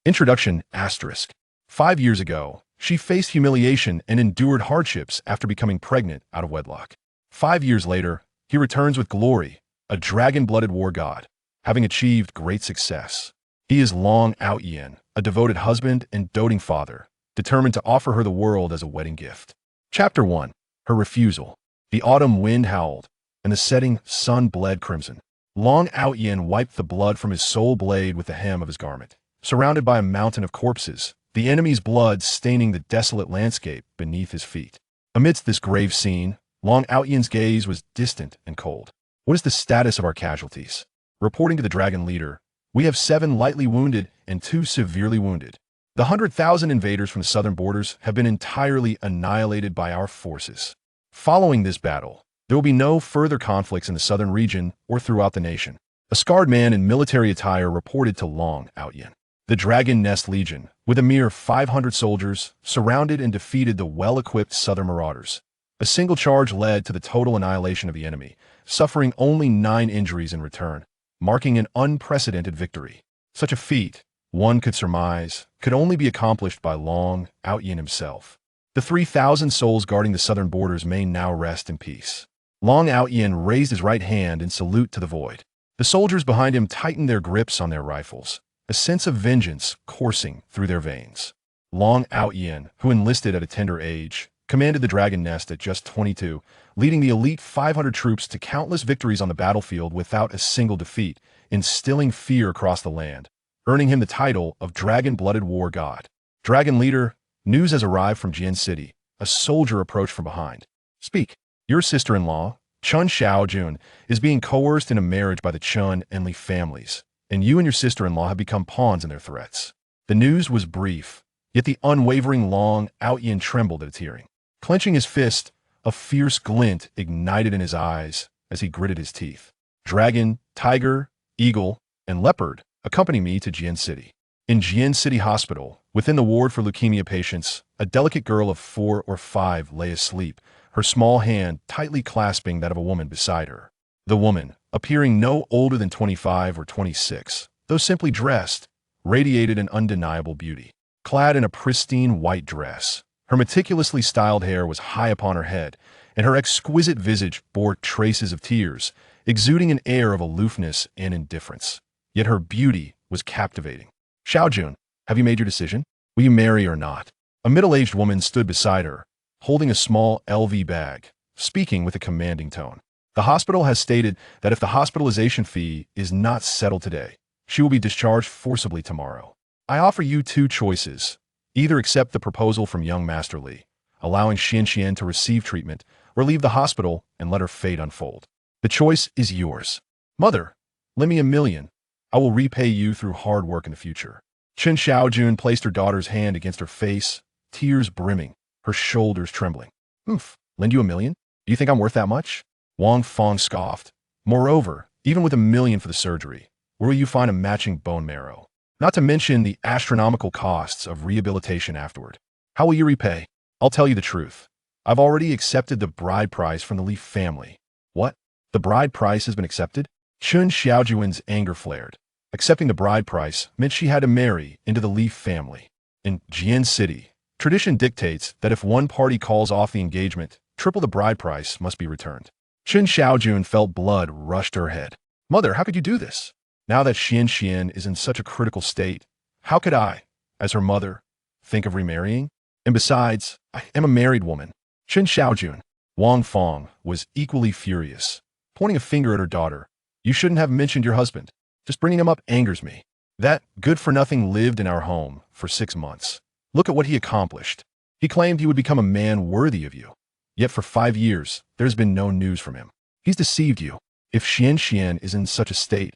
Introduction asterisk. 5 years ago, she faced humiliation and endured hardships after becoming pregnant out of wedlock. 5 years later, he returns with glory, a dragon-blooded war god, having achieved great success. He is Longchao, a devoted husband and doting father, determined to offer her the world as a wedding gift. Chapter 1. Her refusal. The autumn wind howled, and the setting sun bled crimson. Longchao wiped the blood from his soul blade with the hem of his garment. Surrounded by a mountain of corpses, the enemy's blood staining the desolate landscape beneath his feet. Amidst this grave scene, Longchao's gaze was distant and cold. What is the status of our casualties? Reporting to the dragon leader, we have 7 lightly wounded and 2 severely wounded. The 100,000 invaders from the southern borders have been entirely annihilated by our forces. Following this battle, there will be no further conflicts in the southern region or throughout the nation. A scarred man in military attire reported to Longchao. The Dragon Nest Legion, with a mere 500 soldiers, surrounded and defeated the well-equipped southern marauders. A single charge led to the total annihilation of the enemy, suffering only 9 injuries in return, marking an unprecedented victory. Such a feat, one could surmise, could only be accomplished by Longchao himself. The 3,000 souls guarding the southern borders may now rest in peace. Longchao raised his right hand in salute to the void. The soldiers behind him tightened their grips on their rifles, a sense of vengeance coursing through their veins. Longchao, who enlisted at a tender age, commanded the Dragon Nest at just 22, leading the elite 500 troops to countless victories on the battlefield without a single defeat, instilling fear across the land, earning him the title of Dragon-Blooded War God. Dragon Leader, news has arrived from Jian City. A soldier approached from behind. Speak. Your sister-in-law, Chen Xiaojun, is being coerced in a marriage by the Chen and Li families, and you and your sister-in-law have become pawns in their threats. The news was brief, yet the unwavering Longchao trembled at its hearing. Clenching his fist, a fierce glint ignited in his eyes as he gritted his teeth. Dragon, tiger, eagle, and leopard, accompany me to Jian City. In Jian City Hospital, within the ward for leukemia patients, a delicate girl of 4 or 5 lay asleep, her small hand tightly clasping that of a woman beside her. The woman, appearing no older than 25 or 26, though simply dressed, radiated an undeniable beauty. Clad in a pristine white dress, her meticulously styled hair was high upon her head, and her exquisite visage bore traces of tears, exuding an air of aloofness and indifference. Yet her beauty was captivating. Xiaojun, have you made your decision? Will you marry or not? A middle-aged woman stood beside her, holding a small LV bag, speaking with a commanding tone. The hospital has stated that if the hospitalization fee is not settled today, she will be discharged forcibly tomorrow. I offer you 2 choices. Either accept the proposal from young Master Li, allowing Xuanxuan to receive treatment, or leave the hospital and let her fate unfold. The choice is yours. Mother, lend me $1 million. I will repay you through hard work in the future. Chen Xiaojun placed her daughter's hand against her face, tears brimming, her shoulders trembling. Lend you $1 million? Do you think I'm worth that much? Wang Fong scoffed. Moreover, even with $1 million for the surgery, where will you find a matching bone marrow? Not to mention the astronomical costs of rehabilitation afterward. How will you repay? I'll tell you the truth. I've already accepted the bride price from the Li family. What? The bride price has been accepted? Chen Xiaojun's anger flared. Accepting the bride price meant she had to marry into the Li family. In Jian City, tradition dictates that if one party calls off the engagement, triple the bride price must be returned. Chen Xiaojun felt blood rush to her head. Mother, how could you do this? Now that Xuanxuan is in such a critical state, how could I, as her mother, think of remarrying? And besides, I am a married woman. Chen Xiaojun, Wang Fong, was equally furious, pointing a finger at her daughter. You shouldn't have mentioned your husband. Just bringing him up angers me. That good-for-nothing lived in our home for 6 months. Look at what he accomplished. He claimed he would become a man worthy of you. Yet for 5 years, there's been no news from him. He's deceived you. If Xuanxuan is in such a state,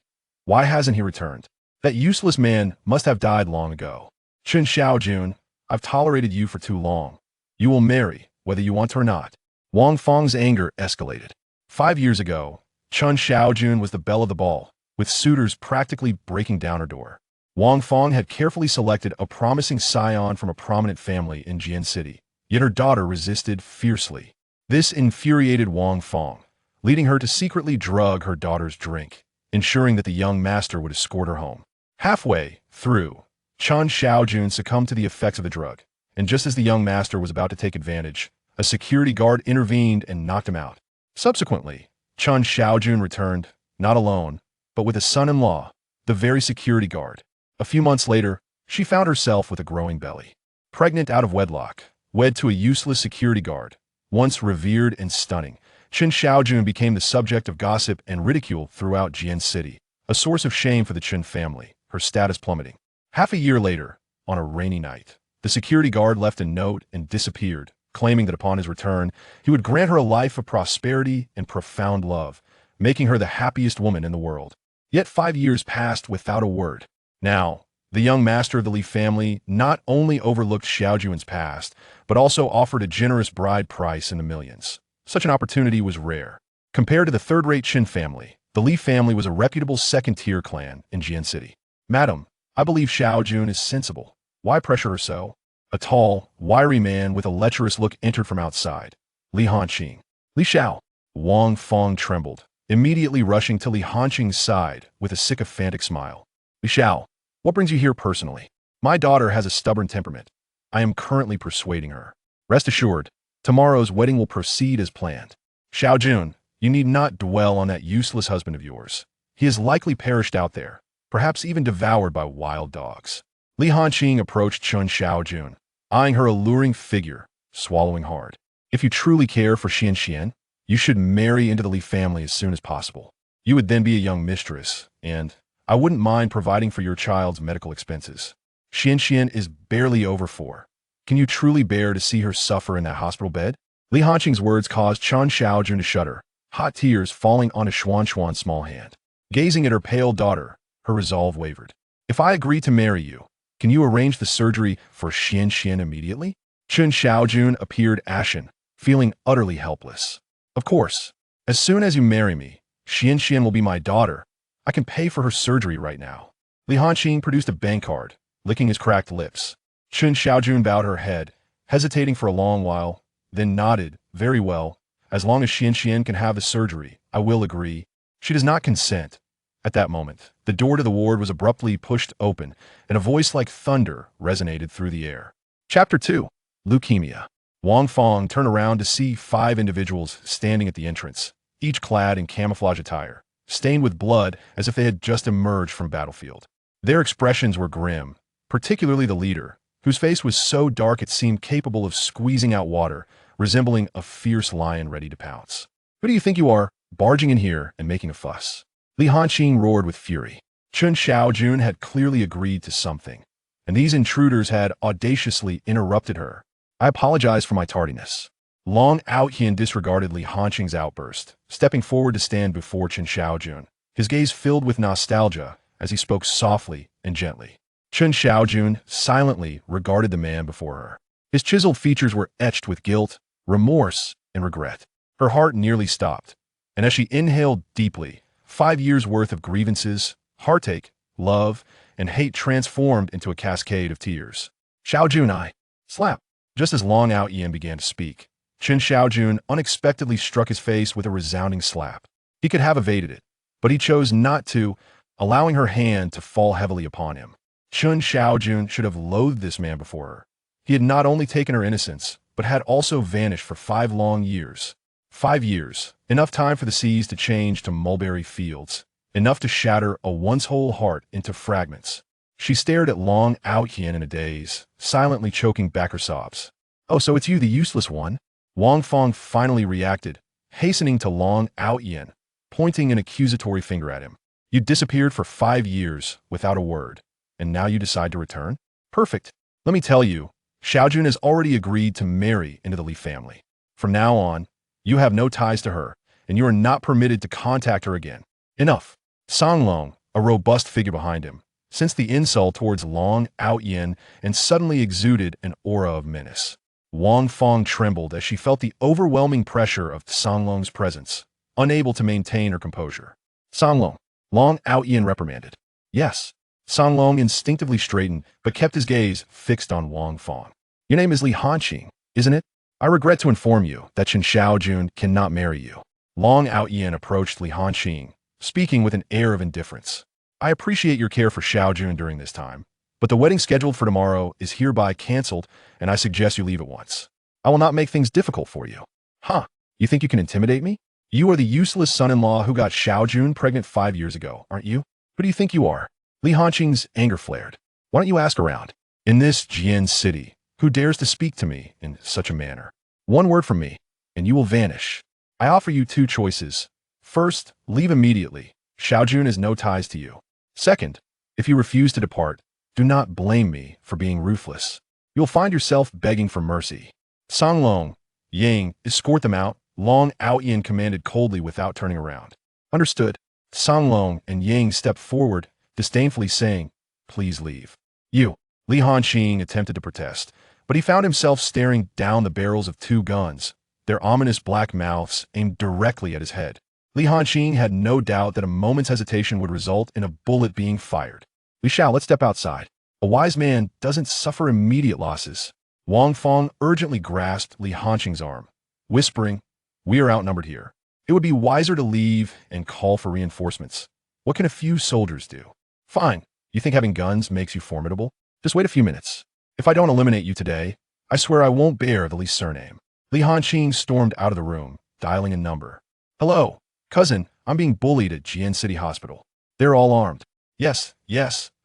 why hasn't he returned? That useless man must have died long ago. Chen Xiaojun, I've tolerated you for too long. You will marry, whether you want to or not. Wang Fong's anger escalated. 5 years ago, Chen Xiaojun was the belle of the ball, with suitors practically breaking down her door. Wang Fong had carefully selected a promising scion from a prominent family in Jian City, yet her daughter resisted fiercely. This infuriated Wang Fong, leading her to secretly drug her daughter's drink, ensuring that the young master would escort her home. Halfway through, Chen Xiaojun succumbed to the effects of the drug, and just as the young master was about to take advantage, a security guard intervened and knocked him out. Subsequently, Chen Xiaojun returned, not alone, but with a son-in-law, the very security guard. A few months later, she found herself with a growing belly. Pregnant out of wedlock, wed to a useless security guard, once revered and stunning, Chen Xiaojun became the subject of gossip and ridicule throughout Jian City, a source of shame for the Chen family, her status plummeting. Half a year later, on a rainy night, the security guard left a note and disappeared, claiming that upon his return, he would grant her a life of prosperity and profound love, making her the happiest woman in the world. Yet 5 years passed without a word. Now, the young master of the Li family not only overlooked Xiaojun's past, but also offered a generous bride price in the millions. Such an opportunity was rare. Compared to the third-rate Chen family, the Li family was a reputable second-tier clan in Jian City. "Madam, I believe Xiaojun is sensible. Why pressure her so?" A tall, wiry man with a lecherous look entered from outside. Li Hanqing. "Li Xiao." Wang Fong trembled, immediately rushing to Li Hanqing's side with a sycophantic smile. "Li Xiao, what brings you here personally? My daughter has a stubborn temperament. I am currently persuading her. Rest assured, tomorrow's wedding will proceed as planned. Xiaojun, you need not dwell on that useless husband of yours. He has likely perished out there, perhaps even devoured by wild dogs." Li Hanqing approached Chen Xiaojun, eyeing her alluring figure, swallowing hard. "If you truly care for Xuanxuan, you should marry into the Li family as soon as possible. You would then be a young mistress, and I wouldn't mind providing for your child's medical expenses. Xuanxuan is barely over 4. Can you truly bear to see her suffer in that hospital bed?" Li Hanqing's words caused Chen Xiaojun to shudder, hot tears falling on a Xuanxuan's small hand. Gazing at her pale daughter, her resolve wavered. "If I agree to marry you, can you arrange the surgery for Xuanxuan immediately?" Chen Xiaojun appeared ashen, feeling utterly helpless. "Of course. As soon as you marry me, Xuanxuan will be my daughter. I can pay for her surgery right now." Li Hanqing produced a bank card, licking his cracked lips. Chen Xiaojun bowed her head, hesitating for a long while, then nodded. "Very well. As long as Xuanxuan can have the surgery, I will agree." She does not consent. At that moment, the door to the ward was abruptly pushed open, and a voice like thunder resonated through the air. Chapter 2. Leukemia. Wang Fong turned around to see 5 individuals standing at the entrance, each clad in camouflage attire, stained with blood as if they had just emerged from battlefield. Their expressions were grim, particularly the leader, whose face was so dark it seemed capable of squeezing out water, resembling a fierce lion ready to pounce. "Who do you think you are, barging in here and making a fuss?" Li Hanqing roared with fury. Chen Xiaojun had clearly agreed to something, and these intruders had audaciously interrupted her. "I apologize for my tardiness." Aotian disregarded Li Hanqing's outburst, stepping forward to stand before Chen Xiaojun, his gaze filled with nostalgia as he spoke softly and gently. Chen Xiaojun silently regarded the man before her. His chiseled features were etched with guilt, remorse, and regret. Her heart nearly stopped, and as she inhaled deeply, 5 years' worth of grievances, heartache, love, and hate transformed into a cascade of tears. "Xiaojun, I slap." Just as Aotian began to speak, Chen Xiaojun unexpectedly struck his face with a resounding slap. He could have evaded it, but he chose not to, allowing her hand to fall heavily upon him. Chen Xiaojun should have loathed this man before her. He had not only taken her innocence, but had also vanished for 5 long years. 5 years, enough time for the seas to change to mulberry fields, enough to shatter a once whole heart into fragments. She stared at Aotian in a daze, silently choking back her sobs. "Oh, so it's you, the useless one?" Wang Fong finally reacted, hastening to Aotian, pointing an accusatory finger at him. "You disappeared for 5 years without a word, and now you decide to return? Perfect. Let me tell you, Xiaojun has already agreed to marry into the Li family. From now on, you have no ties to her, and you are not permitted to contact her again. Enough." Songlong, a robust figure behind him, sensed the insult towards Aotian and suddenly exuded an aura of menace. Wang Fong trembled as she felt the overwhelming pressure of Songlong's presence, unable to maintain her composure. "Songlong," Aotian reprimanded. "Yes." Songlong instinctively straightened, but kept his gaze fixed on Wang Fong. "Your name is Li Hanqing, isn't it? I regret to inform you that Chen Xiaojun cannot marry you." Aotian approached Li Hanqing, speaking with an air of indifference. "I appreciate your care for Xiaojun during this time, But the wedding scheduled for tomorrow is hereby cancelled, and I suggest you leave at once. I will not make things difficult for you. Huh? You think you can intimidate me? You are the useless son-in-law who got Xiaojun pregnant 5 years ago, aren't you? Who do you think you are? Li Hanqing's anger flared. Why don't you ask around? In this Jian city, who dares to speak to me in such a manner? One word from me, and you will vanish. I offer you two choices. First, leave immediately. Xiaojun has no ties to you. Second, if you refuse to depart, do not blame me for being ruthless. You'll find yourself begging for mercy. Songlong, Yang, escort them out, Long Aotian commanded coldly without turning around. Understood. Songlong and Yang stepped forward, disdainfully saying, please leave. You. Li Hanqing attempted to protest, but he found himself staring down the barrels of two guns, their ominous black mouths aimed directly at his head. Li Hanqing had no doubt that a moment's hesitation would result in a bullet being fired. Li Xiao, let's step outside. A wise man doesn't suffer immediate losses. Wang Feng urgently grasped Li Hanqing's arm, whispering, we are outnumbered here. It would be wiser to leave and call for reinforcements. What can a few soldiers do? Fine. You think having guns makes you formidable? Just wait a few minutes. If I don't eliminate you today, I swear I won't bear the Li surname. Li Hanqing stormed out of the room, dialing a number. Hello, cousin, I'm being bullied at Jian City Hospital. They're all armed. Yes,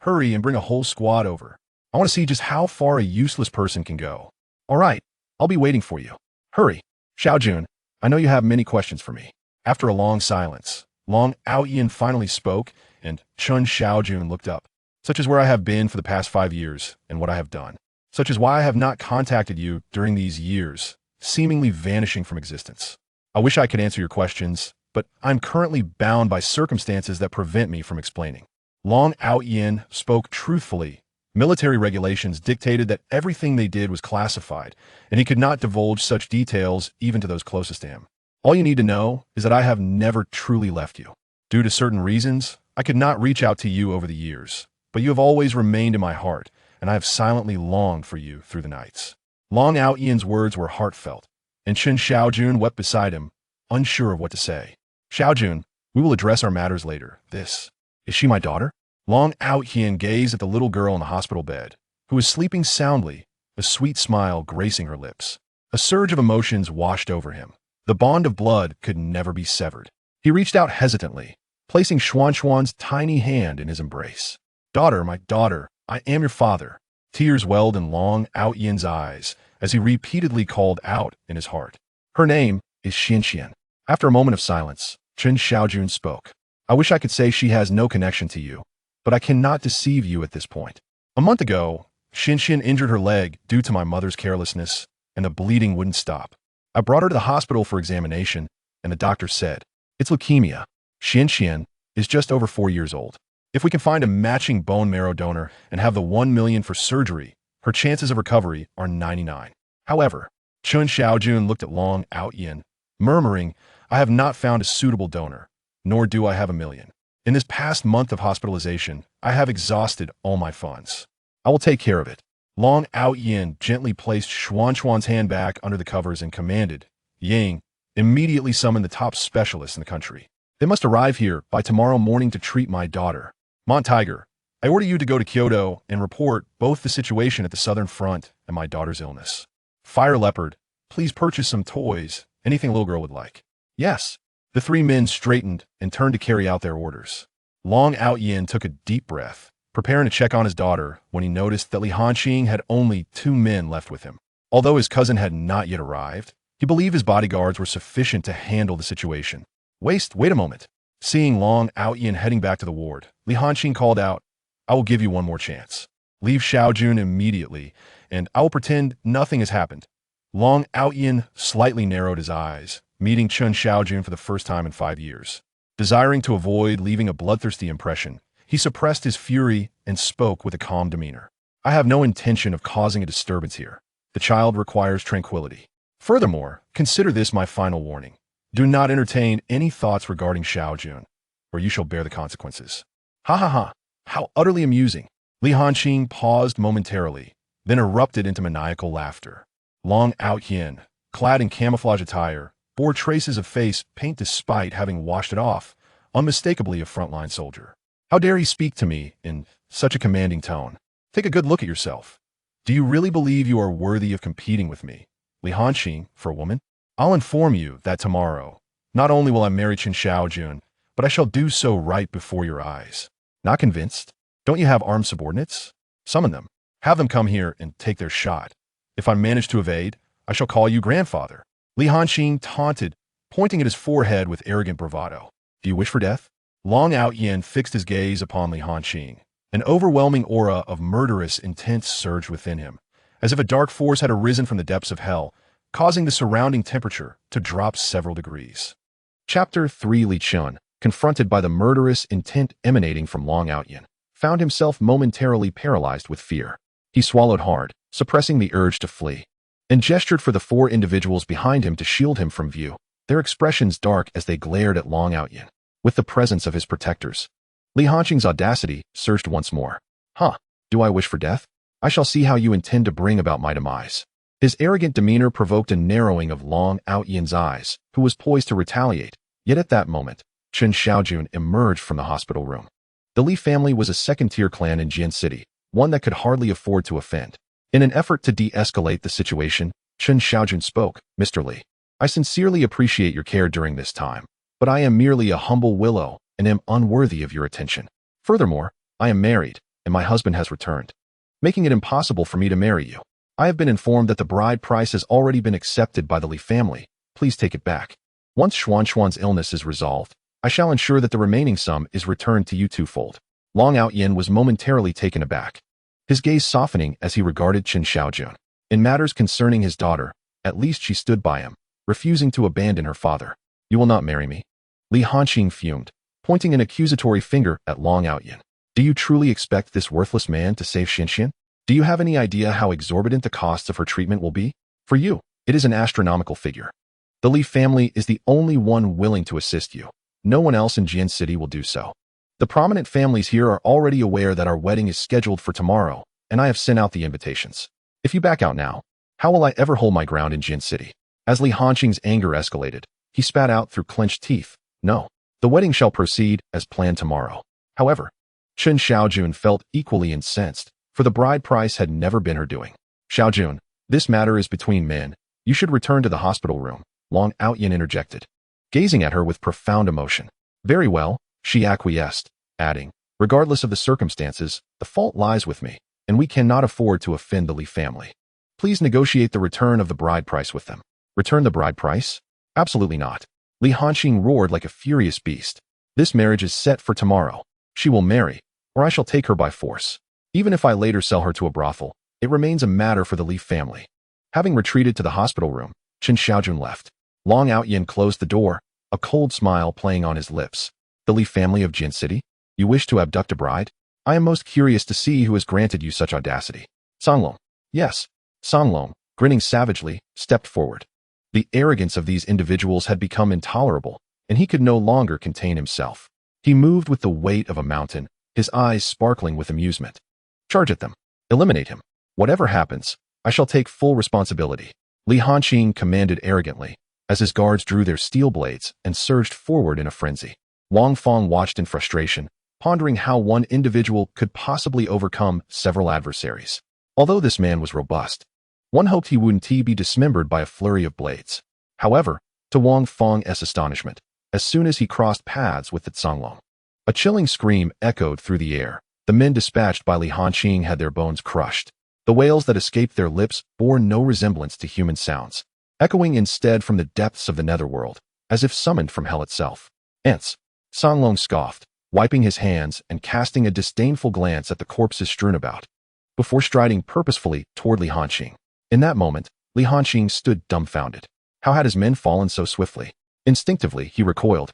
hurry and bring a whole squad over. I want to see just how far a useless person can go. All right, I'll be waiting for you. Hurry. Xiaojun, I know you have many questions for me. After a long silence, Long Aotian finally spoke, and Chen Xiaojun looked up. Such is where I have been for the past 5 years, and what I have done. Such is why I have not contacted you during these years, seemingly vanishing from existence. I wish I could answer your questions, but I'm currently bound by circumstances that prevent me from explaining. Long Aotian spoke truthfully. Military regulations dictated that everything they did was classified, and he could not divulge such details even to those closest to him. All you need to know is that I have never truly left you. Due to certain reasons, I could not reach out to you over the years, but you have always remained in my heart, and I have silently longed for you through the nights. Long Aotian's words were heartfelt, and Chen Xiaojun wept beside him, unsure of what to say. Xiaojun, we will address our matters later. Is she my daughter? Long Aotian gazed at the little girl in the hospital bed, who was sleeping soundly, a sweet smile gracing her lips. A surge of emotions washed over him. The bond of blood could never be severed. He reached out hesitantly, placing Xuanxuan's tiny hand in his embrace. Daughter, my daughter, I am your father. Tears welled in Long Aotian's eyes as he repeatedly called out in his heart. Her name is Xianxian. After a moment of silence, Chen Xiaojun spoke. I wish I could say she has no connection to you, but I cannot deceive you at this point. A month ago, Xianxian injured her leg due to my mother's carelessness, and the bleeding wouldn't stop. I brought her to the hospital for examination, and the doctor said, it's leukemia. Xianxian is just over 4 years old. If we can find a matching bone marrow donor and have the 1 million for surgery, her chances of recovery are 99. However, Chen Xiaojun looked at Long Aotian, murmuring, I have not found a suitable donor, nor do I have 1 million. In this past month of hospitalization, I have exhausted all my funds. I will take care of it. Long Aotian gently placed Xuanxuan's hand back under the covers and commanded, Yang, immediately summon the top specialists in the country. They must arrive here by tomorrow morning to treat my daughter. Mont Tiger, I order you to go to Kyoto and report both the situation at the Southern Front and my daughter's illness. Fire Leopard, please purchase some toys, anything a little girl would like. Yes. The 3 men straightened and turned to carry out their orders. Long Aotian took a deep breath, preparing to check on his daughter when he noticed that Li Hanqing had only 2 men left with him. Although his cousin had not yet arrived, he believed his bodyguards were sufficient to handle the situation. Wait a moment. Seeing Long Aotian heading back to the ward, Li Hanqing called out, I will give you one more chance. Leave Xiaojun immediately, and I will pretend nothing has happened. Long Aotian slightly narrowed his eyes, meeting Chen Xiaojun for the first time in 5 years. Desiring to avoid leaving a bloodthirsty impression, he suppressed his fury and spoke with a calm demeanor. I have no intention of causing a disturbance here. The child requires tranquility. Furthermore, consider this my final warning. Do not entertain any thoughts regarding Xiaojun, or you shall bear the consequences. Ha ha ha, how utterly amusing. Li Hanqing paused momentarily, then erupted into maniacal laughter. Long Aotian, clad in camouflage attire, bore traces of face paint despite having washed it off, unmistakably a frontline soldier. How dare he speak to me in such a commanding tone? Take a good look at yourself. Do you really believe you are worthy of competing with me, Li Hanqing, for a woman? I'll inform you that tomorrow, not only will I marry Chen Xiaojun, but I shall do so right before your eyes. Not convinced? Don't you have armed subordinates? Summon them. Have them come here and take their shot. If I manage to evade, I shall call you grandfather. Li Hanqing taunted, pointing at his forehead with arrogant bravado. Do you wish for death? Aotian fixed his gaze upon Li Hanqing. An overwhelming aura of murderous intent surged within him, as if a dark force had arisen from the depths of hell, causing the surrounding temperature to drop several degrees. Chapter 3. Li Chun, confronted by the murderous intent emanating from Aotian, found himself momentarily paralyzed with fear. He swallowed hard, suppressing the urge to flee, and gestured for the 4 individuals behind him to shield him from view, their expressions dark as they glared at Aotian. With the presence of his protectors, Li Hanqing's audacity surged once more. Huh, do I wish for death? I shall see how you intend to bring about my demise. His arrogant demeanor provoked a narrowing of Aotian's eyes, who was poised to retaliate, yet at that moment, Chen Xiaojun emerged from the hospital room. The Li family was a second-tier clan in Jian City, one that could hardly afford to offend. In an effort to de-escalate the situation, Chen Xiaojun spoke, Mr. Li, I sincerely appreciate your care during this time, but I am merely a humble willow and am unworthy of your attention. Furthermore, I am married, and my husband has returned, making it impossible for me to marry you. I have been informed that the bride price has already been accepted by the Li family. Please take it back. Once Xuanxuan's illness is resolved, I shall ensure that the remaining sum is returned to you twofold. Aotian was momentarily taken aback, his gaze softening as he regarded Chen Xiaojun. In matters concerning his daughter, at least she stood by him, refusing to abandon her father. You will not marry me? Li Hanqing fumed, pointing an accusatory finger at Aotian. Do you truly expect this worthless man to save Xuanxuan? Do you have any idea how exorbitant the costs of her treatment will be? For you, it is an astronomical figure. The Li family is the only one willing to assist you. No one else in Jian City will do so. The prominent families here are already aware that our wedding is scheduled for tomorrow, and I have sent out the invitations. If you back out now, how will I ever hold my ground in Jian City? As Li Hanqing's anger escalated, he spat out through clenched teeth. No, the wedding shall proceed as planned tomorrow. However, Chen Xiaojun felt equally incensed, for the bride price had never been her doing. Xiaojun, this matter is between men. You should return to the hospital room, Aotian interjected, gazing at her with profound emotion. Very well, she acquiesced, adding, regardless of the circumstances, the fault lies with me, and we cannot afford to offend the Li family. Please negotiate the return of the bride price with them. Return the bride price? Absolutely not. Li Hanqing roared like a furious beast. This marriage is set for tomorrow. She will marry, or I shall take her by force. Even if I later sell her to a brothel, it remains a matter for the Li family. Having retreated to the hospital room, Chen Xiaojun left. Aotian closed the door, a cold smile playing on his lips. The Li family of Jian City? You wish to abduct a bride? I am most curious to see who has granted you such audacity. Songlong. Yes. Songlong, grinning savagely, stepped forward. The arrogance of these individuals had become intolerable, and he could no longer contain himself. He moved with the weight of a mountain, his eyes sparkling with amusement. Charge at them. Eliminate him. Whatever happens, I shall take full responsibility. Li Hanqing commanded arrogantly, as his guards drew their steel blades and surged forward in a frenzy. Wang Fong watched in frustration, pondering how one individual could possibly overcome several adversaries. Although this man was robust, one hoped he wouldn't be dismembered by a flurry of blades. However, to Wang Fong's astonishment, as soon as he crossed paths with the Songlong, a chilling scream echoed through the air. The men dispatched by Li Hanqing had their bones crushed. The wails that escaped their lips bore no resemblance to human sounds, echoing instead from the depths of the netherworld, as if summoned from hell itself. Ants. Songlong scoffed, wiping his hands and casting a disdainful glance at the corpses strewn about, before striding purposefully toward Li Hanqing. In that moment, Li Hanqing stood dumbfounded. How had his men fallen so swiftly? Instinctively, he recoiled,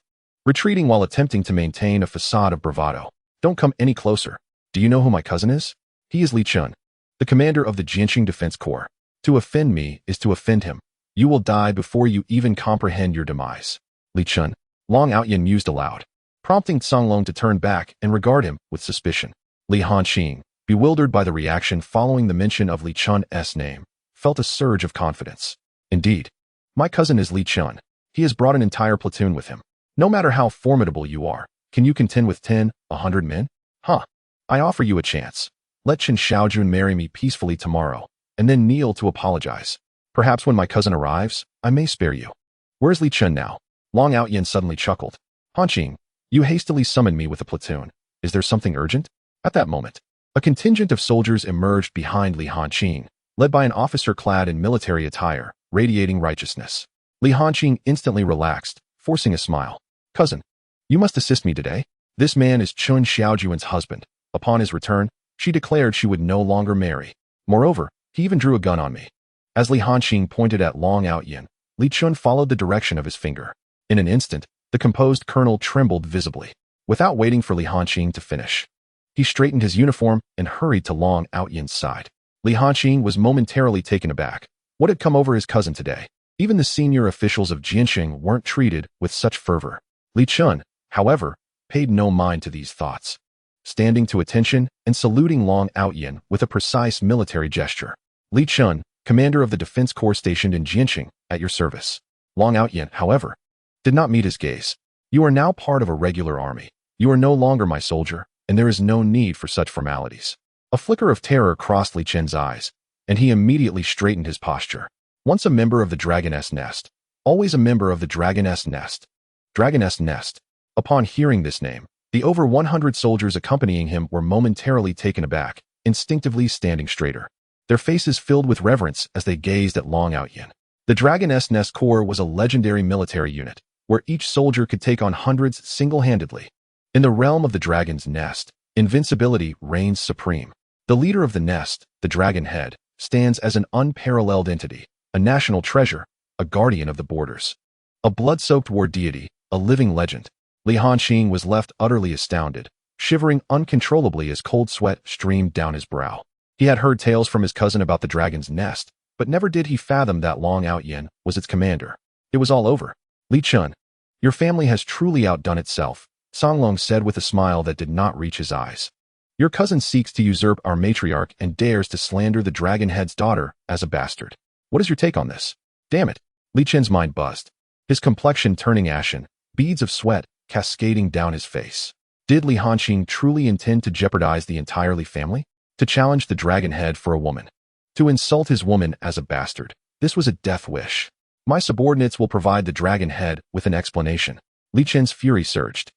retreating while attempting to maintain a facade of bravado. Don't come any closer. Do you know who my cousin is? He is Li Chun, the commander of the Jiancheng Defense Corps. To offend me is to offend him. You will die before you even comprehend your demise. Li Chun, Aotian mused aloud, prompting Songlong to turn back and regard him with suspicion. Li Hanqing, bewildered by the reaction following the mention of Li Chun's name, felt a surge of confidence. Indeed, my cousin is Li Chun. He has brought an entire platoon with him. No matter how formidable you are, can you contend with 10, 100 men? Huh. I offer you a chance. Let Chen Xiaojun marry me peacefully tomorrow, and then kneel to apologize. Perhaps when my cousin arrives, I may spare you. Where's Li Chen now? Long Aotian suddenly chuckled. Hanqing, you hastily summoned me with a platoon. Is there something urgent? At that moment, a contingent of soldiers emerged behind Li Hanqing, led by an officer clad in military attire, radiating righteousness. Li Hanqing instantly relaxed, forcing a smile. Cousin, you must assist me today. This man is Chen Xiaojun's husband. Upon his return, she declared she would no longer marry. Moreover, he even drew a gun on me. As Li Hanqing pointed at Long Aotian, Li Chun followed the direction of his finger. In an instant, the composed colonel trembled visibly. Without waiting for Li Hanqing to finish, he straightened his uniform and hurried to Long Aotian's side. Li Hanqing was momentarily taken aback. What had come over his cousin today? Even the senior officials of Jiancheng weren't treated with such fervor. Li Chun, however, paid no mind to these thoughts, standing to attention and saluting Long Aotian with a precise military gesture. Li Chun, commander of the defense corps stationed in Jiancheng, at your service. Long Aotian, however, did not meet his gaze. You are now part of a regular army. You are no longer my soldier, and there is no need for such formalities. A flicker of terror crossed Li Chen's eyes, and he immediately straightened his posture. Once a member of the Dragoness Nest, always a member of the Dragoness Nest. Dragoness Nest. Upon hearing this name, the over 100 soldiers accompanying him were momentarily taken aback, instinctively standing straighter. Their faces filled with reverence as they gazed at Long Aotian. The Dragoness Nest Corps was a legendary military unit, where each soldier could take on hundreds single-handedly. In the realm of the Dragon's Nest, invincibility reigns supreme. The leader of the nest, the Dragon Head, stands as an unparalleled entity, a national treasure, a guardian of the borders. A blood-soaked war deity, a living legend. Li Hanqing was left utterly astounded, shivering uncontrollably as cold sweat streamed down his brow. He had heard tales from his cousin about the Dragon's Nest, but never did he fathom that Long Aotian was its commander. It was all over. Li Chun, your family has truly outdone itself, Songlong said with a smile that did not reach his eyes. Your cousin seeks to usurp our matriarch and dares to slander the Dragon Head's daughter as a bastard. What is your take on this? Damn it. Li Chen's mind buzzed, his complexion turning ashen, beads of sweat cascading down his face. Did Li Hanqing truly intend to jeopardize the entire Li family? To challenge the Dragon Head for a woman? To insult his woman as a bastard? This was a death wish. My subordinates will provide the Dragon Head with an explanation. Li Chen's fury surged,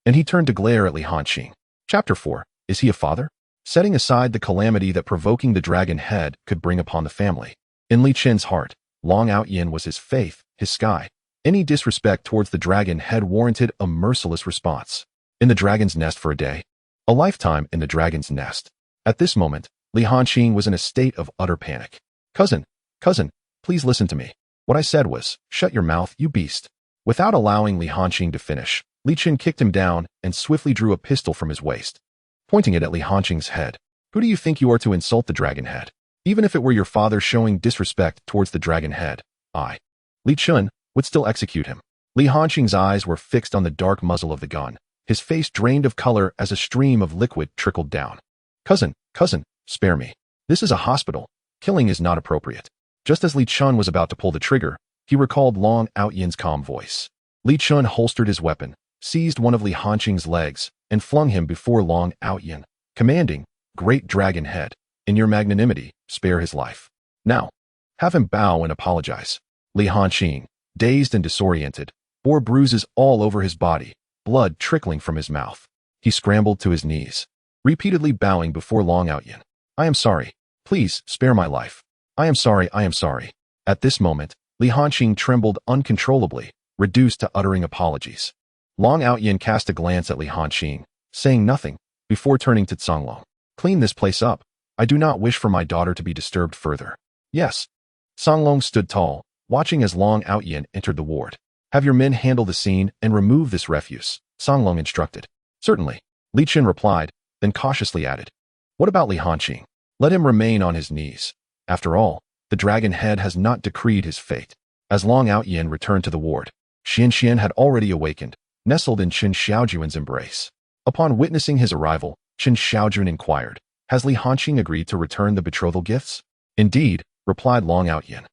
and he turned to glare at Li Hanqing. Chapter 4. Is he a father? Setting aside the calamity that provoking the Dragon Head could bring upon the family. In Li Chen's heart, Long Aotian was his faith, his sky. Any disrespect towards the Dragon Head warranted a merciless response. In the Dragon's Nest for a day. A lifetime in the Dragon's Nest. At this moment, Li Hanqing was in a state of utter panic. Cousin, please listen to me. What I said was, shut your mouth, you beast. Without allowing Li Hanqing to finish, Li Chen kicked him down and swiftly drew a pistol from his waist, pointing it at Li Hanqing's head. Who do you think you are to insult the Dragon Head? Even if it were your father showing disrespect towards the Dragon Head, I, Li Chun, would still execute him. Li Hanqing's eyes were fixed on the dark muzzle of the gun, his face drained of color as a stream of liquid trickled down. Cousin, spare me. This is a hospital. Killing is not appropriate. Just as Li Chun was about to pull the trigger, he recalled Long Aotian's calm voice. Li Chun holstered his weapon, seized one of Li Hanqing's legs, and flung him before Long Aotian, commanding, Great Dragon Head, in your magnanimity, spare his life. Now, have him bow and apologize. Li Hanqing, dazed and disoriented, bore bruises all over his body, blood trickling from his mouth. He scrambled to his knees, repeatedly bowing before Long Aotian. I am sorry. Please, spare my life. I am sorry. At this moment, Li Hanqing trembled uncontrollably, reduced to uttering apologies. Long Aotian cast a glance at Li Hanqing, saying nothing, before turning to Songlong. Clean this place up. I do not wish for my daughter to be disturbed further. Yes. Songlong stood tall, watching as Long Aotian entered the ward. Have your men handle the scene and remove this refuse, Songlong instructed. Certainly, Li Chen replied, then cautiously added. What about Li Hanqing? Let him remain on his knees. After all, the Dragon Head has not decreed his fate. As Long Aotian returned to the ward, Xianxuan had already awakened, nestled in Chen Xiaojun's embrace. Upon witnessing his arrival, Chen Xiaojun inquired, has Li Hanqing agreed to return the betrothal gifts? Indeed, replied Long Aotian,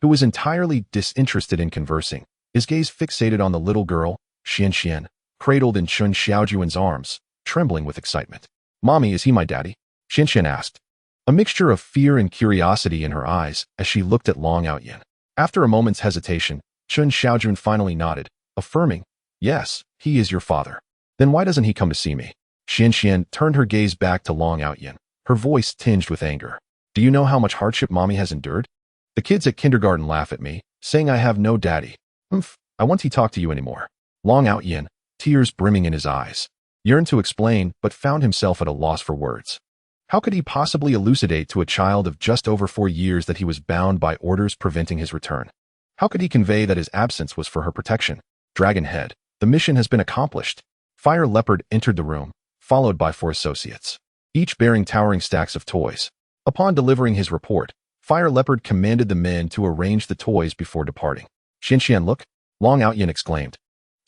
who was entirely disinterested in conversing, his gaze fixated on the little girl, Xianxuan, cradled in Chen Xiaojun's arms, trembling with excitement. Mommy, is he my daddy? Xianxuan asked, a mixture of fear and curiosity in her eyes as she looked at Long Aotian. After a moment's hesitation, Chen Xiaojun finally nodded, affirming, yes, he is your father. Then why doesn't he come to see me? Xianxuan turned her gaze back to Long Aotian, her voice tinged with anger. Do you know how much hardship mommy has endured? The kids at kindergarten laugh at me, saying I have no daddy. I won't talk to you anymore. Long Aotian, tears brimming in his eyes, yearned to explain but found himself at a loss for words. How could he possibly elucidate to a child of just over 4 years that he was bound by orders preventing his return? How could he convey that his absence was for her protection? Dragon Head, the mission has been accomplished. Fire Leopard entered the room, followed by 4 associates, each bearing towering stacks of toys. Upon delivering his report, Fire Leopard commanded the men to arrange the toys before departing. Xianxuan, look, Long Aotian exclaimed,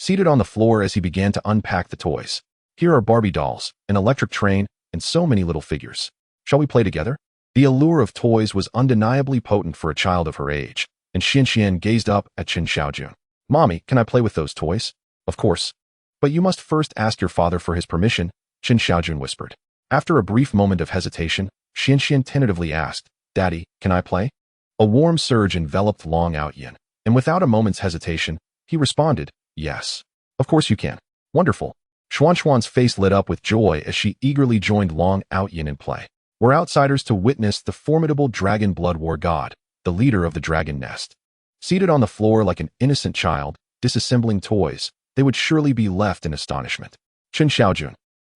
seated on the floor as he began to unpack the toys. Here are Barbie dolls, an electric train, and so many little figures. Shall we play together? The allure of toys was undeniably potent for a child of her age, and Xianxuan gazed up at Chen Xiaojun. Mommy, can I play with those toys? Of course. But you must first ask your father for his permission, Chen Xiaojun whispered. After a brief moment of hesitation, Xianxuan tentatively asked, Daddy, can I play? A warm surge enveloped Long Aotian, and without a moment's hesitation, he responded, yes. Of course you can. Wonderful. Xuanxuan's face lit up with joy as she eagerly joined Long Aotian in play. We're outsiders to witness the formidable dragon blood war god, the leader of the dragon nest. Seated on the floor like an innocent child, disassembling toys, they would surely be left in astonishment. Chen Xiaojun,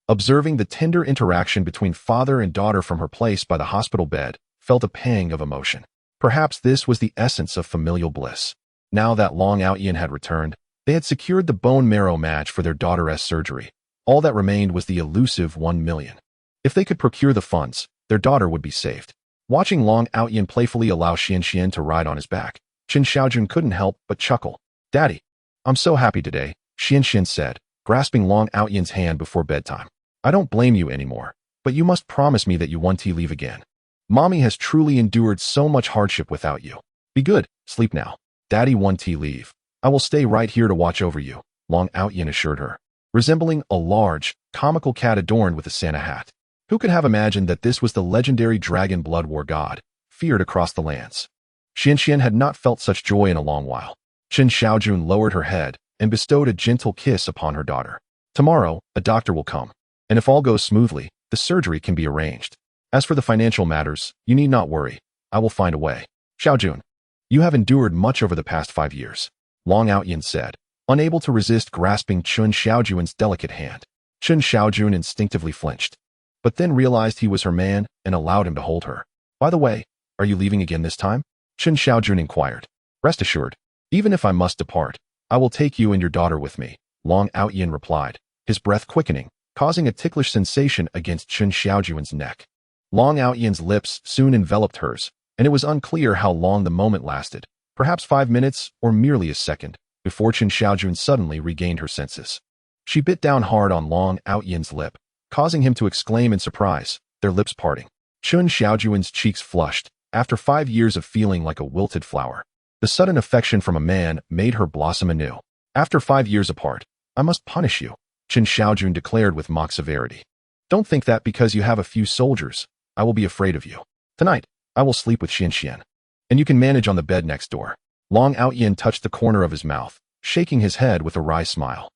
observing the tender interaction between father and daughter from her place by the hospital bed, felt a pang of emotion. Perhaps this was the essence of familial bliss. Now that Long Aotian had returned, they had secured the bone marrow match for their daughter's surgery. All that remained was the elusive 1 million. If they could procure the funds, their daughter would be saved. Watching Long Aotian playfully allow Xianxuan to ride on his back, Chen Xiaojun couldn't help but chuckle. Daddy, I'm so happy today, Xianxuan said, grasping Long Aotian's hand before bedtime. I don't blame you anymore, but you must promise me that you won't leave again. Mommy has truly endured so much hardship without you. Be good, sleep now. Daddy won't leave. I will stay right here to watch over you, Long Aotian assured her, resembling a large, comical cat adorned with a Santa hat. Who could have imagined that this was the legendary dragon blood war god, feared across the lands? Xianxuan had not felt such joy in a long while. Chen Xiaojun lowered her head and bestowed a gentle kiss upon her daughter. Tomorrow, a doctor will come, and if all goes smoothly, the surgery can be arranged. As for the financial matters, you need not worry. I will find a way. Xiaojun, you have endured much over the past 5 years, Long Aotian said, unable to resist grasping Chen Xiaojun's delicate hand. Chen Xiaojun instinctively flinched, but then realized he was her man and allowed him to hold her. By the way, are you leaving again this time? Chen Xiaojun inquired. Rest assured, even if I must depart, I will take you and your daughter with me, Long Aotian replied, his breath quickening, causing a ticklish sensation against Chen Xiaojun's neck. Long Aotian's lips soon enveloped hers, and it was unclear how long the moment lasted, perhaps 5 minutes or merely a second, before Chen Xiaojun suddenly regained her senses. She bit down hard on Long Aotian's lip, causing him to exclaim in surprise, their lips parting. Chen Xiaojun's cheeks flushed, after 5 years of feeling like a wilted flower. The sudden affection from a man made her blossom anew. After 5 years apart, I must punish you, Chen Xiaojun declared with mock severity. Don't think that because you have a few soldiers, I will be afraid of you. Tonight, I will sleep with Xianxuan, and you can manage on the bed next door. Long Aotian touched the corner of his mouth, shaking his head with a wry smile.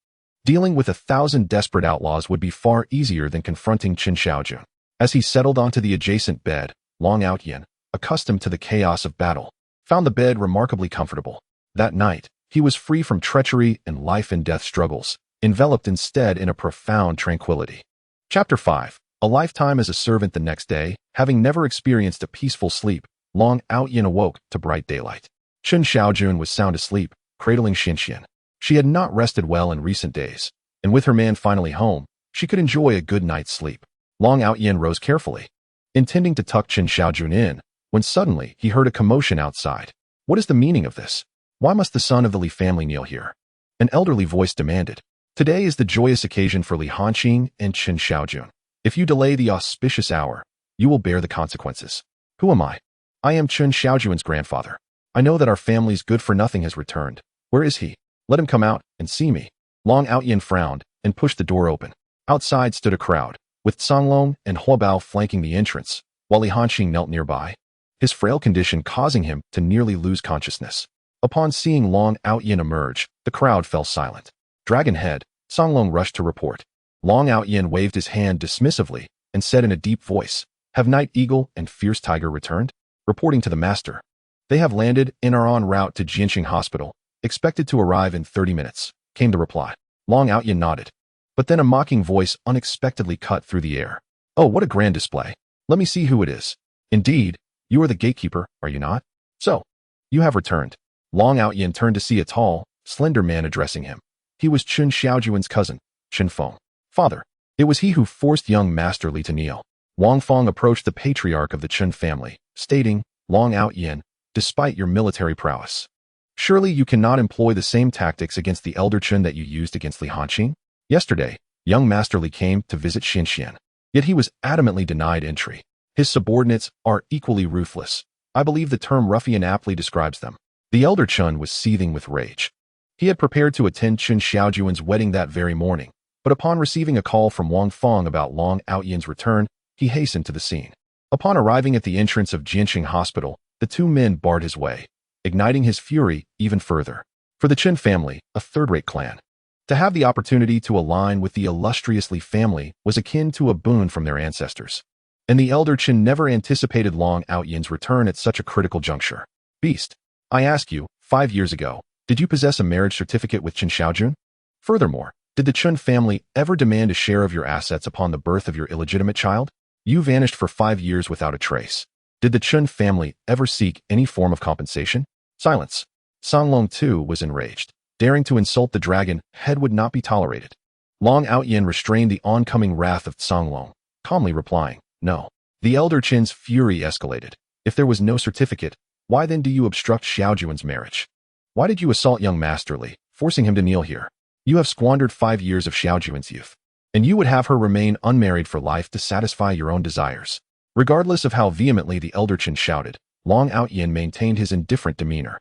Dealing with 1,000 desperate outlaws would be far easier than confronting Chen Xiaojun. As he settled onto the adjacent bed, Long Aotian, accustomed to the chaos of battle, found the bed remarkably comfortable. That night, he was free from treachery and life-and-death struggles, enveloped instead in a profound tranquility. Chapter 5. A lifetime as a servant. The next day, having never experienced a peaceful sleep, Long Aotian awoke to bright daylight. Chen Xiaojun was sound asleep, cradling Xianxuan. She had not rested well in recent days, and with her man finally home, she could enjoy a good night's sleep. Long Aotian rose carefully, intending to tuck Chen Xiaojun in, when suddenly he heard a commotion outside. What is the meaning of this? Why must the son of the Li family kneel here? An elderly voice demanded. Today is the joyous occasion for Li Hanqing and Chen Xiaojun. If you delay the auspicious hour, you will bear the consequences. Who am I? I am Chen Xiaojun's grandfather. I know that our family's good-for-nothing has returned. Where is he? Let him come out and see me. Long Aotian frowned and pushed the door open. Outside stood a crowd, with Songlong and Huabao flanking the entrance, while Li Hanqing knelt nearby, his frail condition causing him to nearly lose consciousness. Upon seeing Long Aotian emerge, the crowd fell silent. Dragon Head, Songlong rushed to report. Long Aotian waved his hand dismissively and said in a deep voice, "Have Night Eagle and Fierce Tiger returned?" Reporting to the master. "They have landed and are en route to Jiancheng Hospital, expected to arrive in 30 minutes, came the reply. Long Aotian nodded. But then a mocking voice unexpectedly cut through the air. "Oh, what a grand display. Let me see who it is. Indeed, you are the gatekeeper, are you not? So, you have returned." Long Aotian turned to see a tall, slender man addressing him. He was Chen Xiaojun's cousin, Chen Feng. "Father." It was he who forced young Master Li to kneel. Wang Feng approached the patriarch of the Chen family, stating, "Long Aotian, despite your military prowess, surely you cannot employ the same tactics against the elder Chen that you used against Li Hanqing? Yesterday, young Master Li came to visit Xuanxuan, yet he was adamantly denied entry. His subordinates are equally ruthless. I believe the term ruffian aptly describes them." The elder Chen was seething with rage. He had prepared to attend Chen Xiaojun's wedding that very morning, but upon receiving a call from Wang Feng about Long Aotian's return, he hastened to the scene. Upon arriving at the entrance of Jiancheng Hospital, the two men barred his way, igniting his fury even further. For the Chen family, a third-rate clan, to have the opportunity to align with the illustrious Li family was akin to a boon from their ancestors. And the elder Chen never anticipated Long Aotian's return at such a critical juncture. "Beast, I ask you, 5 years ago, did you possess a marriage certificate with Chen Xiaojun? Furthermore, did the Chen family ever demand a share of your assets upon the birth of your illegitimate child? You vanished for 5 years without a trace. Did the Chen family ever seek any form of compensation?" Silence. Songlong too was enraged. Daring to insult the dragon head would not be tolerated. Long Aotian restrained the oncoming wrath of Songlong, calmly replying, "No." The elder Chen's fury escalated. "If there was no certificate, why then do you obstruct Xiaojun's marriage? Why did you assault young Master Li, forcing him to kneel here? You have squandered 5 years of Xiaojun's youth, and you would have her remain unmarried for life to satisfy your own desires." Regardless of how vehemently the elder Chen shouted, Long Aotian maintained his indifferent demeanor.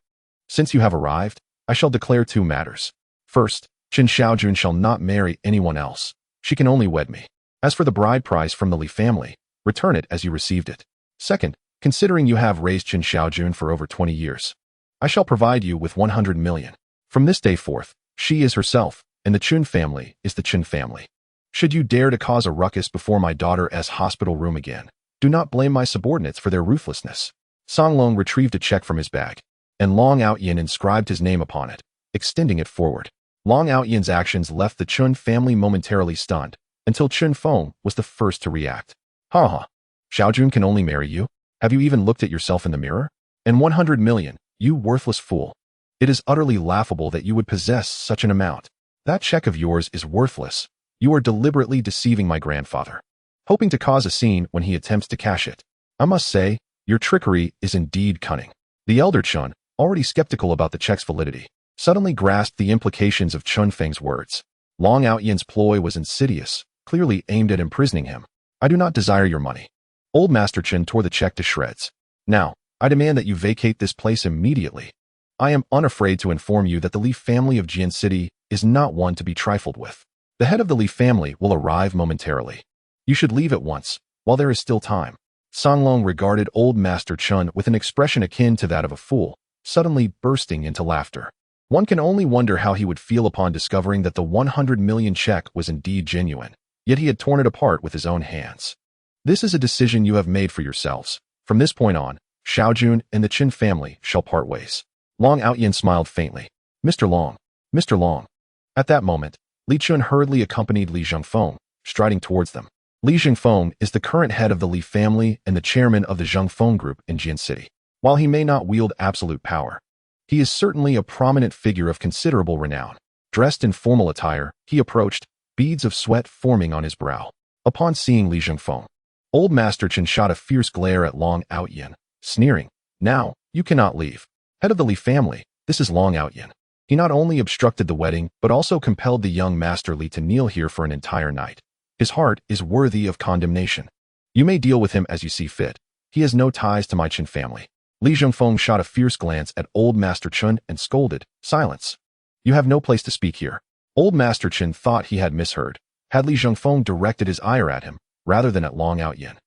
"Since you have arrived, I shall declare 2 matters. First, Chen Xiaojun shall not marry anyone else. She can only wed me. As for the bride price from the Li family, return it as you received it. Second, considering you have raised Chen Xiaojun for over 20 years, I shall provide you with 100 million. From this day forth, she is herself, and the Chen family is the Chen family. Should you dare to cause a ruckus before my daughter's hospital room again, do not blame my subordinates for their ruthlessness." Songlong retrieved a check from his bag, and Long Aotian inscribed his name upon it, extending it forward. Long Aotian's actions left the Chen family momentarily stunned, until Chen Feng was the first to react. "Ha ha. Xiaojun can only marry you? Have you even looked at yourself in the mirror? And 100 million, you worthless fool. It is utterly laughable that you would possess such an amount. That check of yours is worthless. You are deliberately deceiving my grandfather, hoping to cause a scene when he attempts to cash it. I must say, your trickery is indeed cunning." The elder Chen, already skeptical about the check's validity, suddenly grasped the implications of Chen Feng's words. Long Aotian's ploy was insidious, clearly aimed at imprisoning him. "I do not desire your money." Old Master Chen tore the check to shreds. "Now, I demand that you vacate this place immediately. I am unafraid to inform you that the Li family of Jian City is not one to be trifled with. The head of the Li family will arrive momentarily. You should leave at once, while there is still time." Songlong regarded old Master Chen with an expression akin to that of a fool, suddenly bursting into laughter. One can only wonder how he would feel upon discovering that the 100 million check was indeed genuine, yet he had torn it apart with his own hands. "This is a decision you have made for yourselves. From this point on, Xiaojun and the Chen family shall part ways." Long Aotian smiled faintly. "Mr. Long, Mr. Long." At that moment, Li Chun hurriedly accompanied Li Zhengfeng, striding towards them. Li Zhengfeng is the current head of the Li family and the chairman of the Zhengfeng group in Jian City. While he may not wield absolute power, he is certainly a prominent figure of considerable renown. Dressed in formal attire, he approached, beads of sweat forming on his brow. Upon seeing Li Zhengfeng, old Master Chen shot a fierce glare at Long Aotian, sneering, "Now, you cannot leave. Head of the Li family, this is Long Aotian. He not only obstructed the wedding, but also compelled the young Master Li to kneel here for an entire night. His heart is worthy of condemnation. You may deal with him as you see fit. He has no ties to my Chen family." Li Zhengfeng shot a fierce glance at old Master Chen and scolded, "Silence. You have no place to speak here." Old Master Chen thought he had misheard. Had Li Zhengfeng directed his ire at him, rather than at Long Aotian,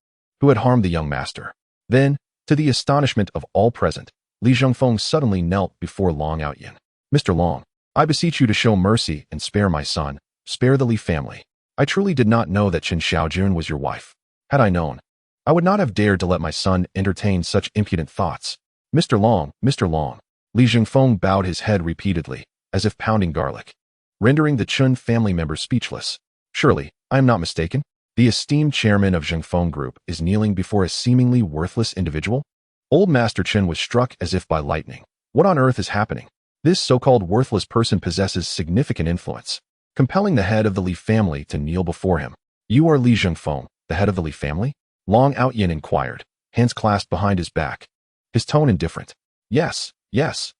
who had harmed the young master. Then, to the astonishment of all present, Li Zhengfeng suddenly knelt before Long Aotian. Mr. Long, I beseech you to show mercy and spare my son, spare the Li family. I truly did not know that Chen Xiaojun was your wife. Had I known, I would not have dared to let my son entertain such impudent thoughts. Mr. Long, Mr. Long. Li Zhengfeng bowed his head repeatedly, as if pounding garlic, rendering the Chen family members speechless. Surely, I am not mistaken? The esteemed chairman of Zhengfeng Group is kneeling before a seemingly worthless individual? Old Master Chen was struck as if by lightning. What on earth is happening? This so-called worthless person possesses significant influence, compelling the head of the Li family to kneel before him. You are Li Zhengfeng, the head of the Li family? Long Aotian inquired, hands clasped behind his back, his tone indifferent. Yes,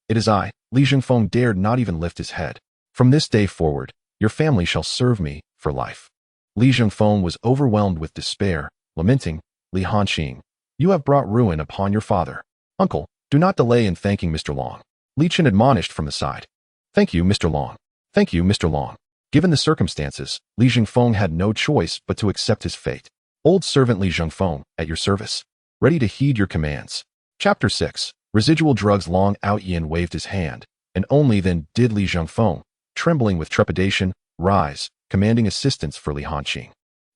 it is I. Li Zhengfeng dared not even lift his head. From this day forward, your family shall serve me for life. Li Zhengfeng was overwhelmed with despair, lamenting, Li Hanqing, you have brought ruin upon your father. Uncle, do not delay in thanking Mr. Long. Li Chen admonished from the side. Thank you, Mr. Long. Thank you, Mr. Long. Given the circumstances, Li Zhengfeng had no choice but to accept his fate. Old servant Li Zhengfeng, at your service. Ready to heed your commands. Chapter 6. Residual drugs. Long Aotian waved his hand, and only then did Li Zhengfeng, trembling with trepidation, rise, commanding assistance for Li Hanqing.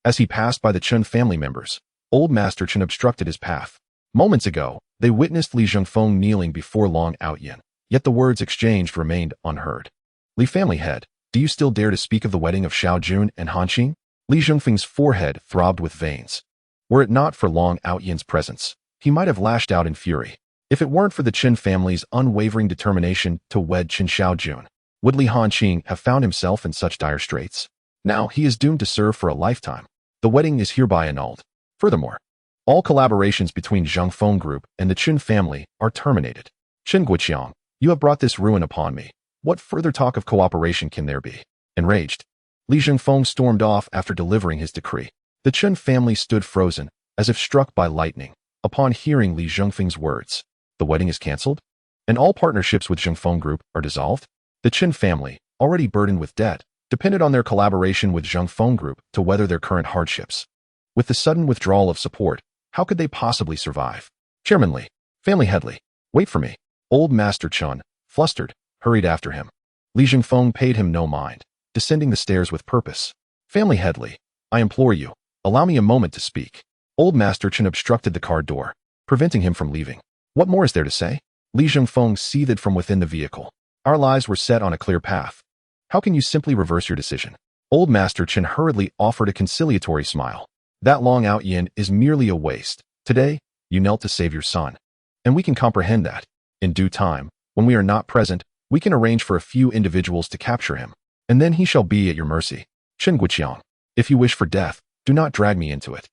As he passed by the Chen family members, Old Master Chen obstructed his path. Moments ago, they witnessed Li Zhengfeng kneeling before Long Aotian, yet the words exchanged remained unheard. Li family head, do you still dare to speak of the wedding of Xiaojun and Hanqing? Li Zhengfeng's forehead throbbed with veins. Were it not for Long Aotian's presence, he might have lashed out in fury. If it weren't for the Chen family's unwavering determination to wed Chen Xiaojun, would Li Hanqing have found himself in such dire straits? Now he is doomed to serve for a lifetime. The wedding is hereby annulled. Furthermore, all collaborations between Zhengfeng Group and the Chen family are terminated. Chen Guoqiang, you have brought this ruin upon me. What further talk of cooperation can there be? Enraged, Li Zhengfeng stormed off after delivering his decree. The Chen family stood frozen, as if struck by lightning, upon hearing Li Zhengfeng's words. The wedding is cancelled? And all partnerships with Zhengfeng Group are dissolved? The Chen family, already burdened with debt, depended on their collaboration with Zhengfeng Group to weather their current hardships. With the sudden withdrawal of support, how could they possibly survive? Chairman Li, family head Li, wait for me. Old Master Chen, flustered, hurried after him. Li Zhengfeng paid him no mind, descending the stairs with purpose. Family head Li, I implore you, allow me a moment to speak. Old Master Chen obstructed the car door, preventing him from leaving. What more is there to say? Li Zhengfeng seethed from within the vehicle. Our lives were set on a clear path. How can you simply reverse your decision? Old Master Chen hurriedly offered a conciliatory smile. That Long Aotian is merely a waste. Today, you knelt to save your son. And we can comprehend that. In due time, when we are not present, we can arrange for a few individuals to capture him. And then he shall be at your mercy. Chen Guoqiang, if you wish for death, do not drag me into it.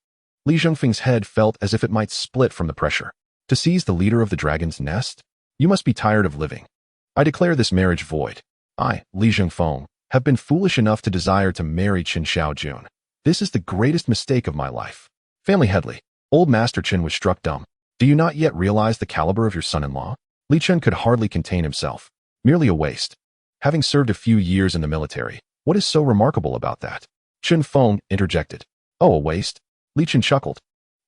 Li Zhengfeng's head felt as if it might split from the pressure. To seize the leader of the dragon's nest? You must be tired of living. I declare this marriage void. I, Li Zhengfeng, have been foolish enough to desire to marry Chen Xiaojun. This is the greatest mistake of my life. Family head Li, Old Master Chen was struck dumb. Do you not yet realize the caliber of your son-in-law? Li Chen could hardly contain himself. Merely a waste. Having served a few years in the military, what is so remarkable about that? Chen Feng interjected. Oh, a waste? Li Chen chuckled.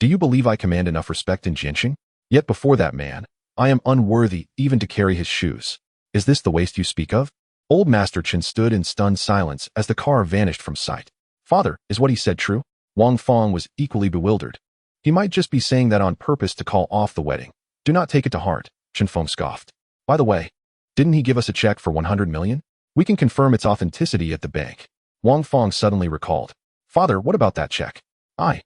Do you believe I command enough respect in Jiancheng? Yet before that man, I am unworthy even to carry his shoes. Is this the waste you speak of? Old Master Chen stood in stunned silence as the car vanished from sight. Father, is what he said true? Wang Fong was equally bewildered. He might just be saying that on purpose to call off the wedding. Do not take it to heart, Chen Feng scoffed. By the way, didn't he give us a check for 100 million? We can confirm its authenticity at the bank. Wang Fong suddenly recalled. Father, what about that check? I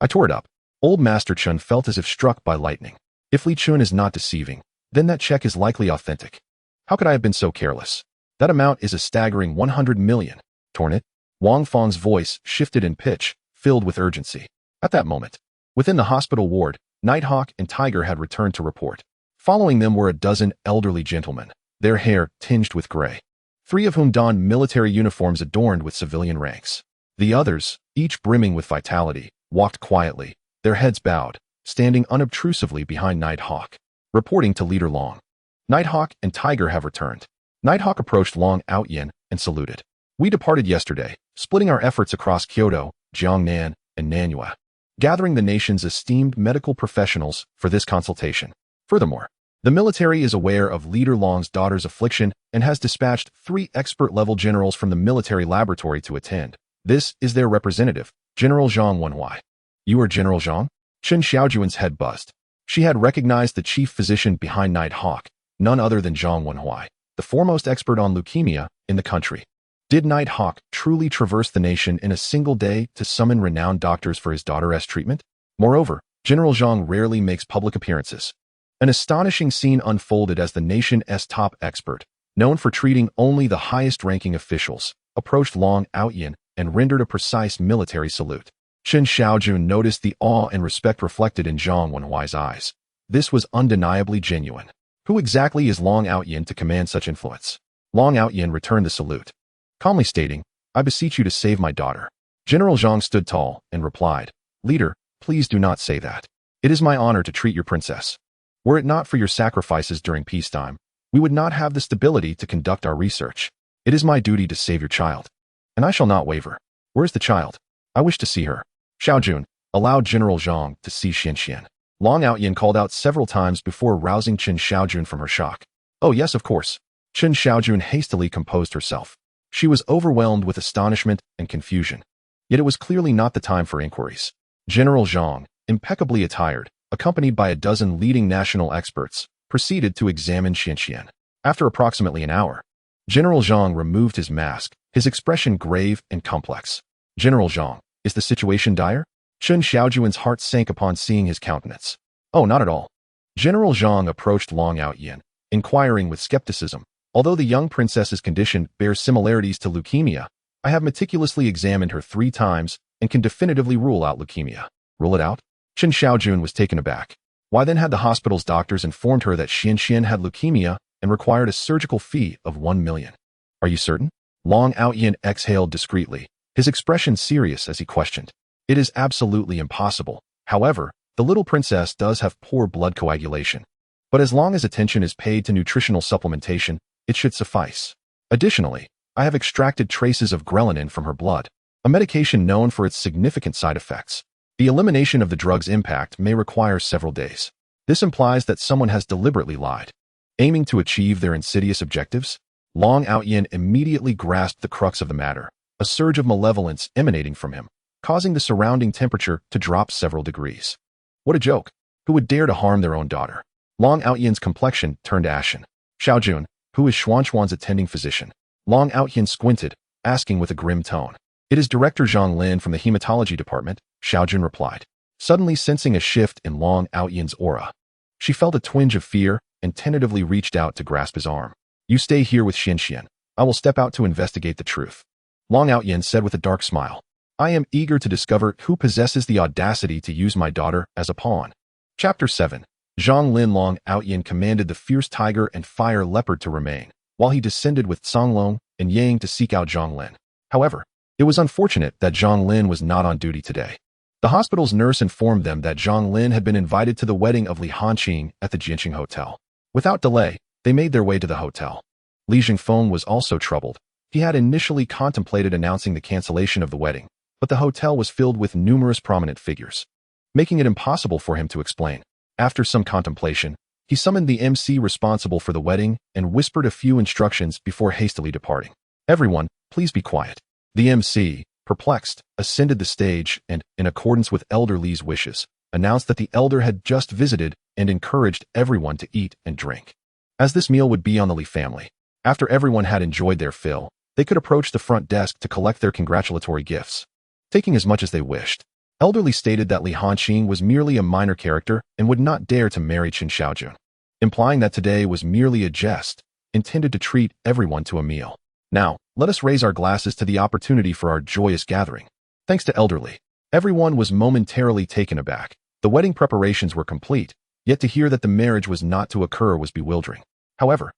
tore it up. Old Master Chen felt as if struck by lightning. If Li Chun is not deceiving, then that check is likely authentic. How could I have been so careless? That amount is a staggering 100 million. Torn it? Wang Fong's voice shifted in pitch, filled with urgency. At that moment, within the hospital ward, Nighthawk and Tiger had returned to report. Following them were a dozen elderly gentlemen, their hair tinged with gray, 3 of whom donned military uniforms adorned with civilian ranks. The others, each brimming with vitality, walked quietly, their heads bowed, standing unobtrusively behind Nighthawk, reporting to Leader Long. Nighthawk and Tiger have returned. Nighthawk approached Long Aotian and saluted. We departed yesterday, splitting our efforts across Kyoto, Jiangnan, and Nanyue. gathering the nation's esteemed medical professionals for this consultation. Furthermore, the military is aware of Leader Long's daughter's affliction and has dispatched 3 expert-level generals from the military laboratory to attend. This is their representative, General Zhang Wenhui. You are General Zhang? Chen Xiaojun's head buzzed. She had recognized the chief physician behind Night Hawk, none other than Zhang Wenhui, the foremost expert on leukemia in the country. Did Night Hawk truly traverse the nation in a single day to summon renowned doctors for his daughter's treatment? Moreover, General Zhang rarely makes public appearances. An astonishing scene unfolded as the nation's top expert, known for treating only the highest-ranking officials, approached Long Aotian and rendered a precise military salute. Chen Xiaojun noticed the awe and respect reflected in Zhang Wenhui's eyes. This was undeniably genuine. Who exactly is Long Aotian to command such influence? Long Aotian returned the salute, calmly stating, "I beseech you to save my daughter." General Zhang stood tall and replied, "Leader, please do not say that. It is my honor to treat your princess. Were it not for your sacrifices during peacetime, we would not have the stability to conduct our research. It is my duty to save your child, and I shall not waver. Where is the child? I wish to see her." Xiaojun allowed General Zhang to see Xuanxuan. Long Aotian called out several times before rousing Chen Xiaojun from her shock. "Oh yes, of course." Chen Xiaojun hastily composed herself. She was overwhelmed with astonishment and confusion. Yet it was clearly not the time for inquiries. General Zhang, impeccably attired, accompanied by a dozen leading national experts, proceeded to examine Xuanxuan. After approximately an hour, General Zhang removed his mask, his expression grave and complex. "General Zhang, is the situation dire?" Chen Xiaojun's heart sank upon seeing his countenance. "Oh, not at all." General Zhang approached Long Aotian, inquiring with skepticism. "Although the young princess's condition bears similarities to leukemia, I have meticulously examined her 3 times and can definitively rule out leukemia." "Rule it out?" Chen Xiaojun was taken aback. Why then had the hospital's doctors informed her that Xuanxuan had leukemia and required a surgical fee of 1 million? "Are you certain?" Long Aotian exhaled discreetly, his expression serious as he questioned. "It is absolutely impossible. However, the little princess does have poor blood coagulation. But as long as attention is paid to nutritional supplementation, it should suffice. Additionally, I have extracted traces of ghrelin from her blood, a medication known for its significant side effects. The elimination of the drug's impact may require several days. This implies that someone has deliberately lied, aiming to achieve their insidious objectives." Long Aotian immediately grasped the crux of the matter, a surge of malevolence emanating from him, causing the surrounding temperature to drop several degrees. What a joke! Who would dare to harm their own daughter? Long Aotian's complexion turned ashen. "Xiaojun, who is Xuanxuan's attending physician?" Long Aotian squinted, asking with a grim tone. "It is Director Zhang Lin from the hematology department," Xiaojun replied, suddenly sensing a shift in Long Aotian's aura. She felt a twinge of fear and tentatively reached out to grasp his arm. "You stay here with Xuanxuan. I will step out to investigate the truth." Long Aotian said with a dark smile, "I am eager to discover who possesses the audacity to use my daughter as a pawn." Chapter 7. Zhang Lin. Long Aotian commanded the fierce tiger and fire leopard to remain, while he descended with Songlong and Yang to seek out Zhang Lin. However, it was unfortunate that Zhang Lin was not on duty today. The hospital's nurse informed them that Zhang Lin had been invited to the wedding of Li Hanqing at the Jiancheng hotel. Without delay, they made their way to the hotel. Li Jingfeng was also troubled. He had initially contemplated announcing the cancellation of the wedding, but the hotel was filled with numerous prominent figures, making it impossible for him to explain. After some contemplation, he summoned the MC responsible for the wedding and whispered a few instructions before hastily departing. "Everyone, please be quiet." The MC, perplexed, ascended the stage and, in accordance with Elder Li's wishes, announced that the elder had just visited and encouraged everyone to eat and drink, as this meal would be on the Li family. After everyone had enjoyed their fill, they could approach the front desk to collect their congratulatory gifts, taking as much as they wished. Elder Li stated that Li Hanqing was merely a minor character and would not dare to marry Chen Xiaojun, implying that today was merely a jest, intended to treat everyone to a meal. "Now, let us raise our glasses to the opportunity for our joyous gathering." Thanks to Elder Li, everyone was momentarily taken aback. The wedding preparations were complete, yet to hear that the marriage was not to occur was bewildering. However,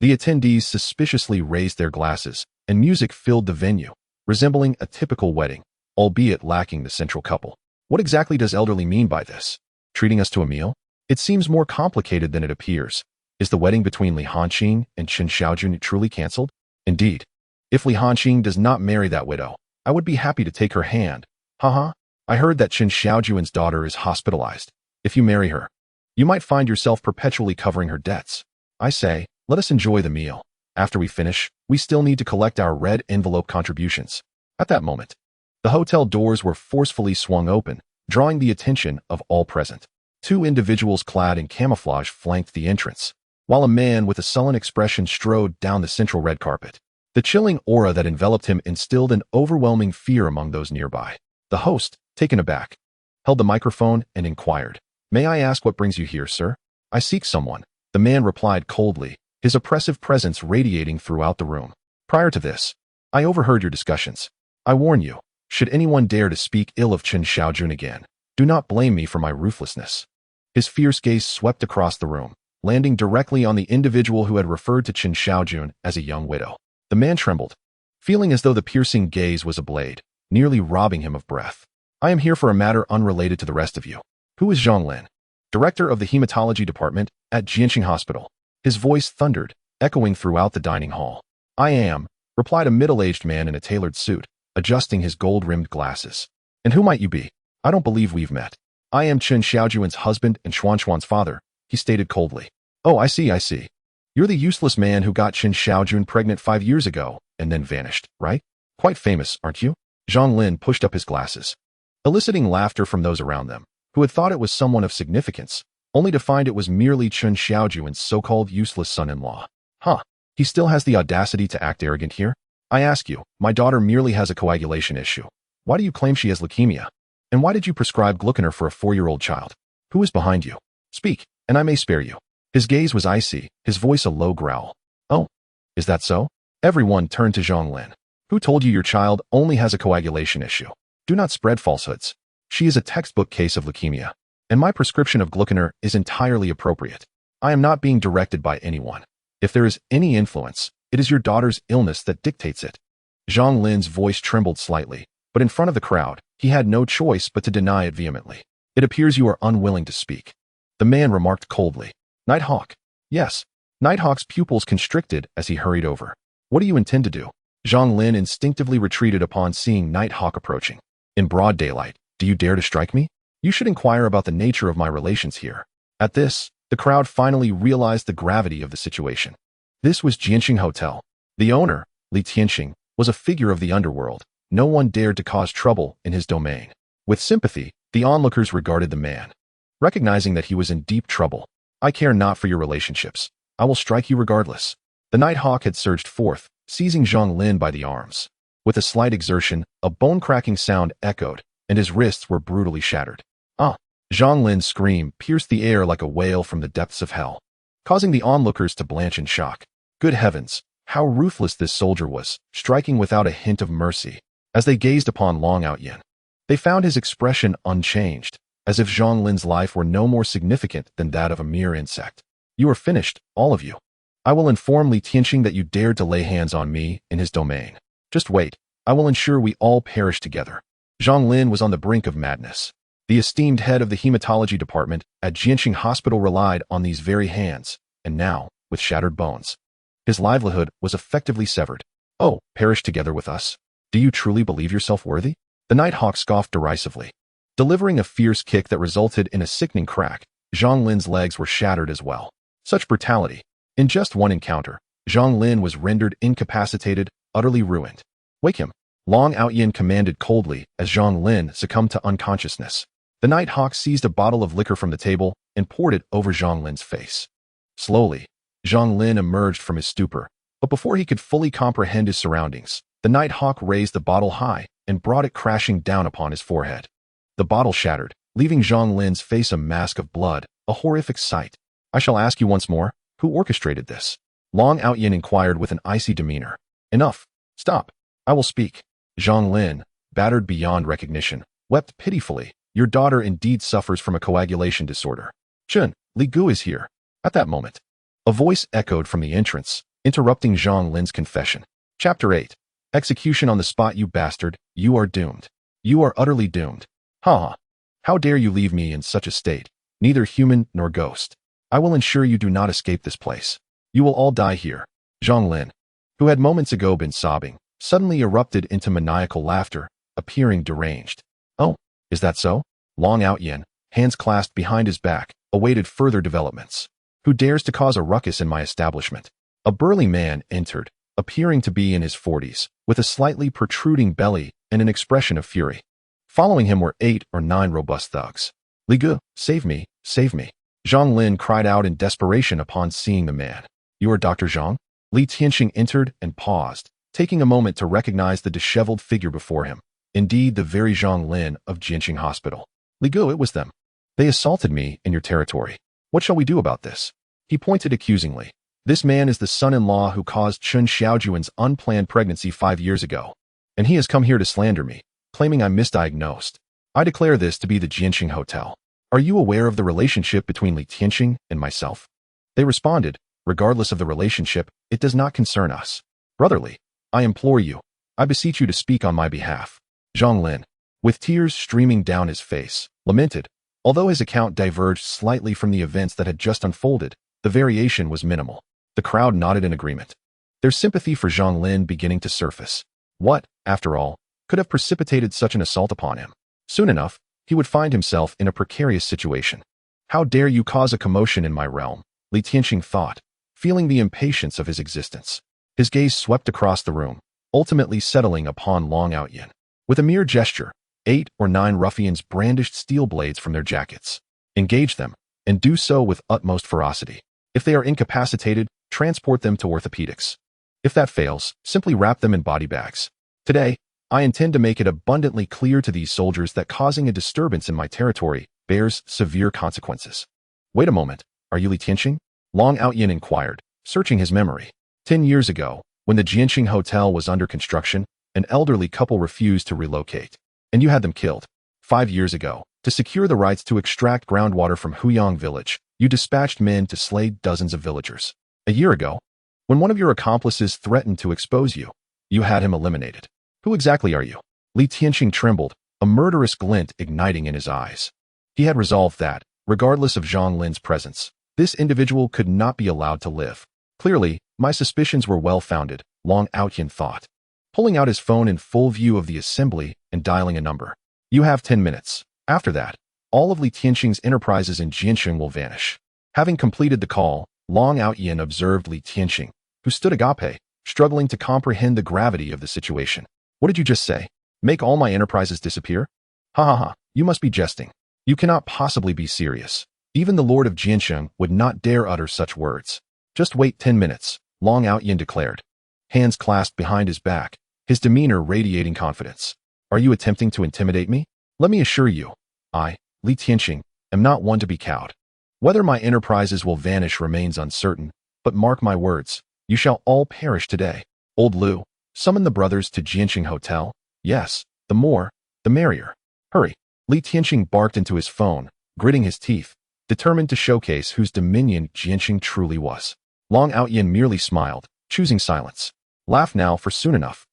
the attendees suspiciously raised their glasses, and music filled the venue, resembling a typical wedding, albeit lacking the central couple. What exactly does Elder Li mean by this? Treating us to a meal? It seems more complicated than it appears. Is the wedding between Li Hanqing and Chen Xiaojun truly cancelled? Indeed. If Li Hanqing does not marry that widow, I would be happy to take her hand. Haha. I heard that Chen Xiaojun's daughter is hospitalized. If you marry her, you might find yourself perpetually covering her debts. I say, let us enjoy the meal. After we finish, we still need to collect our red envelope contributions. At that moment, the hotel doors were forcefully swung open, drawing the attention of all present. Two individuals clad in camouflage flanked the entrance, while a man with a sullen expression strode down the central red carpet. The chilling aura that enveloped him instilled an overwhelming fear among those nearby. The host, taken aback, held the microphone and inquired, "May I ask what brings you here, sir?" "I seek someone," the man replied coldly, his oppressive presence radiating throughout the room. "Prior to this, I overheard your discussions. I warn you, should anyone dare to speak ill of Chen Xiaojun again, do not blame me for my ruthlessness." His fierce gaze swept across the room, landing directly on the individual who had referred to Chen Xiaojun as a young widow. The man trembled, feeling as though the piercing gaze was a blade, nearly robbing him of breath. "I am here for a matter unrelated to the rest of you. Who is Zhang Lin, director of the hematology department at Jiancheng Hospital?" His voice thundered, echoing throughout the dining hall. "I am," replied a middle-aged man in a tailored suit, adjusting his gold-rimmed glasses. "And who might you be? I don't believe we've met." "I am Chen Xiaojun's husband and Xuanxuan's father," he stated coldly. "Oh, I see. You're the useless man who got Chen Xiaojun pregnant 5 years ago and then vanished, right? Quite famous, aren't you?" Zhang Lin pushed up his glasses, eliciting laughter from those around them, who had thought it was someone of significance, only to find it was merely Chen Xiaojun's so-called useless son-in-law. "Huh, he still has the audacity to act arrogant here? I ask you, my daughter merely has a coagulation issue. Why do you claim she has leukemia? And why did you prescribe gluconer for a 4-year-old child? Who is behind you? Speak, and I may spare you." His gaze was icy, his voice a low growl. "Oh, is that so?" Everyone turned to Zhang Lin. "Who told you your child only has a coagulation issue? Do not spread falsehoods. She is a textbook case of leukemia, and my prescription of gluconer is entirely appropriate. I am not being directed by anyone. If there is any influence, it is your daughter's illness that dictates it." Zhang Lin's voice trembled slightly, but in front of the crowd, he had no choice but to deny it vehemently. "It appears you are unwilling to speak," the man remarked coldly. "Nighthawk." "Yes." Nighthawk's pupils constricted as he hurried over. "What do you intend to do?" Zhang Lin instinctively retreated upon seeing Nighthawk approaching. "In broad daylight, do you dare to strike me? You should inquire about the nature of my relations here." At this, the crowd finally realized the gravity of the situation. This was Jiancheng Hotel. The owner, Li Tianxing, was a figure of the underworld. No one dared to cause trouble in his domain. With sympathy, the onlookers regarded the man. Recognizing that he was in deep trouble, "I care not for your relationships. I will strike you regardless." The Nighthawk had surged forth, seizing Zhang Lin by the arms. With a slight exertion, a bone-cracking sound echoed, and his wrists were brutally shattered. "Ah!" Zhang Lin's scream pierced the air like a wail from the depths of hell, causing the onlookers to blanch in shock. Good heavens, how ruthless this soldier was, striking without a hint of mercy. As they gazed upon Longchao, they found his expression unchanged, as if Zhang Lin's life were no more significant than that of a mere insect. "You are finished, all of you. I will inform Li Tianxing that you dared to lay hands on me in his domain. Just wait, I will ensure we all perish together." Zhang Lin was on the brink of madness. The esteemed head of the hematology department at Jiancheng Hospital relied on these very hands, and now, with shattered bones, his livelihood was effectively severed. "Oh, perish together with us? Do you truly believe yourself worthy?" The Nighthawk scoffed derisively. Delivering a fierce kick that resulted in a sickening crack, Zhang Lin's legs were shattered as well. Such brutality. In just one encounter, Zhang Lin was rendered incapacitated, utterly ruined. "Wake him," Longchao commanded coldly as Zhang Lin succumbed to unconsciousness. The Nighthawk seized a bottle of liquor from the table and poured it over Zhang Lin's face. Slowly, Zhang Lin emerged from his stupor, but before he could fully comprehend his surroundings, the Nighthawk raised the bottle high and brought it crashing down upon his forehead. The bottle shattered, leaving Zhang Lin's face a mask of blood, a horrific sight. "I shall ask you once more, who orchestrated this?" Longchao inquired with an icy demeanor. "Enough. Stop. I will speak." Zhang Lin, battered beyond recognition, wept pitifully. "Your daughter indeed suffers from a coagulation disorder. Chen, Li Gu is here." At that moment, a voice echoed from the entrance, interrupting Zhang Lin's confession. Chapter 8. Execution on the spot. "You bastard, you are doomed. You are utterly doomed. Ha ha. How dare you leave me in such a state, neither human nor ghost? I will ensure you do not escape this place. You will all die here." Zhang Lin, who had moments ago been sobbing, suddenly erupted into maniacal laughter, appearing deranged. "Oh, Is that so? Long Aotian, hands clasped behind his back, awaited further developments. Who dares to cause a ruckus in my establishment? A burly man entered, appearing to be in his 40s, with a slightly protruding belly and an expression of fury. Following him were 8 or 9 robust thugs. "Li Gu, save me, save me." Zhang Lin cried out in desperation upon seeing the man. "You are Dr. Zhang?" Li Tianxing entered and paused, taking a moment to recognize the disheveled figure before him. Indeed, the very Zhang Lin of Jiancheng Hospital. "Li Gu, it was them. They assaulted me in your territory. What shall we do about this?" He pointed accusingly. "This man is the son-in-law who caused Chen Xiaojun's unplanned pregnancy 5 years ago, and he has come here to slander me, claiming I'm misdiagnosed. I declare this to be the Jiancheng Hotel. Are you aware of the relationship between Li Tianxing and myself?" They responded, "Regardless of the relationship, it does not concern us. Brotherly, I implore you, I beseech you to speak on my behalf." Zhang Lin, with tears streaming down his face, lamented. Although his account diverged slightly from the events that had just unfolded, the variation was minimal. The crowd nodded in agreement, their sympathy for Zhang Lin beginning to surface. What, after all, could have precipitated such an assault upon him? Soon enough, he would find himself in a precarious situation. "How dare you cause a commotion in my realm?" Li Tianxing thought, feeling the impatience of his existence. His gaze swept across the room, ultimately settling upon Long Aotian. With a mere gesture, 8 or 9 ruffians brandished steel blades from their jackets. "Engage them, and do so with utmost ferocity. If they are incapacitated, transport them to orthopedics. If that fails, simply wrap them in body bags. Today, I intend to make it abundantly clear to these soldiers that causing a disturbance in my territory bears severe consequences." "Wait a moment, are you Li Tianxing?" Long Aotian inquired, searching his memory. 10 years ago, when the Jiancheng Hotel was under construction, an elderly couple refused to relocate, and you had them killed. 5 years ago, to secure the rights to extract groundwater from Huyang village, you dispatched men to slay dozens of villagers. A year ago, when one of your accomplices threatened to expose you, you had him eliminated. Who exactly are you? Li Tianxing trembled, a murderous glint igniting in his eyes. He had resolved that, regardless of Zhang Lin's presence, this individual could not be allowed to live. Clearly, my suspicions were well-founded, Long Aotian thought, pulling out his phone in full view of the assembly and dialing a number. "You have 10 minutes. After that, all of Li Tianxing's enterprises in Jiancheng will vanish." Having completed the call, Long Aotian observed Li Tianxing, who stood agape, struggling to comprehend the gravity of the situation. "What did you just say? Make all my enterprises disappear? Ha ha ha, you must be jesting. You cannot possibly be serious. Even the Lord of Jiancheng would not dare utter such words." "Just wait 10 minutes, Long Aotian declared, hands clasped behind his back, his demeanor radiating confidence. "Are you attempting to intimidate me? Let me assure you, I, Li Tianxing, am not one to be cowed. Whether my enterprises will vanish remains uncertain, but mark my words, you shall all perish today. Old Lu, summon the brothers to Jiancheng Hotel. Yes, the more, the merrier. Hurry." Li Tianxing barked into his phone, gritting his teeth, determined to showcase whose dominion Jiancheng truly was. Long Aotian merely smiled, choosing silence. "Laugh now, for soon enough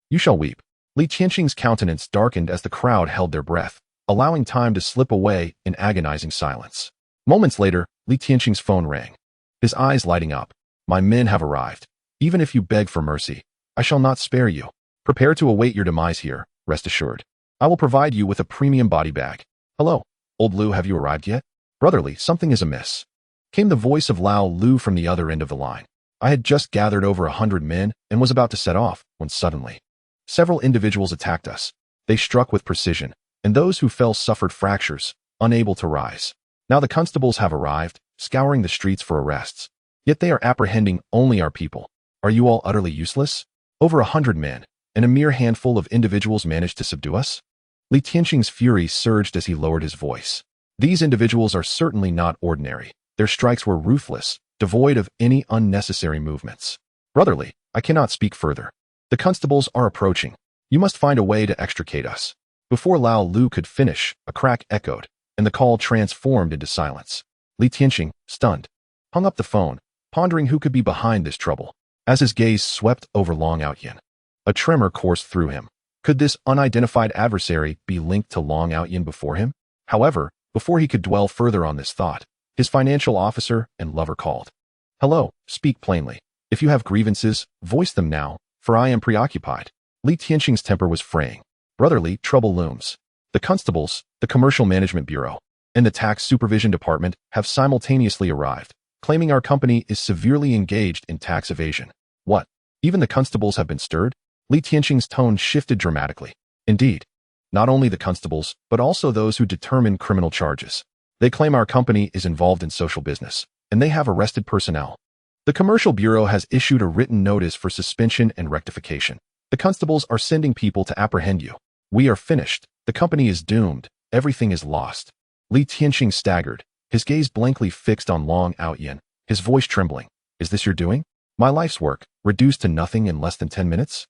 you shall weep." Li Tianxing's countenance darkened as the crowd held their breath, allowing time to slip away in agonizing silence. Moments later, Li Tianxing's phone rang, his eyes lighting up. "My men have arrived. Even if you beg for mercy, I shall not spare you. Prepare to await your demise here, rest assured. I will provide you with a premium body bag." "Hello, old Lu, have you arrived yet?" "Brotherly, something is amiss," came the voice of Lao Lu from the other end of the line. "I had just gathered over 100 men and was about to set off, when suddenly, several individuals attacked us. They struck with precision, and those who fell suffered fractures, unable to rise. Now the constables have arrived, scouring the streets for arrests. Yet they are apprehending only our people. Are you all utterly useless? Over 100 men, and a mere handful of individuals managed to subdue us?" Li Tianxing's fury surged as he lowered his voice. "These individuals are certainly not ordinary. Their strikes were ruthless, devoid of any unnecessary movements. Brotherly, I cannot speak further. The constables are approaching. You must find a way to extricate us." Before Lao Lu could finish, a crack echoed, and the call transformed into silence. Li Tianxing, stunned, hung up the phone, pondering who could be behind this trouble. As his gaze swept over Long Aotian, a tremor coursed through him. Could this unidentified adversary be linked to Long Aotian before him? However, before he could dwell further on this thought, his financial officer and lover called. "Hello, speak plainly. If you have grievances, voice them now, for I am preoccupied." Li Tianxing's temper was fraying. "Brotherly, trouble looms. The constables, the Commercial Management Bureau, and the Tax Supervision Department have simultaneously arrived, claiming our company is severely engaged in tax evasion. What? Even the constables have been stirred? Li Tianxing's tone shifted dramatically. Indeed, not only the constables, but also those who determine criminal charges. They claim our company is involved in social business, and they have arrested personnel. The Commercial Bureau has issued a written notice for suspension and rectification. The constables are sending people to apprehend you. We are finished. The company is doomed. Everything is lost. Li Tianxing staggered, his gaze blankly fixed on Long Aotian, his voice trembling. Is this your doing? My life's work, reduced to nothing in less than 10 minutes?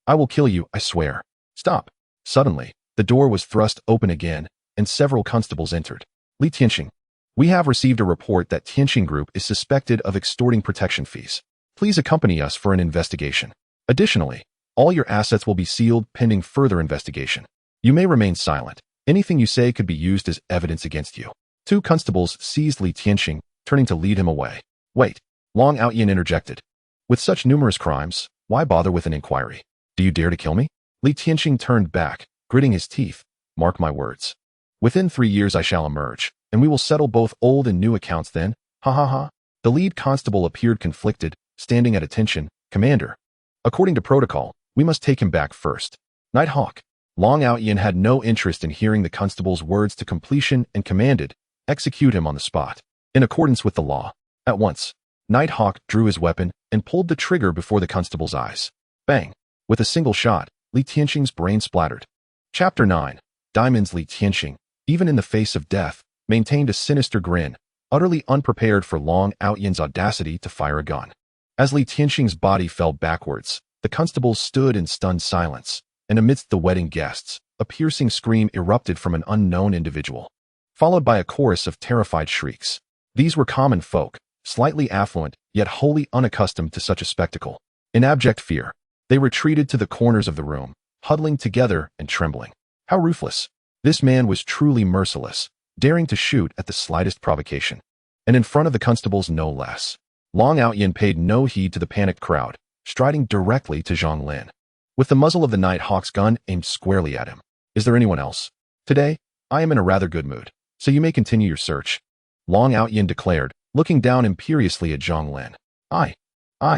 I will kill you, I swear. Stop. Suddenly, the door was thrust open again, and several constables entered. Li Tianxing, we have received a report that Tianxing Group is suspected of extorting protection fees. Please accompany us for an investigation. Additionally, all your assets will be sealed pending further investigation. You may remain silent. Anything you say could be used as evidence against you. Two constables seized Li Tianxing, turning to lead him away. Wait, Long Aotian interjected. With such numerous crimes, why bother with an inquiry? Do you dare to kill me? Li Tianxing turned back, gritting his teeth. Mark my words. Within 3 years I shall emerge, and we will settle both old and new accounts then. Ha ha ha. The lead constable appeared conflicted, standing at attention. Commander, according to protocol, we must take him back first. Nighthawk. Long Aotian had no interest in hearing the constable's words to completion and commanded, execute him on the spot, in accordance with the law. At once, Nighthawk drew his weapon and pulled the trigger before the constable's eyes. Bang! With a single shot, Li Tianxing's brain splattered. Chapter 9. Diamonds. Li Tianxing, even in the face of death, maintained a sinister grin, utterly unprepared for Long Aotian's audacity to fire a gun. As Li Tianxing's body fell backwards, the constables stood in stunned silence, and amidst the wedding guests, a piercing scream erupted from an unknown individual, followed by a chorus of terrified shrieks. These were common folk, slightly affluent, yet wholly unaccustomed to such a spectacle. In abject fear, they retreated to the corners of the room, huddling together and trembling. How ruthless! This man was truly merciless, daring to shoot at the slightest provocation. And in front of the constables no less. Long Aotian paid no heed to the panicked crowd, striding directly to Zhang Lin, with the muzzle of the Nighthawk's gun aimed squarely at him. Is there anyone else? Today, I am in a rather good mood, so you may continue your search. Long Aotian declared, looking down imperiously at Zhang Lin.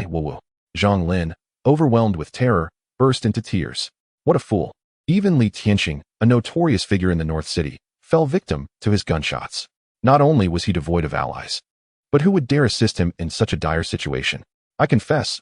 Woo. Zhang Lin, overwhelmed with terror, burst into tears. What a fool. Even Li Tianxing, a notorious figure in the North City, fell victim to his gunshots. Not only was he devoid of allies, but who would dare assist him in such a dire situation? I confess.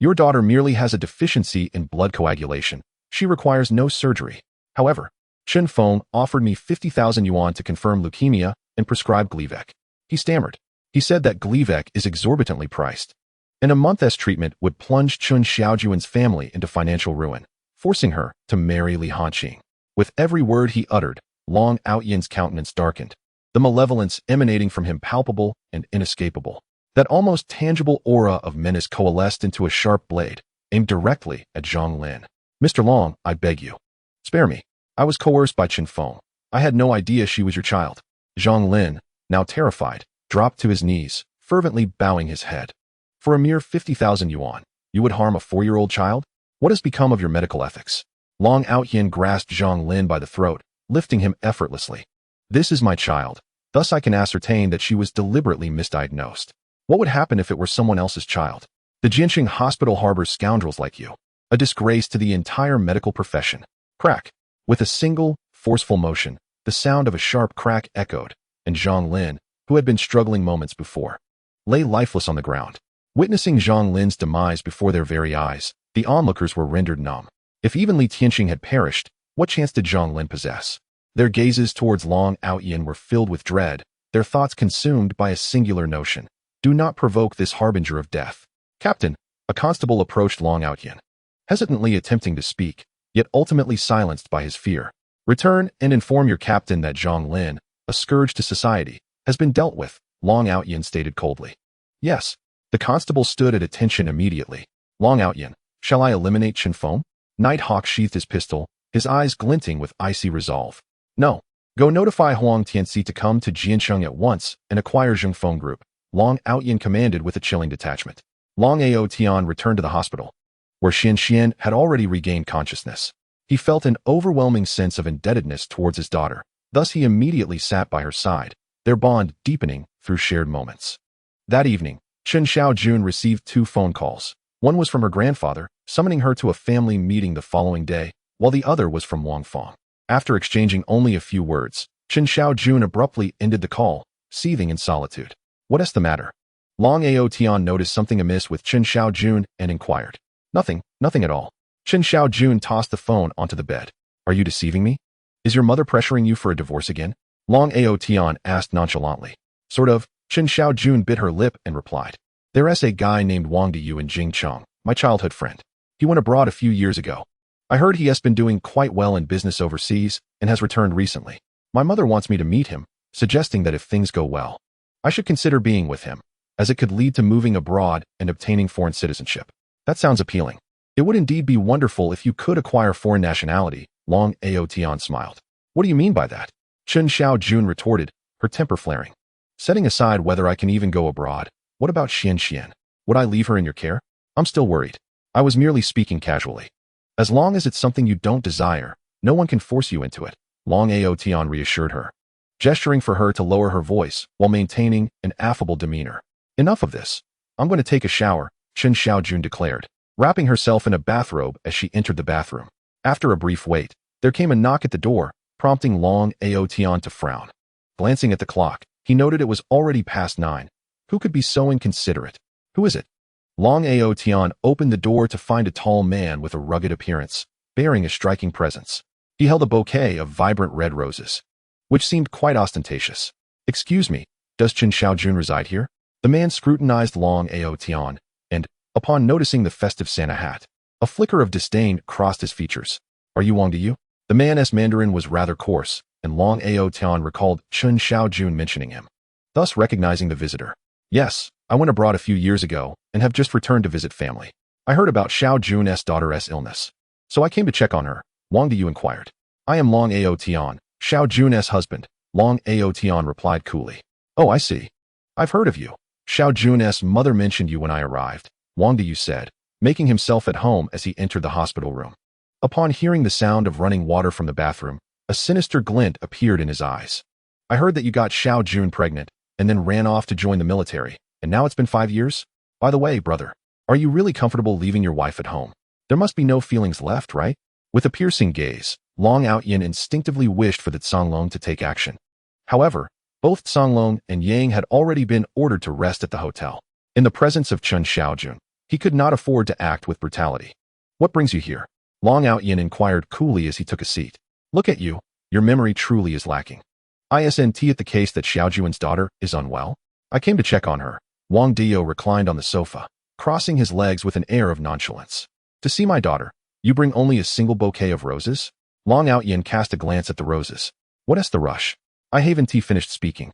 Your daughter merely has a deficiency in blood coagulation. She requires no surgery. However, Chen Feng offered me 50,000 yuan to confirm leukemia and prescribe Gleevec. He stammered. He said that Gleevec is exorbitantly priced, and a month's treatment would plunge Chen Xiaojun's family into financial ruin, forcing her to marry Li Hanqing. With every word he uttered, Long Aotian's countenance darkened, the malevolence emanating from him palpable and inescapable. That almost tangible aura of menace coalesced into a sharp blade, aimed directly at Zhang Lin. Mr. Long, I beg you. Spare me. I was coerced by Chen Feng. I had no idea she was your child. Zhang Lin, now terrified, dropped to his knees, fervently bowing his head. For a mere 50,000 yuan, you would harm a 4-year-old child? What has become of your medical ethics? Long Aotian grasped Zhang Lin by the throat, lifting him effortlessly. This is my child. Thus I can ascertain that she was deliberately misdiagnosed. What would happen if it were someone else's child? The Jiancheng hospital harbors scoundrels like you. A disgrace to the entire medical profession. Crack. With a single, forceful motion, the sound of a sharp crack echoed, and Zhang Lin, who had been struggling moments before, lay lifeless on the ground. Witnessing Zhang Lin's demise before their very eyes, the onlookers were rendered numb. If even Li Tianxing had perished, what chance did Zhang Lin possess? Their gazes towards Long Aotian were filled with dread, their thoughts consumed by a singular notion. Do not provoke this harbinger of death. Captain, a constable approached Long Aotian, hesitantly attempting to speak, yet ultimately silenced by his fear. Return and inform your captain that Zhang Lin, a scourge to society, has been dealt with, Long Aotian stated coldly. Yes. The constable stood at attention immediately. Long Aotian, shall I eliminate Chen Feng? Nighthawk sheathed his pistol, his eyes glinting with icy resolve. No. Go notify Huang Tianxi to come to Jiancheng at once and acquire Zheng Feng Group. Long Aotian commanded with a chilling detachment. Long Aotian returned to the hospital, where Xuanxuan had already regained consciousness. He felt an overwhelming sense of indebtedness towards his daughter. Thus, he immediately sat by her side, their bond deepening through shared moments. That evening, Chen Xiaojun received 2 phone calls. One was from her grandfather, summoning her to a family meeting the following day, while the other was from Wang Feng. After exchanging only a few words, Chen Xiaojun abruptly ended the call, seething in solitude. "What is the matter?" Aotian noticed something amiss with Chen Xiaojun and inquired. Nothing at all." Chen Xiaojun tossed the phone onto the bed. "Are you deceiving me? Is your mother pressuring you for a divorce again?" Aotian asked nonchalantly. "Sort of." Chen Xiaojun bit her lip and replied. "There's a guy named Wang Diyu in Jiancheng, my childhood friend. He went abroad a few years ago. I heard he has been doing quite well in business overseas and has returned recently. My mother wants me to meet him, suggesting that if things go well, I should consider being with him, as it could lead to moving abroad and obtaining foreign citizenship." "That sounds appealing. It would indeed be wonderful if you could acquire foreign nationality," Aotian smiled. "What do you mean by that?" Chen Xiaojun retorted, her temper flaring. "Setting aside whether I can even go abroad, what about Xuanxuan? Would I leave her in your care? I'm still worried. I was merely speaking casually. As long as it's something you don't desire, no one can force you into it," Aotian reassured her, gesturing for her to lower her voice while maintaining an affable demeanor. "Enough of this. I'm going to take a shower," Chen Xiaojun declared, wrapping herself in a bathrobe as she entered the bathroom. After a brief wait, there came a knock at the door, prompting Aotian to frown. Glancing at the clock, he noted it was already past 9. Who could be so inconsiderate? "Who is it?" Aotian opened the door to find a tall man with a rugged appearance, bearing a striking presence. He held a bouquet of vibrant red roses, which seemed quite ostentatious. "Excuse me, does Chen Xiaojun reside here?" The man scrutinized Aotian, and, upon noticing the festive Santa hat, a flicker of disdain crossed his features. "Are you Wang Diyu?" The man's Mandarin was rather coarse, and Aotian recalled Chen Xiaojun mentioning him, thus recognizing the visitor. "Yes, I went abroad a few years ago and have just returned to visit family. I heard about Xiaojun's daughter's illness, so I came to check on her," Wang Diyu inquired. "I am Aotian, Xiaojun's husband," Aotian replied coolly. "Oh, I see. I've heard of you. Xiaojun's mother mentioned you when I arrived," Wang Diyu said, making himself at home as he entered the hospital room. Upon hearing the sound of running water from the bathroom, a sinister glint appeared in his eyes. "I heard that you got Xiaojun pregnant and then ran off to join the military, and now it's been 5 years? By the way, brother, are you really comfortable leaving your wife at home? There must be no feelings left, right?" With a piercing gaze, Aotian instinctively wished for the Songlong to take action. However, both Songlong and Yang had already been ordered to rest at the hotel. In the presence of Chen Xiaojun, he could not afford to act with brutality. "What brings you here?" Aotian inquired coolly as he took a seat. "Look at you, your memory truly is lacking. Isn't it the case that Xiaojun's daughter is unwell? I came to check on her." Wang Diyu reclined on the sofa, crossing his legs with an air of nonchalance. "To see my daughter, you bring only a single bouquet of roses?" Aotian cast a glance at the roses. "What is the rush? I haven't finished speaking."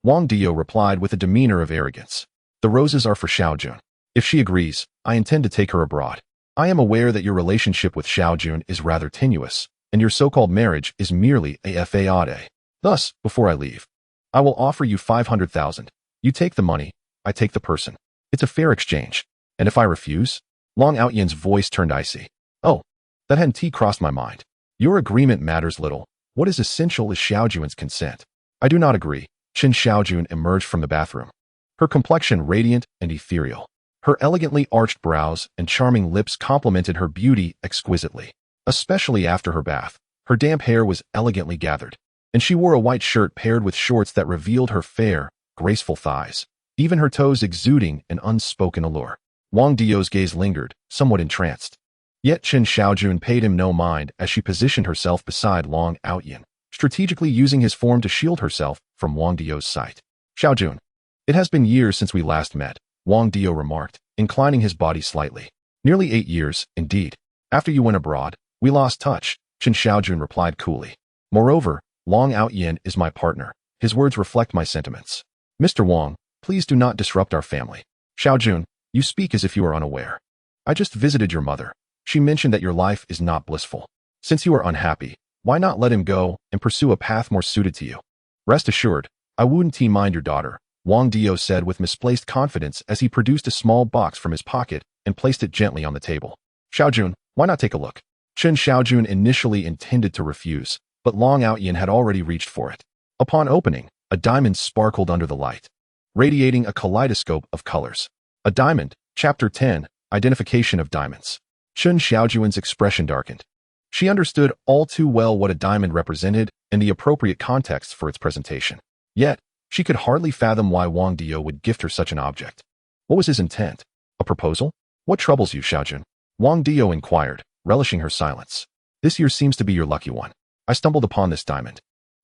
Wang Diyu replied with a demeanor of arrogance. "The roses are for Xiaojun. If she agrees, I intend to take her abroad. I am aware that your relationship with Xiaojun is rather tenuous, and your so-called marriage is merely a fade. Thus, before I leave, I will offer you 500,000. You take the money, I take the person. It's a fair exchange. And if I refuse?" Aotian's voice turned icy. "Oh, that hadn't crossed my mind. Your agreement matters little. What is essential is Xiaojun's consent." "I do not agree." Chen Xiaojun emerged from the bathroom, her complexion radiant and ethereal. Her elegantly arched brows and charming lips complemented her beauty exquisitely. Especially after her bath, her damp hair was elegantly gathered, and she wore a white shirt paired with shorts that revealed her fair, graceful thighs, even her toes exuding an unspoken allure. Wang Diyu's gaze lingered, somewhat entranced. Yet Chen Xiaojun paid him no mind as she positioned herself beside Aotian, strategically using his form to shield herself from Wang Diyu's sight. "Xiaojun, it has been years since we last met," Wang Diyu remarked, inclining his body slightly. "Nearly 8 years, indeed. After you went abroad, we lost touch," Chen Xiaojun replied coolly. "Moreover, Aotian is my partner. His words reflect my sentiments. Mr. Wang, please do not disrupt our family." "Xiaojun, you speak as if you are unaware. I just visited your mother. She mentioned that your life is not blissful. Since you are unhappy, why not let him go and pursue a path more suited to you? Rest assured, I wouldn't mind your daughter," Wang Diyu said with misplaced confidence as he produced a small box from his pocket and placed it gently on the table. "Xiaojun, why not take a look?" Chen Xiaojun initially intended to refuse, but Long Aotian had already reached for it. Upon opening, a diamond sparkled under the light, radiating a kaleidoscope of colors. A diamond, Chapter 10, Identification of Diamonds. Chen Xiaojun's expression darkened. She understood all too well what a diamond represented and the appropriate context for its presentation. Yet, she could hardly fathom why Wang Dio would gift her such an object. What was his intent? A proposal? What troubles you, Xiaojun? Wang Dio inquired, relishing her silence. This year seems to be your lucky one. I stumbled upon this diamond,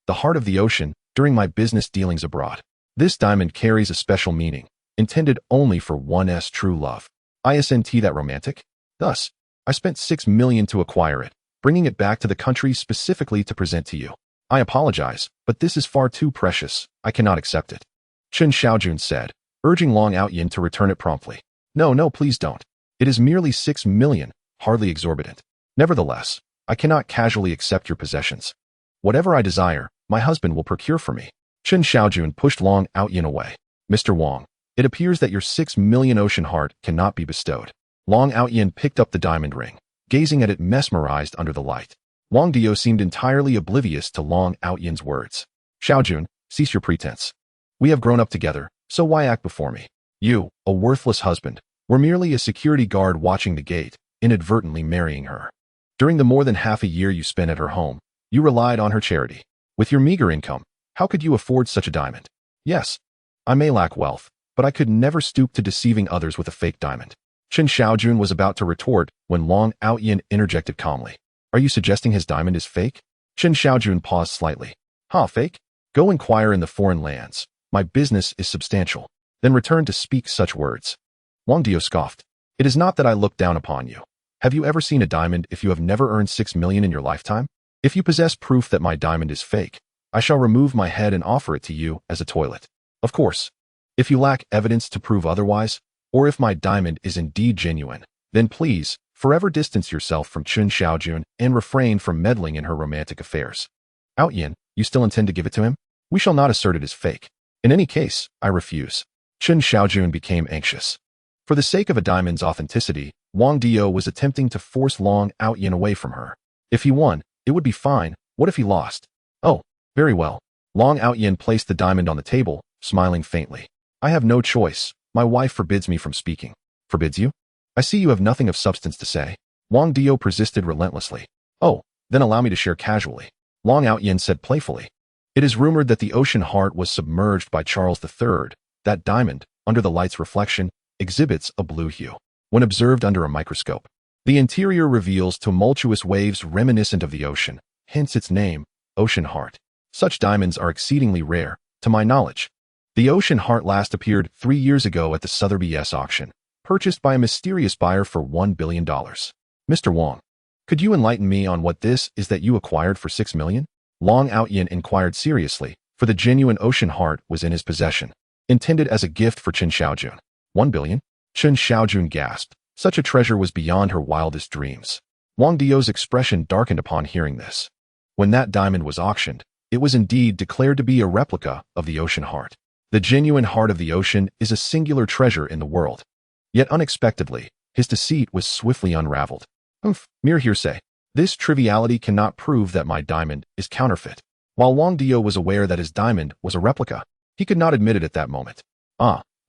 the heart of the ocean, during my business dealings abroad. This diamond carries a special meaning, intended only for one's true love. Isn't that romantic? Thus, I spent 6 million to acquire it, bringing it back to the country specifically to present to you. I apologize, but this is far too precious. I cannot accept it. Chen Xiaojun said, urging Long Aotian to return it promptly. No, please don't. It is merely 6 million, hardly exorbitant. Nevertheless, I cannot casually accept your possessions. Whatever I desire, my husband will procure for me. Chen Xiaojun pushed Long Aotian away. Mr. Wang, it appears that your 6 million ocean heart cannot be bestowed. Long Aotian picked up the diamond ring, gazing at it mesmerized under the light. Wang Dio seemed entirely oblivious to Long Aotian's words. Xiaojun, cease your pretense. We have grown up together, so why act before me? You, a worthless husband, were merely a security guard watching the gate, inadvertently marrying her. During the more than half a year you spent at her home, you relied on her charity. With your meager income, how could you afford such a diamond? Yes, I may lack wealth, but I could never stoop to deceiving others with a fake diamond. Chen Xiaojun was about to retort when Long Aotian interjected calmly. Are you suggesting his diamond is fake? Chen Xiaojun paused slightly. Fake? Go inquire in the foreign lands. My business is substantial. Then return to speak such words. Wang Dio scoffed. It is not that I look down upon you. Have you ever seen a diamond if you have never earned 6 million in your lifetime? If you possess proof that my diamond is fake, I shall remove my head and offer it to you as a toilet. Of course, if you lack evidence to prove otherwise, or if my diamond is indeed genuine, then please, forever distance yourself from Chen Xiaojun and refrain from meddling in her romantic affairs. Aotian, you still intend to give it to him? We shall not assert it is fake. In any case, I refuse. Chen Xiaojun became anxious. For the sake of a diamond's authenticity, Wang Dio was attempting to force Long Aotian away from her. If he won, it would be fine. What if he lost? Oh, very well. Long Aotian placed the diamond on the table, smiling faintly. I have no choice. My wife forbids me from speaking. Forbids you? I see you have nothing of substance to say. Wang Dio persisted relentlessly. Oh, then allow me to share casually. Long Aotian said playfully. It is rumored that the ocean heart was submerged by Charles III. That diamond, under the light's reflection, exhibits a blue hue. When observed under a microscope, the interior reveals tumultuous waves reminiscent of the ocean, hence its name, ocean heart. Such diamonds are exceedingly rare, to my knowledge. The ocean heart last appeared 3 years ago at the Sotheby's auction, purchased by a mysterious buyer for $1 billion. Mr. Wang, could you enlighten me on what this is that you acquired for 6 million? Long Aotian inquired seriously, for the genuine ocean heart was in his possession, intended as a gift for Chen Xiaojun. 1 billion? Chen Xiaojun gasped. Such a treasure was beyond her wildest dreams. Wang Dio's expression darkened upon hearing this. When that diamond was auctioned, it was indeed declared to be a replica of the ocean heart. The genuine heart of the ocean is a singular treasure in the world. Yet unexpectedly, his deceit was swiftly unraveled. Mere hearsay. This triviality cannot prove that my diamond is counterfeit. While Wang Dio was aware that his diamond was a replica, he could not admit it at that moment.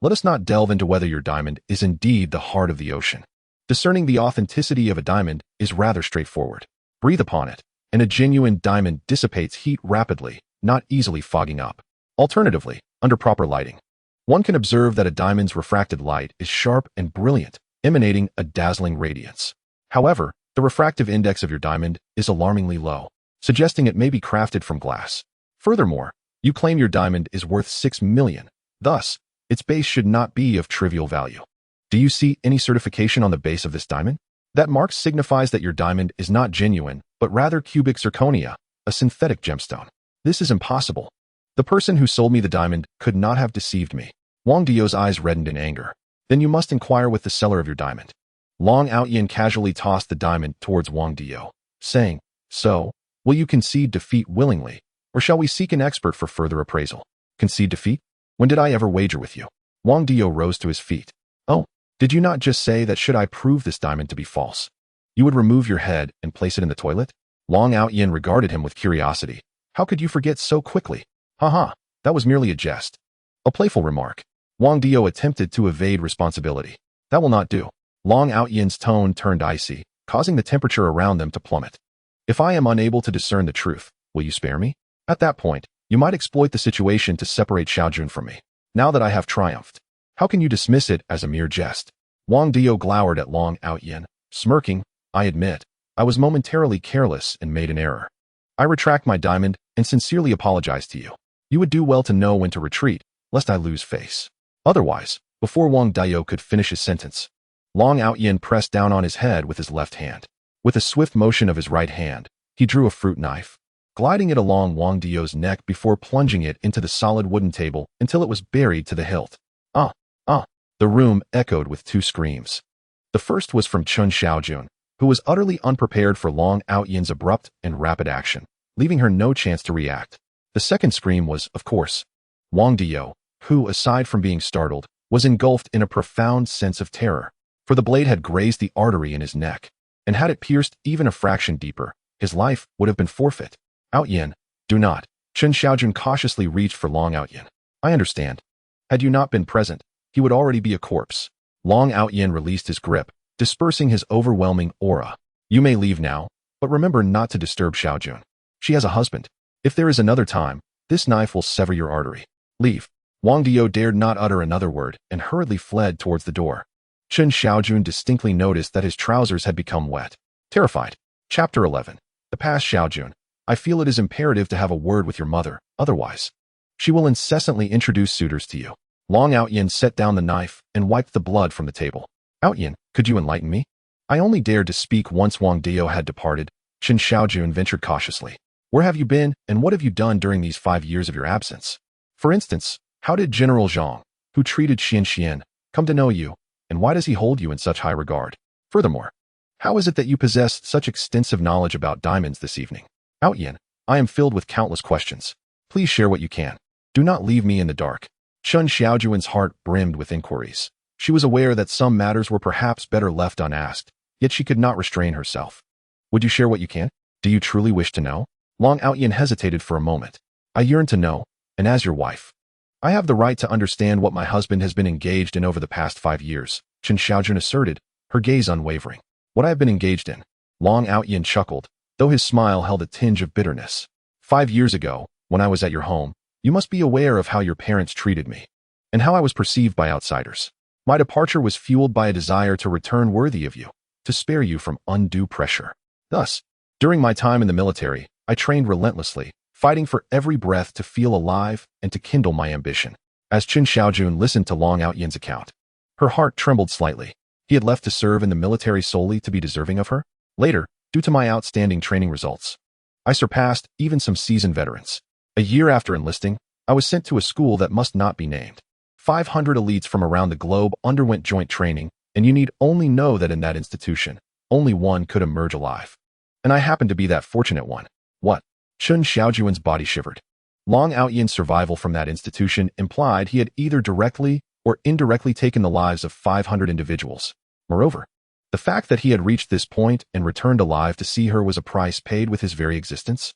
Let us not delve into whether your diamond is indeed the heart of the ocean. Discerning the authenticity of a diamond is rather straightforward. Breathe upon it, and a genuine diamond dissipates heat rapidly, not easily fogging up. Alternatively, under proper lighting, one can observe that a diamond's refracted light is sharp and brilliant, emanating a dazzling radiance. However, the refractive index of your diamond is alarmingly low, suggesting it may be crafted from glass. Furthermore, you claim your diamond is worth 6 million. Thus, its base should not be of trivial value. Do you see any certification on the base of this diamond? That mark signifies that your diamond is not genuine, but rather cubic zirconia, a synthetic gemstone. This is impossible. The person who sold me the diamond could not have deceived me. Wang Dio's eyes reddened in anger. Then you must inquire with the seller of your diamond. Long Aotian casually tossed the diamond towards Wang Dio, saying, So, will you concede defeat willingly, or shall we seek an expert for further appraisal? Concede defeat? When did I ever wager with you? Wang Dio rose to his feet. Oh, did you not just say that should I prove this diamond to be false, You would remove your head and place it in the toilet? Long Aotian regarded him with curiosity. How could you forget so quickly? Haha, that was merely a jest. A playful remark. Wang Dio attempted to evade responsibility. That will not do. Long Aotian's tone turned icy, causing the temperature around them to plummet. If I am unable to discern the truth, will you spare me? At that point, you might exploit the situation to separate Xiaojun from me. Now that I have triumphed, how can you dismiss it as a mere jest? Wang Dio glowered at Long Aotian, smirking. I admit, I was momentarily careless and made an error. I retract my diamond and sincerely apologize to you. You would do well to know when to retreat, lest I lose face. Otherwise, before Wang Dio could finish his sentence, Long Aotian pressed down on his head with his left hand. With a swift motion of his right hand, he drew a fruit knife, gliding it along Wang Dio's neck before plunging it into the solid wooden table until it was buried to the hilt. Ah! Ah! The room echoed with two screams. The first was from Chen Xiaojun, who was utterly unprepared for Long Aotian's abrupt and rapid action, leaving her no chance to react. The second scream was, of course, Wang Dio, who, aside from being startled, was engulfed in a profound sense of terror, for the blade had grazed the artery in his neck, and had it pierced even a fraction deeper, his life would have been forfeit. Aotian, do not. Chen Xiaojun cautiously reached for Long Aotian. I understand. Had you not been present, he would already be a corpse. Long Aotian released his grip, dispersing his overwhelming aura. You may leave now, but remember not to disturb Xiaojun. She has a husband. If there is another time, this knife will sever your artery. Leave. Wang Dio dared not utter another word and hurriedly fled towards the door. Chen Xiaojun distinctly noticed that his trousers had become wet. Terrified. Chapter 11. The past. Xiaojun. I feel it is imperative to have a word with your mother, otherwise she will incessantly introduce suitors to you. Long Aotian set down the knife and wiped the blood from the table. Aotian, could you enlighten me? I only dared to speak once Wang Dio had departed. Chen Xiaojun ventured cautiously. Where have you been, and what have you done during these 5 years of your absence? For instance, how did General Zhang, who treated Xianxuan, come to know you, and why does he hold you in such high regard? Furthermore, how is it that you possess such extensive knowledge about diamonds this evening? Aotian, I am filled with countless questions. Please share what you can. Do not leave me in the dark. Chen Xiaojun's heart brimmed with inquiries. She was aware that some matters were perhaps better left unasked, yet she could not restrain herself. Would you share what you can? Do you truly wish to know? Long Aotian hesitated for a moment. I yearn to know, and as your wife, I have the right to understand what my husband has been engaged in over the past 5 years, Chen Xiaojun asserted, her gaze unwavering. What I have been engaged in. Long Aotian chuckled, though his smile held a tinge of bitterness. 5 years ago, when I was at your home, you must be aware of how your parents treated me, and how I was perceived by outsiders. My departure was fueled by a desire to return worthy of you, to spare you from undue pressure. Thus, during my time in the military, I trained relentlessly, fighting for every breath to feel alive and to kindle my ambition. As Chen Xiaojun listened to Long Aotian's account, her heart trembled slightly. He had left to serve in the military solely to be deserving of her? Later, due to my outstanding training results, I surpassed even some seasoned veterans. A year after enlisting, I was sent to a school that must not be named. 500 elites from around the globe underwent joint training, and you need only know that in that institution, only one could emerge alive. And I happened to be that fortunate one. What? Chen Xiaojun's body shivered. Long Aotian's survival from that institution implied he had either directly or indirectly taken the lives of 500 individuals. Moreover, the fact that he had reached this point and returned alive to see her was a price paid with his very existence.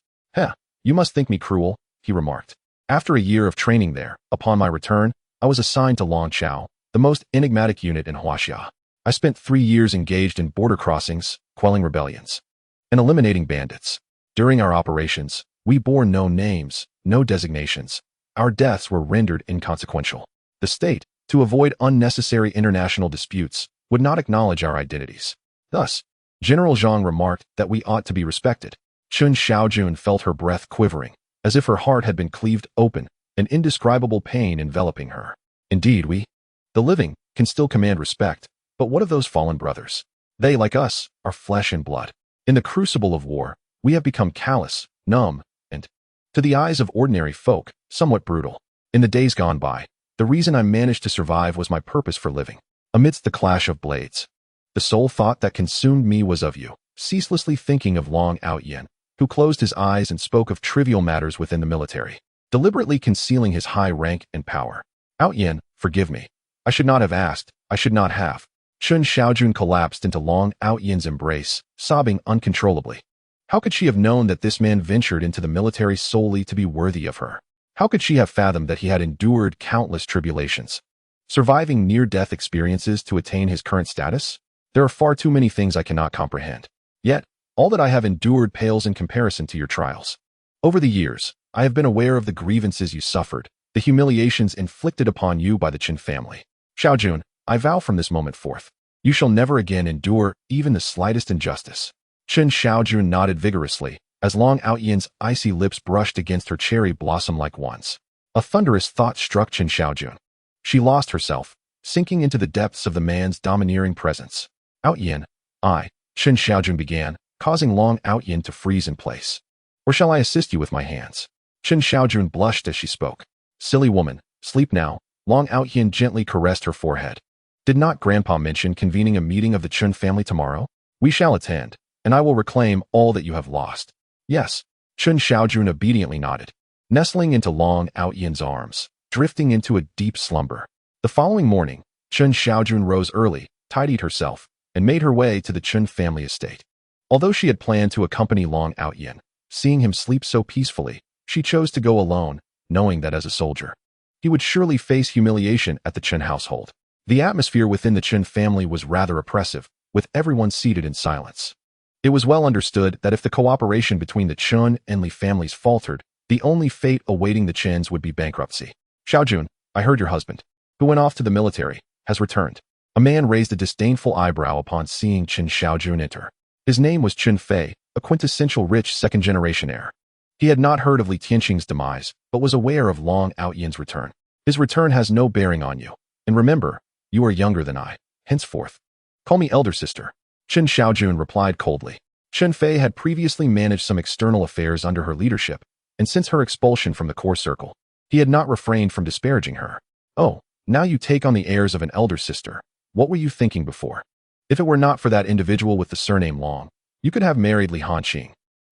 You must think me cruel, he remarked. After a year of training there, upon my return, I was assigned to Longchao, the most enigmatic unit in Huaxia. I spent 3 years engaged in border crossings, quelling rebellions, and eliminating bandits. During our operations, we bore no names, no designations. Our deaths were rendered inconsequential. The state, to avoid unnecessary international disputes, would not acknowledge our identities. Thus, General Zhang remarked that we ought to be respected. Chen Xiaojun felt her breath quivering, as if her heart had been cleaved open, an indescribable pain enveloping her. Indeed, we, the living, can still command respect, but what of those fallen brothers? They, like us, are flesh and blood. In the crucible of war, we have become callous, numb, and, to the eyes of ordinary folk, somewhat brutal. In the days gone by, the reason I managed to survive was my purpose for living. Amidst the clash of blades, the sole thought that consumed me was of you, ceaselessly thinking of Long Aotian, who closed his eyes and spoke of trivial matters within the military, deliberately concealing his high rank and power. Aotian, forgive me. I should not have asked, I should not have. Chen Xiaojun collapsed into Long Aotian's embrace, sobbing uncontrollably. How could she have known that this man ventured into the military solely to be worthy of her? How could she have fathomed that he had endured countless tribulations, surviving near-death experiences to attain his current status? There are far too many things I cannot comprehend. Yet, all that I have endured pales in comparison to your trials. Over the years, I have been aware of the grievances you suffered, the humiliations inflicted upon you by the Chen family. Xiaojun, I vow from this moment forth, you shall never again endure even the slightest injustice. Chen Xiaojun nodded vigorously, as Long Aotian's icy lips brushed against her cherry blossom-like ones. A thunderous thought struck Chen Xiaojun. She lost herself, sinking into the depths of the man's domineering presence. Aotian, Chen Xiaojun began, causing Long Aotian to freeze in place. Or shall I assist you with my hands? Chen Xiaojun blushed as she spoke. Silly woman, sleep now. Long Aotian gently caressed her forehead. Did not Grandpa mention convening a meeting of the Chen family tomorrow? We shall attend, and I will reclaim all that you have lost. Yes. Chen Xiaojun obediently nodded, nestling into Long Aotian's arms, drifting into a deep slumber. The following morning, Chen Xiaojun rose early, tidied herself, and made her way to the Chen family estate. Although she had planned to accompany Long Aotian, seeing him sleep so peacefully, she chose to go alone, knowing that as a soldier, he would surely face humiliation at the Chen household. The atmosphere within the Chen family was rather oppressive, with everyone seated in silence. It was well understood that if the cooperation between the Chen and Li families faltered, the only fate awaiting the Chens would be bankruptcy. Xiaojun, I heard your husband, who went off to the military, has returned. A man raised a disdainful eyebrow upon seeing Chen Xiaojun enter. His name was Chen Fei, a quintessential rich second-generation heir. He had not heard of Li Tianqing's demise, but was aware of Long Aotian's return. His return has no bearing on you. And remember, you are younger than I. Henceforth, call me elder sister. Chen Xiaojun replied coldly. Chen Fei had previously managed some external affairs under her leadership, and since her expulsion from the core circle, he had not refrained from disparaging her. Oh, now you take on the airs of an elder sister. What were you thinking before? If it were not for that individual with the surname Long, you could have married Li Hanqing,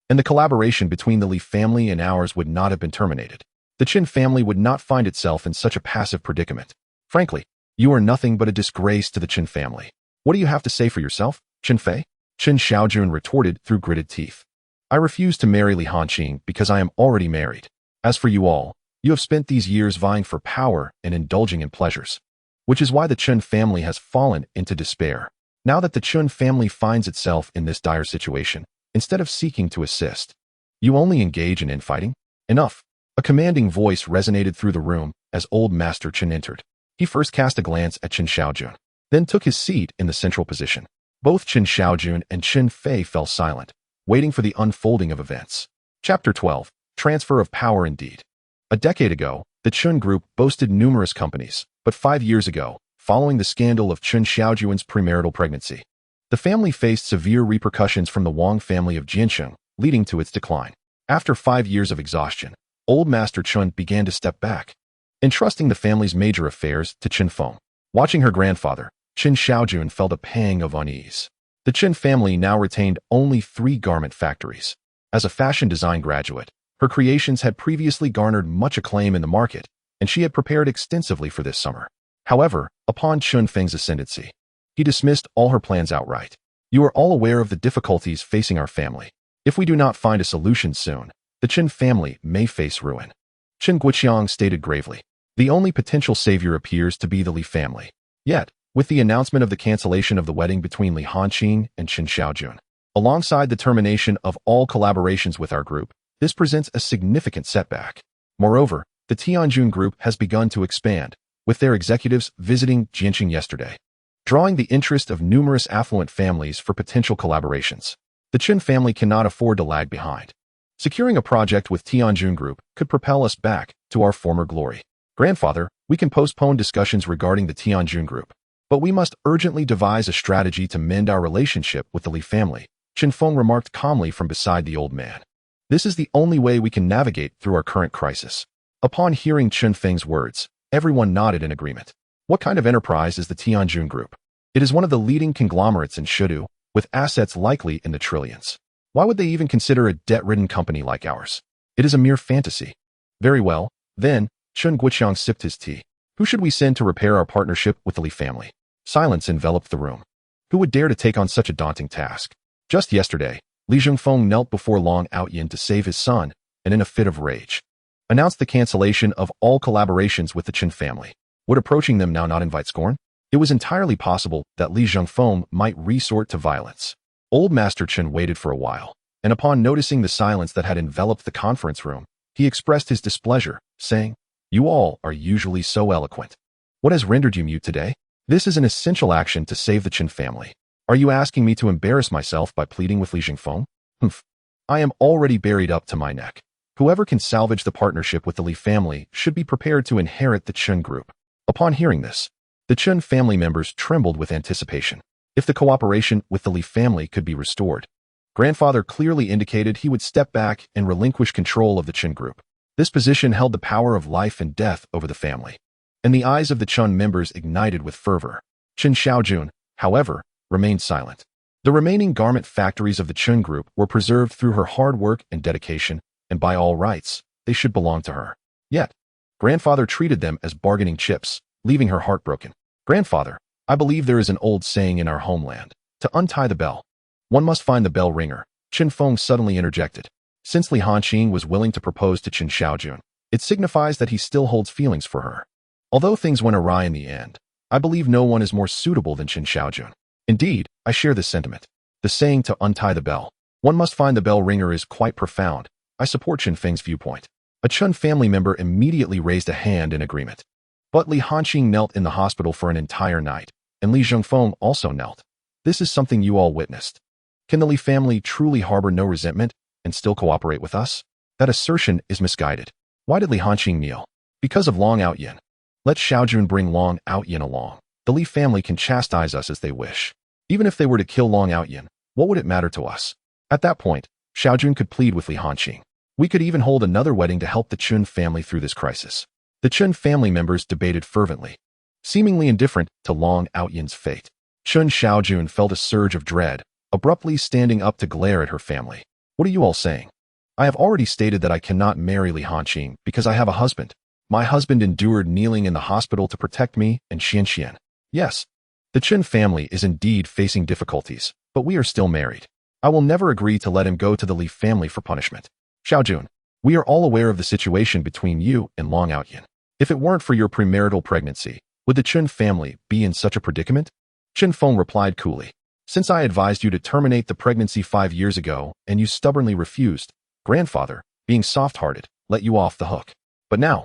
and the collaboration between the Li family and ours would not have been terminated. The Chen family would not find itself in such a passive predicament. Frankly, you are nothing but a disgrace to the Chen family. What do you have to say for yourself, Chen Fei? Chen Xiaojun retorted through gritted teeth. I refuse to marry Li Hanqing because I am already married. As for you all, you have spent these years vying for power and indulging in pleasures, which is why the Chen family has fallen into despair. Now that the Chen family finds itself in this dire situation, instead of seeking to assist, you only engage in infighting? Enough. A commanding voice resonated through the room as old Master Chen entered. He first cast a glance at Chen Xiaojun, then took his seat in the central position. Both Chen Xiaojun and Chen Fei fell silent, waiting for the unfolding of events. Chapter 12. Transfer of Power Indeed. A decade ago, the Chen Group boasted numerous companies, but 5 years ago, following the scandal of Chen Xiaojun's premarital pregnancy, the family faced severe repercussions from the Wang family of Jiancheng, leading to its decline. After 5 years of exhaustion, old Master Chen began to step back, entrusting the family's major affairs to Chen Feng. Watching her grandfather, Chen Xiaojun felt a pang of unease. The Chen family now retained only 3 garment factories. As a fashion design graduate, her creations had previously garnered much acclaim in the market, and she had prepared extensively for this summer. However, upon Chen Feng's ascendancy, he dismissed all her plans outright. You are all aware of the difficulties facing our family. If we do not find a solution soon, the Chen family may face ruin. Chen Guoqiang stated gravely. The only potential savior appears to be the Li family. Yet, with the announcement of the cancellation of the wedding between Li Hanqing and Chen Xiaojun, alongside the termination of all collaborations with our group, this presents a significant setback. Moreover, the Tianjun group has begun to expand, with their executives visiting Jiancheng yesterday, drawing the interest of numerous affluent families for potential collaborations. The Chen family cannot afford to lag behind. Securing a project with Tianjun Group could propel us back to our former glory. Grandfather, we can postpone discussions regarding the Tianjun Group, but we must urgently devise a strategy to mend our relationship with the Li family, Chen Feng remarked calmly from beside the old man. This is the only way we can navigate through our current crisis. Upon hearing Chen Feng's words, everyone nodded in agreement. What kind of enterprise is the Tianjun Group? It is one of the leading conglomerates in Shidu, with assets likely in the trillions. Why would they even consider a debt-ridden company like ours? It is a mere fantasy. Very well, then, Chen Guoqiang sipped his tea. Who should we send to repair our partnership with the Li family? Silence enveloped the room. Who would dare to take on such a daunting task? Just yesterday, Li Zhengfeng knelt before Long Aotian to save his son, and in a fit of rage, announced the cancellation of all collaborations with the Chen family. Would approaching them now not invite scorn? It was entirely possible that Li Zhengfeng might resort to violence. Old Master Chen waited for a while, and upon noticing the silence that had enveloped the conference room, he expressed his displeasure, saying, "You all are usually so eloquent. What has rendered you mute today? This is an essential action to save the Chen family. Are you asking me to embarrass myself by pleading with Li Zhengfeng? Humph. I am already buried up to my neck. Whoever can salvage the partnership with the Li family should be prepared to inherit the Chen group." Upon hearing this, the Chen family members trembled with anticipation. If the cooperation with the Li family could be restored, grandfather clearly indicated he would step back and relinquish control of the Chen group. This position held the power of life and death over the family, and the eyes of the Chen members ignited with fervor. Chen Xiaojun, however, remained silent. The remaining garment factories of the Chen group were preserved through her hard work and dedication, and by all rights, they should belong to her. Yet, grandfather treated them as bargaining chips, leaving her heartbroken. "Grandfather, I believe there is an old saying in our homeland. To untie the bell, one must find the bell ringer." Chen Feng suddenly interjected. Since Li Hanqing was willing to propose to Chen Xiaojun, it signifies that he still holds feelings for her. Although things went awry in the end, I believe no one is more suitable than Chen Xiaojun. Indeed, I share this sentiment. The saying to untie the bell, one must find the bell ringer is quite profound. I support Chen Feng's viewpoint. A Chen family member immediately raised a hand in agreement. But Li Hanqing knelt in the hospital for an entire night, and Li Zhengfeng also knelt. This is something you all witnessed. Can the Li family truly harbor no resentment and still cooperate with us? That assertion is misguided. Why did Li Hanqing kneel? Because of Long Aotian. Let Xiaojun bring Long Aotian along. The Li family can chastise us as they wish. Even if they were to kill Long Aotian, what would it matter to us? At that point, Xiaojun could plead with Li Hanqing. We could even hold another wedding to help the Chen family through this crisis. The Chen family members debated fervently, seemingly indifferent to Long Aotian's fate. Chen Xiaojun felt a surge of dread, abruptly standing up to glare at her family. "What are you all saying? I have already stated that I cannot marry Li Hanqing because I have a husband. My husband endured kneeling in the hospital to protect me and Xuanxuan. Yes, the Chen family is indeed facing difficulties, but we are still married. I will never agree to let him go to the Li family for punishment. Xiaojun, we are all aware of the situation between you and Long Aotian. If it weren't for your premarital pregnancy, would the Chen family be in such a predicament?" Chen Feng replied coolly. "Since I advised you to terminate the pregnancy 5 years ago and you stubbornly refused, grandfather, being soft-hearted, let you off the hook. But now,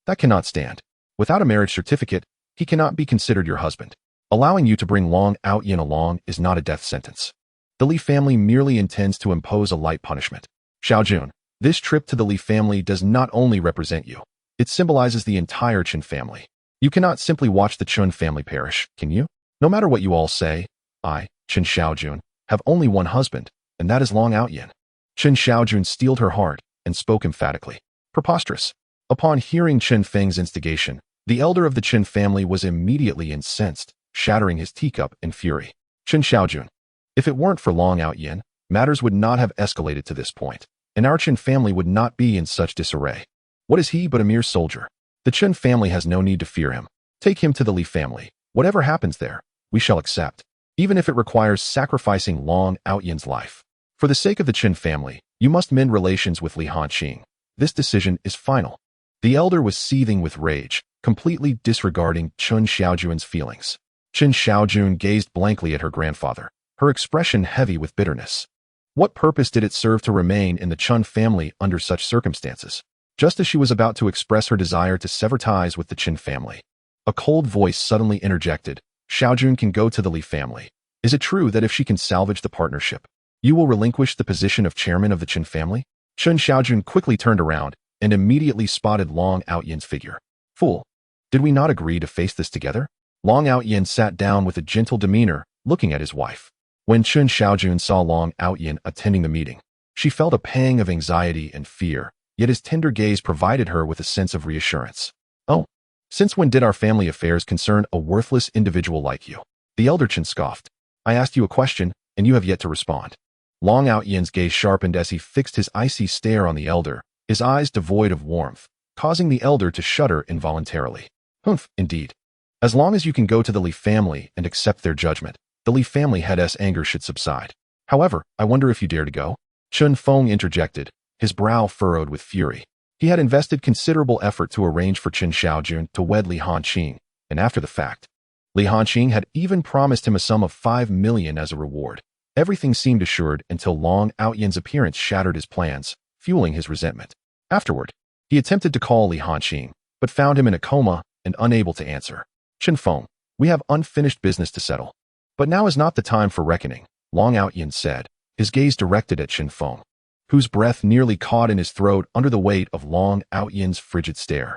that cannot stand. Without a marriage certificate, he cannot be considered your husband. Allowing you to bring Long Aotian along is not a death sentence. The Li family merely intends to impose a light punishment. Xiaojun, this trip to the Li family does not only represent you, it symbolizes the entire Chen family. You cannot simply watch the Chen family perish, can you? No matter what you all say, I, Chen Xiaojun, have only one husband, and that is Long Aotian." Chen Xiaojun steeled her heart and spoke emphatically. Preposterous. Upon hearing Chen Feng's instigation, the elder of the Chen family was immediately incensed, shattering his teacup in fury. "Chen Xiaojun, if it weren't for Long Aotian, matters would not have escalated to this point, and our Chen family would not be in such disarray. What is he but a mere soldier? The Chen family has no need to fear him. Take him to the Li family. Whatever happens there, we shall accept, even if it requires sacrificing Long Aotian's life. For the sake of the Chen family, you must mend relations with Li Hanqing. This decision is final." The elder was seething with rage, completely disregarding Chen Xiaojun's feelings. Chen Xiaojun gazed blankly at her grandfather, her expression heavy with bitterness. What purpose did it serve to remain in the Chen family under such circumstances? Just as she was about to express her desire to sever ties with the Chen family, a cold voice suddenly interjected. "Xiaojun can go to the Li family. Is it true that if she can salvage the partnership, you will relinquish the position of chairman of the Chen family?" Chen Xiaojun quickly turned around and immediately spotted Long Aotian's figure. "Fool, did we not agree to face this together?" Long Aotian sat down with a gentle demeanor, looking at his wife. When Chen Xiaojun saw Long Aotian attending the meeting, she felt a pang of anxiety and fear, yet his tender gaze provided her with a sense of reassurance. "Oh, since when did our family affairs concern a worthless individual like you?" The elder Chen scoffed. "I asked you a question, and you have yet to respond." Long Aotian's gaze sharpened as he fixed his icy stare on the elder, his eyes devoid of warmth, causing the elder to shudder involuntarily. "Humph, indeed. As long as you can go to the Li family and accept their judgment, the Li family head's anger should subside. However, I wonder if you dare to go? Chen Feng interjected, his brow furrowed with fury. He had invested considerable effort to arrange for Chen Xiaojun to wed Li Hanqing, and after the fact, Li Hanqing had even promised him a sum of 5 million as a reward. Everything seemed assured until Long Aotian's appearance shattered his plans, fueling his resentment. Afterward, he attempted to call Li Hanqing, but found him in a coma and unable to answer. Chen Feng, we have unfinished business to settle. But now is not the time for reckoning, Long Aotian said, his gaze directed at Chen Feng, whose breath nearly caught in his throat under the weight of Long Aotian's frigid stare.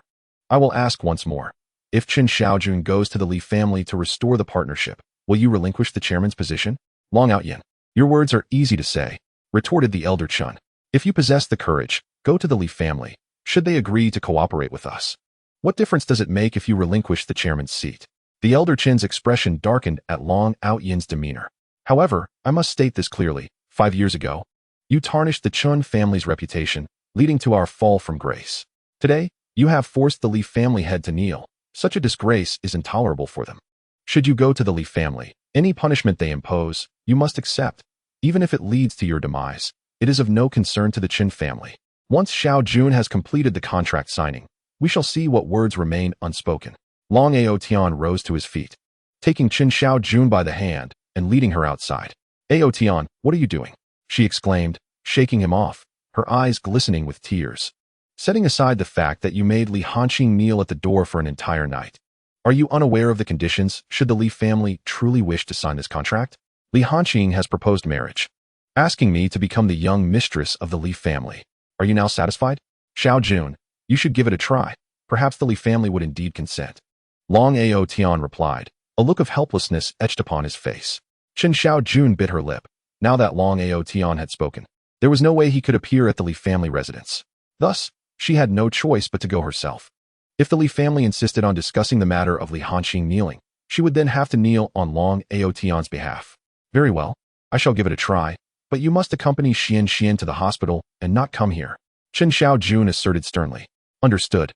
I will ask once more. If Chen Xiaojun goes to the Li family to restore the partnership, will you relinquish the chairman's position? Long Aotian, your words are easy to say, retorted the elder Chen. If you possess the courage, go to the Li family, should they agree to cooperate with us. What difference does it make if you relinquish the chairman's seat? The elder Chen's expression darkened at Long Aotian's demeanor. However, I must state this clearly, 5 years ago, you tarnished the Chen family's reputation, leading to our fall from grace. Today, you have forced the Li family head to kneel. Such a disgrace is intolerable for them. Should you go to the Li family, any punishment they impose, you must accept. Even if it leads to your demise, it is of no concern to the Chen family. Once Xiaojun has completed the contract signing, we shall see what words remain unspoken. Long Aotian rose to his feet, taking Chen Xiaojun by the hand and leading her outside. Aotian, what are you doing? She exclaimed, shaking him off, her eyes glistening with tears. Setting aside the fact that you made Li Hanqing kneel at the door for an entire night, are you unaware of the conditions should the Li family truly wish to sign this contract? Li Hanqing has proposed marriage, asking me to become the young mistress of the Li family. Are you now satisfied? Xiaojun, you should give it a try. Perhaps the Li family would indeed consent. Long Aotian replied, a look of helplessness etched upon his face. Chen Xiaojun bit her lip. Now that Long Aotian had spoken, there was no way he could appear at the Li family residence. Thus, she had no choice but to go herself. If the Li family insisted on discussing the matter of Li Hanqing kneeling, she would then have to kneel on Long Aotian's behalf. Very well, I shall give it a try, but you must accompany Xian to the hospital and not come here. Chen Xiaojun asserted sternly. Understood.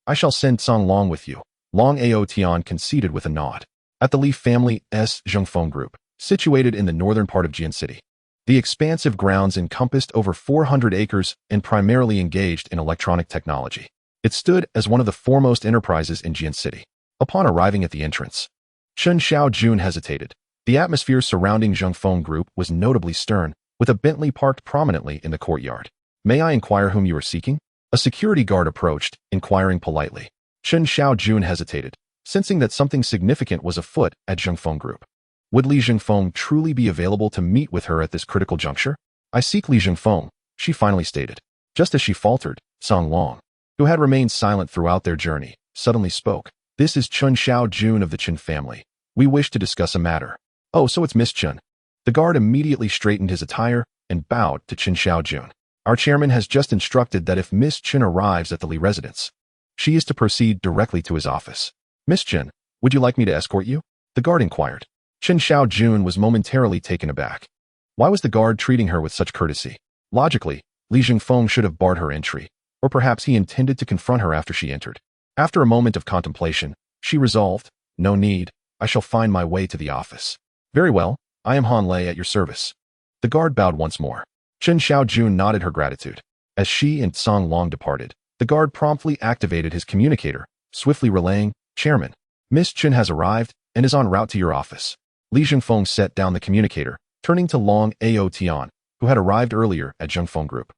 I shall send Song Long with you. Long Aotian conceded with a nod. At the Li family's Xuanxuan group, situated in the northern part of Jian City, the expansive grounds encompassed over 400 acres and primarily engaged in electronic technology. It stood as one of the foremost enterprises in Jian City. Upon arriving at the entrance, Chen Xiaojun hesitated. The atmosphere surrounding Xuanxuan group was notably stern, with a Bentley parked prominently in the courtyard. May I inquire whom you are seeking? A security guard approached, inquiring politely. Chen Xiaojun hesitated, sensing that something significant was afoot at Xuanxuan group. Would Li Zhengfeng truly be available to meet with her at this critical juncture? I seek Li Zhengfeng, she finally stated. Just as she faltered, Song Long, who had remained silent throughout their journey, suddenly spoke. This is Chen Xiaojun of the Chen family. We wish to discuss a matter. Oh, so it's Miss Chen. The guard immediately straightened his attire and bowed to Chen Xiaojun. Our chairman has just instructed that if Miss Chen arrives at the Li residence, she is to proceed directly to his office. Miss Chen, would you like me to escort you? The guard inquired. Chen Xiaojun was momentarily taken aback. Why was the guard treating her with such courtesy? Logically, Li Zhengfeng should have barred her entry, or perhaps he intended to confront her after she entered. After a moment of contemplation, she resolved, no need, I shall find my way to the office. Very well, I am Han Lei at your service. The guard bowed once more. Chen Xiaojun nodded her gratitude. As she and Song Long departed, the guard promptly activated his communicator, swiftly relaying, Chairman, Miss Chen has arrived and is en route to your office. Li Zhengfeng set down the communicator, turning to Long Aotian, who had arrived earlier at Xuanxuan Group.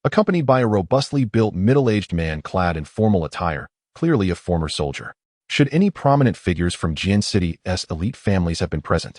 Accompanied by a robustly built middle-aged man clad in formal attire, clearly a former soldier. Should any prominent figures from Jian City's elite families have been present,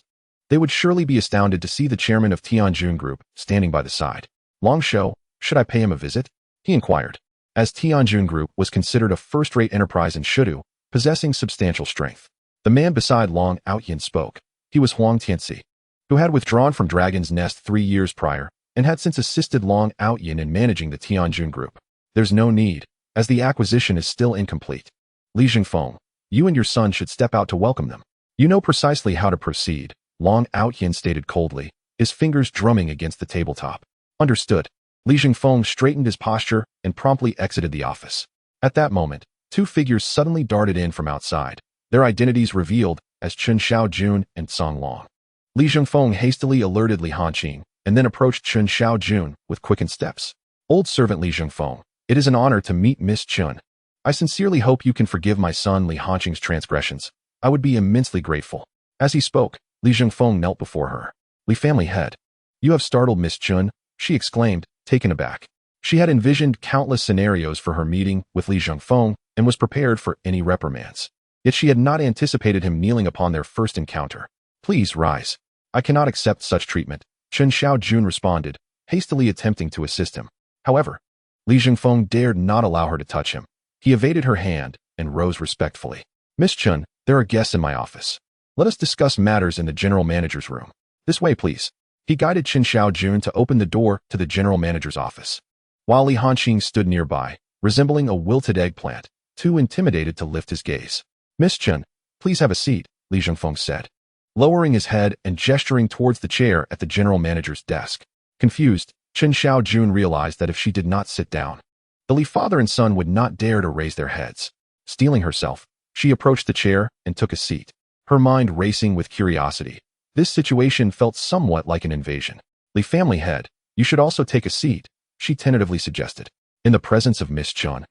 they would surely be astounded to see the chairman of Tianjun Group standing by the side. Longshou, should I pay him a visit? He inquired. As Tianjun Group was considered a first-rate enterprise in Shudu, possessing substantial strength. The man beside Long Aotian spoke. He was Huang Tianxi, who had withdrawn from Dragon's Nest 3 years prior and had since assisted Long Aotian in managing the Tianjun Group. There's no need, as the acquisition is still incomplete. Li Zhengfeng, you and your son should step out to welcome them. You know precisely how to proceed, Long Aotian stated coldly, his fingers drumming against the tabletop. Understood. Li Zhengfeng straightened his posture and promptly exited the office. At that moment, 2 figures suddenly darted in from outside, their identities revealed as Chen Xiaojun and Song Long. Li Zhengfeng hastily alerted Li Hanqing and then approached Chen Xiaojun with quickened steps. Old servant Li Zhengfeng, it is an honor to meet Miss Chen. I sincerely hope you can forgive my son Li Hanqing's transgressions. I would be immensely grateful. As he spoke, Li Zhengfeng knelt before her. Li family head. You have startled Miss Chen, she exclaimed, taken aback. She had envisioned countless scenarios for her meeting with Li Zhengfeng and was prepared for any reprimands. Yet she had not anticipated him kneeling upon their first encounter. Please rise. I cannot accept such treatment, Chen Xiaojun responded, hastily attempting to assist him. However, Li Zhengfeng dared not allow her to touch him. He evaded her hand and rose respectfully. Miss Chen, there are guests in my office. Let us discuss matters in the general manager's room. This way, please. He guided Chen Xiaojun to open the door to the general manager's office. While Li Hanqing stood nearby, resembling a wilted eggplant, too intimidated to lift his gaze. Miss Chen, please have a seat, Li Zhengfeng said, lowering his head and gesturing towards the chair at the general manager's desk. Confused, Chen Xiaojun realized that if she did not sit down, the Li father and son would not dare to raise their heads. Steeling herself, she approached the chair and took a seat, her mind racing with curiosity. This situation felt somewhat like an invasion. Li family head, you should also take a seat, she tentatively suggested. In the presence of Miss Chen,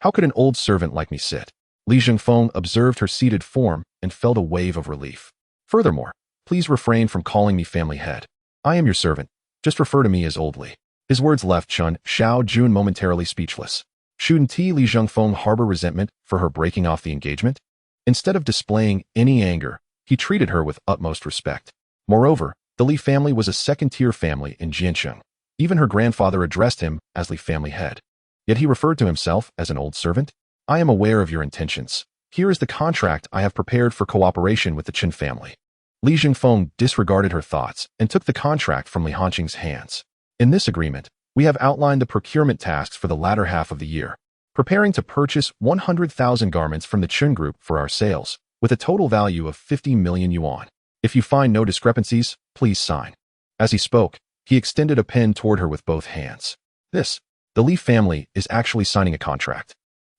how could an old servant like me sit? Li Zhengfeng observed her seated form and felt a wave of relief. Furthermore, please refrain from calling me family head. I am your servant. Just refer to me as Old Li. His words left Chen Xiaojun momentarily speechless. Shouldn't Li Zhengfeng harbor resentment for her breaking off the engagement? Instead of displaying any anger, he treated her with utmost respect. Moreover, the Li family was a second-tier family in Jiancheng. Even her grandfather addressed him as Li family head. Yet he referred to himself as an old servant. I am aware of your intentions. Here is the contract I have prepared for cooperation with the Chen family. Li Zhengfeng disregarded her thoughts and took the contract from Li Hanqing's hands. In this agreement, we have outlined the procurement tasks for the latter half of the year, preparing to purchase 100,000 garments from the Chen group for our sales, with a total value of 50 million yuan. If you find no discrepancies, please sign. As he spoke, he extended a pen toward her with both hands. The Li family is actually signing a contract,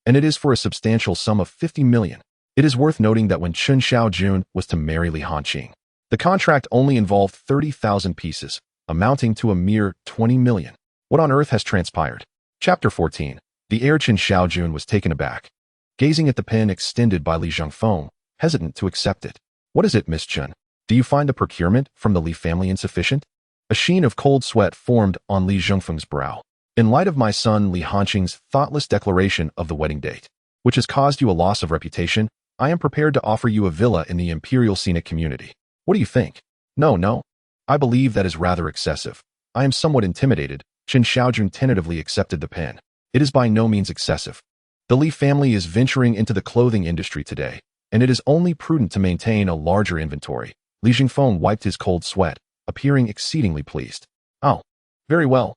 and it is for a substantial sum of 50 million. It is worth noting that when Chen Xiaojun was to marry Li Hanqing, the contract only involved 30,000 pieces, amounting to a mere 20 million. What on earth has transpired? Chapter 14. The heir Chen Xiaojun was taken aback, gazing at the pen extended by Li Zhengfeng, hesitant to accept it. What is it, Miss Chen? Do you find the procurement from the Li family insufficient? A sheen of cold sweat formed on Li Zhengfeng's brow. In light of my son Li Hanqing's thoughtless declaration of the wedding date, which has caused you a loss of reputation, I am prepared to offer you a villa in the Imperial Scenic Community. What do you think? No. I believe that is rather excessive. I am somewhat intimidated. Chen Xiaojun tentatively accepted the pen. It is by no means excessive. The Li family is venturing into the clothing industry today, and it is only prudent to maintain a larger inventory. Li Zhengfeng wiped his cold sweat, appearing exceedingly pleased. Oh, very well.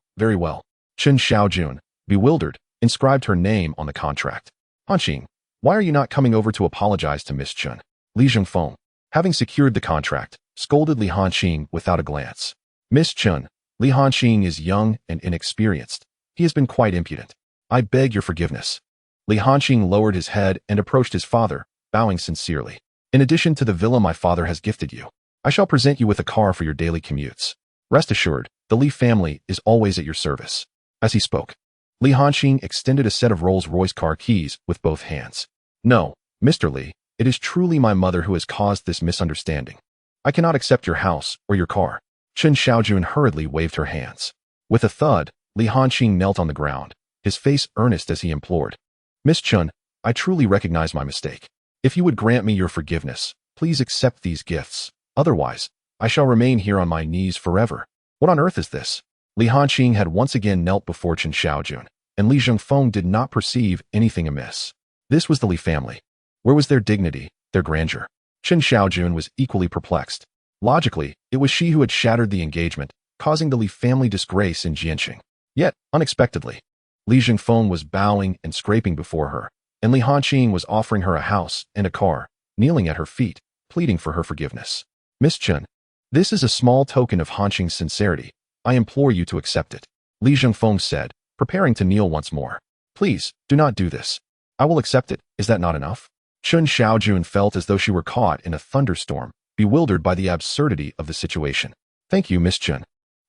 Chen Xiaojun, bewildered, inscribed her name on the contract. Hanqing, why are you not coming over to apologize to Miss Chen? Li Zhengfeng, having secured the contract, scolded Li Hanqing without a glance. Miss Chen, Li Hanqing is young and inexperienced. He has been quite impudent. I beg your forgiveness. Li Hanqing lowered his head and approached his father, bowing sincerely. In addition to the villa my father has gifted you, I shall present you with a car for your daily commutes. Rest assured, the Li family is always at your service. As he spoke, Li Hanqing extended a set of Rolls-Royce car keys with both hands. No, Mr. Li, it is truly my mother who has caused this misunderstanding. I cannot accept your house or your car. Chen Xiaojun hurriedly waved her hands. With a thud, Li Hanqing knelt on the ground, his face earnest as he implored. Miss Chen, I truly recognize my mistake. If you would grant me your forgiveness, please accept these gifts. Otherwise, I shall remain here on my knees forever. What on earth is this? Li Hanqing had once again knelt before Chen Xiaojun, and Li Zhengfeng did not perceive anything amiss. This was the Li family. Where was their dignity, their grandeur? Chen Xiaojun was equally perplexed. Logically, it was she who had shattered the engagement, causing the Li family disgrace in Jiancheng. Yet, unexpectedly, Li Zhengfeng was bowing and scraping before her, and Li Hanqing was offering her a house and a car, kneeling at her feet, pleading for her forgiveness. Miss Chen, this is a small token of Hanqing's sincerity. I implore you to accept it. Li Zhengfeng said, preparing to kneel once more. Please, do not do this. I will accept it. Is that not enough? Chen Xiaojun felt as though she were caught in a thunderstorm, bewildered by the absurdity of the situation. Thank you, Miss Chen.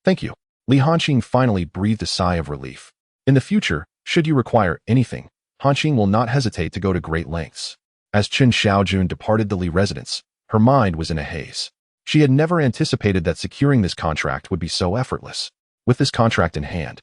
Thank you. Li Hanqing finally breathed a sigh of relief. In the future, should you require anything, Hanqing will not hesitate to go to great lengths. As Chen Xiaojun departed the Li residence, her mind was in a haze. She had never anticipated that securing this contract would be so effortless. With this contract in hand,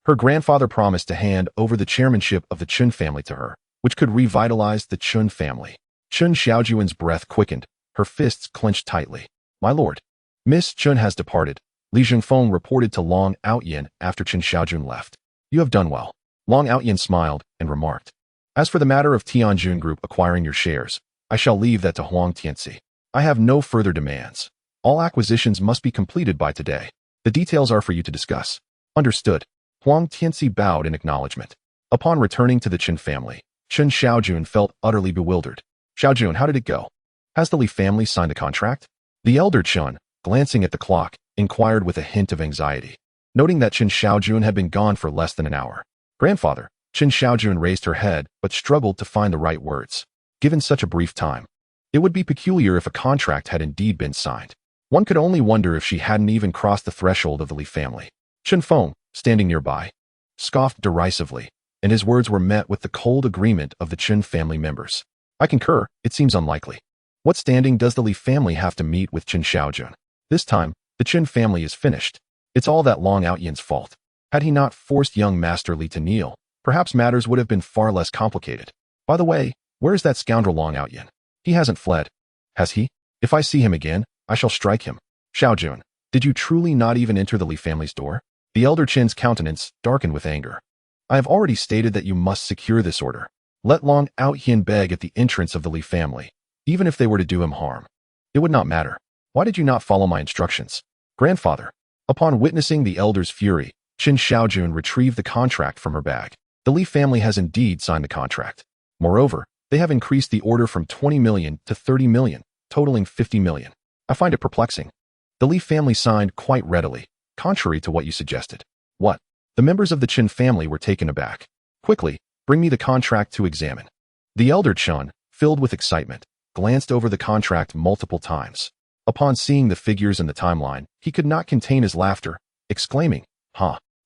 her grandfather promised to hand over the chairmanship of the Chen family to her, which could revitalize the Chen family. Chen Xiaojun's breath quickened, her fists clenched tightly. My lord, Miss Chen has departed, Li Zhengfeng reported to Long Aotian after Chen Xiaojun left. You have done well. Long Aotian smiled and remarked. As for the matter of Tianjun Group acquiring your shares, I shall leave that to Huang Tianxi. I have no further demands. All acquisitions must be completed by today. The details are for you to discuss. Understood. Huang Tianxi bowed in acknowledgement. Upon returning to the Chen family, Chen Xiaojun felt utterly bewildered. Xiaojun, how did it go? Has the Li family signed the contract? The elder Chen, glancing at the clock, inquired with a hint of anxiety, noting that Chen Xiaojun had been gone for less than an hour. Grandfather, Chen Xiaojun raised her head but struggled to find the right words. Given such a brief time, it would be peculiar if a contract had indeed been signed. One could only wonder if she hadn't even crossed the threshold of the Li family. Chen Feng, standing nearby, scoffed derisively, and his words were met with the cold agreement of the Chen family members. I concur, it seems unlikely. What standing does the Li family have to meet with Chen Xiaojun? This time, the Chen family is finished. It's all that Long Aotian's fault. Had he not forced young Master Li to kneel, perhaps matters would have been far less complicated. By the way, where is that scoundrel Long Aotian? He hasn't fled. Has he? If I see him again, I shall strike him. Xiaojun, did you truly not even enter the Li family's door? The elder Chen's countenance darkened with anger. I have already stated that you must secure this order. Let Long Aotian beg at the entrance of the Li family, even if they were to do him harm. It would not matter. Why did you not follow my instructions? Grandfather. Upon witnessing the elder's fury, Chen Xiaojun retrieved the contract from her bag. The Li family has indeed signed the contract. Moreover, they have increased the order from 20 million to 30 million, totaling 50 million. I find it perplexing. The Li family signed quite readily, contrary to what you suggested. What? The members of the Chen family were taken aback. Quickly, bring me the contract to examine. The elder Chen, filled with excitement, glanced over the contract multiple times. Upon seeing the figures and the timeline, he could not contain his laughter, exclaiming,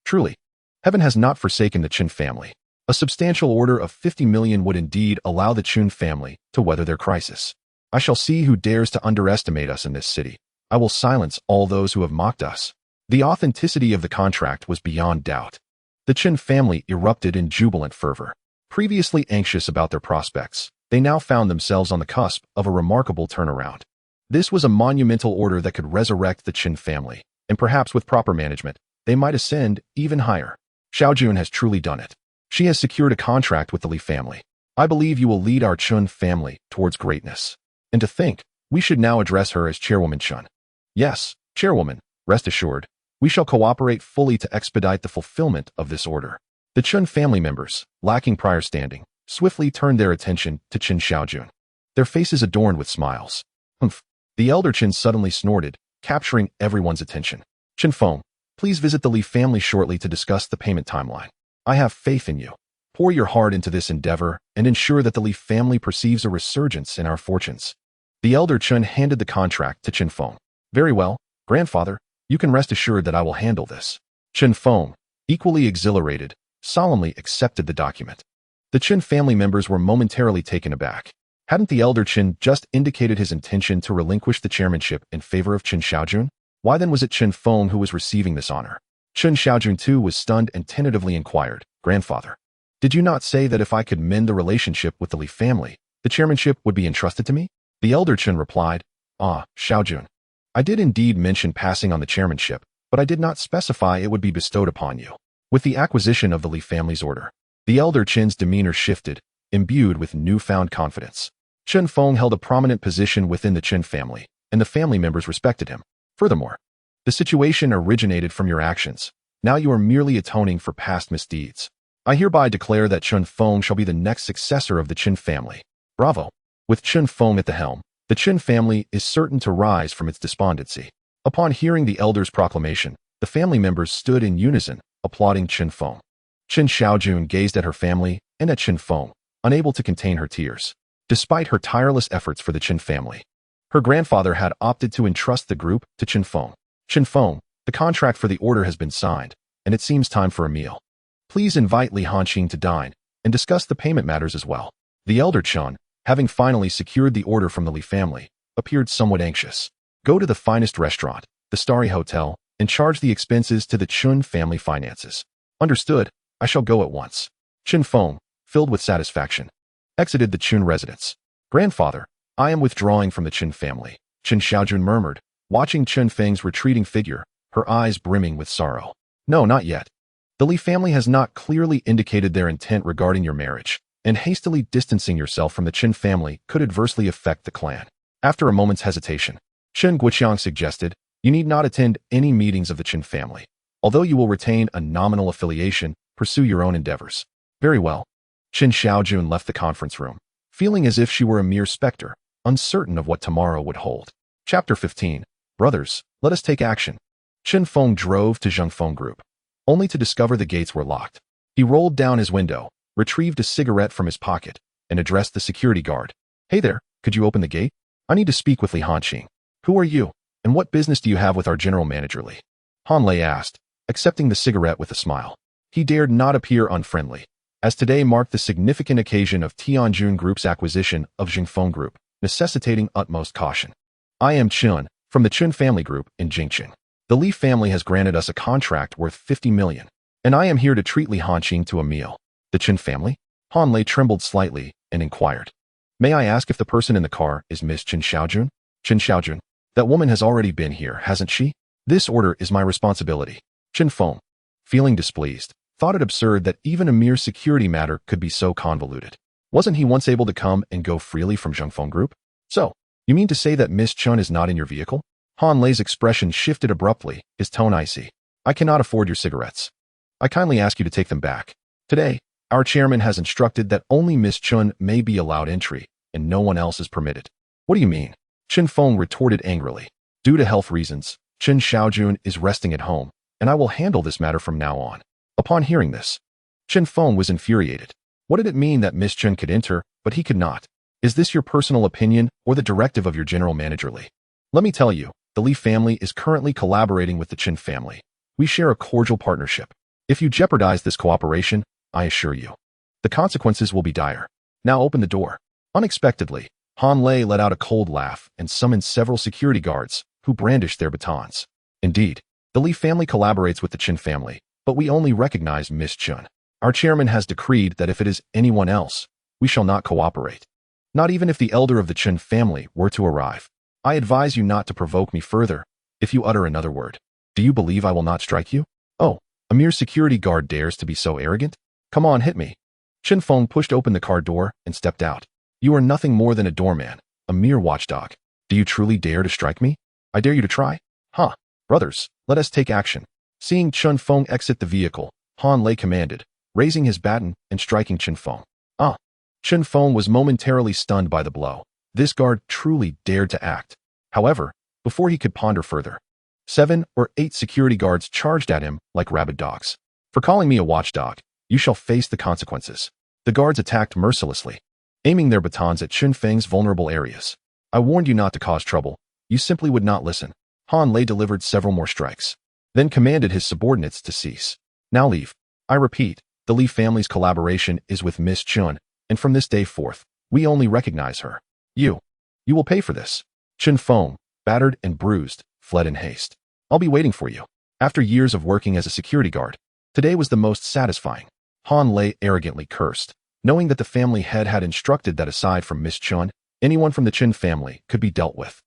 truly, heaven has not forsaken the Chen family. A substantial order of 50 million would indeed allow the Chen family to weather their crisis. I shall see who dares to underestimate us in this city. I will silence all those who have mocked us. The authenticity of the contract was beyond doubt. The Chen family erupted in jubilant fervor. Previously anxious about their prospects, they now found themselves on the cusp of a remarkable turnaround. This was a monumental order that could resurrect the Chen family, and perhaps with proper management, they might ascend even higher. Xiaojun has truly done it. She has secured a contract with the Li family. I believe you will lead our Chen family towards greatness. And to think, we should now address her as Chairwoman Chen. Yes, Chairwoman, rest assured, we shall cooperate fully to expedite the fulfillment of this order. The Chen family members, lacking prior standing, swiftly turned their attention to Chen Xiaojun. Their faces adorned with smiles. Humph. The elder Chen suddenly snorted, capturing everyone's attention. Chen Feng, please visit the Li family shortly to discuss the payment timeline. I have faith in you. Pour your heart into this endeavor and ensure that the Li family perceives a resurgence in our fortunes. The elder Chen handed the contract to Chen Feng. Very well, grandfather, you can rest assured that I will handle this. Chen Feng, equally exhilarated, solemnly accepted the document. The Chen family members were momentarily taken aback. Hadn't the elder Chen just indicated his intention to relinquish the chairmanship in favor of Chen Xiaojun? Why then was it Chen Feng who was receiving this honor? Chen Xiaojun too was stunned and tentatively inquired, Grandfather, did you not say that if I could mend the relationship with the Li family, the chairmanship would be entrusted to me? The elder Chen replied, Xiaojun, I did indeed mention passing on the chairmanship, but I did not specify it would be bestowed upon you. With the acquisition of the Li family's order, the elder Chen's demeanor shifted, imbued with newfound confidence. Chen Feng held a prominent position within the Chen family, and the family members respected him. Furthermore, the situation originated from your actions. Now you are merely atoning for past misdeeds. I hereby declare that Chen Feng shall be the next successor of the Chen family. Bravo! With Chen Feng at the helm, the Chen family is certain to rise from its despondency. Upon hearing the elder's proclamation, the family members stood in unison, applauding Chen Feng. Chen Xiaojun gazed at her family and at Chen Feng, unable to contain her tears. Despite her tireless efforts for the Chen family, her grandfather had opted to entrust the group to Chen Feng. Chen Feng, the contract for the order has been signed, and it seems time for a meal. Please invite Li Hanqing to dine and discuss the payment matters as well. The elder Chen, having finally secured the order from the Li family, appeared somewhat anxious. Go to the finest restaurant, the Starry Hotel, and charge the expenses to the Chun family finances. Understood, I shall go at once. Chen Feng, filled with satisfaction, exited the Chun residence. Grandfather, I am withdrawing from the Chen family, Chen Xiaojun murmured, watching Chen Feng's retreating figure, her eyes brimming with sorrow. No, not yet. The Li family has not clearly indicated their intent regarding your marriage, and hastily distancing yourself from the Chen family could adversely affect the clan. After a moment's hesitation, Chen Guoqiang suggested, you need not attend any meetings of the Chen family. Although you will retain a nominal affiliation, pursue your own endeavors. Very well. Chen Xiaojun left the conference room, feeling as if she were a mere specter, uncertain of what tomorrow would hold. Chapter 15. Brothers, let us take action. Chen Feng drove to Xuanxuan Group, only to discover the gates were locked. He rolled down his window, retrieved a cigarette from his pocket, and addressed the security guard. Hey there, could you open the gate? I need to speak with Li Hanqing. Who are you, and what business do you have with our general manager Li? Han Lei asked, accepting the cigarette with a smile. He dared not appear unfriendly, as today marked the significant occasion of Tianjun Group's acquisition of Xuanxuan Group, necessitating utmost caution. I am Chun, from the Chun family group in Jiancheng. The Li family has granted us a contract worth 50 million, and I am here to treat Li Hanqing to a meal. The Chen family? Han Lei trembled slightly and inquired. May I ask if the person in the car is Miss Chen Xiaojun? Chen Xiaojun? That woman has already been here, hasn't she? This order is my responsibility. Chen Feng, feeling displeased, thought it absurd that even a mere security matter could be so convoluted. Wasn't he once able to come and go freely from Xuanxuan Group? So, you mean to say that Miss Chen is not in your vehicle? Han Lei's expression shifted abruptly, his tone icy. I cannot afford your cigarettes. I kindly ask you to take them back. Today, our chairman has instructed that only Miss Chun may be allowed entry, and no one else is permitted. What do you mean? Chen Feng retorted angrily. Due to health reasons, Chen Xiaojun is resting at home, and I will handle this matter from now on. Upon hearing this, Chen Feng was infuriated. What did it mean that Miss Chen could enter, but he could not? Is this your personal opinion or the directive of your general manager Li? Let me tell you, the Li family is currently collaborating with the Chen family. We share a cordial partnership. If you jeopardize this cooperation, I assure you, the consequences will be dire. Now open the door. Unexpectedly, Han Lei let out a cold laugh and summoned several security guards, who brandished their batons. Indeed, the Li family collaborates with the Chen family, but we only recognize Miss Chun. Our chairman has decreed that if it is anyone else, we shall not cooperate. Not even if the elder of the Chen family were to arrive. I advise you not to provoke me further. If you utter another word, do you believe I will not strike you? Oh, a mere security guard dares to be so arrogant? Come on, hit me. Chen Feng pushed open the car door and stepped out. You are nothing more than a doorman, a mere watchdog. Do you truly dare to strike me? I dare you to try? Huh. Brothers, let us take action. Seeing Chen Feng exit the vehicle, Han Lei commanded, raising his baton and striking Chen Feng. Ah. Chen Feng was momentarily stunned by the blow. This guard truly dared to act. However, before he could ponder further, 7 or 8 security guards charged at him like rabid dogs. For calling me a watchdog, you shall face the consequences. The guards attacked mercilessly, aiming their batons at Chen Feng's vulnerable areas. I warned you not to cause trouble. You simply would not listen. Han Lei delivered several more strikes, then commanded his subordinates to cease. Now leave. I repeat, the Li family's collaboration is with Miss Chun, and from this day forth, we only recognize her. You will pay for this. Chen Feng, battered and bruised, fled in haste. I'll be waiting for you. After years of working as a security guard, today was the most satisfying. Han Lei arrogantly cursed, knowing that the family head had instructed that aside from Miss Chun, anyone from the Chen family could be dealt with.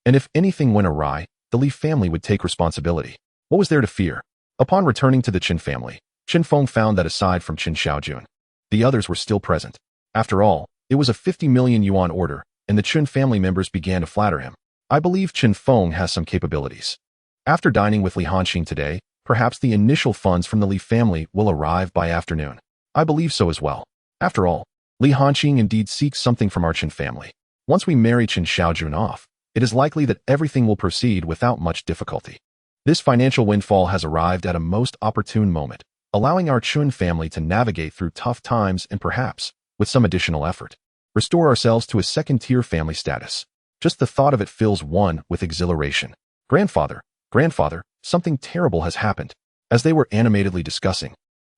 And if anything went awry, the Li family would take responsibility. What was there to fear? Upon returning to the Chen family, Chen Feng found that aside from Chen Xiaojun, the others were still present. After all, it was a 50 million yuan order, and the Chen family members began to flatter him. I believe Chen Feng has some capabilities. After dining with Li Hanqing today, perhaps the initial funds from the Li family will arrive by afternoon. I believe so as well. After all, Li Hanqing indeed seeks something from our Chen family. Once we marry Chen Xiaojun off, it is likely that everything will proceed without much difficulty. This financial windfall has arrived at a most opportune moment, allowing our Chun family to navigate through tough times and perhaps, with some additional effort, Restore ourselves to a second-tier family status. Just the thought of it fills one with exhilaration. Grandfather, something terrible has happened. As they were animatedly discussing,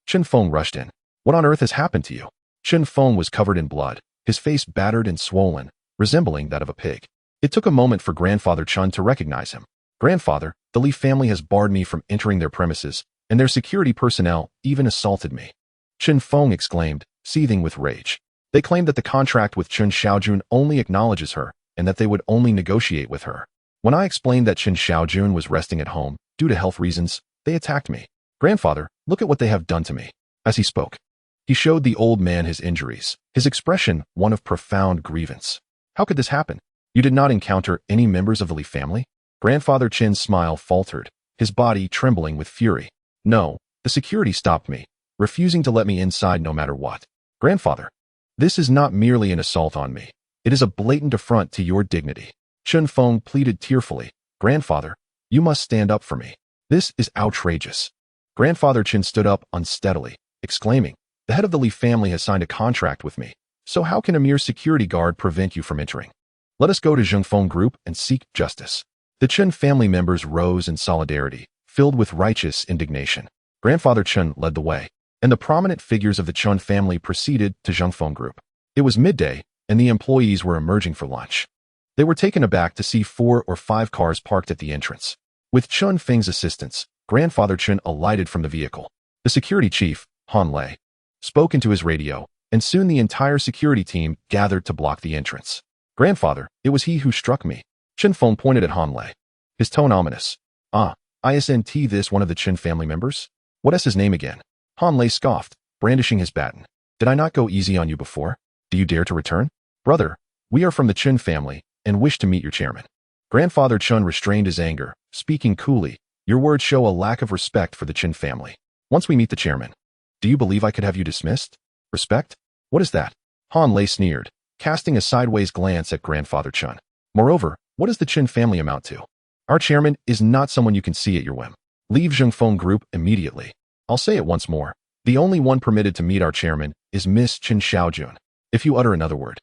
Chen Feng rushed in. What on earth has happened to you? Chen Feng was covered in blood, his face battered and swollen, resembling that of a pig. It took a moment for Grandfather Chen to recognize him. Grandfather, the Li family has barred me from entering their premises, and their security personnel even assaulted me. Chen Feng exclaimed, seething with rage. They claimed that the contract with Chen Xiaojun only acknowledges her, and that they would only negotiate with her. When I explained that Chen Xiaojun was resting at home, due to health reasons, they attacked me. Grandfather, look at what they have done to me. As he spoke, he showed the old man his injuries, his expression one of profound grievance. How could this happen? You did not encounter any members of the Li family? Grandfather Chen's smile faltered, his body trembling with fury. No, the security stopped me, refusing to let me inside no matter what. Grandfather, this is not merely an assault on me. It is a blatant affront to your dignity. Chen Feng pleaded tearfully. Grandfather, you must stand up for me. This is outrageous. Grandfather Chen stood up unsteadily, exclaiming, the head of the Li family has signed a contract with me, so how can a mere security guard prevent you from entering? Let us go to Xuanxuan Group and seek justice. The Chen family members rose in solidarity, filled with righteous indignation. Grandfather Chen led the way, and the prominent figures of the Chen family proceeded to Xuanxuan Group. It was midday, and the employees were emerging for lunch. They were taken aback to see 4 or 5 cars parked at the entrance. With Chen Feng's assistance, Grandfather Chen alighted from the vehicle. The security chief, Han Lei, spoke into his radio, and soon the entire security team gathered to block the entrance. Grandfather, it was he who struck me. Chen Feng pointed at Han Lei, his tone ominous. Isn't this one of the Chen family members? What is his name again? Han Lei scoffed, brandishing his baton. Did I not go easy on you before? Do you dare to return? Brother, we are from the Chen family, and wish to meet your chairman. Grandfather Chen restrained his anger, speaking coolly. Your words show a lack of respect for the Chen family. Once we meet the chairman, do you believe I could have you dismissed? Respect? What is that? Han Lei sneered, casting a sideways glance at Grandfather Chen. Moreover, what does the Chen family amount to? Our chairman is not someone you can see at your whim. Leave Xuanxuan Group immediately. I'll say it once more. The only one permitted to meet our chairman is Miss Chen Xiaojun. If you utter another word,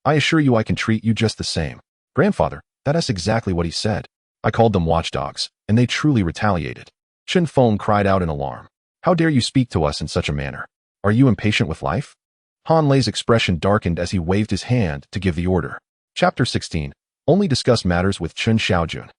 I assure you I can treat you just the same. Grandfather, that is exactly what he said. I called them watchdogs, and they truly retaliated. Chen Feng cried out in alarm. How dare you speak to us in such a manner? Are you impatient with life? Han Lei's expression darkened as he waved his hand to give the order. Chapter 16. Only discuss matters with Chen Xiaojun.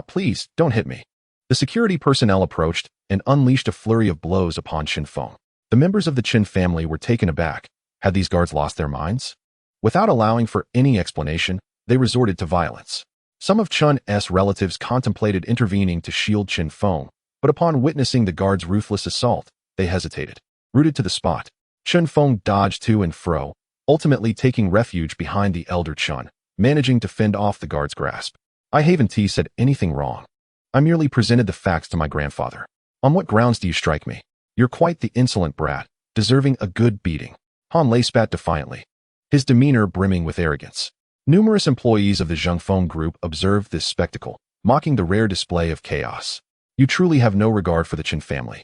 Please, don't hit me. The security personnel approached and unleashed a flurry of blows upon Chen Feng. The members of the Chen family were taken aback. Had these guards lost their minds? Without allowing for any explanation, they resorted to violence. Some of Chen's relatives contemplated intervening to shield Chen Feng, but upon witnessing the guards' ruthless assault, they hesitated. Rooted to the spot, Chen Feng dodged to and fro, ultimately taking refuge behind the elder Chen, managing to fend off the guard's grasp. I haven't said anything wrong. I merely presented the facts to my grandfather. On what grounds do you strike me? You're quite the insolent brat, deserving a good beating. Han Lei spat defiantly, his demeanor brimming with arrogance. Numerous employees of the Xuanxuan Group observed this spectacle, mocking the rare display of chaos. You truly have no regard for the Chen family.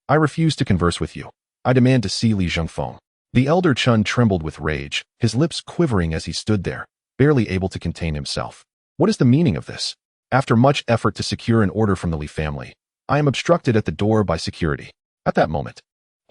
I refuse to converse with you. I demand to see Li Xuanfeng. The elder Chen trembled with rage, his lips quivering as he stood there, barely able to contain himself. What is the meaning of this? After much effort to secure an order from the Li family, I am obstructed at the door by security. At that moment,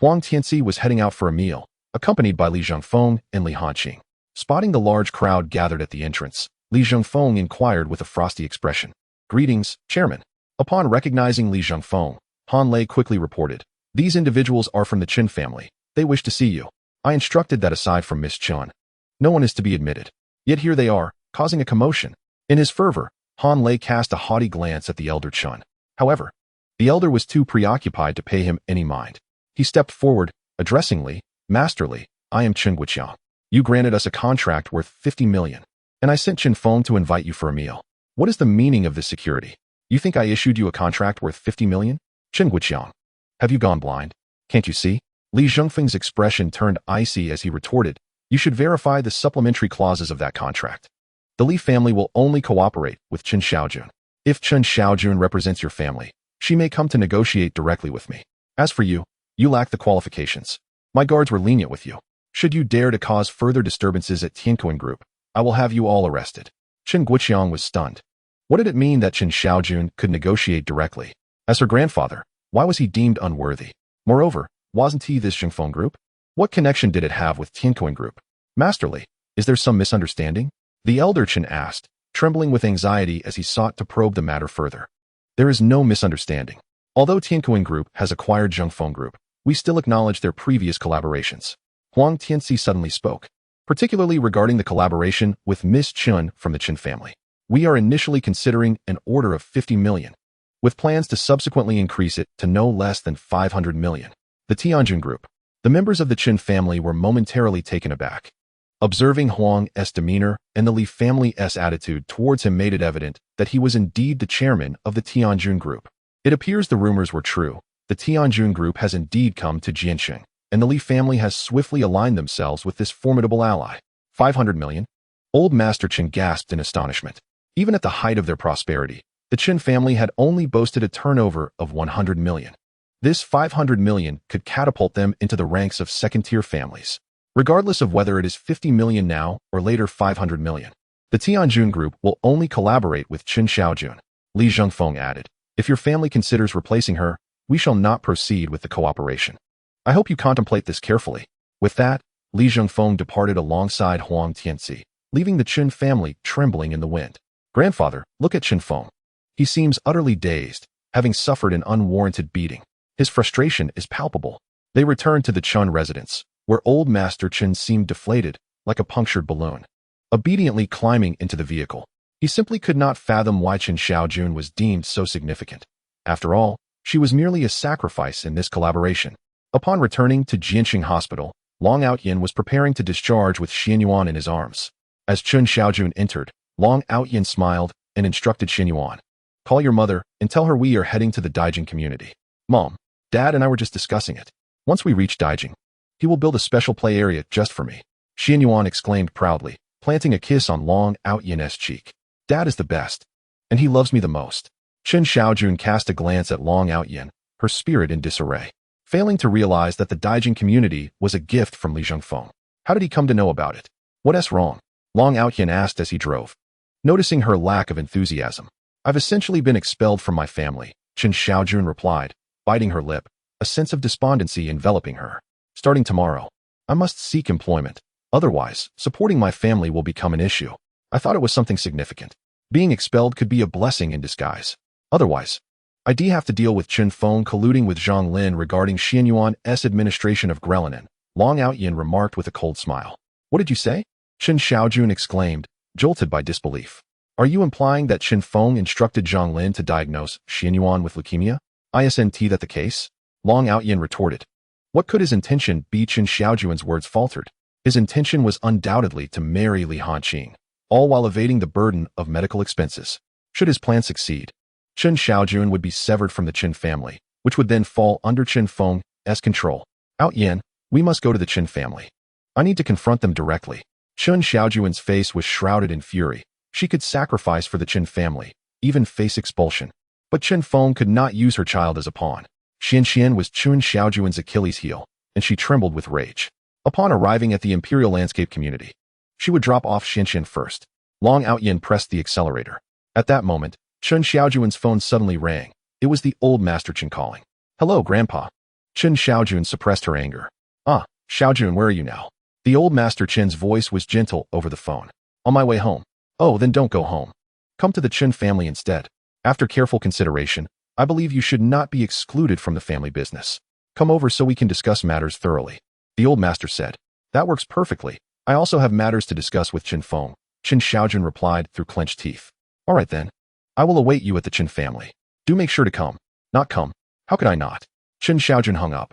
Huang Tianxi was heading out for a meal, accompanied by Li Zhongfeng and Li Hanqing. Spotting the large crowd gathered at the entrance, Li Zhongfeng inquired with a frosty expression. Greetings, Chairman. Upon recognizing Li Zhongfeng, Han Lei quickly reported. These individuals are from the Chen family. They wish to see you. I instructed that aside from Miss Chen, no one is to be admitted. Yet here they are, causing a commotion. In his fervor, Han Lei cast a haughty glance at the elder Chen. However, the elder was too preoccupied to pay him any mind. He stepped forward, addressing Li. Masterly, I am Chen Guqiang. You granted us a contract worth 50 million, and I sent Chen Feng to invite you for a meal. What is the meaning of this security? You think I issued you a contract worth 50 million? Chen Guqiang, have you gone blind? Can't you see? Li Zhongfeng's expression turned icy as he retorted, you should verify the supplementary clauses of that contract. The Li family will only cooperate with Chen Xiaojun. If Chen Xiaojun represents your family, she may come to negotiate directly with me. As for you, you lack the qualifications. My guards were lenient with you. Should you dare to cause further disturbances at Tianquan Group, I will have you all arrested. Chen Guoqiang was stunned. What did it mean that Chen Xiaojun could negotiate directly? As her grandfather, why was he deemed unworthy? Moreover, wasn't he this Xuanxuan Group? What connection did it have with Tianquan Group? Masterly, is there some misunderstanding? The elder Chen asked, trembling with anxiety as he sought to probe the matter further. There is no misunderstanding. Although Tianquan Group has acquired Xuanxuan Group, we still acknowledge their previous collaborations. Huang Tianxi suddenly spoke, particularly regarding the collaboration with Miss Chen from the Chen family. We are initially considering an order of 50 million, with plans to subsequently increase it to no less than 500 million. The Tianjun Group. The members of the Chen family were momentarily taken aback. Observing Huang's demeanor and the Li family's attitude towards him made it evident that he was indeed the chairman of the Tianjun Group. It appears the rumors were true. The Tianjun Group has indeed come to Jiancheng, and the Li family has swiftly aligned themselves with this formidable ally. 500 million? Old Master Chen gasped in astonishment. Even at the height of their prosperity, the Chen family had only boasted a turnover of 100 million. This 500 million could catapult them into the ranks of second-tier families, regardless of whether it is 50 million now or later 500 million. The Tianjun Group will only collaborate with Chen Xiaojun. Li Zhengfeng added, if your family considers replacing her, we shall not proceed with the cooperation. I hope you contemplate this carefully. With that, Li Zhengfeng departed alongside Huang Tianxi, leaving the Chen family trembling in the wind. Grandfather, look at Chen Feng. He seems utterly dazed, having suffered an unwarranted beating. His frustration is palpable. They returned to the Chen residence, where old Master Chen seemed deflated, like a punctured balloon. Obediently climbing into the vehicle, he simply could not fathom why Chen Xiaojun was deemed so significant. After all, she was merely a sacrifice in this collaboration. Upon returning to Jiancheng Hospital, Aotian was preparing to discharge with Xuanxuan in his arms. As Chen Xiaojun entered, Aotian smiled and instructed Xuanxuan, call your mother and tell her we are heading to the Daijing community. Mom, Dad and I were just discussing it. Once we reach Daijing, he will build a special play area just for me. Xuanxuan exclaimed proudly, planting a kiss on Aotian's cheek. Dad is the best, and he loves me the most. Chen Xiaojun cast a glance at Aotian, her spirit in disarray, failing to realize that the Daijing community was a gift from Li Zhengfeng. How did he come to know about it? What's wrong? Aotian asked as he drove. Noticing her lack of enthusiasm, I've essentially been expelled from my family, Chen Xiaojun replied, biting her lip, a sense of despondency enveloping her. Starting tomorrow, I must seek employment. Otherwise, supporting my family will become an issue. I thought it was something significant. Being expelled could be a blessing in disguise. Otherwise, I'd have to deal with Chen Feng colluding with Zhang Lin regarding Xuanxuan's administration of Grelinan. Aotian remarked with a cold smile. What did you say? Chen Xiaojun exclaimed, jolted by disbelief. Are you implying that Chen Feng instructed Zhang Lin to diagnose Xuanxuan with leukemia? Isn't that the case? Aotian retorted. What could his intention be? Chen Xiaojun's words faltered. His intention was undoubtedly to marry Li Hanqing, all while evading the burden of medical expenses. Should his plan succeed, Chen Xiaojun would be severed from the Chen family, which would then fall under Chen Feng's control. Aotian, we must go to the Chen family. I need to confront them directly. Chen Xiaojun's face was shrouded in fury. She could sacrifice for the Chen family, even face expulsion. But Chen Feng could not use her child as a pawn. Xuanxuan was Chen Xiaojun's Achilles heel, and she trembled with rage. Upon arriving at the Imperial Landscape Community, she would drop off Xuanxuan first. Aotian pressed the accelerator. At that moment, Chen Xiaojun's phone suddenly rang. It was the old Master Chen calling. Hello, Grandpa. Chen Xiaojun suppressed her anger. Ah, Xiaojun, where are you now? The old Master Chen's voice was gentle over the phone. On my way home. Oh, then don't go home. Come to the Chen family instead. After careful consideration, I believe you should not be excluded from the family business. Come over so we can discuss matters thoroughly. The old master said. That works perfectly. I also have matters to discuss with Chen Feng. Chen Xiaojun replied through clenched teeth. All right then. I will await you at the Chen family. Do make sure to come. Not come. How could I not? Chen Xiaojun hung up,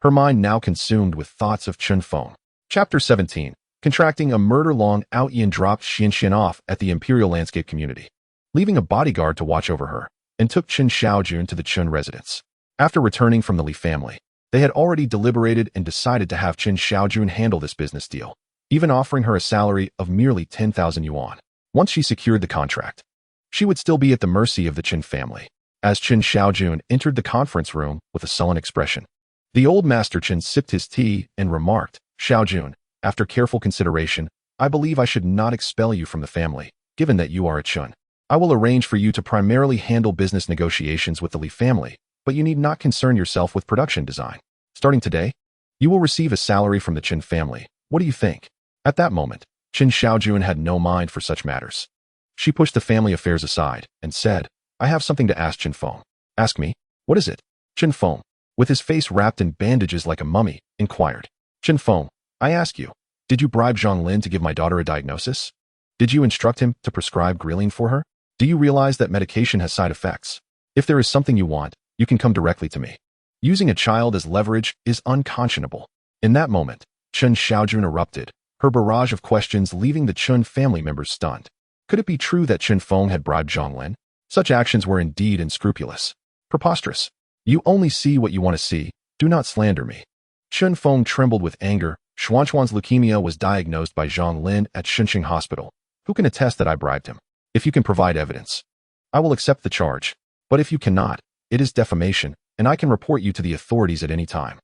her mind now consumed with thoughts of Chen Feng. Chapter 17. Contracting a murder. Aotian dropped Xuanxuan off at the Imperial Landscape Community, leaving a bodyguard to watch over her, and took Chen Xiaojun to the Chen residence. After returning from the Li family, they had already deliberated and decided to have Chen Xiaojun handle this business deal, even offering her a salary of merely 10,000 yuan. Once she secured the contract, she would still be at the mercy of the Chen family. As Chen Xiaojun entered the conference room with a sullen expression, the old Master Chen sipped his tea and remarked, Xiaojun, after careful consideration, I believe I should not expel you from the family, given that you are a Chun. I will arrange for you to primarily handle business negotiations with the Li family, but you need not concern yourself with production design. Starting today, you will receive a salary from the Chen family. What do you think? At that moment, Chen Xiaojun had no mind for such matters. She pushed the family affairs aside and said, I have something to ask Chen Feng. Ask me. What is it? Chen Feng, with his face wrapped in bandages like a mummy, inquired. Chen Feng, I ask you, did you bribe Zhang Lin to give my daughter a diagnosis? Did you instruct him to prescribe Ghrelin for her? Do you realize that medication has side effects? If there is something you want, you can come directly to me. Using a child as leverage is unconscionable. In that moment, Chen Xiaojun erupted, her barrage of questions leaving the Chen family members stunned. Could it be true that Chen Feng had bribed Zhang Lin? Such actions were indeed unscrupulous. Preposterous. You only see what you want to see. Do not slander me. Chen Feng trembled with anger. Xuanxuan's leukemia was diagnosed by Zhang Lin at Jiancheng Hospital. Who can attest that I bribed him? If you can provide evidence, I will accept the charge. But if you cannot, it is defamation, and I can report you to the authorities at any time.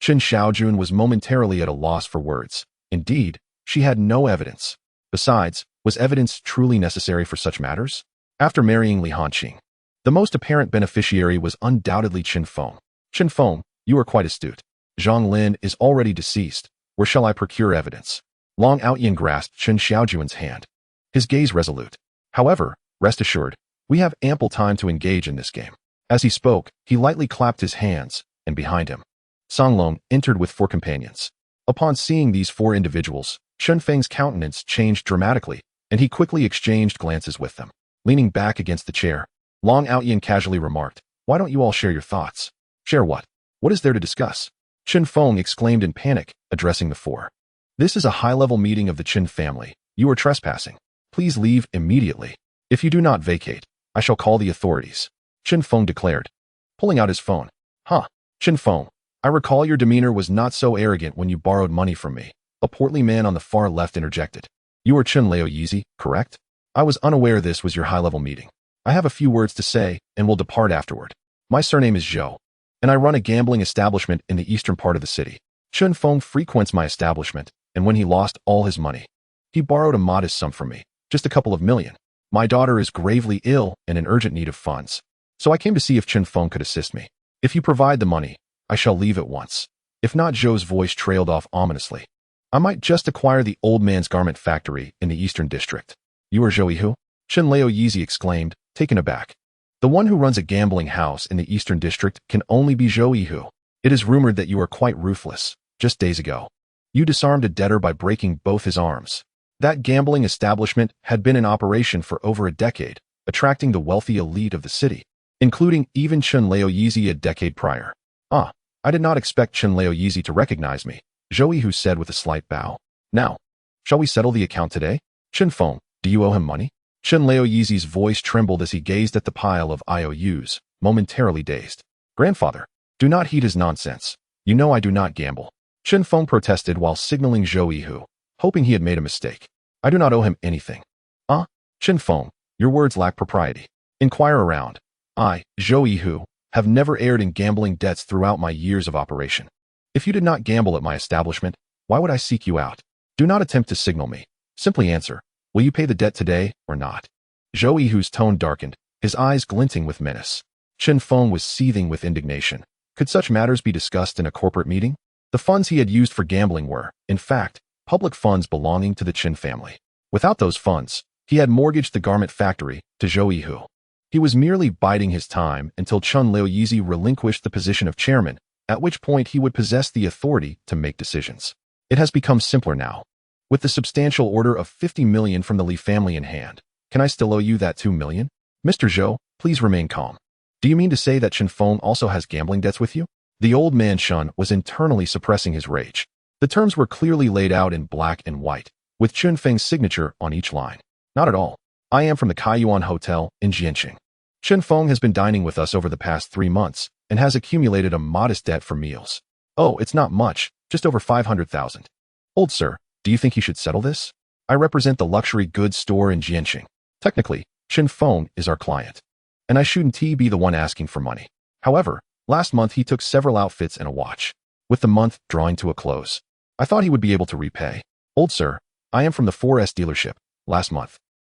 Chen Xiaojun was momentarily at a loss for words. Indeed, she had no evidence. Besides, was evidence truly necessary for such matters? After marrying Li Hanqing, the most apparent beneficiary was undoubtedly Chen Feng. Chen Feng, you are quite astute. Zhang Lin is already deceased. Where shall I procure evidence? Long Aotian grasped Chen Xiaojun's hand, his gaze resolute. However, rest assured, we have ample time to engage in this game. As he spoke, he lightly clapped his hands, and behind him, Songlong entered with 4 companions. Upon seeing these 4 individuals, Chen Feng's countenance changed dramatically, and he quickly exchanged glances with them. Leaning back against the chair, Long Aotian casually remarked, why don't you all share your thoughts? Share what? What is there to discuss? Chen Feng exclaimed in panic, addressing the 4. This is a high-level meeting of the Chen family. You are trespassing. Please leave immediately. If you do not vacate, I shall call the authorities. Chen Feng declared, pulling out his phone. Chen Feng, I recall your demeanor was not so arrogant when you borrowed money from me. A portly man on the far left interjected. You are Chen Xiaojun, correct? I was unaware this was your high-level meeting. I have a few words to say and will depart afterward. My surname is Zhou, and I run a gambling establishment in the eastern part of the city. Chen Feng frequents my establishment, and when he lost all his money, he borrowed a modest sum from me, just a couple of million. My daughter is gravely ill and in urgent need of funds, so I came to see if Chen Feng could assist me. If you provide the money, I shall leave at once. If not, Zhou's voice trailed off ominously. I might just acquire the old man's garment factory in the eastern district. You are Zhou Yihu? Chen Xiaojun exclaimed, taken aback. The one who runs a gambling house in the eastern district can only be Zhou Yihu. It is rumored that you are quite ruthless. Just days ago, you disarmed a debtor by breaking both his arms. That gambling establishment had been in operation for over a decade, attracting the wealthy elite of the city, including even Chen Xiaojun a decade prior. I did not expect Chen Xiaojun to recognize me, Zhou Yihu said with a slight bow. Now, shall we settle the account today? Chen Feng, do you owe him money? Chen Xiaojun's voice trembled as he gazed at the pile of IOUs, momentarily dazed. Grandfather, do not heed his nonsense. You know I do not gamble. Chen Feng protested while signaling Zhou Yihu, hoping he had made a mistake. I do not owe him anything. Chen Feng, your words lack propriety. Inquire around. I, Zhou Yihu, have never erred in gambling debts throughout my years of operation. If you did not gamble at my establishment, why would I seek you out? Do not attempt to signal me. Simply answer, will you pay the debt today or not? Zhou Yihu's tone darkened, his eyes glinting with menace. Chen Feng was seething with indignation. Could such matters be discussed in a corporate meeting? The funds he had used for gambling were, in fact, public funds belonging to the Chen family. Without those funds, he had mortgaged the garment factory to Zhou Yihu. He was merely biding his time until Chen Xiaojun relinquished the position of chairman, at which point he would possess the authority to make decisions. It has become simpler now. With the substantial order of 50 million from the Li family in hand, can I still owe you that 2 million? Mr. Zhou, please remain calm. Do you mean to say that Chen Feng also has gambling debts with you? The old man Chen was internally suppressing his rage. The terms were clearly laid out in black and white, with Chen Feng's signature on each line. Not at all. I am from the Kaiyuan Hotel in Jiancheng. Chen Feng has been dining with us over the past 3 months and has accumulated a modest debt for meals. Oh, it's not much, just over 500,000. Old sir, do you think he should settle this? I represent the luxury goods store in Jiancheng. Technically, Chen Feng is our client, and I shouldn't be the one asking for money. However, last month he took several outfits and a watch. With the month drawing to a close, I thought he would be able to repay. Old sir, I am from the 4S dealership. Last month,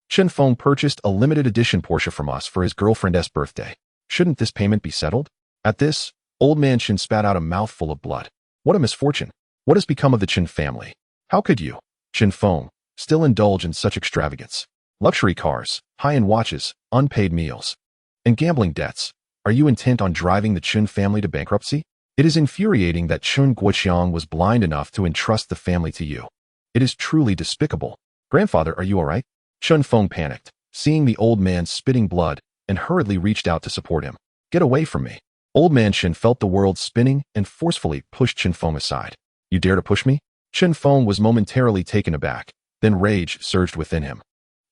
Chen Feng purchased a limited edition Porsche from us for his girlfriend's birthday. Shouldn't this payment be settled? At this, old man Chen spat out a mouthful of blood. What a misfortune. What has become of the Chen family? How could you, Chen Feng, still indulge in such extravagance? Luxury cars, high-end watches, unpaid meals, and gambling debts. Are you intent on driving the Chen family to bankruptcy? It is infuriating that Chen Guoqiang was blind enough to entrust the family to you. It is truly despicable. Grandfather, are you all right? Chen Feng panicked, seeing the old man spitting blood, and hurriedly reached out to support him. Get away from me. Old man Chen felt the world spinning and forcefully pushed Chen Feng aside. You dare to push me? Chen Feng was momentarily taken aback, then rage surged within him,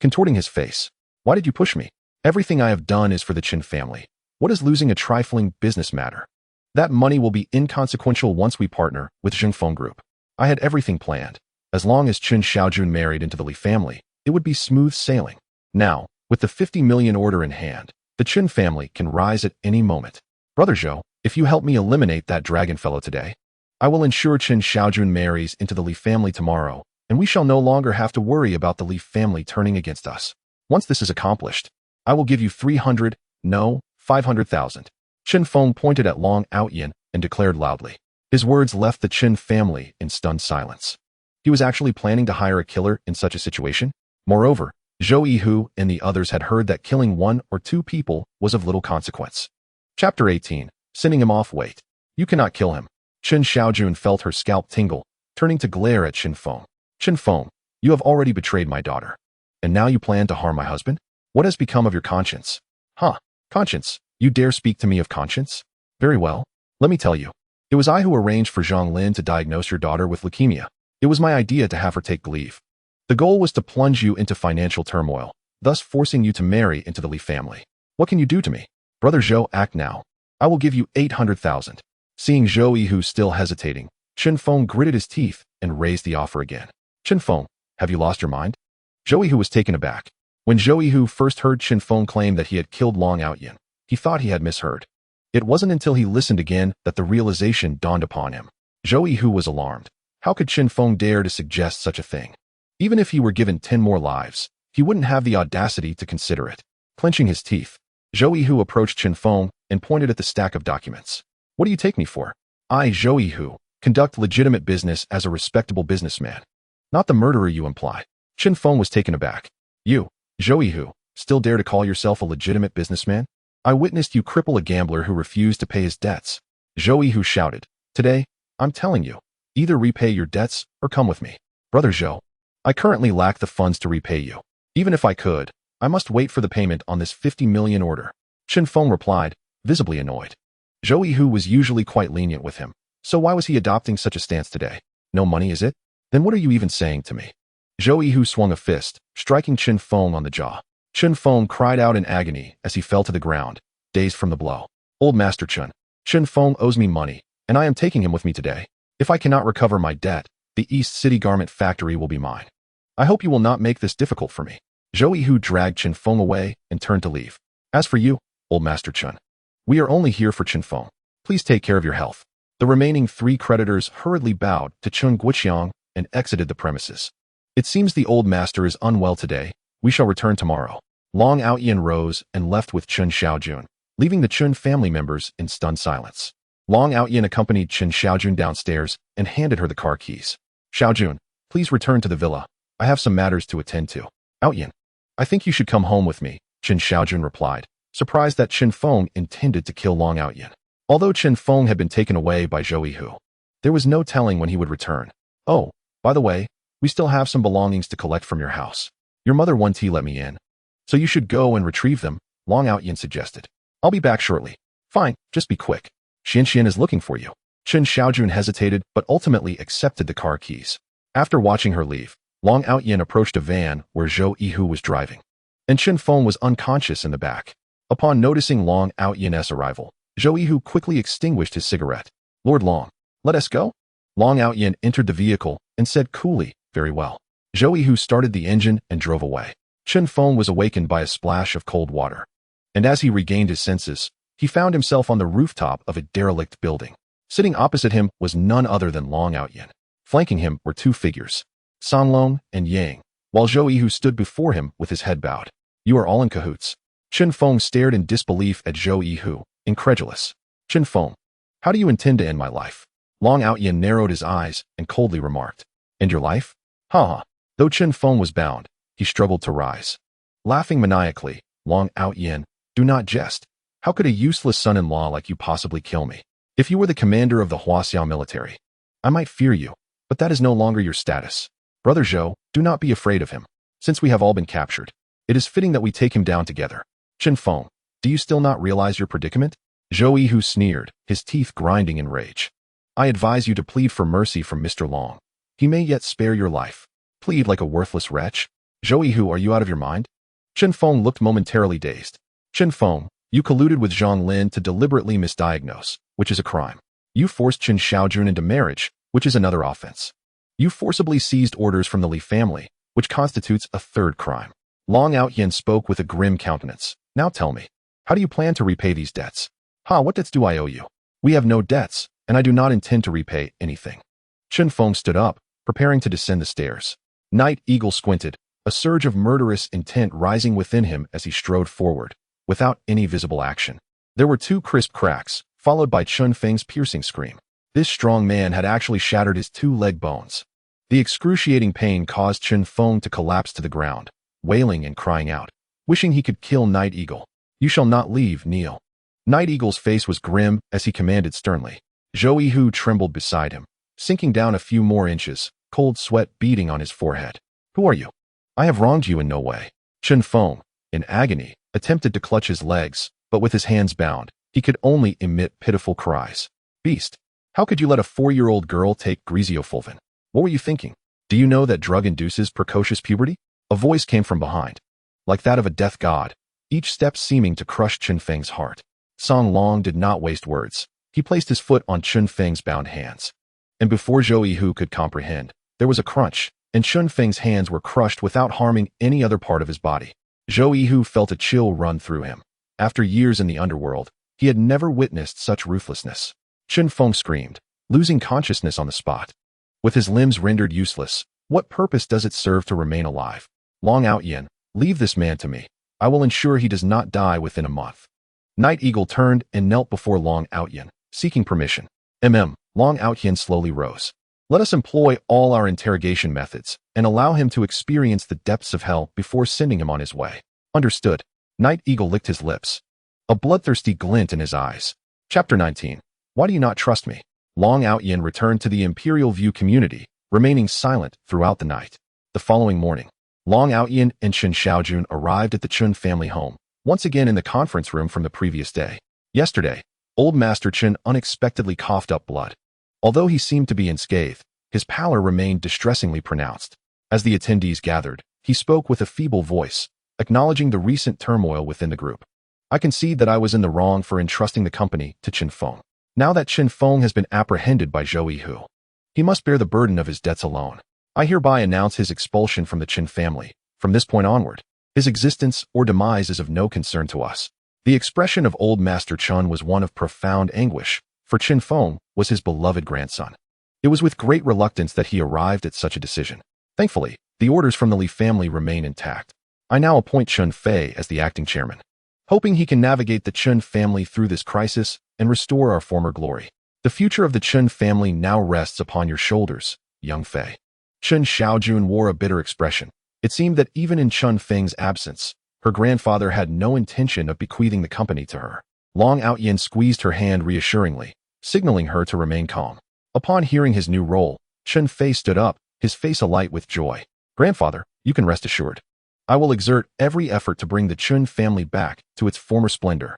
contorting his face. Why did you push me? Everything I have done is for the Chen family. What is losing a trifling business matter? That money will be inconsequential once we partner with Xuanxuan Group. I had everything planned. As long as Chen Xiaojun married into the Li family, it would be smooth sailing. Now, with the 50 million order in hand, the Chen family can rise at any moment. Brother Zhou, if you help me eliminate that dragon fellow today, I will ensure Chen Xiaojun marries into the Li family tomorrow, and we shall no longer have to worry about the Li family turning against us. Once this is accomplished, I will give you 300, no, 500,000. Chen Feng pointed at Long Aotian and declared loudly. His words left the Chen family in stunned silence. He was actually planning to hire a killer in such a situation? Moreover, Zhou Yihu and the others had heard that killing 1 or 2 people was of little consequence. Chapter 18. Sending him off. Wait. You cannot kill him. Chen Xiaojun felt her scalp tingle, turning to glare at Chen Feng. Chen Feng, you have already betrayed my daughter. And now you plan to harm my husband? What has become of your conscience? Huh? Conscience? You dare speak to me of conscience? Very well. Let me tell you. It was I who arranged for Zhang Lin to diagnose your daughter with leukemia. It was my idea to have her take leave. The goal was to plunge you into financial turmoil, thus forcing you to marry into the Li family. What can you do to me? Brother Zhou, act now. I will give you 800,000. Seeing Zhou Yihu still hesitating, Chen Feng gritted his teeth and raised the offer again. Chen Feng, have you lost your mind? Zhou Yihu was taken aback. When Zhou Yihu first heard Chen Feng claim that he had killed Long Aotian, he thought he had misheard. It wasn't until he listened again that the realization dawned upon him. Zhou Yihu was alarmed. How could Chen Feng dare to suggest such a thing? Even if he were given 10 more lives, he wouldn't have the audacity to consider it. Clenching his teeth, Zhou Yihu approached Chen Feng and pointed at the stack of documents. What do you take me for? I, Zhou Yihu, conduct legitimate business as a respectable businessman. Not the murderer you imply. Chen Feng was taken aback. You, Zhou Yihu, still dare to call yourself a legitimate businessman? I witnessed you cripple a gambler who refused to pay his debts. Zhou Yihu shouted. Today, I'm telling you, either repay your debts or come with me. Brother Zhou, I currently lack the funds to repay you. Even if I could, I must wait for the payment on this 50 million order. Chen Feng replied, visibly annoyed. Zhou Yihu was usually quite lenient with him, so why was he adopting such a stance today? No money, is it? Then what are you even saying to me? Zhou Yihu swung a fist, striking Chen Feng on the jaw. Chen Feng cried out in agony as he fell to the ground, dazed from the blow. Old Master Chen Feng owes me money, and I am taking him with me today. If I cannot recover my debt, the East City Garment Factory will be mine. I hope you will not make this difficult for me. Zhou Yihu dragged Chen Feng away and turned to leave. As for you, Old Master Chen, we are only here for Chen Feng. Please take care of your health. The remaining 3 creditors hurriedly bowed to Chen Guoqiang and exited the premises. It seems the old master is unwell today. We shall return tomorrow. Long Aotian rose and left with Chen Xiaojun, leaving the Chen family members in stunned silence. Long Aotian accompanied Chen Xiaojun downstairs and handed her the car keys. Xiaojun, please return to the villa. I have some matters to attend to. Aotian, I think you should come home with me, Chen Xiaojun replied, surprised that Chen Feng intended to kill Long Aotian. Although Chen Feng had been taken away by Zhou Yihu, there was no telling when he would return. Oh, by the way, we still have some belongings to collect from your house. Your mother won't let me in, so you should go and retrieve them, Long Aotian suggested. I'll be back shortly. Fine, just be quick. Xianxian is looking for you. Chen Xiaojun hesitated but ultimately accepted the car keys. After watching her leave, Long Aotian approached a van where Zhou Yihu was driving, and Chen Feng was unconscious in the back. Upon noticing Long Aotian's arrival, Zhou Yihu quickly extinguished his cigarette. Lord Long, let us go? Long Aotian entered the vehicle and said coolly, very well. Zhou Yihu started the engine and drove away. Chen Feng was awakened by a splash of cold water, and as he regained his senses, he found himself on the rooftop of a derelict building. Sitting opposite him was none other than Long Aotian. Flanking him were two figures, Sanlong and Yang, while Zhou Yihu stood before him with his head bowed. You are all in cahoots. Chen Feng stared in disbelief at Zhou Yihu, incredulous. Chen Feng, how do you intend to end my life? Long Aotian narrowed his eyes and coldly remarked. End your life? Ha ha. Though Chen Feng was bound, he struggled to rise. Laughing maniacally, Long Aotian, do not jest. How could a useless son-in-law like you possibly kill me? If you were the commander of the Huaxiao military, I might fear you, but that is no longer your status. Brother Zhou, do not be afraid of him. Since we have all been captured, it is fitting that we take him down together. Chen Feng, do you still not realize your predicament? Zhou Yihu sneered, his teeth grinding in rage. I advise you to plead for mercy from Mr. Long. He may yet spare your life. Plead like a worthless wretch? Zhou Yihu, are you out of your mind? Chen Feng looked momentarily dazed. Chen Feng, you colluded with Zhang Lin to deliberately misdiagnose, which is a crime. You forced Chen Xiaojun into marriage, which is another offense. You forcibly seized orders from the Li family, which constitutes a third crime. Long Aotian spoke with a grim countenance. Now tell me, how do you plan to repay these debts? What debts do I owe you? We have no debts, and I do not intend to repay anything. Chen Feng stood up, preparing to descend the stairs. Night Eagle squinted, a surge of murderous intent rising within him as he strode forward, without any visible action. There were two crisp cracks, followed by Chen Feng's piercing scream. This strong man had actually shattered his two leg bones. The excruciating pain caused Chen Feng to collapse to the ground, wailing and crying out, wishing he could kill Night Eagle. You shall not leave, kneel. Night Eagle's face was grim as he commanded sternly. Zhou Yihu trembled beside him, sinking down a few more inches, cold sweat beading on his forehead. Who are you? I have wronged you in no way. Chen Feng, in agony, attempted to clutch his legs, but with his hands bound, he could only emit pitiful cries. Beast, how could you let a 4-year-old girl take griseofulvin? What were you thinking? Do you know that drug induces precocious puberty? A voice came from behind, like that of a death god, each step seeming to crush Chen Feng's heart. Song Long did not waste words. He placed his foot on Chen Feng's bound hands. And before Zhou Yihu could comprehend, there was a crunch, and Chen Feng's hands were crushed without harming any other part of his body. Zhou Yihu felt a chill run through him. After years in the underworld, he had never witnessed such ruthlessness. Chen Feng screamed, losing consciousness on the spot. With his limbs rendered useless, what purpose does it serve to remain alive? Long Aotian, leave this man to me. I will ensure he does not die within a month. Night Eagle turned and knelt before Long Aotian, seeking permission. Long Aotian slowly rose. Let us employ all our interrogation methods and allow him to experience the depths of hell before sending him on his way. Understood. Night Eagle licked his lips, a bloodthirsty glint in his eyes. Chapter 19. Why do you not trust me? Long Aotian returned to the Imperial View community, remaining silent throughout the night. The following morning, Long Aotian and Chen Xiaojun arrived at the Chen family home, once again in the conference room from the previous day. Yesterday, Old Master Chen unexpectedly coughed up blood. Although he seemed to be unscathed, his pallor remained distressingly pronounced. As the attendees gathered, he spoke with a feeble voice, acknowledging the recent turmoil within the group. I concede that I was in the wrong for entrusting the company to Chen Feng. Now that Chen Feng has been apprehended by Zhou Yihu, he must bear the burden of his debts alone. I hereby announce his expulsion from the Chen family. From this point onward, his existence or demise is of no concern to us. The expression of Old Master Chen was one of profound anguish, for Chen Feng was his beloved grandson. It was with great reluctance that he arrived at such a decision. Thankfully, the orders from the Li family remain intact. I now appoint Chen Fei as the acting chairman, hoping he can navigate the Chen family through this crisis and restore our former glory. The future of the Chen family now rests upon your shoulders, young Fei. Chen Xiaojun wore a bitter expression. It seemed that even in Chen Feng's absence, her grandfather had no intention of bequeathing the company to her. Long Aotian squeezed her hand reassuringly, signaling her to remain calm. Upon hearing his new role, Chen Fei stood up, his face alight with joy. Grandfather, you can rest assured. I will exert every effort to bring the Chen family back to its former splendor.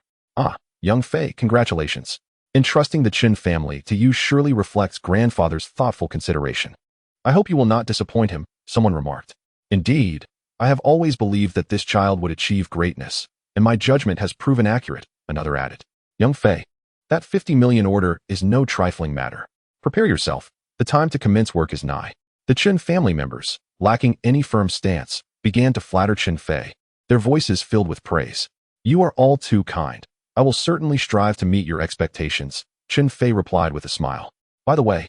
Young Fei, congratulations. Entrusting the Chen family to you surely reflects grandfather's thoughtful consideration. I hope you will not disappoint him, someone remarked. Indeed, I have always believed that this child would achieve greatness, and my judgment has proven accurate, another added. Young Fei, that 50 million order is no trifling matter. Prepare yourself, the time to commence work is nigh. The Chen family members, lacking any firm stance, began to flatter Chen Fei, their voices filled with praise. You are all too kind. I will certainly strive to meet your expectations, Chen Fei replied with a smile. By the way,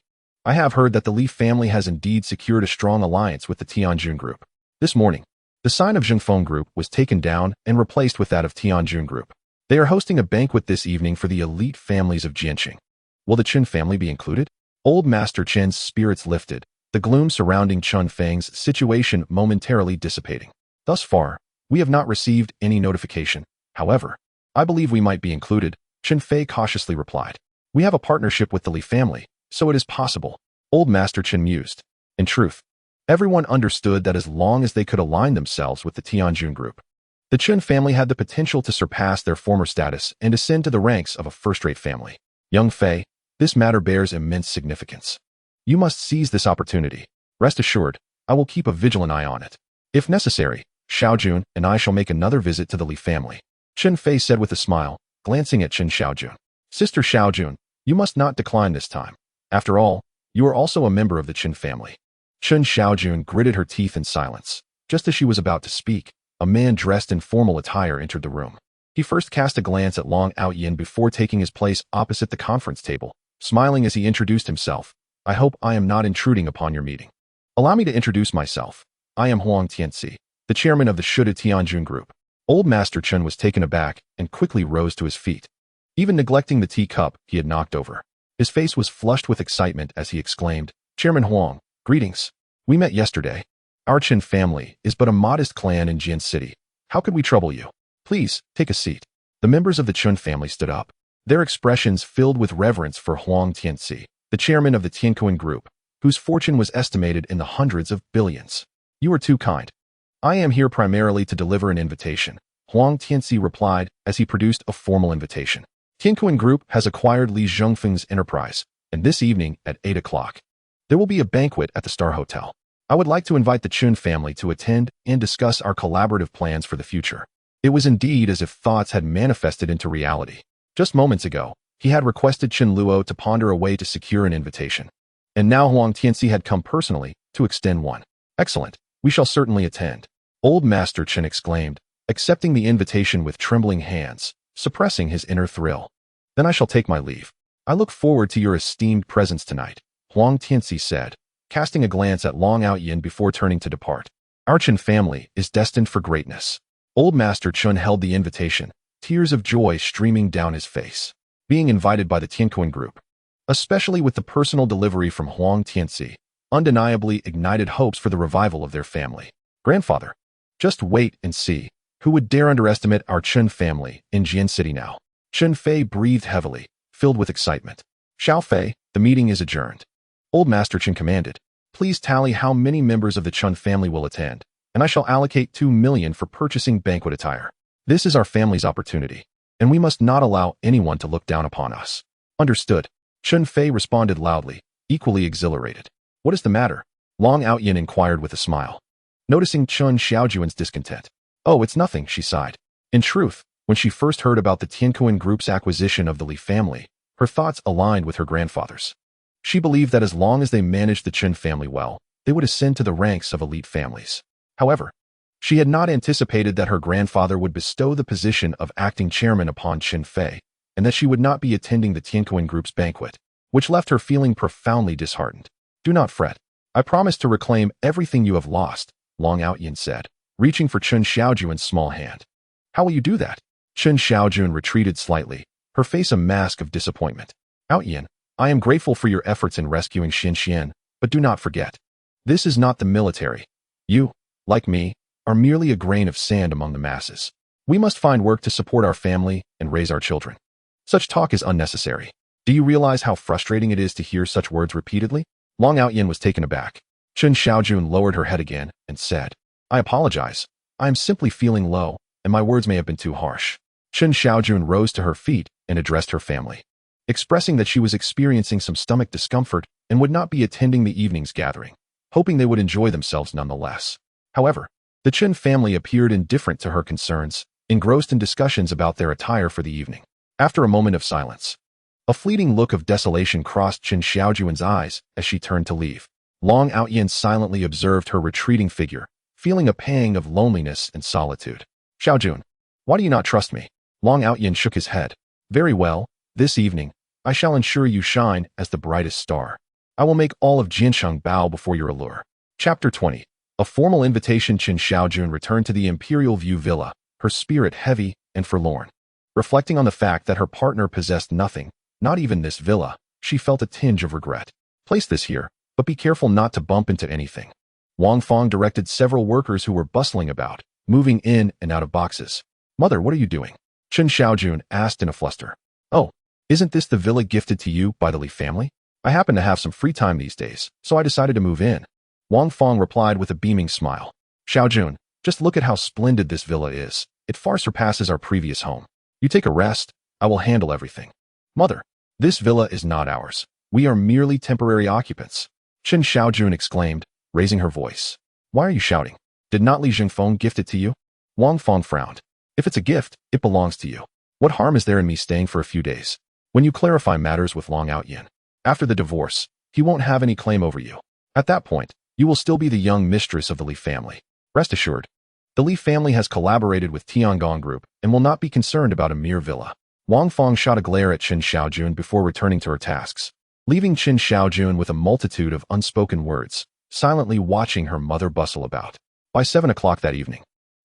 I have heard that the Li family has indeed secured a strong alliance with the Tianjun group. This morning, the sign of Zhengfeng Group was taken down and replaced with that of Tianjun Group. They are hosting a banquet this evening for the elite families of Jiancheng. Will the Chen family be included? Old Master Chen's spirits lifted, the gloom surrounding Chen Feng's situation momentarily dissipating. Thus far, we have not received any notification. However, I believe we might be included, Chen Fei cautiously replied. We have a partnership with the Li family, so it is possible, Old Master Chen mused. In truth, everyone understood that as long as they could align themselves with the Tianjun group, the Chen family had the potential to surpass their former status and ascend to the ranks of a first-rate family. Young Fei, this matter bears immense significance. You must seize this opportunity. Rest assured, I will keep a vigilant eye on it. If necessary, Xiaojun and I shall make another visit to the Li family, Chen Fei said with a smile, glancing at Chen Xiaojun. Sister Xiaojun, you must not decline this time. After all, you are also a member of the Chen family. Chen Xiaojun gritted her teeth in silence. Just as she was about to speak, a man dressed in formal attire entered the room. He first cast a glance at Aotian before taking his place opposite the conference table, smiling as he introduced himself. I hope I am not intruding upon your meeting. Allow me to introduce myself. I am Huang Tianxi, the chairman of the Shude Tianjun group. Old Master Chen was taken aback and quickly rose to his feet, even neglecting the teacup he had knocked over. His face was flushed with excitement as he exclaimed, Chairman Huang, greetings. We met yesterday. Our Chen family is but a modest clan in Jian City. How could we trouble you? Please, take a seat. The members of the Chen family stood up, their expressions filled with reverence for Huang Tianxi, the chairman of the Tianquan group, whose fortune was estimated in the hundreds of billions. You are too kind. I am here primarily to deliver an invitation, Huang Tianxi replied as he produced a formal invitation. Tianquan Group has acquired Li Zhengfeng's enterprise, and this evening at 8 o'clock, there will be a banquet at the Star Hotel. I would like to invite the Chen family to attend and discuss our collaborative plans for the future. It was indeed as if thoughts had manifested into reality. Just moments ago, he had requested Chen Luo to ponder a way to secure an invitation. And now Huang Tianxi had come personally to extend one. Excellent, we shall certainly attend. Old Master Chen exclaimed, accepting the invitation with trembling hands, suppressing his inner thrill. Then I shall take my leave. I look forward to your esteemed presence tonight, Huang Tianxi said, casting a glance at Aotian before turning to depart. Our Chen family is destined for greatness. Old Master Chen held the invitation, tears of joy streaming down his face. Being invited by the Tianquan group, especially with the personal delivery from Huang Tianxi, undeniably ignited hopes for the revival of their family. Grandfather, just wait and see. Who would dare underestimate our Chen family in Jian City now? Chen Fei breathed heavily, filled with excitement. Xiao Fei, the meeting is adjourned. Old Master Chen commanded. Please tally how many members of the Chen family will attend, and I shall allocate 2 million for purchasing banquet attire. This is our family's opportunity, and we must not allow anyone to look down upon us. Understood. Chen Fei responded loudly, equally exhilarated. What is the matter? Aotian inquired with a smile, noticing Chen Xiaojun's discontent. Oh, it's nothing, she sighed. In truth, when she first heard about the Tianquan group's acquisition of the Li family, her thoughts aligned with her grandfather's. She believed that as long as they managed the Chen family well, they would ascend to the ranks of elite families. However, she had not anticipated that her grandfather would bestow the position of acting chairman upon Chen Fei, and that she would not be attending the Tianquan group's banquet, which left her feeling profoundly disheartened. Do not fret. I promise to reclaim everything you have lost, Aotian said, reaching for Chen Xiaojun's small hand. How will you do that? Chen Xiaojun retreated slightly, her face a mask of disappointment. Aotian, I am grateful for your efforts in rescuing Xuanxuan, but do not forget. This is not the military. You, like me, are merely a grain of sand among the masses. We must find work to support our family and raise our children. Such talk is unnecessary. Do you realize how frustrating it is to hear such words repeatedly? Aotian was taken aback. Chen Xiaojun lowered her head again and said, I apologize. I am simply feeling low, and my words may have been too harsh. Chen Xiaojun rose to her feet and addressed her family, expressing that she was experiencing some stomach discomfort and would not be attending the evening's gathering, hoping they would enjoy themselves nonetheless. However, the Chen family appeared indifferent to her concerns, engrossed in discussions about their attire for the evening. After a moment of silence, a fleeting look of desolation crossed Chen Xiaojun's eyes as she turned to leave. Aotian silently observed her retreating figure, feeling a pang of loneliness and solitude. Xiaojun, why do you not trust me? Aotian shook his head. Very well, this evening, I shall ensure you shine as the brightest star. I will make all of Jiancheng bow before your allure. Chapter 20. A formal invitation. Chen Xiaojun returned to the Imperial View Villa, her spirit heavy and forlorn. Reflecting on the fact that her partner possessed nothing, not even this villa, she felt a tinge of regret. Place this here, but be careful not to bump into anything. Wang Fong directed several workers who were bustling about, moving in and out of boxes. Mother, what are you doing? Chen Xiaojun asked in a fluster. Oh, isn't this the villa gifted to you by the Li family? I happen to have some free time these days, so I decided to move in. Wang Fong replied with a beaming smile. Xiaojun, just look at how splendid this villa is. It far surpasses our previous home. You take a rest, I will handle everything. Mother, this villa is not ours. We are merely temporary occupants. Chen Xiaojun exclaimed, raising her voice. Why are you shouting? Did not Li Jingfeng gift it to you? Wang Fong frowned. If it's a gift, it belongs to you. What harm is there in me staying for a few days? When you clarify matters with Long Aotian, after the divorce, he won't have any claim over you. At that point, you will still be the young mistress of the Li family. Rest assured, the Li family has collaborated with Tiangong Group and will not be concerned about a mere villa. Wang Fong shot a glare at Chen Xiaojun before returning to her tasks, leaving Chen Xiaojun with a multitude of unspoken words, silently watching her mother bustle about. By 7 o'clock that evening,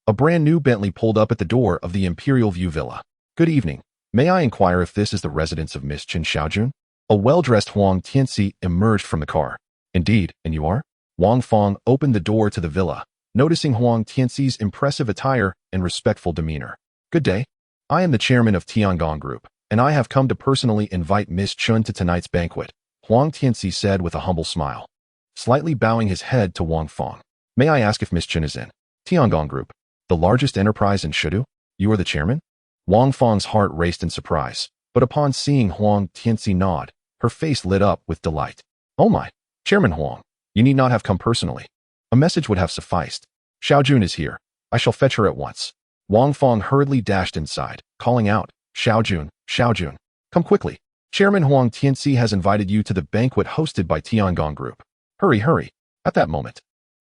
a brand new Bentley pulled up at the door of the Imperial View Villa. Good evening. May I inquire if this is the residence of Miss Chen Xiaojun? A well-dressed Huang Tianxi emerged from the car. Indeed, and you are? Wang Fong opened the door to the villa, noticing Huang Tianxi's impressive attire and respectful demeanor. Good day. I am the chairman of Tiangong Group, and I have come to personally invite Miss Chen to tonight's banquet, Huang Tianxi said with a humble smile, slightly bowing his head to Wang Fong. May I ask if Miss Chen is in? Tiangong Group, the largest enterprise in Shidu? You are the chairman? Wang Fong's heart raced in surprise, but upon seeing Huang Tianxi nod, her face lit up with delight. Oh my, Chairman Huang, you need not have come personally. A message would have sufficed. Xiaojun is here. I shall fetch her at once. Wang Fong hurriedly dashed inside, calling out, Xiaojun, Xiaojun, come quickly. Chairman Huang Tianxi has invited you to the banquet hosted by Tiangong Group. Hurry, hurry. At that moment,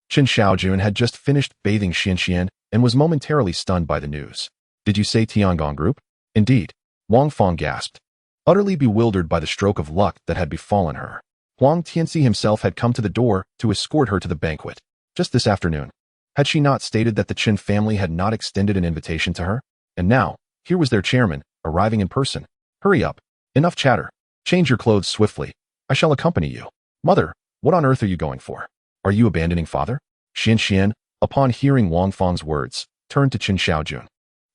Chen Xiaojun had just finished bathing Xuanxuan and was momentarily stunned by the news. Did you say Tiangong Group? Indeed. Wang Fong gasped, utterly bewildered by the stroke of luck that had befallen her. Huang Tianxi himself had come to the door to escort her to the banquet. Just this afternoon. Had she not stated that the Chen family had not extended an invitation to her? And now, here was their chairman, arriving in person. Hurry up. Enough chatter. Change your clothes swiftly. I shall accompany you. Mother, what on earth are you going for? Are you abandoning father? Xuanxuan, upon hearing Wang Fong's words, turned to Chen Xiaojun.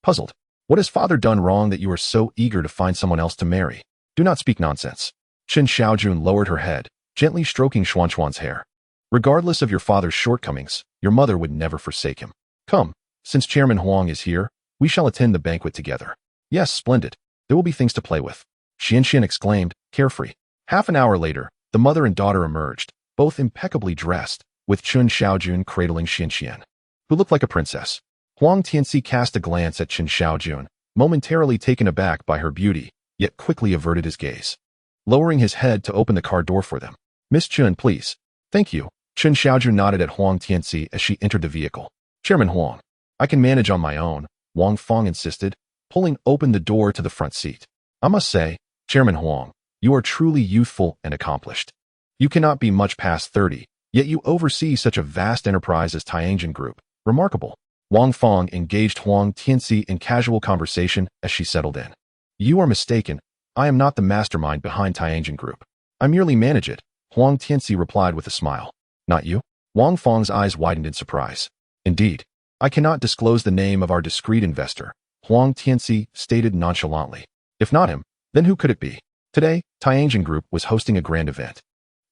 Puzzled. What has father done wrong that you are so eager to find someone else to marry? Do not speak nonsense. Chen Xiaojun lowered her head, gently stroking Xuanxuan's hair. Regardless of your father's shortcomings, your mother would never forsake him. Come, since Chairman Huang is here, we shall attend the banquet together. Yes, splendid. There will be things to play with. Xuanxuan exclaimed, carefree. Half an hour later, the mother and daughter emerged, both impeccably dressed, with Chen Xiaojun cradling Xuanxuan, who looked like a princess. Huang Tianxi cast a glance at Chen Xiaojun, momentarily taken aback by her beauty, yet quickly averted his gaze, lowering his head to open the car door for them. Miss Chen, please. Thank you. Chen Xiaojun nodded at Huang Tianxi as she entered the vehicle. Chairman Huang, I can manage on my own, Wang Fong insisted, pulling open the door to the front seat. I must say, Chairman Huang, you are truly youthful and accomplished. You cannot be much past 30, yet you oversee such a vast enterprise as Tiangong Group. Remarkable. Wang Fong engaged Huang Tianxi in casual conversation as she settled in. You are mistaken. I am not the mastermind behind Tiangong Group. I merely manage it, Huang Tianxi replied with a smile. Not you? Wang Fong's eyes widened in surprise. Indeed. I cannot disclose the name of our discreet investor, Huang Tianxi stated nonchalantly. If not him, then who could it be? Today, Tiangong Group was hosting a grand event,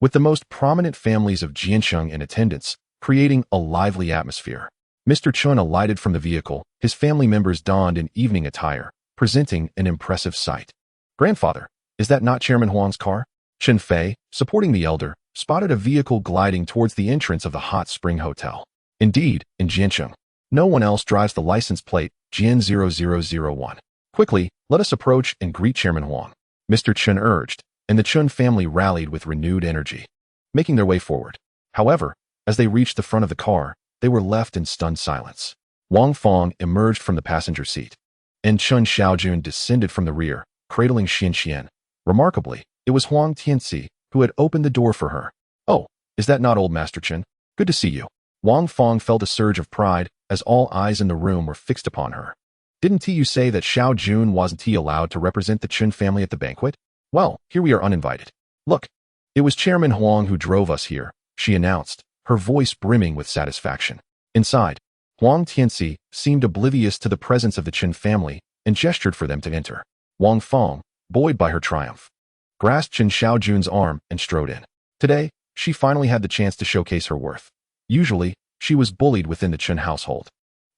with the most prominent families of Jiancheng in attendance, creating a lively atmosphere. Mr. Chen alighted from the vehicle, his family members donned in evening attire, presenting an impressive sight. Grandfather, is that not Chairman Huang's car? Chen Fei, supporting the elder, spotted a vehicle gliding towards the entrance of the Hot Spring Hotel. Indeed, in Jiancheng, no one else drives the license plate GN0001. Quickly, let us approach and greet Chairman Huang, Mr. Chen urged, and the Chen family rallied with renewed energy, making their way forward. However, as they reached the front of the car, they were left in stunned silence. Wang Fong emerged from the passenger seat, and Chen Xiaojun descended from the rear, cradling Xuanxuan. Remarkably, it was Huang Tianxi who had opened the door for her, Oh, is that not old Master Chen? Good to see you. Wang Fong felt a surge of pride as all eyes in the room were fixed upon her. Didn't you say that Xiaojun wasn't allowed to represent the Chen family at the banquet? Well, here we are uninvited. Look, it was Chairman Huang who drove us here, she announced, her voice brimming with satisfaction. Inside, Huang Tianxi seemed oblivious to the presence of the Chen family and gestured for them to enter. Wang Fong, buoyed by her triumph, grasped Chen Xiaojun's arm and strode in. Today, she finally had the chance to showcase her worth. Usually, she was bullied within the Chen household,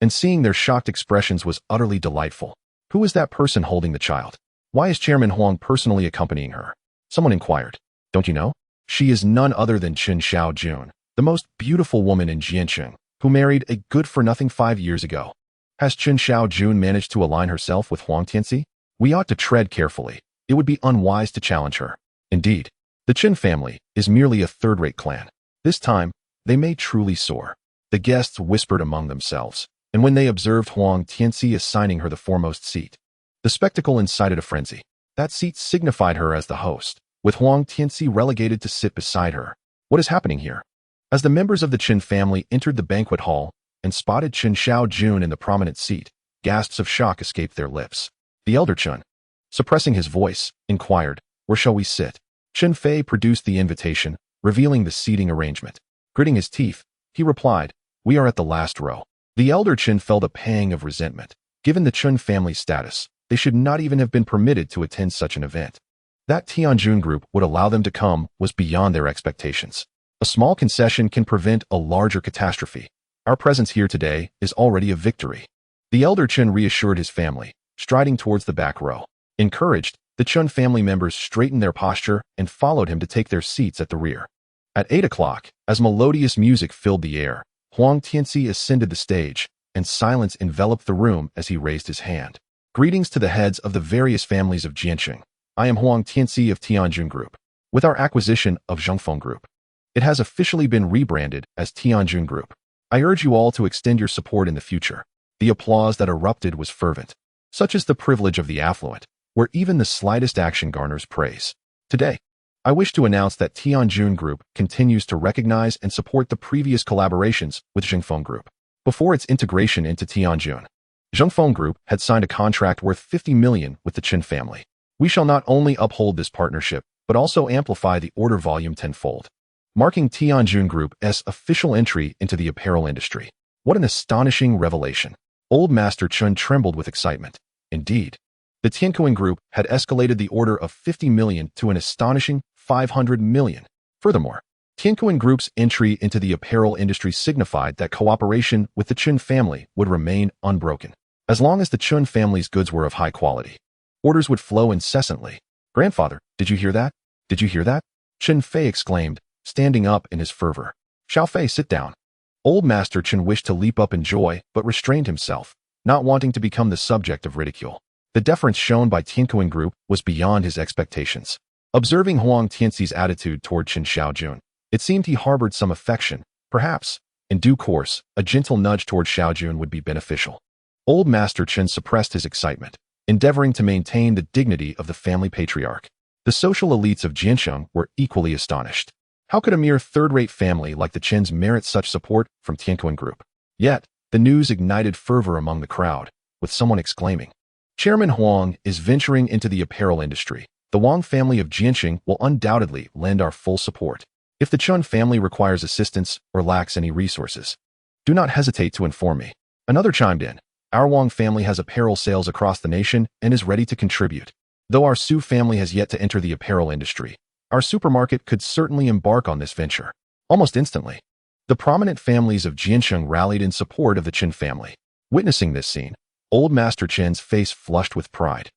and seeing their shocked expressions was utterly delightful. Who is that person holding the child? Why is Chairman Huang personally accompanying her? Someone inquired. Don't you know? She is none other than Chen Xiaojun, the most beautiful woman in Jiancheng, who married a good-for-nothing 5 years ago. Has Chen Xiaojun managed to align herself with Huang Tianxi? We ought to tread carefully. It would be unwise to challenge her. Indeed, the Chen family is merely a third-rate clan. This time, they may truly soar. The guests whispered among themselves, and when they observed Huang Tianxi assigning her the foremost seat, the spectacle incited a frenzy. That seat signified her as the host, with Huang Tianxi relegated to sit beside her. What is happening here? As the members of the Chen family entered the banquet hall and spotted Chen Xiaojun in the prominent seat, gasps of shock escaped their lips. The elder Chen, suppressing his voice, inquired, "Where shall we sit?" Chen Fei produced the invitation, revealing the seating arrangement. Gritting his teeth, he replied, "We are at the last row." The elder Chen felt a pang of resentment. Given the Chen family's status, they should not even have been permitted to attend such an event. That Tianjun group would allow them to come was beyond their expectations. A small concession can prevent a larger catastrophe. Our presence here today is already a victory. The elder Chen reassured his family, striding towards the back row. Encouraged, the Chen family members straightened their posture and followed him to take their seats at the rear. At 8 o'clock, as melodious music filled the air, Huang Tianxi ascended the stage, and silence enveloped the room as he raised his hand. Greetings to the heads of the various families of Jiancheng. I am Huang Tianxi of Tianjun Group. With our acquisition of Zhengfeng Group, it has officially been rebranded as Tianjun Group. I urge you all to extend your support in the future. The applause that erupted was fervent. Such is the privilege of the affluent, where even the slightest action garners praise. Today, I wish to announce that Tianjun Group continues to recognize and support the previous collaborations with Zhengfeng Group. Before its integration into Tianjun, Zhengfeng Group had signed a contract worth 50 million with the Chen family. We shall not only uphold this partnership, but also amplify the order volume tenfold, marking Tianjun Group's official entry into the apparel industry. What an astonishing revelation. Old Master Chen trembled with excitement. Indeed, the Tianjun Group had escalated the order of 50 million to an astonishing 500 million. Furthermore, Tianjun Group's entry into the apparel industry signified that cooperation with the Chen family would remain unbroken. As long as the Chen family's goods were of high quality, orders would flow incessantly. Grandfather, did you hear that? Did you hear that? Chen Fei exclaimed, standing up in his fervor. Xiao Fei, sit down. Old Master Chen wished to leap up in joy, but restrained himself, not wanting to become the subject of ridicule. The deference shown by Tianjun Group was beyond his expectations. Observing Huang Tianxi's attitude toward Chen Xiaojun, it seemed he harbored some affection. Perhaps, in due course, a gentle nudge toward Xiaojun would be beneficial. Old Master Chen suppressed his excitement, endeavoring to maintain the dignity of the family patriarch. The social elites of Jiancheng were equally astonished. How could a mere third-rate family like the Chens merit such support from Tianjun Group? Yet, the news ignited fervor among the crowd, with someone exclaiming, Chairman Huang is venturing into the apparel industry. The Wang family of Jiancheng will undoubtedly lend our full support. If the Chen family requires assistance or lacks any resources, do not hesitate to inform me. Another chimed in. Our Wang family has apparel sales across the nation and is ready to contribute. Though our Su family has yet to enter the apparel industry, our supermarket could certainly embark on this venture. Almost instantly, the prominent families of Jiancheng rallied in support of the Chen family. Witnessing this scene, Old Master Chen's face flushed with pride.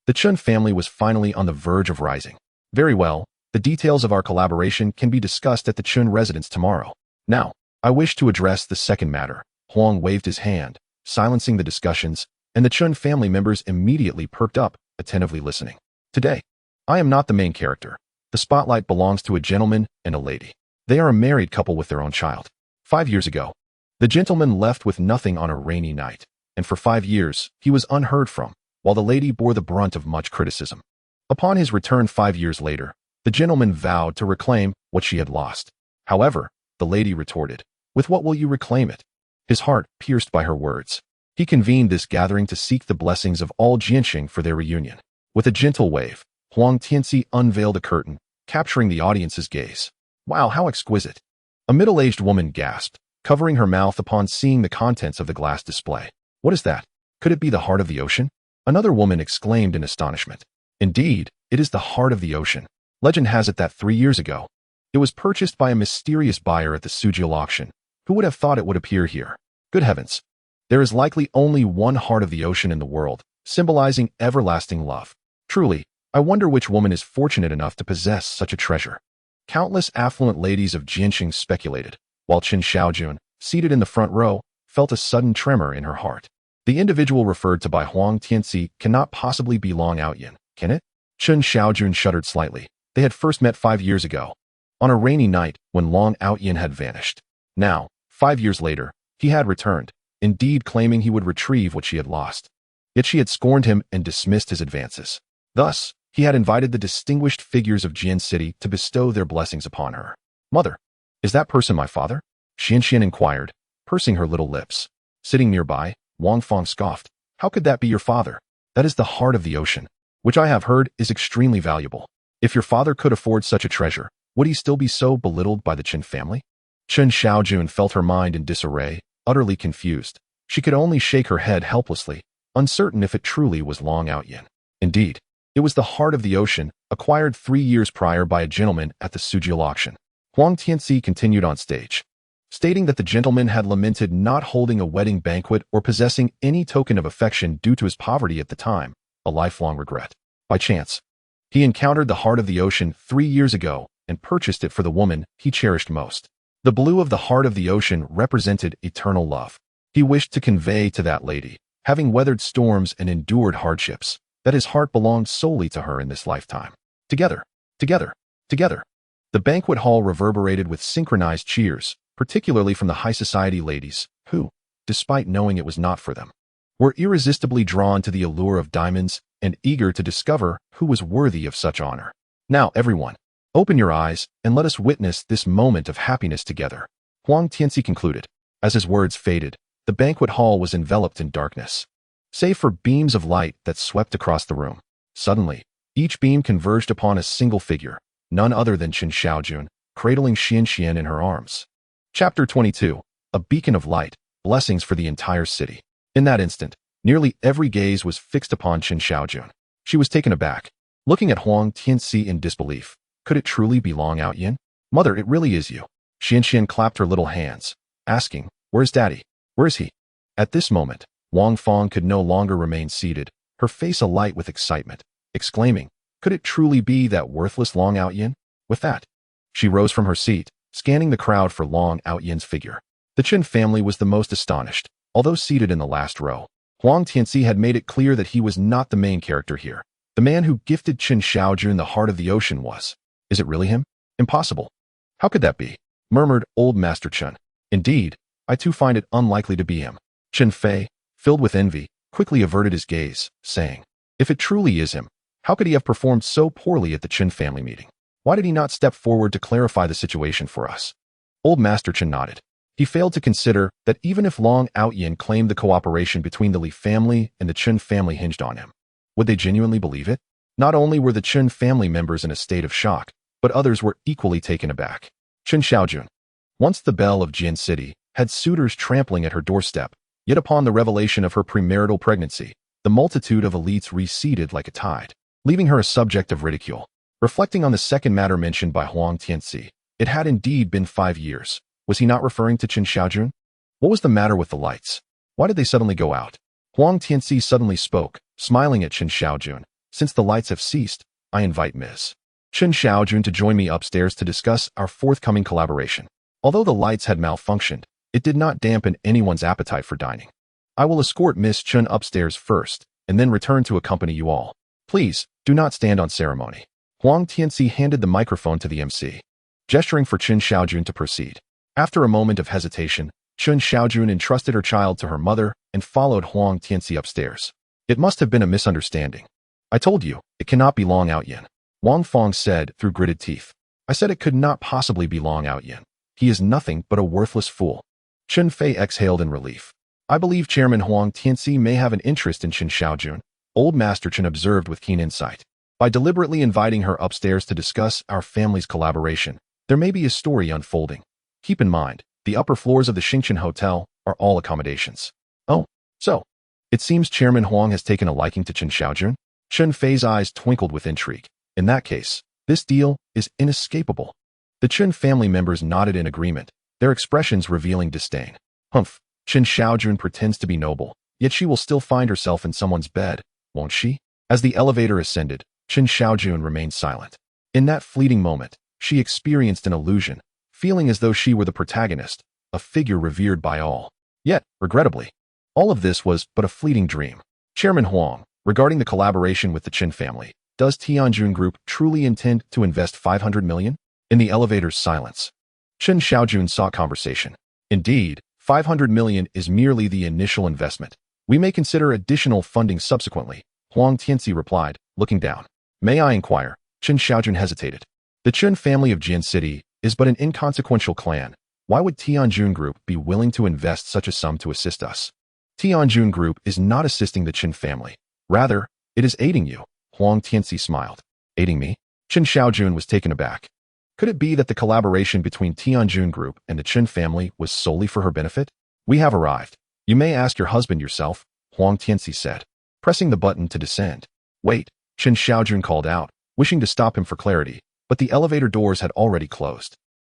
The Chen family was finally on the verge of rising. Very well, the details of our collaboration can be discussed at the Chen residence tomorrow. Now, I wish to address the second matter. Huang waved his hand, silencing the discussions, and the Chen family members immediately perked up, attentively listening. Today, I am not the main character. The spotlight belongs to a gentleman and a lady. They are a married couple with their own child. 5 years ago, the gentleman left with nothing on a rainy night, and for 5 years, he was unheard from, while the lady bore the brunt of much criticism. Upon his return 5 years later, the gentleman vowed to reclaim what she had lost. However, the lady retorted, "With what will you reclaim it?" His heart pierced by her words. He convened this gathering to seek the blessings of all Jiancheng for their reunion. With a gentle wave, Huang Tianxi unveiled a curtain, capturing the audience's gaze. "Wow, how exquisite!" A middle-aged woman gasped, covering her mouth upon seeing the contents of the glass display. "What is that? Could it be the heart of the ocean?" Another woman exclaimed in astonishment. "Indeed, it is the heart of the ocean. Legend has it that 3 years ago, it was purchased by a mysterious buyer at the Xuanxuan auction. Who would have thought it would appear here? Good heavens! There is likely only one heart of the ocean in the world, symbolizing everlasting love. Truly, I wonder which woman is fortunate enough to possess such a treasure." Countless affluent ladies of Jiancheng speculated, while Chen Xiaojun, seated in the front row, felt a sudden tremor in her heart. The individual referred to by Huang Tianxi cannot possibly be Longchao, can it? Chen Xiaojun shuddered slightly. They had first met 5 years ago, on a rainy night when Longchao had vanished. Now, 5 years later, he had returned, indeed claiming he would retrieve what she had lost. Yet she had scorned him and dismissed his advances. Thus, he had invited the distinguished figures of Jian City to bestow their blessings upon her. "Mother, is that person my father?" Xuanxuan inquired, pursing her little lips. Sitting nearby, Wang Fong scoffed. "How could that be your father? That is the heart of the ocean, which I have heard is extremely valuable. If your father could afford such a treasure, would he still be so belittled by the Chen family?" Chen Xiaojun felt her mind in disarray, utterly confused. She could only shake her head helplessly, uncertain if it truly was Longchao. Indeed, it was the heart of the ocean, acquired 3 years prior by a gentleman at the Xuanxuan auction. Huang Tianxi continued on stage, stating that the gentleman had lamented not holding a wedding banquet or possessing any token of affection due to his poverty at the time, a lifelong regret. By chance, he encountered the heart of the ocean 3 years ago and purchased it for the woman he cherished most. The blue of the heart of the ocean represented eternal love. He wished to convey to that lady, having weathered storms and endured hardships, that his heart belonged solely to her in this lifetime. Together, together, together. The banquet hall reverberated with synchronized cheers, particularly from the high society ladies, who, despite knowing it was not for them, were irresistibly drawn to the allure of diamonds and eager to discover who was worthy of such honor. "Now, everyone, open your eyes and let us witness this moment of happiness together," Huang Tianxi concluded. As his words faded, the banquet hall was enveloped in darkness, save for beams of light that swept across the room. Suddenly, each beam converged upon a single figure, none other than Chen Xiaojun, cradling Xuanxuan in her arms. Chapter 22. A beacon of light, blessings for the entire city. In that instant, nearly every gaze was fixed upon Chen Xiaojun. She was taken aback, looking at Huang Tianxi in disbelief. Could it truly be Longchao? "Mother, it really is you." Xuanxuan clapped her little hands, asking, "Where's Daddy? Where is he?" At this moment, Wang Fong could no longer remain seated, her face alight with excitement, exclaiming, "Could it truly be that worthless Longchao?" With that, she rose from her seat, scanning the crowd for Longchao's figure. The Chen family was the most astonished, although seated in the last row. Huang Tianxi had made it clear that he was not the main character here. The man who gifted Chen Xiaojun the heart of the ocean was. "Is it really him? Impossible. How could that be?" murmured old Master Chen. "Indeed, I too find it unlikely to be him." Chen Fei, filled with envy, quickly averted his gaze, saying, "If it truly is him, how could he have performed so poorly at the Chen family meeting? Why did he not step forward to clarify the situation for us?" Old Master Chen nodded. He failed to consider that even if Longchao claimed the cooperation between the Li family and the Chen family hinged on him, would they genuinely believe it? Not only were the Chen family members in a state of shock, but others were equally taken aback. Chen Xiaojun, once the belle of Jian City, had suitors trampling at her doorstep, yet upon the revelation of her premarital pregnancy, the multitude of elites receded like a tide, leaving her a subject of ridicule. Reflecting on the second matter mentioned by Huang Tianxi, it had indeed been 5 years. Was he not referring to Chen Xiaojun? What was the matter with the lights? Why did they suddenly go out? Huang Tianxi suddenly spoke, smiling at Chen Xiaojun. "Since the lights have ceased, I invite Ms. Chen Xiaojun to join me upstairs to discuss our forthcoming collaboration." Although the lights had malfunctioned, it did not dampen anyone's appetite for dining. "I will escort Miss Chen upstairs first, and then return to accompany you all. Please, do not stand on ceremony." Huang Tianxi handed the microphone to the MC, gesturing for Chen Xiaojun to proceed. After a moment of hesitation, Chen Xiaojun entrusted her child to her mother and followed Huang Tianxi upstairs. "It must have been a misunderstanding. I told you, it cannot be Longchao," Wang Fong said through gritted teeth. "I said it could not possibly be Longchao. He is nothing but a worthless fool. Chen Fei exhaled in relief. I believe Chairman Huang Tianxi may have an interest in Chen Xiaojun, Old Master Chen observed with keen insight. By deliberately inviting her upstairs to discuss our family's collaboration, there may be a story unfolding. Keep in mind, the upper floors of the Xuanxuan Hotel are all accommodations. Oh, so. It seems Chairman Huang has taken a liking to Chen Xiaojun? Chen Fei's eyes twinkled with intrigue. In that case, this deal is inescapable. The Chen family members nodded in agreement, their expressions revealing disdain. Humph, Chen Xiaojun pretends to be noble, yet she will still find herself in someone's bed, won't she? As the elevator ascended, Chen Xiaojun remained silent. In that fleeting moment, she experienced an illusion, feeling as though she were the protagonist, a figure revered by all. Yet, regrettably, all of this was but a fleeting dream. Chairman Huang, regarding the collaboration with the Chen family, does Tianjun Group truly intend to invest 500 million? In the elevator's silence, Chen Xiaojun sought conversation. Indeed, 500 million is merely the initial investment. We may consider additional funding subsequently, Huang Tianxi replied, looking down. May I inquire? Chen Xiaojun hesitated. The Chen family of Jian City is but an inconsequential clan. Why would Tianjun Group be willing to invest such a sum to assist us? Tianjun Group is not assisting the Chen family. Rather, it is aiding you, Huang Tianxi smiled. Aiding me? Chen Xiaojun was taken aback. Could it be that the collaboration between Tianjun Group and the Chen family was solely for her benefit? We have arrived. You may ask your husband yourself, Huang Tianxi said, pressing the button to descend. Wait, Chen Xiaojun called out, wishing to stop him for clarity, but the elevator doors had already closed.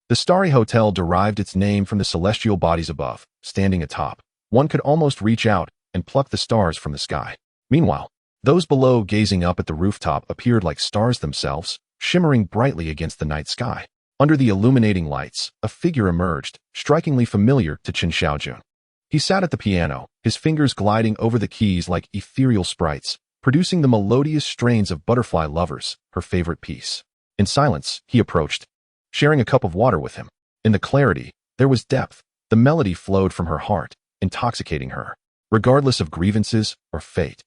The starry hotel derived its name from the celestial bodies above, standing atop. One could almost reach out and pluck the stars from the sky. Meanwhile, those below gazing up at the rooftop appeared like stars themselves, shimmering brightly against the night sky. Under the illuminating lights, a figure emerged, strikingly familiar to Chen Xiaojun. He sat at the piano, his fingers gliding over the keys like ethereal sprites, producing the melodious strains of Butterfly Lovers, her favorite piece. In silence, he approached, sharing a cup of water with him. In the clarity, there was depth. The melody flowed from her heart, intoxicating her, regardless of grievances or fate.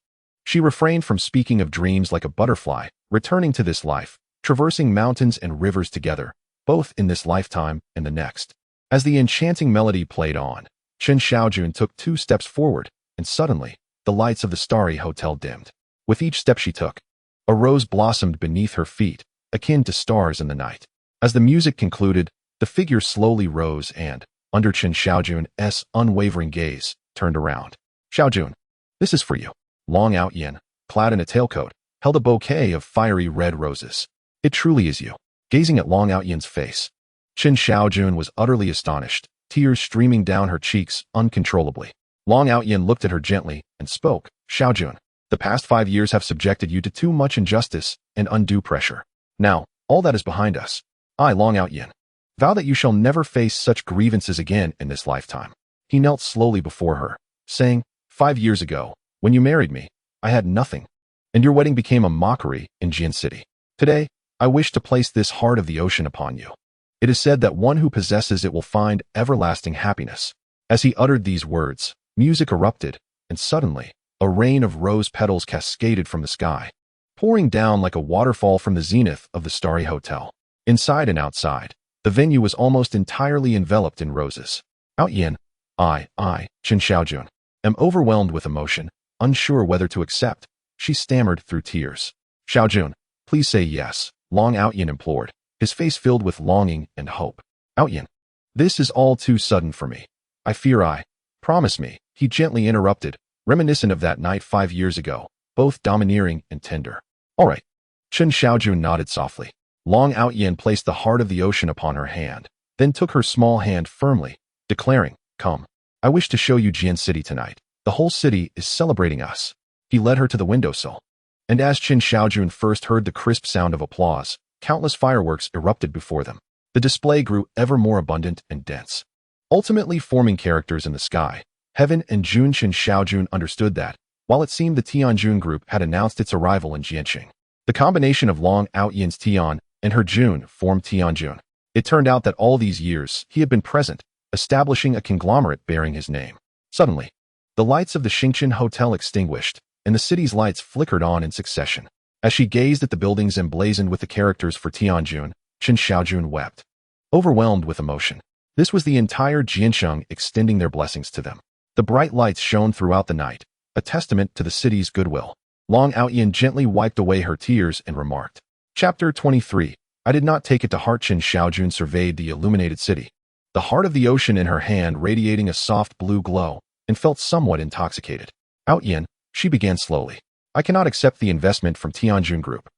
She refrained from speaking of dreams like a butterfly, returning to this life, traversing mountains and rivers together, both in this lifetime and the next. As the enchanting melody played on, Chen Xiaojun took 2 steps forward, and suddenly, the lights of the starry hotel dimmed. With each step she took, a rose blossomed beneath her feet, akin to stars in the night. As the music concluded, the figure slowly rose and, under Chen Xiaojun's unwavering gaze, turned around. Xiaojun, this is for you. Longchao, clad in a tailcoat, held a bouquet of fiery red roses. It truly is you. Gazing at Longchao's face, Chen Xiaojun was utterly astonished, tears streaming down her cheeks uncontrollably. Longchao looked at her gently and spoke. Xiaojun, the past 5 years have subjected you to too much injustice and undue pressure. Now, all that is behind us. I, Longchao, vow that you shall never face such grievances again in this lifetime. He knelt slowly before her, saying, 5 years ago, when you married me, I had nothing, and your wedding became a mockery in Jian City. Today, I wish to place this heart of the ocean upon you. It is said that one who possesses it will find everlasting happiness. As he uttered these words, music erupted, and suddenly, a rain of rose petals cascaded from the sky, pouring down like a waterfall from the zenith of the starry hotel. Inside and outside, the venue was almost entirely enveloped in roses. Aotian, Chen Xiaojun, am overwhelmed with emotion, unsure whether to accept. She stammered through tears. Xiaojun, please say yes, Longchao implored, his face filled with longing and hope. Aotian, this is all too sudden for me. I fear promise me, he gently interrupted, reminiscent of that night 5 years ago, both domineering and tender. All right. Chen Xiaojun nodded softly. Longchao placed the heart of the ocean upon her hand, then took her small hand firmly, declaring, come. I wish to show you Jian City tonight. The whole city is celebrating us. He led her to the windowsill. And as Chen Xiaojun first heard the crisp sound of applause, countless fireworks erupted before them. The display grew ever more abundant and dense, ultimately forming characters in the sky. Heaven and Jun. Chen Xiaojun understood that, while it seemed the Tianjun Group had announced its arrival in Jiancheng, the combination of Longchao's Tian and her Jun formed Tianjun. It turned out that all these years he had been present, establishing a conglomerate bearing his name. Suddenly, the lights of the Xuanxuan Hotel extinguished, and the city's lights flickered on in succession. As she gazed at the buildings emblazoned with the characters for Tianjun, Chen Xiaojun wept. Overwhelmed with emotion, This was the entire Jiancheng extending their blessings to them. The bright lights shone throughout the night, a testament to the city's goodwill. Long Aotian gently wiped away her tears and remarked. Chapter 23. I did not take it to heart. Chen Xiaojun surveyed the illuminated city, the heart of the ocean in her hand radiating a soft blue glow, and felt somewhat intoxicated. Aotian, she began slowly. I cannot accept the investment from Tianjun Group.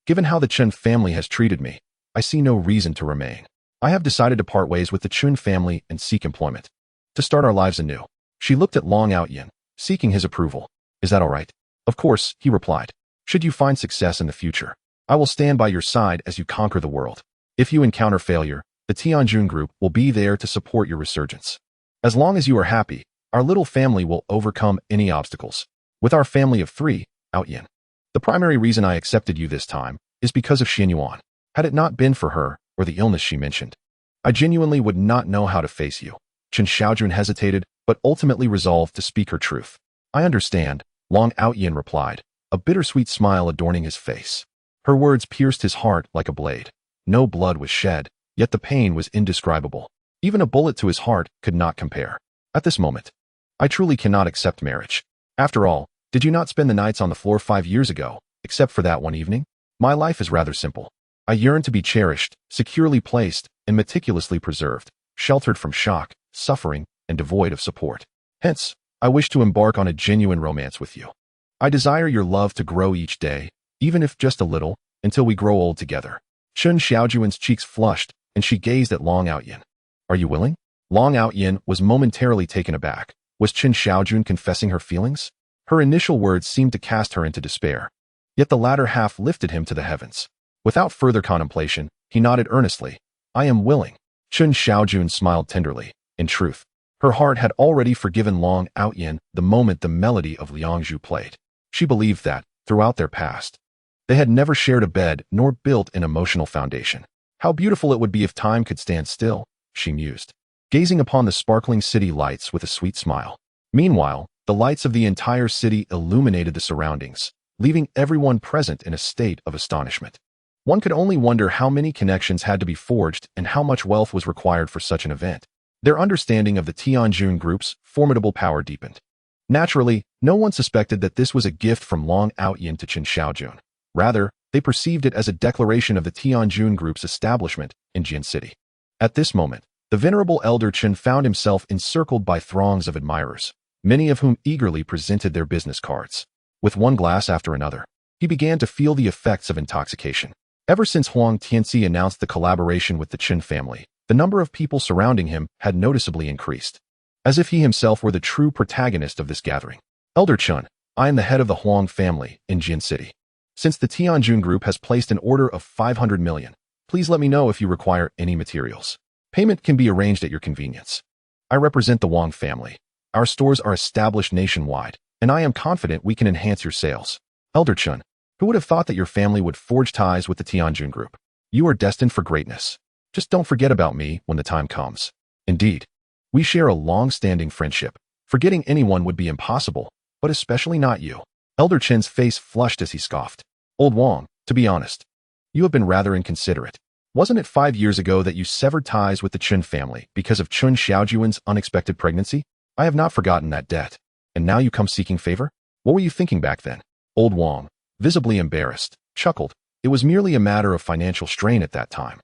Given how the Chen family has treated me, I see no reason to remain. I have decided to part ways with the Chen family and seek employment. To start our lives anew. She looked at Long Aotian, seeking his approval. Is that all right? Of course, he replied. Should you find success in the future, I will stand by your side as you conquer the world. If you encounter failure, the Tianjun Group will be there to support your resurgence. As long as you are happy, our little family will overcome any obstacles. With our family of 3, Aotian. The primary reason I accepted you this time is because of Xuanxuan. Had it not been for her or the illness she mentioned, I genuinely would not know how to face you. Chen Xiaojun hesitated, but ultimately resolved to speak her truth. I understand, Long Aotian replied, a bittersweet smile adorning his face. Her words pierced his heart like a blade. No blood was shed, yet the pain was indescribable. Even a bullet to his heart could not compare. At this moment, I truly cannot accept marriage. After all, did you not spend the nights on the floor 5 years ago, except for that one evening? My life is rather simple. I yearn to be cherished, securely placed, and meticulously preserved, sheltered from shock, suffering, and devoid of support. Hence, I wish to embark on a genuine romance with you. I desire your love to grow each day, even if just a little, until we grow old together. Chen Xiaojun's cheeks flushed, and she gazed at Long Aotian. Are you willing? Long Aotian was momentarily taken aback. Was Chen Xiaojun confessing her feelings? Her initial words seemed to cast her into despair. Yet the latter half lifted him to the heavens. Without further contemplation, he nodded earnestly. I am willing. Chen Xiaojun smiled tenderly. In truth, her heart had already forgiven Long Aotian the moment the melody of Liangzhu played. She believed that, throughout their past, they had never shared a bed nor built an emotional foundation. How beautiful it would be if time could stand still, she mused, gazing upon the sparkling city lights with a sweet smile. Meanwhile, the lights of the entire city illuminated the surroundings, leaving everyone present in a state of astonishment. One could only wonder how many connections had to be forged and how much wealth was required for such an event. Their understanding of the Tianjun Group's formidable power deepened. Naturally, no one suspected that this was a gift from Long Aotian to Chen Xiaojun. Rather, they perceived it as a declaration of the Tianjun Group's establishment in Jian City. At this moment, the venerable elder Chen found himself encircled by throngs of admirers, many of whom eagerly presented their business cards. With one glass after another, he began to feel the effects of intoxication. Ever since Huang Tianxi announced the collaboration with the Chen family, the number of people surrounding him had noticeably increased, as if he himself were the true protagonist of this gathering. Elder Chen, I am the head of the Huang family in Jian City. Since the Tianjun Group has placed an order of 500 million, please let me know if you require any materials. Payment can be arranged at your convenience. I represent the Wang family. Our stores are established nationwide, and I am confident we can enhance your sales. Elder Chen, who would have thought that your family would forge ties with the Tianjun Group? You are destined for greatness. Just don't forget about me when the time comes. Indeed, we share a long-standing friendship. Forgetting anyone would be impossible, but especially not you. Elder Chen's face flushed as he scoffed. Old Wang, to be honest, you have been rather inconsiderate. Wasn't it 5 years ago that you severed ties with the Chen family because of Chen Xiaojun's unexpected pregnancy? I have not forgotten that debt. And now you come seeking favor? What were you thinking back then? Old Wang, visibly embarrassed, chuckled. It was merely a matter of financial strain at that time.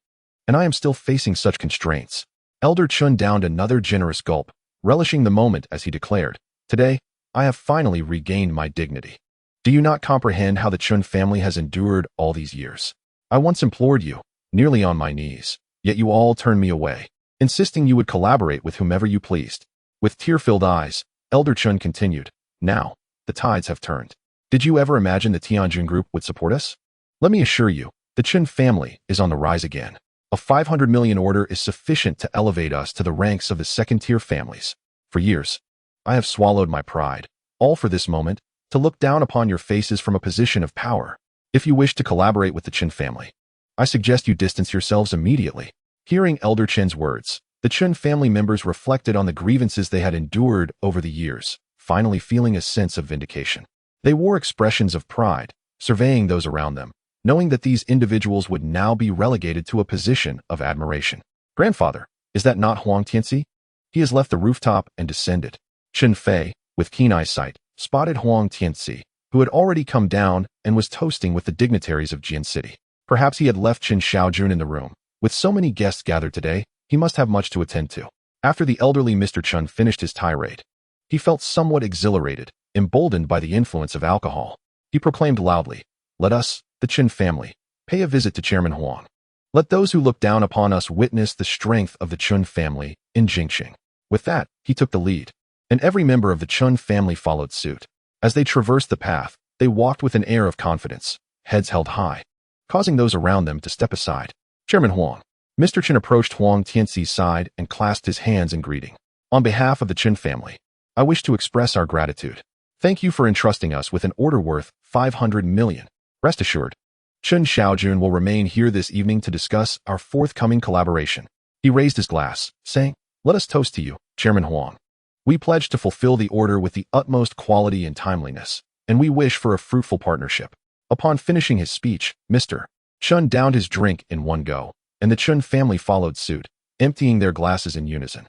And I am still facing such constraints. Elder Chen downed another generous gulp, relishing the moment as he declared, Today, I have finally regained my dignity. Do you not comprehend how the Chen family has endured all these years? I once implored you, nearly on my knees, yet you all turned me away, insisting you would collaborate with whomever you pleased. With tear-filled eyes, Elder Chen continued, Now, the tides have turned. Did you ever imagine the Tianjun Group would support us? Let me assure you, the Chen family is on the rise again. A 500 million order is sufficient to elevate us to the ranks of the second-tier families. For years, I have swallowed my pride, all for this moment, to look down upon your faces from a position of power. If you wish to collaborate with the Chen family, I suggest you distance yourselves immediately. Hearing Elder Chen's words, the Chen family members reflected on the grievances they had endured over the years, finally feeling a sense of vindication. They wore expressions of pride, surveying those around them, knowing that these individuals would now be relegated to a position of admiration. Grandfather, Is that not Huang Tianzi? He has left the rooftop and descended. Chen Fei, with keen eyesight, spotted Huang Tianzi, who had already come down and was toasting with the dignitaries of Jian City. Perhaps he had left Chen Xiaojun in the room. With so many guests gathered today, he must have much to attend to. After the elderly Mr. Chen finished his tirade, he felt somewhat exhilarated, emboldened by the influence of alcohol. He proclaimed loudly, "Let us, the Chen family, pay a visit to Chairman Huang. Let those who look down upon us witness the strength of the Chen family in Jiancheng." With that, he took the lead, and every member of the Chen family followed suit. As they traversed the path, they walked with an air of confidence, heads held high, causing those around them to step aside. "Chairman Huang." Mr. Chen approached Huang Tianzi's side and clasped his hands in greeting. "On behalf of the Chen family, I wish to express our gratitude. Thank you for entrusting us with an order worth 500 million. Rest assured, Chen Xiaojun will remain here this evening to discuss our forthcoming collaboration." He raised his glass, saying, "Let us toast to you, Chairman Huang. We pledge to fulfill the order with the utmost quality and timeliness, and we wish for a fruitful partnership." Upon finishing his speech, Mr. Chen downed his drink in one go, and the Chen family followed suit, emptying their glasses in unison.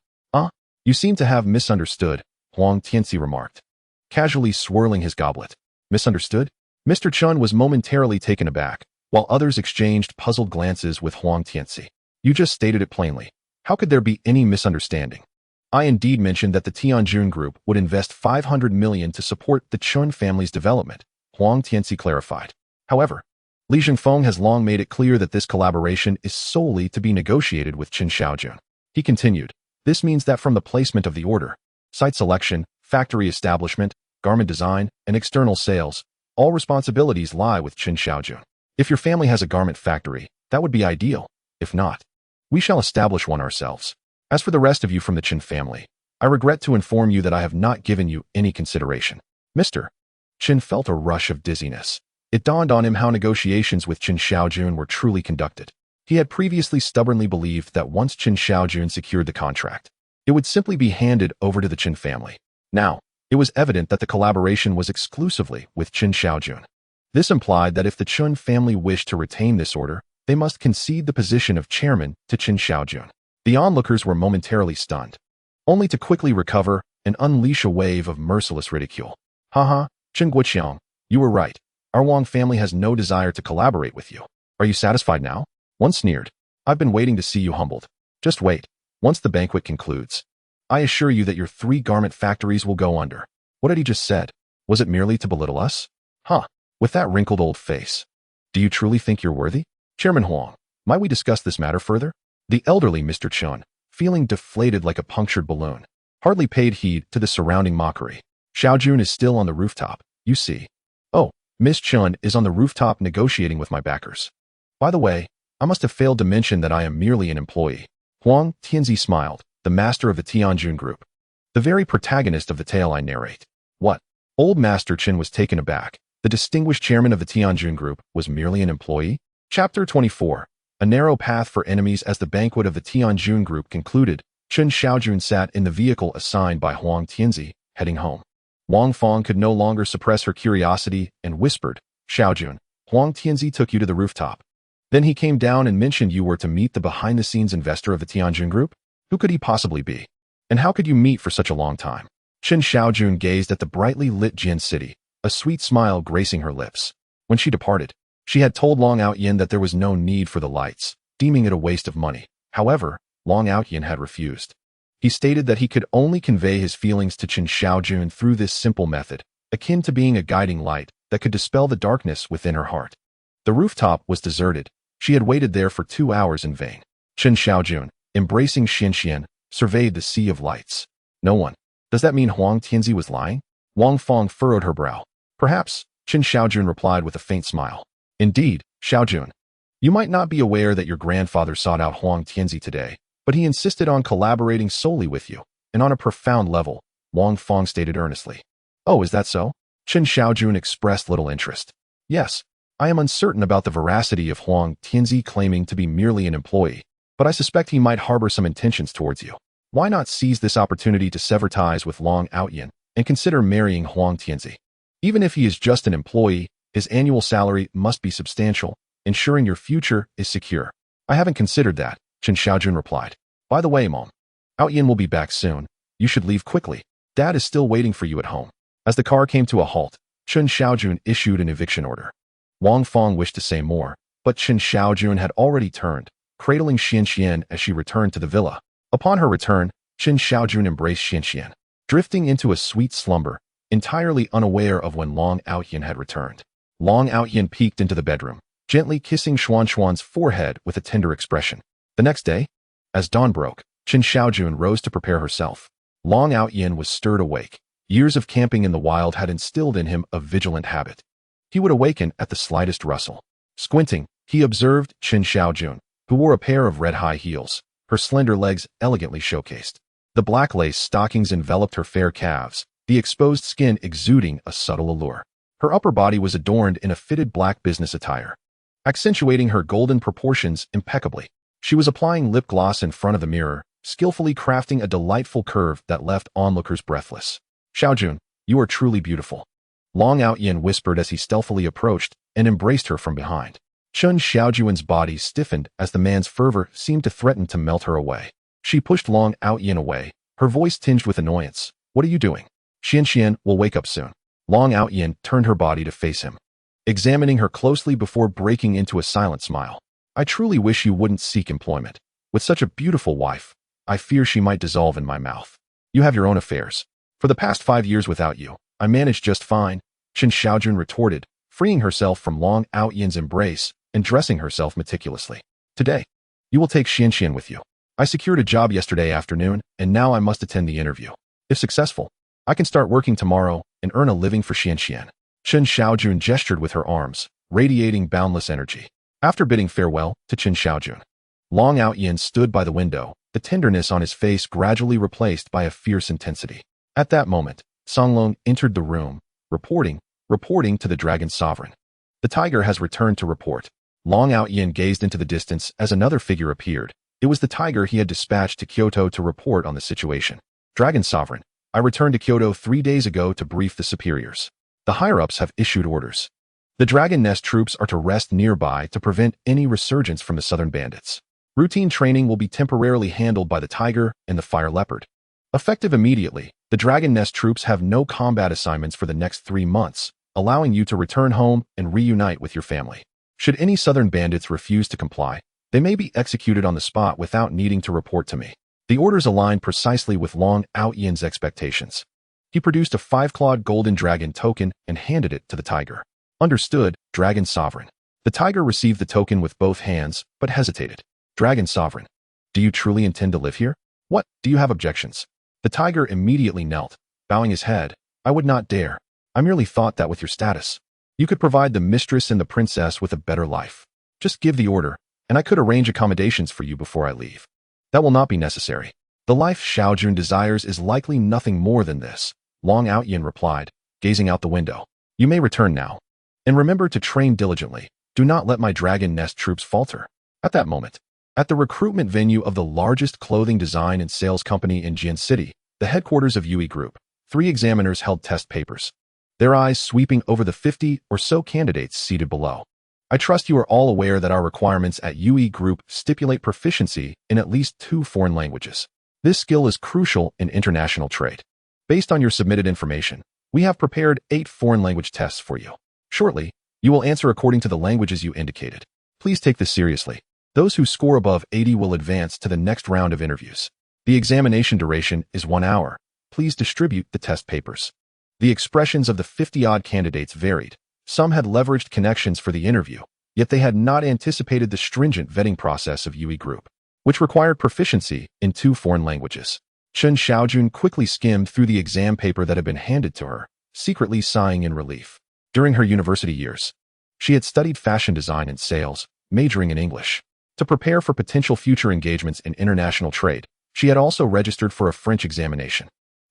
You seem to have misunderstood," Huang Tianzi remarked, casually swirling his goblet. "Misunderstood?" Mr. Chen was momentarily taken aback, while others exchanged puzzled glances with Huang Tianzi. "You just stated it plainly. How could there be any misunderstanding? I indeed mentioned that the Tianjun Group would invest 500 million to support the Chen family's development," Huang Tianzi clarified. "However, Li Zhengfeng has long made it clear that this collaboration is solely to be negotiated with Chen Xiaojun." He continued, "This means that from the placement of the order, site selection, factory establishment, garment design, and external sales, all responsibilities lie with Chen Xiaojun. If your family has a garment factory, that would be ideal. If not, we shall establish one ourselves. As for the rest of you from the Chen family, I regret to inform you that I have not given you any consideration." Mr. Chen felt a rush of dizziness. It dawned on him how negotiations with Chen Xiaojun were truly conducted. He had previously stubbornly believed that once Chen Xiaojun secured the contract, it would simply be handed over to the Chen family. Now, it was evident that the collaboration was exclusively with Chen Xiaojun. This implied that if the Chen family wished to retain this order, they must concede the position of chairman to Chen Xiaojun. The onlookers were momentarily stunned, only to quickly recover and unleash a wave of merciless ridicule. "Haha, Chen Guoqiang, you were right. Our Wang family has no desire to collaborate with you. Are you satisfied now?" One sneered, "I've been waiting to see you humbled. Just wait, once the banquet concludes. I assure you that your 3 garment factories will go under." What had he just said? Was it merely to belittle us? With that wrinkled old face. "Do you truly think you're worthy? Chairman Huang, might we discuss this matter further?" The elderly Mr. Chen, feeling deflated like a punctured balloon, hardly paid heed to the surrounding mockery. "Xiaojun is still on the rooftop, you see." "Oh, Miss Chen is on the rooftop negotiating with my backers. By the way, I must have failed to mention that I am merely an employee." Huang Tianzi smiled, the master of the Tianjun Group, the very protagonist of the tale I narrate. What? Old Master Chen was taken aback. The distinguished chairman of the Tianjun Group was merely an employee? Chapter 24. A narrow path for enemies. As the banquet of the Tianjun Group concluded, Chen Xiaojun sat in the vehicle assigned by Huang Tianzi, heading home. Wang Fong could no longer suppress her curiosity and whispered, "Xiaojun, Huang Tianzi took you to the rooftop. Then he came down and mentioned you were to meet the behind-the-scenes investor of the Tianjun Group? Who could he possibly be? And how could you meet for such a long time?" Chen Xiaojun gazed at the brightly lit Jian City, a sweet smile gracing her lips. When she departed, she had told Long Aotian that there was no need for the lights, deeming it a waste of money. However, Long Aotian had refused. He stated that he could only convey his feelings to Chen Xiaojun through this simple method, akin to being a guiding light that could dispel the darkness within her heart. The rooftop was deserted. She had waited there for 2 hours in vain. Chen Xiaojun, embracing Xuanxuan, surveyed the sea of lights. No one. Does that mean Huang Tianzi was lying? Wang Fong furrowed her brow. Perhaps, Chen Xiaojun replied with a faint smile. Indeed, Xiaojun. You might not be aware that your grandfather sought out Huang Tianzi today, but he insisted on collaborating solely with you, and on a profound level, Wang Fong stated earnestly. Oh, is that so? Chen Xiaojun expressed little interest. Yes, I am uncertain about the veracity of Huang Tianzi claiming to be merely an employee, but I suspect he might harbor some intentions towards you. Why not seize this opportunity to sever ties with Long Aotian and consider marrying Huang Tianzi? Even if he is just an employee, his annual salary must be substantial, ensuring your future is secure. I haven't considered that, Chen Xiaojun replied. By the way, Mom, Aotian will be back soon. You should leave quickly. Dad is still waiting for you at home. As the car came to a halt, Chen Xiaojun issued an eviction order. Wang Fong wished to say more, but Chen Xiaojun had already turned, cradling Xuanxuan as she returned to the villa. Upon her return, Chen Xiaojun embraced Xuanxuan, drifting into a sweet slumber, entirely unaware of when Long Aotian had returned. Long Aotian peeked into the bedroom, gently kissing Xuanxuan's forehead with a tender expression. The next day, as dawn broke, Chen Xiaojun rose to prepare herself. Long Aotian was stirred awake. Years of camping in the wild had instilled in him a vigilant habit. He would awaken at the slightest rustle. Squinting, he observed Chen Xiaojun, who wore a pair of red high heels, her slender legs elegantly showcased. The black lace stockings enveloped her fair calves, the exposed skin exuding a subtle allure. Her upper body was adorned in a fitted black business attire, accentuating her golden proportions impeccably. She was applying lip gloss in front of the mirror, skillfully crafting a delightful curve that left onlookers breathless. Xiaojun, you are truly beautiful. Long Aotian whispered as he stealthily approached and embraced her from behind. Chen Xiaojun's body stiffened as the man's fervor seemed to threaten to melt her away. She pushed Long Aotian away, her voice tinged with annoyance. What are you doing? Xuanxuan will wake up soon. Long Aotian turned her body to face him, examining her closely before breaking into a silent smile. I truly wish you wouldn't seek employment. With such a beautiful wife, I fear she might dissolve in my mouth. You have your own affairs. For the past 5 years without you, I managed just fine, Chen Xiaojun retorted, freeing herself from Long Aotian's embrace and dressing herself meticulously. Today, you will take Xuanxuan with you. I secured a job yesterday afternoon, and now I must attend the interview. If successful, I can start working tomorrow and earn a living for Xuanxuan. Chen Xiaojun gestured with her arms, radiating boundless energy. After bidding farewell to Chen Xiaojun, Long Aotian stood by the window, the tenderness on his face gradually replaced by a fierce intensity. At that moment, Songlong entered the room, reporting to the Dragon Sovereign. The tiger has returned to report. Long Aotian gazed into the distance as another figure appeared. It was the tiger he had dispatched to Kyoto to report on the situation. Dragon Sovereign, I returned to Kyoto 3 days ago to brief the superiors. The higher-ups have issued orders. The Dragon Nest troops are to rest nearby to prevent any resurgence from the southern bandits. Routine training will be temporarily handled by the tiger and the fire leopard. Effective immediately, the Dragon Nest troops have no combat assignments for the next 3 months, allowing you to return home and reunite with your family. Should any southern bandits refuse to comply, they may be executed on the spot without needing to report to me. The orders aligned precisely with Long Aotian's expectations. He produced a 5-clawed golden dragon token and handed it to the tiger. Understood, Dragon Sovereign. The tiger received the token with both hands, but hesitated. Dragon Sovereign, do you truly intend to live here? What, do you have objections? The tiger immediately knelt, bowing his head. I would not dare. I merely thought that with your status, you could provide the mistress and the princess with a better life. Just give the order, and I could arrange accommodations for you before I leave. That will not be necessary. The life Xiaojun desires is likely nothing more than this, Long Aotian replied, gazing out the window. You may return now. And remember to train diligently. Do not let my Dragon Nest troops falter. At that moment, at the recruitment venue of the largest clothing design and sales company in Jian City, the headquarters of UE Group, 3 examiners held test papers, their eyes sweeping over the 50 or so candidates seated below. I trust you are all aware that our requirements at UE Group stipulate proficiency in at least 2 foreign languages. This skill is crucial in international trade. Based on your submitted information, we have prepared 8 foreign language tests for you. Shortly, you will answer according to the languages you indicated. Please take this seriously. Those who score above 80 will advance to the next round of interviews. The examination duration is 1 hour. Please distribute the test papers. The expressions of the 50-odd candidates varied. Some had leveraged connections for the interview, yet they had not anticipated the stringent vetting process of UE Group, which required proficiency in 2 foreign languages. Chen Xiaojun quickly skimmed through the exam paper that had been handed to her, secretly sighing in relief. During her university years, she had studied fashion design and sales, majoring in English. To prepare for potential future engagements in international trade, she had also registered for a French examination.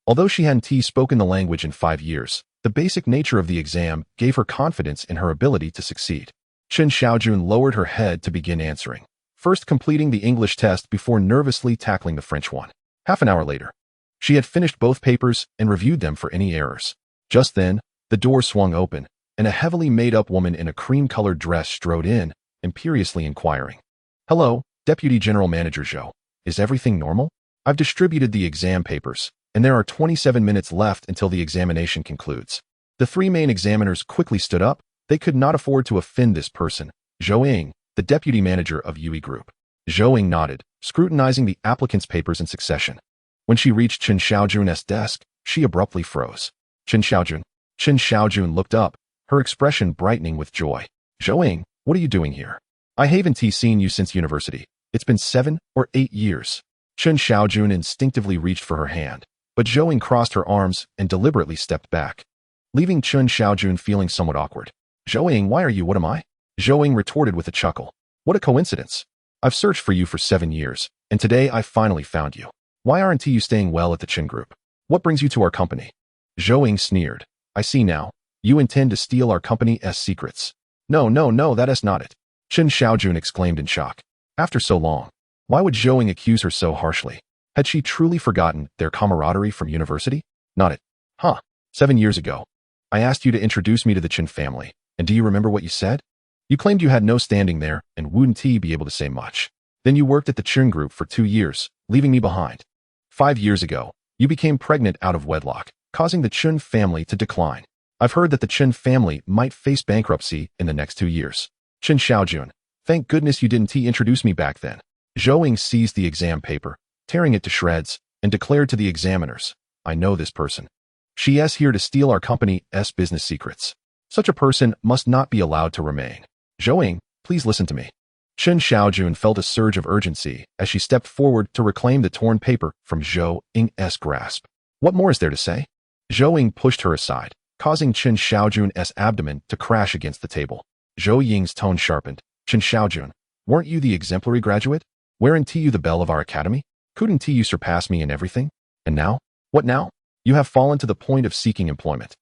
Although she hadn't spoken the language in 5 years, the basic nature of the exam gave her confidence in her ability to succeed. Chen Xiaojun lowered her head to begin answering, first completing the English test before nervously tackling the French one. Half an hour later, she had finished both papers and reviewed them for any errors. Just then, the door swung open, and a heavily made-up woman in a cream-colored dress strode in, imperiously inquiring. Hello, Deputy General Manager Zhou. Is everything normal? I've distributed the exam papers, and there are 27 minutes left until the examination concludes. The three main examiners quickly stood up. They could not afford to offend this person. Zhou Ying, the deputy manager of Yui Group. Zhou Ying nodded, scrutinizing the applicants' papers in succession. When she reached Chen Xiaojun's desk, she abruptly froze. Chen Xiaojun. Chen Xiaojun looked up, her expression brightening with joy. Zhou Ying, what are you doing here? I haven't seen you since university. It's been 7 or 8 years. Chen Xiaojun instinctively reached for her hand, but Zhou Ying crossed her arms and deliberately stepped back, leaving Chen Xiaojun feeling somewhat awkward. Zhou Ying, why are you? What am I? Zhou Ying retorted with a chuckle. What a coincidence. I've searched for you for 7 years, and today I finally found you. Why aren't you staying well at the Chen Group? What brings you to our company? Zhou Ying sneered. I see now. You intend to steal our company's secrets. No, that is not it. Chen Xiaojun exclaimed in shock. After so long, why would Zhou Ying accuse her so harshly? Had she truly forgotten their camaraderie from university? Not it. 7 years ago, I asked you to introduce me to the Chen family, and do you remember what you said? You claimed you had no standing there and wouldn't be able to say much. Then you worked at the Chen Group for 2 years, leaving me behind. 5 years ago, you became pregnant out of wedlock, causing the Chen family to decline. I've heard that the Chen family might face bankruptcy in the next 2 years. Chen Xiaojun, thank goodness you didn't introduce me back then. Zhou Ying seized the exam paper, tearing it to shreds, and declared to the examiners, I know this person. She is here to steal our company's business secrets. Such a person must not be allowed to remain. Zhou Ying, please listen to me. Chen Xiaojun felt a surge of urgency as she stepped forward to reclaim the torn paper from Zhou Ying's grasp. What more is there to say? Zhou Ying pushed her aside, causing Chen Xiaojun's abdomen to crash against the table. Zhou Ying's tone sharpened. Chen Xiaojun, weren't you the exemplary graduate? Weren't you the belle of our academy? Couldn't you surpass me in everything? And now? What now? You have fallen to the point of seeking employment,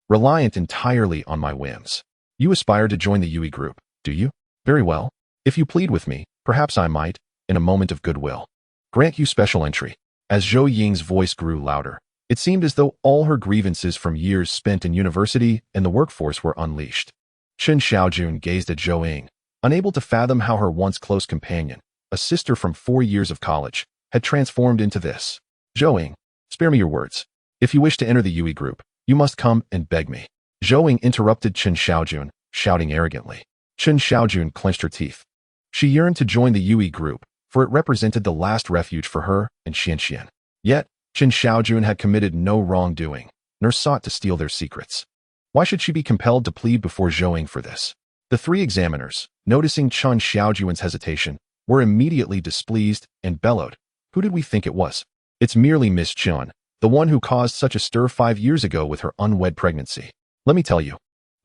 reliant entirely on my whims. You aspire to join the Yui Group, do you? Very well. If you plead with me, perhaps I might, in a moment of goodwill, grant you special entry. As Zhou Ying's voice grew louder, it seemed as though all her grievances from years spent in university and the workforce were unleashed. Chen Xiaojun gazed at Zhou Ying, unable to fathom how her once close companion, a sister from 4 years of college, had transformed into this. Zhou Ying, spare me your words. If you wish to enter the Yui Group, you must come and beg me. Zhou Ying interrupted Chen Xiaojun, shouting arrogantly. Chen Xiaojun clenched her teeth. She yearned to join the Yui Group, for it represented the last refuge for her and Xianxian. Yet, Chen Xiaojun had committed no wrongdoing, nor sought to steal their secrets. Why should she be compelled to plead before Zhou Ying for this? The 3 examiners, noticing Chen Xiaojun's hesitation, were immediately displeased and bellowed. Who did we think it was? It's merely Miss Chen, the one who caused such a stir 5 years ago with her unwed pregnancy. Let me tell you,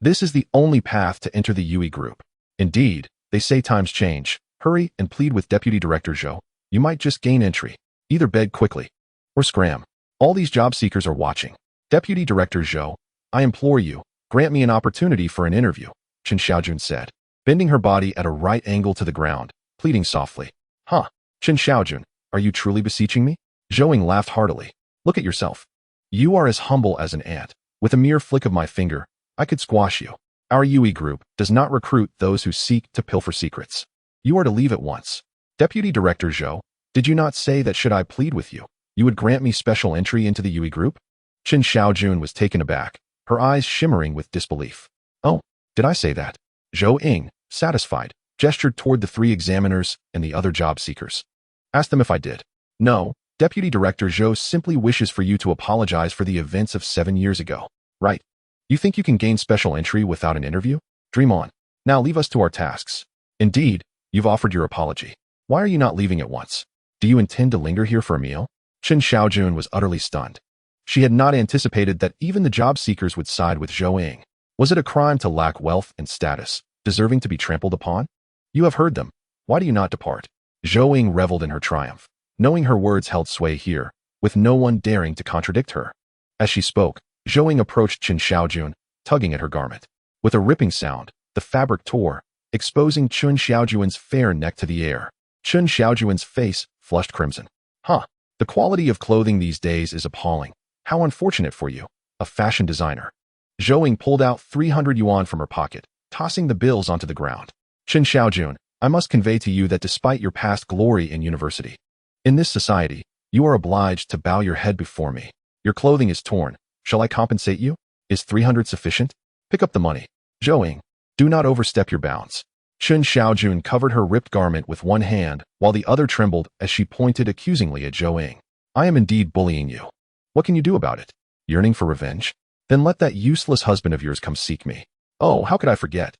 this is the only path to enter the Yui Group. Indeed, they say times change. Hurry and plead with Deputy Director Zhou. You might just gain entry. Either beg quickly or scram. All these job seekers are watching. Deputy Director Zhou, I implore you, grant me an opportunity for an interview, Chen Xiaojun said, bending her body at a right angle to the ground, pleading softly. Chen Xiaojun, are you truly beseeching me? Zhou Ying laughed heartily. Look at yourself. You are as humble as an ant. With a mere flick of my finger, I could squash you. Our Yui Group does not recruit those who seek to pilfer secrets. You are to leave at once. Deputy Director Zhou, did you not say that should I plead with you, you would grant me special entry into the Yui Group? Chen Xiaojun was taken aback, her eyes shimmering with disbelief. Oh, did I say that? Zhou Ying, satisfied, gestured toward the 3 examiners and the other job seekers. Ask them if I did. No, Deputy Director Zhou simply wishes for you to apologize for the events of 7 years ago. Right. You think you can gain special entry without an interview? Dream on. Now leave us to our tasks. Indeed, you've offered your apology. Why are you not leaving at once? Do you intend to linger here for a meal? Chen Xiaojun was utterly stunned. She had not anticipated that even the job seekers would side with Zhou Ying. Was it a crime to lack wealth and status, deserving to be trampled upon? You have heard them. Why do you not depart? Zhou Ying reveled in her triumph, knowing her words held sway here, with no one daring to contradict her. As she spoke, Zhou Ying approached Chen Xiaojun, tugging at her garment. With a ripping sound, the fabric tore, exposing Chen Xiaojun's fair neck to the air. Chen Xiaojun's face flushed crimson. The quality of clothing these days is appalling. How unfortunate for you, a fashion designer. Zhou Ying pulled out 300 yuan from her pocket, tossing the bills onto the ground. Chen Xiaojun, I must convey to you that despite your past glory in university, In this society, you are obliged to bow your head before me. Your clothing is torn. Shall I compensate you? Is 300 sufficient? Pick up the money. Zhou, do not overstep your bounds. Chen Xiaojun covered her ripped garment with one hand, while the other trembled as she pointed accusingly at Zhou. I am indeed bullying you. What can you do about it? Yearning for revenge? Then let that useless husband of yours come seek me. Oh, how could I forget?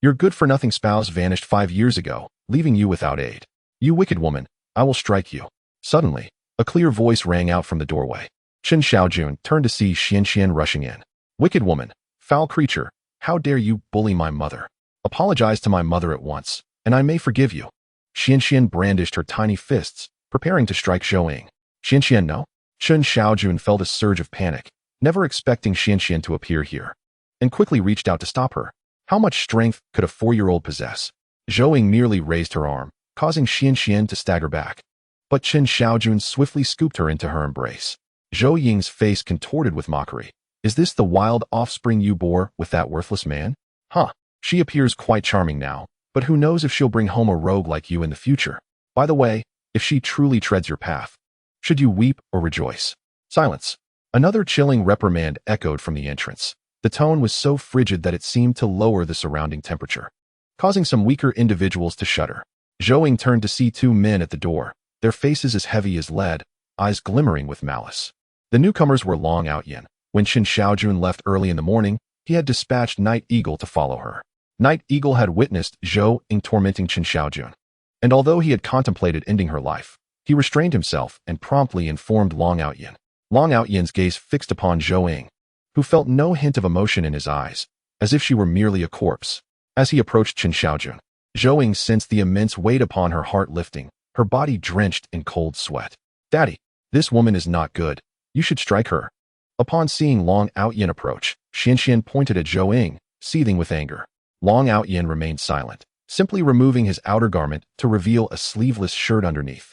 Your good-for-nothing spouse vanished 5 years ago, leaving you without aid. You wicked woman, I will strike you. Suddenly, a clear voice rang out from the doorway. Chen Xiaojun turned to see Xuanxuan rushing in. Wicked woman, foul creature, how dare you bully my mother? Apologize to my mother at once, and I may forgive you. Xuanxuan brandished her tiny fists, preparing to strike Zhou. Xuanxuan, no? Chen Xiaojun felt a surge of panic, never expecting Xuanxuan to appear here, and quickly reached out to stop her. How much strength could a 4-year-old possess? Zhou merely raised her arm, causing Xuanxuan to stagger back. But Chen Xiaojun swiftly scooped her into her embrace. Zhou Ying's face contorted with mockery. Is this the wild offspring you bore with that worthless man? Huh, she appears quite charming now, but who knows if she'll bring home a rogue like you in the future. By the way, if she truly treads your path, should you weep or rejoice? Silence. Another chilling reprimand echoed from the entrance. The tone was so frigid that it seemed to lower the surrounding temperature, causing some weaker individuals to shudder. Zhou turned to see 2 men at the door, their faces as heavy as lead, eyes glimmering with malice. The newcomers were Long Aotian. When Chen Xiaojun left early in the morning, he had dispatched Night Eagle to follow her. Night Eagle had witnessed Zhou tormenting Chen Xiaojun, and although he had contemplated ending her life, he restrained himself and promptly informed Long Aotian. Long Aotian's gaze fixed upon Zhou, who felt no hint of emotion in his eyes, as if she were merely a corpse. As he approached Chen Xiaojun, Zhou sensed the immense weight upon her heart lifting, her body drenched in cold sweat. Daddy, this woman is not good. You should strike her. Upon seeing Long Aotian approach, Xuanxuan pointed at Zhou, seething with anger. Long Aotian remained silent, simply removing his outer garment to reveal a sleeveless shirt underneath.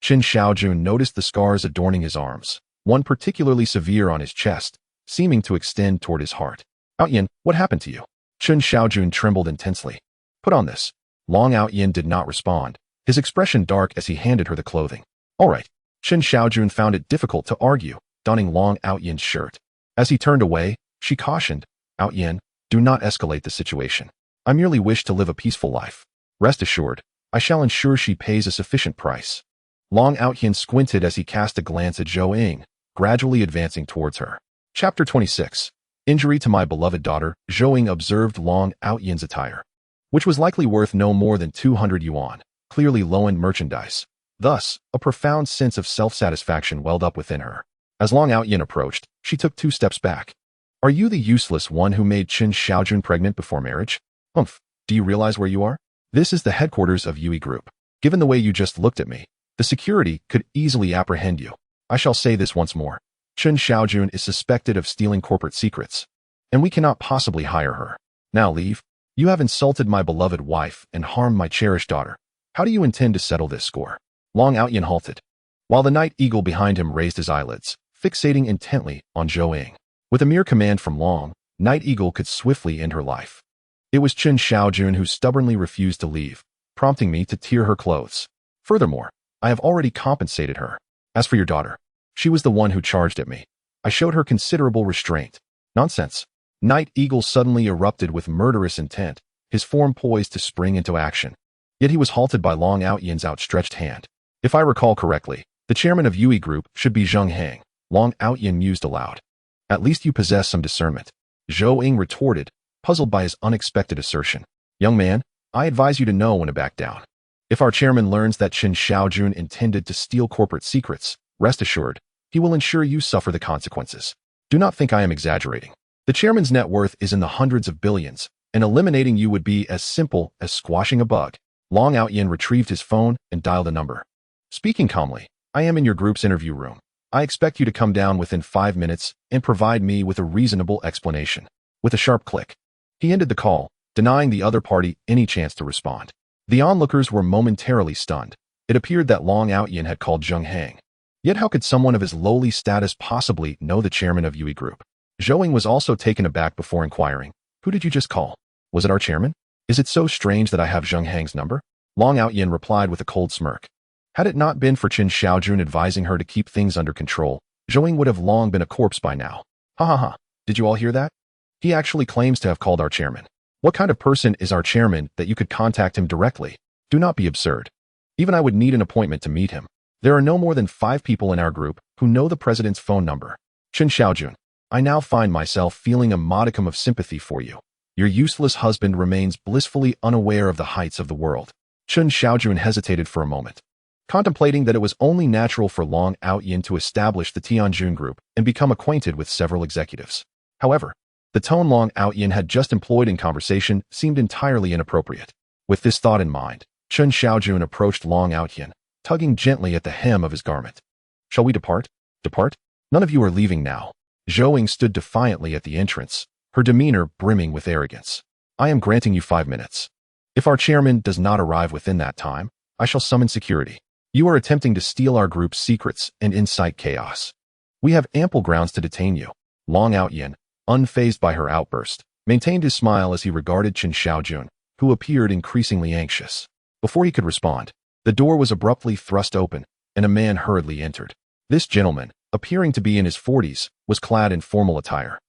Chen Xiaojun noticed the scars adorning his arms, one particularly severe on his chest, seeming to extend toward his heart. Aotian, what happened to you? Chen Xiaojun trembled intensely. Put on this. Long Aotian did not respond, his expression dark as he handed her the clothing. All right. Chen Xiaojun found it difficult to argue, donning Long Aotian's shirt. As he turned away, she cautioned, Aotian, do not escalate the situation. I merely wish to live a peaceful life. Rest assured, I shall ensure she pays a sufficient price. Long Aotian squinted as he cast a glance at Zhou, gradually advancing towards her. Chapter 26. Injury to my beloved daughter. Zhou observed Long Aotian's attire, which was likely worth no more than 200 yuan, clearly low-end merchandise. Thus, a profound sense of self-satisfaction welled up within her. As Long Aotian approached, she took 2 steps back. Are you the useless one who made Chen Xiaojun pregnant before marriage? Humph, do you realize where you are? This is the headquarters of Yui Group. Given the way you just looked at me, the security could easily apprehend you. I shall say this once more. Chen Xiaojun is suspected of stealing corporate secrets, and we cannot possibly hire her. Now leave. You have insulted my beloved wife and harmed my cherished daughter. How do you intend to settle this score? Long Aotian halted, while the Night Eagle behind him raised his eyelids, fixating intently on Zhou. With a mere command from Long, Night Eagle could swiftly end her life. It was Chen Xiaojun who stubbornly refused to leave, prompting me to tear her clothes. Furthermore, I have already compensated her. As for your daughter, she was the one who charged at me. I showed her considerable restraint. Nonsense. Night Eagle suddenly erupted with murderous intent, his form poised to spring into action. Yet he was halted by Long Aotian's outstretched hand. If I recall correctly, the chairman of Yui Group should be Jiancheng. Long Aotian mused aloud. At least you possess some discernment. Zhou retorted, puzzled by his unexpected assertion. Young man, I advise you to know when to back down. If our chairman learns that Chen Xiaojun intended to steal corporate secrets, rest assured, he will ensure you suffer the consequences. Do not think I am exaggerating. The chairman's net worth is in the hundreds of billions, and eliminating you would be as simple as squashing a bug. Long Aotian retrieved his phone and dialed a number. Speaking calmly, I am in your group's interview room. I expect you to come down within 5 minutes and provide me with a reasonable explanation. With a sharp click, he ended the call, denying the other party any chance to respond. The onlookers were momentarily stunned. It appeared that Long Aotian had called Jiancheng. Yet how could someone of his lowly status possibly know the chairman of Yui Group? Zhou was also taken aback before inquiring, who did you just call? Was it our chairman? Is it so strange that I have Jiancheng's number? Long Aotian replied with a cold smirk. Had it not been for Chen Xiaojun advising her to keep things under control, Zhou Ying would have long been a corpse by now. Ha ha ha. Did you all hear that? He actually claims to have called our chairman. What kind of person is our chairman that you could contact him directly? Do not be absurd. Even I would need an appointment to meet him. There are no more than 5 people in our group who know the president's phone number. Chen Xiaojun, I now find myself feeling a modicum of sympathy for you. Your useless husband remains blissfully unaware of the heights of the world. Chen Xiaojun hesitated for a moment, contemplating that it was only natural for Long Aotian to establish the Tianjun group and become acquainted with several executives. However, the tone Long Aotian had just employed in conversation seemed entirely inappropriate. With this thought in mind, Chen Xiaojun approached Long Aotian, tugging gently at the hem of his garment. Shall we depart? Depart? None of you are leaving now. Zhou Ying stood defiantly at the entrance, her demeanor brimming with arrogance. I am granting you 5 minutes. If our chairman does not arrive within that time, I shall summon security. You are attempting to steal our group's secrets and incite chaos. We have ample grounds to detain you. Long Aotian, unfazed by her outburst, maintained his smile as he regarded Chen Xiaojun, who appeared increasingly anxious. Before he could respond, the door was abruptly thrust open, and a man hurriedly entered. This gentleman, appearing to be in his 40s, was clad in formal attire,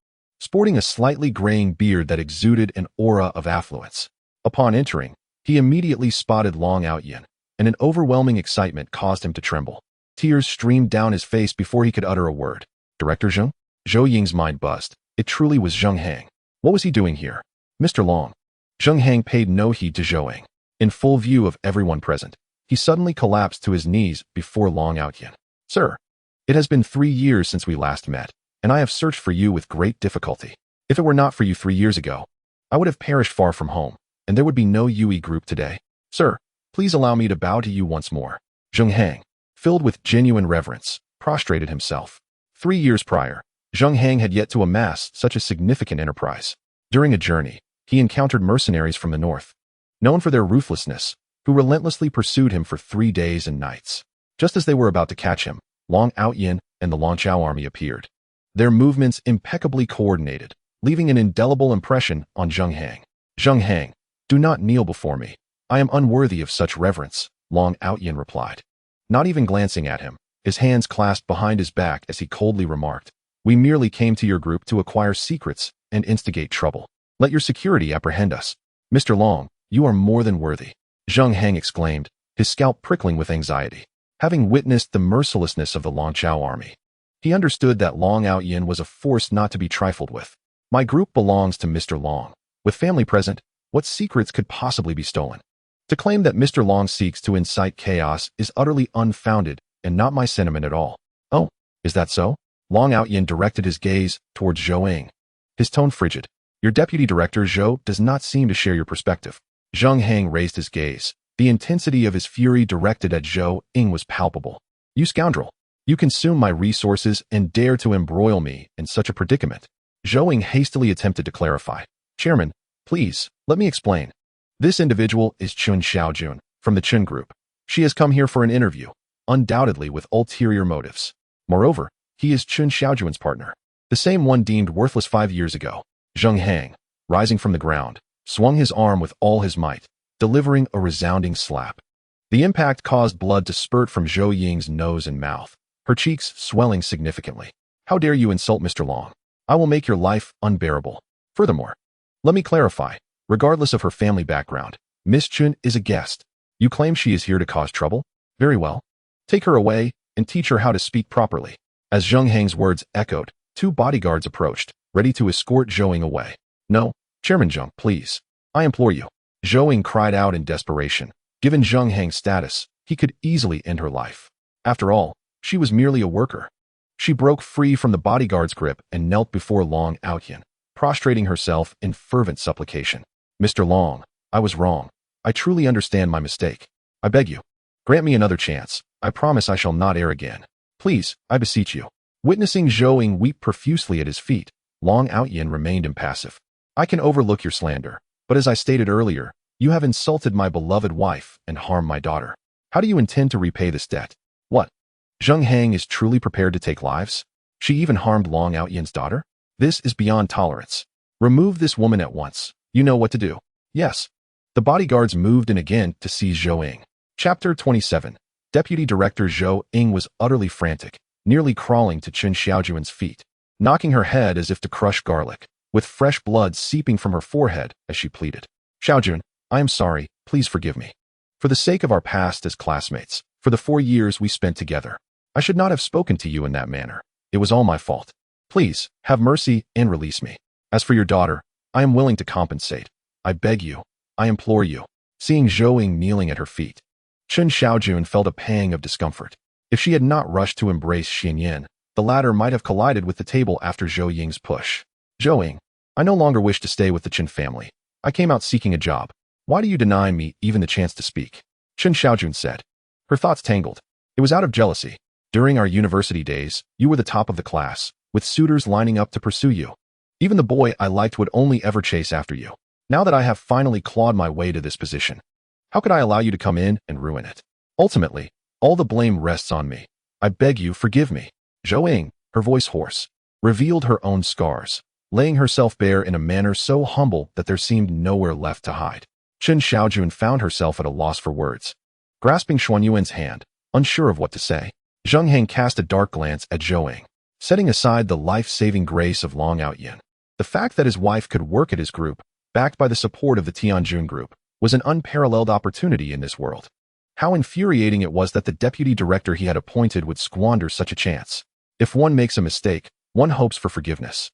sporting a slightly graying beard that exuded an aura of affluence. Upon entering, he immediately spotted Long Aotian, and an overwhelming excitement caused him to tremble. Tears streamed down his face before he could utter a word. Director Zheng? Zhou Ying's mind buzzed. It truly was Zheng Hang. What was he doing here? Mr. Long. Zheng Hang paid no heed to Zhou Ying. In full view of everyone present, he suddenly collapsed to his knees before Long Aotian. Sir, it has been 3 years since we last met, and I have searched for you with great difficulty. If it were not for you 3 years ago, I would have perished far from home, and there would be no Yue group today. Sir, please allow me to bow to you once more. Zheng Hang, filled with genuine reverence, prostrated himself. 3 years prior, Zheng Hang had yet to amass such a significant enterprise. During a journey, he encountered mercenaries from the north, known for their ruthlessness, who relentlessly pursued him for 3 days and nights. Just as they were about to catch him, Long Aotian and the Longchao army appeared, their movements impeccably coordinated, leaving an indelible impression on Zheng Hang. Zheng Hang, do not kneel before me. I am unworthy of such reverence, Long Aotian replied, not even glancing at him, his hands clasped behind his back as he coldly remarked, we merely came to your group to acquire secrets and instigate trouble. Let your security apprehend us. Mr. Long, you are more than worthy. Zheng Hang exclaimed, his scalp prickling with anxiety. Having witnessed the mercilessness of the Longchao army, he understood that Long Aotian was a force not to be trifled with. My group belongs to Mr. Long. With family present, what secrets could possibly be stolen? To claim that Mr. Long seeks to incite chaos is utterly unfounded and not my sentiment at all. Oh, is that so? Long Aotian directed his gaze towards Zhou Ying, his tone frigid. Your deputy director, Zhou, does not seem to share your perspective. Zheng Hang raised his gaze. The intensity of his fury directed at Zhou Ying was palpable. You scoundrel! You consume my resources and dare to embroil me in such a predicament. Zhou Ying hastily attempted to clarify. Chairman, please, let me explain. This individual is Chen Xiaojun, from the Chen group. She has come here for an interview, undoubtedly with ulterior motives. Moreover, he is Chen Xiaojun's partner, the same one deemed worthless 5 years ago. Zheng Hang, rising from the ground, swung his arm with all his might, delivering a resounding slap. The impact caused blood to spurt from Zhou Ying's nose and mouth, her cheeks swelling significantly. How dare you insult Mr. Long? I will make your life unbearable. Furthermore, let me clarify, regardless of her family background, Miss Chen is a guest. You claim she is here to cause trouble? Very well. Take her away and teach her how to speak properly. As Zheng Hang's words echoed, 2 bodyguards approached, ready to escort Zhou Ying away. No, Chairman Zheng, please. I implore you. Zhou Ying cried out in desperation. Given Zheng Hang's status, he could easily end her life. After all, she was merely a worker. She broke free from the bodyguard's grip and knelt before Long Aotian, prostrating herself in fervent supplication. Mr. Long, I was wrong. I truly understand my mistake. I beg you, grant me another chance. I promise I shall not err again. Please, I beseech you. Witnessing Zhou Ying weep profusely at his feet, Long Aotian remained impassive. I can overlook your slander, but as I stated earlier, you have insulted my beloved wife and harmed my daughter. How do you intend to repay this debt? What? Zheng Hang is truly prepared to take lives? She even harmed Long Aotian's daughter? This is beyond tolerance. Remove this woman at once. You know what to do. Yes. The bodyguards moved in again to seize Zhou Ying. Chapter 27. Deputy Director Zhou Ying was utterly frantic, nearly crawling to Chen Xiaojun's feet, knocking her head as if to crush garlic, with fresh blood seeping from her forehead as she pleaded. Xiaojun, I am sorry, please forgive me. For the sake of our past as classmates, for the 4 years we spent together, I should not have spoken to you in that manner. It was all my fault. Please, have mercy and release me. As for your daughter, I am willing to compensate. I beg you. I implore you. Seeing Zhou Ying kneeling at her feet, Chen Xiaojun felt a pang of discomfort. If she had not rushed to embrace Xianyan, the latter might have collided with the table after Zhou Ying's push. Zhou Ying, I no longer wish to stay with the Chen family. I came out seeking a job. Why do you deny me even the chance to speak? Chen Xiaojun said. Her thoughts tangled. It was out of jealousy. During our university days, you were the top of the class, with suitors lining up to pursue you. Even the boy I liked would only ever chase after you. Now that I have finally clawed my way to this position, how could I allow you to come in and ruin it? Ultimately, all the blame rests on me. I beg you, forgive me. Zhou Ying, her voice hoarse, revealed her own scars, laying herself bare in a manner so humble that there seemed nowhere left to hide. Chen Xiaojun found herself at a loss for words. Grasping Xuanxuan's hand, unsure of what to say, Jiancheng cast a dark glance at Zhou Ying, setting aside the life-saving grace of Longchao. The fact that his wife could work at his group, backed by the support of the Tianjun group, was an unparalleled opportunity in this world. How infuriating it was that the deputy director he had appointed would squander such a chance. If one makes a mistake, one hopes for forgiveness.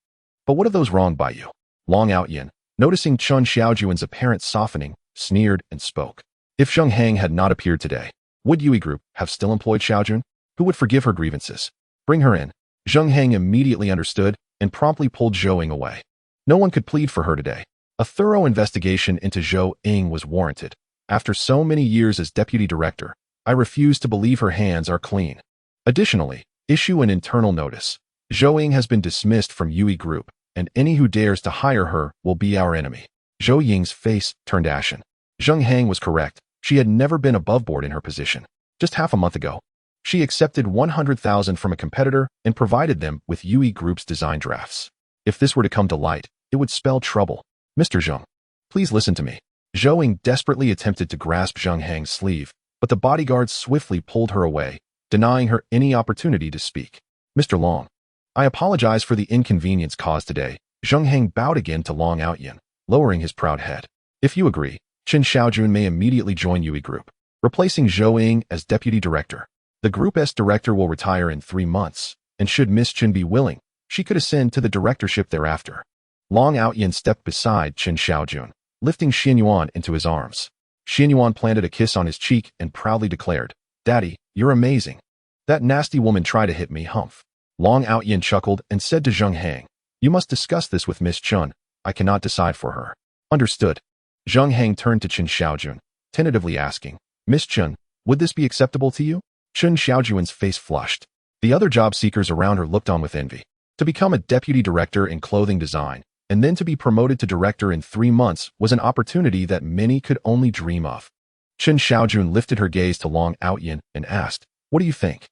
But what of those wronged by you? Longchao, noticing Chen Xiaojun's apparent softening, sneered and spoke. If Zheng Heng had not appeared today, would Yui Group have still employed Xiaojun? Who would forgive her grievances? Bring her in. Zheng Heng immediately understood and promptly pulled Zhou Ying away. No one could plead for her today. A thorough investigation into Zhou Ying was warranted. After so many years as deputy director, I refuse to believe her hands are clean. Additionally, issue an internal notice. Zhou Ying has been dismissed from Yui Group, and any who dares to hire her will be our enemy. Zhou Ying's face turned ashen. Zheng Heng was correct. She had never been above board in her position. Just half a month ago, she accepted 100,000 from a competitor and provided them with Yui Group's design drafts. If this were to come to light, it would spell trouble. Mr. Zheng, please listen to me. Zhou Ying desperately attempted to grasp Zheng Heng's sleeve, but the bodyguards swiftly pulled her away, denying her any opportunity to speak. Mr. Long, I apologize for the inconvenience caused today. Zheng Heng bowed again to Longchao, lowering his proud head. If you agree, Chen Xiaojun may immediately join Yui Group, replacing Zhou Ying as deputy director. The Group's director will retire in 3 months, and should Miss Chen be willing, she could ascend to the directorship thereafter. Longchao stepped beside Chen Xiaojun, lifting Xuanxuan into his arms. Xuanxuan planted a kiss on his cheek and proudly declared, Daddy, you're amazing. That nasty woman tried to hit me, humph. Longchao chuckled and said to Zheng Heng, You must discuss this with Miss Chen. I cannot decide for her. Understood. Zheng Heng turned to Chen Xiaojun, tentatively asking, Miss Chen, would this be acceptable to you? Chen Xiaojun's face flushed. The other job seekers around her looked on with envy. To become a deputy director in clothing design, and then to be promoted to director in 3 months was an opportunity that many could only dream of. Chen Xiaojun lifted her gaze to Longchao and asked, What do you think?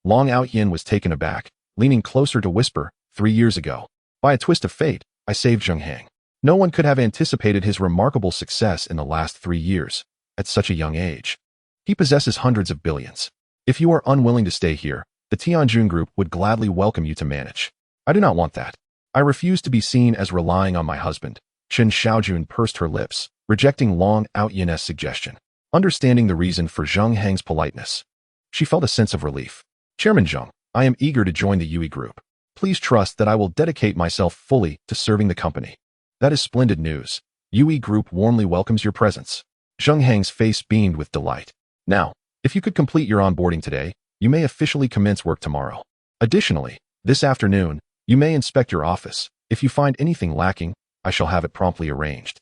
Longchao was taken aback, leaning closer to whisper, 3 years ago. By a twist of fate, I saved Zheng Heng. No one could have anticipated his remarkable success in the last 3 years, at such a young age. He possesses hundreds of billions. If you are unwilling to stay here, the Tianjun Group would gladly welcome you to manage. I do not want that. I refuse to be seen as relying on my husband. Chen Xiaojun pursed her lips, rejecting Longchao's suggestion. Understanding the reason for Zheng Heng's politeness, she felt a sense of relief. Chairman Zheng, I am eager to join the Yui Group. Please trust that I will dedicate myself fully to serving the company. That is splendid news. Yui Group warmly welcomes your presence. Zheng Heng's face beamed with delight. Now, if you could complete your onboarding today, you may officially commence work tomorrow. Additionally, this afternoon, you may inspect your office. If you find anything lacking, I shall have it promptly arranged.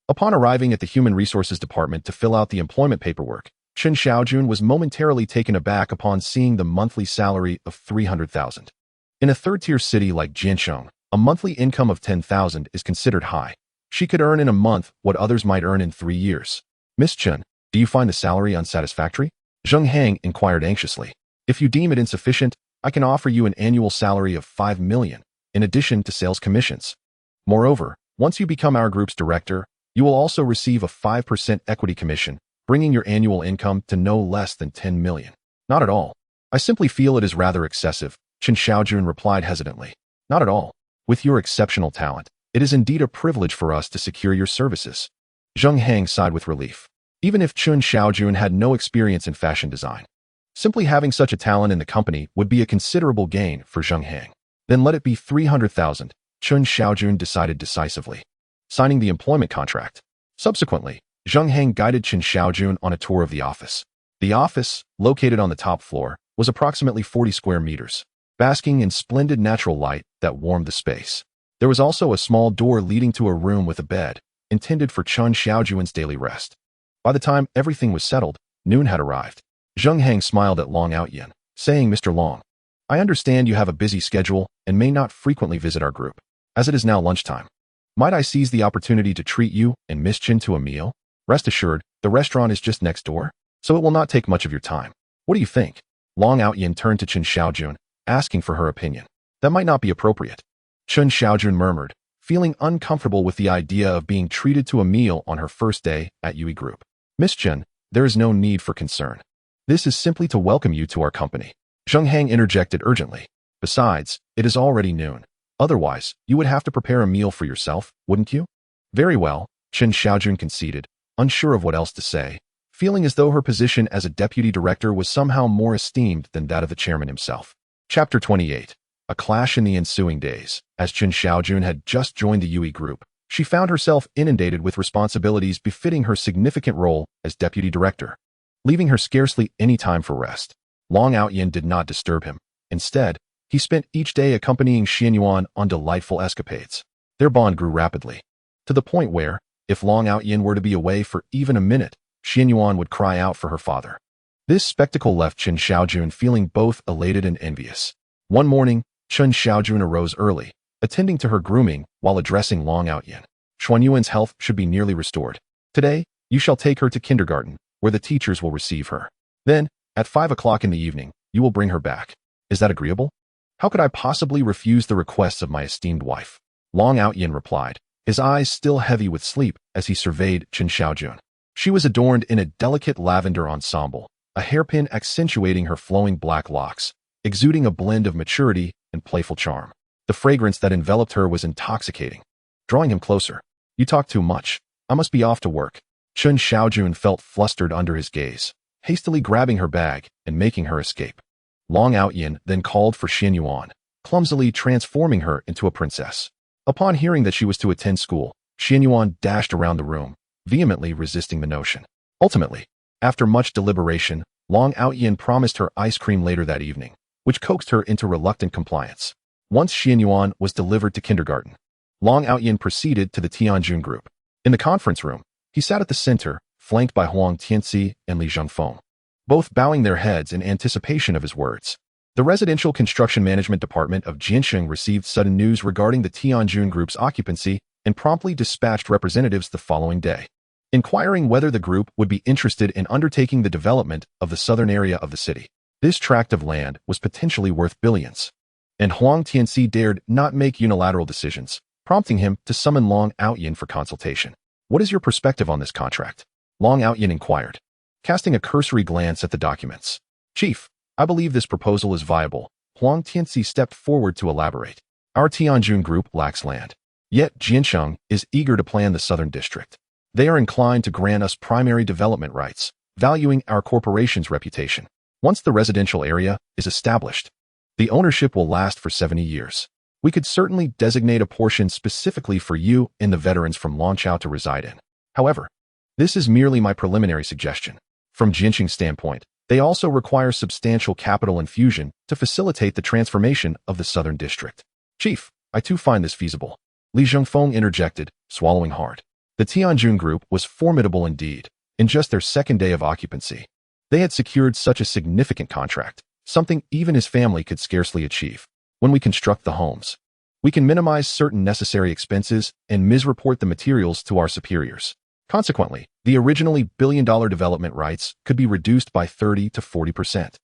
Upon arriving at the Human Resources Department to fill out the employment paperwork, Chen Xiaojun was momentarily taken aback upon seeing the monthly salary of 300,000. In a third-tier city like Jiancheng, a monthly income of 10,000 is considered high. She could earn in a month what others might earn in 3 years. Miss Chen, do you find the salary unsatisfactory? Zheng Heng inquired anxiously. If you deem it insufficient, I can offer you an annual salary of 5 million, in addition to sales commissions. Moreover, once you become our group's director, you will also receive a 5% equity commission, bringing your annual income to no less than 10 million. Not at all. I simply feel it is rather excessive, Chen Xiaojun replied hesitantly. Not at all. With your exceptional talent, it is indeed a privilege for us to secure your services. Zheng Hang sighed with relief. Even if Chen Xiaojun had no experience in fashion design, simply having such a talent in the company would be a considerable gain for Zheng Hang. Then let it be 300,000, Chen Xiaojun decided decisively, signing the employment contract. Subsequently, Zheng Hang guided Chen Xiaojun on a tour of the office. The office, located on the top floor, was approximately 40 square meters, basking in splendid natural light that warmed the space. There was also a small door leading to a room with a bed, intended for Chen Xiaojun's daily rest. By the time everything was settled, noon had arrived. Zheng Hang smiled at Long Aotian, saying, Mr. Long, I understand you have a busy schedule and may not frequently visit our group. As it is now lunchtime, might I seize the opportunity to treat you and Miss Chen to a meal? Rest assured, the restaurant is just next door, so it will not take much of your time. What do you think? Long Aotian turned to Chen Xiaojun, asking for her opinion. That might not be appropriate. Chen Xiaojun murmured, feeling uncomfortable with the idea of being treated to a meal on her first day at Yui Group. Miss Chen, there is no need for concern. This is simply to welcome you to our company. Zheng Hang interjected urgently. Besides, it is already noon. Otherwise, you would have to prepare a meal for yourself, wouldn't you? Very well, Chen Xiaojun conceded, unsure of what else to say, feeling as though her position as a deputy director was somehow more esteemed than that of the chairman himself. Chapter 28. A clash in the ensuing days. As Chen Xiaojun had just joined the Yui Group, she found herself inundated with responsibilities befitting her significant role as deputy director, leaving her scarcely any time for rest. Long Aotian did not disturb him. Instead, he spent each day accompanying Xuanxuan on delightful escapades. Their bond grew rapidly, to the point where, if Long Aotian were to be away for even a minute, Xuanxuan would cry out for her father. This spectacle left Chen Xiaojun feeling both elated and envious. One morning, Chen Xiaojun arose early, attending to her grooming while addressing Long Aotian. Xuanxuan's health should be nearly restored. Today, you shall take her to kindergarten, where the teachers will receive her. Then, at 5 o'clock in the evening, you will bring her back. Is that agreeable? How could I possibly refuse the requests of my esteemed wife? Long Aotian replied, his eyes still heavy with sleep as he surveyed Chen Xiaojun. She was adorned in a delicate lavender ensemble, a hairpin accentuating her flowing black locks, exuding a blend of maturity and playful charm. The fragrance that enveloped her was intoxicating. Drawing him closer. You talk too much. I must be off to work. Chen Xiaojun felt flustered under his gaze, hastily grabbing her bag and making her escape. Long Aotian then called for Xuanxuan, clumsily transforming her into a princess. Upon hearing that she was to attend school, Xuanxuan dashed around the room, vehemently resisting the notion. Ultimately, after much deliberation, Long Aotian promised her ice cream later that evening, which coaxed her into reluctant compliance. Once Xuanxuan was delivered to kindergarten, Long Aotian proceeded to the Tianjun group. In the conference room, he sat at the center, flanked by Huang Tianxi and Li Zhengfeng, both bowing their heads in anticipation of his words. The Residential Construction Management Department of Jiancheng received sudden news regarding the Tianjun group's occupancy and promptly dispatched representatives the following day, inquiring whether the group would be interested in undertaking the development of the southern area of the city. This tract of land was potentially worth billions, and Huang Tianxi dared not make unilateral decisions, prompting him to summon Long Aotian for consultation. What is your perspective on this contract? Long Aotian inquired, casting a cursory glance at the documents. Chief, I believe this proposal is viable. Huang Tianxi stepped forward to elaborate. Our Tianjun group lacks land. Yet Jiancheng is eager to plan the southern district. They are inclined to grant us primary development rights, valuing our corporation's reputation. Once the residential area is established, the ownership will last for 70 years. We could certainly designate a portion specifically for you and the veterans from Longchao to reside in. However, this is merely my preliminary suggestion. From Jiancheng's standpoint, they also require substantial capital infusion to facilitate the transformation of the southern district. Chief, I too find this feasible. Li Zhengfeng interjected, swallowing hard. The Tianjun group was formidable indeed. In just their second day of occupancy, they had secured such a significant contract, something even his family could scarcely achieve. When we construct the homes, we can minimize certain necessary expenses and misreport the materials to our superiors. Consequently, the originally billion-dollar development rights could be reduced by 30 to 40%.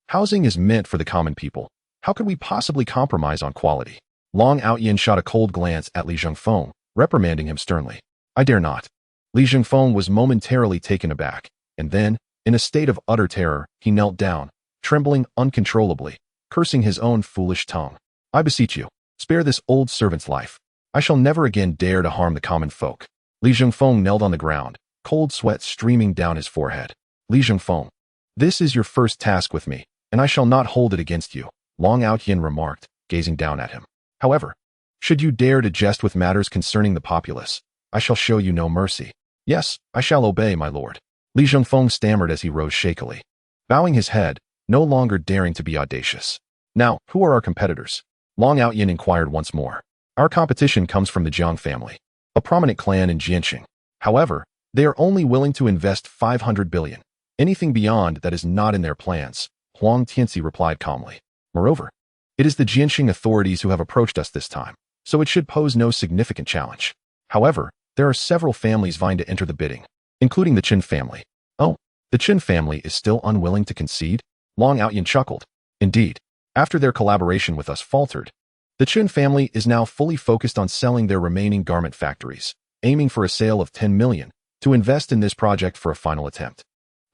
Housing is meant for the common people. How could we possibly compromise on quality? Long Aotian shot a cold glance at Li Zhengfeng, reprimanding him sternly. I dare not. Li Zhengfeng was momentarily taken aback, And then, in a state of utter terror, he knelt down, trembling uncontrollably, cursing his own foolish tongue. I beseech you, spare this old servant's life. I shall never again dare to harm the common folk. Li Zhengfeng knelt on the ground, cold sweat streaming down his forehead. Li Zhengfeng, this is your first task with me, and I shall not hold it against you, Long Aotian remarked, gazing down at him. However, should you dare to jest with matters concerning the populace, I shall show you no mercy. Yes, I shall obey, my lord. Li Zhengfeng stammered as he rose shakily, bowing his head, no longer daring to be audacious. Now, who are our competitors? Long Aotian inquired once more. Our competition comes from the Jiang family, a prominent clan in Jiancheng. However, they are only willing to invest 500 billion. Anything beyond that is not in their plans, Huang Tianxi replied calmly. Moreover, it is the Jiancheng authorities who have approached us this time, so it should pose no significant challenge. However, there are several families vying to enter the bidding, including the Chen family. Oh, the Chen family is still unwilling to concede? Long Aotian chuckled. Indeed, after their collaboration with us faltered, the Chen family is now fully focused on selling their remaining garment factories, aiming for a sale of 10 million, to invest in this project for a final attempt.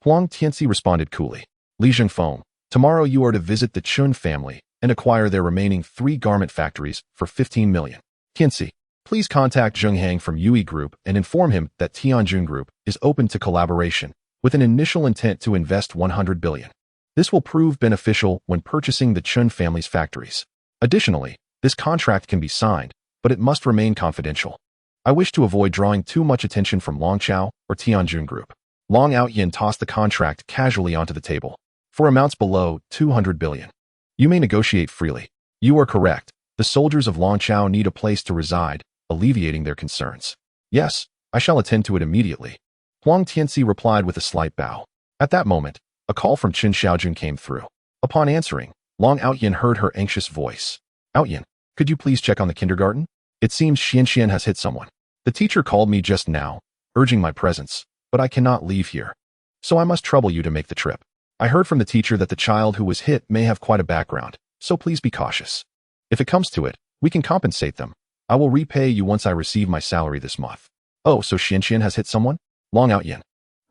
Huang Tianxi responded coolly. Li Zhengfeng, tomorrow you are to visit the Chen family and acquire their remaining 3 garment factories for 15 million. Tianxi, please contact Zheng Hang from Yui Group and inform him that Tianjun Group is open to collaboration, with an initial intent to invest 100 billion. This will prove beneficial when purchasing the Chen family's factories. Additionally, this contract can be signed, but it must remain confidential. I wish to avoid drawing too much attention from Longchao or Tianjun Group. Long Aotian tossed the contract casually onto the table. For amounts below 200 billion. You may negotiate freely. You are correct. The soldiers of Longchao need a place to reside, alleviating their concerns. Yes, I shall attend to it immediately. Huang Tianxi replied with a slight bow. At that moment, a call from Chen Xiaojun came through. Upon answering, Long Aotian heard her anxious voice. Aotian, could you please check on the kindergarten? It seems Xuanxuan has hit someone. The teacher called me just now, urging my presence, but I cannot leave here. So I must trouble you to make the trip. I heard from the teacher that the child who was hit may have quite a background, so please be cautious. If it comes to it, we can compensate them. I will repay you once I receive my salary this month. Oh, so Xuanxuan has hit someone? Long Aotian,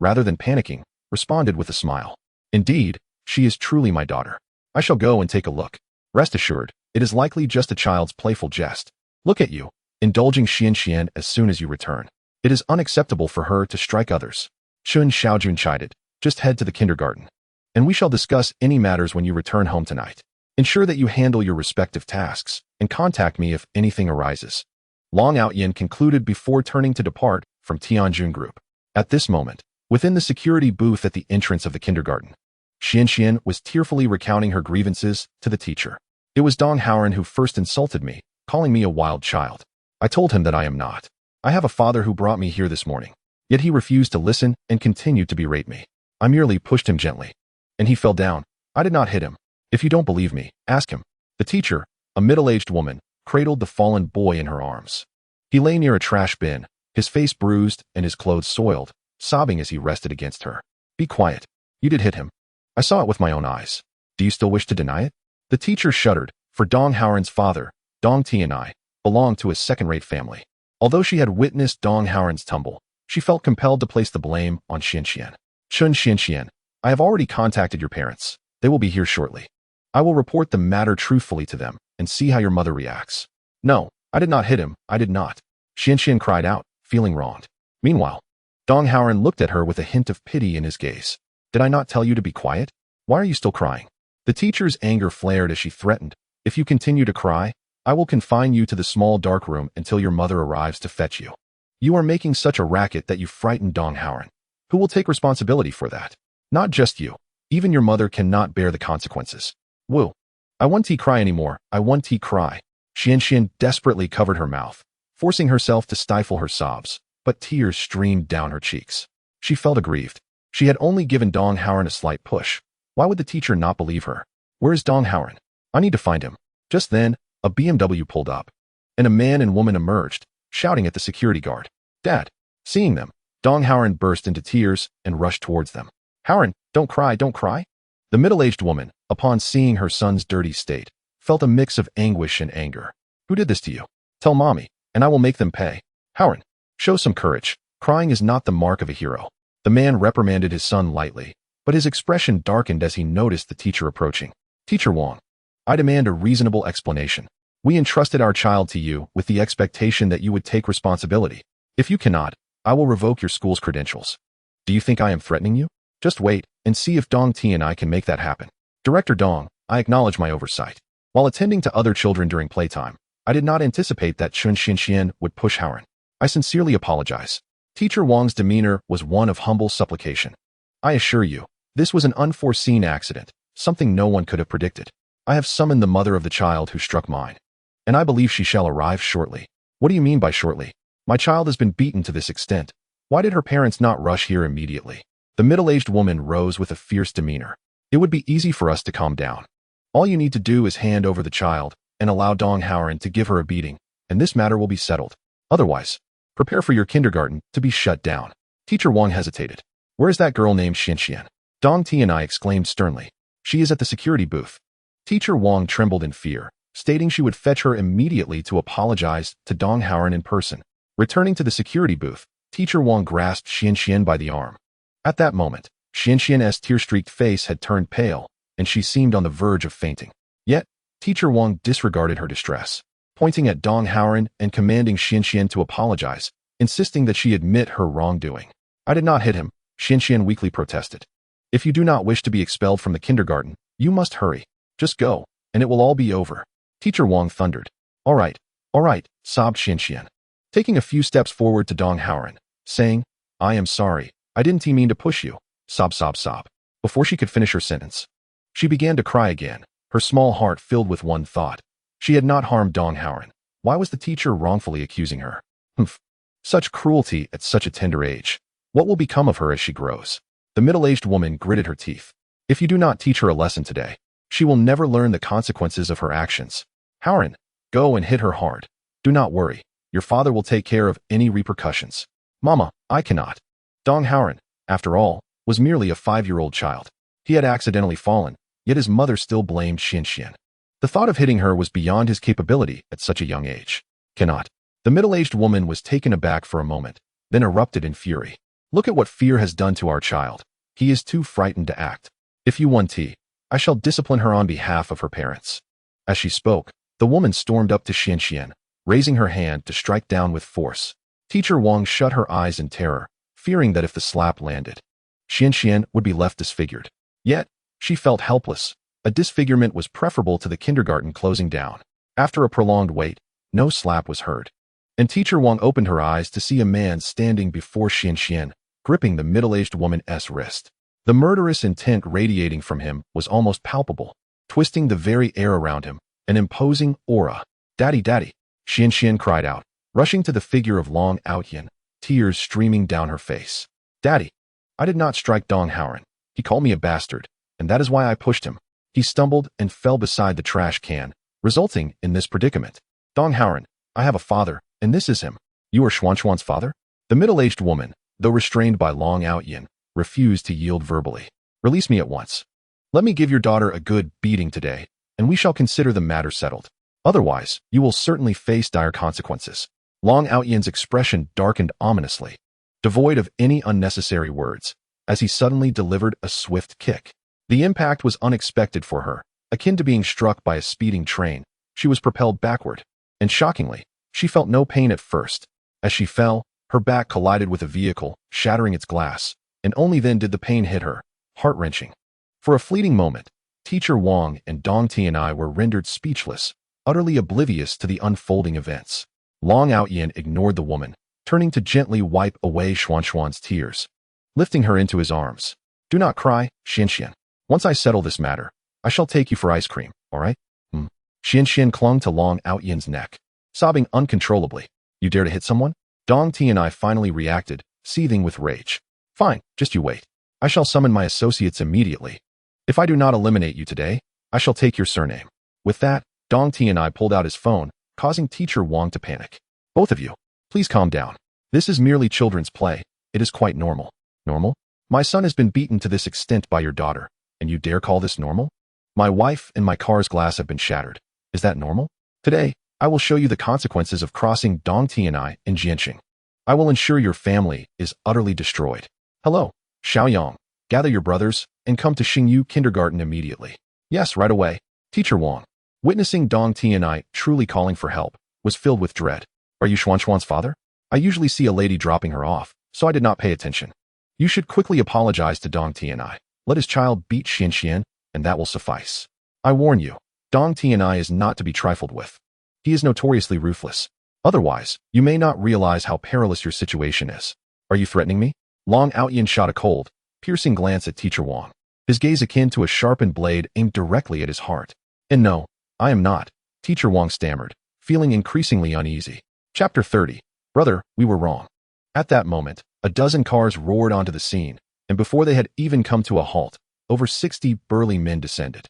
rather than panicking, responded with a smile. Indeed, she is truly my daughter. I shall go and take a look. Rest assured, it is likely just a child's playful jest. Look at you, indulging Xuanxuan as soon as you return. It is unacceptable for her to strike others. Chen Xiaojun chided. Just head to the kindergarten. And we shall discuss any matters when you return home tonight. Ensure that you handle your respective tasks, and contact me if anything arises. Long Aotian concluded before turning to depart from Tianjun Group. At this moment, within the security booth at the entrance of the kindergarten, Xuanxuan was tearfully recounting her grievances to the teacher. It was Dong Haoran who first insulted me, calling me a wild child. I told him that I am not. I have a father who brought me here this morning. Yet he refused to listen and continued to berate me. I merely pushed him gently. And he fell down. I did not hit him. If you don't believe me, ask him. The teacher, a middle-aged woman, cradled the fallen boy in her arms. He lay near a trash bin, his face bruised and his clothes soiled, sobbing as he rested against her. Be quiet. You did hit him. I saw it with my own eyes. Do you still wish to deny it? The teacher shuddered, for Dong Haoran's father, Dong Tianai, belonged to a second-rate family. Although she had witnessed Dong Haoran's tumble, she felt compelled to place the blame on Xuanxuan. Chen Xiaojun, I have already contacted your parents. They will be here shortly. I will report the matter truthfully to them and see how your mother reacts. No, I did not hit him. I did not. Xuanxuan cried out, feeling wronged. Meanwhile, Dong Haoran looked at her with a hint of pity in his gaze. Did I not tell you to be quiet? Why are you still crying? The teacher's anger flared as she threatened. If you continue to cry, I will confine you to the small dark room until your mother arrives to fetch you. You are making such a racket that you frightened Dong Haoran. Who will take responsibility for that? Not just you. Even your mother cannot bear the consequences. Woo. I won't cry anymore. I won't cry. Xuanxuan desperately covered her mouth, forcing herself to stifle her sobs, but tears streamed down her cheeks. She felt aggrieved. She had only given Dong Haoran a slight push. Why would the teacher not believe her? Where is Dong Haoran? I need to find him. Just then, a BMW pulled up, and a man and woman emerged, shouting at the security guard. Dad. Seeing them, Dong Haoran burst into tears and rushed towards them. Haoran, don't cry, don't cry. The middle-aged woman, upon seeing her son's dirty state, felt a mix of anguish and anger. Who did this to you? Tell mommy, and I will make them pay. Haoran, show some courage. Crying is not the mark of a hero. The The man reprimanded his son lightly, but his expression darkened as he noticed the teacher approaching. Teacher Wang, I demand a reasonable explanation. We entrusted our child to you with the expectation that you would take responsibility. If you cannot, I will revoke your school's credentials. Do you think I am threatening you? Just wait and see if Dong Ti and I can make that happen. Director Dong, I acknowledge my oversight. While attending to other children during playtime, I did not anticipate that Chen Xiaojun would push Haoran. I sincerely apologize. Teacher Wang's demeanor was one of humble supplication. I assure you, this was an unforeseen accident, something no one could have predicted. I have summoned the mother of the child who struck mine, and I believe she shall arrive shortly. What do you mean by shortly? My child has been beaten to this extent. Why did her parents not rush here immediately? The middle-aged woman rose with a fierce demeanor. It would be easy for us to calm down. All you need to do is hand over the child and allow Dong Haoran to give her a beating, and this matter will be settled. Otherwise, prepare for your kindergarten to be shut down. Teacher Wang hesitated. Where is that girl named Xuanxuan? Dong Ti and I exclaimed sternly. She is at the security booth. Teacher Wang trembled in fear, stating she would fetch her immediately to apologize to Dong Haoran in person. Returning to the security booth, Teacher Wang grasped Xuanxuan by the arm. At that moment, Xuanxuan's tear-streaked face had turned pale, and she seemed on the verge of fainting. Yet, Teacher Wang disregarded her distress, pointing at Dong Haoran and commanding Xuanxuan to apologize, insisting that she admit her wrongdoing. I did not hit him, Xuanxuan weakly protested. If you do not wish to be expelled from the kindergarten, you must hurry. Just go, and it will all be over. Teacher Wang thundered. All right, sobbed Xuanxuan, taking a few steps forward to Dong Haoran, saying, I am sorry, I didn't mean to push you. Sob. Before she could finish her sentence, she began to cry again, her small heart filled with one thought. She had not harmed Dong Haoran. Why was the teacher wrongfully accusing her? Such cruelty at such a tender age. What will become of her as she grows? The middle-aged woman gritted her teeth. If you do not teach her a lesson today, she will never learn the consequences of her actions. Haoran, go and hit her hard. Do not worry. Your father will take care of any repercussions. Mama, I cannot. Dong Haoran, after all, was merely a 5-year-old child. He had accidentally fallen, yet his mother still blamed Xuanxuan. The thought of hitting her was beyond his capability at such a young age. Cannot. The middle-aged woman was taken aback for a moment, then erupted in fury. Look at what fear has done to our child. He is too frightened to act. If you want tea, I shall discipline her on behalf of her parents. As she spoke, the woman stormed up to Xuanxuan, raising her hand to strike down with force. Teacher Wang shut her eyes in terror, fearing that if the slap landed, Xuanxuan would be left disfigured. Yet, she felt helpless. A disfigurement was preferable to the kindergarten closing down. After a prolonged wait, no slap was heard, and Teacher Wang opened her eyes to see a man standing before Xuanxuan, gripping the middle-aged woman's wrist. The murderous intent radiating from him was almost palpable, twisting the very air around him, an imposing aura. Daddy, Xuanxuan cried out, rushing to the figure of Long Aotian, tears streaming down her face. Daddy, I did not strike Dong Haoran. He called me a bastard, and that is why I pushed him. He stumbled and fell beside the trash can, resulting in this predicament. Dong Haoran, I have a father, and this is him. You are Xuanxuan's father? The middle-aged woman, though restrained by Long Aotian, refused to yield verbally. Release me at once. Let me give your daughter a good beating today, and we shall consider the matter settled. Otherwise, you will certainly face dire consequences. Long Aotian's expression darkened ominously, devoid of any unnecessary words, as he suddenly delivered a swift kick. The impact was unexpected for her, akin to being struck by a speeding train. She was propelled backward, and shockingly, she felt no pain at first. As she fell, her back collided with a vehicle, shattering its glass, and only then did the pain hit her, heart-wrenching. For a fleeting moment, Teacher Wang and Dong Ti and I were rendered speechless, utterly oblivious to the unfolding events. Long Aotian ignored the woman, turning to gently wipe away Xuanxuan's tears, lifting her into his arms. Do not cry, Xuanxuan. Once I settle this matter, I shall take you for ice cream, all right? Xuanxuan clung to Long Aotian's neck, sobbing uncontrollably. You dare to hit someone? Dong Ti and I finally reacted, seething with rage. Fine, just you wait. I shall summon my associates immediately. If I do not eliminate you today, I shall take your surname. With that, Dong Ti and I pulled out his phone, causing Teacher Wang to panic. Both of you, please calm down. This is merely children's play. It is quite normal. Normal? My son has been beaten to this extent by your daughter, and you dare call this normal? My wife and my car's glass have been shattered. Is that normal? Today, I will show you the consequences of crossing Dong Ti and I in Jiancheng. I will ensure your family is utterly destroyed. Hello, Xiaoyang, gather your brothers and come to Xingyu Kindergarten immediately. Yes, right away. Teacher Wang, witnessing Dong Tianai truly calling for help, was filled with dread. Are you Xuanxuan's father? I usually see a lady dropping her off, so I did not pay attention. You should quickly apologize to Dong Tianai. Let his child beat Xianxian, and that will suffice. I warn you, Dong Tianai is not to be trifled with. He is notoriously ruthless. Otherwise, you may not realize how perilous your situation is. Are you threatening me? Long Aotian shot a cold, piercing glance at Teacher Wang, his gaze akin to a sharpened blade aimed directly at his heart. And no, I am not, Teacher Wang stammered, feeling increasingly uneasy. Chapter 30. Brother, we were wrong. At that moment, a dozen cars roared onto the scene, and before they had even come to a halt, over 60 burly men descended.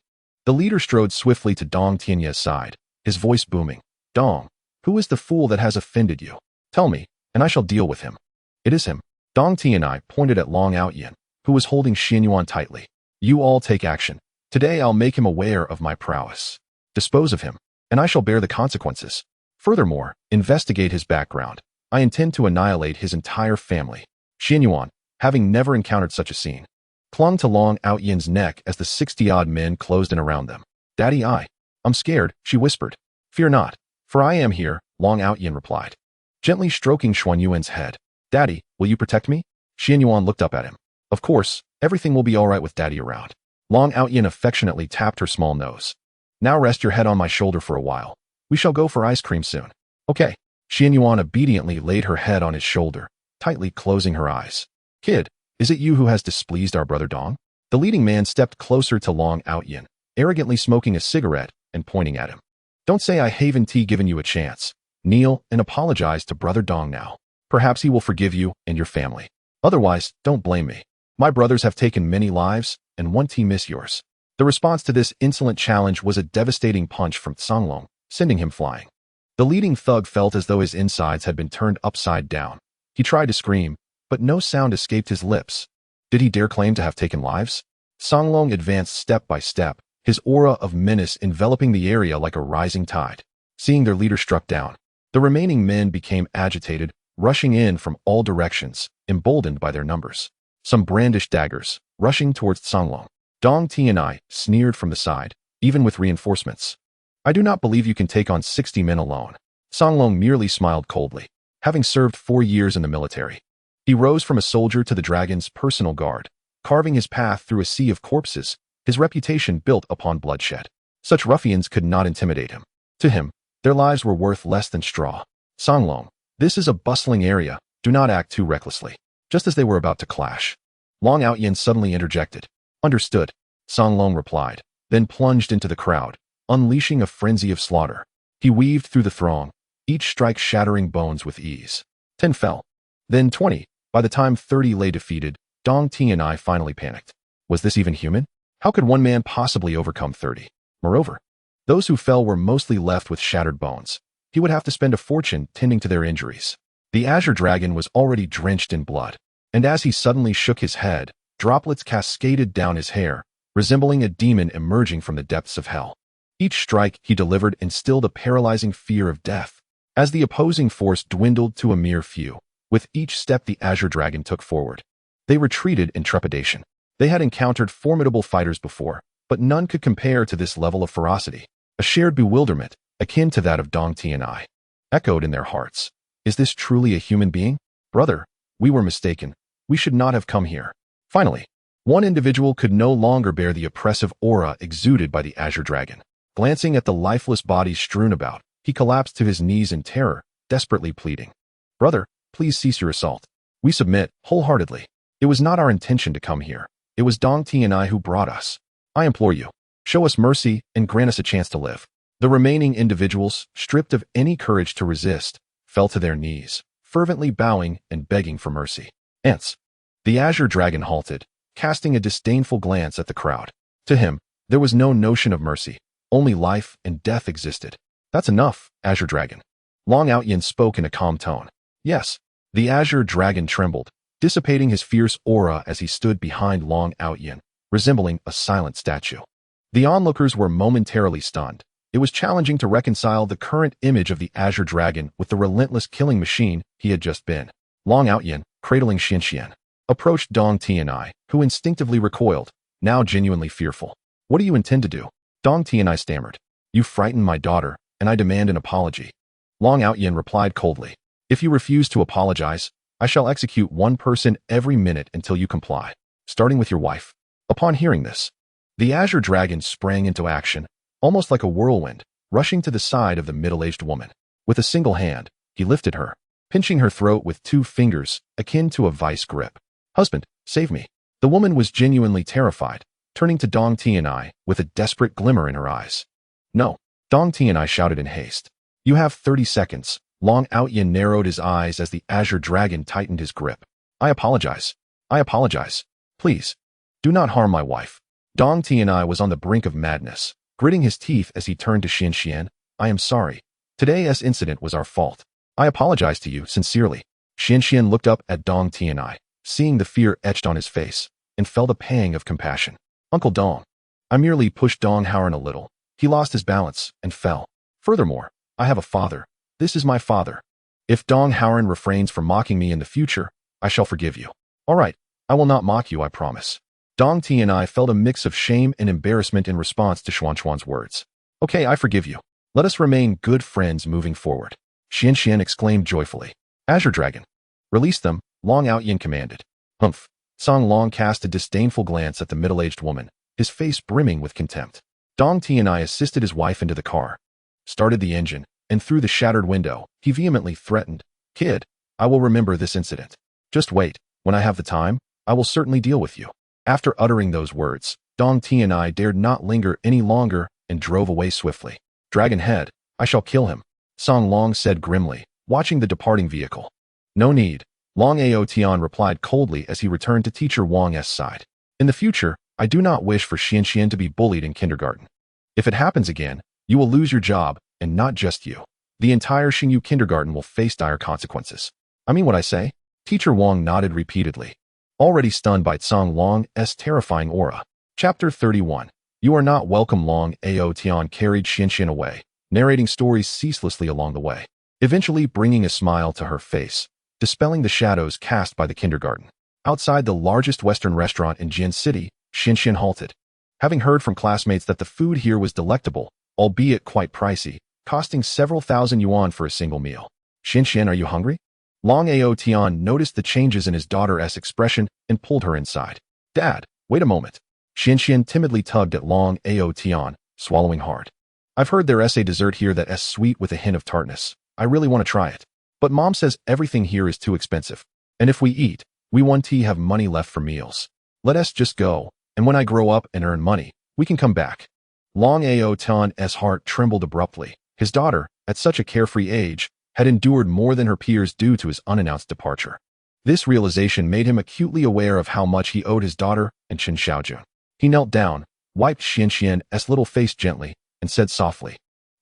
The leader strode swiftly to Dong Tianye's side, his voice booming. Dong, who is the fool that has offended you? Tell me, and I shall deal with him. It is him. Dong Tianai pointed at Long Aotian, who was holding Xuanxuan tightly. You all take action. Today I'll make him aware of my prowess. Dispose of him, and I shall bear the consequences. Furthermore, investigate his background. I intend to annihilate his entire family. Xuanxuan, having never encountered such a scene, clung to Long Aotian's neck as the 60-odd men closed in around them. Daddy, I'm scared, she whispered. Fear not, for I am here, Long Aotian replied, gently stroking Xuanxuan's head. Daddy, will you protect me? Xuanxuan looked up at him. Of course, everything will be all right with Daddy around. Long Aotian affectionately tapped her small nose. Now rest your head on my shoulder for a while. We shall go for ice cream soon. Okay. Xuanxuan obediently laid her head on his shoulder, tightly closing her eyes. Kid, is it you who has displeased our brother Dong? The leading man stepped closer to Long Aotian, arrogantly smoking a cigarette and pointing at him. Don't say I haven't given you a chance. Kneel and apologize to brother Dong now. Perhaps he will forgive you and your family. Otherwise, don't blame me. My brothers have taken many lives, and one team miss yours. The response to this insolent challenge was a devastating punch from Songlong, sending him flying. The leading thug felt as though his insides had been turned upside down. He tried to scream, but no sound escaped his lips. Did he dare claim to have taken lives? Songlong advanced step by step, his aura of menace enveloping the area like a rising tide. Seeing their leader struck down, the remaining men became agitated, rushing in from all directions, emboldened by their numbers. Some brandished daggers, rushing towards Songlong. Dong Tianai sneered from the side, even with reinforcements. I do not believe you can take on 60 men alone. Songlong merely smiled coldly, having served 4 years in the military. He rose from a soldier to the dragon's personal guard, carving his path through a sea of corpses, his reputation built upon bloodshed. Such ruffians could not intimidate him. To him, their lives were worth less than straw. Songlong, this is a bustling area, do not act too recklessly. Just as they were about to clash, Long Aotian suddenly interjected. Understood, Songlong replied, then plunged into the crowd, unleashing a frenzy of slaughter. He weaved through the throng, each strike shattering bones with ease. 10 fell. Then 20. By the time 30 lay defeated, Dong Tianai finally panicked. Was this even human? How could one man possibly overcome 30? Moreover, those who fell were mostly left with shattered bones. He would have to spend a fortune tending to their injuries. The Azure Dragon was already drenched in blood, and as he suddenly shook his head, droplets cascaded down his hair, resembling a demon emerging from the depths of hell. Each strike he delivered instilled a paralyzing fear of death. As the opposing force dwindled to a mere few, with each step the Azure Dragon took forward, they retreated in trepidation. They had encountered formidable fighters before, but none could compare to this level of ferocity. A shared bewilderment, akin to that of Dong Tianai, echoed in their hearts. Is this truly a human being? Brother, we were mistaken. We should not have come here. Finally, one individual could no longer bear the oppressive aura exuded by the Azure Dragon. Glancing at the lifeless bodies strewn about, he collapsed to his knees in terror, desperately pleading. Brother, please cease your assault. We submit, wholeheartedly. It was not our intention to come here. It was Dong Tianai who brought us. I implore you, show us mercy and grant us a chance to live. The remaining individuals, stripped of any courage to resist, fell to their knees, fervently bowing and begging for mercy. Ants. The Azure Dragon halted, casting a disdainful glance at the crowd. To him, there was no notion of mercy. Only life and death existed. That's enough, Azure Dragon. Long Aotian spoke in a calm tone. Yes. The Azure Dragon trembled, dissipating his fierce aura as he stood behind Long Aotian, resembling a silent statue. The onlookers were momentarily stunned. It was challenging to reconcile the current image of the Azure Dragon with the relentless killing machine he had just been. Long Aotian, cradling Xianxian. approached Dong Tianai, who instinctively recoiled, now genuinely fearful. What do you intend to do? Dong Tianai stammered. You frightened my daughter, and I demand an apology. Long Aotian replied coldly. If you refuse to apologize, I shall execute one person every minute until you comply, starting with your wife. Upon hearing this, the Azure Dragon sprang into action, almost like a whirlwind, rushing to the side of the middle-aged woman. With a single hand, he lifted her, pinching her throat with 2 fingers, akin to a vice grip. Husband, save me. The woman was genuinely terrified, turning to Dong Tianai with a desperate glimmer in her eyes. No, Dong Tianai shouted in haste. You have 30 seconds. Long Aotian narrowed his eyes as the Azure Dragon tightened his grip. I apologize. I apologize. Please, do not harm my wife. Dong Tianai was on the brink of madness, gritting his teeth as he turned to Xuanxuan. I am sorry. Today's incident was our fault. I apologize to you sincerely. Xuanxuan looked up at Dong Tianai, seeing the fear etched on his face, and felt a pang of compassion. Uncle Dong. I merely pushed Dong Howard a little. He lost his balance and fell. Furthermore, I have a father. This is my father. If Dong Howard refrains from mocking me in the future, I shall forgive you. All right, I will not mock you, I promise. Dong Tianai felt a mix of shame and embarrassment in response to Xuanxuan's words. Okay, I forgive you. Let us remain good friends moving forward. Xuanxuan exclaimed joyfully. Azure Dragon. Release them, Long Aotian commanded. Humph. Song Long cast a disdainful glance at the middle-aged woman, his face brimming with contempt. Dong Tianai assisted his wife into the car, started the engine, and through the shattered window, he vehemently threatened, Kid, I will remember this incident. Just wait, when I have the time, I will certainly deal with you. After uttering those words, Dong Tianai dared not linger any longer and drove away swiftly. Dragon Head, I shall kill him, Song Long said grimly, watching the departing vehicle. No need, Long Aotian replied coldly as he returned to teacher Wang's side. In the future, I do not wish for Xianxian to be bullied in kindergarten. If it happens again, you will lose your job, and not just you. The entire Xingyu kindergarten will face dire consequences. I mean what I say? Teacher Wang nodded repeatedly, already stunned by Song Long's terrifying aura. Chapter 31. You are not welcome. Long Aotian carried Xianxian away, narrating stories ceaselessly along the way, eventually bringing a smile to her face, dispelling the shadows cast by the kindergarten. Outside the largest Western restaurant in Jian City, Xianxian halted. Having heard from classmates that the food here was delectable, albeit quite pricey, costing several thousand yuan for a single meal. Xianxian, are you hungry? Long Aotian noticed the changes in his daughter's expression and pulled her inside. Dad, wait a moment. Xianxian timidly tugged at Long Aotian, swallowing hard. I've heard there's a dessert here that's sweet with a hint of tartness. I really want to try it. But Mom says everything here is too expensive. And if we eat, we won't have money left for meals. Let us just go, and when I grow up and earn money, we can come back. Long Aotian's heart trembled abruptly. His daughter, at such a carefree age, had endured more than her peers due to his unannounced departure. This realization made him acutely aware of how much he owed his daughter and Chen Xiaojun. He knelt down, wiped Xianxian's little face gently, and said softly,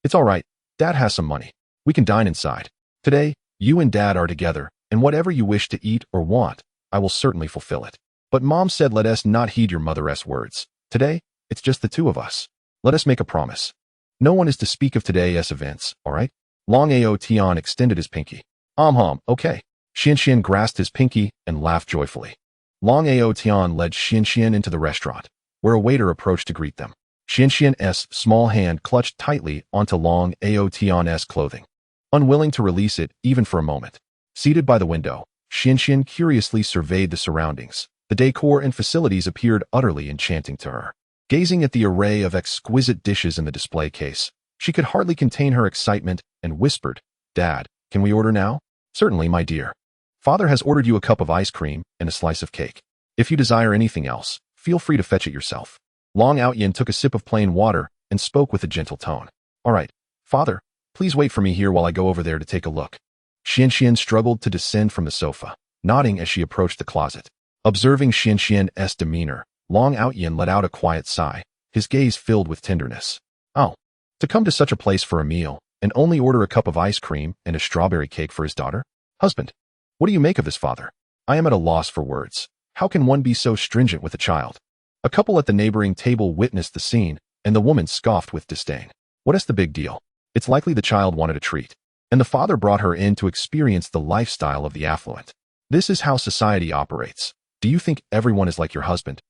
It's all right, Dad has some money. We can dine inside. Today, you and Dad are together, and whatever you wish to eat or want, I will certainly fulfill it. But Mom said let us not heed your mother's words. Today, it's just the two of us. Let us make a promise. No one is to speak of today's events, all right? Long Aotian extended his pinky. Okay. Xianxian grasped his pinky and laughed joyfully. Long Aotian led Xianxian into the restaurant, where a waiter approached to greet them. Xianxian's small hand clutched tightly onto Long Aotian's clothing, unwilling to release it even for a moment. Seated by the window, Xianxian curiously surveyed the surroundings. The decor and facilities appeared utterly enchanting to her. Gazing at the array of exquisite dishes in the display case, she could hardly contain her excitement and whispered, Dad, can we order now? Certainly, my dear. Father has ordered you a cup of ice cream and a slice of cake. If you desire anything else, feel free to fetch it yourself. Long Aotian took a sip of plain water and spoke with a gentle tone. All right, Father, please wait for me here while I go over there to take a look. Xianxian struggled to descend from the sofa, nodding as she approached the closet. Observing Xianxian's demeanor, Long Aotian let out a quiet sigh, his gaze filled with tenderness. Oh, to come to such a place for a meal, and only order a cup of ice cream and a strawberry cake for his daughter? Husband, what do you make of this, Father? I am at a loss for words. How can one be so stringent with a child? A couple at the neighboring table witnessed the scene, and the woman scoffed with disdain. What is the big deal? It's likely the child wanted a treat, and the father brought her in to experience the lifestyle of the affluent. This is how society operates. Do you think everyone is like your husband,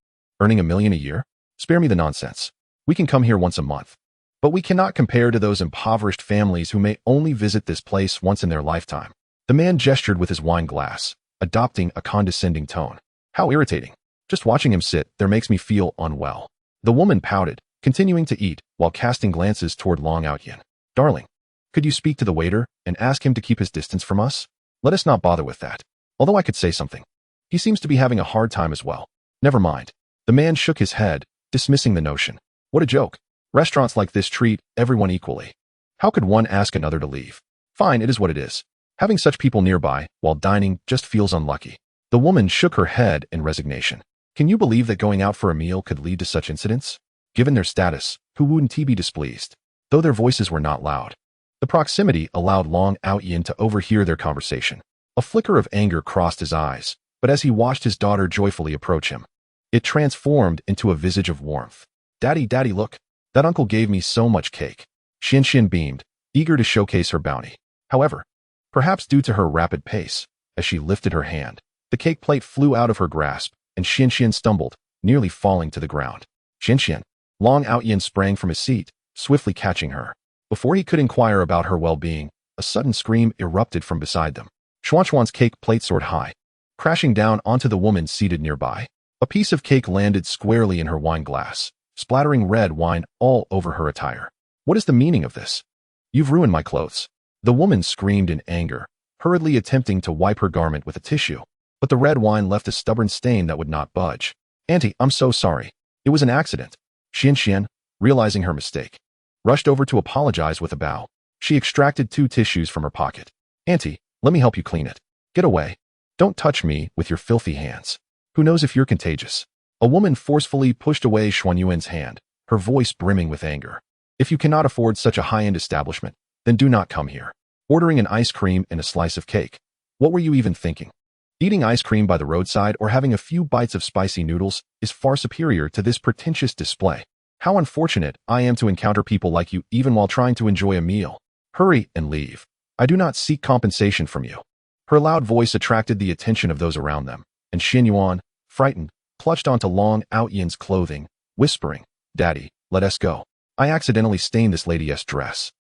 earning $1 million a year? Spare me the nonsense. We can come here once a month. But we cannot compare to those impoverished families who may only visit this place once in their lifetime. The man gestured with his wine glass, adopting a condescending tone. How irritating. Just watching him sit there makes me feel unwell. The woman pouted, continuing to eat while casting glances toward Aotian. Darling, could you speak to the waiter and ask him to keep his distance from us? Let us not bother with that. Although I could say something. He seems to be having a hard time as well. Never mind. The man shook his head, dismissing the notion. What a joke. Restaurants like this treat everyone equally. How could one ask another to leave? Fine, it is what it is. Having such people nearby while dining just feels unlucky. The woman shook her head in resignation. Can you believe that going out for a meal could lead to such incidents? Given their status, who wouldn't be displeased? Though their voices were not loud. The proximity allowed Aotian to overhear their conversation. A flicker of anger crossed his eyes, but as he watched his daughter joyfully approach him, it transformed into a visage of warmth. Daddy, look. That uncle gave me so much cake. Xuanxuan beamed, eager to showcase her bounty. However, perhaps due to her rapid pace, as she lifted her hand, the cake plate flew out of her grasp, and Xuanxuan stumbled, nearly falling to the ground. Xuanxuan. Aotian sprang from his seat, swiftly catching her. Before he could inquire about her well-being, a sudden scream erupted from beside them. Xuanxuan's cake plate soared high, crashing down onto the woman seated nearby. A piece of cake landed squarely in her wine glass, splattering red wine all over her attire. What is the meaning of this? You've ruined my clothes. The woman screamed in anger, hurriedly attempting to wipe her garment with a tissue, but the red wine left a stubborn stain that would not budge. Auntie, I'm so sorry. It was an accident. Xuanxuan, realizing her mistake, rushed over to apologize with a bow. She extracted 2 tissues from her pocket. Auntie, let me help you clean it. Get away. Don't touch me with your filthy hands. Who knows if you're contagious? A woman forcefully pushed away Xuanxuan's hand, her voice brimming with anger. If you cannot afford such a high-end establishment, then do not come here. Ordering an ice cream and a slice of cake. What were you even thinking? Eating ice cream by the roadside or having a few bites of spicy noodles is far superior to this pretentious display. How unfortunate I am to encounter people like you even while trying to enjoy a meal. Hurry and leave. I do not seek compensation from you. Her loud voice attracted the attention of those around them, and Xuanxuan, frightened, clutched onto Aotian's clothing, whispering, Daddy, let us go. I accidentally stained this lady's dress.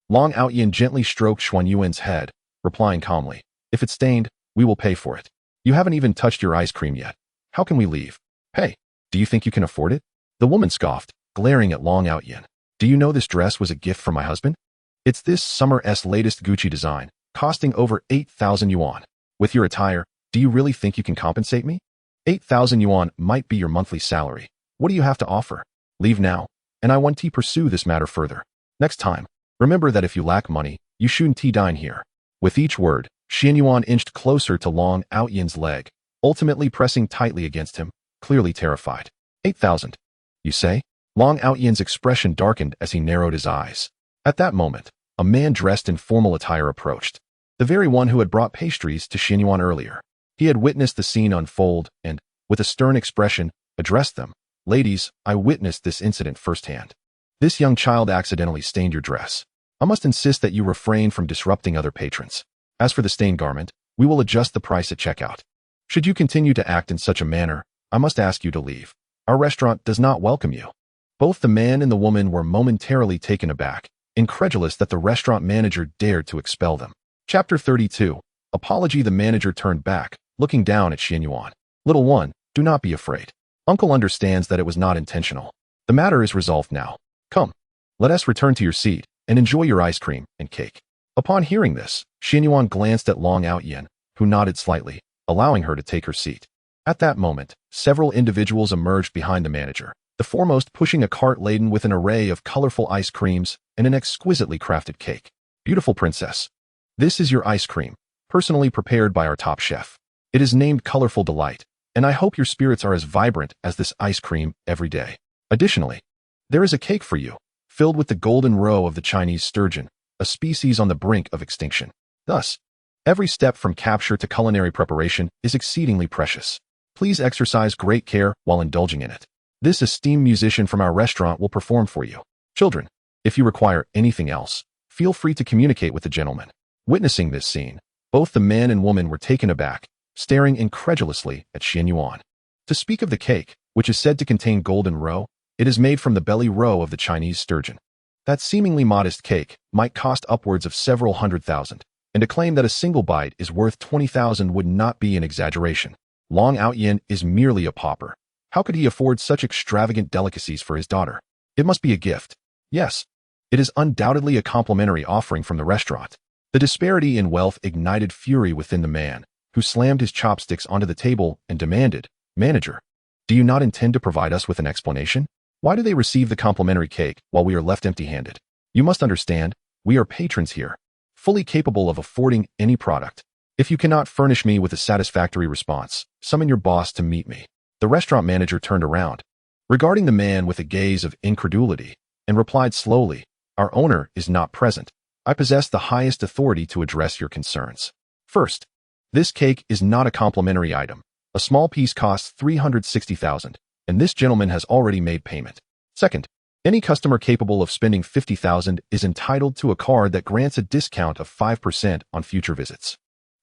Aotian gently stroked Xuanxuan's head, replying calmly, If it's stained, we will pay for it. You haven't even touched your ice cream yet. How can we leave? Hey, do you think you can afford it? The woman scoffed, glaring at Aotian. Do you know this dress was a gift from my husband? It's this summer's latest Gucci design, costing over 8,000 yuan. With your attire, do you really think you can compensate me? 8,000 yuan might be your monthly salary. What do you have to offer? Leave now, and I want to pursue this matter further. Next time, remember that if you lack money, you shouldn't dine here. With each word, Xuanxuan inched closer to Aotian's leg, ultimately pressing tightly against him, clearly terrified. 8,000. You say? Aotian's expression darkened as he narrowed his eyes. At that moment, a man dressed in formal attire approached. The very one who had brought pastries to Xuanxuan earlier. He had witnessed the scene unfold and, with a stern expression, addressed them. Ladies, I witnessed this incident firsthand. This young child accidentally stained your dress. I must insist that you refrain from disrupting other patrons. As for the stained garment, we will adjust the price at checkout. Should you continue to act in such a manner, I must ask you to leave. Our restaurant does not welcome you. Both the man and the woman were momentarily taken aback, incredulous that the restaurant manager dared to expel them. Chapter 32. Apology. The manager turned back, looking down at Xuanxuan. Little one, do not be afraid. Uncle understands that it was not intentional. The matter is resolved now. Come, let us return to your seat and enjoy your ice cream and cake. Upon hearing this, Xuanxuan glanced at Aotian, who nodded slightly, allowing her to take her seat. At that moment, several individuals emerged behind the manager, the foremost pushing a cart laden with an array of colorful ice creams and an exquisitely crafted cake. Beautiful princess. This is your ice cream, personally prepared by our top chef. It is named Colorful Delight, and I hope your spirits are as vibrant as this ice cream every day. Additionally, there is a cake for you, filled with the golden roe of the Chinese sturgeon, a species on the brink of extinction. Thus, every step from capture to culinary preparation is exceedingly precious. Please exercise great care while indulging in it. This esteemed musician from our restaurant will perform for you. Children, if you require anything else, feel free to communicate with the gentleman. Witnessing this scene, both the man and woman were taken aback, staring incredulously at Xuanxuan. To speak of the cake, which is said to contain golden roe, it is made from the belly roe of the Chinese sturgeon. That seemingly modest cake might cost upwards of several $100,000, and to claim that a single bite is worth $20,000 would not be an exaggeration. Long Aotian is merely a pauper. How could he afford such extravagant delicacies for his daughter? It must be a gift. Yes, it is undoubtedly a complimentary offering from the restaurant. The disparity in wealth ignited fury within the man, who slammed his chopsticks onto the table and demanded, "Manager, do you not intend to provide us with an explanation? Why do they receive the complimentary cake while we are left empty-handed? You must understand, we are patrons here, fully capable of affording any product. If you cannot furnish me with a satisfactory response, summon your boss to meet me." The restaurant manager turned around, regarding the man with a gaze of incredulity, and replied slowly, "Our owner is not present. I possess the highest authority to address your concerns. First, this cake is not a complimentary item. A small piece costs $360,000, and this gentleman has already made payment. Second, any customer capable of spending $50,000 is entitled to a card that grants a discount of 5% on future visits.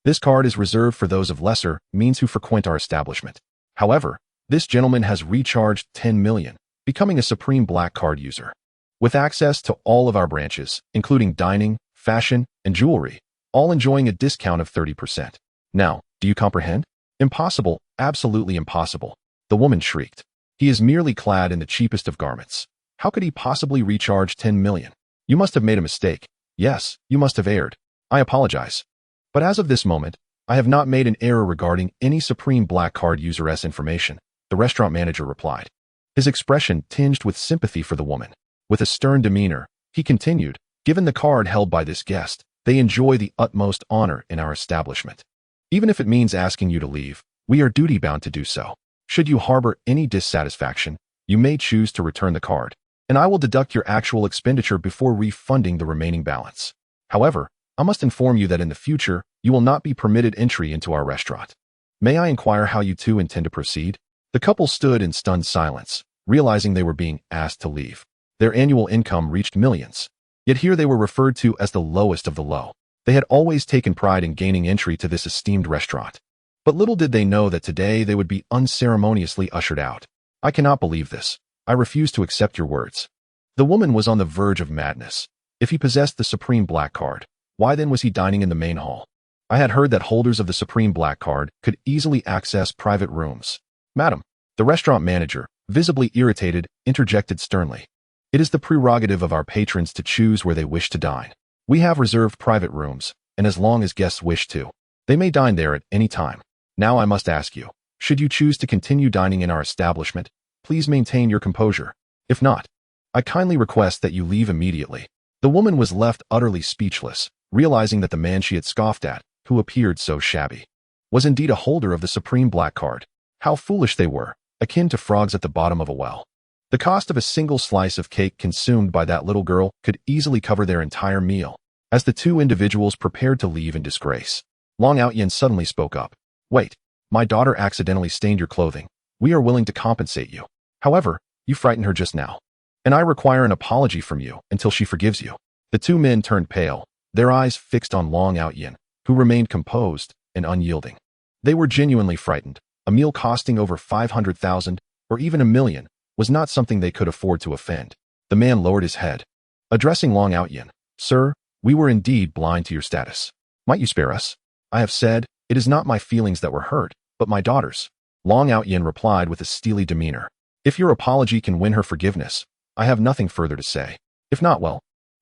This card is reserved for those of lesser means who frequent our establishment. However, this gentleman has recharged $10 million, becoming a Supreme Black Card user. With access to all of our branches, including dining, fashion, and jewelry, all enjoying a discount of 30%. Now, do you comprehend? Impossible, absolutely impossible," the woman shrieked. "He is merely clad in the cheapest of garments. How could he possibly recharge $10 million? You must have made a mistake. Yes, you must have erred. I apologize. But as of this moment, I have not made an error regarding any Supreme Black Card user's information," the restaurant manager replied, his expression tinged with sympathy for the woman. With a stern demeanor, he continued, "Given the card held by this guest, they enjoy the utmost honor in our establishment. Even if it means asking you to leave, we are duty-bound to do so. Should you harbor any dissatisfaction, you may choose to return the card, and I will deduct your actual expenditure before refunding the remaining balance. However, I must inform you that in the future, you will not be permitted entry into our restaurant. May I inquire how you two intend to proceed?" The couple stood in stunned silence, realizing they were being asked to leave. Their annual income reached millions, yet here they were referred to as the lowest of the low. They had always taken pride in gaining entry to this esteemed restaurant. But little did they know that today they would be unceremoniously ushered out. "I cannot believe this. I refuse to accept your words." The woman was on the verge of madness. If he possessed the Supreme Black Card, why then was he dining in the main hall? I had heard that holders of the Supreme Black Card could easily access private rooms. "Madam," the restaurant manager, visibly irritated, interjected sternly. "It is the prerogative of our patrons to choose where they wish to dine. We have reserved private rooms, and as long as guests wish to, they may dine there at any time. Now I must ask you, should you choose to continue dining in our establishment, please maintain your composure. If not, I kindly request that you leave immediately." The woman was left utterly speechless, realizing that the man she had scoffed at, who appeared so shabby, was indeed a holder of the Supreme Black Card. How foolish they were, akin to frogs at the bottom of a well. The cost of a single slice of cake consumed by that little girl could easily cover their entire meal. As the two individuals prepared to leave in disgrace, Long Aotian suddenly spoke up. "Wait, my daughter accidentally stained your clothing. We are willing to compensate you. However, you frightened her just now, and I require an apology from you until she forgives you." The two men turned pale, their eyes fixed on Long Aotian, who remained composed and unyielding. They were genuinely frightened. A meal costing over 500,000, or even $1 million, was not something they could afford to offend. The man lowered his head, addressing Long Aotian. "Sir, we were indeed blind to your status. Might you spare us? I have said, it is not my feelings that were hurt, but my daughter's." Long Aotian replied with a steely demeanor. "If your apology can win her forgiveness, I have nothing further to say. If not, well,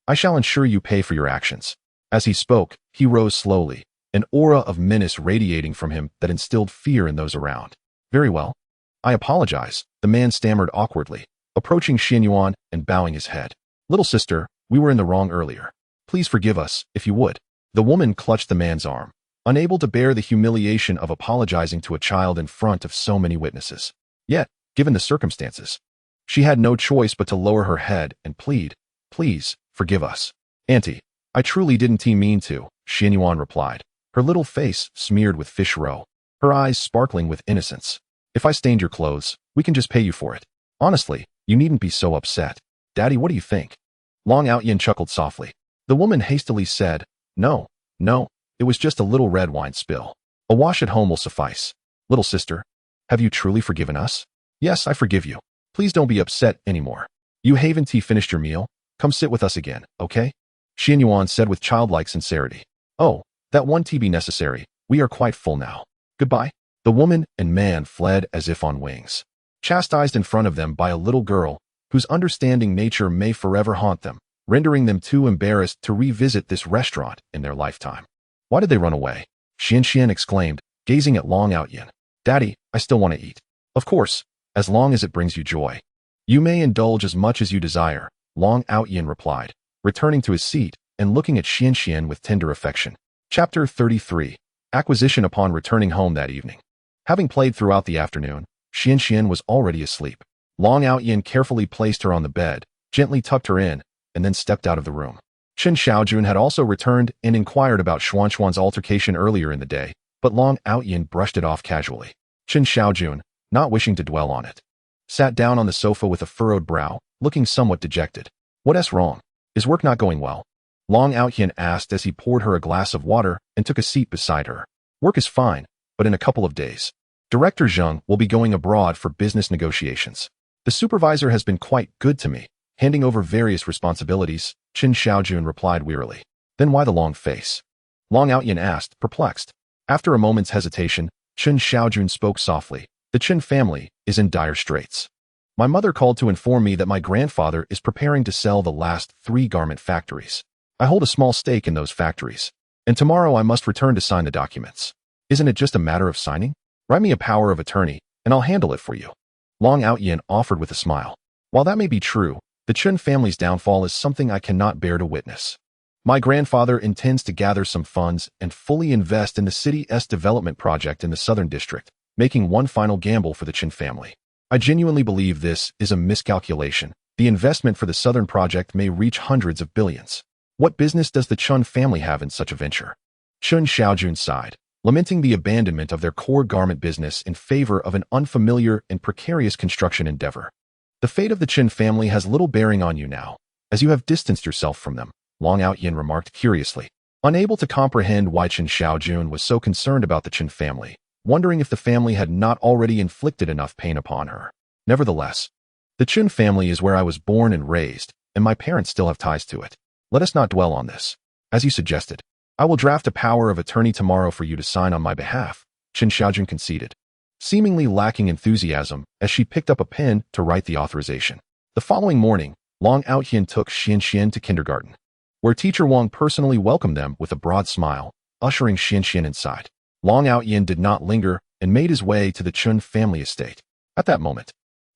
I shall ensure you pay for your actions." As he spoke, he rose slowly, an aura of menace radiating from him that instilled fear in those around. "Very well. I apologize," the man stammered awkwardly, approaching Xuanxuan and bowing his head. "Little sister, we were in the wrong earlier. Please forgive us, if you would." The woman clutched the man's arm, unable to bear the humiliation of apologizing to a child in front of so many witnesses. Yet, given the circumstances, she had no choice but to lower her head and plead, "Please, forgive us." "Auntie, I truly didn't mean to," Xuanxuan replied, her little face smeared with fish roe, her eyes sparkling with innocence. "If I stained your clothes, we can just pay you for it. Honestly, you needn't be so upset. Daddy, what do you think?" Long Aotian chuckled softly. The woman hastily said, No, it was just a little red wine spill." A wash at home will suffice. Little sister, have you truly forgiven us? Yes, I forgive you. Please don't be upset anymore. You Haven Tea finished your meal? Come sit with us again, okay? Xuanxuan said with childlike sincerity. Oh, that won't be necessary. We are quite full now. Goodbye. The woman and man fled as if on wings, chastised in front of them by a little girl whose understanding nature may forever haunt them, rendering them too embarrassed to revisit this restaurant in their lifetime. Why did they run away? Xuanxuan exclaimed, gazing at Long Aotian. Daddy, I still want to eat. Of course, as long as it brings you joy. You may indulge as much as you desire, Long Aotian replied, returning to his seat and looking at Xuanxuan with tender affection. Chapter 33. Acquisition. Upon returning home that evening, having played throughout the afternoon, Xuanxuan was already asleep. Long Aotian carefully placed her on the bed, gently tucked her in, and then stepped out of the room. Chen Xiaojun had also returned and inquired about Xuanxuan's altercation earlier in the day, but Long Aotian brushed it off casually. Chen Xiaojun, not wishing to dwell on it, sat down on the sofa with a furrowed brow, looking somewhat dejected. What's wrong? Is work not going well? Long Aotian asked as he poured her a glass of water and took a seat beside her. Work is fine, but in a couple of days, Director Zheng will be going abroad for business negotiations. The supervisor has been quite good to me, handing over various responsibilities, Chen Xiaojun replied wearily. Then why the long face? Long Aotian asked, perplexed. After a moment's hesitation, Chen Xiaojun spoke softly. The Chen family is in dire straits. My mother called to inform me that my grandfather is preparing to sell the last 3 garment factories. I hold a small stake in those factories, and tomorrow I must return to sign the documents. Isn't it just a matter of signing? Write me a power of attorney, and I'll handle it for you. Long Aotian offered with a smile. While that may be true, the Chen family's downfall is something I cannot bear to witness. My grandfather intends to gather some funds and fully invest in the city's development project in the southern district, making one final gamble for the Chen family. I genuinely believe this is a miscalculation. The investment for the southern project may reach hundreds of billions. What business does the Chen family have in such a venture? Chen Xiaojun sighed, lamenting the abandonment of their core garment business in favor of an unfamiliar and precarious construction endeavor. The fate of the Chen family has little bearing on you now, as you have distanced yourself from them, Long Aotian remarked curiously, unable to comprehend why Chen Xiaojun was so concerned about the Chen family, wondering if the family had not already inflicted enough pain upon her. Nevertheless, the Chen family is where I was born and raised, and my parents still have ties to it. Let us not dwell on this. As you suggested, I will draft a power of attorney tomorrow for you to sign on my behalf, Chen Xiaojun conceded, seemingly lacking enthusiasm as she picked up a pen to write the authorization. The following morning, Long Aotian took Xuanxuan to kindergarten, where teacher Wang personally welcomed them with a broad smile, ushering Xuanxuan inside. Long Aotian did not linger and made his way to the Chen family estate. At that moment,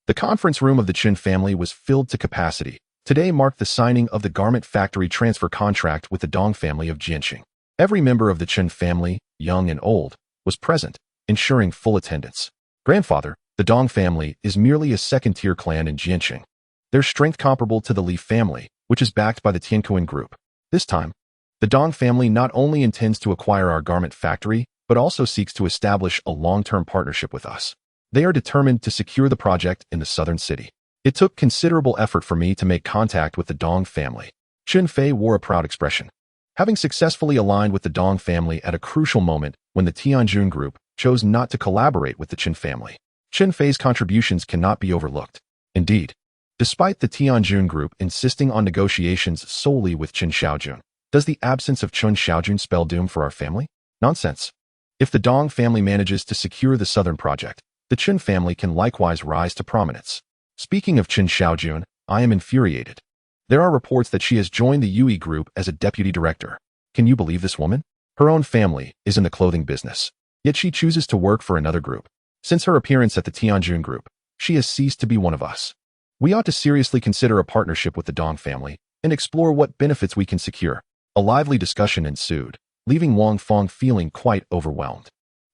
the conference room of the Chen family was filled to capacity. Today marked the signing of the garment factory transfer contract with the Dong family of Jiancheng. Every member of the Chen family, young and old, was present, ensuring full attendance. Grandfather, the Dong family is merely a second-tier clan in Jiancheng. Their strength comparable to the Li family, which is backed by the Tianquan group. This time, the Dong family not only intends to acquire our garment factory, but also seeks to establish a long-term partnership with us. They are determined to secure the project in the southern city. It took considerable effort for me to make contact with the Dong family. Chen Fei wore a proud expression. Having successfully aligned with the Dong family at a crucial moment when the Tianjun group chose not to collaborate with the Chen family, Chen Fei's contributions cannot be overlooked. Indeed, despite the Tianjun group insisting on negotiations solely with Chen Xiaojun, does the absence of Chen Xiaojun spell doom for our family? Nonsense. If the Dong family manages to secure the southern project, the Chen family can likewise rise to prominence. Speaking of Chen Xiaojun, I am infuriated. There are reports that she has joined the Yui group as a deputy director. Can you believe this woman? Her own family is in the clothing business, yet she chooses to work for another group. Since her appearance at the Tianjun group, she has ceased to be one of us. We ought to seriously consider a partnership with the Dong family and explore what benefits we can secure. A lively discussion ensued, leaving Wang Feng feeling quite overwhelmed.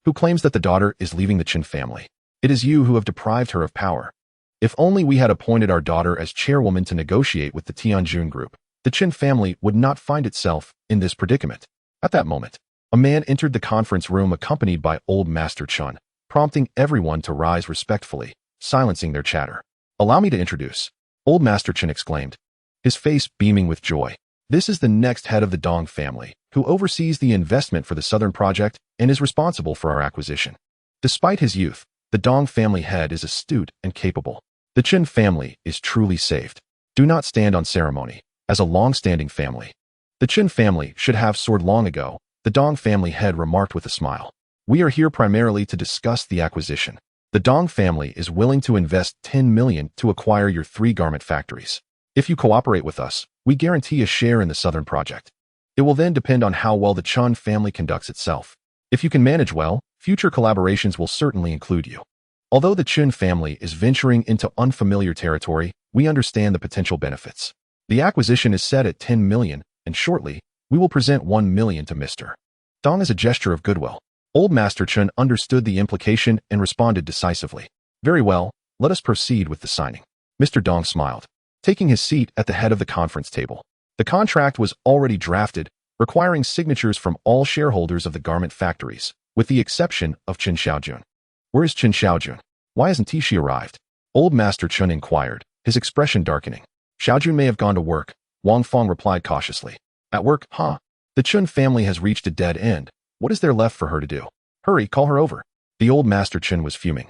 Who claims that the daughter is leaving the Chen family? It is you who have deprived her of power. If only we had appointed our daughter as chairwoman to negotiate with the Tianjun group, the Chen family would not find itself in this predicament. At that moment, a man entered the conference room accompanied by Old Master Chen, prompting everyone to rise respectfully, silencing their chatter. Allow me to introduce. Old Master Chen exclaimed, his face beaming with joy. This is the next head of the Dong family, who oversees the investment for the Southern Project and is responsible for our acquisition. Despite his youth, the Dong family head is astute and capable. The Chen family is truly saved. Do not stand on ceremony. As a long-standing family, the Chen family should have soared long ago, the Dong family head remarked with a smile. We are here primarily to discuss the acquisition. The Dong family is willing to invest 10 million to acquire your 3 garment factories. If you cooperate with us, we guarantee a share in the Southern Project. It will then depend on how well the Chen family conducts itself. If you can manage well, future collaborations will certainly include you. Although the Chen family is venturing into unfamiliar territory, we understand the potential benefits. The acquisition is set at 10 million, and shortly, we will present 1 million to Mr. Dong as a gesture of goodwill. Old Master Chen understood the implication and responded decisively. Very well, let us proceed with the signing. Mr. Dong smiled, taking his seat at the head of the conference table. The contract was already drafted, requiring signatures from all shareholders of the garment factories, with the exception of Chen Xiaojun. Where is Chen Xiaojun? Why hasn't she arrived? Old Master Chen inquired, his expression darkening. Xiaojun may have gone to work, Wang Fong replied cautiously. At work, huh? The Chen family has reached a dead end. What is there left for her to do? Hurry, call her over. The old Master Chen was fuming,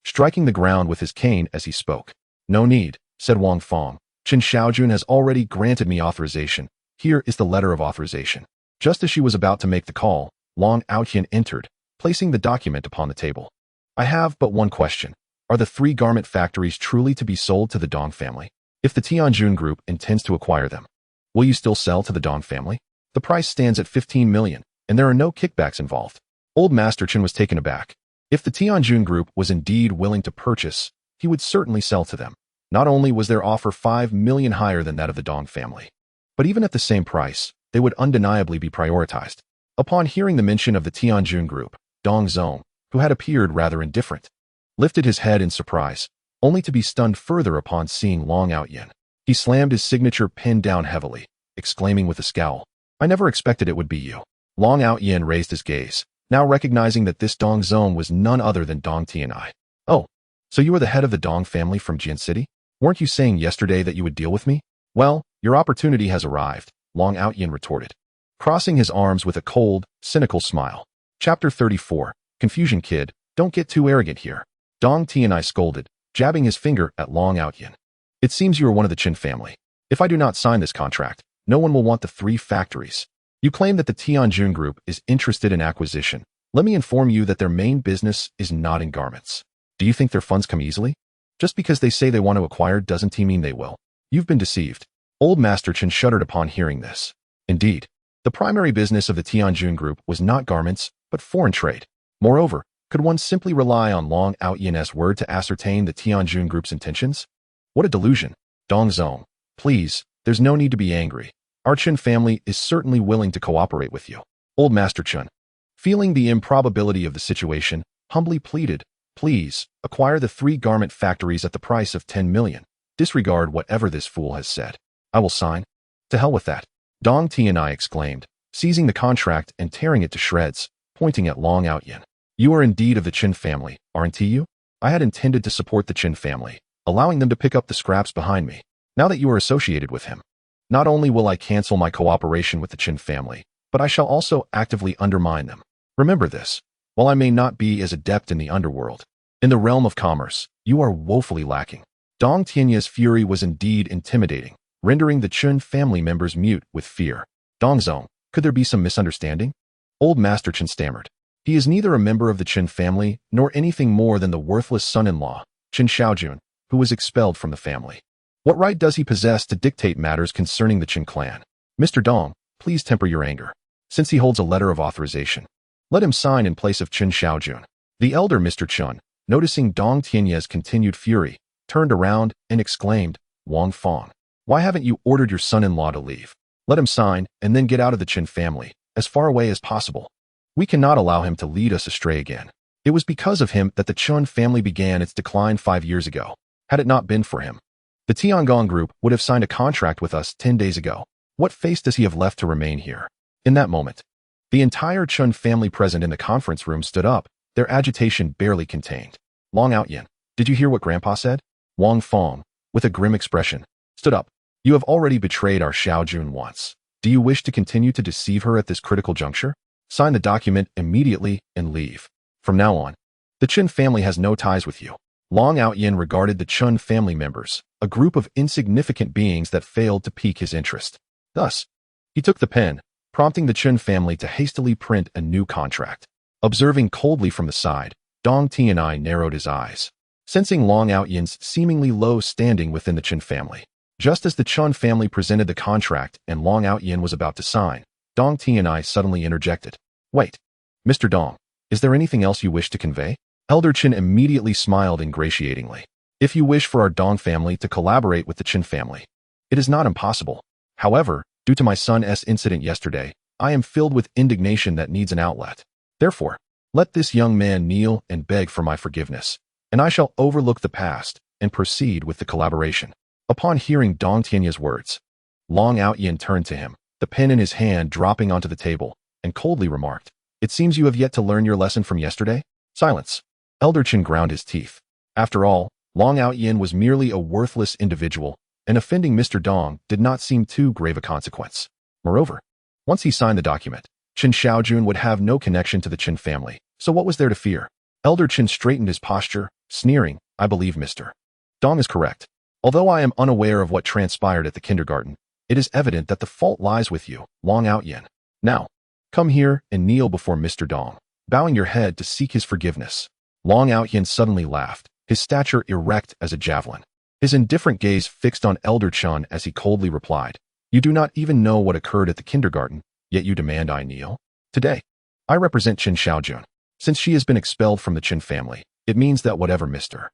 striking the ground with his cane as he spoke. No need, said Wang Fong. Chen Xiaojun has already granted me authorization. Here is the letter of authorization. Just as she was about to make the call, Aotian entered, placing the document upon the table. I have but one question. Are the 3 garment factories truly to be sold to the Dong family? If the Tianjun Group intends to acquire them, will you still sell to the Dong family? The price stands at 15 million, and there are no kickbacks involved. Old Master Chen was taken aback. If the Tianjun Group was indeed willing to purchase, he would certainly sell to them. Not only was their offer 5 million higher than that of the Dong family, but even at the same price, they would undeniably be prioritized. Upon hearing the mention of the Tianjun Group, Dong Zong, who had appeared rather indifferent, lifted his head in surprise, only to be stunned further upon seeing Aotian. He slammed his signature pen down heavily, exclaiming with a scowl, I never expected it would be you. Aotian raised his gaze, now recognizing that this Dong Zong was none other than Dong Tianai. Oh, so you are the head of the Dong family from Jian City? Weren't you saying yesterday that you would deal with me? Well, your opportunity has arrived, Aotian retorted, crossing his arms with a cold, cynical smile. Chapter 34, Confusion Kid, don't get too arrogant here. Dong Tianai scolded, jabbing his finger at Aotian. It seems you are one of the Chen family. If I do not sign this contract, no one will want the 3 factories. You claim that the Tianjun Group is interested in acquisition. Let me inform you that their main business is not in garments. Do you think their funds come easily? Just because they say they want to acquire doesn't mean they will. You've been deceived. Old Master Chen shuddered upon hearing this. Indeed, the primary business of the Tianjun Group was not garments, but foreign trade. Moreover, could one simply rely on Aotian's word to ascertain the Tianjun Group's intentions? What a delusion. Dong Zong, please, there's no need to be angry. Our Chen family is certainly willing to cooperate with you. Old Master Chen, feeling the improbability of the situation, humbly pleaded, please, acquire the 3 garment factories at the price of 10 million. Disregard whatever this fool has said. I will sign. To hell with that. Dong Tianai exclaimed, seizing the contract and tearing it to shreds, pointing at Aotian. You are indeed of the Chen family, aren't you? I had intended to support the Chen family, allowing them to pick up the scraps behind me. Now that you are associated with him, not only will I cancel my cooperation with the Chen family, but I shall also actively undermine them. Remember this. While I may not be as adept in the underworld, in the realm of commerce, you are woefully lacking. Dong Tianai's fury was indeed intimidating, rendering the Chen family members mute with fear. Dong Zong, could there be some misunderstanding? Old Master Chen stammered. He is neither a member of the Chen family nor anything more than the worthless son-in-law, Chen Xiaojun, who was expelled from the family. What right does he possess to dictate matters concerning the Chen clan? Mr. Dong, please temper your anger. Since he holds a letter of authorization, let him sign in place of Chen Xiaojun. The elder Mr. Chen, noticing Dong Tianai's continued fury, turned around and exclaimed, Wang Fong, why haven't you ordered your son-in-law to leave? Let him sign and then get out of the Chen family, as far away as possible. We cannot allow him to lead us astray again. It was because of him that the Chen family began its decline 5 years ago. Had it not been for him, the Tiangong Group would have signed a contract with us 10 days ago. What face does he have left to remain here? In that moment, the entire Chen family present in the conference room stood up, their agitation barely contained. Aotian, did you hear what Grandpa said? Wang Fong, with a grim expression, stood up. You have already betrayed our Xiaojun once. Do you wish to continue to deceive her at this critical juncture? Sign the document immediately and leave. From now on, the Chen family has no ties with you. Long Aotian regarded the Chen family members, a group of insignificant beings that failed to pique his interest. Thus, he took the pen, prompting the Chen family to hastily print a new contract. Observing coldly from the side, Dong Tianai narrowed his eyes, sensing Long Aotian's seemingly low standing within the Chen family. Just as the Chen family presented the contract and Long Aotian was about to sign, Dong Tianai suddenly interjected. Wait, Mr. Dong, is there anything else you wish to convey? Elder Chen immediately smiled ingratiatingly. If you wish for our Dong family to collaborate with the Chen family, it is not impossible. However, due to my son's incident yesterday, I am filled with indignation that needs an outlet. Therefore, let this young man kneel and beg for my forgiveness, and I shall overlook the past and proceed with the collaboration. Upon hearing Dong Tianya's words, Long Aotian turned to him, the pen in his hand dropping onto the table, and coldly remarked, It seems you have yet to learn your lesson from yesterday? Silence. Elder Chen ground his teeth. After all, Long Aotian was merely a worthless individual, and offending Mr. Dong did not seem too grave a consequence. Moreover, once he signed the document, Chen Xiaojun would have no connection to the Chen family, so what was there to fear? Elder Chen straightened his posture, sneering, I believe Mr. Dong is correct. Although I am unaware of what transpired at the kindergarten, it is evident that the fault lies with you, Long Aotian. Now, come here and kneel before Mr. Dong, bowing your head to seek his forgiveness. Long Aotian suddenly laughed, his stature erect as a javelin. His indifferent gaze fixed on Elder Chen as he coldly replied, You do not even know what occurred at the kindergarten, yet you demand I kneel? Today, I represent Chen Xiaojun. Since she has been expelled from the Chen family, it means that whatever Mr.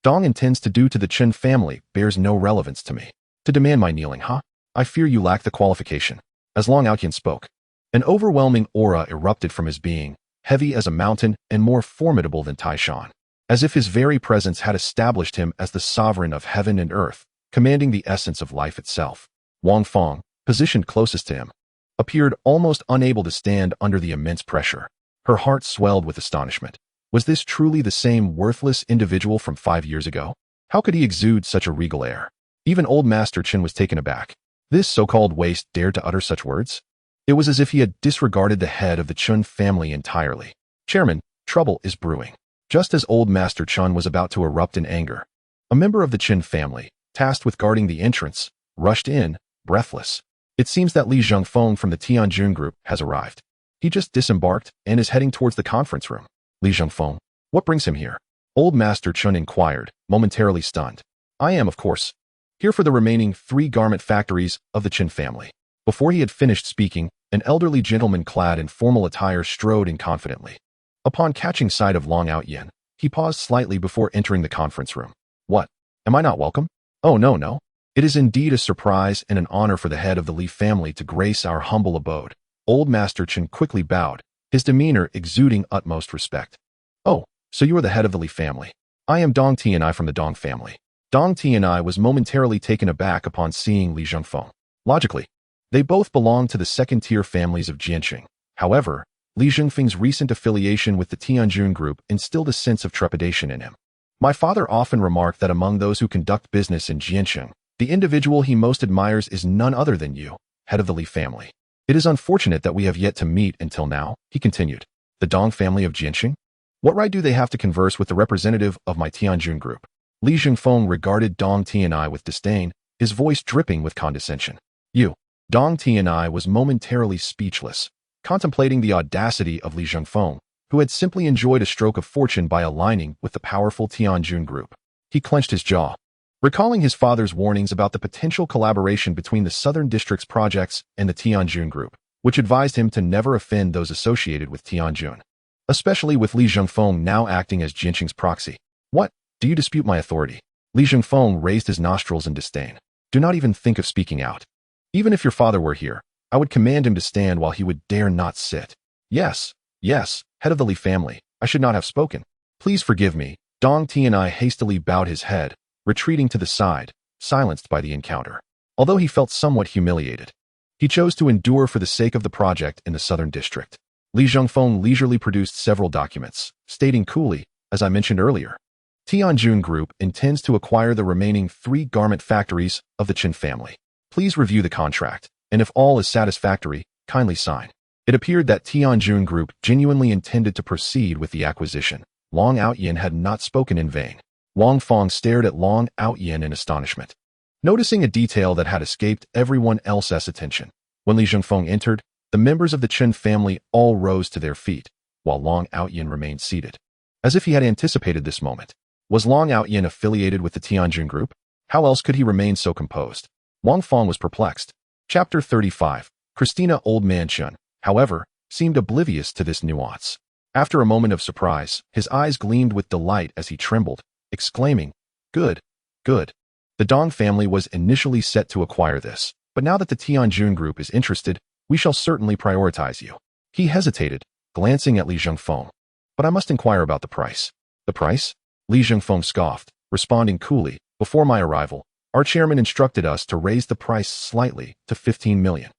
Dong intends to do to the Chen family bears no relevance to me. To demand my kneeling, huh? I fear you lack the qualification. As Long Aotian spoke, an overwhelming aura erupted from his being, heavy as a mountain and more formidable than Taishan. As if his very presence had established him as the sovereign of heaven and earth, commanding the essence of life itself. Wang Feng, positioned closest to him, appeared almost unable to stand under the immense pressure. Her heart swelled with astonishment. Was this truly the same worthless individual from 5 years ago? How could he exude such a regal air? Even old Master Chen was taken aback. This so-called waste dared to utter such words? It was as if he had disregarded the head of the Chen family entirely. Chairman, trouble is brewing. Just as old Master Chen was about to erupt in anger, a member of the Chen family, tasked with guarding the entrance, rushed in, breathless. It seems that Li Zhengfeng from the Tianjun group has arrived. He just disembarked and is heading towards the conference room. Li Zhengfeng, what brings him here? Old Master Chen inquired, momentarily stunned. I am, of course, here for the remaining 3 garment factories of the Chen family. Before he had finished speaking, an elderly gentleman clad in formal attire strode in confidently. Upon catching sight of Long Aotian, he paused slightly before entering the conference room. What? Am I not welcome? Oh no. It is indeed a surprise and an honor for the head of the Li family to grace our humble abode. Old Master Chen quickly bowed, his demeanor exuding utmost respect. Oh, so you are the head of the Li family. I am Dong Tianai from the Dong family. Dong Tianai was momentarily taken aback upon seeing Li Zhengfeng. Logically, they both belong to the second-tier families of Jiancheng. However, Li Zhengfeng's recent affiliation with the Tianjun group instilled a sense of trepidation in him. My father often remarked that among those who conduct business in Jiancheng, the individual he most admires is none other than you, head of the Li family. It is unfortunate that we have yet to meet until now, he continued. The Dong family of Jiancheng? What right do they have to converse with the representative of my Tianjun group? Li Zhengfeng regarded Dong Tianai with disdain, his voice dripping with condescension. You. Dong Tianai was momentarily speechless, contemplating the audacity of Li Zhengfeng, who had simply enjoyed a stroke of fortune by aligning with the powerful Tianjun group. He clenched his jaw, recalling his father's warnings about the potential collaboration between the Southern District's projects and the Tianjun group, which advised him to never offend those associated with Tianjun, especially with Li Zhengfeng now acting as Jiancheng's proxy. What? Do you dispute my authority? Li Zhengfeng raised his nostrils in disdain. Do not even think of speaking out. Even if your father were here, I would command him to stand while he would dare not sit. Yes, head of the Li family, I should not have spoken. Please forgive me. Dong Tianai hastily bowed his head, retreating to the side, silenced by the encounter. Although he felt somewhat humiliated, he chose to endure for the sake of the project in the Southern District. Li Zhengfeng leisurely produced several documents, stating coolly, as I mentioned earlier, Tianjun Group intends to acquire the remaining 3 garment factories of the Chen family. Please review the contract, and if all is satisfactory, kindly sign. It appeared that Tianjun Group genuinely intended to proceed with the acquisition. Long Aotian had not spoken in vain. Wang Fong stared at Long Aotian in astonishment, noticing a detail that had escaped everyone else's attention. When Li Zhengfeng entered, the members of the Chen family all rose to their feet, while Long Aotian remained seated, as if he had anticipated this moment. Was Long Aotian affiliated with the Tianjun Group? How else could he remain so composed? Wang Fong was perplexed. Chapter 35. Christina Old Man Chen, however, seemed oblivious to this nuance. After a moment of surprise, his eyes gleamed with delight as he trembled, exclaiming, "Good, good." The Dong family was initially set to acquire this, but now that the Tianjun Group is interested, we shall certainly prioritize you. He hesitated, glancing at Li Zhengfeng. But I must inquire about the price. The price? Li Zhengfeng scoffed, responding coolly, "Before my arrival, our chairman instructed us to raise the price slightly to 15 million.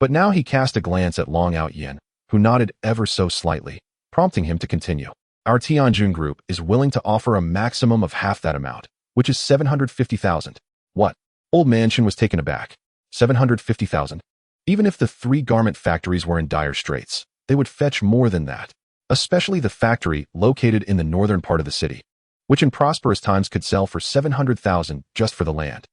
But now he cast a glance at Long Aotian, who nodded ever so slightly, prompting him to continue. Our Tianjun Group is willing to offer a maximum of half that amount, which is 750,000. What? Old Man Chen was taken aback. 750,000? Even if the 3 garment factories were in dire straits, they would fetch more than that, especially the factory located in the northern part of the city, which in prosperous times could sell for 700,000 just for the land.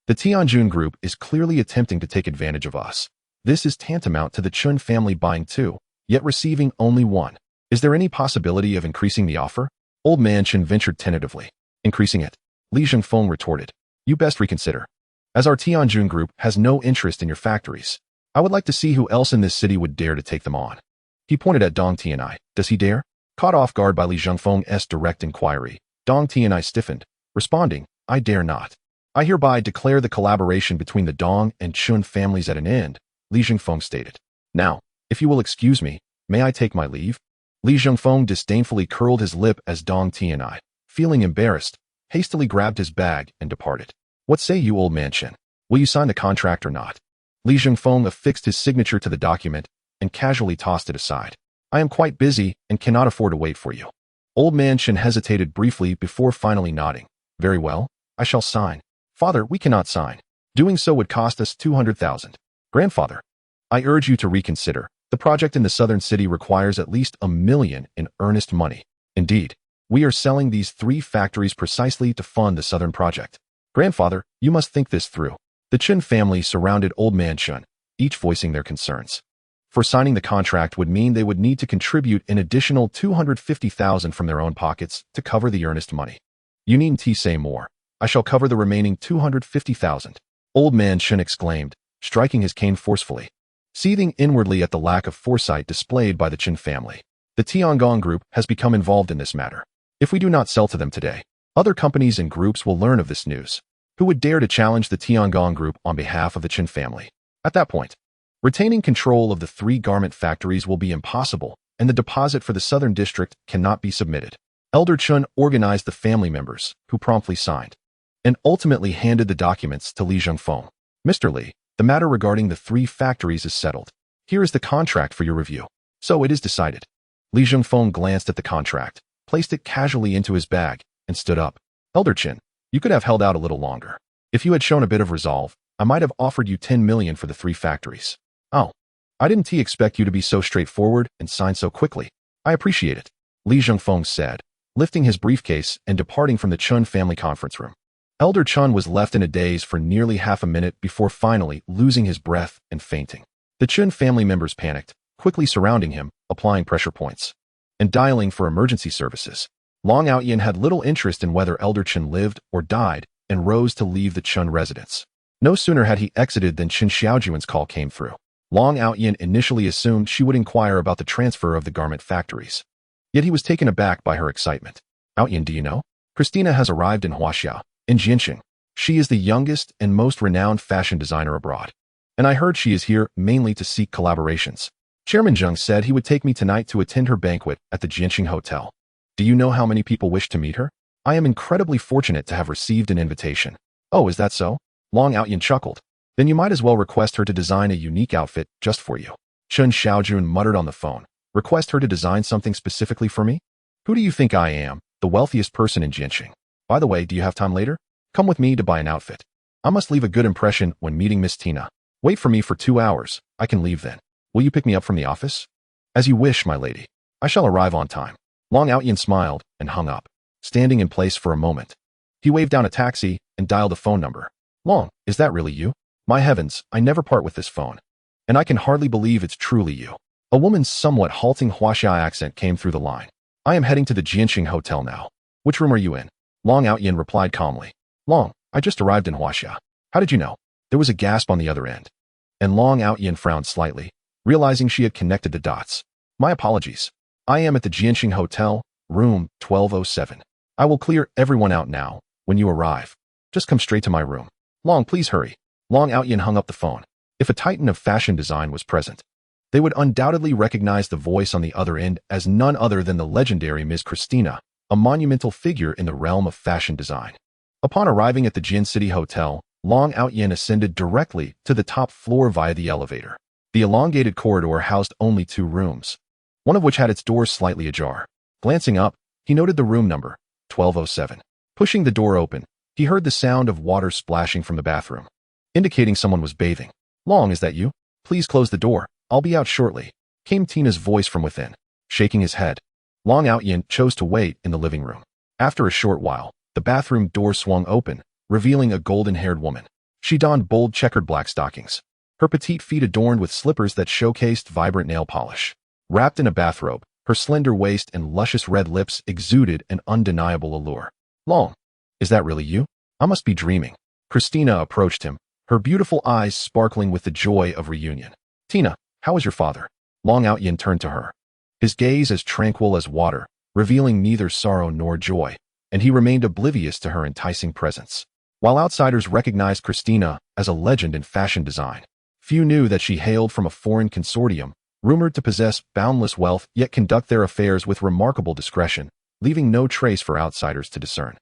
The Tianjun Group is clearly attempting to take advantage of us. This is tantamount to the Chen family buying 2, yet receiving only 1. Is there any possibility of increasing the offer? Old Man Chen ventured tentatively. Increasing it? Li Zhengfeng retorted. You best reconsider. As our Tianjun Group has no interest in your factories, I would like to see who else in this city would dare to take them on. He pointed at Dong Tianai. Does he dare? Caught off guard by Li Zhengfeng's direct inquiry, Dong Tianai stiffened, responding, I dare not. I hereby declare the collaboration between the Dong and Chen families at an end, Li Zhengfeng stated. Now, if you will excuse me, may I take my leave? Li Zhengfeng disdainfully curled his lip as Dong Tianai, feeling embarrassed, hastily grabbed his bag and departed. What say you, Old Man Chen? Will you sign the contract or not? Li Zhengfeng affixed his signature to the document and casually tossed it aside. I am quite busy and cannot afford to wait for you. Old Man Chen hesitated briefly before finally nodding. Very well, I shall sign. Father, we cannot sign. Doing so would cost us 200,000. Grandfather, I urge you to reconsider. The project in the southern city requires at least 1 million in earnest money. Indeed, we are selling these 3 factories precisely to fund the southern project. Grandfather, you must think this through. The Chen family surrounded Old Man Chen, each voicing their concerns. For signing the contract would mean they would need to contribute an additional 250,000 from their own pockets to cover the earnest money. You needn't say more. I shall cover the remaining 250,000. Old Man Chen exclaimed, striking his cane forcefully, seething inwardly at the lack of foresight displayed by the Chen family. The Tiangong Group has become involved in this matter. If we do not sell to them today, other companies and groups will learn of this news. Who would dare to challenge the Tiangong Group on behalf of the Chen family? At that point, retaining control of the 3 garment factories will be impossible, and the deposit for the southern district cannot be submitted. Elder Chen organized the family members, who promptly signed, and ultimately handed the documents to Li Zhengfeng. Mr. Li, the matter regarding the 3 factories is settled. Here is the contract for your review. So it is decided. Li Zhengfeng glanced at the contract, placed it casually into his bag, and stood up. Elder Chen, you could have held out a little longer. If you had shown a bit of resolve, I might have offered you 10 million for the 3 factories. Oh, I didn't expect you to be so straightforward and sign so quickly. I appreciate it, Li Zhengfeng said, lifting his briefcase and departing from the Chen family conference room. Elder Chen was left in a daze for nearly half a minute before finally losing his breath and fainting. The Chen family members panicked, quickly surrounding him, applying pressure points, and dialing for emergency services. Long Aotian had little interest in whether Elder Chen lived or died and rose to leave the Chen residence. No sooner had he exited than Chen Xiaojun's call came through. Long Aotian initially assumed she would inquire about the transfer of the garment factories. Yet he was taken aback by her excitement. Aotian, do you know? Christina has arrived in Huaxiao, in Jiancheng. She is the youngest and most renowned fashion designer abroad. And I heard she is here mainly to seek collaborations. Chairman Zheng said he would take me tonight to attend her banquet at the Jiancheng Hotel. Do you know how many people wish to meet her? I am incredibly fortunate to have received an invitation. Oh, is that so? Long Aotian chuckled. Then you might as well request her to design a unique outfit just for you. Chen Xiaojun muttered on the phone. Request her to design something specifically for me? Who do you think I am? The wealthiest person in Jiancheng. By the way, do you have time later? Come with me to buy an outfit. I must leave a good impression when meeting Miss Tina. Wait for me for 2 hours. I can leave then. Will you pick me up from the office? As you wish, my lady. I shall arrive on time. Long Aotian smiled and hung up, standing in place for a moment. He waved down a taxi and dialed a phone number. Long, is that really you? My heavens, I never part with this phone. And I can hardly believe it's truly you. A woman's somewhat halting Huaxia accent came through the line. I am heading to the Jiancheng hotel now. Which room are you in? Long Aotian replied calmly. Long, I just arrived in Huaxia. How did you know? There was a gasp on the other end. And Long Aotian frowned slightly, realizing she had connected the dots. My apologies. I am at the Jiancheng hotel, room 1207. I will clear everyone out now, when you arrive. Just come straight to my room. Long, please hurry. Long Aotian hung up the phone. If a titan of fashion design was present, they would undoubtedly recognize the voice on the other end as none other than the legendary Ms. Christina, a monumental figure in the realm of fashion design. Upon arriving at the Jin City Hotel, Long Aotian ascended directly to the top floor via the elevator. The elongated corridor housed only 2 rooms, one of which had its doors slightly ajar. Glancing up, he noted the room number, 1207. Pushing the door open, he heard the sound of water splashing from the bathroom, indicating someone was bathing. Long, is that you? Please close the door. I'll be out shortly, came Tina's voice from within. Shaking his head, Long Aotian chose to wait in the living room. After a short while, the bathroom door swung open, revealing a golden-haired woman. She donned bold checkered black stockings, her petite feet adorned with slippers that showcased vibrant nail polish. Wrapped in a bathrobe, her slender waist and luscious red lips exuded an undeniable allure. Long, is that really you? I must be dreaming. Christina approached him, her beautiful eyes sparkling with the joy of reunion. Tina, how is your father? Long Aotian turned to her, his gaze as tranquil as water, revealing neither sorrow nor joy, and he remained oblivious to her enticing presence. While outsiders recognized Christina as a legend in fashion design, few knew that she hailed from a foreign consortium, rumored to possess boundless wealth yet conduct their affairs with remarkable discretion, leaving no trace for outsiders to discern.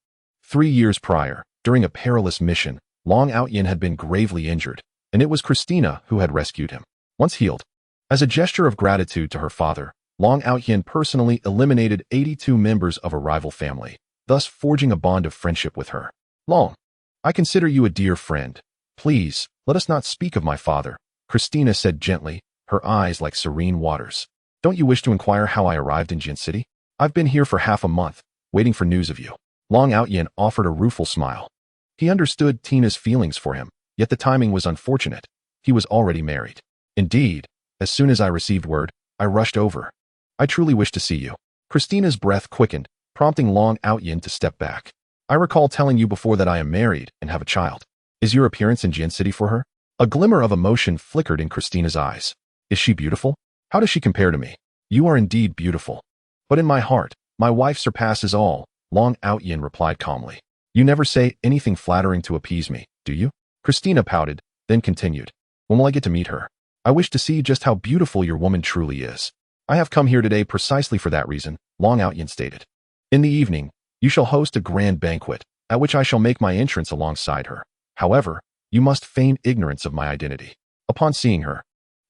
3 years prior, during a perilous mission, Long Aotian had been gravely injured, and it was Christina who had rescued him. Once healed, as a gesture of gratitude to her father, Long Aotian personally eliminated 82 members of a rival family, thus forging a bond of friendship with her. Long, I consider you a dear friend. Please, let us not speak of my father, Christina said gently, her eyes like serene waters. Don't you wish to inquire how I arrived in Jin City? I've been here for half a month, waiting for news of you. Long Aotian offered a rueful smile. He understood Tina's feelings for him, yet the timing was unfortunate. He was already married. Indeed, as soon as I received word, I rushed over. I truly wish to see you. Christina's breath quickened, prompting Long Aotian to step back. I recall telling you before that I am married and have a child. Is your appearance in Jin City for her? A glimmer of emotion flickered in Christina's eyes. Is she beautiful? How does she compare to me? You are indeed beautiful. But in my heart, my wife surpasses all, Long Aotian replied calmly. You never say anything flattering to appease me, do you? Christina pouted, then continued. When will I get to meet her? I wish to see just how beautiful your woman truly is. I have come here today precisely for that reason, Long Aotian stated. In the evening, you shall host a grand banquet, at which I shall make my entrance alongside her. However, you must feign ignorance of my identity. Upon seeing her,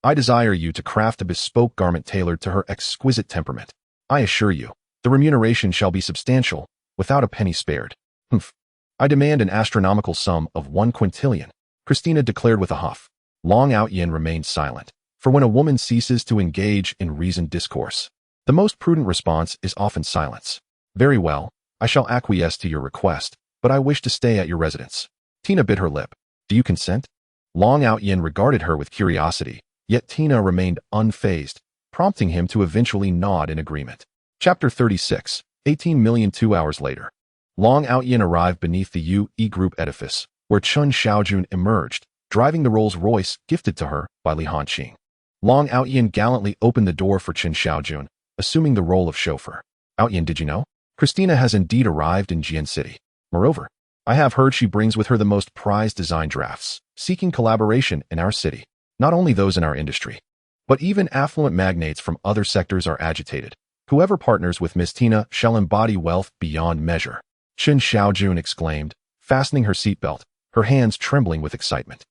I desire you to craft a bespoke garment tailored to her exquisite temperament. I assure you, the remuneration shall be substantial, without a penny spared. Humph. I demand an astronomical sum of 1 quintillion, Christina declared with a huff. Long Aotian remained silent, for when a woman ceases to engage in reasoned discourse, the most prudent response is often silence. Very well, I shall acquiesce to your request, but I wish to stay at your residence. Tina bit her lip. Do you consent? Long Aotian regarded her with curiosity, yet Tina remained unfazed, prompting him to eventually nod in agreement. Chapter 36, 18 million 2 hours later. Long Aotian arrived beneath the UE Group edifice, where Chen Xiaojun emerged, driving the Rolls-Royce gifted to her by Li Hanqing. Long Aotian gallantly opened the door for Chen Xiaojun, assuming the role of chauffeur. Aotian, did you know? Christina has indeed arrived in Jian City. Moreover, I have heard she brings with her the most prized design drafts, seeking collaboration in our city. Not only those in our industry, but even affluent magnates from other sectors are agitated. Whoever partners with Miss Tina shall embody wealth beyond measure. Chen Xiaojun exclaimed, fastening her seatbelt, her hands trembling with excitement.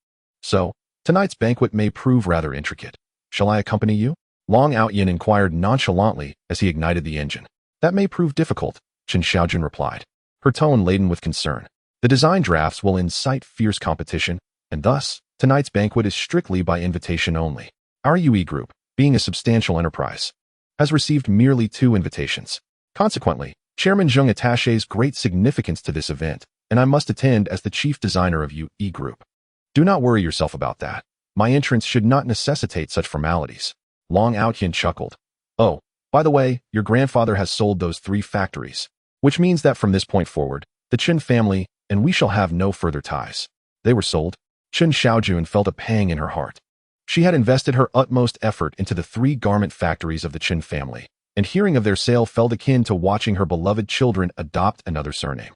So, tonight's banquet may prove rather intricate. Shall I accompany you? Long Aotian inquired nonchalantly as he ignited the engine. That may prove difficult, Chen Xiaojun replied, her tone laden with concern. The design drafts will incite fierce competition, and thus, Tonight's banquet is strictly by invitation only. Our UE group, being a substantial enterprise, has received merely 2 invitations. Consequently, Chairman Zheng attaches great significance to this event, and I must attend as the chief designer of UE group. Do not worry yourself about that. My entrance should not necessitate such formalities. Long Aotian chuckled. Oh, by the way, your grandfather has sold those 3 factories, which means that from this point forward, the Chen family and we shall have no further ties. They were sold. Chen Xiaojun felt a pang in her heart. She had invested her utmost effort into the 3 garment factories of the Chen family, and hearing of their sale felt akin to watching her beloved children adopt another surname.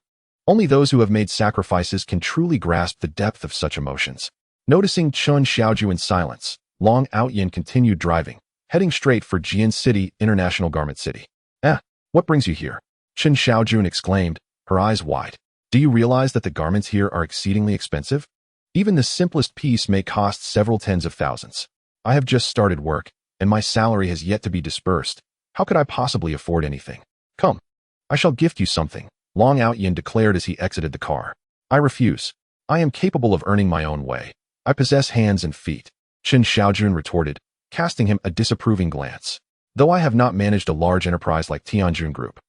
Only those who have made sacrifices can truly grasp the depth of such emotions. Noticing Chen Xiaojun's silence, Long Aotian continued driving, heading straight for Jian City, International Garment City. What brings you here? Chen Xiaojun exclaimed, her eyes wide. Do you realize that the garments here are exceedingly expensive? Even the simplest piece may cost several tens of thousands. I have just started work, and my salary has yet to be dispersed. How could I possibly afford anything? Come, I shall gift you something, Long Aotian declared as he exited the car. I refuse. I am capable of earning my own way. I possess hands and feet, Chen Xiaojun retorted, casting him a disapproving glance. Though I have not managed a large enterprise like Tianjun Group,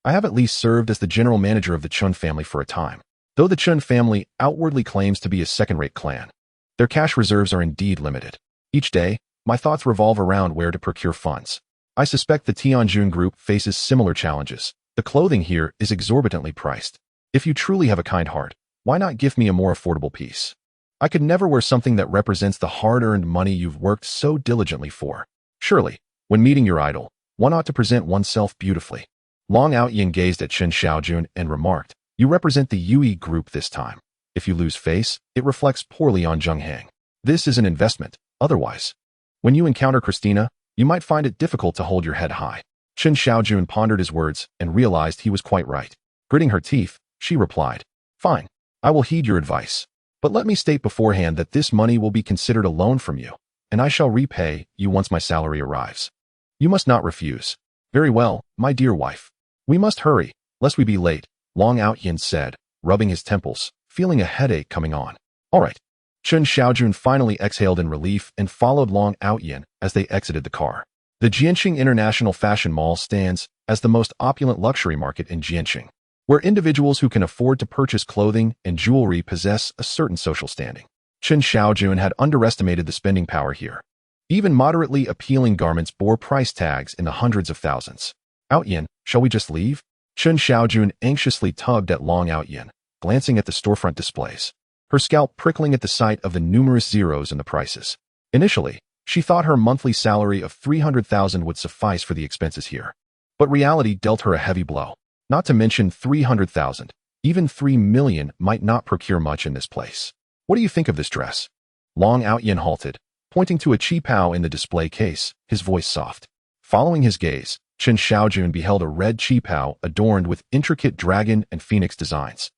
I have at least served as the general manager of the Chen family for a time. Though the Chen family outwardly claims to be a second-rate clan, their cash reserves are indeed limited. Each day, my thoughts revolve around where to procure funds. I suspect the Tianjun Group faces similar challenges. The clothing here is exorbitantly priced. If you truly have a kind heart, why not give me a more affordable piece? I could never wear something that represents the hard-earned money you've worked so diligently for. Surely, when meeting your idol, one ought to present oneself beautifully. Long Aotian gazed at Chen Xiaojun and remarked, you represent the UE group this time. If you lose face, it reflects poorly on Jiancheng. This is an investment. Otherwise, when you encounter Christina, you might find it difficult to hold your head high. Chen Xiaojun pondered his words and realized he was quite right. Gritting her teeth, she replied, fine, I will heed your advice. But let me state beforehand that this money will be considered a loan from you, and I shall repay you once my salary arrives. You must not refuse. Very well, my dear wife. We must hurry, lest we be late, Long Aotian said, rubbing his temples, feeling a headache coming on. All right. Chen Xiaojun finally exhaled in relief and followed Long Aotian as they exited the car. The Jiancheng International Fashion Mall stands as the most opulent luxury market in Jiancheng, where individuals who can afford to purchase clothing and jewelry possess a certain social standing. Chen Xiaojun had underestimated the spending power here. Even moderately appealing garments bore price tags in the hundreds of thousands. Aotian, shall we just leave? Chen Xiaojun anxiously tugged at Long Aotian, glancing at the storefront displays, her scalp prickling at the sight of the numerous zeros in the prices. Initially, she thought her monthly salary of 300,000 would suffice for the expenses here. But reality dealt her a heavy blow. Not to mention 300,000, even 3 million might not procure much in this place. What do you think of this dress? Long Aotian halted, pointing to a qipao in the display case, his voice soft. Following his gaze, Chen Xiaojun beheld a red qipao adorned with intricate dragon and phoenix designs,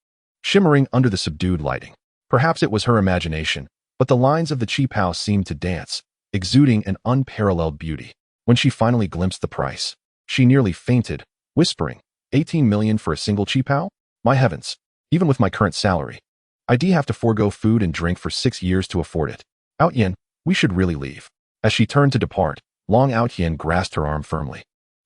shimmering under the subdued lighting. Perhaps it was her imagination, but the lines of the qipao seemed to dance, exuding an unparalleled beauty. When she finally glimpsed the price, she nearly fainted, whispering, 18 million for a single qipao? My heavens, even with my current salary, I'd have to forego food and drink for 6 years to afford it. Aotian, we should really leave. As she turned to depart, Long Aotian grasped her arm firmly.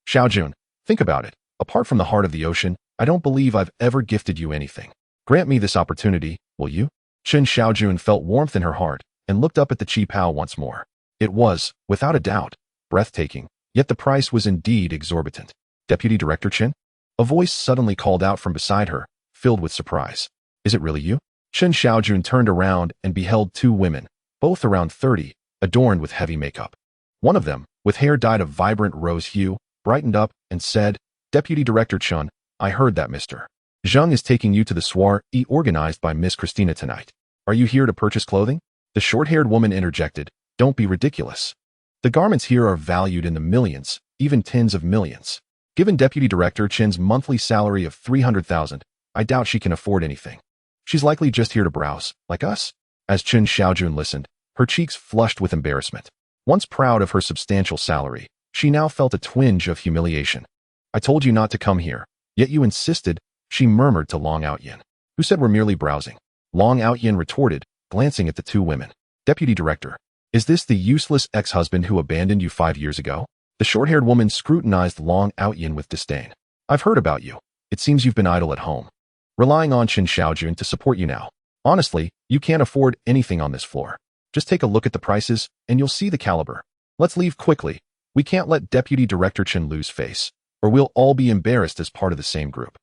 Xiaojun, think about it. Apart from the heart of the ocean, I don't believe I've ever gifted you anything. Grant me this opportunity, will you? Chen Xiaojun felt warmth in her heart and looked up at the qipao once more. It was, without a doubt, breathtaking, yet the price was indeed exorbitant. Deputy Director Chen? A voice suddenly called out from beside her, filled with surprise. Is it really you? Chen Xiaojun turned around and beheld 2 women, both around 30, adorned with heavy makeup. One of them, with hair dyed a vibrant rose hue, brightened up and said, Deputy Director Chen, I heard that Mr. Zheng is taking you to the soiree organized by Miss Christina tonight. Are you here to purchase clothing? The short-haired woman interjected, Don't be ridiculous. The garments here are valued in the millions, even tens of millions. Given Deputy Director Chen's monthly salary of 300,000, I doubt she can afford anything. She's likely just here to browse, like us. As Chen Xiaojun listened, her cheeks flushed with embarrassment. Once proud of her substantial salary, she now felt a twinge of humiliation. I told you not to come here, yet you insisted, she murmured to Long Aotian. Who said we're merely browsing? Long Aotian retorted, glancing at the 2 women. Deputy Director, is this the useless ex-husband who abandoned you 5 years ago? The short-haired woman scrutinized Long Aotian with disdain. I've heard about you. It seems you've been idle at home, relying on Chen Xiaojun to support you now. Honestly, you can't afford anything on this floor. Just take a look at the prices, and you'll see the caliber. Let's leave quickly. We can't let Deputy Director Chen lose face, or we'll all be embarrassed as part of the same group.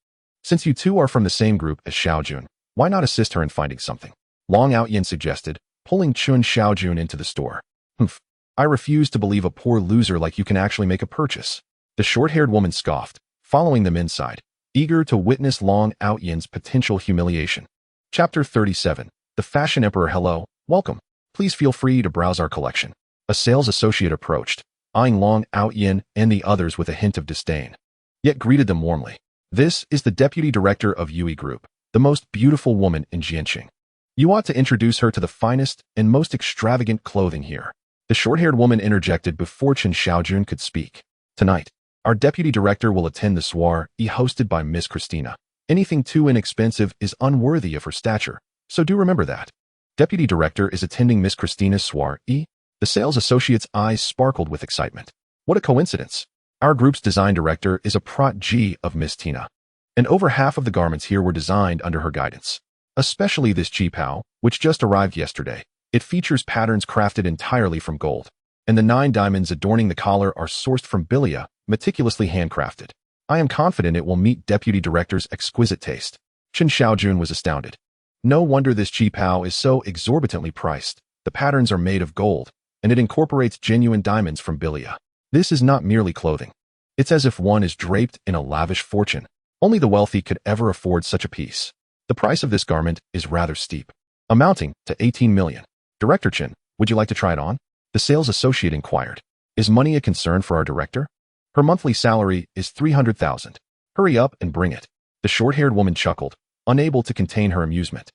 Since you two are from the same group as Xiaojun, why not assist her in finding something? Long Aotian suggested, pulling Chen Xiaojun into the store. Humph. I refuse to believe a poor loser like you can actually make a purchase. The short-haired woman scoffed, following them inside, eager to witness Long Aotian's potential humiliation. Chapter 37. The Fashion Emperor. Hello, welcome. Please feel free to browse our collection. A sales associate approached, eyeing Long Aotian and the others with a hint of disdain, yet greeted them warmly. This is the Deputy Director of Yui Group, the most beautiful woman in Jiancheng. You ought to introduce her to the finest and most extravagant clothing here. The short-haired woman interjected before Chen Xiaojun could speak. Tonight, our Deputy Director will attend the soiree hosted by Miss Christina. Anything too inexpensive is unworthy of her stature, so do remember that. Deputy Director is attending Miss Christina's soiree? The sales associate's eyes sparkled with excitement. What a coincidence. Our group's design director is a protégé of Miss Tina, and over half of the garments here were designed under her guidance. Especially this qipao, which just arrived yesterday. It features patterns crafted entirely from gold, and the 9 diamonds adorning the collar are sourced from Bilia, meticulously handcrafted. I am confident it will meet Deputy Director's exquisite taste. Chen Xiaojun was astounded. No wonder this qipao is so exorbitantly priced. The patterns are made of gold, and it incorporates genuine diamonds from Bilia. This is not merely clothing. It's as if one is draped in a lavish fortune. Only the wealthy could ever afford such a piece. The price of this garment is rather steep, amounting to 18 million. Director Chen, would you like to try it on? The sales associate inquired. Is money a concern for our director? Her monthly salary is 300,000. Hurry up and bring it. The short-haired woman chuckled, unable to contain her amusement.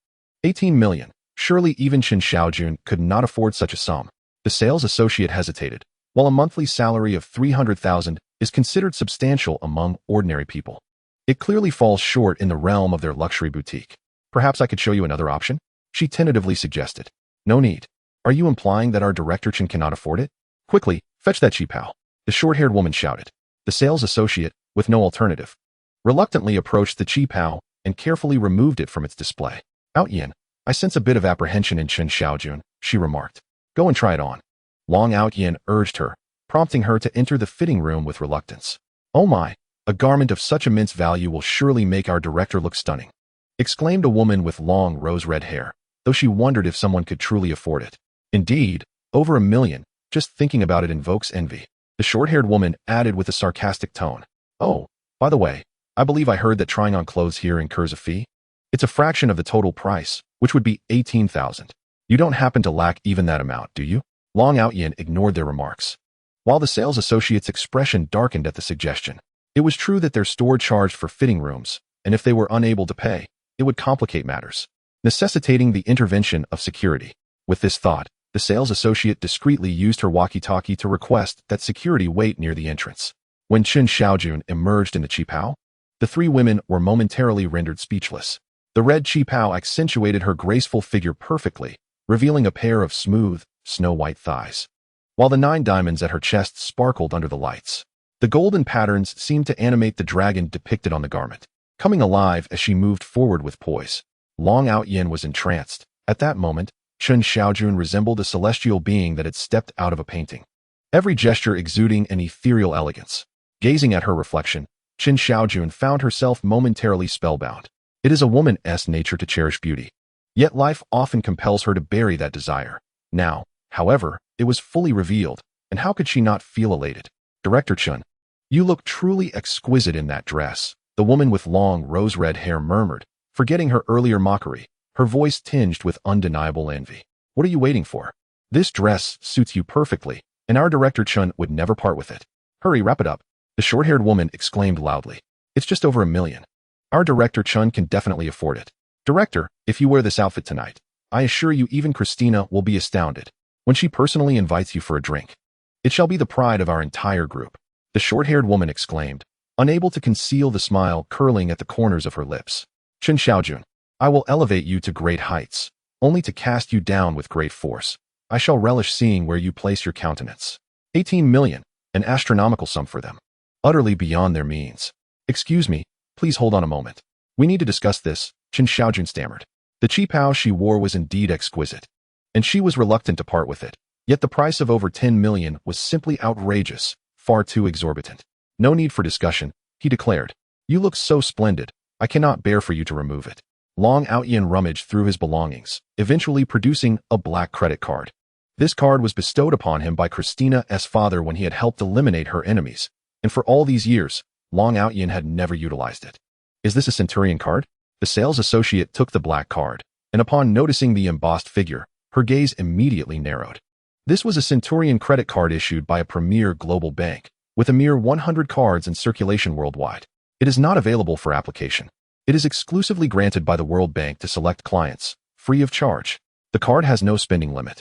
18 million. Surely even Chen Xiaojun could not afford such a sum. The sales associate hesitated. While a monthly salary of 300,000 is considered substantial among ordinary people, it clearly falls short in the realm of their luxury boutique. Perhaps I could show you another option? She tentatively suggested. No need. Are you implying that our Director Chen cannot afford it? Quickly, fetch that qipao. The short-haired woman shouted. The sales associate, with no alternative, reluctantly approached the qipao and carefully removed it from its display. Aotian, I sense a bit of apprehension in Chen Xiaojun, she remarked. Go and try it on. Long Aotian urged her, prompting her to enter the fitting room with reluctance. Oh my, a garment of such immense value will surely make our director look stunning, exclaimed a woman with long rose-red hair, though she wondered if someone could truly afford it. Indeed, over 1 million, just thinking about it invokes envy. The short-haired woman added with a sarcastic tone. Oh, by the way, I believe I heard that trying on clothes here incurs a fee. It's a fraction of the total price, which would be 18,000. You don't happen to lack even that amount, do you? Long Aotian ignored their remarks. While the sales associate's expression darkened at the suggestion, it was true that their store charged for fitting rooms, and if they were unable to pay, it would complicate matters, necessitating the intervention of security. With this thought, the sales associate discreetly used her walkie-talkie to request that security wait near the entrance. When Chen Xiaojun emerged in the qipao, the 3 women were momentarily rendered speechless. The red qipao accentuated her graceful figure perfectly, revealing a pair of smooth, snow-white thighs, while the 9 diamonds at her chest sparkled under the lights. The golden patterns seemed to animate the dragon depicted on the garment, coming alive as she moved forward with poise. Long Aotian was entranced. At that moment, Chen Xiaojun resembled a celestial being that had stepped out of a painting, every gesture exuding an ethereal elegance. Gazing at her reflection, Chen Xiaojun found herself momentarily spellbound. It is a woman's nature to cherish beauty, yet life often compels her to bury that desire. Now, however, it was fully revealed, and how could she not feel elated? Director Chen, you look truly exquisite in that dress, the woman with long rose-red hair murmured, forgetting her earlier mockery, her voice tinged with undeniable envy. What are you waiting for? This dress suits you perfectly, and our Director Chen would never part with it. Hurry, wrap it up. The short-haired woman exclaimed loudly. It's just over 1 million. Our Director Chen can definitely afford it. Director, if you wear this outfit tonight, I assure you even Christina will be astounded when she personally invites you for a drink. It shall be the pride of our entire group. The short-haired woman exclaimed, unable to conceal the smile curling at the corners of her lips. Chen Xiaojun, I will elevate you to great heights, only to cast you down with great force. I shall relish seeing where you place your countenance. 18 million, an astronomical sum for them. Utterly beyond their means. Excuse me, please hold on a moment. We need to discuss this, Chen Xiaojun stammered. The cheap house she wore was indeed exquisite, and she was reluctant to part with it. Yet the price of over 10 million was simply outrageous, far too exorbitant. No need for discussion, he declared. You look so splendid, I cannot bear for you to remove it. Long Aotian rummaged through his belongings, eventually producing a black credit card. This card was bestowed upon him by Christina's father when he had helped eliminate her enemies, and for all these years, Long Aotian had never utilized it. Is this a Centurion card? The sales associate took the black card, and upon noticing the embossed figure, her gaze immediately narrowed. This was a Centurion credit card issued by a premier global bank, with a mere 100 cards in circulation worldwide. It is not available for application. It is exclusively granted by the World Bank to select clients, free of charge. The card has no spending limit,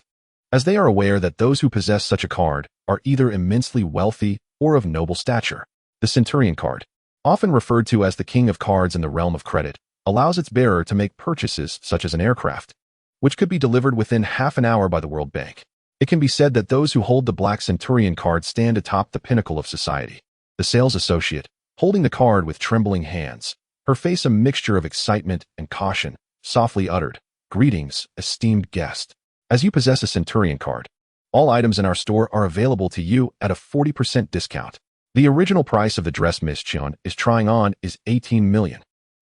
as they are aware that those who possess such a card are either immensely wealthy or of noble stature. The Centurion card, often referred to as the king of cards in the realm of credit, allows its bearer to make purchases such as an aircraft, which could be delivered within half an hour by the World Bank. It can be said that those who hold the black Centurion card stand atop the pinnacle of society. The sales associate, holding the card with trembling hands, her face a mixture of excitement and caution, softly uttered, "Greetings, esteemed guest. As you possess a Centurion card, all items in our store are available to you at a 40% discount. The original price of the dress Miss Chen is trying on is 18 million.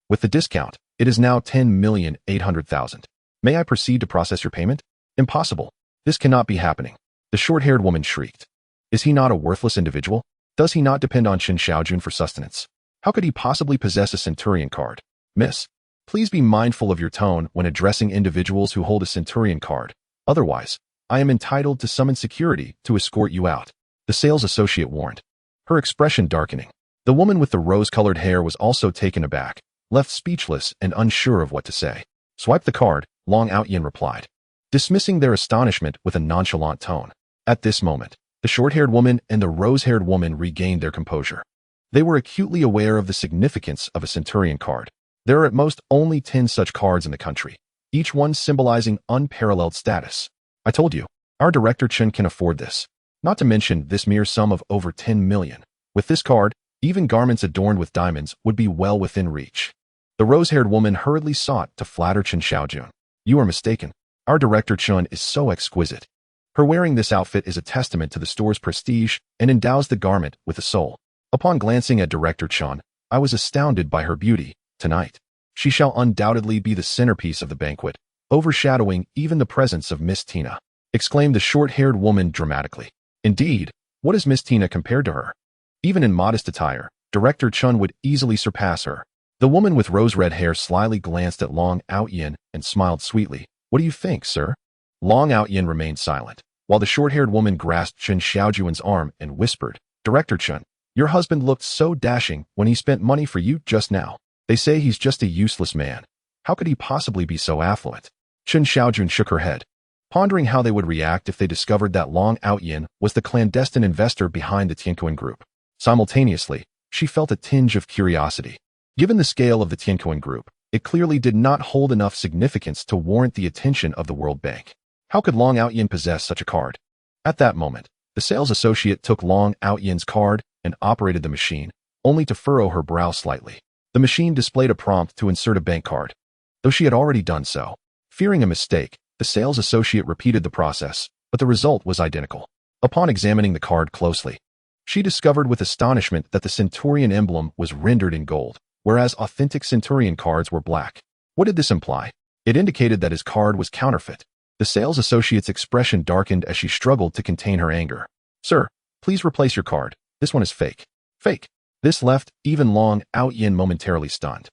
With the discount, it is now 10,800,000. May I proceed to process your payment? Impossible. This cannot be happening." The short-haired woman shrieked. Is he not a worthless individual? Does he not depend on Chen Xiaojun for sustenance? How could he possibly possess a Centurion card? Miss, please be mindful of your tone when addressing individuals who hold a Centurion card. Otherwise, I am entitled to summon security to escort you out, the sales associate warned, her expression darkening. The woman with the rose-colored hair was also taken aback, left speechless and unsure of what to say. Swipe the card, Long Aotian replied, dismissing their astonishment with a nonchalant tone. At this moment, the short-haired woman and the rose-haired woman regained their composure. They were acutely aware of the significance of a Centurion card. There are at most only 10 such cards in the country, each one symbolizing unparalleled status. I told you, our director Chen can afford this. Not to mention this mere sum of over 10 million. With this card, even garments adorned with diamonds would be well within reach. The rose-haired woman hurriedly sought to flatter Chen Xiaojun. You are mistaken. Our director Chen is so exquisite. Her wearing this outfit is a testament to the store's prestige and endows the garment with a soul. Upon glancing at Director Chen, I was astounded by her beauty. Tonight, she shall undoubtedly be the centerpiece of the banquet, overshadowing even the presence of Miss Tina, exclaimed the short-haired woman dramatically. Indeed, what is Miss Tina compared to her? Even in modest attire, Director Chen would easily surpass her. The woman with rose-red hair slyly glanced at Long Aotian and smiled sweetly. What do you think, sir? Long Aotian remained silent, while the short-haired woman grasped Chen Xiaojun's arm and whispered, Director Chen, your husband looked so dashing when he spent money for you just now. They say he's just a useless man. How could he possibly be so affluent? Chen Xiaojun shook her head, pondering how they would react if they discovered that Long Aotian was the clandestine investor behind the Tianquan group. Simultaneously, she felt a tinge of curiosity. Given the scale of the Tianquan group, it clearly did not hold enough significance to warrant the attention of the World Bank. How could Long Aotian possess such a card? At that moment, the sales associate took Long Aotian's card and operated the machine, only to furrow her brow slightly. The machine displayed a prompt to insert a bank card. Though she had already done so, fearing a mistake, the sales associate repeated the process, but the result was identical. Upon examining the card closely, she discovered with astonishment that the Centurion emblem was rendered in gold, whereas authentic Centurion cards were black. What did this imply? It indicated that his card was counterfeit. The sales associate's expression darkened as she struggled to contain her anger. Sir, please replace your card. This one is fake. Fake. This left even Long Aotian momentarily stunned.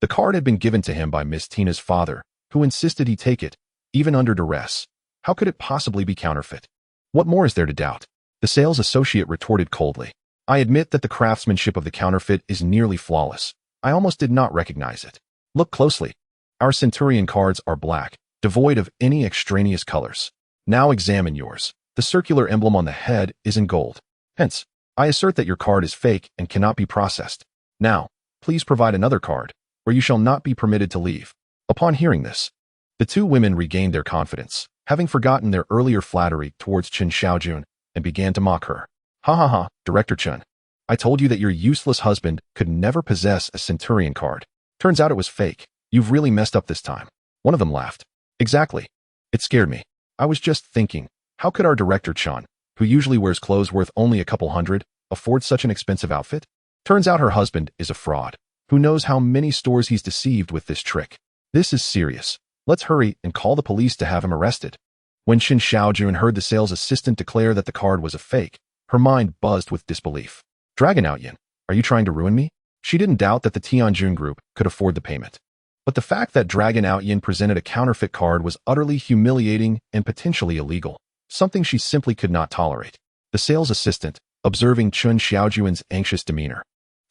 The card had been given to him by Miss Tina's father, who insisted he take it, even under duress. How could it possibly be counterfeit? What more is there to doubt? The sales associate retorted coldly. I admit that the craftsmanship of the counterfeit is nearly flawless. I almost did not recognize it. Look closely. Our Centurion cards are black, devoid of any extraneous colors. Now examine yours. The circular emblem on the head is in gold. Hence, I assert that your card is fake and cannot be processed. Now, please provide another card, or you shall not be permitted to leave. Upon hearing this, the two women regained their confidence. having forgotten their earlier flattery towards Chen Xiaojun, and began to mock her. Ha ha ha, Director Chen. I told you that your useless husband could never possess a Centurion card. Turns out it was fake. You've really messed up this time. One of them laughed. Exactly. It scared me. I was just thinking, how could our Director Chen, who usually wears clothes worth only a couple hundred, afford such an expensive outfit? Turns out her husband is a fraud. Who knows how many stores he's deceived with this trick. This is serious. Let's hurry and call the police to have him arrested. When Chen Xiaojun heard the sales assistant declare that the card was a fake, her mind buzzed with disbelief. Dragon Aotian, are you trying to ruin me? She didn't doubt that the Tianjun group could afford the payment. But the fact that Dragon Aotian presented a counterfeit card was utterly humiliating and potentially illegal, something she simply could not tolerate. The sales assistant, observing Chen Xiaojun's anxious demeanor,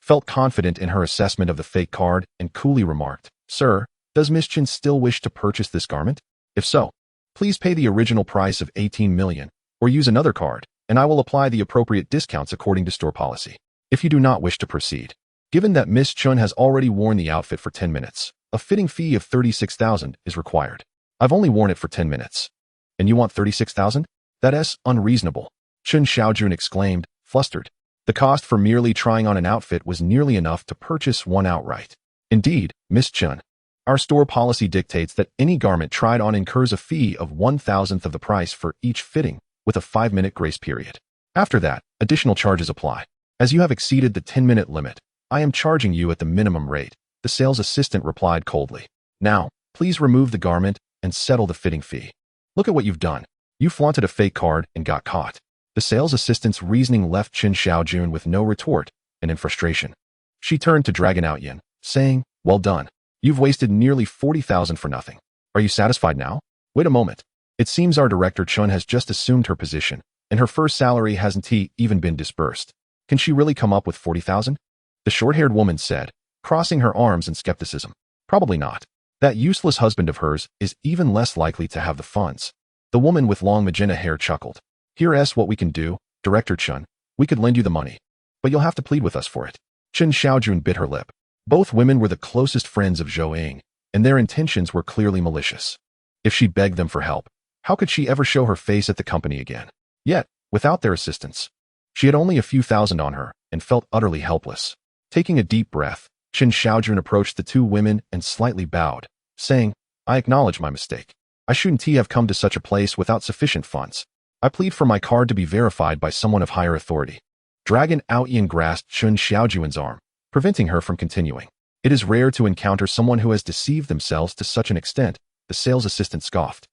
felt confident in her assessment of the fake card and coolly remarked, Sir, does Miss Chen still wish to purchase this garment? If so, please pay the original price of 18 million, or use another card, and I will apply the appropriate discounts according to store policy. If you do not wish to proceed, given that Miss Chen has already worn the outfit for 10 minutes, a fitting fee of 36,000 is required. I've only worn it for 10 minutes. And you want 36,000? That is unreasonable, Chen Xiaojun exclaimed, flustered. The cost for merely trying on an outfit was nearly enough to purchase one outright. Indeed, Miss Chen, our store policy dictates that any garment tried on incurs a fee of 1,000th of the price for each fitting, with a 5-minute grace period. After that, additional charges apply. As you have exceeded the 10-minute limit, I am charging you at the minimum rate, the sales assistant replied coldly. Now, please remove the garment and settle the fitting fee. Look at what you've done. You flaunted a fake card and got caught. The sales assistant's reasoning left Chen Xiaojun with no retort, and in frustration. She turned to Dragon Aotian, saying, Well done. You've wasted nearly 40,000 for nothing. Are you satisfied now? Wait a moment. It seems our Director Chen has just assumed her position, and her first salary hasn't even been disbursed. Can she really come up with 40,000? The short-haired woman said, crossing her arms in skepticism. Probably not. That useless husband of hers is even less likely to have the funds. The woman with long magenta hair chuckled. Here's what we can do, Director Chen. We could lend you the money, but you'll have to plead with us for it. Chen Xiaojun bit her lip. Both women were the closest friends of Zhou Ying, and their intentions were clearly malicious. If she begged them for help, how could she ever show her face at the company again? Yet, without their assistance, she had only a few thousand on her and felt utterly helpless. Taking a deep breath, Chen Xiaojun approached the two women and slightly bowed, saying, I acknowledge my mistake. I shouldn't have come to such a place without sufficient funds. I plead for my card to be verified by someone of higher authority. Dragon Aotian grasped Chen Xiaojun's arm, preventing her from continuing. It is rare to encounter someone who has deceived themselves to such an extent, the sales assistant scoffed.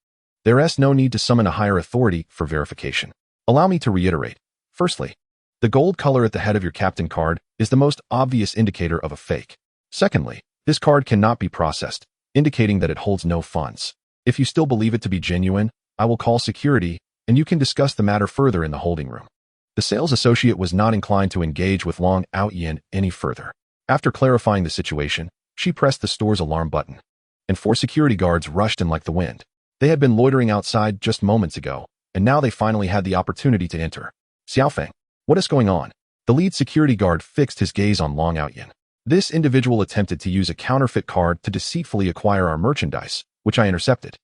There is no need to summon a higher authority for verification. Allow me to reiterate. Firstly, the gold color at the head of your captain card is the most obvious indicator of a fake. Secondly, this card cannot be processed, indicating that it holds no funds. If you still believe it to be genuine, I will call security, and you can discuss the matter further in the holding room. The sales associate was not inclined to engage with Long Aotian any further. After clarifying the situation, she pressed the store's alarm button, and 4 security guards rushed in like the wind. They had been loitering outside just moments ago, and now they finally had the opportunity to enter. Xiaofeng, what is going on? The lead security guard fixed his gaze on Long Aotian. This individual attempted to use a counterfeit card to deceitfully acquire our merchandise, which I intercepted.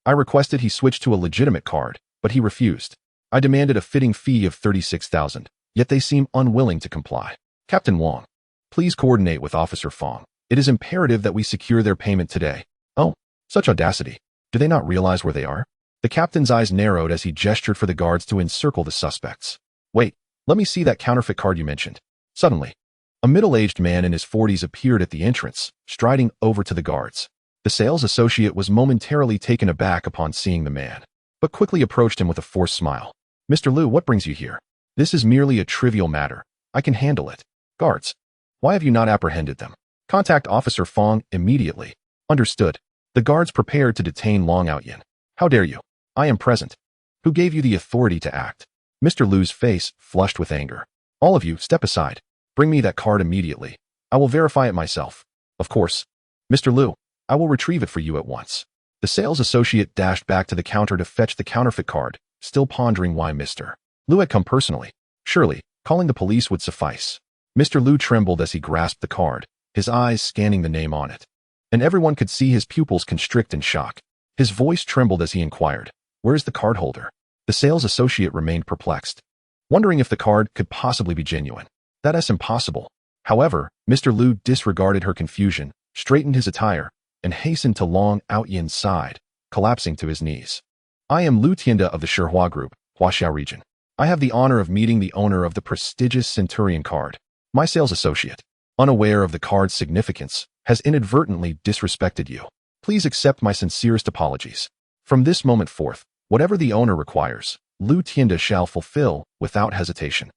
I requested he switch to a legitimate card, but he refused. I demanded a fitting fee of 36,000, yet they seem unwilling to comply. Captain Wang, please coordinate with Officer Fong. It is imperative that we secure their payment today. Oh, such audacity. Do they not realize where they are? The captain's eyes narrowed as he gestured for the guards to encircle the suspects. Wait, let me see that counterfeit card you mentioned. Suddenly, a middle-aged man in his 40s appeared at the entrance, striding over to the guards. The sales associate was momentarily taken aback upon seeing the man, but quickly approached him with a forced smile. Mr. Liu, what brings you here? This is merely a trivial matter. I can handle it. Guards, why have you not apprehended them? Contact Officer Fong immediately. Understood. The guards prepared to detain Long Aotian. How dare you? I am present. Who gave you the authority to act? Mr. Liu's face flushed with anger. All of you, step aside. Bring me that card immediately. I will verify it myself. Of course. Mr. Liu, I will retrieve it for you at once. The sales associate dashed back to the counter to fetch the counterfeit card, still pondering why Mr. Liu had come personally. Surely, calling the police would suffice. Mr. Liu trembled as he grasped the card, his eyes scanning the name on it. And everyone could see his pupils constrict in shock. His voice trembled as he inquired, Where is the card holder? The sales associate remained perplexed, wondering if the card could possibly be genuine. That is impossible. However, Mr. Liu disregarded her confusion, straightened his attire, and hastened to Long Aotian's side, collapsing to his knees. I am Liu Tianda of the Shihua Group, Huaxiao region. I have the honor of meeting the owner of the prestigious Centurion card. My sales associate, unaware of the card's significance, has inadvertently disrespected you. Please accept my sincerest apologies. From this moment forth, whatever the owner requires, Liu Tianda shall fulfill without hesitation.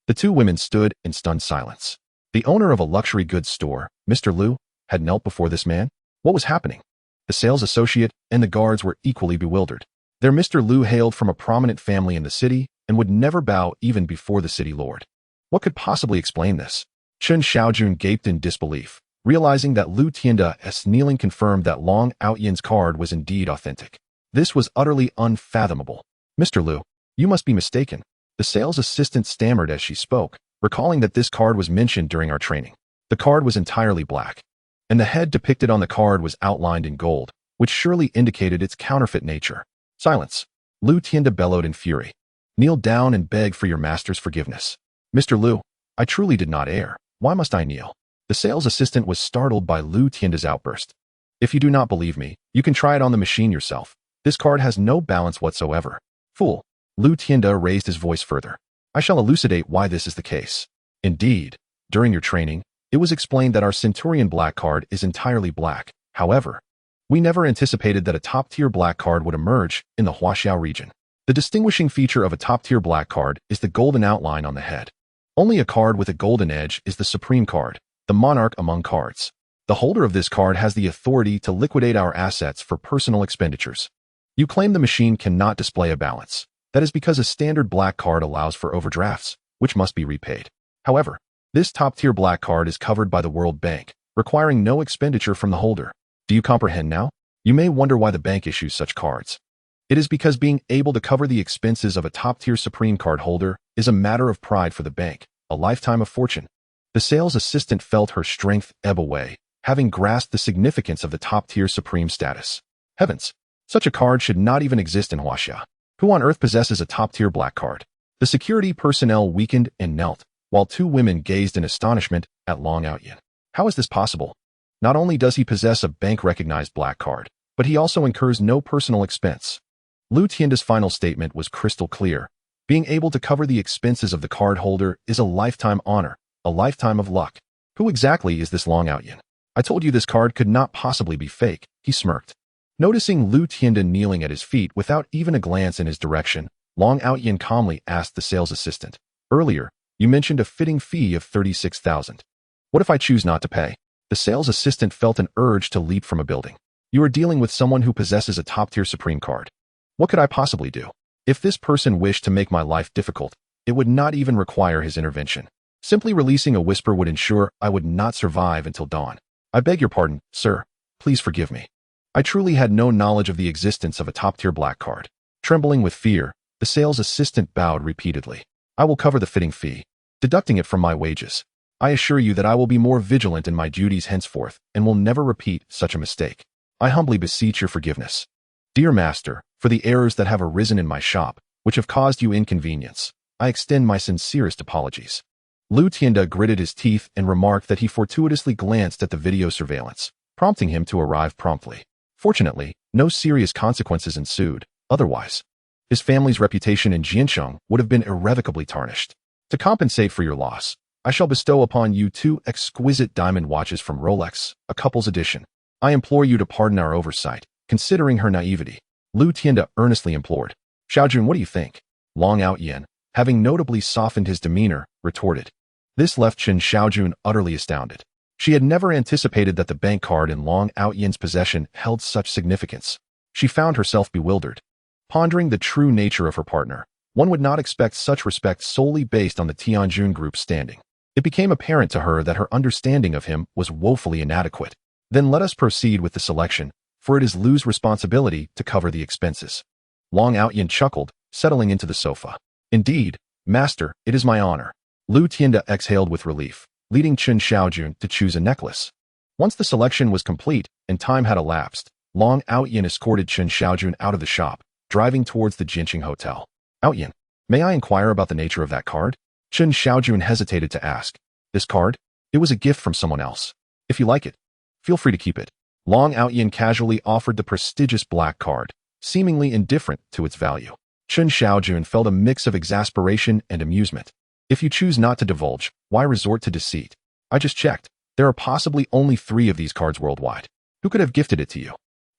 The two women stood in stunned silence. The owner of a luxury goods store, Mr. Liu, had knelt before this man. What was happening? The sales associate and the guards were equally bewildered. Their Mr. Liu hailed from a prominent family in the city and would never bow even before the city lord. What could possibly explain this? Chen Xiaojun gaped in disbelief, realizing that Liu Tianda's kneeling confirmed that Long Aotian's card was indeed authentic. This was utterly unfathomable. Mr. Liu, you must be mistaken. The sales assistant stammered as she spoke, recalling that this card was mentioned during our training. The card was entirely black, and the head depicted on the card was outlined in gold, which surely indicated its counterfeit nature. Silence. Liu Tianda bellowed in fury. Kneel down and beg for your master's forgiveness. Mr. Liu, I truly did not err. Why must I kneel? The sales assistant was startled by Liu Tianda's outburst. If you do not believe me, you can try it on the machine yourself. This card has no balance whatsoever. Fool. Liu Tianda raised his voice further. I shall elucidate why this is the case. Indeed, during your training, it was explained that our Centurion black card is entirely black. However, we never anticipated that a top-tier black card would emerge in the Huaxiao region. The distinguishing feature of a top-tier black card is the golden outline on the head. Only a card with a golden edge is the supreme card, the monarch among cards. The holder of this card has the authority to liquidate our assets for personal expenditures. You claim the machine cannot display a balance. That is because a standard black card allows for overdrafts, which must be repaid. However, this top-tier black card is covered by the World Bank, requiring no expenditure from the holder. Do you comprehend now? You may wonder why the bank issues such cards. It is because being able to cover the expenses of a top-tier supreme card holder is a matter of pride for the bank, a lifetime of fortune. The sales assistant felt her strength ebb away, having grasped the significance of the top-tier supreme status. Heavens! Such a card should not even exist in Huaxia. Who on earth possesses a top-tier black card? The security personnel weakened and knelt, while two women gazed in astonishment at Long Aotian. How is this possible? Not only does he possess a bank-recognized black card, but he also incurs no personal expense. Liu Tianda's final statement was crystal clear. Being able to cover the expenses of the card holder is a lifetime honor, a lifetime of luck. Who exactly is this Long Aotian? I told you this card could not possibly be fake, he smirked. Noticing Liu Tianda kneeling at his feet without even a glance in his direction, Long Aotian calmly asked the sales assistant. Earlier, you mentioned a fitting fee of 36,000. What if I choose not to pay? The sales assistant felt an urge to leap from a building. You are dealing with someone who possesses a top-tier supreme card. What could I possibly do? If this person wished to make my life difficult, it would not even require his intervention. Simply releasing a whisper would ensure I would not survive until dawn. I beg your pardon, sir. Please forgive me. I truly had no knowledge of the existence of a top-tier black card. Trembling with fear, the sales assistant bowed repeatedly. I will cover the fitting fee, deducting it from my wages. I assure you that I will be more vigilant in my duties henceforth and will never repeat such a mistake. I humbly beseech your forgiveness. Dear master, for the errors that have arisen in my shop, which have caused you inconvenience, I extend my sincerest apologies. Liu Tianda gritted his teeth and remarked that he fortuitously glanced at the video surveillance, prompting him to arrive promptly. Fortunately, no serious consequences ensued. Otherwise, his family's reputation in Jiancheng would have been irrevocably tarnished. To compensate for your loss, I shall bestow upon you 2 exquisite diamond watches from Rolex, a couple's edition. I implore you to pardon our oversight, considering her naivety. Liu Tianda earnestly implored. Xiaojun, what do you think? Long Aotian, having notably softened his demeanor, retorted. This left Chen Xiaojun utterly astounded. She had never anticipated that the bank card in Long Aotian's possession held such significance. She found herself bewildered. Pondering the true nature of her partner, one would not expect such respect solely based on the Tianjun group's standing. It became apparent to her that her understanding of him was woefully inadequate. Then let us proceed with the selection, for it is Liu's responsibility to cover the expenses. Long Aotian chuckled, settling into the sofa. Indeed, master, it is my honor. Liu Tianda exhaled with relief, leading Chen Xiaojun to choose a necklace. Once the selection was complete and time had elapsed, Long Aotian escorted Chen Xiaojun out of the shop, driving towards the Jiancheng hotel. Aotian, may I inquire about the nature of that card? Chen Xiaojun hesitated to ask. This card? It was a gift from someone else. If you like it, feel free to keep it. Aotian casually offered the prestigious black card, seemingly indifferent to its value. Chen Xiaojun felt a mix of exasperation and amusement. If you choose not to divulge, why resort to deceit? I just checked. There are possibly only 3 of these cards worldwide. Who could have gifted it to you?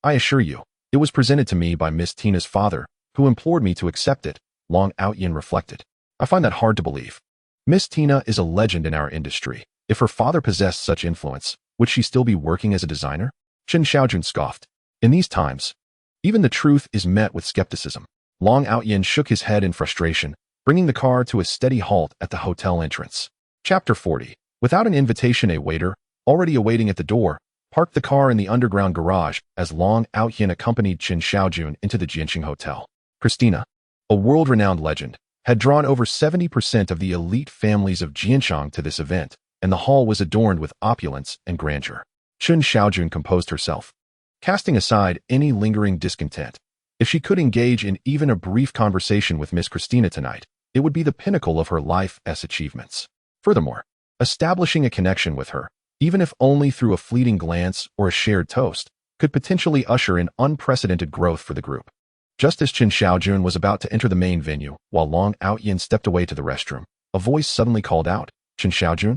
I assure you, it was presented to me by Miss Tina's father, who implored me to accept it. Aotian reflected. I find that hard to believe. Miss Tina is a legend in our industry. If her father possessed such influence, would she still be working as a designer? Chen Xiaojun scoffed. In these times, even the truth is met with skepticism. Aotian shook his head in frustration, bringing the car to a steady halt at the hotel entrance. Chapter 40. Without an invitation, a waiter, already awaiting at the door, parked the car in the underground garage as Aotian accompanied Chen Xiaojun into the Jiancheng hotel. Christina, a world-renowned legend, had drawn over 70% of the elite families of Jiancheng to this event, and the hall was adorned with opulence and grandeur. Chen Xiaojun composed herself, casting aside any lingering discontent. If she could engage in even a brief conversation with Miss Christina tonight, it would be the pinnacle of her life's achievements. Furthermore, establishing a connection with her, even if only through a fleeting glance or a shared toast, could potentially usher in unprecedented growth for the group. Just as Chen Xiaojun was about to enter the main venue, while Aotian stepped away to the restroom, a voice suddenly called out, Chen Xiaojun?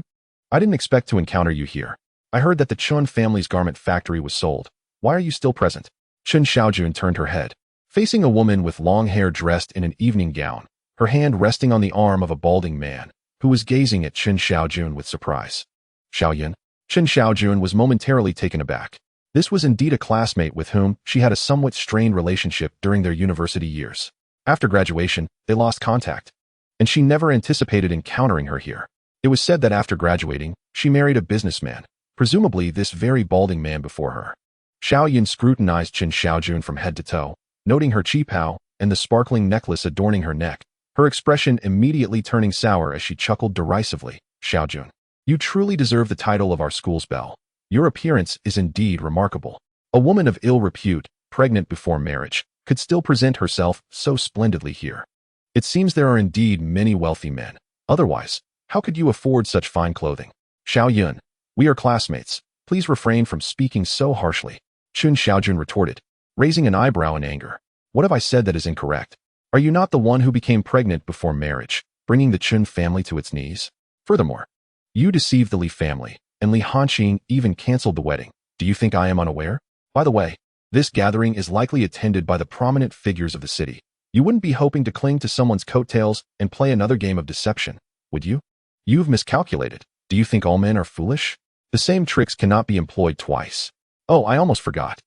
I didn't expect to encounter you here. I heard that the Chun family's garment factory was sold. Why are you still present? Chen Xiaojun turned her head, facing a woman with long hair dressed in an evening gown, her hand resting on the arm of a balding man, who was gazing at Chen Xiaojun with surprise. Xiaoyan? Chen Xiaojun was momentarily taken aback. This was indeed a classmate with whom she had a somewhat strained relationship during their university years. After graduation, they lost contact, and she never anticipated encountering her here. It was said that after graduating, she married a businessman, presumably this very balding man before her. Xiaoyan scrutinized Chen Xiaojun from head to toe, noting her qipao and the sparkling necklace adorning her neck, her expression immediately turning sour as she chuckled derisively. Xiaojun, you truly deserve the title of our school's belle. Your appearance is indeed remarkable. A woman of ill repute, pregnant before marriage, could still present herself so splendidly here. It seems there are indeed many wealthy men. Otherwise, how could you afford such fine clothing? Xiaoyan, we are classmates. Please refrain from speaking so harshly. Chen Xiaojun retorted, raising an eyebrow in anger. What have I said that is incorrect? Are you not the one who became pregnant before marriage, bringing the Chen family to its knees? Furthermore, you deceived the Li family, and Li Hanqing even canceled the wedding. Do you think I am unaware? By the way, this gathering is likely attended by the prominent figures of the city. You wouldn't be hoping to cling to someone's coattails and play another game of deception, would you? You've miscalculated. Do you think all men are foolish? The same tricks cannot be employed twice. Oh, I almost forgot.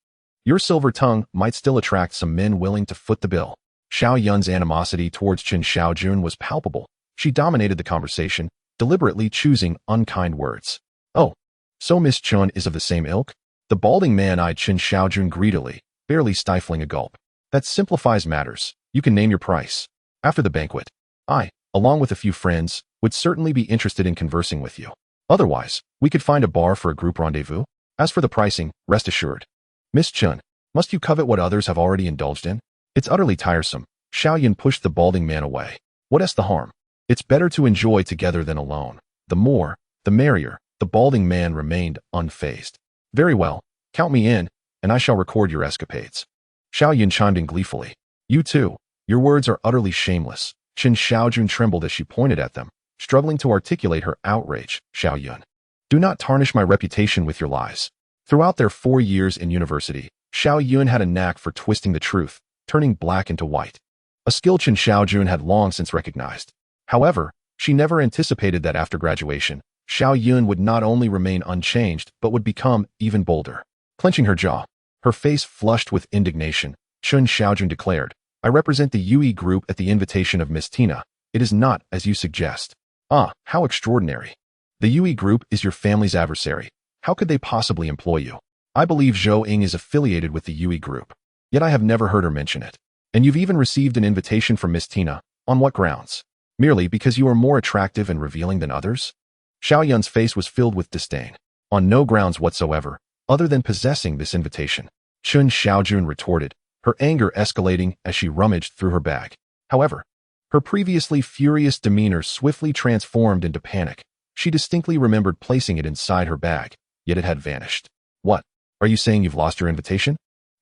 Your silver tongue might still attract some men willing to foot the bill. Xiaoyan's animosity towards Chen Xiaojun was palpable. She dominated the conversation, deliberately choosing unkind words. Oh, so Miss Chun is of the same ilk? The balding man eyed Chen Xiaojun greedily, barely stifling a gulp. That simplifies matters. You can name your price. After the banquet, I, along with a few friends, would certainly be interested in conversing with you. Otherwise, we could find a bar for a group rendezvous. As for the pricing, rest assured. Miss Chun, must you covet what others have already indulged in? It's utterly tiresome. Xiaoyan pushed the balding man away. What's the harm? It's better to enjoy together than alone. The more, the merrier. The balding man remained unfazed. Very well, count me in, and I shall record your escapades. Xiaoyan chimed in gleefully. You too. Your words are utterly shameless. Chen Xiaojun trembled as she pointed at them, struggling to articulate her outrage. Xiaoyan, do not tarnish my reputation with your lies. Throughout their 4 years in university, Xiaoyan had a knack for twisting the truth, turning black into white. A skill Chen Xiaojun had long since recognized. However, she never anticipated that after graduation, Xiaoyan would not only remain unchanged, but would become even bolder. Clenching her jaw, her face flushed with indignation, Chen Xiaojun declared, I represent the Yue group at the invitation of Miss Tina. It is not as you suggest. Ah, how extraordinary. The Yue group is your family's adversary. How could they possibly employ you? I believe Zhou Ying is affiliated with the Yue group. Yet I have never heard her mention it. And you've even received an invitation from Miss Tina. On what grounds? Merely because you are more attractive and revealing than others? Xiaoyan's face was filled with disdain. On no grounds whatsoever, other than possessing this invitation. Chen Xiaojun retorted, her anger escalating as she rummaged through her bag. However, her previously furious demeanor swiftly transformed into panic. She distinctly remembered placing it inside her bag, yet it had vanished. What? Are you saying you've lost your invitation?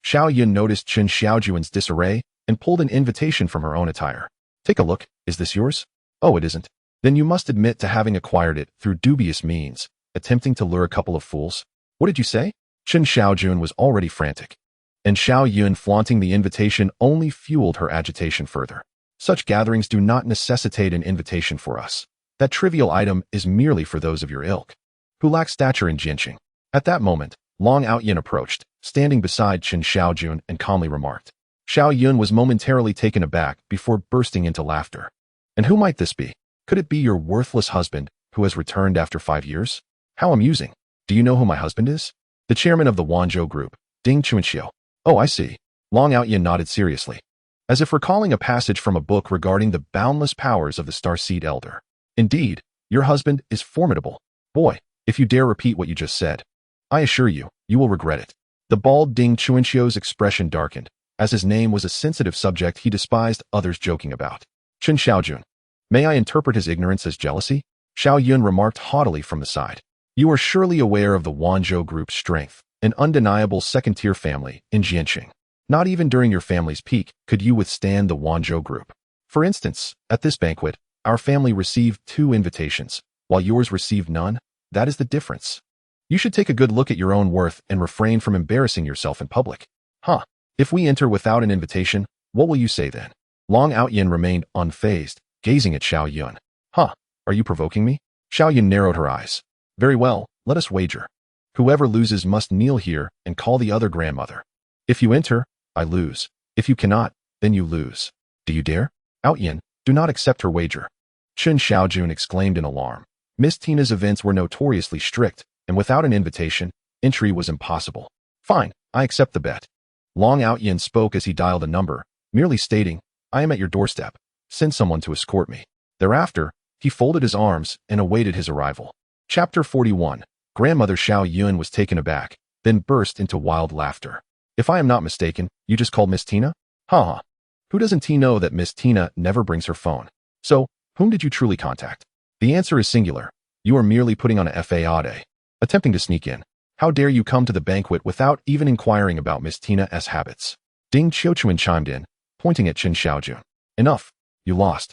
Xiaojun noticed Chen Xiaojun's disarray and pulled an invitation from her own attire. Take a look. Is this yours? Oh, it isn't. Then you must admit to having acquired it through dubious means, attempting to lure a couple of fools. What did you say? Chen Xiaojun was already frantic, and Xiaojun flaunting the invitation only fueled her agitation further. Such gatherings do not necessitate an invitation for us. That trivial item is merely for those of your ilk, who lack stature in Jiancheng. At that moment, Aotian approached, standing beside Chen Xiaojun and calmly remarked. Xiaojun was momentarily taken aback before bursting into laughter. And who might this be? Could it be your worthless husband, who has returned after 5 years? How amusing. Do you know who my husband is? The chairman of the Wanzhou group, Ding Chuanxiu. Oh, I see. Aotian nodded seriously, as if recalling a passage from a book regarding the boundless powers of the Starseed Elder. Indeed, your husband is formidable. Boy, if you dare repeat what you just said, I assure you, you will regret it. The bald Ding Chuanxiu's expression darkened, as his name was a sensitive subject he despised others joking about. Chen Xiaojun. May I interpret his ignorance as jealousy? Xiaojun remarked haughtily from the side. You are surely aware of the Wanzhou group's strength, an undeniable second-tier family in Jiancheng. Not even during your family's peak could you withstand the Wanzhou group. For instance, at this banquet, our family received 2 invitations, while yours received none. That is the difference. You should take a good look at your own worth and refrain from embarrassing yourself in public. Huh. If we enter without an invitation, what will you say then? Aotian remained unfazed, gazing at Xiaojun. Huh. Are you provoking me? Xiaojun narrowed her eyes. Very well, let us wager. Whoever loses must kneel here and call the other grandmother. If you enter, I lose. If you cannot, then you lose. Do you dare? Aotian, do not accept her wager. Chen Xiaojun exclaimed in alarm. Miss Tina's events were notoriously strict, and without an invitation, entry was impossible. Fine, I accept the bet. Aotian spoke as he dialed a number, merely stating, I am at your doorstep. Send someone to escort me. Thereafter, he folded his arms and awaited his arrival. Chapter 41. Grandmother Xiaojun was taken aback, then burst into wild laughter. If I am not mistaken, you just called Miss Tina? Ha. Who doesn't know that Miss Tina never brings her phone? So, whom did you truly contact? The answer is singular. You are merely putting on a fade, attempting to sneak in. How dare you come to the banquet without even inquiring about Miss Tina's habits? Ding Xiaochuan chimed in, pointing at Chen Xiaojun. Enough. You lost.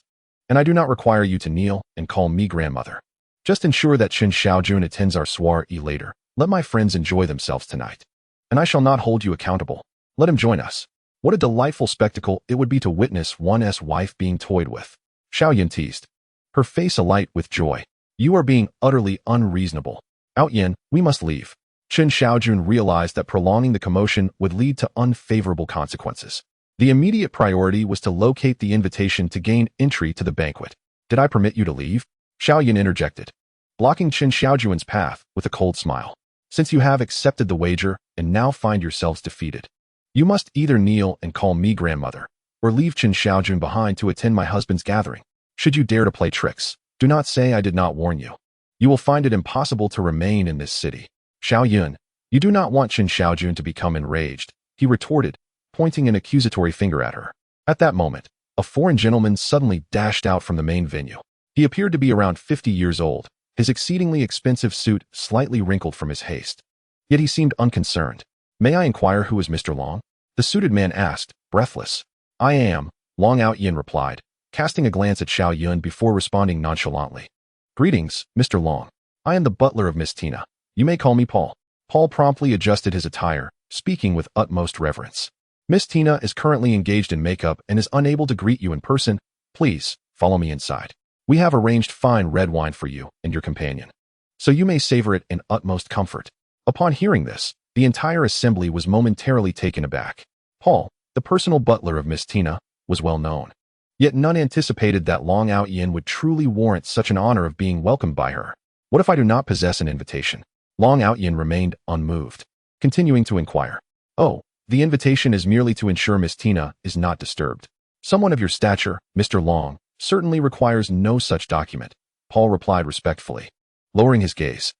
And I do not require you to kneel and call me grandmother. Just ensure that Chen Xiaojun attends our soiree later. Let my friends enjoy themselves tonight. And I shall not hold you accountable. Let him join us. What a delightful spectacle it would be to witness one's wife being toyed with. Xiaojun teased, her face alight with joy. You are being utterly unreasonable. Aotian, we must leave. Chen Xiaojun realized that prolonging the commotion would lead to unfavorable consequences. The immediate priority was to locate the invitation to gain entry to the banquet. Did I permit you to leave? Xiaojun interjected, blocking Chen Xiaojun's path with a cold smile. Since you have accepted the wager and now find yourselves defeated, you must either kneel and call me grandmother, or leave Chen Xiaojun behind to attend my husband's gathering. Should you dare to play tricks, do not say I did not warn you. You will find it impossible to remain in this city. Xiaojun, you do not want Chen Xiaojun to become enraged, he retorted, pointing an accusatory finger at her. At that moment, a foreign gentleman suddenly dashed out from the main venue. He appeared to be around 50 years old, his exceedingly expensive suit slightly wrinkled from his haste. Yet he seemed unconcerned. May I inquire who is Mr. Long? The suited man asked, breathless. I am, Aotian replied, casting a glance at Xiaojun before responding nonchalantly. Greetings, Mr. Long. I am the butler of Miss Tina. You may call me Paul. Paul promptly adjusted his attire, speaking with utmost reverence. Miss Tina is currently engaged in makeup and is unable to greet you in person. Please, follow me inside. We have arranged fine red wine for you and your companion, so you may savor it in utmost comfort. Upon hearing this, the entire assembly was momentarily taken aback. Paul, the personal butler of Miss Tina, was well known. Yet none anticipated that Aotian would truly warrant such an honor of being welcomed by her. What if I do not possess an invitation? Aotian remained unmoved, continuing to inquire. Oh, the invitation is merely to ensure Miss Tina is not disturbed. Someone of your stature, Mr. Long, certainly requires no such document, Paul replied respectfully, lowering his gaze.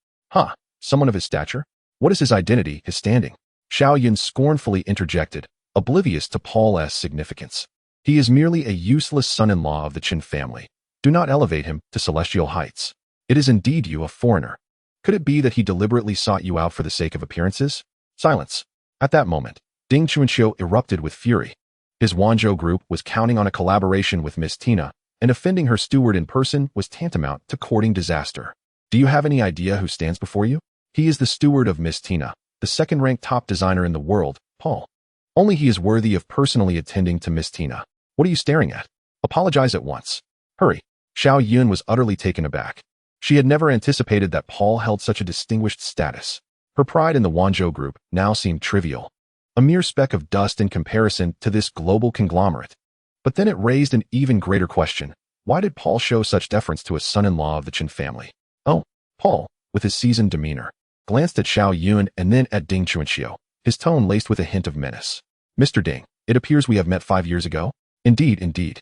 Someone of his stature? What is his identity, his standing? Xiaojun scornfully interjected, oblivious to Paul's significance. He is merely a useless son-in-law of the Chen family. Do not elevate him to celestial heights. It is indeed you, a foreigner. Could it be that he deliberately sought you out for the sake of appearances? Silence. At that moment, Ding Xuanxuan erupted with fury. His Wanzhou group was counting on a collaboration with Miss Tina, and offending her steward in person was tantamount to courting disaster. Do you have any idea who stands before you? He is the steward of Miss Tina, the second-ranked top designer in the world, Paul. Only he is worthy of personally attending to Miss Tina. What are you staring at? Apologize at once. Hurry. Xiaojun was utterly taken aback. She had never anticipated that Paul held such a distinguished status. Her pride in the Wanzhou group now seemed trivial, a mere speck of dust in comparison to this global conglomerate. But then it raised an even greater question. Why did Paul show such deference to a son-in-law of the Chen family? Oh, Paul, with his seasoned demeanor, glanced at Xiaojun and then at Ding Xuanxuan, his tone laced with a hint of menace. Mr. Ding, it appears we have met 5 years ago? Indeed, indeed.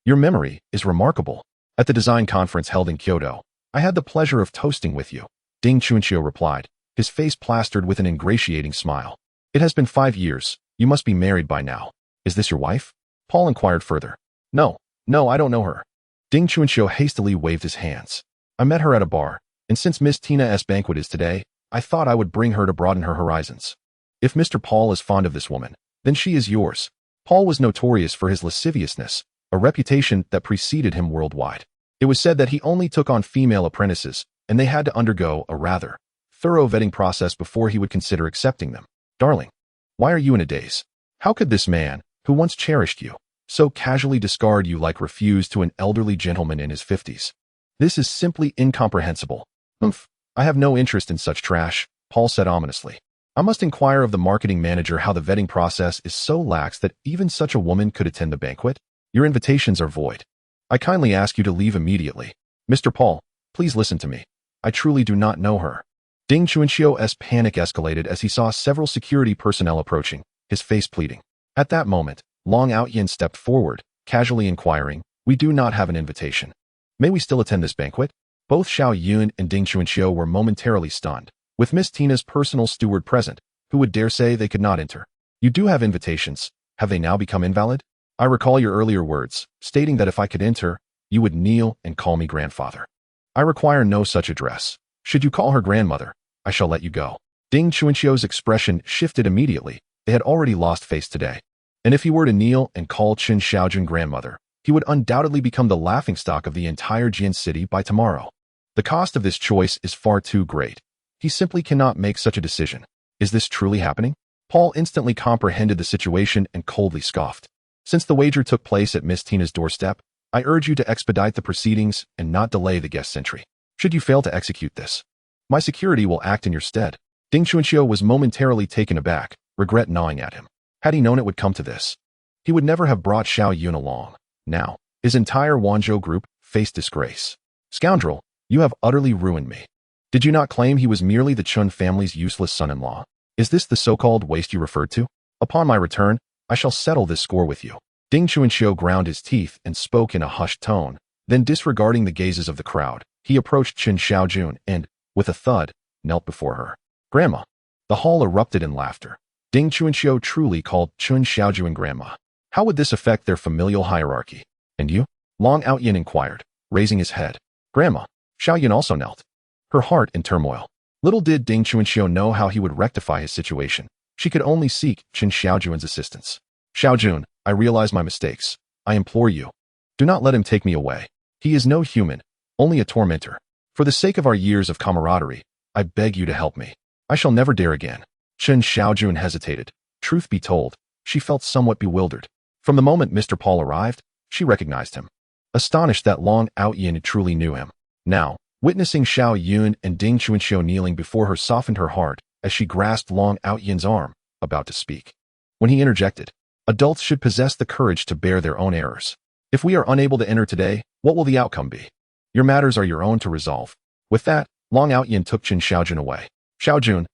Your memory is remarkable. At the design conference held in Kyoto, I had the pleasure of toasting with you, Ding Xuanxuan replied, his face plastered with an ingratiating smile. It has been 5 years. You must be married by now. Is this your wife? Paul inquired further. No, I don't know her. Ding Xuanxuan hastily waved his hands. I met her at a bar, and since Miss Tina's banquet is today, I thought I would bring her to broaden her horizons. If Mr. Paul is fond of this woman, then she is yours. Paul was notorious for his lasciviousness, a reputation that preceded him worldwide. It was said that he only took on female apprentices, and they had to undergo a rather thorough vetting process before he would consider accepting them. Darling, why are you in a daze? How could this man, who once cherished you, so casually discard you like refuse to an elderly gentleman in his 50s? This is simply incomprehensible. Humph, I have no interest in such trash, Paul said ominously. I must inquire of the marketing manager how the vetting process is so lax that even such a woman could attend the banquet. Your invitations are void. I kindly ask you to leave immediately. Mr. Paul, please listen to me. I truly do not know her. Ding Xuanxuan's panic escalated as he saw several security personnel approaching, his face pleading. At that moment, Aotian stepped forward, casually inquiring, we do not have an invitation. May we still attend this banquet? Both Xiaojun and Ding Xuanxuan were momentarily stunned, with Miss Tina's personal steward present, who would dare say they could not enter. You do have invitations. Have they now become invalid? I recall your earlier words, stating that if I could enter, you would kneel and call me grandfather. I require no such address. Should you call her grandmother, I shall let you go. Ding Xuanxuan's expression shifted immediately. They had already lost face today. And if he were to kneel and call Chen Xiaojun grandmother, he would undoubtedly become the laughingstock of the entire Jian city by tomorrow. The cost of this choice is far too great. He simply cannot make such a decision. Is this truly happening? Paul instantly comprehended the situation and coldly scoffed. Since the wager took place at Miss Tina's doorstep, I urge you to expedite the proceedings and not delay the guest entry. Should you fail to execute this, my security will act in your stead. Ding Xuanxuan was momentarily taken aback, regret gnawing at him. Had he known it would come to this, he would never have brought Xiaojun along. Now, his entire Wanzhou group faced disgrace. Scoundrel, you have utterly ruined me. Did you not claim he was merely the Chen family's useless son-in-law? Is this the so-called waste you referred to? Upon my return, I shall settle this score with you. Ding Xuanxuan ground his teeth and spoke in a hushed tone. Then, disregarding the gazes of the crowd, he approached Chen Xiaojun and, with a thud, knelt before her. Grandma. The hall erupted in laughter. Ding Xuanxuan truly called Chen Xiaojun grandma. How would this affect their familial hierarchy? And you? Aotian inquired, raising his head. Grandma. Xiaojun also knelt, her heart in turmoil. Little did Ding Xuanxuan know how he would rectify his situation. She could only seek Chen Xiaojun's assistance. Xiaojun, I realize my mistakes. I implore you. Do not let him take me away. He is no human, only a tormentor. For the sake of our years of camaraderie, I beg you to help me. I shall never dare again. Chen Xiaojun hesitated. Truth be told, she felt somewhat bewildered. From the moment Mr. Paul arrived, she recognized him. Astonished that Aotian truly knew him. Now, witnessing Xiaojun and Ding Xuanxuan kneeling before her softened her heart as she grasped Aotian's arm, about to speak. When he interjected, adults should possess the courage to bear their own errors. If we are unable to enter today, what will the outcome be? Your matters are your own to resolve. With that, Aotian took Chen Xiaojun away. Xiaojun,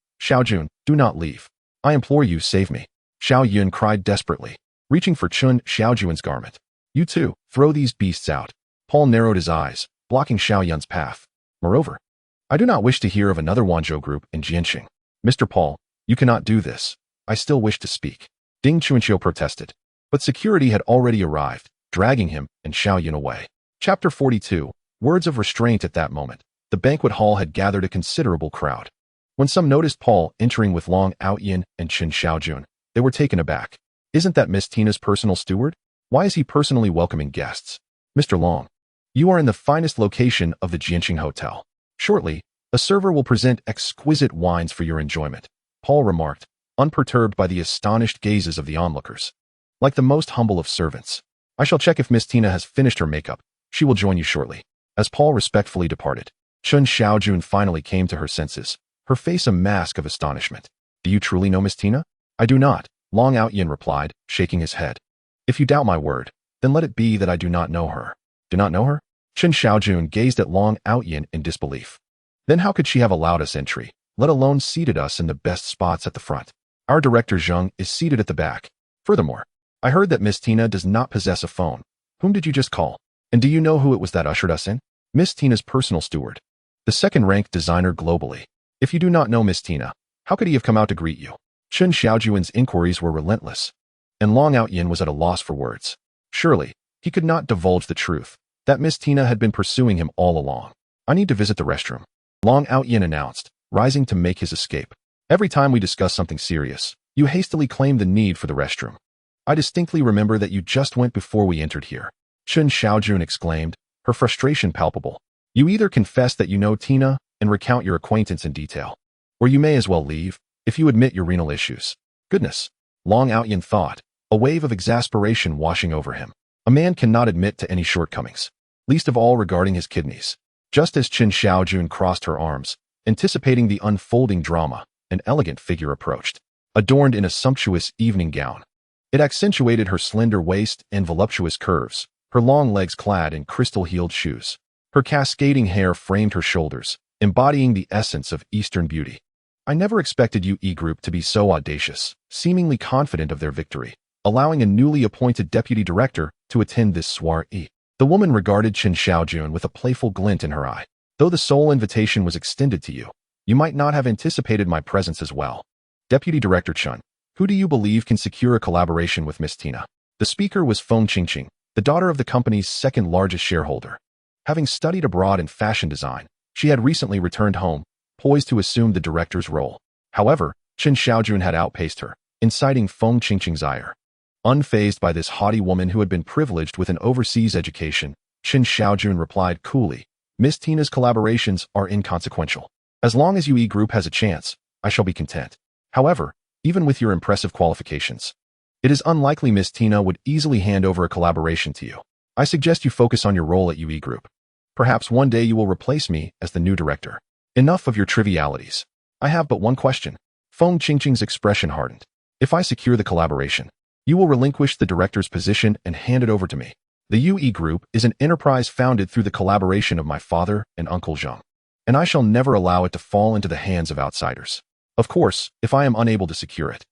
do not leave. I implore you, save me. Xiaojun cried desperately, reaching for Chen Xiaojun's garment. You too, throw these beasts out. Paul narrowed his eyes, blocking Xiaojun's path. Moreover, I do not wish to hear of another Wanzhou group in Jiancheng. Mr. Paul, you cannot do this. I still wish to speak. Ding Chuanqiu protested. But security had already arrived, dragging him and Xiaojun away. Chapter 42. Words of restraint. At that moment, the banquet hall had gathered a considerable crowd. When some noticed Paul entering with Long Aotian and Chen Xiaojun, they were taken aback. Isn't that Miss Tina's personal steward? Why is he personally welcoming guests? Mr. Long, you are in the finest location of the Jiancheng Hotel. Shortly, a server will present exquisite wines for your enjoyment, Paul remarked, unperturbed by the astonished gazes of the onlookers. Like the most humble of servants. I shall check if Miss Tina has finished her makeup. She will join you shortly. As Paul respectfully departed, Chen Xiaojun finally came to her senses, her face a mask of astonishment. Do you truly know Miss Tina? I do not, Long Aotian replied, shaking his head. If you doubt my word, then let it be that I do not know her. Do not know her? Chen Xiaojun gazed at Long Aotian in disbelief. Then how could she have allowed us entry, let alone seated us in the best spots at the front? Our director Zheng is seated at the back. Furthermore, I heard that Miss Tina does not possess a phone. Whom did you just call? And do you know who it was that ushered us in? Miss Tina's personal steward. The second-ranked designer globally. If you do not know Miss Tina, how could he have come out to greet you? Chen Xiaojun's inquiries were relentless, and Long Aotian was at a loss for words. Surely, he could not divulge the truth, that Miss Tina had been pursuing him all along. I need to visit the restroom, Long Aotian announced, rising to make his escape. Every time we discuss something serious, you hastily claim the need for the restroom. I distinctly remember that you just went before we entered here. Chen Xiaojun exclaimed, her frustration palpable. You either confess that you know Tina and recount your acquaintance in detail, or you may as well leave, if you admit your renal issues. Goodness, Long Aotian thought, a wave of exasperation washing over him. A man cannot admit to any shortcomings, least of all regarding his kidneys. Just as Chen Xiaojun crossed her arms, anticipating the unfolding drama, an elegant figure approached, adorned in a sumptuous evening gown. It accentuated her slender waist and voluptuous curves, her long legs clad in crystal-heeled shoes. Her cascading hair framed her shoulders, embodying the essence of Eastern beauty. I never expected UE Group to be so audacious, seemingly confident of their victory, allowing a newly appointed deputy director to attend this soiree. The woman regarded Chen Xiaojun with a playful glint in her eye. Though the sole invitation was extended to you, you might not have anticipated my presence as well. Deputy Director Chen, who do you believe can secure a collaboration with Miss Tina? The speaker was Feng Qingqing, the daughter of the company's second-largest shareholder. Having studied abroad in fashion design, she had recently returned home, poised to assume the director's role. However, Chen Xiaojun had outpaced her, inciting Feng Qingqing's ire. Unfazed by this haughty woman who had been privileged with an overseas education, Chen Xiaojun replied coolly, Miss Tina's collaborations are inconsequential. As long as UE Group has a chance, I shall be content. However, even with your impressive qualifications, it is unlikely Miss Tina would easily hand over a collaboration to you. I suggest you focus on your role at UE Group. Perhaps one day you will replace me as the new director. Enough of your trivialities. I have but one question. Feng Qingqing's expression hardened. If I secure the collaboration, you will relinquish the director's position and hand it over to me. The UE Group is an enterprise founded through the collaboration of my father and Uncle Zheng, and I shall never allow it to fall into the hands of outsiders. Of course, if I am unable to secure it,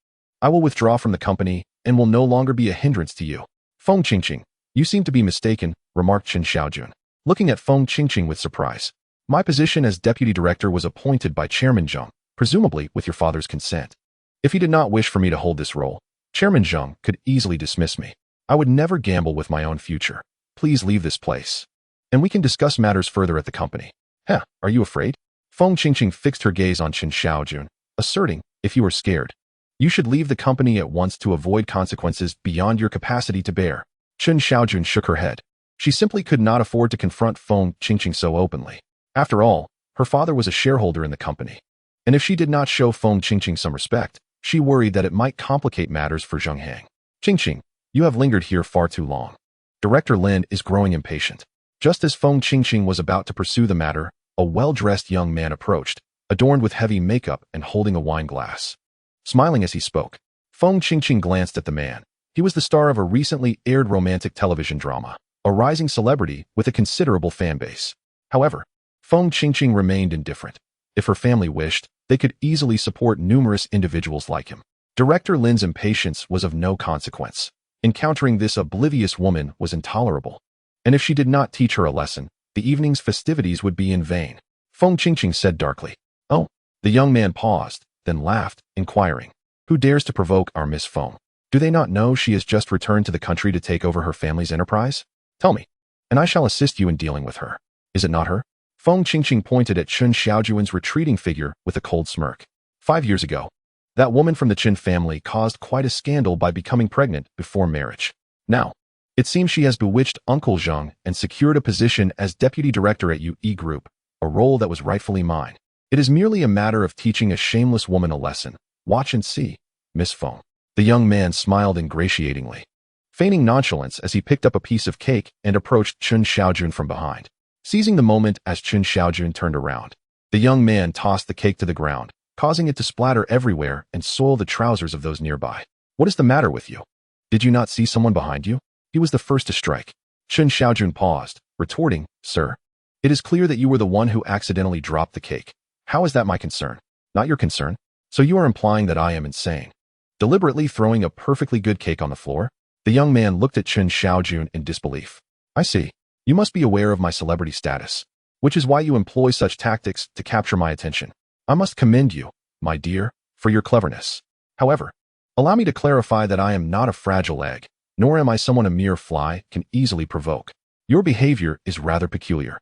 I will withdraw from the company and will no longer be a hindrance to you. Feng Qingqing, you seem to be mistaken, remarked Chen Xiaojun, looking at Feng Qingqing with surprise. My position as deputy director was appointed by Chairman Zheng, presumably with your father's consent. If he did not wish for me to hold this role, Chairman Zheng could easily dismiss me. I would never gamble with my own future. Please leave this place, and we can discuss matters further at the company. Heh, are you afraid? Feng Qingqing fixed her gaze on Chen Xiaojun, asserting, if you are scared, you should leave the company at once to avoid consequences beyond your capacity to bear. Chen Xiaojun shook her head. She simply could not afford to confront Feng Qingqing so openly. After all, her father was a shareholder in the company, and if she did not show Feng Qingqing some respect, she worried that it might complicate matters for Zheng Hang. Qingqing, you have lingered here far too long. Director Lin is growing impatient. Just as Feng Qingqing was about to pursue the matter, a well-dressed young man approached, adorned with heavy makeup and holding a wine glass. Smiling as he spoke, Feng Qingqing glanced at the man. He was the star of a recently aired romantic television drama, a rising celebrity with a considerable fan base. However, Feng Qingqing remained indifferent. If her family wished, they could easily support numerous individuals like him. Director Lin's impatience was of no consequence. Encountering this oblivious woman was intolerable, and if she did not teach her a lesson, the evening's festivities would be in vain. Feng Qingqing said darkly, "Oh." The young man paused, then laughed, inquiring, "Who dares to provoke our Miss Feng?" Do they not know she has just returned to the country to take over her family's enterprise? Tell me, and I shall assist you in dealing with her. Is it not her? Feng Qingqing pointed at Chen Xiaojun's retreating figure with a cold smirk. 5 years ago, that woman from the Qin family caused quite a scandal by becoming pregnant before marriage. Now, it seems she has bewitched Uncle Zhang and secured a position as deputy director at UE Group, a role that was rightfully mine. It is merely a matter of teaching a shameless woman a lesson. Watch and see, Miss Feng. The young man smiled ingratiatingly, feigning nonchalance as he picked up a piece of cake and approached Chen Xiaojun from behind. Seizing the moment as Chen Xiaojun turned around, the young man tossed the cake to the ground, causing it to splatter everywhere and soil the trousers of those nearby. What is the matter with you? Did you not see someone behind you? He was the first to strike. Chen Xiaojun paused, retorting, Sir, it is clear that you were the one who accidentally dropped the cake. How is that my concern? Not your concern? So you are implying that I am insane. Deliberately throwing a perfectly good cake on the floor? The young man looked at Chen Xiaojun in disbelief. I see. You must be aware of my celebrity status, which is why you employ such tactics to capture my attention. I must commend you, my dear, for your cleverness. However, allow me to clarify that I am not a fragile egg, nor am I someone a mere fly can easily provoke. Your behavior is rather peculiar.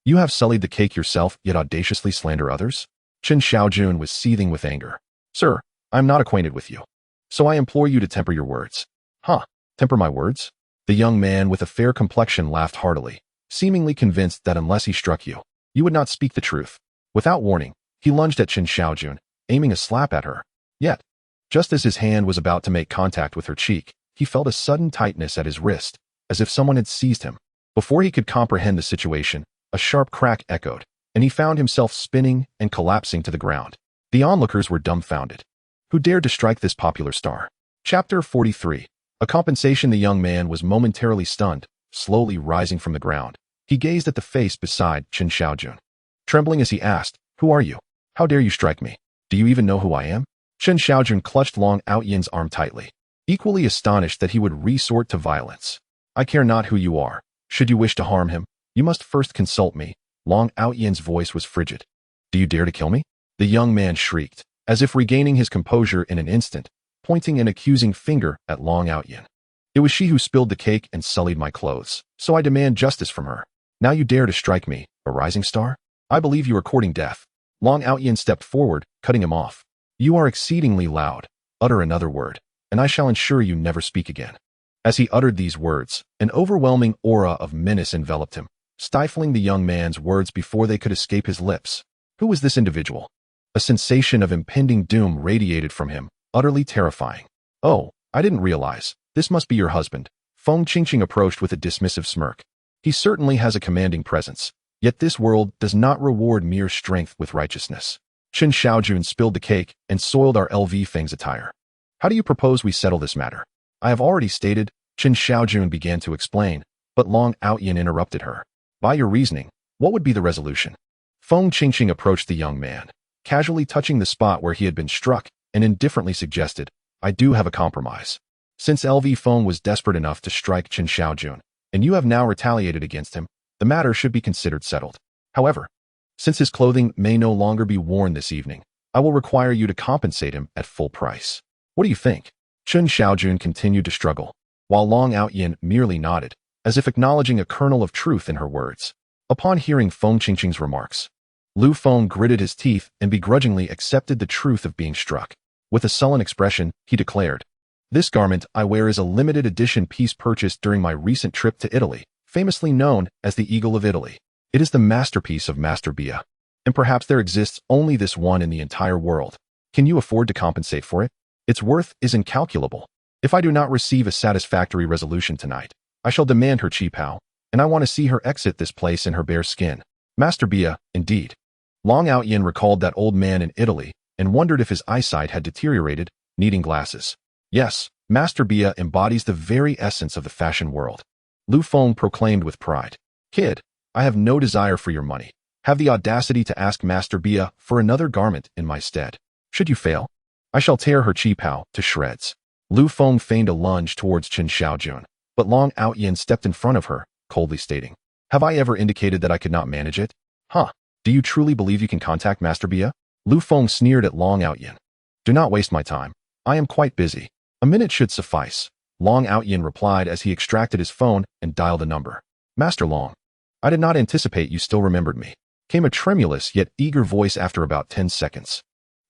You have sullied the cake yourself, yet audaciously slander others? Chen Xiaojun was seething with anger. Sir, I am not acquainted with you, so I implore you to temper your words. Huh, temper my words? The young man with a fair complexion laughed heartily, seemingly convinced that unless he struck you, you would not speak the truth. Without warning, he lunged at Chen Xiaojun, aiming a slap at her. Yet, just as his hand was about to make contact with her cheek, he felt a sudden tightness at his wrist, as if someone had seized him. Before he could comprehend the situation, a sharp crack echoed, and he found himself spinning and collapsing to the ground. The onlookers were dumbfounded. Who dared to strike this popular star? Chapter 43. A compensation. The young man was momentarily stunned, slowly rising from the ground. He gazed at the face beside Chen Xiaojun, trembling as he asked, Who are you? How dare you strike me? Do you even know who I am? Chen Xiaojun clutched Long Aotian's arm tightly, equally astonished that he would resort to violence. I care not who you are. Should you wish to harm him, you must first consult me. Long Aotian's voice was frigid. Do you dare to kill me? The young man shrieked, as if regaining his composure in an instant, pointing an accusing finger at Long Aotian. It was she who spilled the cake and sullied my clothes, so I demand justice from her. Now you dare to strike me, a rising star? I believe you are courting death. Long Aotian stepped forward, cutting him off. You are exceedingly loud. Utter another word, and I shall ensure you never speak again. As he uttered these words, an overwhelming aura of menace enveloped him, stifling the young man's words before they could escape his lips. Who was this individual? A sensation of impending doom radiated from him, utterly terrifying. Oh, I didn't realize. This must be your husband. Feng Qingqing approached with a dismissive smirk. He certainly has a commanding presence, yet this world does not reward mere strength with righteousness. Chen Xiaojun spilled the cake and soiled our LV Feng's attire. How do you propose we settle this matter? I have already stated, Chen Xiaojun began to explain, but Long Aotian interrupted her. By your reasoning, what would be the resolution? Feng Qingqing approached the young man, casually touching the spot where he had been struck, and indifferently suggested, I do have a compromise. Since LV Feng was desperate enough to strike Chen Xiaojun, and you have now retaliated against him, the matter should be considered settled. However, since his clothing may no longer be worn this evening, I will require you to compensate him at full price. What do you think? Chen Xiaojun continued to struggle, while Long Aotian merely nodded, as if acknowledging a kernel of truth in her words. Upon hearing Feng Qingqing's remarks, Lu Feng gritted his teeth and begrudgingly accepted the truth of being struck. With a sullen expression, he declared, This garment I wear is a limited edition piece purchased during my recent trip to Italy, famously known as the Eagle of Italy. It is the masterpiece of Master Bia, and perhaps there exists only this one in the entire world. Can you afford to compensate for it? Its worth is incalculable. If I do not receive a satisfactory resolution tonight, I shall demand her qipao, and I want to see her exit this place in her bare skin. Master Bia, indeed. Long Aotian recalled that old man in Italy and wondered if his eyesight had deteriorated, needing glasses. Yes, Master Bia embodies the very essence of the fashion world. Lu Feng proclaimed with pride. Kid, I have no desire for your money. Have the audacity to ask Master Bia for another garment in my stead. Should you fail, I shall tear her qipao to shreds. Lu Feng feigned a lunge towards Chen Xiaojun, but Long Aotian stepped in front of her, coldly stating, Have I ever indicated that I could not manage it? Huh, do you truly believe you can contact Master Bia? Lu Feng sneered at Long Aotian. Do not waste my time. I am quite busy. A minute should suffice, Long Aotian replied as he extracted his phone and dialed a number. Master Long, I did not anticipate you still remembered me, came a tremulous yet eager voice after about 10 seconds.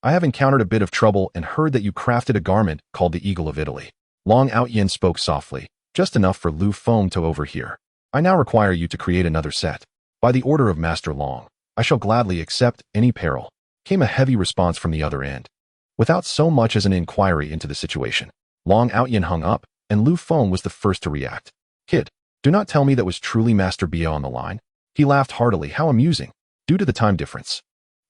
I have encountered a bit of trouble and heard that you crafted a garment called the Eagle of Italy. Long Aotian spoke softly, just enough for Lu Feng to overhear. I now require you to create another set. By the order of Master Long, I shall gladly accept any peril, came a heavy response from the other end. Without so much as an inquiry into the situation, Long Aotian hung up, and Lu Feng was the first to react. Kid, do not tell me that was truly Master Bia on the line. He laughed heartily. How amusing. Due to the time difference.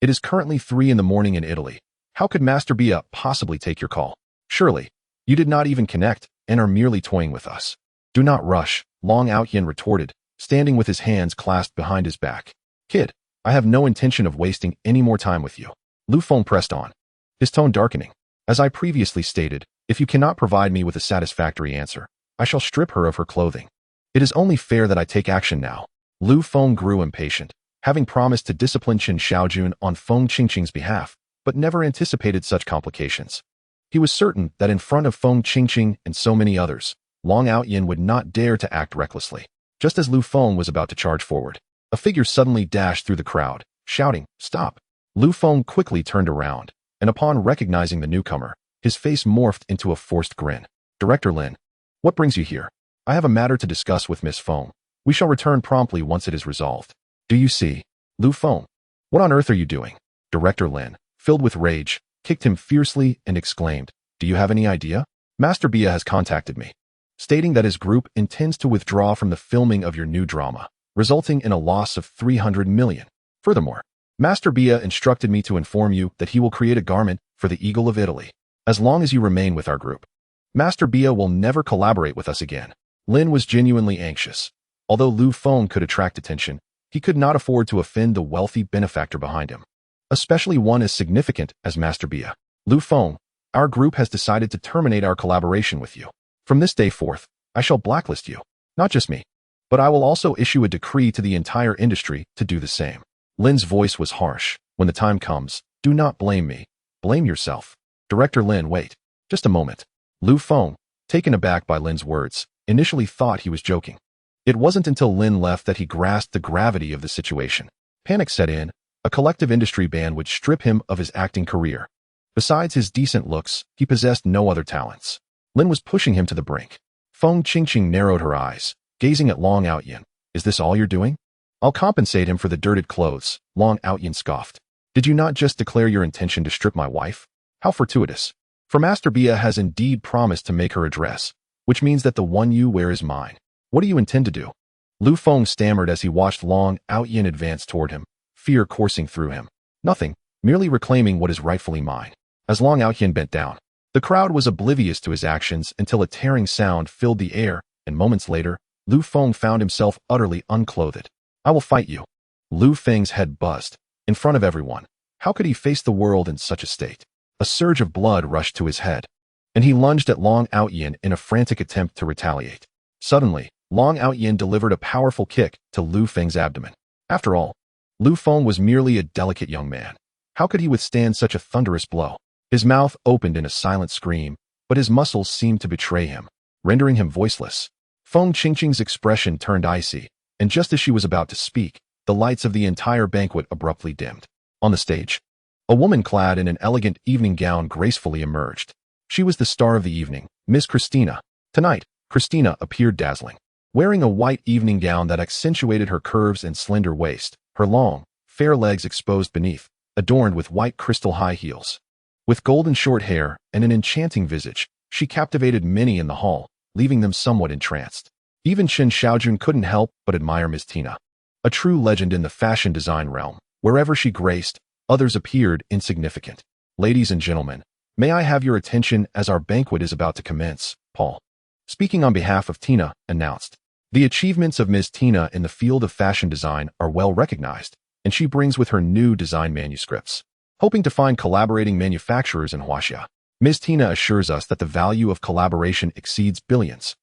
It is currently 3 in the morning in Italy. How could Master Bia possibly take your call? Surely, you did not even connect and are merely toying with us. Do not rush, Long Aotian retorted, standing with his hands clasped behind his back. Kid, I have no intention of wasting any more time with you. Lu Feng pressed on, his tone darkening. As I previously stated, if you cannot provide me with a satisfactory answer, I shall strip her of her clothing. It is only fair that I take action now. Lu Feng grew impatient, having promised to discipline Chen Xiaojun on Feng Qingqing's behalf, but never anticipated such complications. He was certain that in front of Feng Qingqing and so many others, Long Aotian would not dare to act recklessly. Just as Lu Feng was about to charge forward, a figure suddenly dashed through the crowd, shouting, "Stop!" Lu Feng quickly turned around, and upon recognizing the newcomer, his face morphed into a forced grin. Director Lin, what brings you here? I have a matter to discuss with Miss Feng. We shall return promptly once it is resolved. Do you see? Lu Feng, what on earth are you doing? Director Lin, filled with rage, kicked him fiercely and exclaimed, Do you have any idea? Master Bia has contacted me, stating that his group intends to withdraw from the filming of your new drama, resulting in a loss of 300 million. Furthermore, Master Bia instructed me to inform you that he will create a garment for the Eagle of Italy, as long as you remain with our group. Master Bia will never collaborate with us again. Lin was genuinely anxious. Although Lu Feng could attract attention, he could not afford to offend the wealthy benefactor behind him, especially one as significant as Master Bia. Lu Feng, our group has decided to terminate our collaboration with you. From this day forth, I shall blacklist you. Not just me, but I will also issue a decree to the entire industry to do the same. Lin's voice was harsh. When the time comes, do not blame me. Blame yourself. Director Lin, wait. Just a moment. Lu Feng, taken aback by Lin's words, initially thought he was joking. It wasn't until Lin left that he grasped the gravity of the situation. Panic set in. A collective industry ban would strip him of his acting career. Besides his decent looks, he possessed no other talents. Lin was pushing him to the brink. Feng Qingqing narrowed her eyes, gazing at Long Aotian. Is this all you're doing? I'll compensate him for the dirted clothes, Long Aotian scoffed. Did you not just declare your intention to strip my wife? How fortuitous. For Master Bia has indeed promised to make her a dress, which means that the one you wear is mine. What do you intend to do? Lu Feng stammered as he watched Long Aotian advance toward him, fear coursing through him. Nothing, merely reclaiming what is rightfully mine. As Long Aotian bent down, the crowd was oblivious to his actions until a tearing sound filled the air, and moments later, Lu Feng found himself utterly unclothed. I will fight you. Lu Feng's head buzzed. In front of everyone. How could he face the world in such a state? A surge of blood rushed to his head, and he lunged at Long Aotian in a frantic attempt to retaliate. Suddenly, Long Aotian delivered a powerful kick to Lu Feng's abdomen. After all, Lu Feng was merely a delicate young man. How could he withstand such a thunderous blow? His mouth opened in a silent scream, but his muscles seemed to betray him, rendering him voiceless. Feng Qingqing's expression turned icy, and just as she was about to speak, the lights of the entire banquet abruptly dimmed. On the stage, a woman clad in an elegant evening gown gracefully emerged. She was the star of the evening, Miss Christina. Tonight, Christina appeared dazzling, wearing a white evening gown that accentuated her curves and slender waist, her long, fair legs exposed beneath, adorned with white crystal high heels. With golden short hair and an enchanting visage, she captivated many in the hall, leaving them somewhat entranced. Even Chen Xiaojun couldn't help but admire Miss Tina. A true legend in the fashion design realm, wherever she graced, others appeared insignificant. Ladies and gentlemen, may I have your attention as our banquet is about to commence, Paul, speaking on behalf of Tina, announced. The achievements of Ms. Tina in the field of fashion design are well recognized, and she brings with her new design manuscripts. Hoping to find collaborating manufacturers in Huaxia, Ms. Tina assures us that the value of collaboration exceeds billions,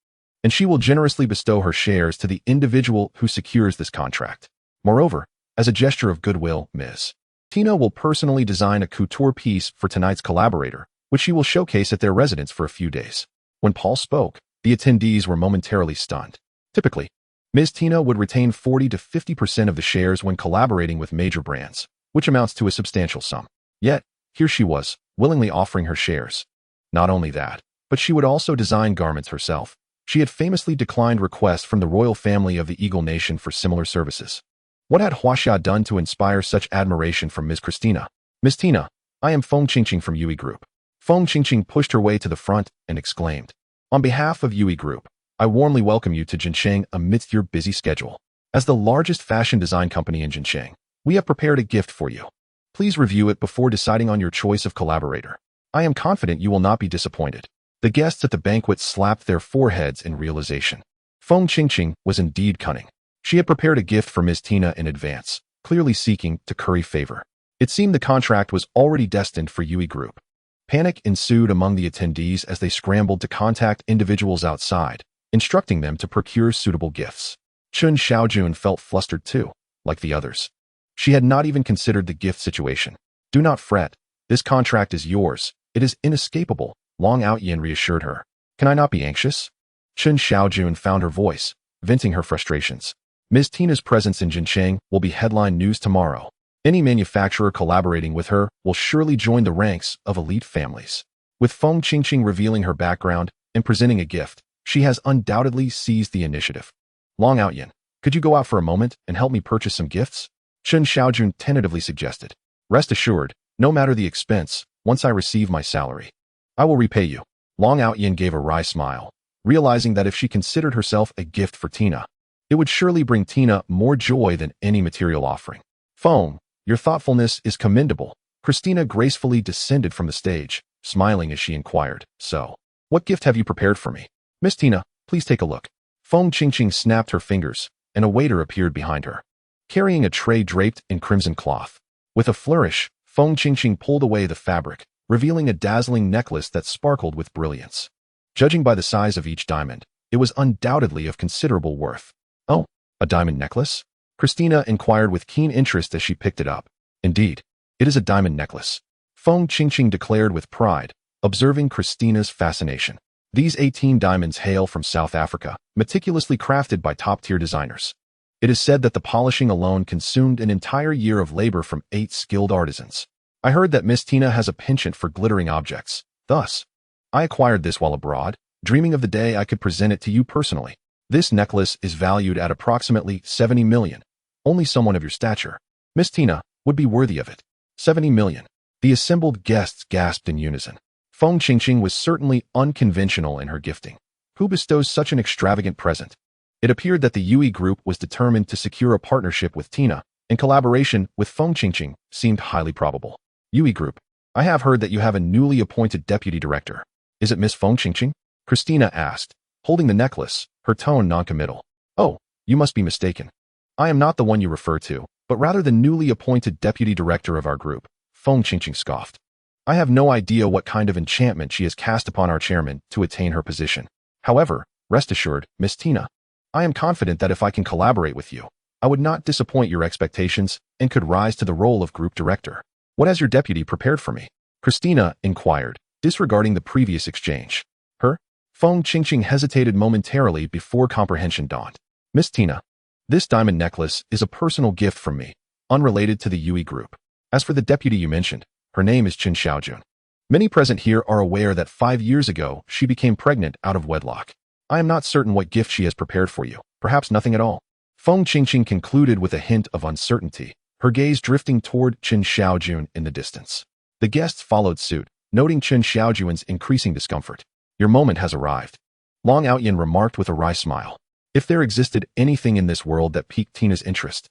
and she will generously bestow her shares to the individual who secures this contract. Moreover, as a gesture of goodwill, Ms. Tina will personally design a couture piece for tonight's collaborator, which she will showcase at their residence for a few days. When Paul spoke, the attendees were momentarily stunned. Typically, Ms. Tina would retain 40 to 50% of the shares when collaborating with major brands, which amounts to a substantial sum. Yet, here she was, willingly offering her shares. Not only that, but she would also design garments herself. She had famously declined requests from the royal family of the Eagle Nation for similar services. What had Huaxia done to inspire such admiration from Ms. Christina? Ms. Tina, I am Feng Qingqing from Yui Group. Feng Qingqing pushed her way to the front and exclaimed, on behalf of Yui Group, I warmly welcome you to Jiancheng amidst your busy schedule. As the largest fashion design company in Jiancheng, we have prepared a gift for you. Please review it before deciding on your choice of collaborator. I am confident you will not be disappointed. The guests at the banquet slapped their foreheads in realization. Feng Qingqing was indeed cunning. She had prepared a gift for Ms. Tina in advance, clearly seeking to curry favor. It seemed the contract was already destined for Yui Group. Panic ensued among the attendees as they scrambled to contact individuals outside, instructing them to procure suitable gifts. Chen Xiaojun felt flustered too, like the others. She had not even considered the gift situation. Do not fret. This contract is yours. It is inescapable, Long Aotian reassured her. Can I not be anxious? Chen Xiaojun found her voice, venting her frustrations. Ms. Tina's presence in Jiancheng will be headline news tomorrow. Any manufacturer collaborating with her will surely join the ranks of elite families. With Feng Qingqing revealing her background and presenting a gift, she has undoubtedly seized the initiative. Long Aotian, could you go out for a moment and help me purchase some gifts? Chen Xiaojun tentatively suggested. Rest assured, no matter the expense, once I receive my salary, I will repay you. Long Aotian gave a wry smile, realizing that if she considered herself a gift for Tina, it would surely bring Tina more joy than any material offering. Feng, your thoughtfulness is commendable. Christina gracefully descended from the stage, smiling as she inquired, so, what gift have you prepared for me? Miss Tina, please take a look. Feng Qingqing snapped her fingers, and a waiter appeared behind her, carrying a tray draped in crimson cloth. With a flourish, Feng Qingqing pulled away the fabric, revealing a dazzling necklace that sparkled with brilliance. Judging by the size of each diamond, it was undoubtedly of considerable worth. Oh, a diamond necklace? Christina inquired with keen interest as she picked it up. Indeed, it is a diamond necklace. Feng Qingqing declared with pride, observing Christina's fascination. These 18 diamonds hail from South Africa, meticulously crafted by top-tier designers. It is said that the polishing alone consumed an entire year of labor from 8 skilled artisans. I heard that Miss Tina has a penchant for glittering objects. Thus, I acquired this while abroad, dreaming of the day I could present it to you personally. This necklace is valued at approximately 70 million. Only someone of your stature, Miss Tina, would be worthy of it. 70 million. The assembled guests gasped in unison. Feng Qingqing was certainly unconventional in her gifting. Who bestows such an extravagant present? It appeared that the Yui Group was determined to secure a partnership with Tina, and collaboration with Feng Qingqing seemed highly probable. Yui Group, I have heard that you have a newly appointed deputy director. Is it Miss Feng Qingqing? Christina asked, holding the necklace, her tone noncommittal. Oh, you must be mistaken. I am not the one you refer to, but rather the newly appointed deputy director of our group, Feng Qingqing scoffed. I have no idea what kind of enchantment she has cast upon our chairman to attain her position. However, rest assured, Miss Tina, I am confident that if I can collaborate with you, I would not disappoint your expectations and could rise to the role of group director. What has your deputy prepared for me? Christina inquired, disregarding the previous exchange. Her? Feng Qingqing hesitated momentarily before comprehension dawned. Miss Tina, this diamond necklace is a personal gift from me, unrelated to the Yui Group. As for the deputy you mentioned, her name is Chen Xiaojun. Many present here are aware that 5 years ago she became pregnant out of wedlock. I am not certain what gift she has prepared for you, perhaps nothing at all. Feng Qingqing concluded with a hint of uncertainty, her gaze drifting toward Chen Xiaojun in the distance. The guests followed suit, noting Chen Xiaojun's increasing discomfort. Your moment has arrived. Long Aotian remarked with a wry smile. If there existed anything in this world that piqued Tina's interest,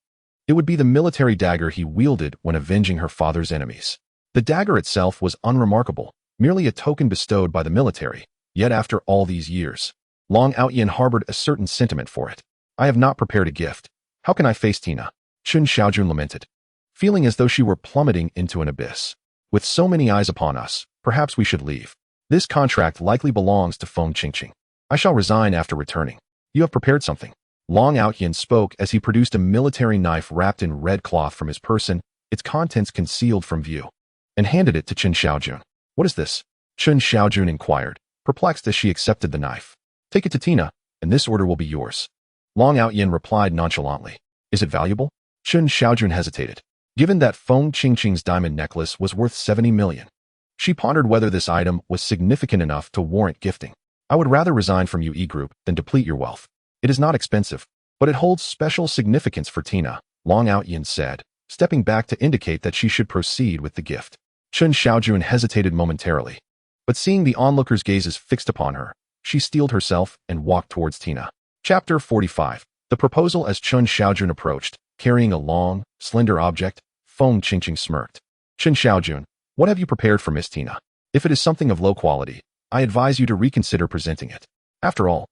it would be the military dagger he wielded when avenging her father's enemies. The dagger itself was unremarkable, merely a token bestowed by the military, yet after all these years, Long Aotian harbored a certain sentiment for it. I have not prepared a gift. How can I face Tina? Chen Xiaojun lamented, feeling as though she were plummeting into an abyss. With so many eyes upon us, perhaps we should leave. This contract likely belongs to Feng Qingqing. I shall resign after returning. You have prepared something. Long Aotian spoke as he produced a military knife wrapped in red cloth from his person, its contents concealed from view, and handed it to Chen Xiaojun. What is this? Chen Xiaojun inquired, perplexed as she accepted the knife. Take it to Tina, and this order will be yours. Long Aotian replied nonchalantly. Is it valuable? Chen Xiaojun hesitated. Given that Feng Qingqing's diamond necklace was worth 70 million, she pondered whether this item was significant enough to warrant gifting. I would rather resign from UE Group than deplete your wealth. It is not expensive, but it holds special significance for Tina, Long Aotian said, stepping back to indicate that she should proceed with the gift. Chen Xiaojun hesitated momentarily, but seeing the onlookers' gazes fixed upon her, she steeled herself and walked towards Tina. Chapter 45. The proposal. As Chen Xiaojun approached, carrying a long, slender object, Feng Qingqing smirked. Chen Xiaojun, what have you prepared for Miss Tina? If it is something of low quality, I advise you to reconsider presenting it. After all,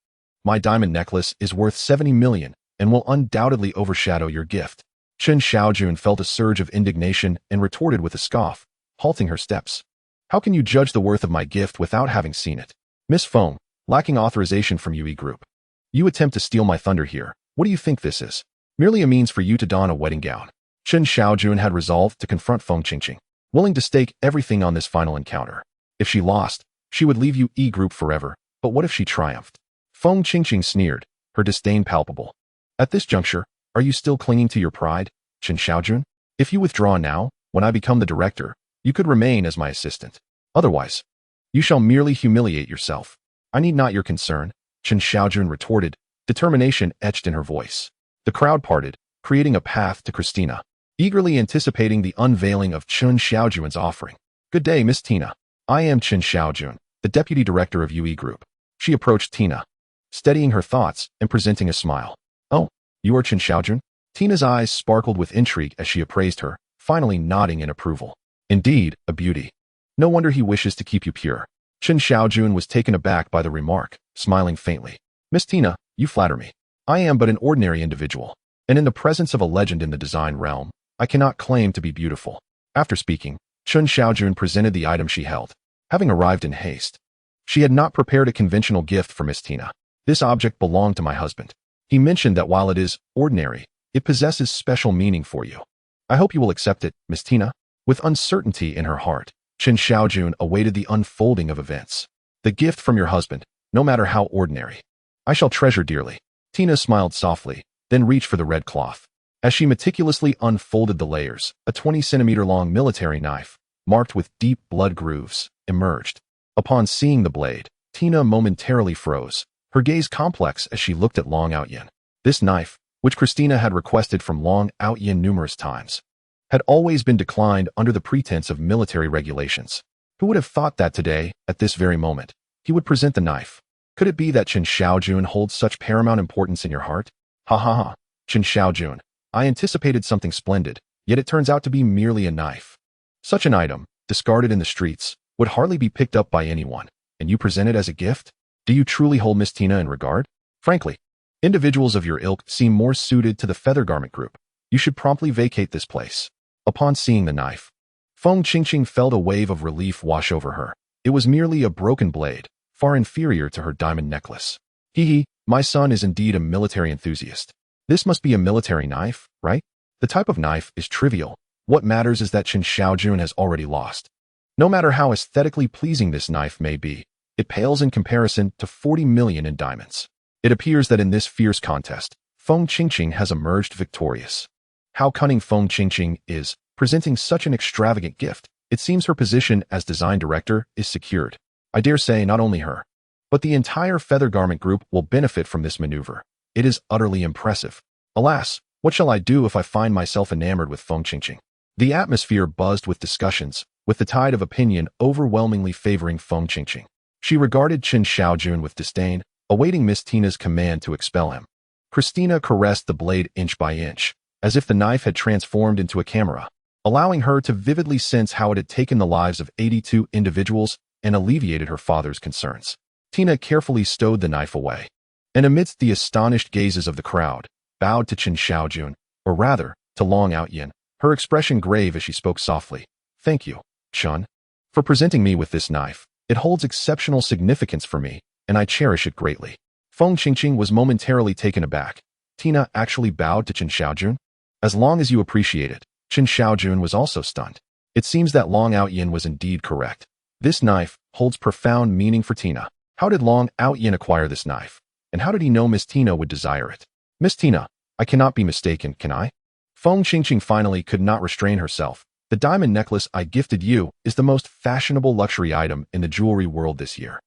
my diamond necklace is worth 70 million and will undoubtedly overshadow your gift. Chen Xiaojun felt a surge of indignation and retorted with a scoff, halting her steps. How can you judge the worth of my gift without having seen it? Miss Feng, lacking authorization from UE Group. You attempt to steal my thunder here. What do you think this is? Merely a means for you to don a wedding gown. Chen Xiaojun had resolved to confront Feng Qingqing, willing to stake everything on this final encounter. If she lost, she would leave UE Group forever, but what if she triumphed? Feng Qingqing sneered, her disdain palpable. At this juncture, are you still clinging to your pride, Chen Xiaojun? If you withdraw now, when I become the director, you could remain as my assistant. Otherwise, you shall merely humiliate yourself. I need not your concern, Chen Xiaojun retorted, determination etched in her voice. The crowd parted, creating a path to Christina, eagerly anticipating the unveiling of Chen Xiaojun's offering. Good day, Miss Tina. I am Chen Xiaojun, the deputy director of UE Group. She approached Tina, steadying her thoughts and presenting a smile. Oh, you are Chen Xiaojun? Tina's eyes sparkled with intrigue as she appraised her, finally nodding in approval. Indeed, a beauty. No wonder he wishes to keep you pure. Chen Xiaojun was taken aback by the remark, smiling faintly. Miss Tina, you flatter me. I am but an ordinary individual, and in the presence of a legend in the design realm, I cannot claim to be beautiful. After speaking, Chen Xiaojun presented the item she held. Having arrived in haste, she had not prepared a conventional gift for Miss Tina. This object belonged to my husband. He mentioned that while it is ordinary, it possesses special meaning for you. I hope you will accept it, Miss Tina. With uncertainty in her heart, Chen Xiaojun awaited the unfolding of events. The gift from your husband, no matter how ordinary, I shall treasure dearly. Tina smiled softly, then reached for the red cloth. As she meticulously unfolded the layers, a 20-centimeter-long military knife, marked with deep blood grooves, emerged. Upon seeing the blade, Tina momentarily froze, her gaze complex as she looked at Long Aotian. This knife, which Christina had requested from Long Aotian numerous times, had always been declined under the pretense of military regulations. Who would have thought that today, at this very moment, he would present the knife? Could it be that Chen Xiaojun holds such paramount importance in your heart? Ha ha ha, Chen Xiaojun, I anticipated something splendid, yet it turns out to be merely a knife. Such an item, discarded in the streets, would hardly be picked up by anyone, and you present it as a gift? Do you truly hold Miss Tina in regard? Frankly, individuals of your ilk seem more suited to the feather garment group. You should promptly vacate this place. Upon seeing the knife, Feng Qingqing felt a wave of relief wash over her. It was merely a broken blade, far inferior to her diamond necklace. Hee, my son is indeed a military enthusiast. This must be a military knife, right? The type of knife is trivial. What matters is that Chen Xiaojun has already lost. No matter how aesthetically pleasing this knife may be, it pales in comparison to 40 million in diamonds. It appears that in this fierce contest, Feng Qingqing has emerged victorious. How cunning Feng Qingqing is, presenting such an extravagant gift. It seems her position as design director is secured. I dare say not only her, but the entire feather garment group will benefit from this maneuver. It is utterly impressive. Alas, what shall I do if I find myself enamored with Feng Qingqing? The atmosphere buzzed with discussions, with the tide of opinion overwhelmingly favoring Feng Qingqing. She regarded Chen Xiaojun with disdain, awaiting Miss Tina's command to expel him. Christina caressed the blade inch by inch, as if the knife had transformed into a camera, allowing her to vividly sense how it had taken the lives of 82 individuals and alleviated her father's concerns. Tina carefully stowed the knife away, and amidst the astonished gazes of the crowd, bowed to Chen Xiaojun, or rather, to Long Aotian, her expression grave as she spoke softly. Thank you, Chen, for presenting me with this knife. It holds exceptional significance for me, and I cherish it greatly. Feng Qingqing was momentarily taken aback. Tina actually bowed to Chen Xiaojun? As long as you appreciate it, Chen Xiaojun was also stunned. It seems that Long Aotian was indeed correct. This knife holds profound meaning for Tina. How did Long Aotian acquire this knife? And how did he know Miss Tina would desire it? Miss Tina, I cannot be mistaken, can I? Feng Qingqing finally could not restrain herself. The diamond necklace I gifted you is the most fashionable luxury item in the jewelry world this year.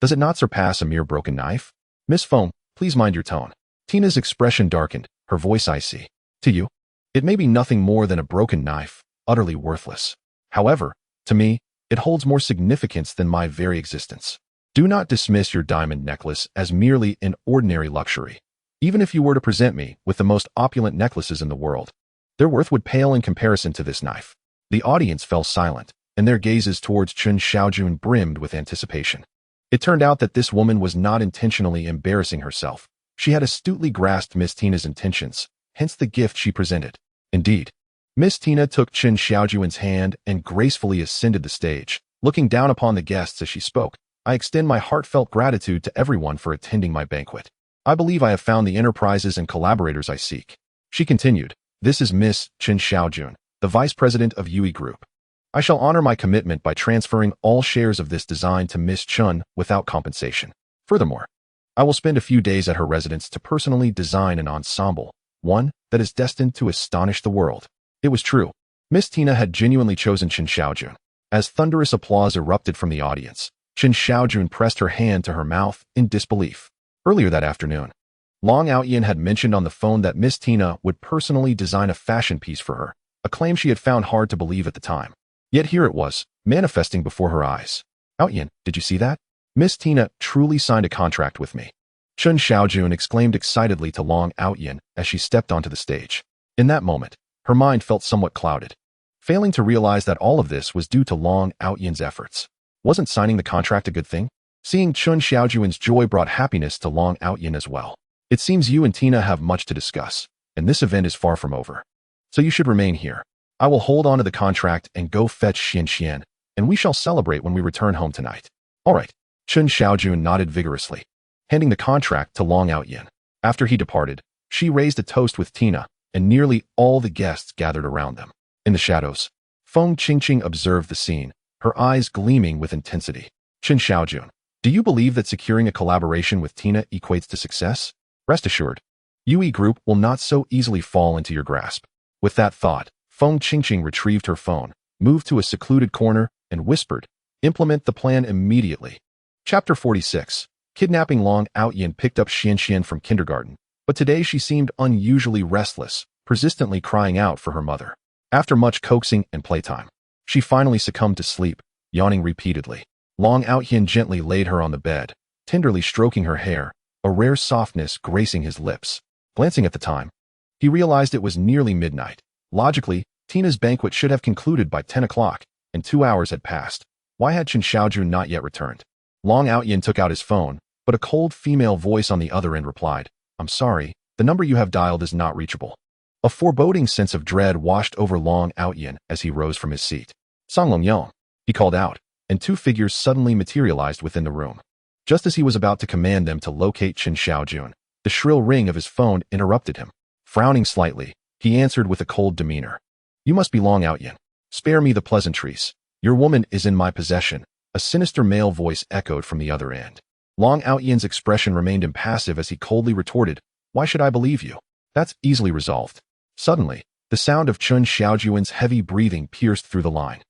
Does it not surpass a mere broken knife? Miss Feng, please mind your tone. Tina's expression darkened, her voice icy. To you, it may be nothing more than a broken knife, utterly worthless. However, to me, it holds more significance than my very existence. Do not dismiss your diamond necklace as merely an ordinary luxury. Even if you were to present me with the most opulent necklaces in the world, their worth would pale in comparison to this knife. The audience fell silent, and their gazes towards Chen Xiaojun brimmed with anticipation. It turned out that this woman was not intentionally embarrassing herself. She had astutely grasped Miss Tina's intentions, hence the gift she presented. Indeed, Miss Tina took Chen Xiaojun's hand and gracefully ascended the stage, looking down upon the guests as she spoke. I extend my heartfelt gratitude to everyone for attending my banquet. I believe I have found the enterprises and collaborators I seek. She continued, this is Miss Chen Xiaojun, the Vice President of Yui Group. I shall honor my commitment by transferring all shares of this design to Miss Chen without compensation. Furthermore, I will spend a few days at her residence to personally design an ensemble, one that is destined to astonish the world. It was true. Miss Tina had genuinely chosen Chen Xiaojun. As thunderous applause erupted from the audience, Chen Xiaojun pressed her hand to her mouth in disbelief. Earlier that afternoon, Long Aotian had mentioned on the phone that Miss Tina would personally design a fashion piece for her, a claim she had found hard to believe at the time. Yet here it was, manifesting before her eyes. Aotian, did you see that? Miss Tina truly signed a contract with me. Chen Xiaojun exclaimed excitedly to Long Aotian as she stepped onto the stage. In that moment, her mind felt somewhat clouded, failing to realize that all of this was due to Long Aotian's efforts. Wasn't signing the contract a good thing? Seeing Chen Xiaojun's joy brought happiness to Long Aotian as well. It seems you and Tina have much to discuss, and this event is far from over. So you should remain here. I will hold on to the contract and go fetch Xuanxuan, and we shall celebrate when we return home tonight. All right. Chen Xiaojun nodded vigorously, handing the contract to Long Aotian. After he departed, she raised a toast with Tina, and nearly all the guests gathered around them. In the shadows, Feng Qingqing observed the scene, her eyes gleaming with intensity. Chen Xiaojun, do you believe that securing a collaboration with Tina equates to success? Rest assured, Yui Group will not so easily fall into your grasp. With that thought, Feng Qingqing retrieved her phone, moved to a secluded corner, and whispered, implement the plan immediately. Chapter 46. Kidnapping. Long Aotian picked up Xuanxuan from kindergarten, but today she seemed unusually restless, persistently crying out for her mother. After much coaxing and playtime, she finally succumbed to sleep, yawning repeatedly. Long Aotian gently laid her on the bed, tenderly stroking her hair, a rare softness gracing his lips. Glancing at the time, he realized it was nearly midnight. Logically, Tina's banquet should have concluded by 10 o'clock, and 2 hours had passed. Why had Chen Xiaojun not yet returned? Long Aotian took out his phone, but a cold female voice on the other end replied, I'm sorry, the number you have dialed is not reachable. A foreboding sense of dread washed over Long Aotian as he rose from his seat. Songlongyong, he called out, and 2 figures suddenly materialized within the room. Just as he was about to command them to locate Chen Xiaojun, the shrill ring of his phone interrupted him. Frowning slightly, he answered with a cold demeanor. You must be Long Aotian. Spare me the pleasantries. Your woman is in my possession. A sinister male voice echoed from the other end. Long Aotian's expression remained impassive as he coldly retorted, Why should I believe you? That's easily resolved. Suddenly, the sound of Chen Xiaojun's heavy breathing pierced through the line.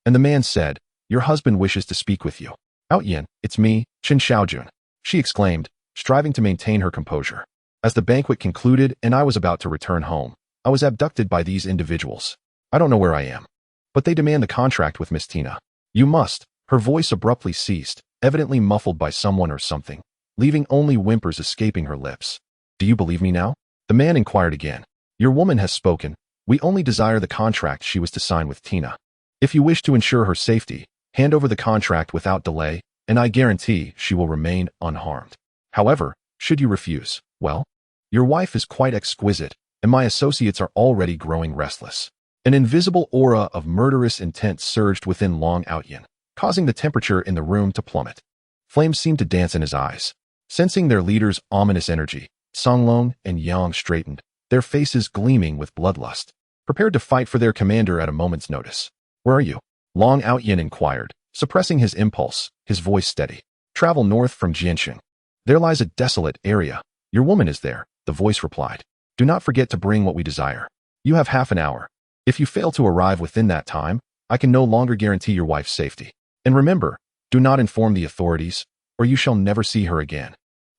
And the man said, Your husband wishes to speak with you. Aotian, it's me, Chen Xiaojun, she exclaimed, striving to maintain her composure. As the banquet concluded and I was about to return home, I was abducted by these individuals. I don't know where I am, but they demand the contract with Miss Tina. You must. Her voice abruptly ceased, evidently muffled by someone or something, leaving only whimpers escaping her lips. Do you believe me now? The man inquired again. Your woman has spoken. We only desire the contract she was to sign with Tina. If you wish to ensure her safety, hand over the contract without delay, and I guarantee she will remain unharmed. However, should you refuse, well, your wife is quite exquisite, and my associates are already growing restless. An invisible aura of murderous intent surged within Long Aotian, causing the temperature in the room to plummet. Flames seemed to dance in his eyes. Sensing their leader's ominous energy, Songlong and Yang straightened, their faces gleaming with bloodlust, prepared to fight for their commander at a moment's notice. Where are you? Long Aotian inquired, Suppressing his impulse, his voice steady. Travel north from Jiancheng. There lies a desolate area. Your woman is there, the voice replied. Do not forget to bring what we desire. You have half an hour. If you fail to arrive within that time, I can no longer guarantee your wife's safety. And remember, do not inform the authorities, or you shall never see her again.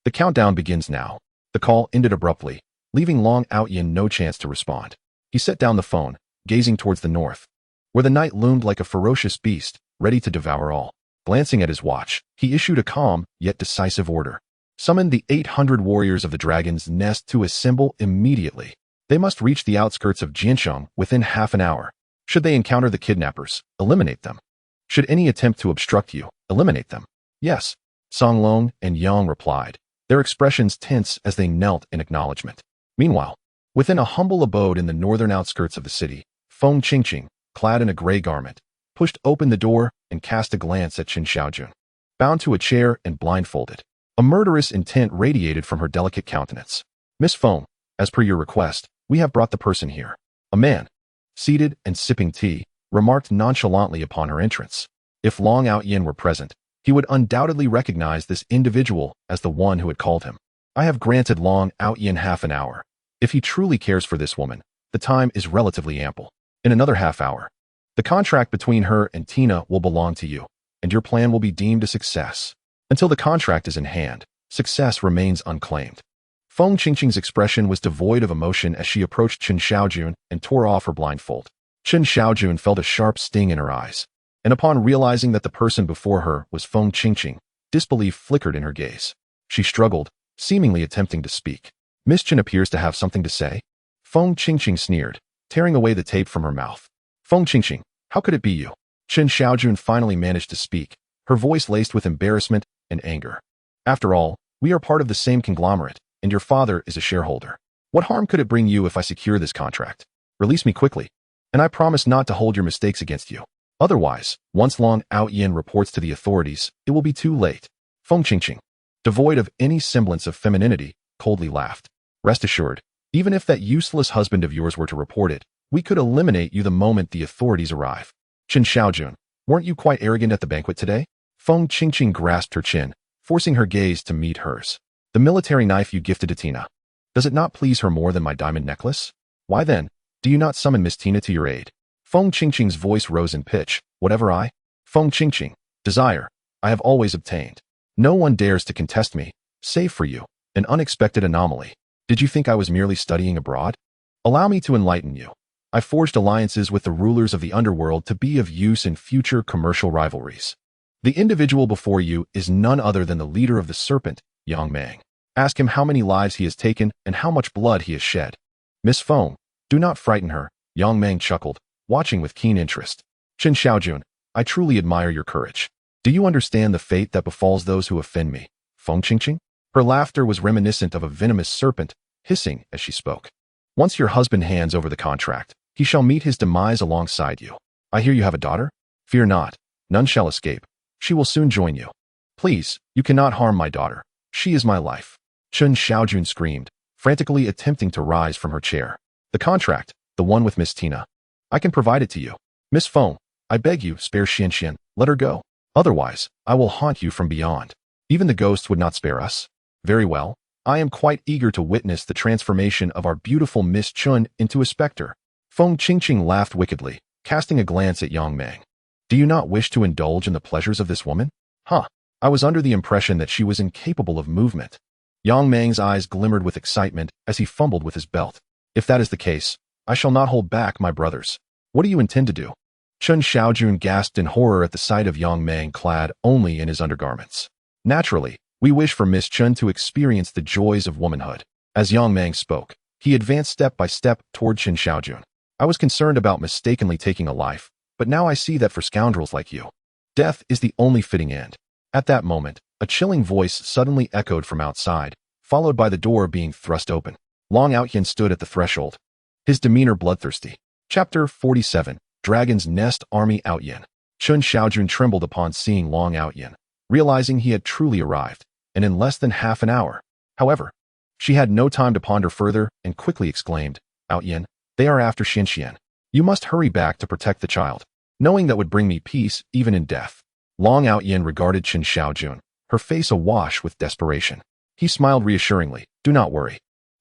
The countdown begins now. The call ended abruptly, leaving Long Aotian no chance to respond. He set down the phone, gazing towards the north, where the night loomed like a ferocious beast, ready to devour all. Glancing at his watch, he issued a calm, yet decisive order. Summon the 800 warriors of the dragon's nest to assemble immediately. They must reach the outskirts of Jiancheng within half an hour. Should they encounter the kidnappers, eliminate them. Should any attempt to obstruct you, eliminate them. Yes, Song Long and Yang replied, their expressions tense as they knelt in acknowledgement. Meanwhile, within a humble abode in the northern outskirts of the city, Feng Qingqing, clad in a gray garment, pushed open the door and cast a glance at Chen Xiaojun. Bound to a chair and blindfolded, a murderous intent radiated from her delicate countenance. Miss Feng, as per your request, we have brought the person here. A man, seated and sipping tea, remarked nonchalantly upon her entrance. If Long Aotian were present, he would undoubtedly recognize this individual as the one who had called him. I have granted Long Aotian half an hour. If he truly cares for this woman, the time is relatively ample. In another half hour, the contract between her and Tina will belong to you, and your plan will be deemed a success. Until the contract is in hand, success remains unclaimed. Feng Qingqing's expression was devoid of emotion as she approached Chen Xiaojun and tore off her blindfold. Chen Xiaojun felt a sharp sting in her eyes, and upon realizing that the person before her was Feng Qingqing, disbelief flickered in her gaze. She struggled, seemingly attempting to speak. Miss Chen appears to have something to say. Feng Qingqing sneered, tearing away the tape from her mouth. Feng Qingqing, how could it be you? Chen Xiaojun finally managed to speak, her voice laced with embarrassment and anger. After all, we are part of the same conglomerate, and your father is a shareholder. What harm could it bring you if I secure this contract? Release me quickly, and I promise not to hold your mistakes against you. Otherwise, once Long Aotian reports to the authorities, it will be too late. Feng Qingqing, devoid of any semblance of femininity, coldly laughed. Rest assured, even if that useless husband of yours were to report it, we could eliminate you the moment the authorities arrive. Chen Xiaojun, weren't you quite arrogant at the banquet today? Feng Qingqing grasped her chin, forcing her gaze to meet hers. The military knife you gifted to Tina. Does it not please her more than my diamond necklace? Why then, do you not summon Miss Tina to your aid? Feng Qingqing's voice rose in pitch. Whatever I, Feng Qingqing, desire, I have always obtained. No one dares to contest me, save for you, an unexpected anomaly. Did you think I was merely studying abroad? Allow me to enlighten you. I forged alliances with the rulers of the underworld to be of use in future commercial rivalries. The individual before you is none other than the leader of the serpent, Yang Mang. Ask him how many lives he has taken and how much blood he has shed. Miss Feng, do not frighten her, Yang Mang chuckled, watching with keen interest. Chen Xiaojun, I truly admire your courage. Do you understand the fate that befalls those who offend me? Feng Qingqing? Her laughter was reminiscent of a venomous serpent, hissing as she spoke. Once your husband hands over the contract, he shall meet his demise alongside you. I hear you have a daughter? Fear not, none shall escape. She will soon join you. Please, you cannot harm my daughter. She is my life. Chen Xiaojun screamed, frantically attempting to rise from her chair. The contract, the one with Miss Tina. I can provide it to you. Miss Feng, I beg you, spare Xianxian, let her go. Otherwise, I will haunt you from beyond. Even the ghosts would not spare us. Very well, I am quite eager to witness the transformation of our beautiful Miss Chen into a specter. Feng Qingqing laughed wickedly, casting a glance at Yang Mang. Do you not wish to indulge in the pleasures of this woman? Huh, I was under the impression that she was incapable of movement. Yang Mang's eyes glimmered with excitement as he fumbled with his belt. If that is the case, I shall not hold back, my brothers. What do you intend to do? Chen Xiaojun gasped in horror at the sight of Yang Mang clad only in his undergarments. Naturally, we wish for Miss Chen to experience the joys of womanhood. As Yang Mang spoke, he advanced step by step toward Chen Xiaojun. I was concerned about mistakenly taking a life, but now I see that for scoundrels like you, death is the only fitting end. At that moment, a chilling voice suddenly echoed from outside, followed by the door being thrust open. Long Aotian stood at the threshold, his demeanor bloodthirsty. Chapter 47, Dragon's Nest Army Aotian. Chen Xiaojun trembled upon seeing Long Aotian, realizing he had truly arrived, and in less than half an hour. However, she had no time to ponder further and quickly exclaimed, Aotian, they are after Xuanxuan. You must hurry back to protect the child. Knowing that would bring me peace even in death. Long Aotian regarded Chen Xiaojun, her face awash with desperation. He smiled reassuringly. Do not worry.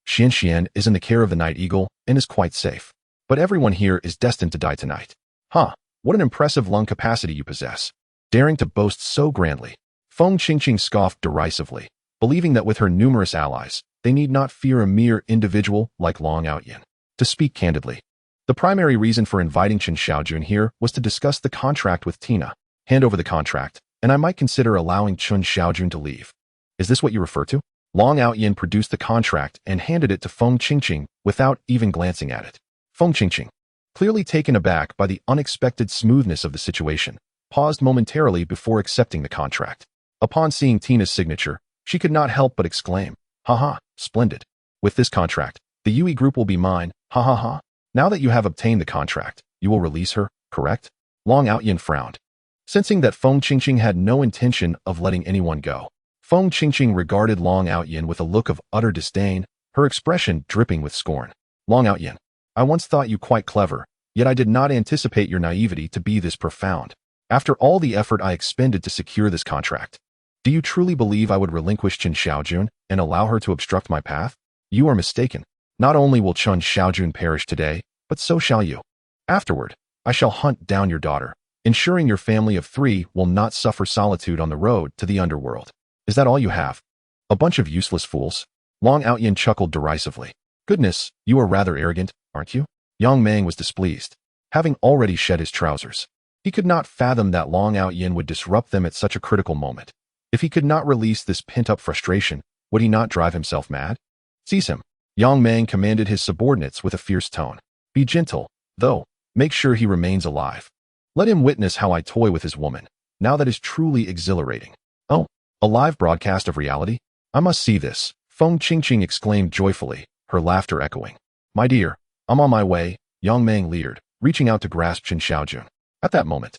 Xuanxuan is in the care of the Night Eagle and is quite safe. But everyone here is destined to die tonight. Huh, what an impressive lung capacity you possess. Daring to boast so grandly. Feng Qingqing scoffed derisively, believing that with her numerous allies, they need not fear a mere individual like Long Aotian. To speak candidly, the primary reason for inviting Chen Xiaojun here was to discuss the contract with Tina. Hand over the contract, and I might consider allowing Chen Xiaojun to leave. Is this what you refer to? Long Aotian produced the contract and handed it to Feng Qingqing without even glancing at it. Feng Qingqing, clearly taken aback by the unexpected smoothness of the situation, paused momentarily before accepting the contract. Upon seeing Tina's signature, she could not help but exclaim, "Haha, splendid. With this contract, the Yui group will be mine, ha ha ha. Now that you have obtained the contract, you will release her, correct?" Long Aotian frowned. Sensing that Feng Qingqing had no intention of letting anyone go, Feng Qingqing regarded Long Aotian with a look of utter disdain, her expression dripping with scorn. Long Aotian, I once thought you quite clever, yet I did not anticipate your naivety to be this profound. After all the effort I expended to secure this contract, do you truly believe I would relinquish Chen Xiaojun and allow her to obstruct my path? You are mistaken. Not only will Chen Xiaojun perish today, but so shall you. Afterward, I shall hunt down your daughter, ensuring your family of 3 will not suffer solitude on the road to the underworld. Is that all you have? A bunch of useless fools? Long Aotian chuckled derisively. Goodness, you are rather arrogant, aren't you? Yang Mang was displeased, having already shed his trousers. He could not fathom that Long Aotian would disrupt them at such a critical moment. If he could not release this pent-up frustration, would he not drive himself mad? Seize him. Yang Mang commanded his subordinates with a fierce tone. Be gentle, though. Make sure he remains alive. Let him witness how I toy with his woman. Now that is truly exhilarating. Oh, a live broadcast of reality? I must see this. Feng Qingqing exclaimed joyfully, her laughter echoing. My dear, I'm on my way, Yang Mang leered, reaching out to grasp Chen Xiaojun. At that moment,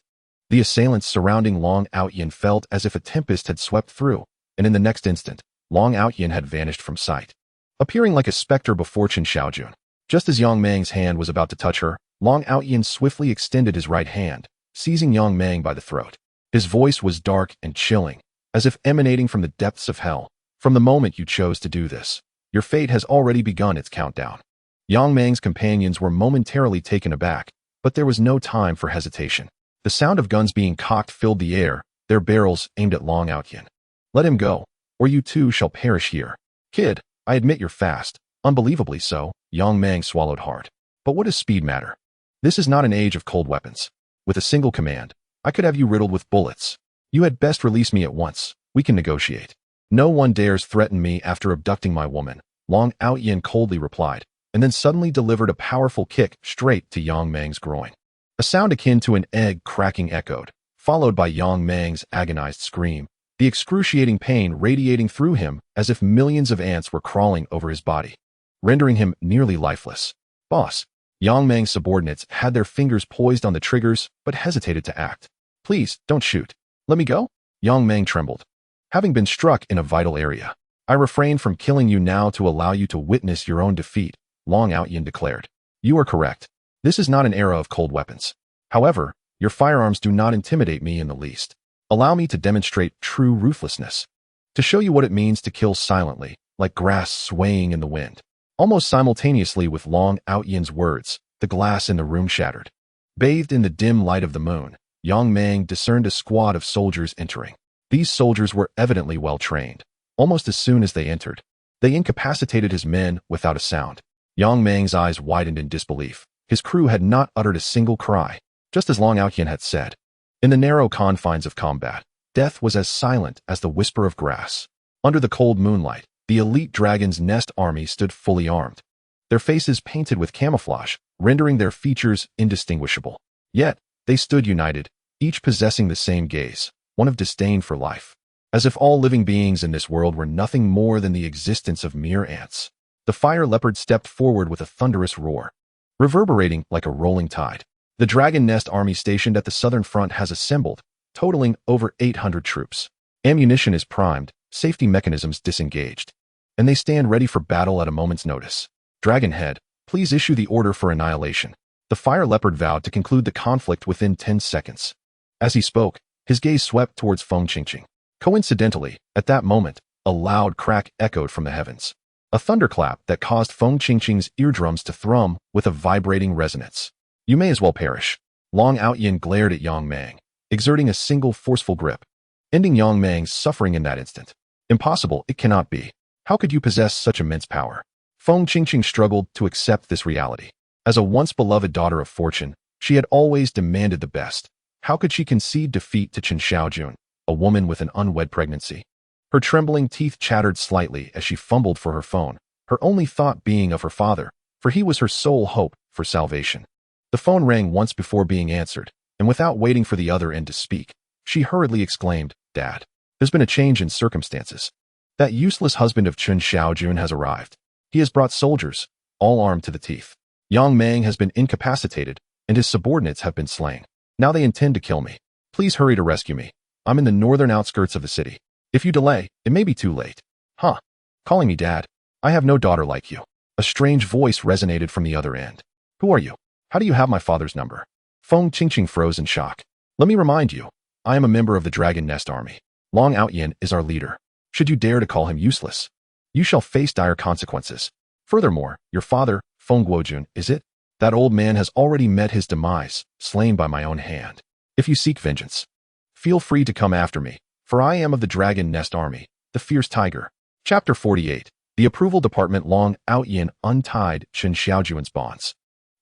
the assailants surrounding Long Aotian felt as if a tempest had swept through, and in the next instant, Long Aotian had vanished from sight, appearing like a specter before Chen Xiaojun. Just as Yang Mang's hand was about to touch her, Long Aotian swiftly extended his right hand, seizing Yang Mang by the throat. His voice was dark and chilling, as if emanating from the depths of hell. From the moment you chose to do this, your fate has already begun its countdown. Yang Mang's companions were momentarily taken aback, but there was no time for hesitation. The sound of guns being cocked filled the air, their barrels aimed at Long Aotian. Let him go, or you too shall perish here. Kid, I admit you're fast, unbelievably so, Yang Mang swallowed hard. But what does speed matter? This is not an age of cold weapons. With a single command, I could have you riddled with bullets. You had best release me at once. We can negotiate. No one dares threaten me after abducting my woman, Long Aotian coldly replied, and then suddenly delivered a powerful kick straight to Yang Mang's groin. A sound akin to an egg cracking echoed, followed by Yang Mang's agonized scream, the excruciating pain radiating through him as if millions of ants were crawling over his body, rendering him nearly lifeless. Boss, Yang Mang's subordinates had their fingers poised on the triggers but hesitated to act. Please, don't shoot. Let me go? Yang Mang trembled. Having been struck in a vital area, I refrain from killing you now to allow you to witness your own defeat, Long Aotian declared. You are correct. This is not an era of cold weapons. However, your firearms do not intimidate me in the least. Allow me to demonstrate true ruthlessness. To show you what it means to kill silently, like grass swaying in the wind. Almost simultaneously with Long Aotian's words, the glass in the room shattered. Bathed in the dim light of the moon, Yang Mang discerned a squad of soldiers entering. These soldiers were evidently well trained. Almost as soon as they entered, they incapacitated his men without a sound. Yang Mang's eyes widened in disbelief. His crew had not uttered a single cry, just as Long Aotian had said. In the narrow confines of combat, death was as silent as the whisper of grass. Under the cold moonlight, the elite Dragon's Nest army stood fully armed, their faces painted with camouflage, rendering their features indistinguishable. Yet, they stood united, each possessing the same gaze, one of disdain for life. As if all living beings in this world were nothing more than the existence of mere ants. The fire leopard stepped forward with a thunderous roar, reverberating like a rolling tide. The Dragon Nest army stationed at the southern front has assembled, totaling over 800 troops. Ammunition is primed, safety mechanisms disengaged, and they stand ready for battle at a moment's notice. Dragonhead, please issue the order for annihilation. The fire leopard vowed to conclude the conflict within 10 seconds. As he spoke, His gaze swept towards Feng Qingqing. Coincidentally, at that moment, a loud crack echoed from the heavens. A thunderclap that caused Feng Qingqing's eardrums to thrum with a vibrating resonance. You may as well perish. Long Aotian glared at Yang Mang, exerting a single forceful grip, ending Yang Mang's suffering in that instant. Impossible, it cannot be. How could you possess such immense power? Feng Qingqing struggled to accept this reality. As a once-beloved daughter of fortune, she had always demanded the best. How could she concede defeat to Chen Xiaojun, a woman with an unwed pregnancy? Her trembling teeth chattered slightly as she fumbled for her phone, her only thought being of her father, for he was her sole hope for salvation. The phone rang once before being answered, and without waiting for the other end to speak, she hurriedly exclaimed, "Dad, there's been a change in circumstances. That useless husband of Chen Xiaojun has arrived. He has brought soldiers, all armed to the teeth. Yang Mang has been incapacitated, and his subordinates have been slain. Now they intend to kill me. Please hurry to rescue me. I'm in the northern outskirts of the city. If you delay, it may be too late." "Huh? Calling me dad? I have no daughter like you." A strange voice resonated from the other end. "Who are you? How do you have my father's number?" Feng Qingqing froze in shock. "Let me remind you, I am a member of the Dragon Nest Army. Long Aotian is our leader. Should you dare to call him useless, you shall face dire consequences. Furthermore, your father, Feng Guojun, is it? That old man has already met his demise, slain by my own hand. If you seek vengeance, feel free to come after me, for I am of the Dragon Nest Army, the fierce tiger." Chapter 48. The Approval Department. Long Aotian untied Chen Xiaojun's bonds.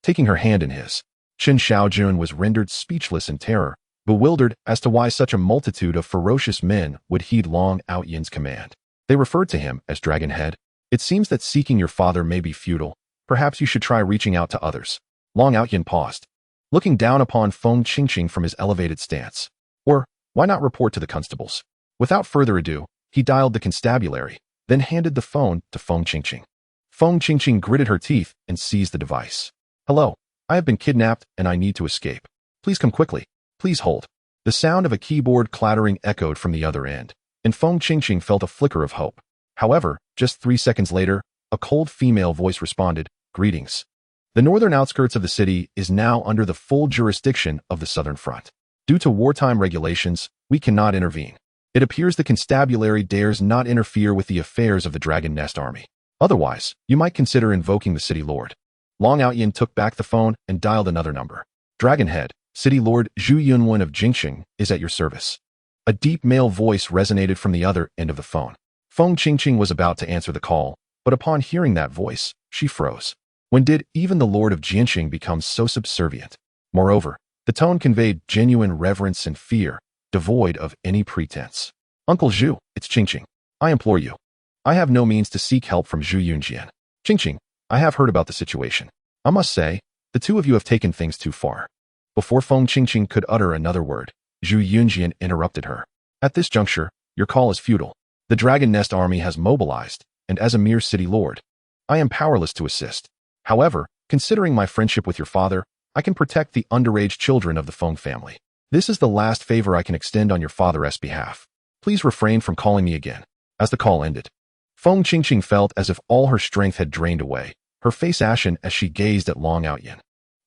Taking her hand in his, Chen Xiaojun was rendered speechless in terror, bewildered as to why such a multitude of ferocious men would heed Long Aotian's command. They referred to him as Dragon Head. "It seems that seeking your father may be futile. Perhaps you should try reaching out to others." Long Aotian paused, looking down upon Feng Qingqing from his elevated stance. "Or, why not report to the constables?" Without further ado, he dialed the constabulary, then handed the phone to Feng Qingqing. Feng Qingqing gritted her teeth and seized the device. "Hello, I have been kidnapped and I need to escape. Please come quickly. Please hold." The sound of a keyboard clattering echoed from the other end, and Feng Qingqing felt a flicker of hope. However, just 3 seconds later, a cold female voice responded, "Greetings. The northern outskirts of the city is now under the full jurisdiction of the Southern Front. Due to wartime regulations, we cannot intervene. It appears the constabulary dares not interfere with the affairs of the Dragon Nest Army. Otherwise, you might consider invoking the city lord." Long Aotian took back the phone and dialed another number. "Dragon Head, City Lord Zhu Yunwen of Jiancheng is at your service." A deep male voice resonated from the other end of the phone. Feng Qingqing was about to answer the call, but upon hearing that voice, she froze. When did even the Lord of Jiancheng become so subservient? Moreover, the tone conveyed genuine reverence and fear, devoid of any pretense. "Uncle Zhu, it's Qingqing. I implore you. I have no means to seek help from Zhu Yunjian. Qingqing, I have heard about the situation. I must say, the two of you have taken things too far." Before Feng Qingqing could utter another word, Zhu Yunjian interrupted her. "At this juncture, your call is futile. The Dragon Nest Army has mobilized, and as a mere city lord, I am powerless to assist. However, considering my friendship with your father, I can protect the underage children of the Feng family. This is the last favor I can extend on your father's behalf. Please refrain from calling me again." As the call ended, Feng Qingqing felt as if all her strength had drained away, her face ashen as she gazed at Long Aotian.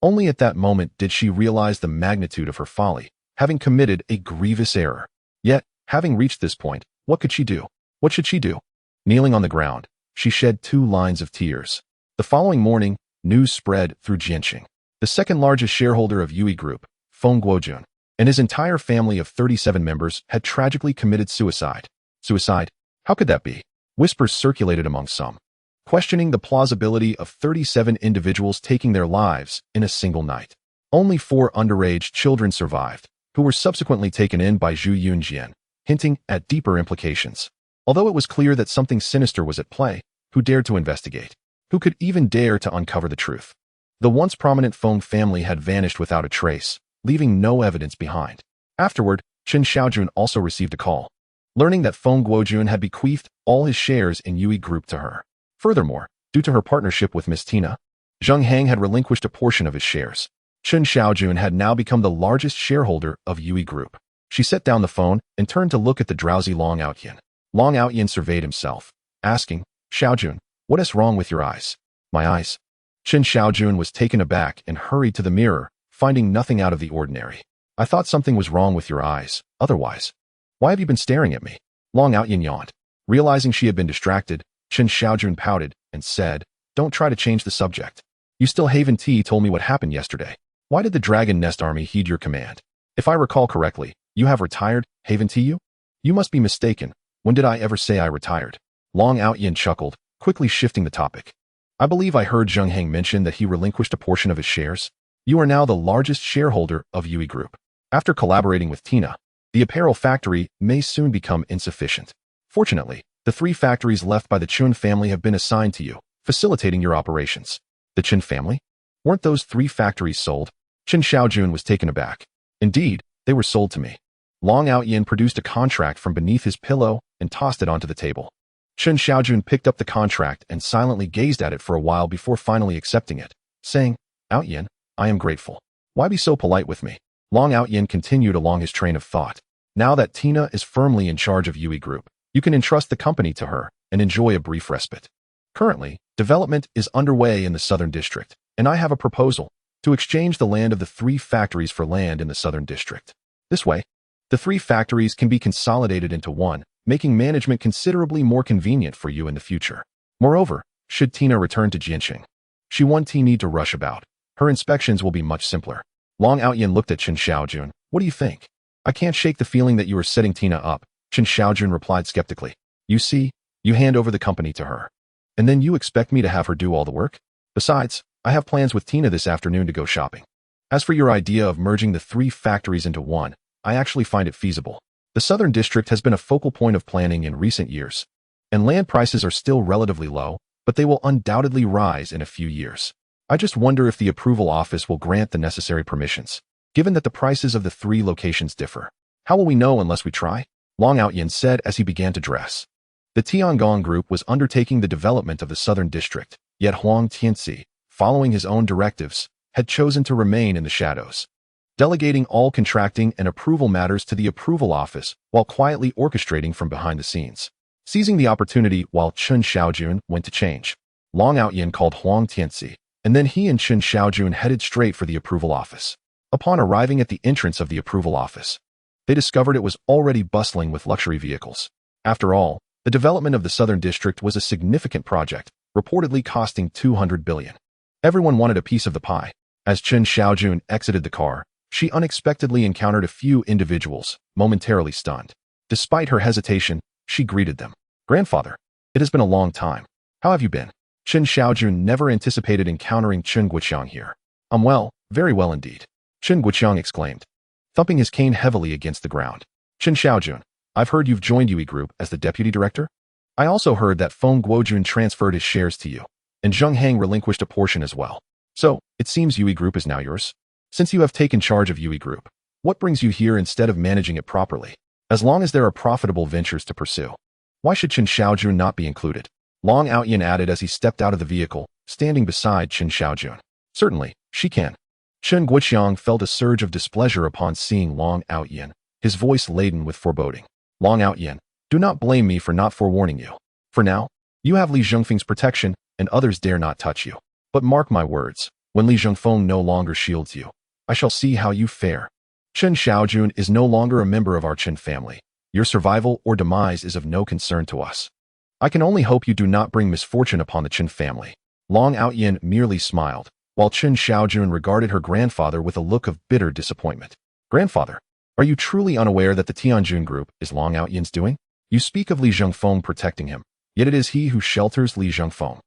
Only at that moment did she realize the magnitude of her folly, having committed a grievous error. Yet, having reached this point, what could she do? What should she do? Kneeling on the ground, she shed 2 lines of tears. The following morning, news spread through Jiancheng. The second largest shareholder of Yui Group, Feng Guojun, and his entire family of 37 members had tragically committed suicide. Suicide? How could that be? Whispers circulated among some, questioning the plausibility of 37 individuals taking their lives in a single night. Only 4 underage children survived, who were subsequently taken in by Zhu Yunjian, hinting at deeper implications. Although it was clear that something sinister was at play, who dared to investigate? Who could even dare to uncover the truth? The once prominent Feng family had vanished without a trace, leaving no evidence behind. Afterward, Chen Xiaojun also received a call, learning that Feng Guojun had bequeathed all his shares in Yui Group to her. Furthermore, due to her partnership with Miss Tina, Zheng Hang had relinquished a portion of his shares. Chen Xiaojun had now become the largest shareholder of Yui Group. She set down the phone and turned to look at the drowsy Long Aotian. Long Aotian surveyed himself, asking, "Xiaojun, what is wrong with your eyes?" "My eyes." Chen Xiaojun was taken aback and hurried to the mirror, finding nothing out of the ordinary. I thought something was wrong with your eyes. Otherwise, why have you been staring at me? Long Aotian yawned. Realizing she had been distracted, Chen Xiaojun pouted and said, don't try to change the subject. You still Haven T told me what happened yesterday. Why did the Dragon Nest Army heed your command? If I recall correctly, you have retired, Haven T you? You must be mistaken. When did I ever say I retired? Long Aotian chuckled, quickly shifting the topic. I believe I heard Jiancheng mention that he relinquished a portion of his shares. You are now the largest shareholder of Yui Group. After collaborating with Tina, the apparel factory may soon become insufficient. Fortunately, the 3 factories left by the Chen family have been assigned to you, facilitating your operations. The Chen family? Weren't those 3 factories sold? Chen Xiaojun was taken aback. Indeed, they were sold to me. Long Aotian produced a contract from beneath his pillow and tossed it onto the table. Chen Xiaojun picked up the contract and silently gazed at it for a while before finally accepting it, saying, Aotian, I am grateful. Why be so polite with me? Long Aotian continued along his train of thought. Now that Tina is firmly in charge of Yui Group, you can entrust the company to her and enjoy a brief respite. Currently, development is underway in the Southern District, and I have a proposal to exchange the land of the 3 factories for land in the Southern District. This way, the 3 factories can be consolidated into one, making management considerably more convenient for you in the future. Moreover, should Tina return to Jiancheng, she won't need to rush about. Her inspections will be much simpler. Long Aotian looked at Chen Xiaojun. What do you think? I can't shake the feeling that you are setting Tina up, Chen Xiaojun replied skeptically. You see, you hand over the company to her. And then you expect me to have her do all the work? Besides, I have plans with Tina this afternoon to go shopping. As for your idea of merging the 3 factories into one, I actually find it feasible. The Southern District has been a focal point of planning in recent years, and land prices are still relatively low, but they will undoubtedly rise in a few years. I just wonder if the approval office will grant the necessary permissions, given that the prices of the 3 locations differ. How will we know unless we try? Long Aotian said as he began to dress. The Tiangong Group was undertaking the development of the Southern District, yet Huang Tianxi, following his own directives, had chosen to remain in the shadows, delegating all contracting and approval matters to the approval office while quietly orchestrating from behind the scenes. Seizing the opportunity while Chen Xiaojun went to change, Long Aotian called Huang Tianxi, and then he and Chen Xiaojun headed straight for the approval office. Upon arriving at the entrance of the approval office, they discovered it was already bustling with luxury vehicles. After all, the development of the Southern District was a significant project, reportedly costing 200 billion. Everyone wanted a piece of the pie. As Chen Xiaojun exited the car, she unexpectedly encountered a few individuals, momentarily stunned. Despite her hesitation, she greeted them. Grandfather, it has been a long time. How have you been? Chen Xiaojun never anticipated encountering Chen Guoqiang here. I'm well, very well indeed. Chen Guoqiang exclaimed, thumping his cane heavily against the ground. Chen Xiaojun, I've heard you've joined Yui Group as the deputy director? I also heard that Feng Guojun transferred his shares to you, and Zheng Heng relinquished a portion as well. So, it seems Yui Group is now yours? Since you have taken charge of Yui Group, what brings you here instead of managing it properly? As long as there are profitable ventures to pursue, why should Chen Xiaojun not be included? Long Aotian added as he stepped out of the vehicle, standing beside Chen Xiaojun. Certainly, she can. Chen Guoqiang felt a surge of displeasure upon seeing Long Aotian, his voice laden with foreboding. Long Aotian, do not blame me for not forewarning you. For now, you have Li Zhengfeng's protection, and others dare not touch you. But mark my words, when Li Zhengfeng no longer shields you, I shall see how you fare. Chen Xiaojun is no longer a member of our Chen family. Your survival or demise is of no concern to us. I can only hope you do not bring misfortune upon the Chen family. Long Aotian merely smiled, while Chen Xiaojun regarded her grandfather with a look of bitter disappointment. Grandfather, are you truly unaware that the Tianjun Group is Long Aotian's doing? You speak of Li Zhengfeng protecting him, yet it is he who shelters Li Zhengfeng.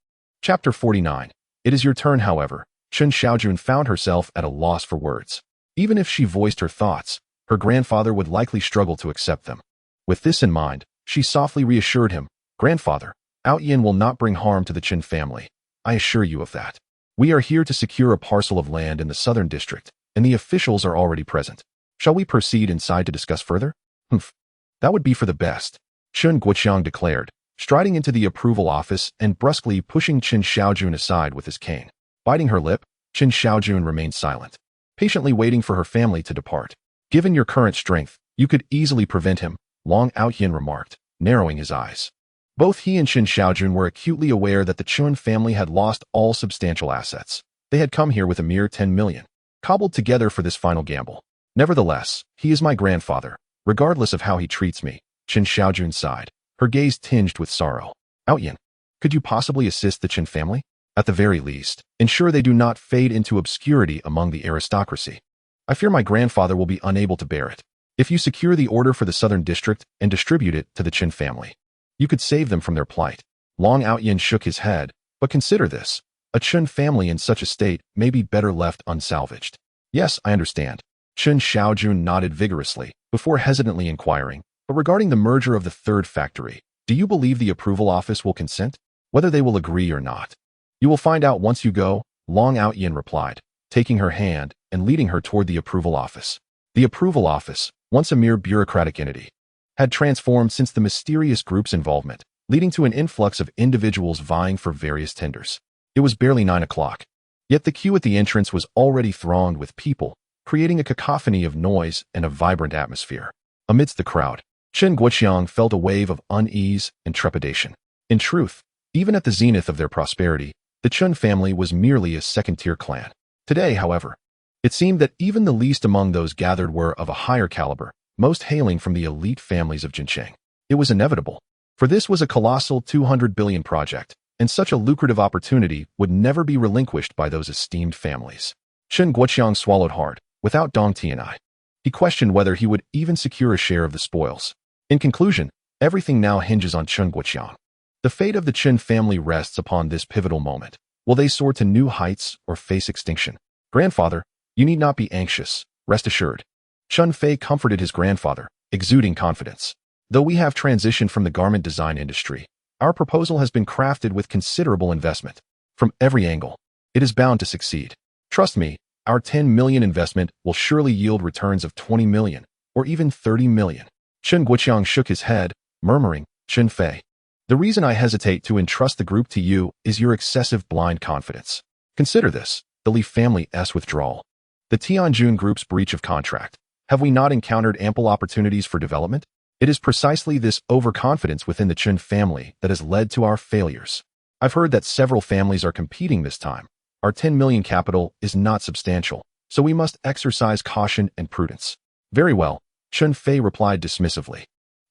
Chapter 49. It is your turn, however. Chen Xiaojun found herself at a loss for words. Even if she voiced her thoughts, her grandfather would likely struggle to accept them. With this in mind, she softly reassured him, Grandfather, Aotian will not bring harm to the Chen family. I assure you of that. We are here to secure a parcel of land in the Southern District, and the officials are already present. Shall we proceed inside to discuss further? Humph. That would be for the best, Chen Guoqiang declared, striding into the approval office and brusquely pushing Chen Xiaojun aside with his cane. Biting her lip, Chen Xiaojun remained silent, patiently waiting for her family to depart. Given your current strength, you could easily prevent him, Long Aotian remarked, narrowing his eyes. Both he and Chen Xiaojun were acutely aware that the Chen family had lost all substantial assets. They had come here with a mere 10 million, cobbled together for this final gamble. Nevertheless, he is my grandfather, regardless of how he treats me, Chen Xiaojun sighed, her gaze tinged with sorrow. Aotian, could you possibly assist the Chen family? At the very least, ensure they do not fade into obscurity among the aristocracy. I fear my grandfather will be unable to bear it. If you secure the order for the southern district and distribute it to the Chen family, you could save them from their plight. Long Aotian shook his head, but consider this. A Chen family in such a state may be better left unsalvaged. Yes, I understand. Chen Xiaojun nodded vigorously, before hesitantly inquiring, but regarding the merger of the third factory, do you believe the approval office will consent? Whether they will agree or not, you will find out once you go, Long Aotian replied, taking her hand and leading her toward the approval office. The approval office, once a mere bureaucratic entity, had transformed since the mysterious group's involvement, leading to an influx of individuals vying for various tenders. It was barely 9 o'clock, yet the queue at the entrance was already thronged with people, creating a cacophony of noise and a vibrant atmosphere. Amidst the crowd, Chen Guoqiang felt a wave of unease and trepidation. In truth, even at the zenith of their prosperity, the Chen family was merely a second-tier clan. Today, however, it seemed that even the least among those gathered were of a higher caliber, most hailing from the elite families of Jiancheng. It was inevitable, for this was a colossal 200 billion project, and such a lucrative opportunity would never be relinquished by those esteemed families. Chen Guoqiang swallowed hard, without Dong Tianai. He questioned whether he would even secure a share of the spoils. In conclusion, everything now hinges on Chen Guoqiang. The fate of the Chen family rests upon this pivotal moment. Will they soar to new heights or face extinction? Grandfather, you need not be anxious, rest assured. Chen Fei comforted his grandfather, exuding confidence. Though we have transitioned from the garment design industry, our proposal has been crafted with considerable investment. From every angle, it is bound to succeed. Trust me, our 10 million investment will surely yield returns of 20 million, or even 30 million. Chen Guoqiang shook his head, murmuring, Chen Fei, the reason I hesitate to entrust the group to you is your excessive blind confidence. Consider this, the Li family's withdrawal, the Tianjun group's breach of contract. Have we not encountered ample opportunities for development? It is precisely this overconfidence within the Chen family that has led to our failures. I've heard that several families are competing this time. Our 10 million capital is not substantial, so we must exercise caution and prudence. Very well, Chen Fei replied dismissively.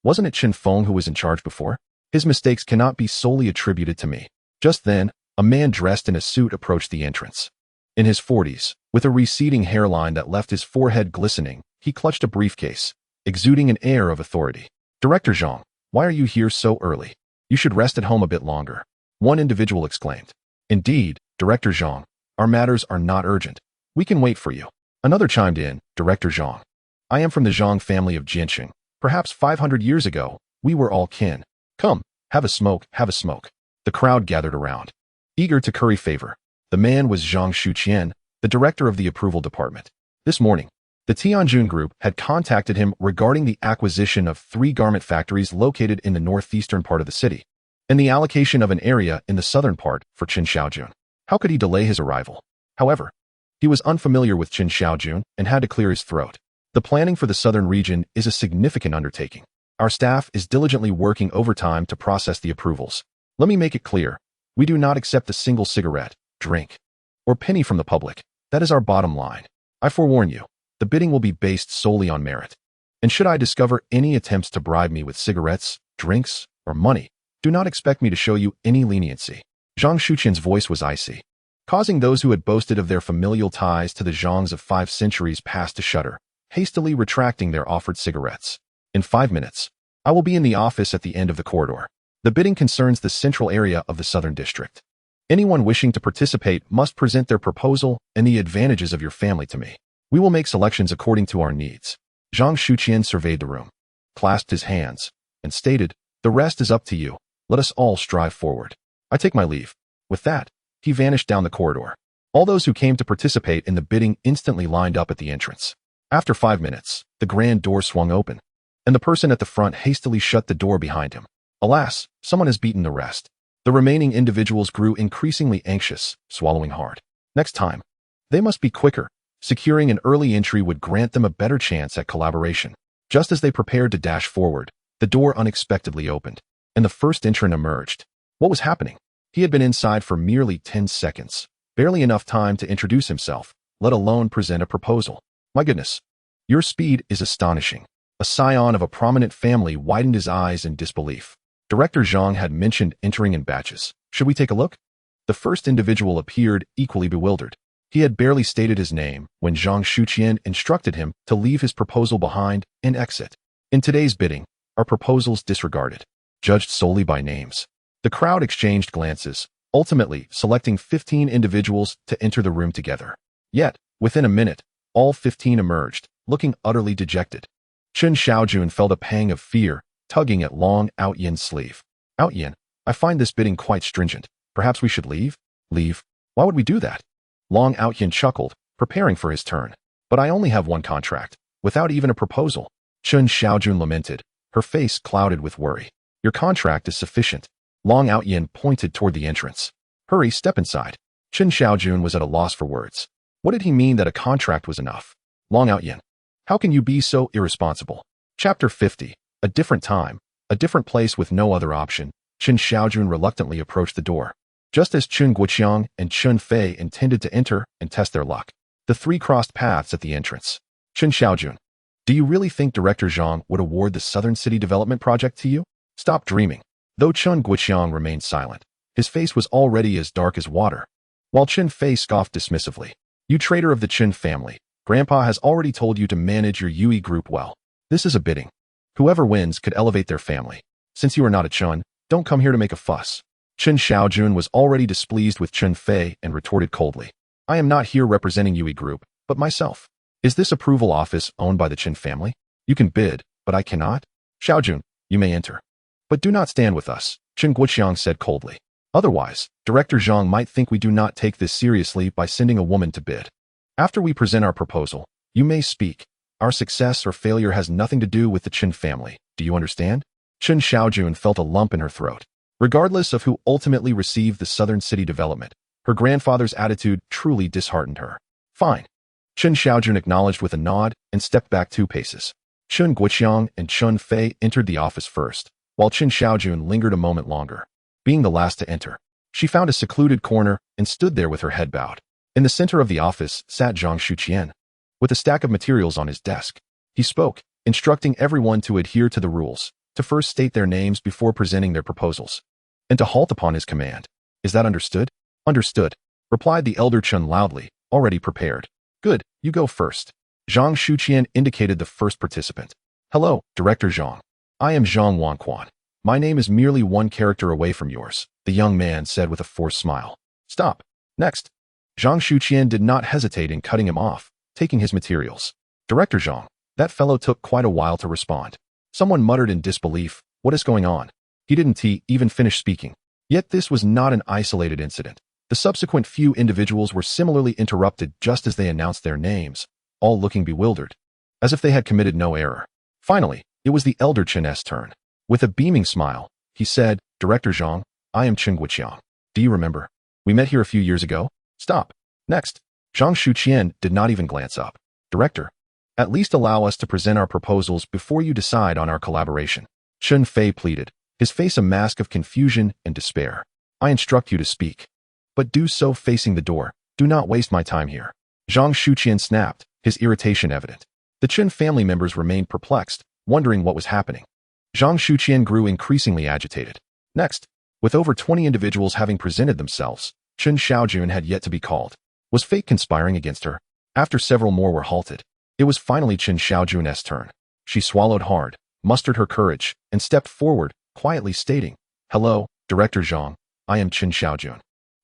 Wasn't it Chen Feng who was in charge before? His mistakes cannot be solely attributed to me. Just then, a man dressed in a suit approached the entrance. In his 40s, with a receding hairline that left his forehead glistening, he clutched a briefcase, exuding an air of authority. Director Zhang, why are you here so early? You should rest at home a bit longer. One individual exclaimed. Indeed, Director Zhang, our matters are not urgent. We can wait for you. Another chimed in, Director Zhang. I am from the Zhang family of Jiancheng. Perhaps 500 years ago, we were all kin. Come, have a smoke, have a smoke. The crowd gathered around, eager to curry favor. The man was Zhang Shuqian, the director of the approval department. This morning, the Tianjun group had contacted him regarding the acquisition of 3 garment factories located in the northeastern part of the city, and the allocation of an area in the southern part for Chen Xiaojun. How could he delay his arrival? However, he was unfamiliar with Chen Xiaojun and had to clear his throat. The planning for the southern region is a significant undertaking. Our staff is diligently working overtime to process the approvals. Let me make it clear, we do not accept a single cigarette, drink, or penny from the public. That is our bottom line. I forewarn you, the bidding will be based solely on merit. And should I discover any attempts to bribe me with cigarettes, drinks, or money, do not expect me to show you any leniency. Zhang Shuqian's voice was icy, causing those who had boasted of their familial ties to the Zhangs of 5 centuries past to shudder, hastily retracting their offered cigarettes. In 5 minutes, I will be in the office at the end of the corridor. The bidding concerns the central area of the southern district. Anyone wishing to participate must present their proposal and the advantages of your family to me. We will make selections according to our needs. Zhang Shuqian surveyed the room, clasped his hands, and stated, the rest is up to you. Let us all strive forward. I take my leave. With that, he vanished down the corridor. All those who came to participate in the bidding instantly lined up at the entrance. After 5 minutes, the grand door swung open, and the person at the front hastily shut the door behind him. Alas, someone has beaten the rest. The remaining individuals grew increasingly anxious, swallowing hard. Next time, they must be quicker. Securing an early entry would grant them a better chance at collaboration. Just as they prepared to dash forward, the door unexpectedly opened, and the first entrant emerged. What was happening? He had been inside for merely 10 seconds, barely enough time to introduce himself, let alone present a proposal. My goodness, Your speed is astonishing. A scion of a prominent family widened his eyes in disbelief. Director Zhang had mentioned entering in batches. Should we take a look? The first individual appeared equally bewildered. He had barely stated his name when Zhang Shuqian instructed him to leave his proposal behind and exit. In today's bidding, our proposals disregarded, judged solely by names. The crowd exchanged glances, ultimately selecting 15 individuals to enter the room together. Yet, within a minute, all 15 emerged, looking utterly dejected. Chen Xiaojun felt a pang of fear, tugging at Long Aotian's sleeve. Aotian, I find this bidding quite stringent. Perhaps we should leave? Leave? Why would we do that? Long Aotian chuckled, preparing for his turn. But I only have one contract, without even a proposal. Chen Xiaojun lamented, her face clouded with worry. Your contract is sufficient. Long Aotian pointed toward the entrance. Hurry, step inside. Chen Xiaojun was at a loss for words. What did he mean that a contract was enough? Long Aotian, how can you be so irresponsible? Chapter 50. A different time, a different place with no other option. Chen Xiaojun reluctantly approached the door. Just as Chen Guoqiang and Chen Fei intended to enter and test their luck, the three crossed paths at the entrance. Chen Xiaojun, do you really think Director Zhang would award the Southern City Development Project to you? Stop dreaming. Though Chen Guoqiang remained silent, his face was already as dark as water. While Chen Fei scoffed dismissively, you traitor of the Chen family, Grandpa has already told you to manage your Yui group well. This is a bidding. Whoever wins could elevate their family. Since you are not a Chen, don't come here to make a fuss. Chen Xiaojun was already displeased with Chen Fei and retorted coldly. I am not here representing Yui Group, but myself. Is this approval office owned by the Chen family? You can bid, but I cannot. Xiaojun, you may enter. But do not stand with us, Chen Guoqiang said coldly. Otherwise, Director Zhang might think we do not take this seriously by sending a woman to bid. After we present our proposal, you may speak. Our success or failure has nothing to do with the Chen family. Do you understand? Chen Xiaojun felt a lump in her throat. Regardless of who ultimately received the Southern City Development, her grandfather's attitude truly disheartened her. Fine. Chen Xiaojun acknowledged with a nod and stepped back 2 paces. Chen Guoqiang and Chen Fei entered the office first, while Chen Xiaojun lingered a moment longer. Being the last to enter, she found a secluded corner and stood there with her head bowed. In the center of the office sat Zhang Shuqian, with a stack of materials on his desk. He spoke, instructing everyone to adhere to the rules, to first state their names before presenting their proposals, and to halt upon his command. Is that understood? Understood, replied the elder Chen loudly, already prepared. Good, you go first. Zhang Shuqian indicated the first participant. Hello, Director Zhang. I am Zhang Xuanxuan. My name is merely one character away from yours, the young man said with a forced smile. Stop. Next. Zhang Shuqian did not hesitate in cutting him off, taking his materials. Director Zhang, that fellow took quite a while to respond. Someone muttered in disbelief, what is going on? He didn't even finish speaking. Yet this was not an isolated incident. The subsequent few individuals were similarly interrupted just as they announced their names, all looking bewildered, as if they had committed no error. Finally, it was the elder Chen's turn. With a beaming smile, he said, Director Zhang, I am Chen Guoqiang. Do you remember? We met here a few years ago. Stop. Next. Zhang Shuqian did not even glance up. Director, at least allow us to present our proposals before you decide on our collaboration. Chen Fei pleaded, his face a mask of confusion and despair. I instruct you to speak. But do so facing the door. Do not waste my time here. Zhang Shuqian snapped, his irritation evident. The Chen family members remained perplexed, wondering what was happening. Zhang Shuqian grew increasingly agitated. Next, with over 20 individuals having presented themselves, Chen Xiaojun had yet to be called. Was fate conspiring against her? After several more were halted, it was finally Chen Xiaojun's turn. She swallowed hard, mustered her courage, and stepped forward, quietly stating, Hello, Director Zhang, I am Chen Xiaojun.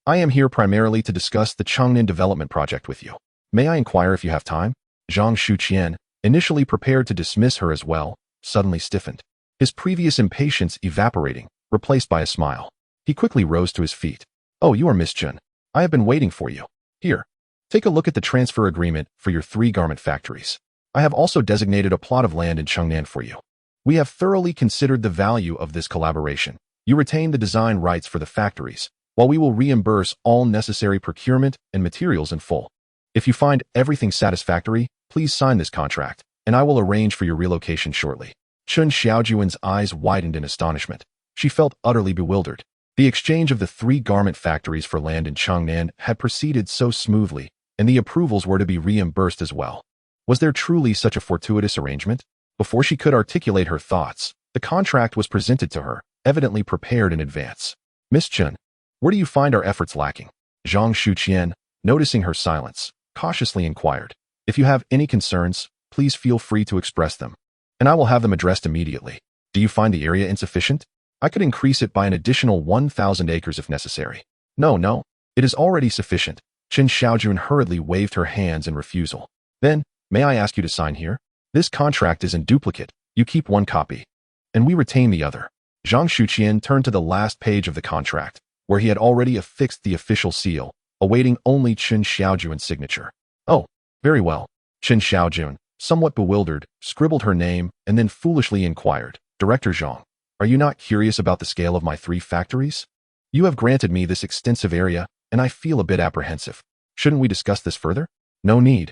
I am here primarily to discuss the Changnan Development Project with you. May I inquire if you have time? Zhang Shuqian, initially prepared to dismiss her as well, suddenly stiffened, his previous impatience evaporating, replaced by a smile. He quickly rose to his feet. Oh, you are Miss Chen. I have been waiting for you. Here, take a look at the transfer agreement for your 3 garment factories. I have also designated a plot of land in Changnan for you. We have thoroughly considered the value of this collaboration. You retain the design rights for the factories, while we will reimburse all necessary procurement and materials in full. If you find everything satisfactory, please sign this contract, and I will arrange for your relocation shortly. Chen Xiaojun's eyes widened in astonishment. She felt utterly bewildered. The exchange of the 3 garment factories for land in Changnan had proceeded so smoothly, and the approvals were to be reimbursed as well. Was there truly such a fortuitous arrangement? Before she could articulate her thoughts, the contract was presented to her, evidently prepared in advance. Miss Chen, where do you find our efforts lacking? Zhang Shuqian, noticing her silence, cautiously inquired. If you have any concerns, please feel free to express them, and I will have them addressed immediately. Do you find the area insufficient? I could increase it by an additional 1,000 acres if necessary. No, it is already sufficient. Chen Xiaojun hurriedly waved her hands in refusal. Then, may I ask you to sign here? This contract is in duplicate. You keep one copy, and we retain the other. Zhang Shuqian turned to the last page of the contract, where he had already affixed the official seal, awaiting only Chen Xiaojun's signature. Oh, very well. Chen Xiaojun, somewhat bewildered, scribbled her name and then foolishly inquired, Director Zhang, are you not curious about the scale of my 3 factories? You have granted me this extensive area, and I feel a bit apprehensive. Shouldn't we discuss this further? No need.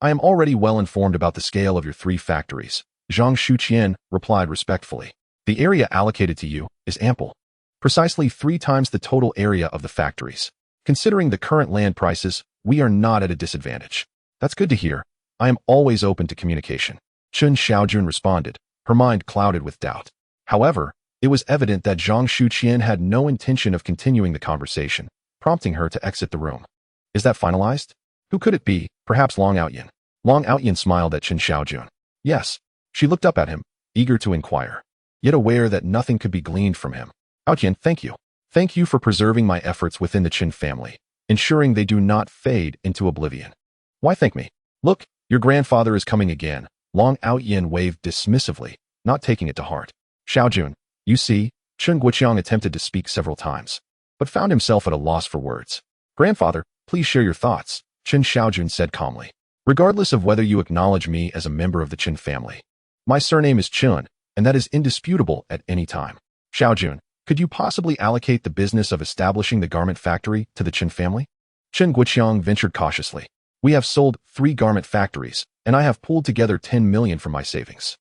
I am already well informed about the scale of your 3 factories. Zhang Shuqian replied respectfully. The area allocated to you is ample. Precisely 3 times the total area of the factories. Considering the current land prices, we are not at a disadvantage. That's good to hear. I am always open to communication. Chen Xiaojun responded, her mind clouded with doubt. However, it was evident that Zhang Shuqian had no intention of continuing the conversation, prompting her to exit the room. Is that finalized? Who could it be? Perhaps Long Aotian. Long Aotian smiled at Chen Xiaojun. Yes. She looked up at him, eager to inquire, yet aware that nothing could be gleaned from him. Aotian, thank you. Thank you for preserving my efforts within the Chen family, ensuring they do not fade into oblivion. Why thank me? Look, your grandfather is coming again. Long Aotian waved dismissively, not taking it to heart. Xiaojun, you see, Chen Guoqiang attempted to speak several times, but found himself at a loss for words. Grandfather, please share your thoughts, Chen Xiaojun said calmly. Regardless of whether you acknowledge me as a member of the Chen family, my surname is Chen, and that is indisputable at any time. Xiaojun, could you possibly allocate the business of establishing the garment factory to the Chen family? Chen Guoqiang ventured cautiously. We have sold 3 garment factories, and I have pooled together 10 million from my savings.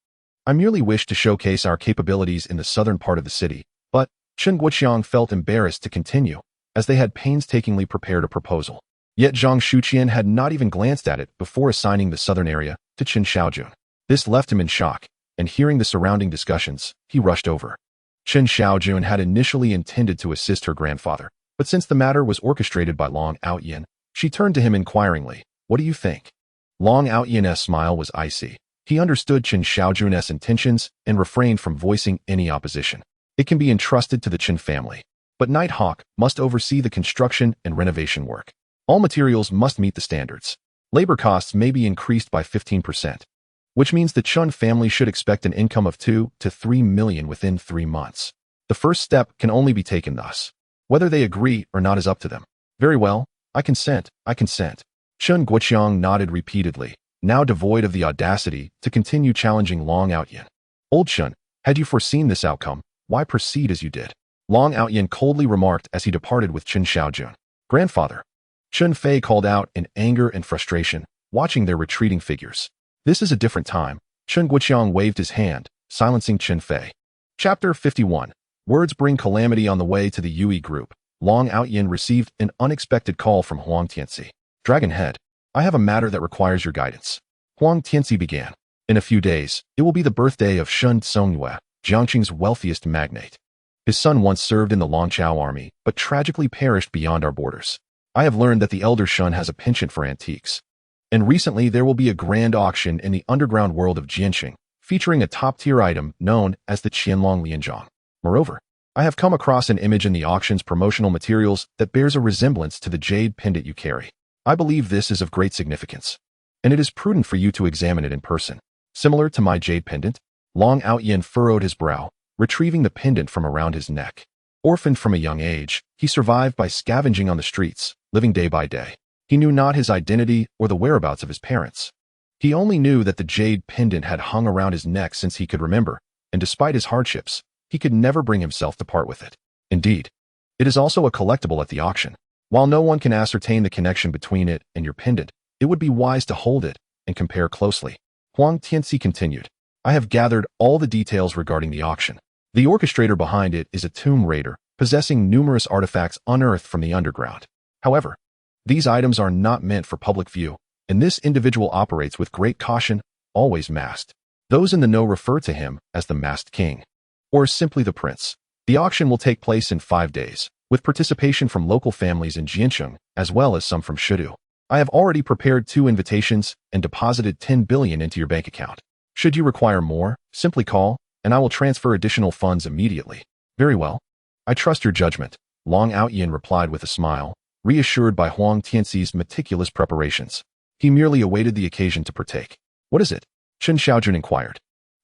I merely wish to showcase our capabilities in the southern part of the city, but Chen Guoqiang felt embarrassed to continue, as they had painstakingly prepared a proposal. Yet Zhang Shuqian had not even glanced at it before assigning the southern area to Chen Xiaojun. This left him in shock, and hearing the surrounding discussions, he rushed over. Chen Xiaojun had initially intended to assist her grandfather, but since the matter was orchestrated by Long Aotian, she turned to him inquiringly. What do you think? Long Aotian's smile was icy. He understood Chen Xiaojun's intentions and refrained from voicing any opposition. It can be entrusted to the Chen family, but Nighthawk must oversee the construction and renovation work. All materials must meet the standards. Labor costs may be increased by 15%, which means the Chen family should expect an income of 2 to 3 million within 3 months. The first step can only be taken thus. Whether they agree or not is up to them. Very well, I consent. Chen Guoqiang nodded repeatedly, now devoid of the audacity to continue challenging Long Aotian. Old Chen, had you foreseen this outcome, why proceed as you did? Long Aotian coldly remarked as he departed with Chen Xiaojun. Grandfather. Chen Fei called out in anger and frustration, watching their retreating figures. This is a different time. Chen Guoqiang waved his hand, silencing Chen Fei. Chapter 51. Words bring calamity on the way to the Yui group. Long Aotian received an unexpected call from Huang Tianxi. Dragon Head, I have a matter that requires your guidance. Huang Tianxi began. In a few days, it will be the birthday of Shen Xiaojun, Jiancheng's wealthiest magnate. His son once served in the Longchao army, but tragically perished beyond our borders. I have learned that the elder Shen has a penchant for antiques. And recently there will be a grand auction in the underground world of Jiancheng, featuring a top-tier item known as the Qianlong Lianzhong. Moreover, I have come across an image in the auction's promotional materials that bears a resemblance to the jade pendant you carry. I believe this is of great significance, and it is prudent for you to examine it in person. Similar to my jade pendant, Long Aotian furrowed his brow, retrieving the pendant from around his neck. Orphaned from a young age, he survived by scavenging on the streets, living day by day. He knew not his identity or the whereabouts of his parents. He only knew that the jade pendant had hung around his neck since he could remember, and despite his hardships, he could never bring himself to part with it. Indeed, it is also a collectible at the auction. While no one can ascertain the connection between it and your pendant, it would be wise to hold it and compare closely. Huang Tianxi continued. I have gathered all the details regarding the auction. The orchestrator behind it is a tomb raider, possessing numerous artifacts unearthed from the underground. However, these items are not meant for public view, and this individual operates with great caution, always masked. Those in the know refer to him as the Masked King, or simply the Prince. The auction will take place in 5 days, with participation from local families in Jiancheng, as well as some from Shidu. I have already prepared 2 invitations and deposited 10 billion into your bank account. Should you require more, simply call, and I will transfer additional funds immediately. Very well. I trust your judgment, Long Aotian replied with a smile, reassured by Huang Tianxi's meticulous preparations. He merely awaited the occasion to partake. What is it? Chen Xiaojun inquired,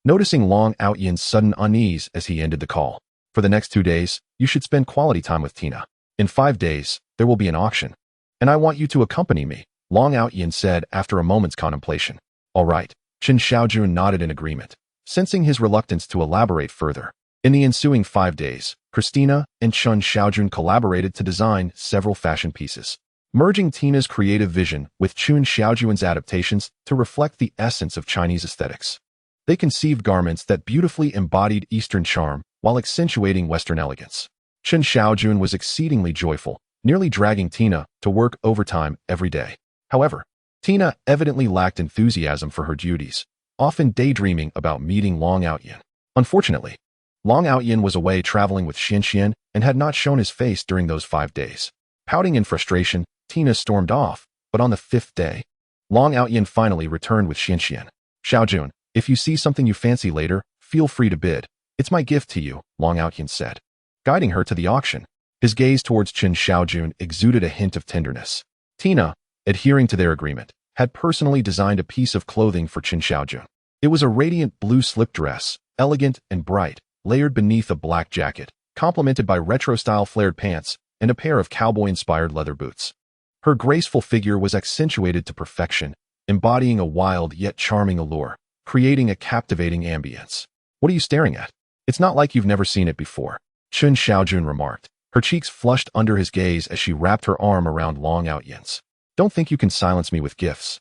noticing Long Aotian's sudden unease as he ended the call. For the next 2 days, you should spend quality time with Tina. In 5 days, there will be an auction. And I want you to accompany me, Long Aotian said after a moment's contemplation. All right. Chen Xiaojun nodded in agreement, sensing his reluctance to elaborate further. In the ensuing 5 days, Christina and Chen Xiaojun collaborated to design several fashion pieces, merging Tina's creative vision with Chen Xiaojun's adaptations to reflect the essence of Chinese aesthetics. They conceived garments that beautifully embodied Eastern charm while accentuating Western elegance. Chen Xiaojun was exceedingly joyful, nearly dragging Tina to work overtime every day. However, Tina evidently lacked enthusiasm for her duties, often daydreaming about meeting Long Aotian. Unfortunately, Long Aotian was away traveling with Xuanxuan and had not shown his face during those 5 days. Pouting in frustration, Tina stormed off, but on the 5th day, Long Aotian finally returned with Xuanxuan. Xiaojun, if you see something you fancy later, feel free to bid. It's my gift to you, Long Aotian said, guiding her to the auction. His gaze towards Chen Xiaojun exuded a hint of tenderness. Tina, adhering to their agreement, had personally designed a piece of clothing for Chen Xiaojun. It was a radiant blue slip dress, elegant and bright, layered beneath a black jacket, complemented by retro-style flared pants and a pair of cowboy-inspired leather boots. Her graceful figure was accentuated to perfection, embodying a wild yet charming allure, creating a captivating ambience. What are you staring at? It's not like you've never seen it before, Chen Xiaojun remarked. Her cheeks flushed under his gaze as she wrapped her arm around Long Aotian's. Don't think you can silence me with gifts.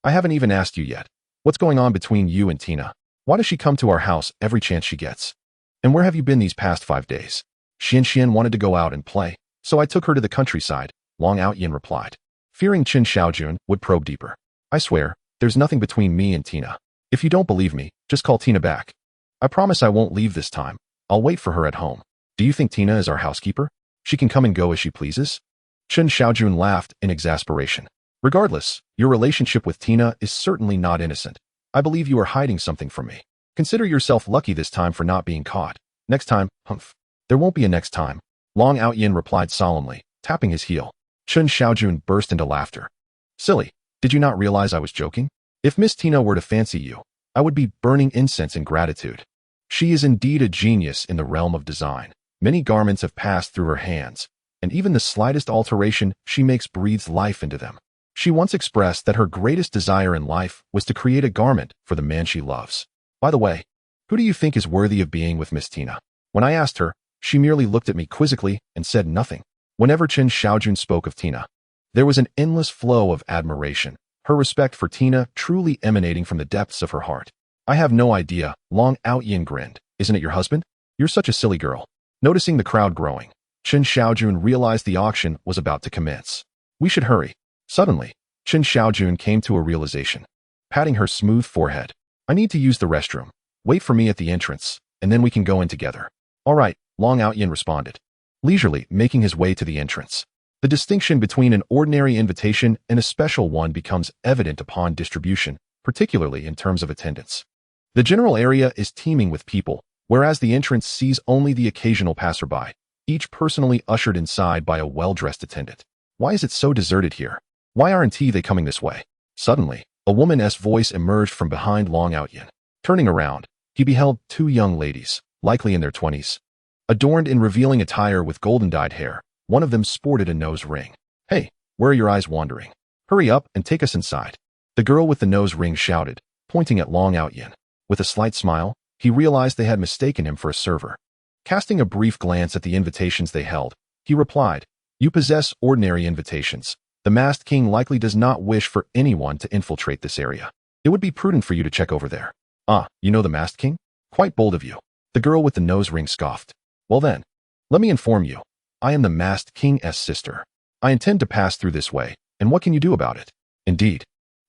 I haven't even asked you yet. What's going on between you and Tina? Why does she come to our house every chance she gets? And where have you been these past 5 days? Xuanxuan wanted to go out and play, so I took her to the countryside, Long Aotian replied, fearing Chen Xiaojun would probe deeper. I swear, there's nothing between me and Tina. If you don't believe me, just call Tina back. I promise I won't leave this time. I'll wait for her at home. Do you think Tina is our housekeeper? She can come and go as she pleases? Chen Xiaojun laughed in exasperation. Regardless, your relationship with Tina is certainly not innocent. I believe you are hiding something from me. Consider yourself lucky this time for not being caught. Next time, humph. There won't be a next time, Long Aotian replied solemnly, tapping his heel. Chen Xiaojun burst into laughter. Silly, did you not realize I was joking? If Miss Tina were to fancy you, I would be burning incense in gratitude. She is indeed a genius in the realm of design. Many garments have passed through her hands, and even the slightest alteration she makes breathes life into them. She once expressed that her greatest desire in life was to create a garment for the man she loves. By the way, who do you think is worthy of being with Miss Tina? When I asked her, she merely looked at me quizzically and said nothing. Whenever Chen Xiaojun spoke of Tina, there was an endless flow of admiration, her respect for Tina truly emanating from the depths of her heart. I have no idea, Long Aotian grinned. Isn't it your husband? You're such a silly girl. Noticing the crowd growing, Chen Xiaojun realized the auction was about to commence. We should hurry. Suddenly, Chen Xiaojun came to a realization, patting her smooth forehead. I need to use the restroom. Wait for me at the entrance, and then we can go in together. All right, Long Aotian responded, leisurely making his way to the entrance. The distinction between an ordinary invitation and a special one becomes evident upon distribution, particularly in terms of attendance. The general area is teeming with people, whereas the entrance sees only the occasional passerby, each personally ushered inside by a well-dressed attendant. Why is it so deserted here? Why aren't they coming this way? Suddenly, a woman's voice emerged from behind Long Aotian. Turning around, he beheld 2 young ladies, likely in their 20s. Adorned in revealing attire with golden-dyed hair, one of them sported a nose ring. Hey, where are your eyes wandering? Hurry up and take us inside. The girl with the nose ring shouted, pointing at Long Aotian. With a slight smile, he realized they had mistaken him for a server. Casting a brief glance at the invitations they held, he replied, You possess ordinary invitations. The Masked King likely does not wish for anyone to infiltrate this area. It would be prudent for you to check over there. Ah, you know the Masked King? Quite bold of you. The girl with the nose ring scoffed. Well then, let me inform you. I am the Masked King's sister. I intend to pass through this way, and what can you do about it? Indeed.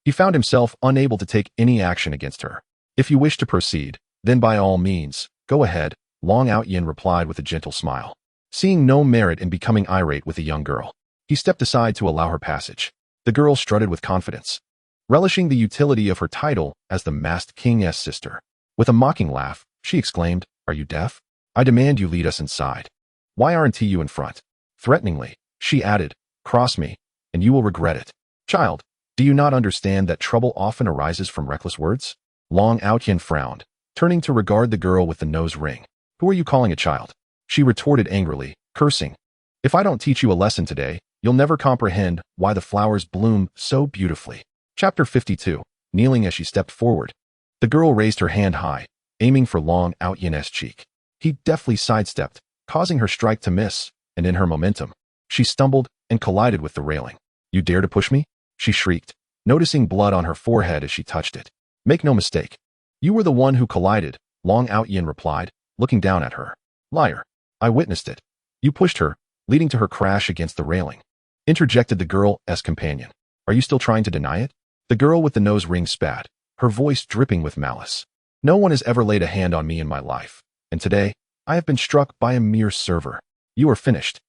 He found himself unable to take any action against her. If you wish to proceed, then by all means, go ahead, Long Aotian replied with a gentle smile. Seeing no merit in becoming irate with a young girl, he stepped aside to allow her passage. The girl strutted with confidence, relishing the utility of her title as the masked king's sister. With a mocking laugh, she exclaimed, "Are you deaf? I demand you lead us inside. Why aren't you in front?" Threateningly, she added, "Cross me, and you will regret it. Child, do you not understand that trouble often arises from reckless words?" Long Aotian frowned, turning to regard the girl with the nose ring. "Who are you calling a child?" She retorted angrily, cursing, "If I don't teach you a lesson today, you'll never comprehend why the flowers bloom so beautifully." Chapter 52. Kneeling as she stepped forward, the girl raised her hand high, aiming for Long Aotian's cheek. He deftly sidestepped, causing her strike to miss, and in her momentum, she stumbled and collided with the railing. "You dare to push me?" she shrieked, noticing blood on her forehead as she touched it. "Make no mistake. You were the one who collided," Long Aotian replied, looking down at her. "Liar. I witnessed it. You pushed her, leading to her crash against the railing," interjected the girl's companion. "Are you still trying to deny it?" The girl with the nose ring spat, her voice dripping with malice. "No one has ever laid a hand on me in my life, and today, I have been struck by a mere server. You are finished.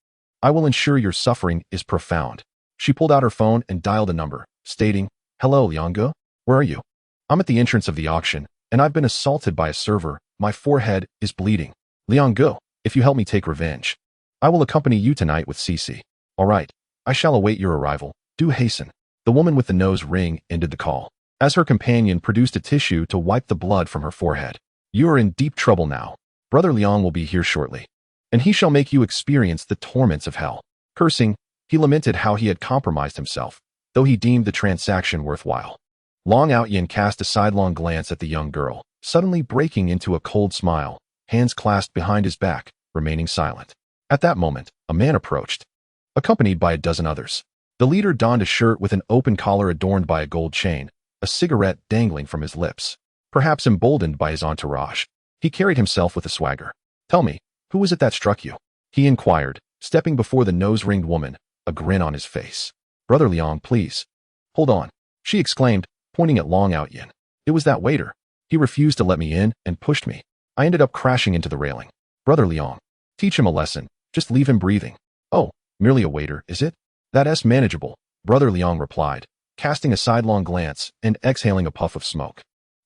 I will ensure your suffering is profound." She pulled out her phone and dialed a number, stating, "Hello, Liangge. Where are you?" "I'm at the entrance of the auction, and I've been assaulted by a server. My forehead is bleeding. Liangge, if you help me take revenge, I will accompany you tonight with Cici." "All right. I shall await your arrival. Do hasten." The woman with the nose ring ended the call, as her companion produced a tissue to wipe the blood from her forehead. "You are in deep trouble now. Brother Liang will be here shortly, and he shall make you experience the torments of hell." Cursing, he lamented how he had compromised himself, though he deemed the transaction worthwhile. Long Aotian cast a sidelong glance at the young girl, suddenly breaking into a cold smile, hands clasped behind his back, remaining silent. At that moment, a man approached, accompanied by a dozen others. The leader donned a shirt with an open collar adorned by a gold chain, a cigarette dangling from his lips. Perhaps emboldened by his entourage, he carried himself with a swagger. "Tell me, who was it that struck you?" he inquired, stepping before the nose-ringed woman, a grin on his face. "Brother Liang, please. Hold on," she exclaimed, pointing at Long Aotian. "It was that waiter. He refused to let me in and pushed me. I ended up crashing into the railing. Brother Liang, teach him a lesson. Just leave him breathing." "Oh, merely a waiter, is it? That's manageable," Brother Liang replied, casting a sidelong glance and exhaling a puff of smoke.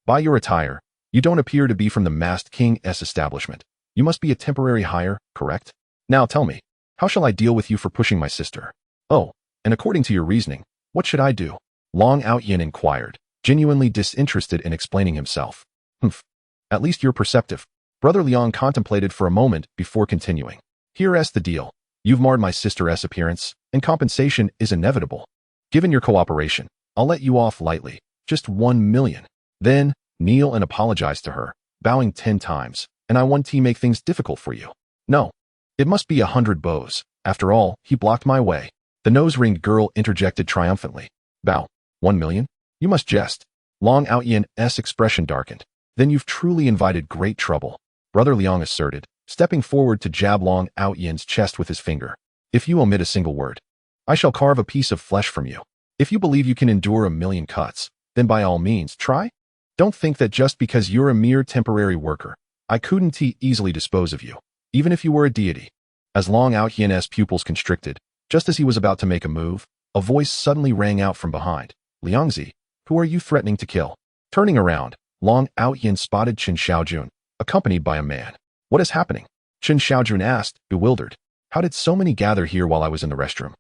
"By your attire, you don't appear to be from the masked king's establishment. You must be a temporary hire, correct? Now tell me, how shall I deal with you for pushing my sister?" "Oh, and according to your reasoning, what should I do?" Long Aotian inquired, genuinely disinterested in explaining himself. "Humph. At least you're perceptive." Brother Liang contemplated for a moment before continuing. "Here's the deal. You've marred my sister's appearance, and compensation is inevitable. Given your cooperation, I'll let you off lightly, just 1 million. Then, kneel and apologize to her, bowing 10 times, and I won't make things difficult for you. No, it must be 100 bows. After all, he blocked my way." The nose-ringed girl interjected triumphantly. "Bow, 1 million? You must jest." Long Aotian's expression darkened. "Then you've truly invited great trouble," Brother Liang asserted, stepping forward to jab Long Aotian's chest with his finger. "If you omit a single word, I shall carve a piece of flesh from you. If you believe you can endure 1,000,000 cuts, then by all means, try. Don't think that just because you're a mere temporary worker, I couldn't easily dispose of you, even if you were a deity." As Long Aotian's pupils constricted, just as he was about to make a move, a voice suddenly rang out from behind. "Liangzi, who are you threatening to kill?" Turning around, Long Aotian spotted Chen Xiaojun, accompanied by a man. "What is happening?" Chen Xiaojun asked, bewildered. "How did so many gather here while I was in the restroom?"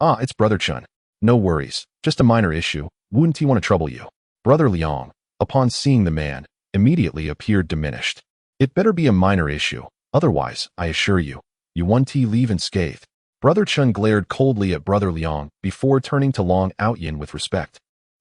"Ah, it's Brother Chen. No worries, just a minor issue. Wouldn't he want to trouble you?" Brother Liang, upon seeing the man, immediately appeared diminished. "It better be a minor issue, otherwise, I assure you, you won't leave unscathed." Brother Chen glared coldly at Brother Liang before turning to Long Aotian with respect.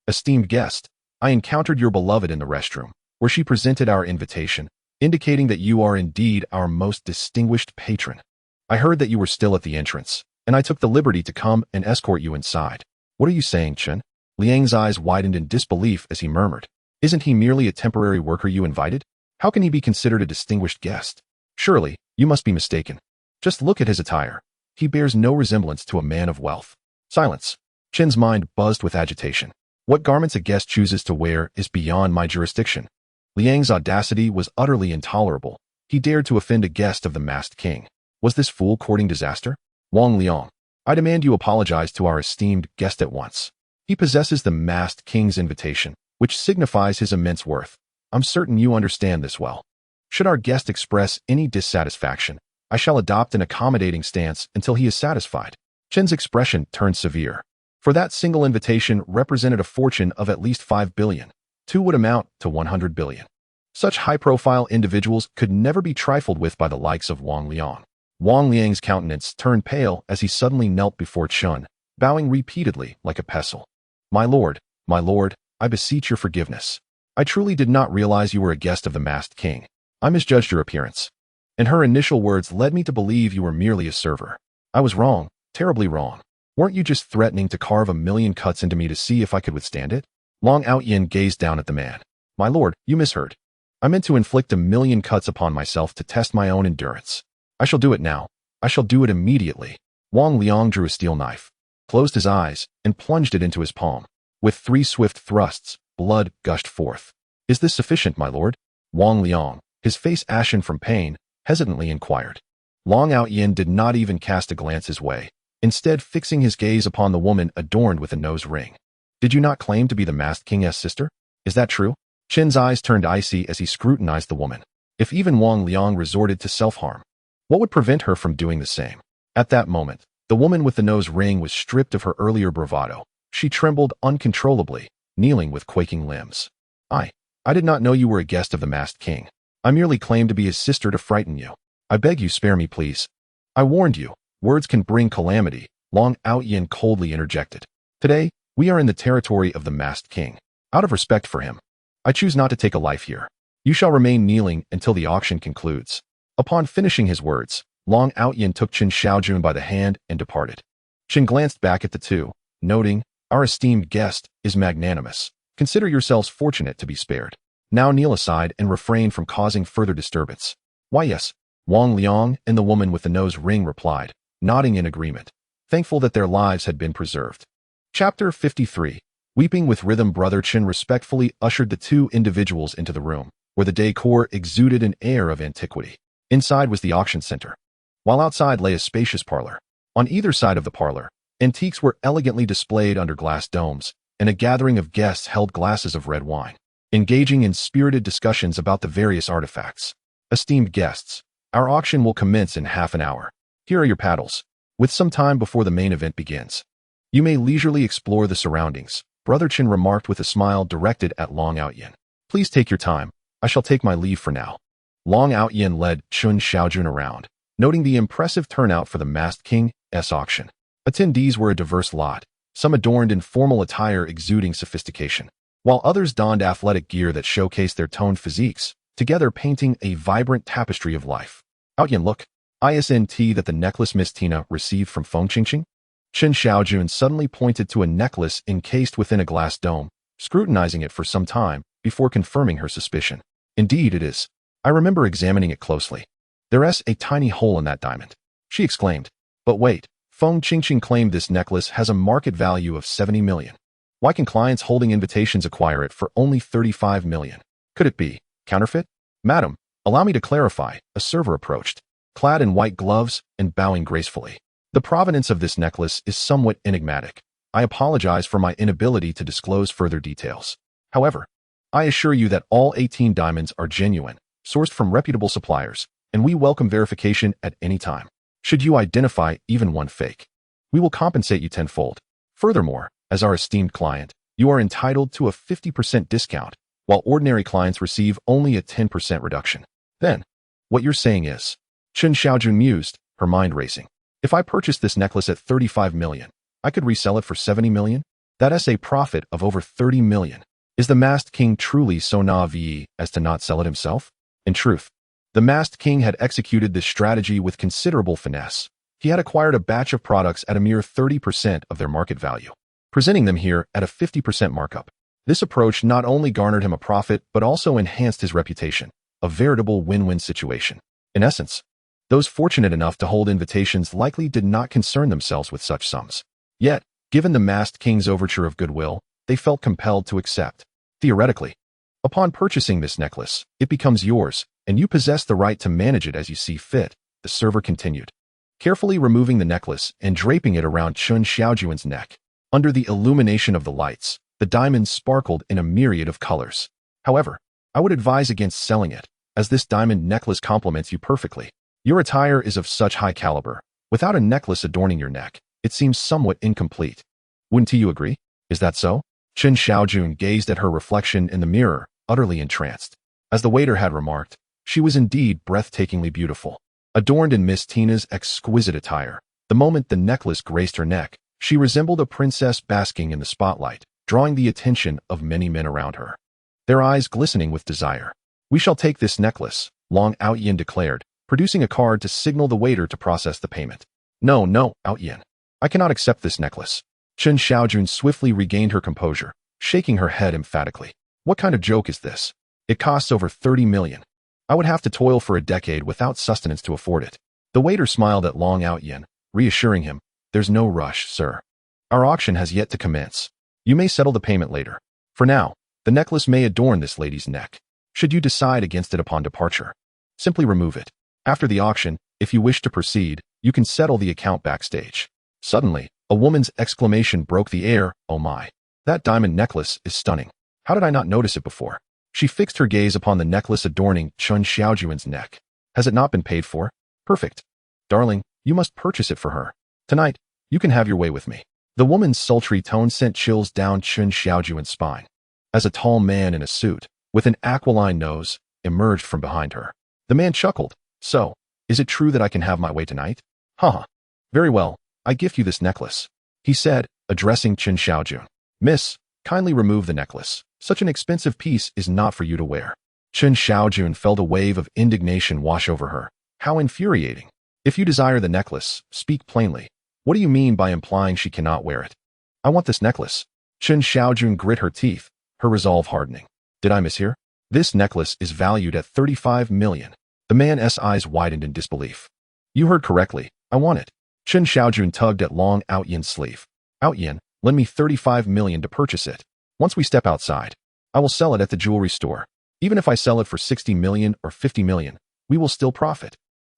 "Esteemed guest, I encountered your beloved in the restroom, where she presented our invitation, indicating that you are indeed our most distinguished patron. I heard that you were still at the entrance, and I took the liberty to come and escort you inside." "What are you saying, Chen?" Liang's eyes widened in disbelief as he murmured. "Isn't he merely a temporary worker you invited? How can he be considered a distinguished guest? Surely, you must be mistaken. Just look at his attire. He bears no resemblance to a man of wealth." Silence. Chen's mind buzzed with agitation. What garments a guest chooses to wear is beyond my jurisdiction. Liang's audacity was utterly intolerable. He dared to offend a guest of the masked king. Was this fool courting disaster? Wang Liang, I demand you apologize to our esteemed guest at once. He possesses the masked king's invitation, which signifies his immense worth. I'm certain you understand this well. Should our guest express any dissatisfaction, I shall adopt an accommodating stance until he is satisfied. Chen's expression turned severe. For that single invitation represented a fortune of at least 5 billion. Two would amount to 100 billion. Such high-profile individuals could never be trifled with by the likes of Wang Liang. Wang Liang's countenance turned pale as he suddenly knelt before Chen, bowing repeatedly like a pestle. My lord, I beseech your forgiveness. I truly did not realize you were a guest of the masked king. I misjudged your appearance. And her initial words led me to believe you were merely a server. I was wrong, terribly wrong. Weren't you just threatening to carve 1,000,000 cuts into me to see if I could withstand it? Long Aotian gazed down at the man. My lord, you misheard. I meant to inflict 1,000,000 cuts upon myself to test my own endurance. I shall do it now. I shall do it immediately. Wang Liang drew a steel knife, closed his eyes, and plunged it into his palm. With 3 swift thrusts, blood gushed forth. Is this sufficient, my lord? Wang Liang, his face ashen from pain, hesitantly inquired. Long Aotian did not even cast a glance his way, instead fixing his gaze upon the woman adorned with a nose ring. Did you not claim to be the masked king's sister? Is that true? Chen's eyes turned icy as he scrutinized the woman. If even Wang Liang resorted to self-harm, what would prevent her from doing the same? At that moment, the woman with the nose ring was stripped of her earlier bravado. She trembled uncontrollably, kneeling with quaking limbs. I did not know you were a guest of the masked king. I merely claimed to be his sister to frighten you. I beg you spare me, please. I warned you. Words can bring calamity, Long Aotian coldly interjected. Today, we are in the territory of the masked king. Out of respect for him, I choose not to take a life here. You shall remain kneeling until the auction concludes. Upon finishing his words, Long Aotian took Chen Xiaojun by the hand and departed. Chen glanced back at the two, noting, our esteemed guest is magnanimous. Consider yourselves fortunate to be spared. Now kneel aside and refrain from causing further disturbance. Why yes, Wang Liang and the woman with the nose ring replied, nodding in agreement, thankful that their lives had been preserved. Chapter 53. Weeping with rhythm. Brother Chen respectfully ushered the two individuals into the room, where the decor exuded an air of antiquity. Inside was the auction center, while outside lay a spacious parlor. On either side of the parlor, antiques were elegantly displayed under glass domes, and a gathering of guests held glasses of red wine, engaging in spirited discussions about the various artifacts. Esteemed guests, our auction will commence in half an hour. Here are your paddles, with some time before the main event begins. You may leisurely explore the surroundings, Brother Chen remarked with a smile directed at Long Aotian. Please take your time. I shall take my leave for now. Long Aotian led Chen Xiaojun around, noting the impressive turnout for the masked king's auction. Attendees were a diverse lot, some adorned in formal attire exuding sophistication, while others donned athletic gear that showcased their toned physiques, together painting a vibrant tapestry of life. Aotian, look. Isn't that the necklace Miss Tina received from Feng Qingqing? Chen Xiaojun suddenly pointed to a necklace encased within a glass dome, scrutinizing it for some time before confirming her suspicion. Indeed it is. I remember examining it closely. There's a tiny hole in that diamond, she exclaimed. But wait, Feng Qingqing claimed this necklace has a market value of 70 million. Why can clients holding invitations acquire it for only 35 million? Could it be counterfeit? Madam, allow me to clarify, a server approached, clad in white gloves and bowing gracefully. The provenance of this necklace is somewhat enigmatic. I apologize for my inability to disclose further details. However, I assure you that all 18 diamonds are genuine, sourced from reputable suppliers, and we welcome verification at any time. Should you identify even one fake, we will compensate you tenfold. Furthermore, as our esteemed client, you are entitled to a 50% discount, while ordinary clients receive only a 10% reduction. Then, what you're saying is, Chen Xiaojun mused, her mind racing. If I purchased this necklace at 35 million, I could resell it for 70 million? That's a profit of over 30 million. Is the masked king truly so naive as to not sell it himself? In truth, the masked king had executed this strategy with considerable finesse. He had acquired a batch of products at a mere 30% of their market value, presenting them here at a 50% markup. This approach not only garnered him a profit, but also enhanced his reputation, a veritable win-win situation. In essence, those fortunate enough to hold invitations likely did not concern themselves with such sums. Yet, given the masked king's overture of goodwill, they felt compelled to accept. Theoretically, upon purchasing this necklace, it becomes yours, and you possess the right to manage it as you see fit, the server continued, carefully removing the necklace and draping it around Chen Xiaojun's neck. Under the illumination of the lights, the diamonds sparkled in a myriad of colors. However, I would advise against selling it, as this diamond necklace complements you perfectly. Your attire is of such high caliber. Without a necklace adorning your neck, it seems somewhat incomplete. Wouldn't you agree? Is that so? Chen Xiaojun gazed at her reflection in the mirror, utterly entranced. As the waiter had remarked, she was indeed breathtakingly beautiful. Adorned in Miss Tina's exquisite attire, the moment the necklace graced her neck, she resembled a princess basking in the spotlight, drawing the attention of many men around her, their eyes glistening with desire. We shall take this necklace, Long Aotian declared, producing a card to signal the waiter to process the payment. No, Aotian. I cannot accept this necklace. Chen Xiaojun swiftly regained her composure, shaking her head emphatically. What kind of joke is this? It costs over 30 million. I would have to toil for a decade without sustenance to afford it. The waiter smiled at Long Aotian, reassuring him, there's no rush, sir. Our auction has yet to commence. You may settle the payment later. For now, the necklace may adorn this lady's neck. Should you decide against it upon departure, simply remove it. After the auction, if you wish to proceed, you can settle the account backstage. Suddenly, a woman's exclamation broke the air. Oh my. That diamond necklace is stunning. How did I not notice it before? She fixed her gaze upon the necklace adorning Chen Xiaojun's neck. Has it not been paid for? Perfect. Darling, you must purchase it for her. Tonight, you can have your way with me. The woman's sultry tone sent chills down Chen Xiaojun's spine. As a tall man in a suit, with an aquiline nose, emerged from behind her. The man chuckled. So, is it true that I can have my way tonight? Haha. Very well, I gift you this necklace, he said, addressing Chen Xiaojun. Miss, kindly remove the necklace. Such an expensive piece is not for you to wear. Chen Xiaojun felt a wave of indignation wash over her. How infuriating. If you desire the necklace, speak plainly. What do you mean by implying she cannot wear it? I want this necklace. Chen Xiaojun grit her teeth, her resolve hardening. Did I mishear? This necklace is valued at 35 million. The man's eyes widened in disbelief. You heard correctly. I want it. Chen Xiaojun tugged at Long Aotian's sleeve. Aotian, lend me 35 million to purchase it. Once we step outside, I will sell it at the jewelry store. Even if I sell it for 60 million or 50 million, we will still profit.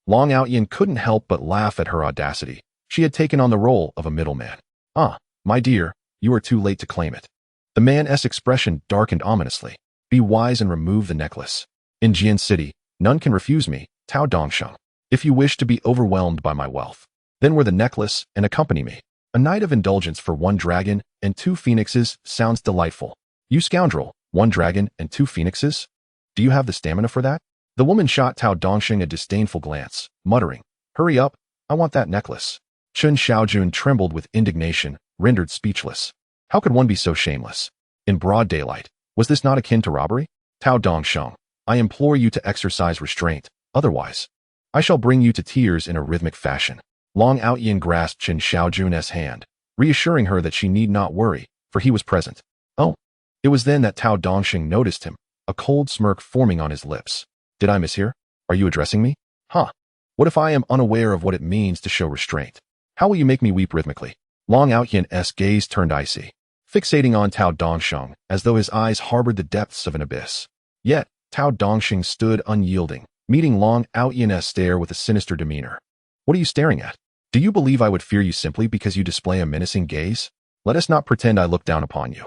Long Aotian couldn't help but laugh at her audacity. She had taken on the role of a middleman. Ah, my dear, you are too late to claim it. The man's expression darkened ominously. Be wise and remove the necklace. In Jian City, none can refuse me, Tao Dongsheng. If you wish to be overwhelmed by my wealth, then wear the necklace and accompany me. A night of indulgence for 1 dragon and 2 phoenixes sounds delightful. You scoundrel, 1 dragon and 2 phoenixes? Do you have the stamina for that? The woman shot Tao Dongsheng a disdainful glance, muttering, hurry up, I want that necklace. Chen Xiaojun trembled with indignation, rendered speechless. How could one be so shameless? In broad daylight, was this not akin to robbery? Tao Dongsheng, I implore you to exercise restraint, otherwise, I shall bring you to tears in a rhythmic fashion. Long Aotian grasped Chen Xiaojun's hand, reassuring her that she need not worry, for he was present. Oh. It was then that Tao Dongsheng noticed him, a cold smirk forming on his lips. Did I mishear? Are you addressing me? Huh. What if I am unaware of what it means to show restraint? How will you make me weep rhythmically? Long Aotian's gaze turned icy, fixating on Tao Dongsheng as though his eyes harbored the depths of an abyss. Yet, Tao Dongsheng stood unyielding, meeting Long Aotian's stare with a sinister demeanor. What are you staring at? Do you believe I would fear you simply because you display a menacing gaze? Let us not pretend I look down upon you.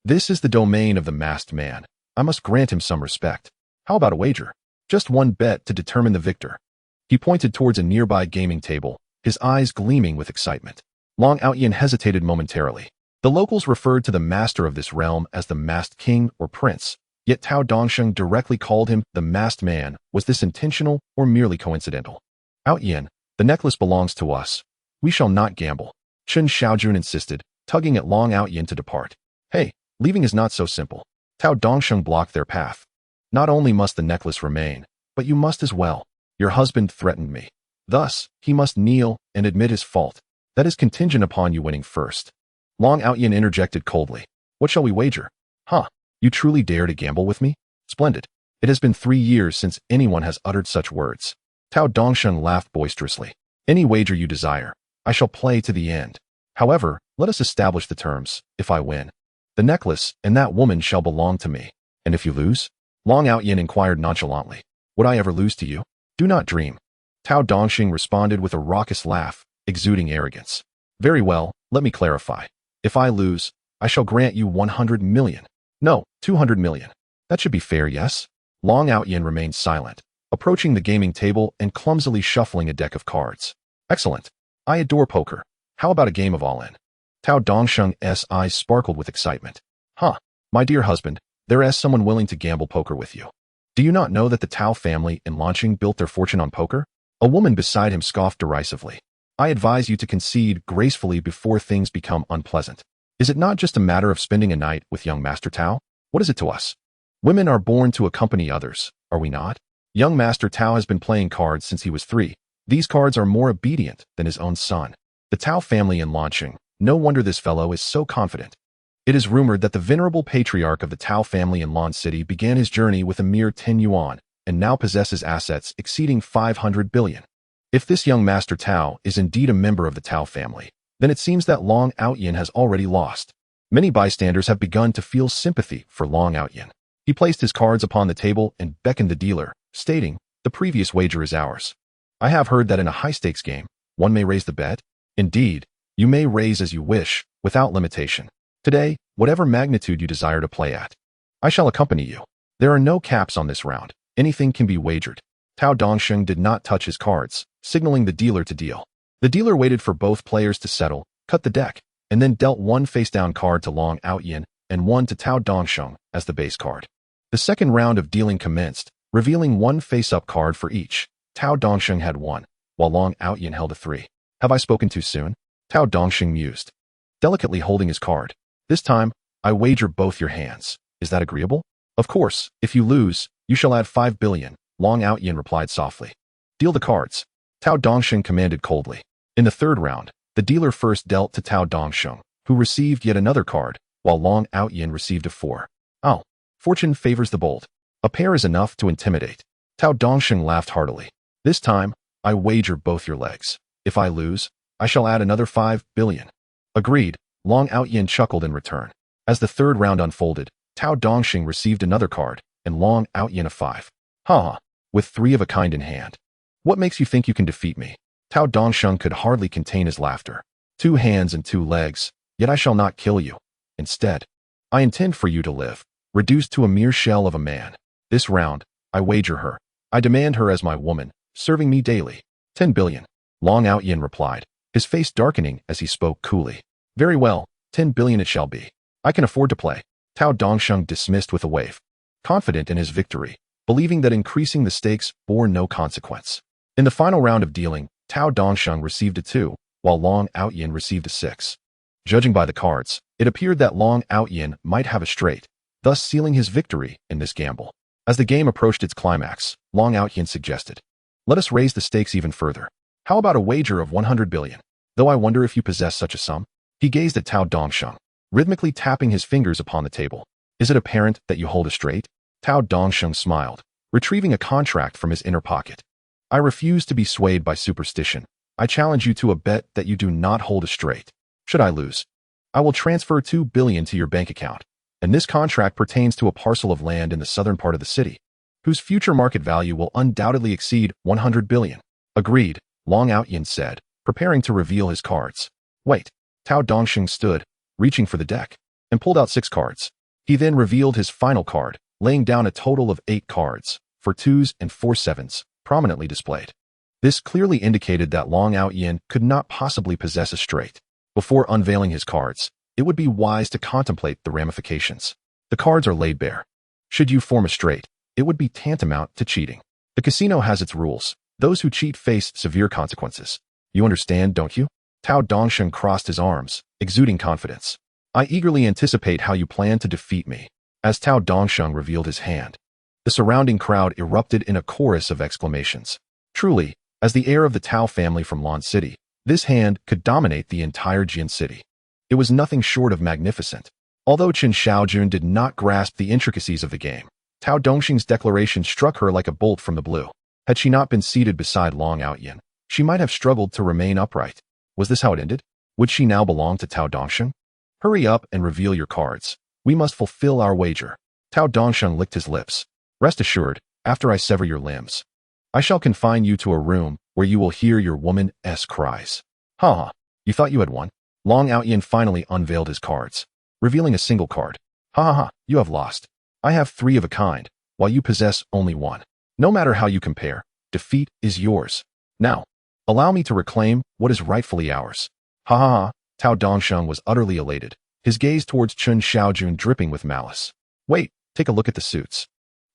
This is the domain of the masked man. I must grant him some respect. How about a wager? Just 1 bet to determine the victor. He pointed towards a nearby gaming table, his eyes gleaming with excitement. Long Aotian hesitated momentarily. The locals referred to the master of this realm as the masked king or prince, yet Tao Dongsheng directly called him the masked man. Was this intentional or merely coincidental? Aotian, the necklace belongs to us. We shall not gamble. Chen Xiaojun insisted, tugging at Long Aotian to depart. Hey, leaving is not so simple. Tao Dongsheng blocked their path. Not only must the necklace remain, but you must as well. Your husband threatened me. Thus, he must kneel and admit his fault. That is contingent upon you winning first. Long Aotian interjected coldly. What shall we wager? Huh, you truly dare to gamble with me? Splendid. It has been 3 years since anyone has uttered such words. Tao Dongsheng laughed boisterously. Any wager you desire. I shall play to the end. However, let us establish the terms. If I win, The necklace and that woman shall belong to me. And if you lose? Long Aotian inquired nonchalantly. Would I ever lose to you? Do not dream. Tao Dongxing responded with a raucous laugh, exuding arrogance. Very well, let me clarify. If I lose, I shall grant you 100 million. No, 200 million. That should be fair, yes? Long Aotian remained silent, approaching the gaming table and clumsily shuffling a deck of cards. Excellent. I adore poker. How about a game of all-in? Tao Dongxing's eyes sparkled with excitement. Huh, my dear husband, there is someone willing to gamble poker with you. Do you not know that the Tao family in Longcheng built their fortune on poker? A woman beside him scoffed derisively. I advise you to concede gracefully before things become unpleasant. Is it not just a matter of spending a night with young Master Tao? What is it to us? Women are born to accompany others, are we not? Young Master Tao has been playing cards since he was 3. These cards are more obedient than his own son. The Tao family in Longcheng, no wonder this fellow is so confident. It is rumored that the venerable patriarch of the Tao family in Lon City began his journey with a mere 10 yuan and now possesses assets exceeding 500 billion. If this young Master Tao is indeed a member of the Tao family, then it seems that Long Aotian has already lost. Many bystanders have begun to feel sympathy for Long Aotian. He placed his cards upon the table and beckoned the dealer, stating, "The previous wager is ours. I have heard that in a high-stakes game, one may raise the bet. Indeed, you may raise as you wish, without limitation. Today, whatever magnitude you desire to play at. I shall accompany you. There are no caps on this round. Anything can be wagered." Tao Dongxing did not touch his cards, signaling the dealer to deal. The dealer waited for both players to settle, cut the deck, and then dealt one face-down card to Long Aotian and one to Tao Dongxing as the base card. The second round of dealing commenced, revealing one face-up card for each. Tao Dongxing had 1, while Long Aotian held a 3. Have I spoken too soon? Tao Dongxing mused, delicately holding his card. This time, I wager both your hands. Is that agreeable? Of course, if you lose, you shall add 5 billion, Long Aotian replied softly. Deal the cards. Tao Dongxing commanded coldly. In the third round, the dealer first dealt to Tao Dongxing, who received yet another card, while Long Aotian received a 4. Oh, fortune favors the bold. A pair is enough to intimidate. Tao Dongxing laughed heartily. This time, I wager both your legs. If I lose, I shall add another 5 billion. Agreed, Long Aotian chuckled in return. As the third round unfolded, Tao Dongxing received another card, and Long Aotian a 5. Ha! With 3 of a kind in hand. What makes you think you can defeat me? Tao Dongxing could hardly contain his laughter. 2 hands and 2 legs, yet I shall not kill you. Instead, I intend for you to live, reduced to a mere shell of a man. This round, I wager her. I demand her as my woman, serving me daily. 10 billion. Long Aotian replied, his face darkening as he spoke coolly. Very well, 10 billion it shall be. I can afford to play. Tao Dongxing dismissed with a wave. Confident in his victory, believing that increasing the stakes bore no consequence. In the final round of dealing, Tao Dongxing received a 2, while Long Aotian received a 6. Judging by the cards, it appeared that Long Aotian might have a straight, thus sealing his victory in this gamble. As the game approached its climax, Long Aotian suggested, "Let us raise the stakes even further. How about a wager of 100 billion? Though I wonder if you possess such a sum?" He gazed at Tao Dongxing, rhythmically tapping his fingers upon the table. "Is it apparent that you hold a straight?" Tao Dongxing smiled, retrieving a contract from his inner pocket. "I refuse to be swayed by superstition. I challenge you to a bet that you do not hold a straight. Should I lose, I will transfer 2 billion to your bank account, and this contract pertains to a parcel of land in the southern part of the city, whose future market value will undoubtedly exceed 100 billion. Agreed, Long Aotian said, preparing to reveal his cards. Wait. Tao Dongxing stood, reaching for the deck, and pulled out 6 cards. He then revealed his final card, laying down a total of 8 cards, for 2s and 4 7s, prominently displayed. This clearly indicated that Long Aotian could not possibly possess a straight. Before unveiling his cards, it would be wise to contemplate the ramifications. The cards are laid bare. Should you form a straight, it would be tantamount to cheating. The casino has its rules. Those who cheat face severe consequences. You understand, don't you? Tao Dongxing crossed his arms, exuding confidence. I eagerly anticipate how you plan to defeat me. As Tao Dongxing revealed his hand, the surrounding crowd erupted in a chorus of exclamations. Truly, as the heir of the Tao family from Lon City, this hand could dominate the entire Jian city. It was nothing short of magnificent. Although Chen Xiaojun did not grasp the intricacies of the game, Tao Dongxing's declaration struck her like a bolt from the blue. Had she not been seated beside Long Aotian, she might have struggled to remain upright. Was this how it ended? Would she now belong to Tao Dongxing? Hurry up and reveal your cards. We must fulfill our wager. Tao Dongsheng licked his lips. Rest assured, after I sever your limbs, I shall confine you to a room where you will hear your woman's cries. Ha ha, you thought you had won? Long Aotian finally unveiled his cards, revealing a single card. Ha ha ha, you have lost. I have 3 of a kind, while you possess only 1. No matter how you compare, defeat is yours. Now, allow me to reclaim what is rightfully ours. Ha ha ha, Tao Dongsheng was utterly elated, his gaze towards Chen Xiaojun dripping with malice. Wait, take a look at the suits.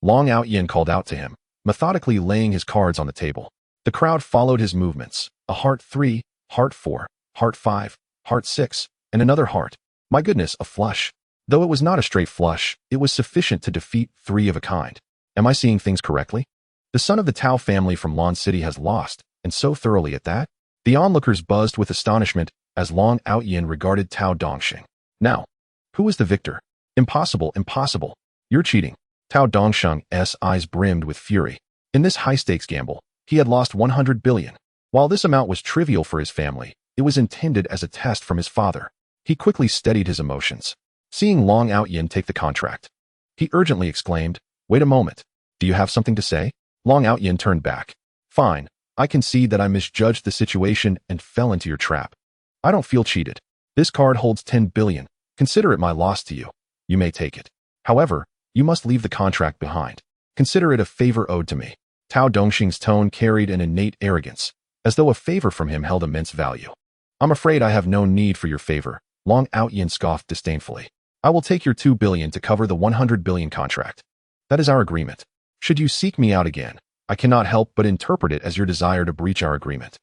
Long Aotian called out to him, methodically laying his cards on the table. The crowd followed his movements, a heart 3, heart 4, heart 5, heart 6, and another heart. My goodness, a flush. Though it was not a straight flush, it was sufficient to defeat 3 of a kind. Am I seeing things correctly? The son of the Tao family from Lan City has lost, and so thoroughly at that? The onlookers buzzed with astonishment as Long Aotian regarded Tao Dongsheng. Now, who is the victor? Impossible, impossible. You're cheating. Tao Dongsheng's eyes brimmed with fury. In this high-stakes gamble, he had lost 100 billion. While this amount was trivial for his family, it was intended as a test from his father. He quickly steadied his emotions. Seeing Long Aotian take the contract, he urgently exclaimed, "Wait a moment. Do you have something to say?" Long Aotian turned back. "Fine. I concede that I misjudged the situation and fell into your trap. I don't feel cheated. This card holds 10 billion. Consider it my loss to you. You may take it. However, you must leave the contract behind. Consider it a favor owed to me." Tao Dongxing's tone carried an innate arrogance, as though a favor from him held immense value. "I'm afraid I have no need for your favor," Long Aotian scoffed disdainfully. "I will take your 2 billion to cover the 100 billion contract. That is our agreement. Should you seek me out again, I cannot help but interpret it as your desire to breach our agreement."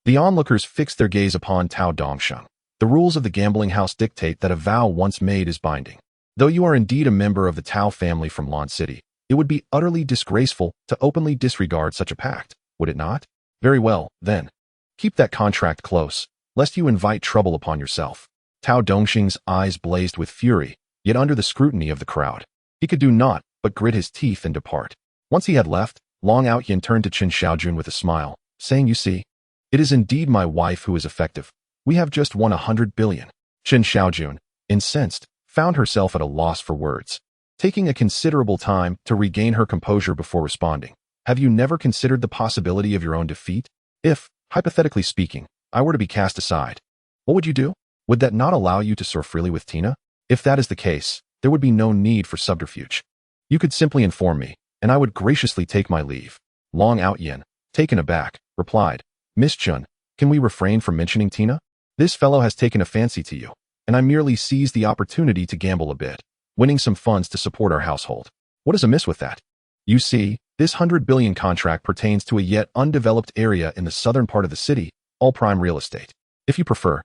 The onlookers fixed their gaze upon Tao Dongsheng. The rules of the gambling house dictate that a vow once made is binding. Though you are indeed a member of the Tao family from Lan City, it would be utterly disgraceful to openly disregard such a pact, would it not? Very well, then. Keep that contract close, lest you invite trouble upon yourself. Tao Dongxing's eyes blazed with fury, yet under the scrutiny of the crowd, he could do naught but grit his teeth and depart. Once he had left, Long Aotian turned to Chen Xiaojun with a smile, saying, "You see, it is indeed my wife who is effective. We have just won 100 billion. Chen Xiaojun, incensed, found herself at a loss for words. Taking a considerable time to regain her composure before responding, "Have you never considered the possibility of your own defeat? If, hypothetically speaking, I were to be cast aside, what would you do? Would that not allow you to soar freely with Tina? If that is the case, there would be no need for subterfuge. You could simply inform me, and I would graciously take my leave." Long Aotian, taken aback, replied, "Miss Chun, can we refrain from mentioning Tina? This fellow has taken a fancy to you, and I merely seized the opportunity to gamble a bit, winning some funds to support our household. What is amiss with that? You see, this 100 billion contract pertains to a yet undeveloped area in the southern part of the city, all prime real estate. If you prefer,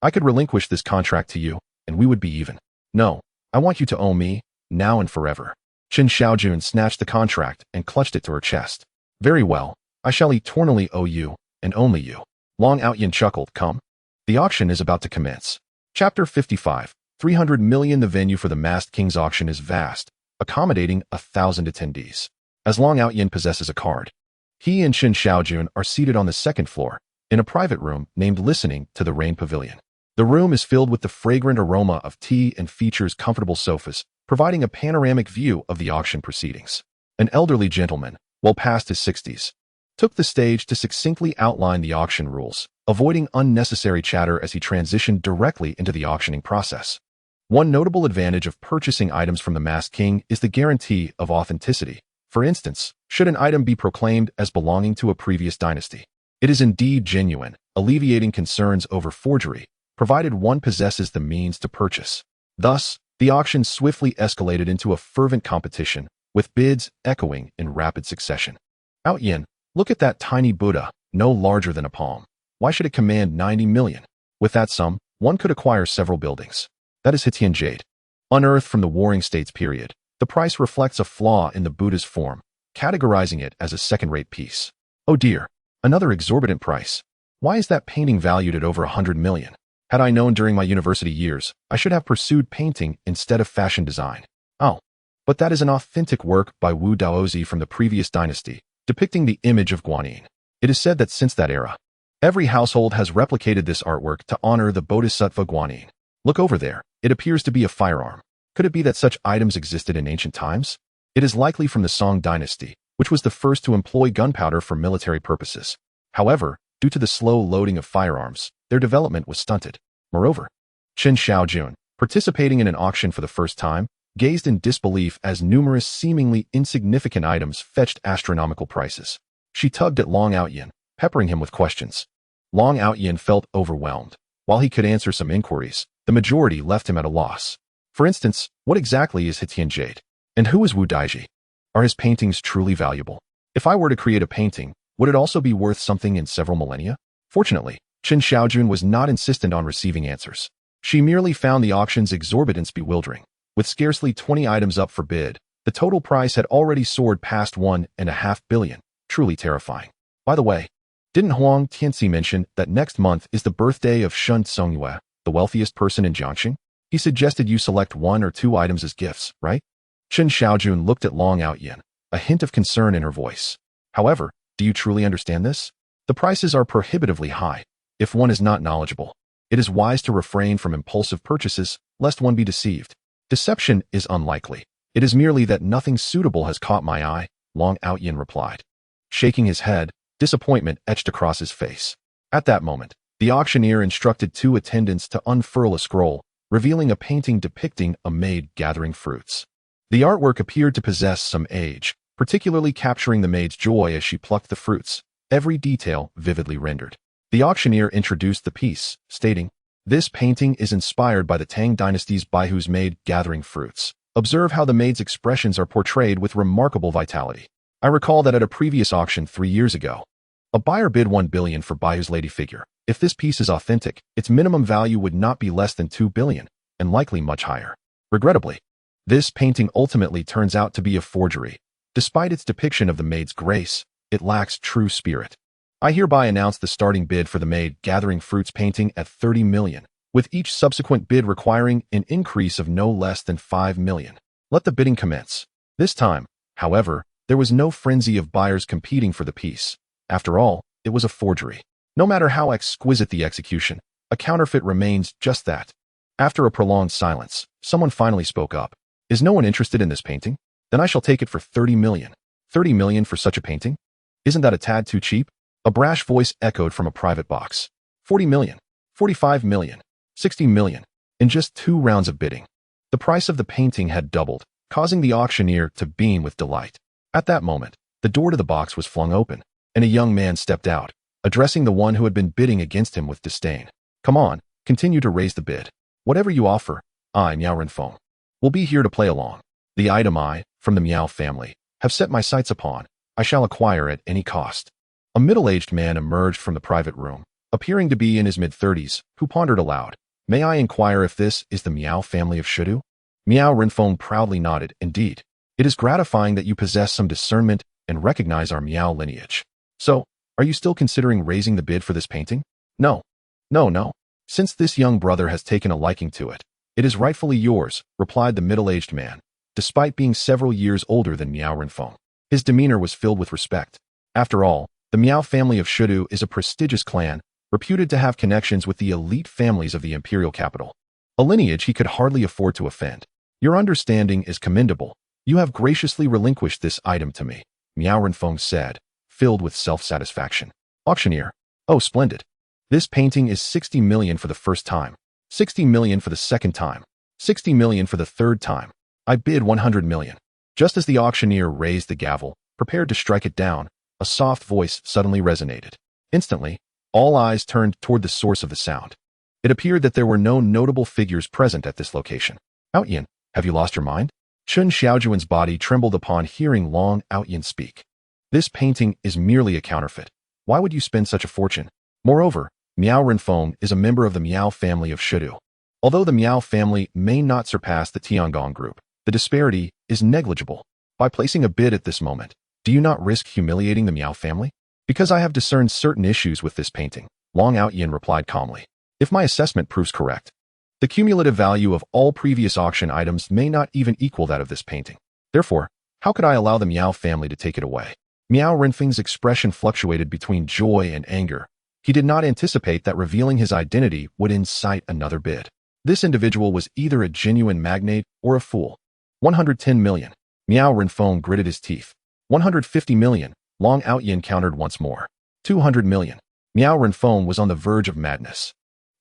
I could relinquish this contract to you, and we would be even. No, I want you to owe me, now and forever." Chen Xiaojun snatched the contract and clutched it to her chest. "Very well, I shall eternally owe you, and only you." Long Aotian chuckled, "Come. The auction is about to commence." Chapter 55, 300 million. The venue for the Masked King's auction is vast, accommodating 1,000 attendees. As Long Aotian possesses a card, he and Chen Xiaojun are seated on the second floor, in a private room named Listening to the Rain Pavilion. The room is filled with the fragrant aroma of tea and features comfortable sofas, providing a panoramic view of the auction proceedings. An elderly gentleman, well past his 60s, took the stage to succinctly outline the auction rules, avoiding unnecessary chatter as he transitioned directly into the auctioning process. One notable advantage of purchasing items from the Masked King is the guarantee of authenticity. For instance, should an item be proclaimed as belonging to a previous dynasty, it is indeed genuine, alleviating concerns over forgery, provided one possesses the means to purchase. Thus, the auction swiftly escalated into a fervent competition, with bids echoing in rapid succession. "Aotian, look at that tiny Buddha, no larger than a palm. Why should it command 90 million? With that sum, one could acquire several buildings. That is Aotian jade. Unearthed from the Warring States period, the price reflects a flaw in the Buddha's form, categorizing it as a second-rate piece. Oh dear, another exorbitant price. Why is that painting valued at over 100 million? Had I known during my university years, I should have pursued painting instead of fashion design. Oh, but that is an authentic work by Wu Daozi from the previous dynasty, depicting the image of Guanyin. It is said that since that era, every household has replicated this artwork to honor the Bodhisattva Guanyin. Look over there, it appears to be a firearm. Could it be that such items existed in ancient times? It is likely from the Song dynasty, which was the first to employ gunpowder for military purposes. However, due to the slow loading of firearms, their development was stunted. Moreover, Chen Xiaojun, participating in an auction for the first time, gazed in disbelief as numerous seemingly insignificant items fetched astronomical prices. She tugged at Longchao, peppering him with questions. Longchao felt overwhelmed. While he could answer some inquiries, the majority left him at a loss. For instance, what exactly is Hitian jade? And who is Wu Daiji? Are his paintings truly valuable? If I were to create a painting, would it also be worth something in several millennia? Fortunately, Chen Xiaojun was not insistent on receiving answers. She merely found the auction's exorbitance bewildering. With scarcely 20 items up for bid, the total price had already soared past 1.5 billion, truly terrifying. By the way, didn't Huang Tianxi mention that next month is the birthday of Xuanxuan, the wealthiest person in Jiancheng? He suggested you select 1 or 2 items as gifts, right? Chen Xiaojun looked at Longchao, a hint of concern in her voice. However, do you truly understand this? The prices are prohibitively high. If one is not knowledgeable, it is wise to refrain from impulsive purchases, lest one be deceived. Deception is unlikely. It is merely that nothing suitable has caught my eye, Longchao replied. Shaking his head, disappointment etched across his face. At that moment, the auctioneer instructed 2 attendants to unfurl a scroll, revealing a painting depicting a maid gathering fruits. The artwork appeared to possess some age, particularly capturing the maid's joy as she plucked the fruits, every detail vividly rendered. The auctioneer introduced the piece, stating, "This painting is inspired by the Tang dynasty's Baihu's maid gathering fruits. Observe how the maid's expressions are portrayed with remarkable vitality. I recall that at a previous auction 3 years ago, a buyer bid 1 billion for Baihu's lady figure. If this piece is authentic, its minimum value would not be less than 2 billion, and likely much higher. Regrettably, this painting ultimately turns out to be a forgery. Despite its depiction of the maid's grace, it lacks true spirit. I hereby announce the starting bid for the maid gathering fruits painting at 30 million, with each subsequent bid requiring an increase of no less than 5 million. Let the bidding commence." This time, however, there was no frenzy of buyers competing for the piece. After all, it was a forgery. No matter how exquisite the execution, a counterfeit remains just that. After a prolonged silence, someone finally spoke up. "Is no one interested in this painting? Then I shall take it for 30 million. 30 million for such a painting? Isn't that a tad too cheap?" A brash voice echoed from a private box. 40 million, 45 million, 60 million. In just 2 rounds of bidding, the price of the painting had doubled, causing the auctioneer to beam with delight. At that moment, the door to the box was flung open, and a young man stepped out, addressing the one who had been bidding against him with disdain. "Come on, continue to raise the bid. Whatever you offer, I, Miao Renfeng, will be here to play along. The item I, from the Miao family, have set my sights upon, I shall acquire at any cost." A middle-aged man emerged from the private room, appearing to be in his mid-30s, who pondered aloud, "May I inquire if this is the Miao family of Shidu?" Miao Renfeng proudly nodded. "Indeed. It is gratifying that you possess some discernment and recognize our Miao lineage. So, are you still considering raising the bid for this painting?" No. Since this young brother has taken a liking to it, it is rightfully yours," replied the middle-aged man. Despite being several years older than Miao Renfeng, his demeanor was filled with respect. After all, the Miao family of Shidu is a prestigious clan, reputed to have connections with the elite families of the imperial capital. A lineage he could hardly afford to offend. "Your understanding is commendable. You have graciously relinquished this item to me," Miao Renfeng said, filled with self-satisfaction. Auctioneer: "Oh, splendid. This painting is 60 million for the first time, 60 million for the second time, 60 million for the third time. I bid 100 million. Just as the auctioneer raised the gavel, prepared to strike it down, a soft voice suddenly resonated. Instantly, all eyes turned toward the source of the sound. It appeared that there were no notable figures present at this location. "Aotian, have you lost your mind?" Chen Xiaojun's body trembled upon hearing Longchao speak. "This painting is merely a counterfeit. Why would you spend such a fortune? Moreover, Miao Renfeng is a member of the Miao family of Shidu. Although the Miao family may not surpass the Tiangong group, the disparity is negligible. By placing a bid at this moment, do you not risk humiliating the Miao family?" "Because I have discerned certain issues with this painting," Longchao replied calmly. "If my assessment proves correct, the cumulative value of all previous auction items may not even equal that of this painting. Therefore, how could I allow the Miao family to take it away?" Miao Renfeng's expression fluctuated between joy and anger. He did not anticipate that revealing his identity would incite another bid. This individual was either a genuine magnate or a fool. 110 million. Miao Renfeng gritted his teeth. 150 million. Long Aotian countered once more. 200 million. Miao Renfeng was on the verge of madness.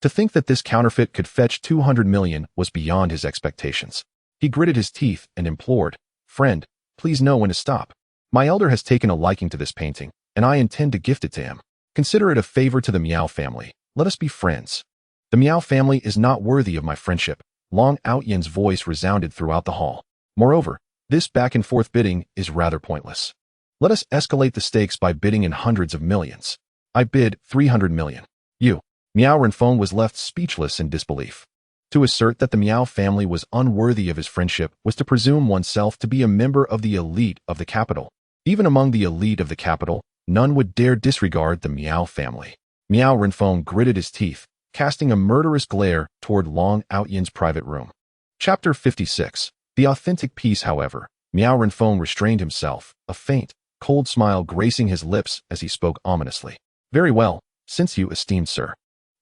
To think that this counterfeit could fetch 200 million was beyond his expectations. He gritted his teeth and implored, "Friend, please know when to stop. My elder has taken a liking to this painting, and I intend to gift it to him. Consider it a favor to the Miao family. Let us be friends." "The Miao family is not worthy of my friendship." Long Aotian's voice resounded throughout the hall. "Moreover, this back-and-forth bidding is rather pointless. Let us escalate the stakes by bidding in hundreds of millions. I bid 300 million. You." Miao Renfeng was left speechless in disbelief. To assert that the Miao family was unworthy of his friendship was to presume oneself to be a member of the elite of the capital. Even among the elite of the capital, none would dare disregard the Miao family. Miao Renfeng gritted his teeth, casting a murderous glare toward Long Aotian's private room. Chapter 56. The authentic piece, however. Miao Renfeng restrained himself, a faint, cold smile gracing his lips as he spoke ominously. "Very well, since you, esteemed sir,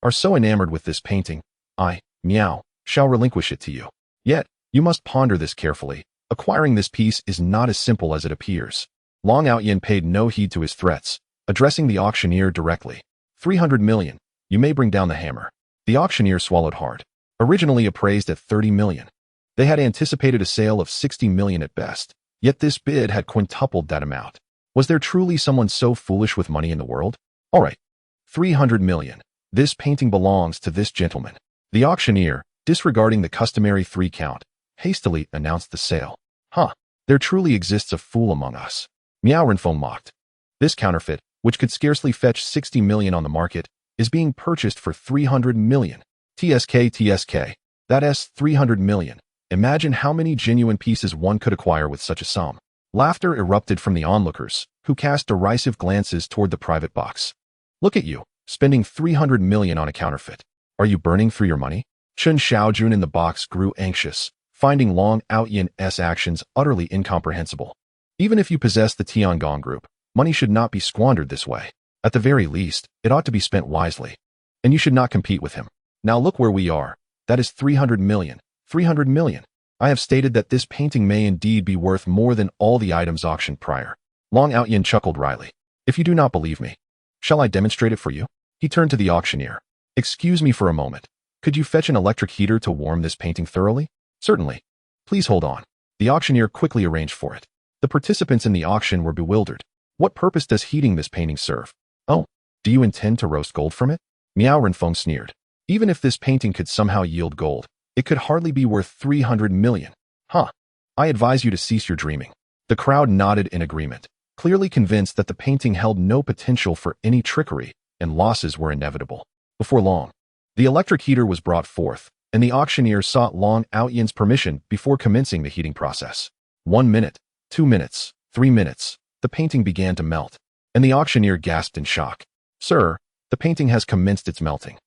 are so enamored with this painting, I, Miao, shall relinquish it to you. Yet, you must ponder this carefully. Acquiring this piece is not as simple as it appears." Long Aotian paid no heed to his threats, addressing the auctioneer directly. 300 million. You may bring down the hammer." The auctioneer swallowed hard. Originally appraised at 30 million. They had anticipated a sale of 60 million at best, yet this bid had quintupled that amount. Was there truly someone so foolish with money in the world? "All right. 300 million. This painting belongs to this gentleman." The auctioneer, disregarding the customary 3 count, hastily announced the sale. "Huh, there truly exists a fool among us." Miao Renfeng mocked. "This counterfeit, which could scarcely fetch 60 million on the market, is being purchased for 300 million. TSK. That's 300 million. Imagine how many genuine pieces one could acquire with such a sum." Laughter erupted from the onlookers, who cast derisive glances toward the private box. "Look at you, spending 300 million on a counterfeit. Are you burning through your money?" Chen Xiaojun in the box grew anxious, finding Long Aotian's actions utterly incomprehensible. Even if you possess the Tiangong group, money should not be squandered this way. At the very least, it ought to be spent wisely. And you should not compete with him. Now look where we are. That is 300 million. 300 million. I have stated that this painting may indeed be worth more than all the items auctioned prior. Long Aotian chuckled wryly. "If you do not believe me, shall I demonstrate it for you?" He turned to the auctioneer. "Excuse me for a moment. Could you fetch an electric heater to warm this painting thoroughly?" "Certainly. Please hold on." The auctioneer quickly arranged for it. The participants in the auction were bewildered. What purpose does heating this painting serve? "Oh, do you intend to roast gold from it?" Miao Renfeng sneered. "Even if this painting could somehow yield gold, it could hardly be worth 300 million. Huh. I advise you to cease your dreaming." The crowd nodded in agreement, clearly convinced that the painting held no potential for any trickery, and losses were inevitable. Before long, the electric heater was brought forth, and the auctioneer sought Long Aotian's permission before commencing the heating process. 1 minute, 2 minutes, 3 minutes, the painting began to melt, and the auctioneer gasped in shock. "Sir, the painting has commenced its melting.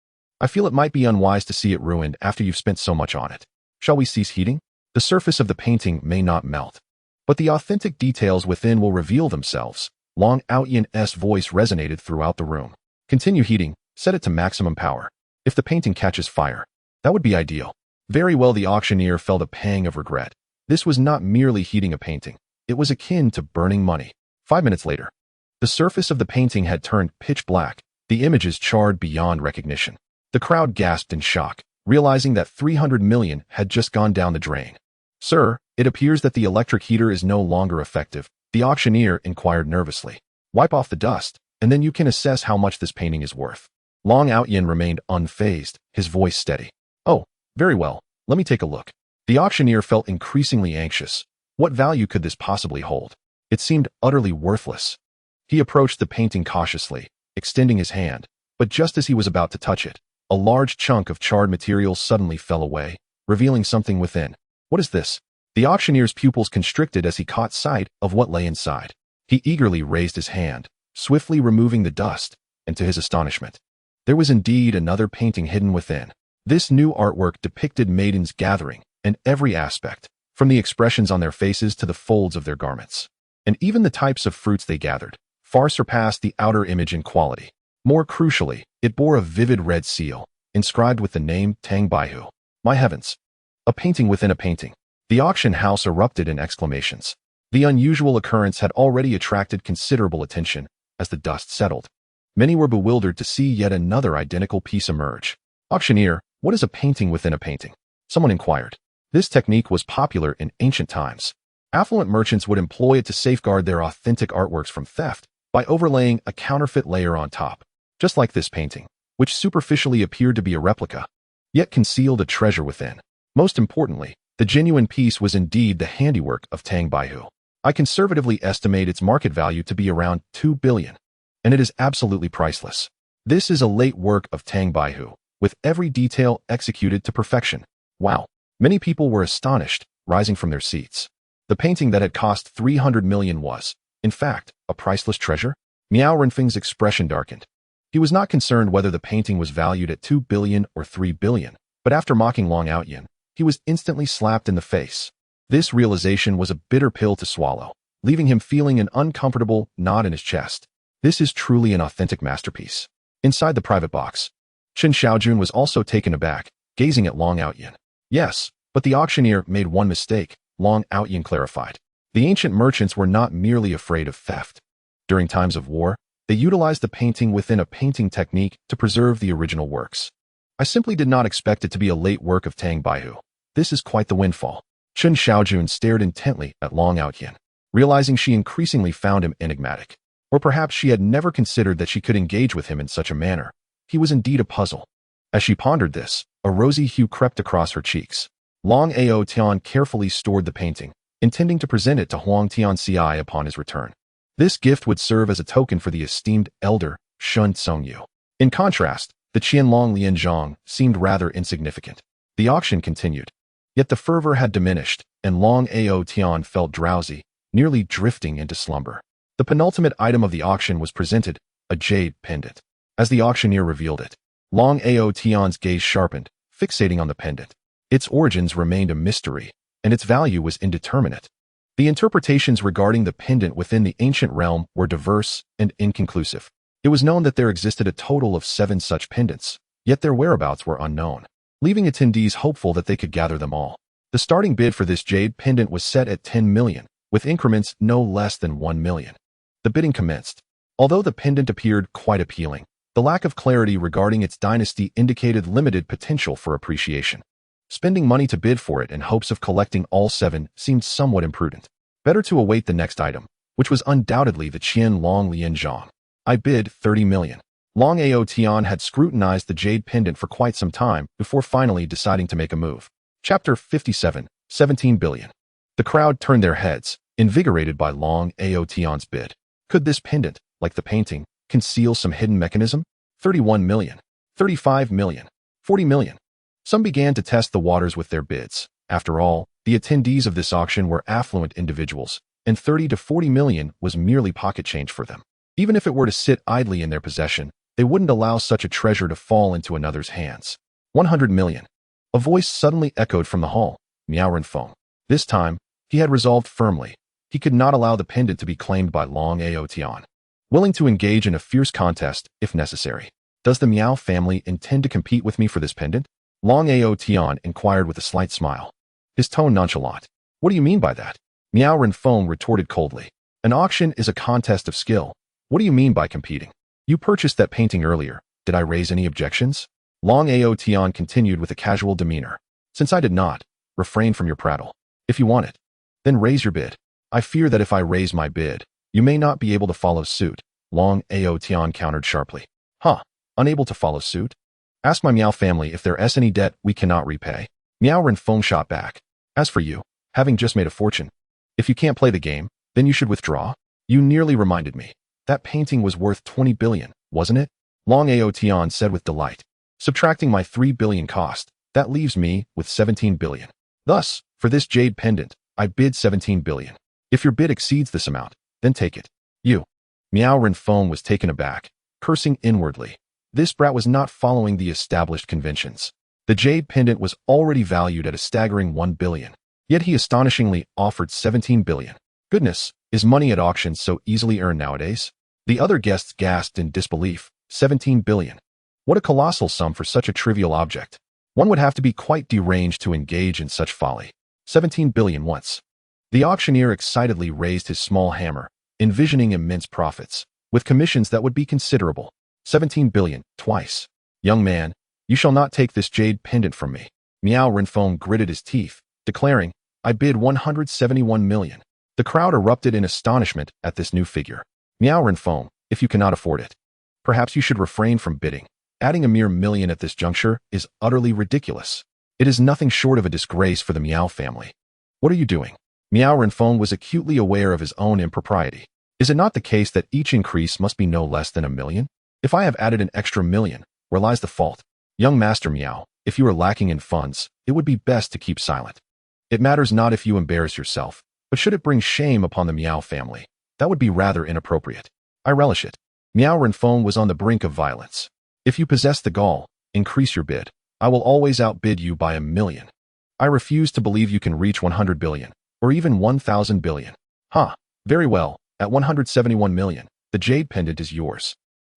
I feel it might be unwise to see it ruined after you've spent so much on it. Shall we cease heating? The surface of the painting may not melt, but the authentic details within will reveal themselves." Long Aotian's voice resonated throughout the room. "Continue heating, set it to maximum power. If the painting catches fire, that would be ideal." Very well, the auctioneer felt a pang of regret. This was not merely heating a painting. It was akin to burning money. 5 minutes later, the surface of the painting had turned pitch black, the images charred beyond recognition. The crowd gasped in shock, realizing that 300 million had just gone down the drain. "Sir, it appears that the electric heater is no longer effective," the auctioneer inquired nervously. "Wipe off the dust, and then you can assess how much this painting is worth." Long Aotian remained unfazed, his voice steady. "Oh, very well, let me take a look." The auctioneer felt increasingly anxious. What value could this possibly hold? It seemed utterly worthless. He approached the painting cautiously, extending his hand, but just as he was about to touch it, a large chunk of charred material suddenly fell away, revealing something within. "What is this?" The auctioneer's pupils constricted as he caught sight of what lay inside. He eagerly raised his hand, swiftly removing the dust, and to his astonishment, there was indeed another painting hidden within. This new artwork depicted maidens gathering, in every aspect, from the expressions on their faces to the folds of their garments. And even the types of fruits they gathered far surpassed the outer image in quality. More crucially, it bore a vivid red seal, inscribed with the name Tang Baihu. My heavens! A painting within a painting. The auction house erupted in exclamations. The unusual occurrence had already attracted considerable attention as the dust settled. Many were bewildered to see yet another identical piece emerge. Auctioneer, what is a painting within a painting? Someone inquired. This technique was popular in ancient times. Affluent merchants would employ it to safeguard their authentic artworks from theft by overlaying a counterfeit layer on top, just like this painting, which superficially appeared to be a replica, yet concealed a treasure within. Most importantly, the genuine piece was indeed the handiwork of Tang Baihu. I conservatively estimate its market value to be around 2 billion, and it is absolutely priceless. This is a late work of Tang Baihu, with every detail executed to perfection. Wow! Many people were astonished, rising from their seats. The painting that had cost 300 million was, in fact, a priceless treasure? Miao Renfeng's expression darkened. He was not concerned whether the painting was valued at 2 billion or 3 billion, but after mocking Long Aotian, he was instantly slapped in the face. This realization was a bitter pill to swallow, leaving him feeling an uncomfortable knot in his chest. This is truly an authentic masterpiece. Inside the private box, Chen Xiaojun was also taken aback, gazing at Long Aotian. Yes, but the auctioneer made one mistake, Long Aotian clarified. The ancient merchants were not merely afraid of theft. During times of war, they utilized the painting within a painting technique to preserve the original works. I simply did not expect it to be a late work of Tang Baihu. This is quite the windfall. Chen Xiaojun stared intently at Long Aotian, realizing she increasingly found him enigmatic. Or perhaps she had never considered that she could engage with him in such a manner. He was indeed a puzzle. As she pondered this, a rosy hue crept across her cheeks. Long Aotian carefully stored the painting, intending to present it to Huang Tianxi upon his return. This gift would serve as a token for the esteemed elder, Shun Tsongyu. In contrast, the Qianlong Lianzhong seemed rather insignificant. The auction continued. Yet the fervor had diminished, and Long Aotian felt drowsy, nearly drifting into slumber. The penultimate item of the auction was presented, a jade pendant. As the auctioneer revealed it, Long Aotian's gaze sharpened, fixating on the pendant. Its origins remained a mystery, and its value was indeterminate. The interpretations regarding the pendant within the ancient realm were diverse and inconclusive. It was known that there existed a total of 7 such pendants, yet their whereabouts were unknown, leaving attendees hopeful that they could gather them all. The starting bid for this jade pendant was set at 10 million, with increments no less than 1 million. The bidding commenced. Although the pendant appeared quite appealing, the lack of clarity regarding its dynasty indicated limited potential for appreciation. Spending money to bid for it in hopes of collecting all 7 seemed somewhat imprudent. Better to await the next item, which was undoubtedly the Qianlong Lianzhong. I bid 30 million. Long Aotian had scrutinized the jade pendant for quite some time before finally deciding to make a move. Chapter 57, 17 billion. The crowd turned their heads, invigorated by Long Aotian's bid. Could this pendant, like the painting, conceal some hidden mechanism? 31 million, 35 million, 40 million. Some began to test the waters with their bids. After all, the attendees of this auction were affluent individuals, and 30 to 40 million was merely pocket change for them. Even if it were to sit idly in their possession, they wouldn't allow such a treasure to fall into another's hands. 100 million. A voice suddenly echoed from the hall. Miao Renfeng. This time, he had resolved firmly. He could not allow the pendant to be claimed by Long Aotian. Willing to engage in a fierce contest, if necessary. Does the Miao family intend to compete with me for this pendant? Long Aotian inquired with a slight smile. His tone nonchalant. What do you mean by that? Miao Renfeng retorted coldly. An auction is a contest of skill. What do you mean by competing? You purchased that painting earlier. Did I raise any objections? Long Aotian continued with a casual demeanor. Since I did not, refrain from your prattle. If you want it, then raise your bid. I fear that if I raise my bid, you may not be able to follow suit. Long Aotian countered sharply. Huh, unable to follow suit? Ask my Miao family if there is any debt we cannot repay. Miao Renfeng shot back. As for you, having just made a fortune, if you can't play the game, then you should withdraw. You nearly reminded me. That painting was worth 20 billion, wasn't it? Long Aotian said with delight. Subtracting my 3 billion cost, that leaves me with 17 billion. Thus, for this jade pendant, I bid 17 billion. If your bid exceeds this amount, then take it. You. Miao Renfeng was taken aback, cursing inwardly. This brat was not following the established conventions. The jade pendant was already valued at a staggering 1 billion. Yet he astonishingly offered 17 billion. Goodness, is money at auctions so easily earned nowadays? The other guests gasped in disbelief. 17 billion. What a colossal sum for such a trivial object. One would have to be quite deranged to engage in such folly. 17 billion once. The auctioneer excitedly raised his small hammer, envisioning immense profits, with commissions that would be considerable. 17 billion, twice. Young man, you shall not take this jade pendant from me. Miao Renfeng gritted his teeth, declaring, I bid 171 million. The crowd erupted in astonishment at this new figure. Miao Renfeng, if you cannot afford it, perhaps you should refrain from bidding. Adding a mere million at this juncture is utterly ridiculous. It is nothing short of a disgrace for the Miao family. What are you doing? Miao Renfeng was acutely aware of his own impropriety. Is it not the case that each increase must be no less than a million? If I have added an extra million, where lies the fault? Young Master Miao, if you are lacking in funds, it would be best to keep silent. It matters not if you embarrass yourself, but should it bring shame upon the Miao family, that would be rather inappropriate. I relish it. Miao Renfeng was on the brink of violence. If you possess the gall, increase your bid. I will always outbid you by a million. I refuse to believe you can reach 100 billion, or even 1,000 billion. Very well, at 171 million, the jade pendant is yours.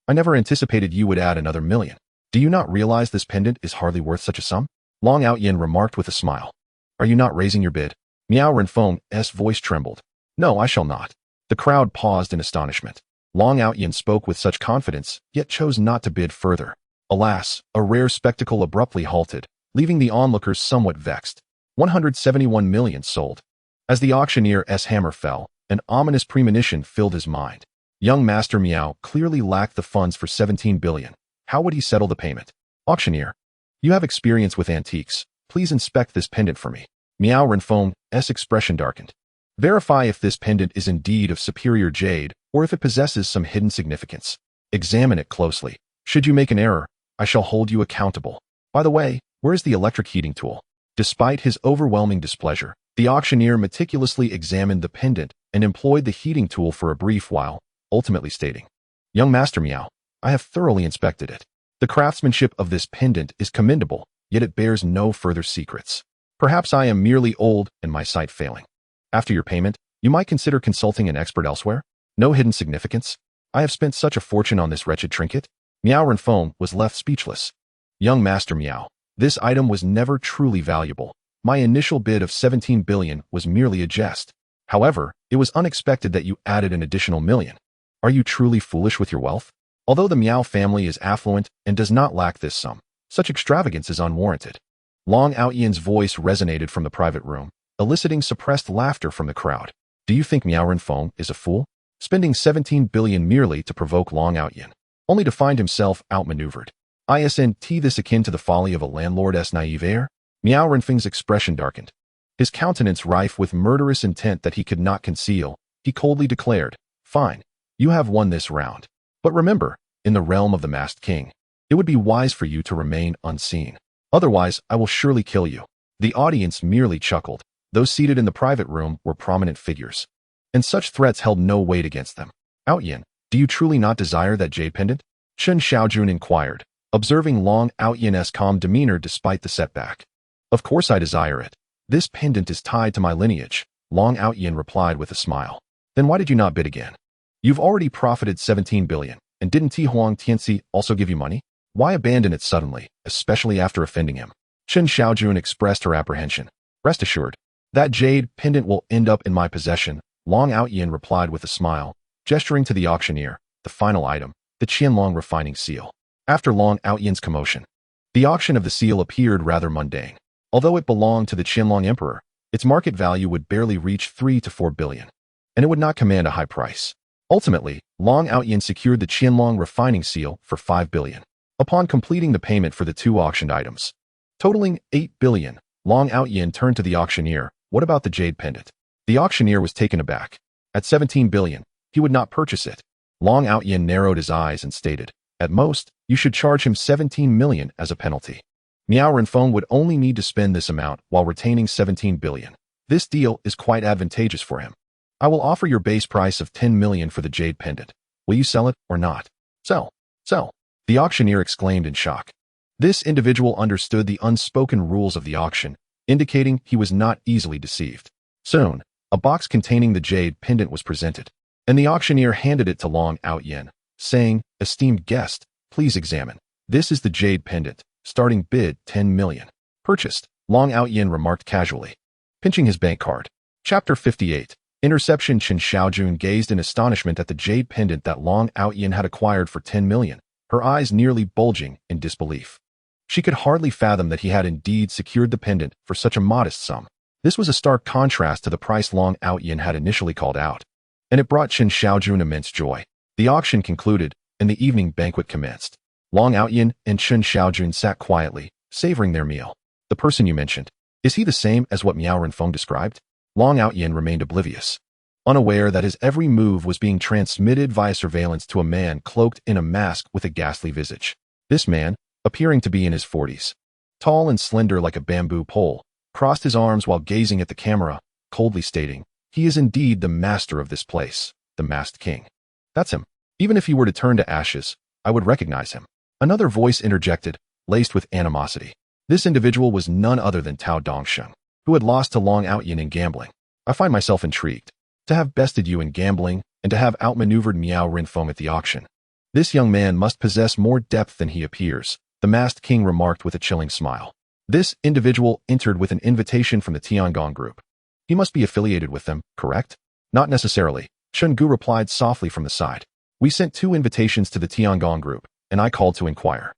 I never anticipated you would add another million. Do you not realize this pendant is hardly worth such a sum? Long Aotian remarked with a smile. Are you not raising your bid? Miao Renfeng's voice trembled. No, I shall not. The crowd paused in astonishment. Long Aotian spoke with such confidence, yet chose not to bid further. Alas, a rare spectacle abruptly halted, leaving the onlookers somewhat vexed. 171 million sold. As the auctioneer's hammer fell, an ominous premonition filled his mind. Young Master Miao clearly lacked the funds for 17 billion. How would he settle the payment? Auctioneer, you have experience with antiques. Please inspect this pendant for me. Miao Renfeng's expression darkened. Verify if this pendant is indeed of superior jade, or if it possesses some hidden significance. Examine it closely. Should you make an error, I shall hold you accountable. By the way, where is the electric heating tool? Despite his overwhelming displeasure, the auctioneer meticulously examined the pendant and employed the heating tool for a brief while, ultimately stating, Young Master Miao, I have thoroughly inspected it. The craftsmanship of this pendant is commendable, yet it bears no further secrets. Perhaps I am merely old and my sight failing. After your payment, you might consider consulting an expert elsewhere. No hidden significance. I have spent such a fortune on this wretched trinket. Miao Renfeng was left speechless. Young Master Miao, this item was never truly valuable. My initial bid of 17 billion was merely a jest. However, it was unexpected that you added an additional million. Are you truly foolish with your wealth? Although the Miao family is affluent and does not lack this sum, such extravagance is unwarranted. Long Aotian's voice resonated from the private room, eliciting suppressed laughter from the crowd. Do you think Miao Renfeng is a fool? Spending 17 billion merely to provoke Long Aotian, only to find himself outmaneuvered. Isn't this akin to the folly of a landlord's naive heir? Miao Renfeng's expression darkened. His countenance rife with murderous intent that he could not conceal, he coldly declared, Fine, you have won this round. But remember, in the realm of the masked king, it would be wise for you to remain unseen. Otherwise, I will surely kill you. The audience merely chuckled. Those seated in the private room were prominent figures, and such threats held no weight against them. Aotian, do you truly not desire that jade pendant? Chen Xiaojun inquired, observing Long Aotian's calm demeanor despite the setback. Of course I desire it. This pendant is tied to my lineage, Long Aotian replied with a smile. Then why did you not bid again? You've already profited 17 billion, and didn't Huang Tianxi also give you money? Why abandon it suddenly, especially after offending him? Chen Xiaojun expressed her apprehension. Rest assured, that jade pendant will end up in my possession, Long Aotian replied with a smile, gesturing to the auctioneer, the final item, the Qianlong refining seal. After Long Aotian's commotion, the auction of the seal appeared rather mundane. Although it belonged to the Qianlong emperor, its market value would barely reach 3 to 4 billion, and it would not command a high price. Ultimately, Long Aotian secured the Qianlong refining seal for 5 billion. Upon completing the payment for the two auctioned items, totaling 8 billion, Long Aotian turned to the auctioneer. What about the jade pendant? The auctioneer was taken aback. At 17 billion, he would not purchase it. Long Aotian narrowed his eyes and stated, At most, you should charge him 17 million as a penalty. Miao Renfeng would only need to spend this amount while retaining 17 billion. This deal is quite advantageous for him. I will offer your base price of 10 million for the jade pendant. Will you sell it or not? Sell. Sell. The auctioneer exclaimed in shock. This individual understood the unspoken rules of the auction, indicating he was not easily deceived. Soon, a box containing the jade pendant was presented, and the auctioneer handed it to Long Aotian, saying, Esteemed guest, please examine. This is the jade pendant, Starting bid 10 million. Purchased, Long Aotian remarked casually, pinching his bank card. Chapter 58. Interception. Chen Xiaojun gazed in astonishment at the jade pendant that Long Aotian had acquired for 10 million, her eyes nearly bulging in disbelief. She could hardly fathom that he had indeed secured the pendant for such a modest sum. This was a stark contrast to the price Long Aotian had initially called out, and it brought Chen Xiaojun immense joy. The auction concluded, and the evening banquet commenced. Long Aotian and Chen Xiaojun sat quietly, savoring their meal. The person you mentioned, is he the same as what Miao Renfeng described? Long Aotian remained oblivious, unaware that his every move was being transmitted via surveillance to a man cloaked in a mask with a ghastly visage. This man, appearing to be in his 40s, tall and slender like a bamboo pole, crossed his arms while gazing at the camera, coldly stating, "He is indeed the master of this place, the masked king. That's him. Even if he were to turn to ashes, I would recognize him." Another voice interjected, laced with animosity. This individual was none other than Tao Dongsheng, who had lost to Long Aotian in gambling. "I find myself intrigued. To have bested you in gambling, and to have outmaneuvered Miao Renfeng at the auction. This young man must possess more depth than he appears," the masked king remarked with a chilling smile. This individual entered with an invitation from the Tiangong group. "He must be affiliated with them, correct?" "Not necessarily," Chen Gu replied softly from the side. "We sent 2 invitations to the Tiangong group, and I called to inquire."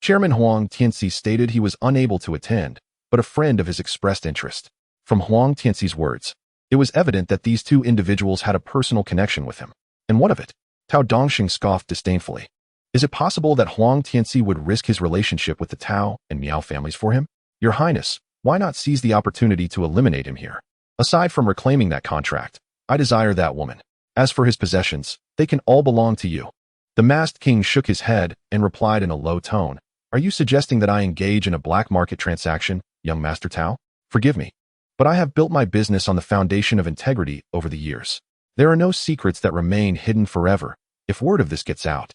Chairman Huang Tianxi stated he was unable to attend, but a friend of his expressed interest. From Huang Tianxi's words, it was evident that these 2 individuals had a personal connection with him. And what of it? Tao Dongsheng scoffed disdainfully. Is it possible that Huang Tianxi would risk his relationship with the Tao and Miao families for him? Your Highness, why not seize the opportunity to eliminate him here? Aside from reclaiming that contract, I desire that woman. As for his possessions, they can all belong to you. The masked king shook his head and replied in a low tone, "Are you suggesting that I engage in a black market transaction, young Master Tao? Forgive me, but I have built my business on the foundation of integrity over the years. There are no secrets that remain hidden forever. If word of this gets out,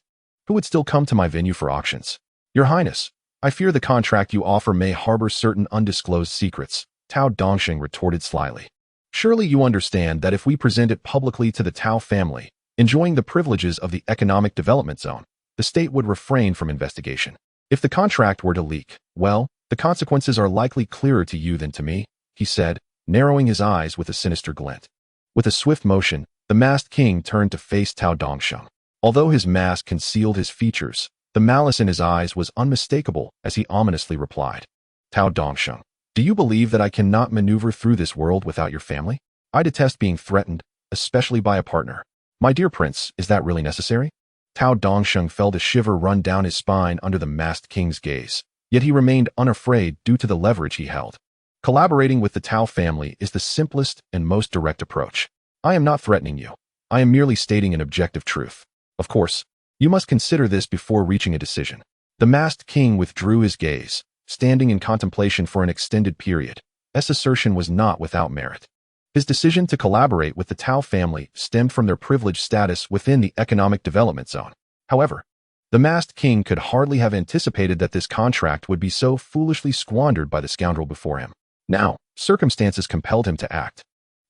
who would still come to my venue for auctions? Your Highness, I fear the contract you offer may harbor certain undisclosed secrets," Tao Dongsheng retorted slyly. "Surely you understand that if we present it publicly to the Tao family, enjoying the privileges of the economic development zone, the state would refrain from investigation. If the contract were to leak, well, the consequences are likely clearer to you than to me," he said, narrowing his eyes with a sinister glint. With a swift motion, the masked king turned to face Tao Dongsheng. Although his mask concealed his features, the malice in his eyes was unmistakable as he ominously replied, "Tao Dongsheng, do you believe that I cannot maneuver through this world without your family? I detest being threatened, especially by a partner. My dear prince, is that really necessary?" Tao Dongsheng felt a shiver run down his spine under the masked king's gaze, yet he remained unafraid due to the leverage he held. Collaborating with the Tao family is the simplest and most direct approach. I am not threatening you. I am merely stating an objective truth. Of course, you must consider this before reaching a decision. The masked king withdrew his gaze, standing in contemplation for an extended period. This assertion was not without merit. His decision to collaborate with the Tao family stemmed from their privileged status within the economic development zone. However, the masked king could hardly have anticipated that this contract would be so foolishly squandered by the scoundrel before him. Now, circumstances compelled him to act,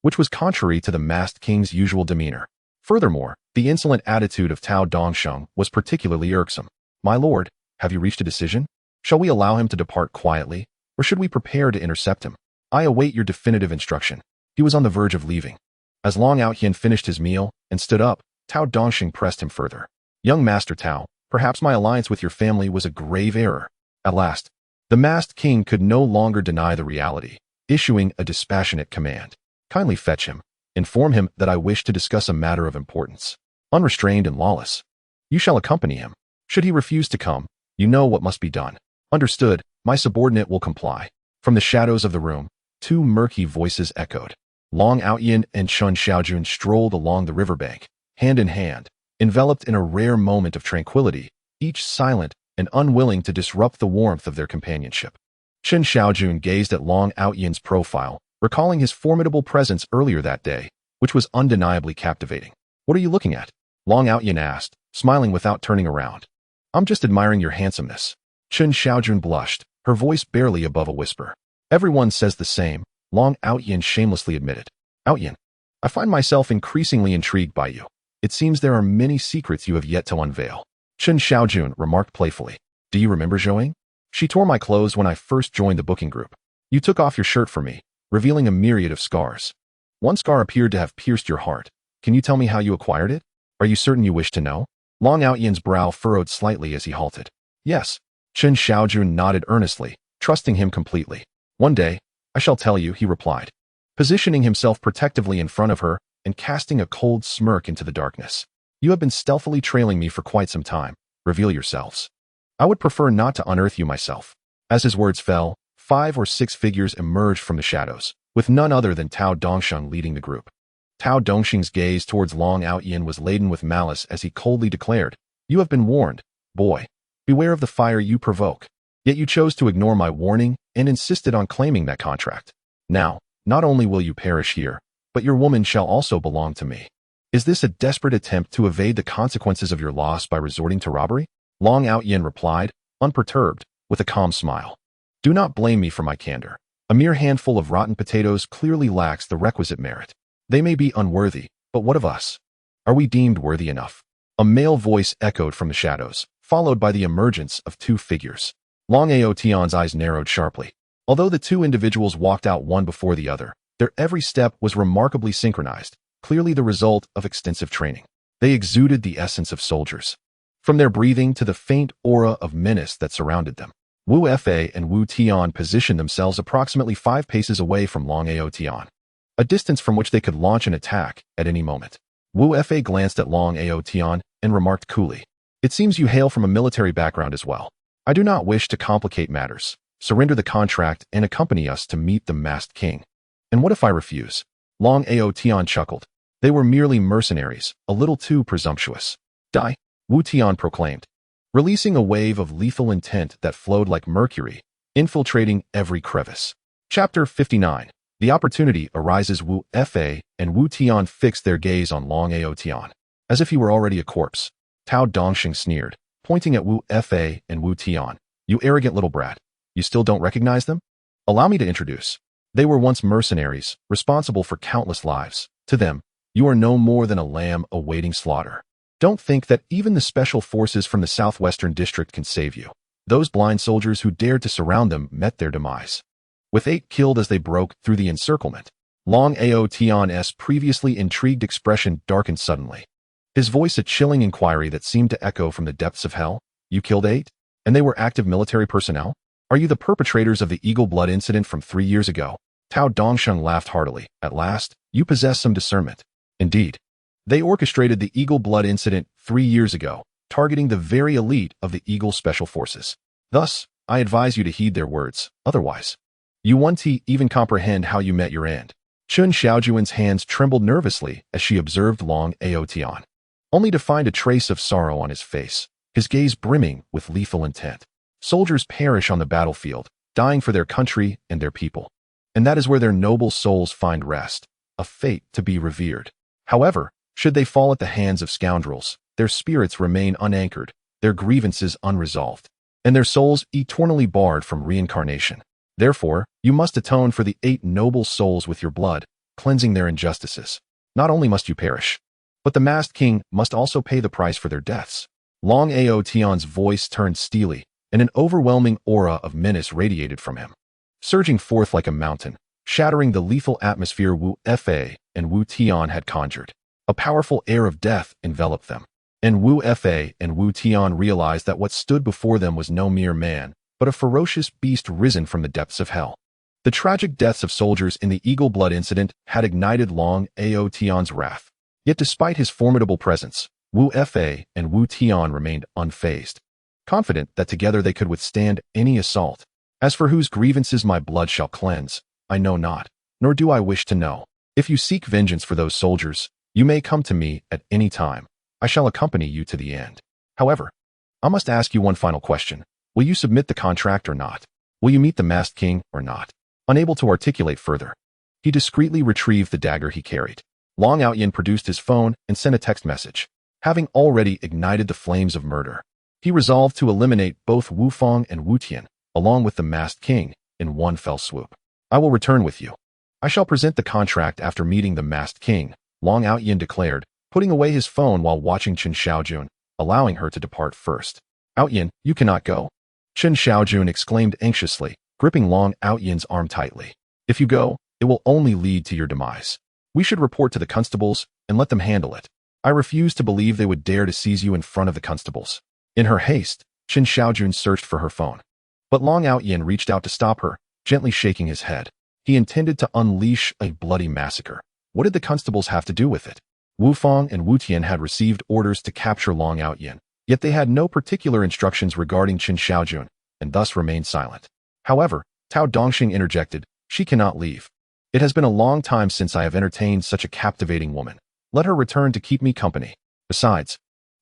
which was contrary to the masked king's usual demeanor. Furthermore, the insolent attitude of Tao Dongsheng was particularly irksome. "My lord, have you reached a decision? Shall we allow him to depart quietly, or should we prepare to intercept him? I await your definitive instruction." He was on the verge of leaving. As Long Aotian finished his meal and stood up, Tao Dongsheng pressed him further. "Young Master Tao, perhaps my alliance with your family was a grave error." At last, the masked king could no longer deny the reality, issuing a dispassionate command. "Kindly fetch him. Inform him that I wish to discuss a matter of importance. Unrestrained and lawless. You shall accompany him. Should he refuse to come, you know what must be done." "Understood, my subordinate will comply." From the shadows of the room, 2 murky voices echoed. Long Aotian and Chen Xiaojun strolled along the riverbank, hand in hand, enveloped in a rare moment of tranquility, each silent and unwilling to disrupt the warmth of their companionship. Chen Xiaojun gazed at Long Aotian's profile, recalling his formidable presence earlier that day, which was undeniably captivating. "What are you looking at?" Long Aotian asked, smiling without turning around. "I'm just admiring your handsomeness." Chen Xiaojun blushed, her voice barely above a whisper. "Everyone says the same," Long Aotian shamelessly admitted. "Aotian, I find myself increasingly intrigued by you. It seems there are many secrets you have yet to unveil." Chen Xiaojun remarked playfully. "Do you remember Zhouing?" She tore my clothes when I first joined the booking group. You took off your shirt for me, revealing a myriad of scars. One scar appeared to have pierced your heart. Can you tell me how you acquired it? Are you certain you wish to know? Long Aotian's brow furrowed slightly as he halted. Yes. Chen Xiaojun nodded earnestly, trusting him completely. One day, I shall tell you, he replied, positioning himself protectively in front of her and casting a cold smirk into the darkness. You have been stealthily trailing me for quite some time. Reveal yourselves. I would prefer not to unearth you myself. As his words fell, 5 or 6 figures emerged from the shadows, with none other than Tao Dongsheng leading the group. Tao Dongsheng's gaze towards Long Aotian was laden with malice as he coldly declared, You have been warned, boy. Beware of the fire you provoke. Yet you chose to ignore my warning and insisted on claiming that contract. Now, not only will you perish here, but your woman shall also belong to me. Is this a desperate attempt to evade the consequences of your loss by resorting to robbery? Long Aotian replied, unperturbed, with a calm smile. Do not blame me for my candor. A mere handful of rotten potatoes clearly lacks the requisite merit. They may be unworthy, but what of us? Are we deemed worthy enough? A male voice echoed from the shadows, followed by the emergence of 2 figures. Long Aotian's eyes narrowed sharply. Although the 2 individuals walked out one before the other, their every step was remarkably synchronized, clearly the result of extensive training. They exuded the essence of soldiers. From their breathing to the faint aura of menace that surrounded them, Wu Fei and Wu Tian positioned themselves approximately 5 paces away from Long Aotian, a distance from which they could launch an attack at any moment. Wu Fei glanced at Long Aotian and remarked coolly, It seems you hail from a military background as well. I do not wish to complicate matters. Surrender the contract and accompany us to meet the masked king. And what if I refuse? Long Aotian chuckled. They were merely mercenaries, a little too presumptuous. Die, Wu Tian proclaimed, releasing a wave of lethal intent that flowed like mercury, infiltrating every crevice. Chapter 59. The opportunity arises. Wu Fei and Wu Tian fixed their gaze on Long Aotian, as if he were already a corpse. Tao Dongsheng sneered, pointing at Wu Fei and Wu Tian. You arrogant little brat. You still don't recognize them? Allow me to introduce. They were once mercenaries, responsible for countless lives. To them, you are no more than a lamb awaiting slaughter. Don't think that even the special forces from the southwestern district can save you. Those blind soldiers who dared to surround them met their demise, with 8 killed as they broke through the encirclement. Long Aotian's previously intrigued expression darkened suddenly. His voice a chilling inquiry that seemed to echo from the depths of hell. You killed 8? And they were active military personnel? Are you the perpetrators of the Eagle Blood incident from 3 years ago? Tao Dongsheng laughed heartily. At last, you possess some discernment. Indeed. They orchestrated the Eagle Blood incident 3 years ago, targeting the very elite of the Eagle Special Forces. Thus, I advise you to heed their words. Otherwise, you won't even comprehend how you met your end. Chen Xiaojun's hands trembled nervously as she observed Long Aotian, only to find a trace of sorrow on his face, his gaze brimming with lethal intent. Soldiers perish on the battlefield, dying for their country and their people. And that is where their noble souls find rest, a fate to be revered. However, should they fall at the hands of scoundrels, their spirits remain unanchored, their grievances unresolved, and their souls eternally barred from reincarnation. Therefore, you must atone for the 8 noble souls with your blood, cleansing their injustices. Not only must you perish, but the masked king must also pay the price for their deaths. Long Aotian's voice turned steely, and an overwhelming aura of menace radiated from him, surging forth like a mountain, shattering the lethal atmosphere Wu Fei and Wu Tian had conjured. A powerful air of death enveloped them, and Wu Fei and Wu Tian realized that what stood before them was no mere man, but a ferocious beast risen from the depths of hell. The tragic deaths of soldiers in the Eagle Blood incident had ignited Long Aotian's wrath. Yet despite his formidable presence, Wu Fei and Wu Tian remained unfazed, confident that together they could withstand any assault. As for whose grievances my blood shall cleanse, I know not, nor do I wish to know. If you seek vengeance for those soldiers, you may come to me at any time. I shall accompany you to the end. However, I must ask you one final question. Will you submit the contract or not? Will you meet the masked king or not? Unable to articulate further, he discreetly retrieved the dagger he carried. Long Aotian produced his phone and sent a text message. Having already ignited the flames of murder, he resolved to eliminate both Wu Fang and Wu Tian, along with the masked king, in one fell swoop. I will return with you. I shall present the contract after meeting the masked king, Long Aotian declared, putting away his phone while watching Chen Xiaojun, allowing her to depart first. Aotian, you cannot go. Chen Xiaojun exclaimed anxiously, gripping Long Aotian's arm tightly. If you go, it will only lead to your demise. We should report to the constables and let them handle it. I refuse to believe they would dare to seize you in front of the constables. In her haste, Chen Xiaojun searched for her phone. But Long Aotian reached out to stop her, gently shaking his head. He intended to unleash a bloody massacre. What did the constables have to do with it? Wu Fang and Wu Tian had received orders to capture Long Aotian, yet they had no particular instructions regarding Chen Xiaojun, and thus remained silent. However, Tao Dongxing interjected, "She cannot leave. It has been a long time since I have entertained such a captivating woman. Let her return to keep me company. Besides,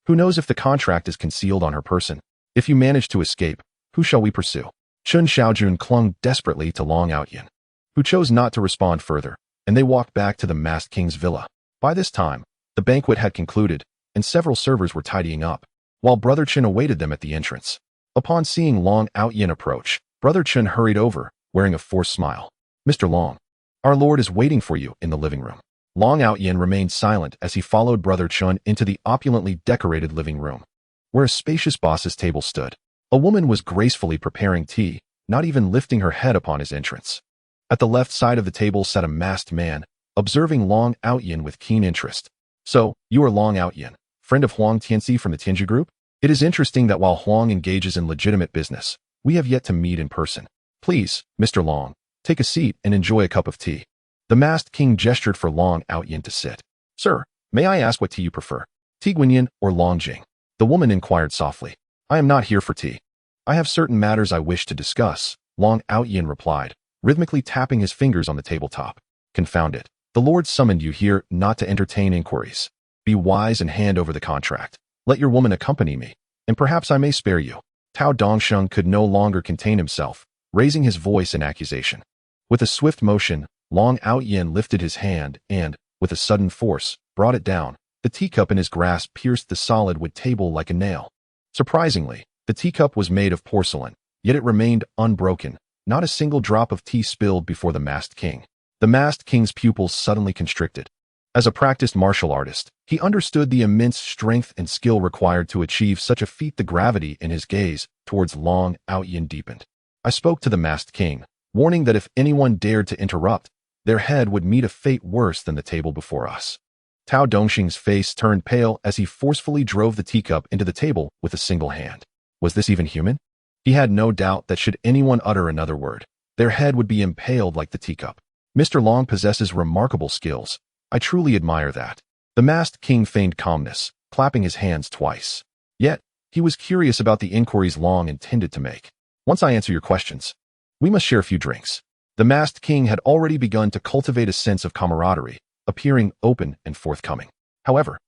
who knows if the contract is concealed on her person? If you manage to escape, who shall we pursue?" Chen Xiaojun clung desperately to Long Aotian, who chose not to respond further, and they walked back to the masked king's villa. By this time, the banquet had concluded, and several servers were tidying up, while Brother Chen awaited them at the entrance. Upon seeing Long Aotian approach, Brother Chen hurried over, wearing a forced smile. "Mr. Long, our lord is waiting for you in the living room." Long Aotian remained silent as he followed Brother Chen into the opulently decorated living room, where a spacious boss's table stood. A woman was gracefully preparing tea, not even lifting her head upon his entrance. At the left side of the table sat a masked man, observing Long Aotian with keen interest. "So, you are Long Aotian, friend of Huang Tianxi from the Tianzhi group? It is interesting that while Huang engages in legitimate business, we have yet to meet in person. Please, Mr. Long, take a seat and enjoy a cup of tea." The masked king gestured for Long Aotian to sit. "Sir, may I ask what tea you prefer? Tea Guanyin or Longjing?" The woman inquired softly. "I am not here for tea. I have certain matters I wish to discuss," Long Aotian replied, rhythmically tapping his fingers on the tabletop. "Confound it. The Lord summoned you here not to entertain inquiries. Be wise and hand over the contract. Let your woman accompany me, and perhaps I may spare you." Tao Dongsheng could no longer contain himself, raising his voice in accusation. With a swift motion, Long Aotian lifted his hand and, with a sudden force, brought it down. The teacup in his grasp pierced the solid wood table like a nail. Surprisingly, the teacup was made of porcelain, yet it remained unbroken, not a single drop of tea spilled before the masked king. The masked king's pupils suddenly constricted. As a practiced martial artist, he understood the immense strength and skill required to achieve such a feat. The gravity in his gaze towards Long Aotian deepened. "I spoke to the masked king, warning that if anyone dared to interrupt, their head would meet a fate worse than the table before us." Tao Dongxing's face turned pale as he forcefully drove the teacup into the table with a single hand. Was this even human? He had no doubt that should anyone utter another word, their head would be impaled like the teacup. "Mr. Long possesses remarkable skills. I truly admire that." The masked king feigned calmness, clapping his hands twice. Yet, he was curious about the inquiries Long intended to make. "Once I answer your questions, we must share a few drinks." The masked king had already begun to cultivate a sense of camaraderie, appearing open and forthcoming. However,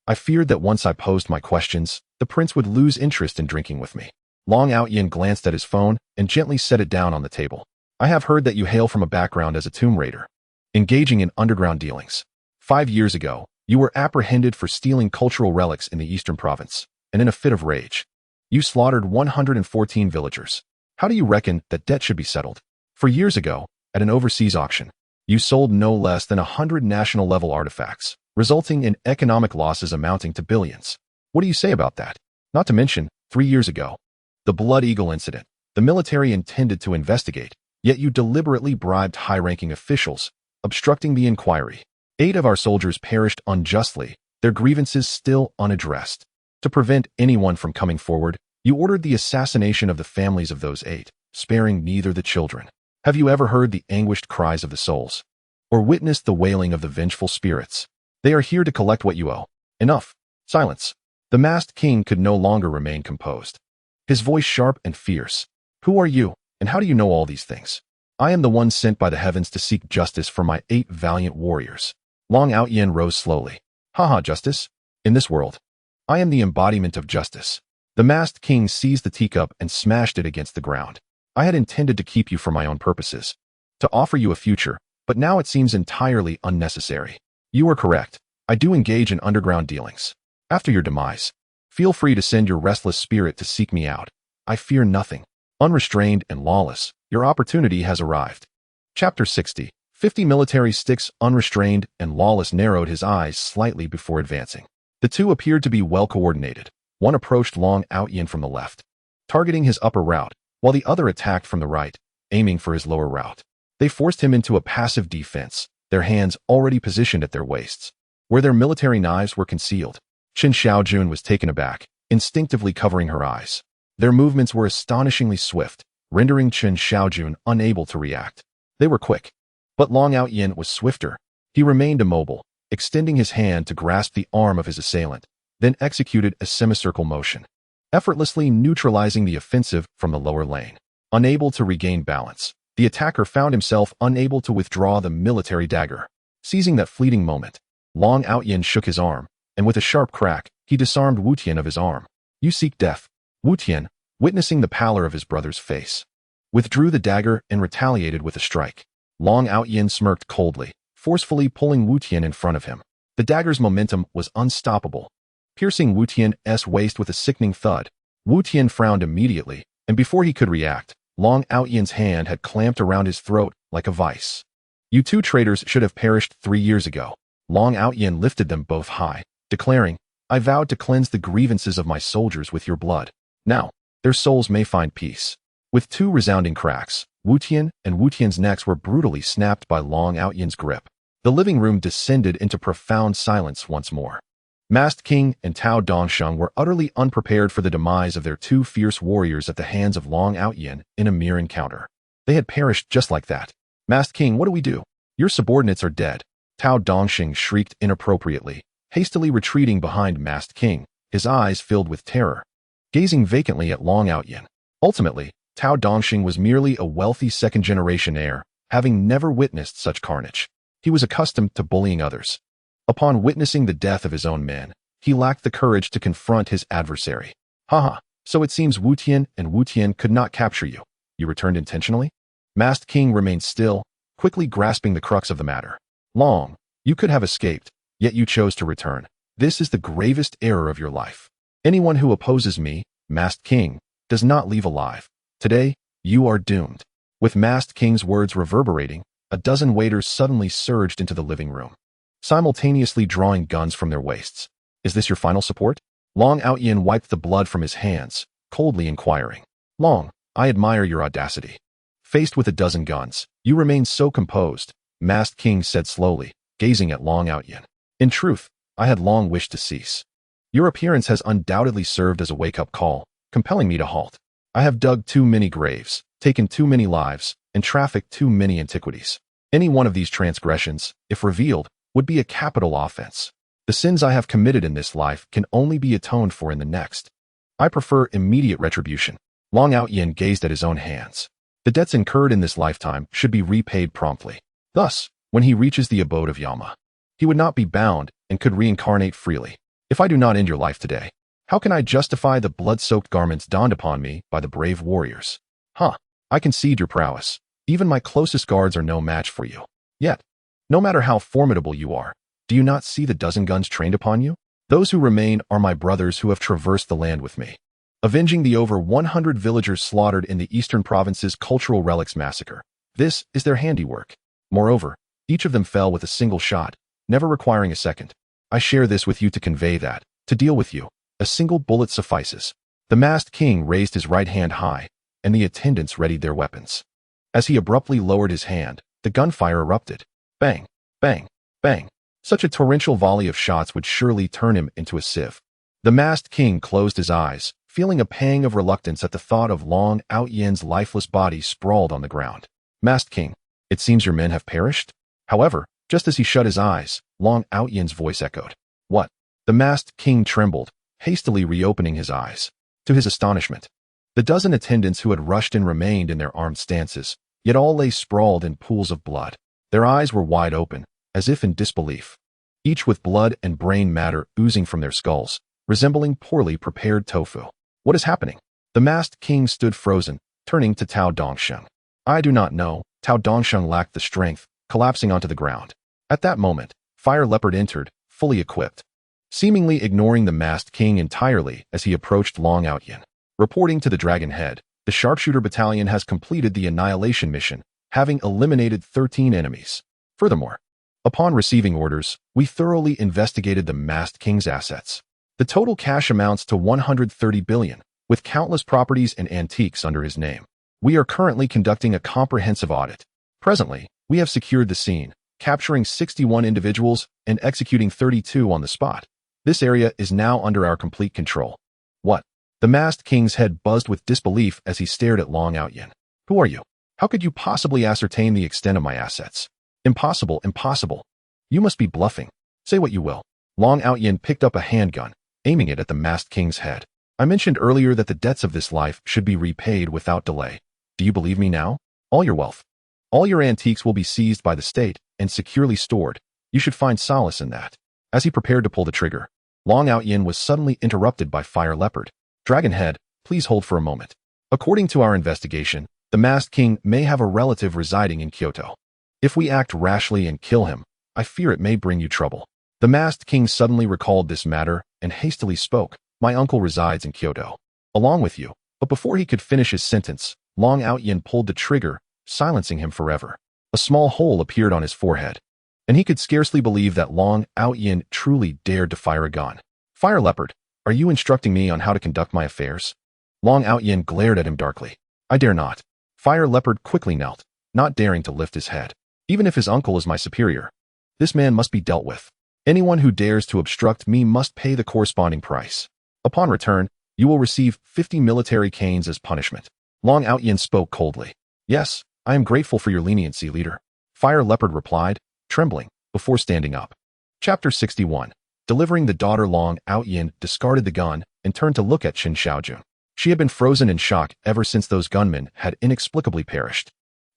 I feared that once I posed my questions, the prince would lose interest in drinking with me. Long Aotian glanced at his phone and gently set it down on the table. "I have heard that you hail from a background as a tomb raider, engaging in underground dealings. 5 years ago, you were apprehended for stealing cultural relics in the eastern province, and in a fit of rage, you slaughtered 114 villagers. How do you reckon that debt should be settled? 4 years ago, at an overseas auction, you sold no less than 100 national-level artifacts, resulting in economic losses amounting to billions. What do you say about that? Not to mention, 3 years ago, the Blood Eagle incident. The military intended to investigate, yet you deliberately bribed high-ranking officials, obstructing the inquiry. 8 of our soldiers perished unjustly, their grievances still unaddressed. To prevent anyone from coming forward, you ordered the assassination of the families of those 8, sparing neither the children. Have you ever heard the anguished cries of the souls, or witnessed the wailing of the vengeful spirits? They are here to collect what you owe. Enough. Silence." The masked king could no longer remain composed, his voice sharp and fierce. "Who are you, and how do you know all these things?" "I am the one sent by the heavens to seek justice for my 8 valiant warriors." Long Aotian rose slowly. "Haha, justice? In this world, I am the embodiment of justice." The masked king seized the teacup and smashed it against the ground. "I had intended to keep you for my own purposes, to offer you a future, but now it seems entirely unnecessary. You are correct. I do engage in underground dealings. After your demise, feel free to send your restless spirit to seek me out. I fear nothing. Unrestrained and lawless, your opportunity has arrived." Chapter 60. 50 military sticks. Unrestrained and lawless narrowed his eyes slightly before advancing. The two appeared to be well coordinated. One approached Long Aotian from the left, targeting his upper route, while the other attacked from the right, aiming for his lower route. They forced him into a passive defense, their hands already positioned at their waists, where their military knives were concealed. Chen Xiaojun was taken aback, instinctively covering her eyes. Their movements were astonishingly swift, rendering Chen Xiaojun unable to react. They were quick, but Aotian was swifter. He remained immobile, extending his hand to grasp the arm of his assailant, then executed a semicircle motion, effortlessly neutralizing the offensive from the lower lane. Unable to regain balance, the attacker found himself unable to withdraw the military dagger. Seizing that fleeting moment, Aotian shook his arm, and with a sharp crack, he disarmed Wu Tian of his arm. "You seek death." Wu Tian, witnessing the pallor of his brother's face, withdrew the dagger and retaliated with a strike. Aotian smirked coldly, forcefully pulling Wu Tian in front of him. The dagger's momentum was unstoppable, piercing Wu Tian's waist with a sickening thud. Wu Tian frowned immediately, and before he could react, Aotian's hand had clamped around his throat like a vice. "You two traitors should have perished 3 years ago." Aotian lifted them both high, declaring, "I vowed to cleanse the grievances of my soldiers with your blood. Now, their souls may find peace." With 2 resounding cracks, Wu Tian and Wu Tian's necks were brutally snapped by Aotian's grip. The living room descended into profound silence once more. Masked King and Tao Dongsheng were utterly unprepared for the demise of their 2 fierce warriors at the hands of Aotian in a mere encounter. They had perished just like that. "Masked King, what do we do? Your subordinates are dead." Tao Dongsheng shrieked inappropriately, hastily retreating behind Masked King, his eyes filled with terror, gazing vacantly at Aotian. Ultimately, Tao Dongsheng was merely a wealthy second-generation heir, having never witnessed such carnage. He was accustomed to bullying others. Upon witnessing the death of his own men, he lacked the courage to confront his adversary. "Haha, so it seems Wu Tian and Wu Tian could not capture you. You returned intentionally?" Masked King remained still, quickly grasping the crux of the matter. "Long, you could have escaped, yet you chose to return. This is the gravest error of your life. Anyone who opposes me, Masked King, does not leave alive. Today, you are doomed." With Masked King's words reverberating, a dozen waiters suddenly surged into the living room, simultaneously drawing guns from their waists. "Is this your final support?" Aotian wiped the blood from his hands, coldly inquiring. "Long, I admire your audacity. Faced with a dozen guns, you remain so composed," Masked King said slowly, gazing at Aotian. "In truth, I had long wished to cease. Your appearance has undoubtedly served as a wake-up call, compelling me to halt. I have dug too many graves, taken too many lives, and trafficked too many antiquities. Any one of these transgressions, if revealed, would be a capital offense. The sins I have committed in this life can only be atoned for in the next. I prefer immediate retribution." Aotian gazed at his own hands. The debts incurred in this lifetime should be repaid promptly. Thus, when he reaches the abode of Yama, he would not be bound and could reincarnate freely. "If I do not end your life today, how can I justify the blood-soaked garments donned upon me by the brave warriors? I concede your prowess. Even my closest guards are no match for you. Yet, no matter how formidable you are, do you not see the dozen guns trained upon you? Those who remain are my brothers who have traversed the land with me, avenging the over 100 villagers slaughtered in the eastern province's cultural relics massacre. This is their handiwork. Moreover, each of them fell with a single shot, never requiring a second. I share this with you to convey that, to deal with you, a single bullet suffices." The Masked King raised his right hand high, and the attendants readied their weapons. As he abruptly lowered his hand, the gunfire erupted. Bang, bang, bang. Such a torrential volley of shots would surely turn him into a sieve. The Masked King closed his eyes, feeling a pang of reluctance at the thought of Aotian's lifeless body sprawled on the ground. "Masked King, it seems your men have perished?" However, just as he shut his eyes, Aotian's voice echoed. "What?" The Masked King trembled, hastily reopening his eyes. To his astonishment, the dozen attendants who had rushed in remained in their armed stances, yet all lay sprawled in pools of blood. Their eyes were wide open, as if in disbelief, each with blood and brain matter oozing from their skulls, resembling poorly prepared tofu. "What is happening?" The Masked King stood frozen, turning to Tao Dongsheng. "I do not know." Tao Dongsheng lacked the strength, collapsing onto the ground. At that moment, Fire Leopard entered, fully equipped, seemingly ignoring the Masked King entirely as he approached Aotian. Reporting to the Dragon Head, the Sharpshooter Battalion has completed the annihilation mission, having eliminated 13 enemies. Furthermore, upon receiving orders, we thoroughly investigated the Masked King's assets. The total cash amounts to 130 billion, with countless properties and antiques under his name. We are currently conducting a comprehensive audit. Presently, we have secured the scene, capturing 61 individuals and executing 32 on the spot. This area is now under our complete control. What? The masked king's head buzzed with disbelief as he stared at Long Aotian. Who are you? How could you possibly ascertain the extent of my assets? Impossible, impossible. You must be bluffing. Say what you will. Long Aotian picked up a handgun, aiming it at the masked king's head. I mentioned earlier that the debts of this life should be repaid without delay. Do you believe me now? All your wealth, all your antiques will be seized by the state and securely stored. You should find solace in that. As he prepared to pull the trigger, Long Aotian was suddenly interrupted by Fire Leopard. Dragonhead, please hold for a moment. According to our investigation, the masked king may have a relative residing in Kyoto. If we act rashly and kill him, I fear it may bring you trouble. The masked king suddenly recalled this matter and hastily spoke. My uncle resides in Kyoto, along with you. But before he could finish his sentence, Long Aotian pulled the trigger, silencing him forever. A small hole appeared on his forehead, and he could scarcely believe that Long Aotian truly dared to fire a gun. Fire Leopard, are you instructing me on how to conduct my affairs? Long Aotian glared at him darkly. I dare not. Fire Leopard quickly knelt, not daring to lift his head. Even if his uncle is my superior, this man must be dealt with. Anyone who dares to obstruct me must pay the corresponding price. Upon return, you will receive 50 military canes as punishment. Long Aotian spoke coldly. Yes, I am grateful for your leniency, leader. Fire Leopard replied, trembling, before standing up. Chapter 61. Delivering the daughter. Long Aotian discarded the gun and turned to look at Chen Xiaojun. She had been frozen in shock ever since those gunmen had inexplicably perished.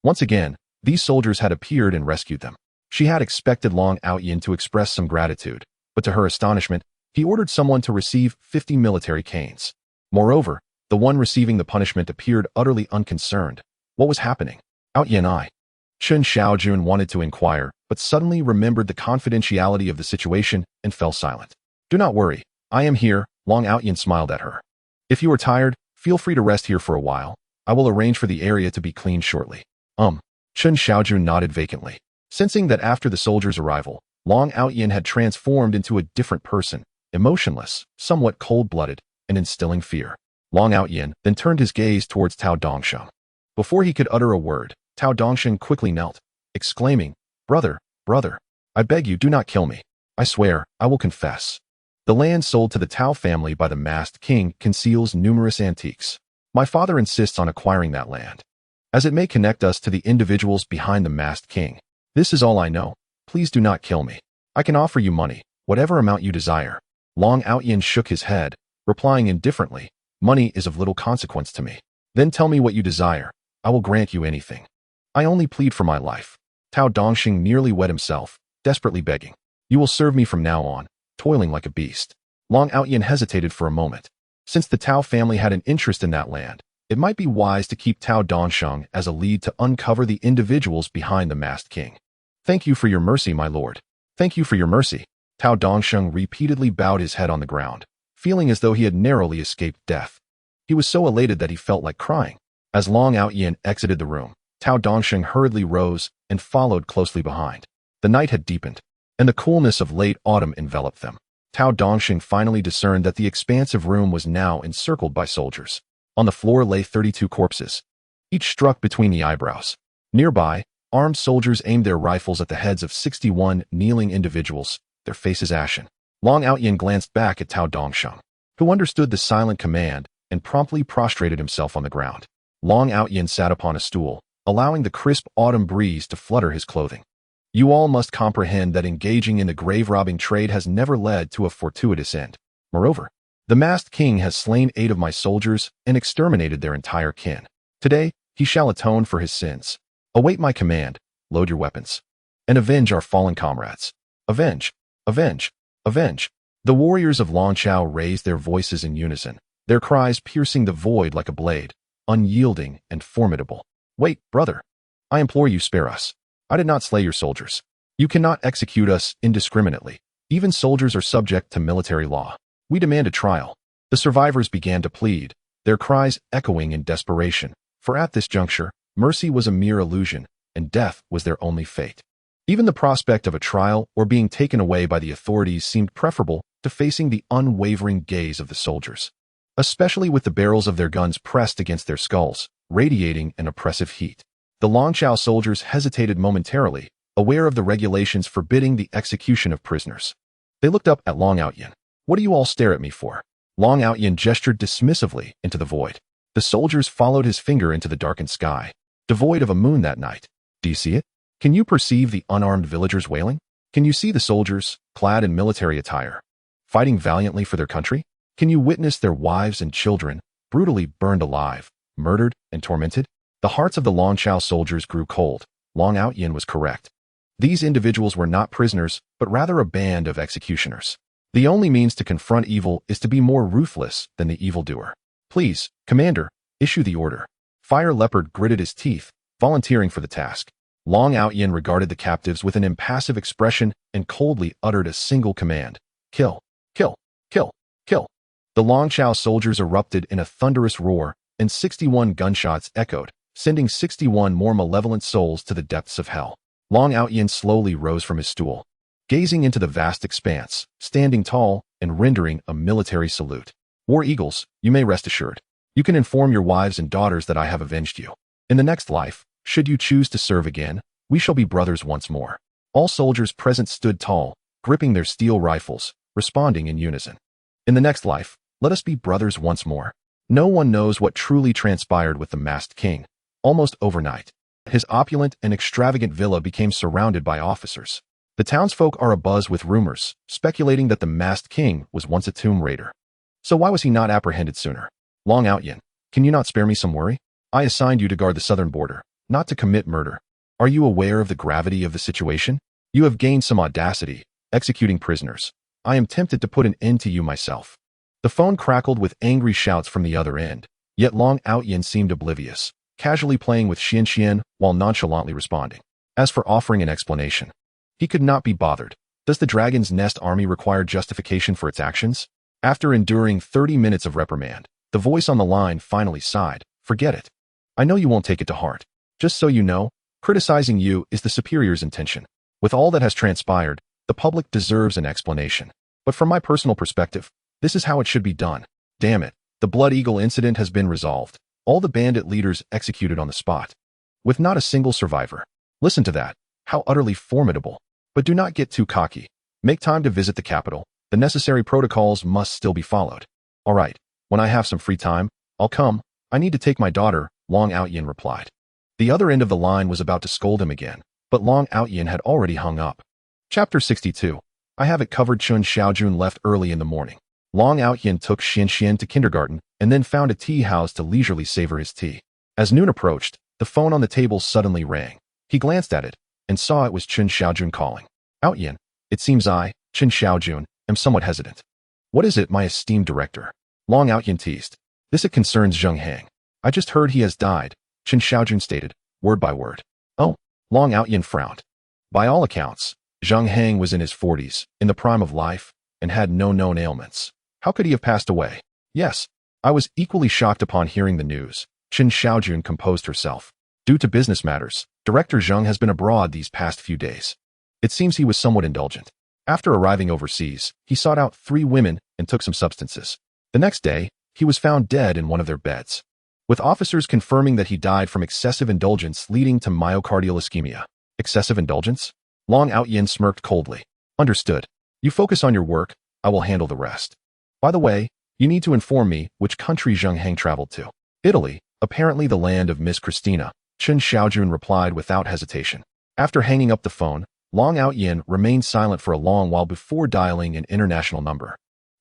Once again, these soldiers had appeared and rescued them. She had expected Long Aotian to express some gratitude, but to her astonishment, he ordered someone to receive 50 military canes. Moreover, the one receiving the punishment appeared utterly unconcerned. What was happening? Aotian. Chen Xiaojun wanted to inquire, but suddenly remembered the confidentiality of the situation and fell silent. Do not worry, I am here. Long Aotian smiled at her. If you are tired, feel free to rest here for a while. I will arrange for the area to be cleaned shortly. Chen Xiaojun nodded vacantly. Sensing that after the soldier's arrival, Long Aotian had transformed into a different person, emotionless, somewhat cold-blooded, and instilling fear. Long Aotian then turned his gaze towards Tao Dongsheng. Before he could utter a word, Tao Dongsheng quickly knelt, exclaiming, Brother, I beg you, do not kill me. I swear, I will confess. The land sold to the Tao family by the masked king conceals numerous antiques. My father insists on acquiring that land, as it may connect us to the individuals behind the masked king. This is all I know. Please do not kill me. I can offer you money, whatever amount you desire. Long Aotian shook his head, replying indifferently, Money is of little consequence to me. Then tell me what you desire. I will grant you anything. I only plead for my life. Tao Dongxing nearly wet himself, desperately begging. You will serve me from now on, toiling like a beast. Long Aotian hesitated for a moment. Since the Tao family had an interest in that land, it might be wise to keep Tao Dongsheng as a lead to uncover the individuals behind the masked king. Thank you for your mercy, my lord. Thank you for your mercy. Tao Dongsheng repeatedly bowed his head on the ground, feeling as though he had narrowly escaped death. He was so elated that he felt like crying. As Long Aotian exited the room, Tao Dongsheng hurriedly rose and followed closely behind. The night had deepened, and the coolness of late autumn enveloped them. Tao Dongsheng finally discerned that the expansive room was now encircled by soldiers. On the floor lay 32 corpses, each struck between the eyebrows. Nearby, armed soldiers aimed their rifles at the heads of 61 kneeling individuals, their faces ashen. Long Aotian glanced back at Tao Dongsheng, who understood the silent command and promptly prostrated himself on the ground. Long Aotian sat upon a stool, allowing the crisp autumn breeze to flutter his clothing. You all must comprehend that engaging in the grave-robbing trade has never led to a fortuitous end. Moreover, the masked king has slain 8 of my soldiers and exterminated their entire kin. Today, he shall atone for his sins. Await my command, load your weapons, and avenge our fallen comrades. Avenge! Avenge! Avenge! The warriors of Longchao raised their voices in unison, their cries piercing the void like a blade, unyielding and formidable. Wait, brother! I implore you, spare us. I did not slay your soldiers. You cannot execute us indiscriminately. Even soldiers are subject to military law. We demand a trial. The survivors began to plead, their cries echoing in desperation, for at this juncture, mercy was a mere illusion, and death was their only fate. Even the prospect of a trial or being taken away by the authorities seemed preferable to facing the unwavering gaze of the soldiers. Especially with the barrels of their guns pressed against their skulls, radiating an oppressive heat. The Longchao soldiers hesitated momentarily, aware of the regulations forbidding the execution of prisoners. They looked up at Long Aotian. "What do you all stare at me for?" Long Aotian gestured dismissively into the void. The soldiers followed his finger into the darkened sky, devoid of a moon that night. "Do you see it? Can you perceive the unarmed villagers wailing? Can you see the soldiers, clad in military attire, fighting valiantly for their country? Can you witness their wives and children brutally burned alive, murdered, and tormented?" The hearts of the Longchao soldiers grew cold. Long Aotian was correct. These individuals were not prisoners, but rather a band of executioners. The only means to confront evil is to be more ruthless than the evildoer. "Please, Commander, issue the order." Fire Leopard gritted his teeth, volunteering for the task. Long Aotian regarded the captives with an impassive expression and coldly uttered a single command: "Kill, kill, kill, kill." The Longchao soldiers erupted in a thunderous roar, and 61 gunshots echoed, sending 61 more malevolent souls to the depths of hell. Long Aotian slowly rose from his stool, gazing into the vast expanse, standing tall and rendering a military salute. "War Eagles, you may rest assured. You can inform your wives and daughters that I have avenged you. In the next life, should you choose to serve again, we shall be brothers once more." All soldiers present stood tall, gripping their steel rifles, responding in unison. "In the next life, let us be brothers once more." No one knows what truly transpired with the masked king. Almost overnight, his opulent and extravagant villa became surrounded by officers. The townsfolk are abuzz with rumors, speculating that the masked king was once a tomb raider. So why was he not apprehended sooner? Long Aotian, can you not spare me some worry? I assigned you to guard the southern border, not to commit murder. Are you aware of the gravity of the situation? You have gained some audacity, executing prisoners. I am tempted to put an end to you myself. The phone crackled with angry shouts from the other end, yet Long Aotian seemed oblivious, casually playing with Xuanxuan while nonchalantly responding. As for offering an explanation, he could not be bothered. Does the Dragon's Nest army require justification for its actions? After enduring 30 minutes of reprimand, the voice on the line finally sighed. "Forget it. I know you won't take it to heart. Just so you know, criticizing you is the superior's intention. With all that has transpired, the public deserves an explanation. But from my personal perspective, this is how it should be done. Damn it, the Blood Eagle incident has been resolved. All the bandit leaders executed on the spot, with not a single survivor. Listen to that. How utterly formidable. But do not get too cocky. Make time to visit the capital. The necessary protocols must still be followed." "All right. When I have some free time, I'll come. I need to take my daughter," Long Aotian replied. The other end of the line was about to scold him again, but Long Aotian had already hung up. Chapter 62. I have it covered. Chen Xiaojun left early in the morning. Long Aotian took Xianxuan to kindergarten and then found a tea house to leisurely savor his tea. As noon approached, the phone on the table suddenly rang. He glanced at it and saw it was Chen Xiaojun calling. "Aotian, it seems I, Chen Xiaojun, am somewhat hesitant." "What is it, my esteemed director?" Long Aotian teased. "This it concerns Jiancheng. I just heard he has died," Chen Xiaojun stated, word by word. "Oh," Long Aotian frowned. By all accounts, Jiancheng was in his 40s, in the prime of life, and had no known ailments. How could he have passed away? "Yes, I was equally shocked upon hearing the news," Chen Xiaojun composed herself. "Due to business matters, Director Zheng has been abroad these past few days. It seems he was somewhat indulgent. After arriving overseas, he sought out 3 women and took some substances. The next day, he was found dead in one of their beds, with officers confirming that he died from excessive indulgence leading to myocardial ischemia." "Excessive indulgence?" Long Aotian smirked coldly. "Understood. You focus on your work, I will handle the rest. By the way, you need to inform me which country Jiancheng traveled to." "Italy, apparently the land of Miss Christina," Chen Xiaojun replied without hesitation. After hanging up the phone, Long Aotian remained silent for a long while before dialing an international number.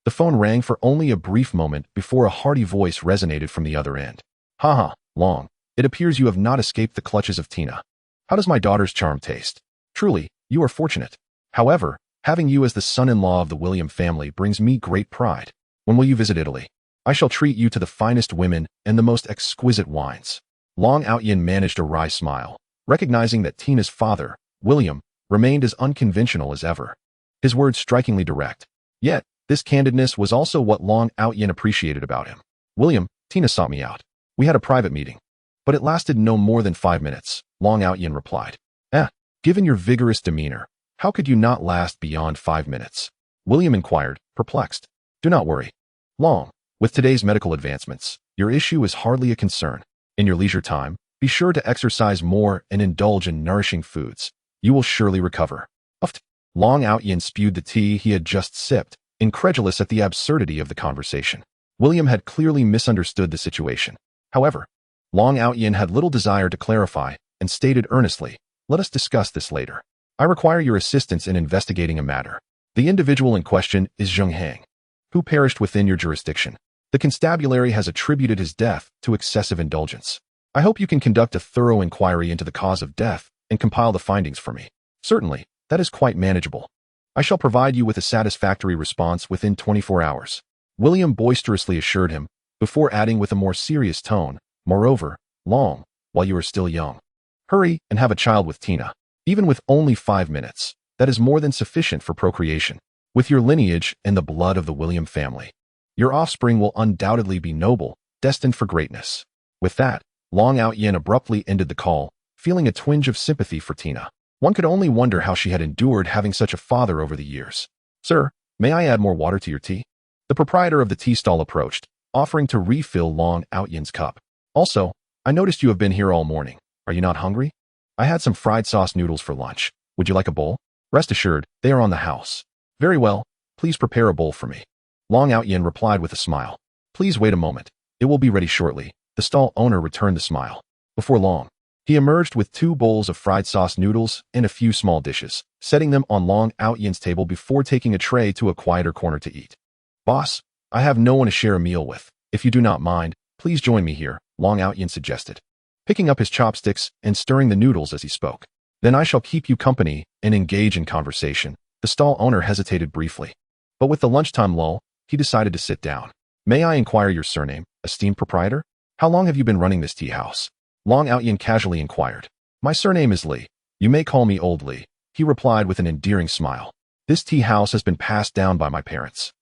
The phone rang for only a brief moment before a hearty voice resonated from the other end. "Haha, Long, it appears you have not escaped the clutches of Tina. How does my daughter's charm taste? Truly, you are fortunate. However, having you as the son-in-law of the William family brings me great pride. When will you visit Italy? I shall treat you to the finest women and the most exquisite wines." Long Aotian managed a wry smile, recognizing that Tina's father, William, remained as unconventional as ever. His words strikingly direct. Yet, this candidness was also what Long Aotian appreciated about him. "William, Tina sought me out. We had a private meeting. But it lasted no more than 5 minutes," Long Aotian replied. Given your vigorous demeanor, how could you not last beyond 5 minutes?" William inquired, perplexed. "Do not worry, Long. With today's medical advancements, your issue is hardly a concern. In your leisure time, be sure to exercise more and indulge in nourishing foods. You will surely recover. Puffed. Long Aotian spewed the tea he had just sipped, incredulous at the absurdity of the conversation. William had clearly misunderstood the situation. However, Long Aotian had little desire to clarify and stated earnestly, "Let us discuss this later. I require your assistance in investigating a matter. The individual in question is Jiancheng, who perished within your jurisdiction. The constabulary has attributed his death to excessive indulgence. I hope you can conduct a thorough inquiry into the cause of death and compile the findings for me." "Certainly, that is quite manageable. I shall provide you with a satisfactory response within 24 hours. William boisterously assured him, before adding with a more serious tone, "Moreover, Long, while you are still young, hurry and have a child with Tina. Even with only 5 minutes, that is more than sufficient for procreation. With your lineage and the blood of the William family, your offspring will undoubtedly be noble, destined for greatness." With that, Long Aotian abruptly ended the call, feeling a twinge of sympathy for Tina. One could only wonder how she had endured having such a father over the years. "Sir, may I add more water to your tea?" The proprietor of the tea stall approached, offering to refill Long Aotian's cup. "Also, I noticed you have been here all morning. Are you not hungry? I had some fried sauce noodles for lunch. Would you like a bowl?" "Rest assured, they are on the house." "Very well, please prepare a bowl for me." Long Aotian replied with a smile. "Please wait a moment. It will be ready shortly." The stall owner returned the smile. Before long, he emerged with 2 bowls of fried sauce noodles and a few small dishes, setting them on Long Aotian's table before taking a tray to a quieter corner to eat. "Boss, I have no one to share a meal with. If you do not mind, please join me here," Long Aotian suggested, picking up his chopsticks and stirring the noodles as he spoke. "Then I shall keep you company and engage in conversation." The stall owner hesitated briefly, but with the lunchtime lull, he decided to sit down. "May I inquire your surname, esteemed proprietor? How long have you been running this tea house?" Long Aotian casually inquired. "My surname is Li. You may call me Old Li," he replied with an endearing smile. "This tea house has been passed down by my parents.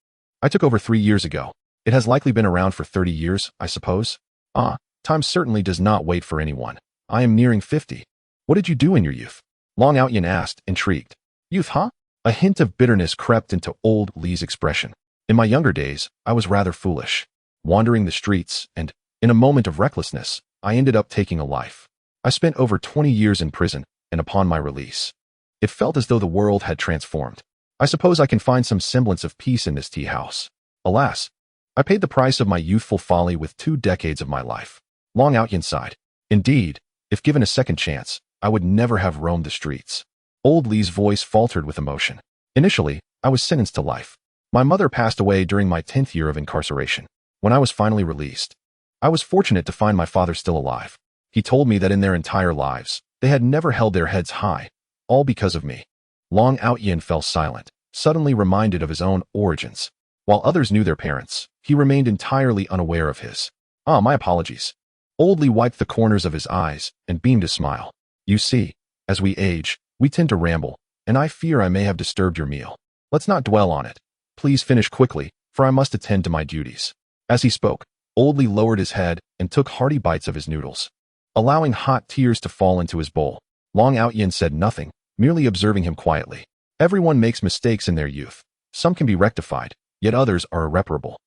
I took over 3 years ago. It has likely been around for 30 years, I suppose." "Ah, time certainly does not wait for anyone. I am nearing 50. What did you do in your youth?" Long Aotian asked, intrigued. "Youth, huh?" A hint of bitterness crept into Old Li's expression. "In my younger days, I was rather foolish, wandering the streets, and, in a moment of recklessness, I ended up taking a life. I spent over 20 years in prison, and upon my release, it felt as though the world had transformed. I suppose I can find some semblance of peace in this tea house. Alas, I paid the price of my youthful folly with 2 decades of my life." Long Aotian sighed. "Indeed, if given a second chance, I would never have roamed the streets." Old Li's voice faltered with emotion. "Initially, I was sentenced to life. My mother passed away during my 10th year of incarceration. When I was finally released, I was fortunate to find my father still alive. He told me that in their entire lives, they had never held their heads high, all because of me." Long Aotian fell silent, suddenly reminded of his own origins. While others knew their parents, he remained entirely unaware of his. "Ah, my apologies." Old Li wiped the corners of his eyes and beamed a smile. "You see, as we age, we tend to ramble, and I fear I may have disturbed your meal. Let's not dwell on it. Please finish quickly, for I must attend to my duties." As he spoke, Old Li lowered his head and took hearty bites of his noodles, allowing hot tears to fall into his bowl. Long Aotian said nothing, merely observing him quietly. Everyone makes mistakes in their youth. Some can be rectified, yet others are irreparable.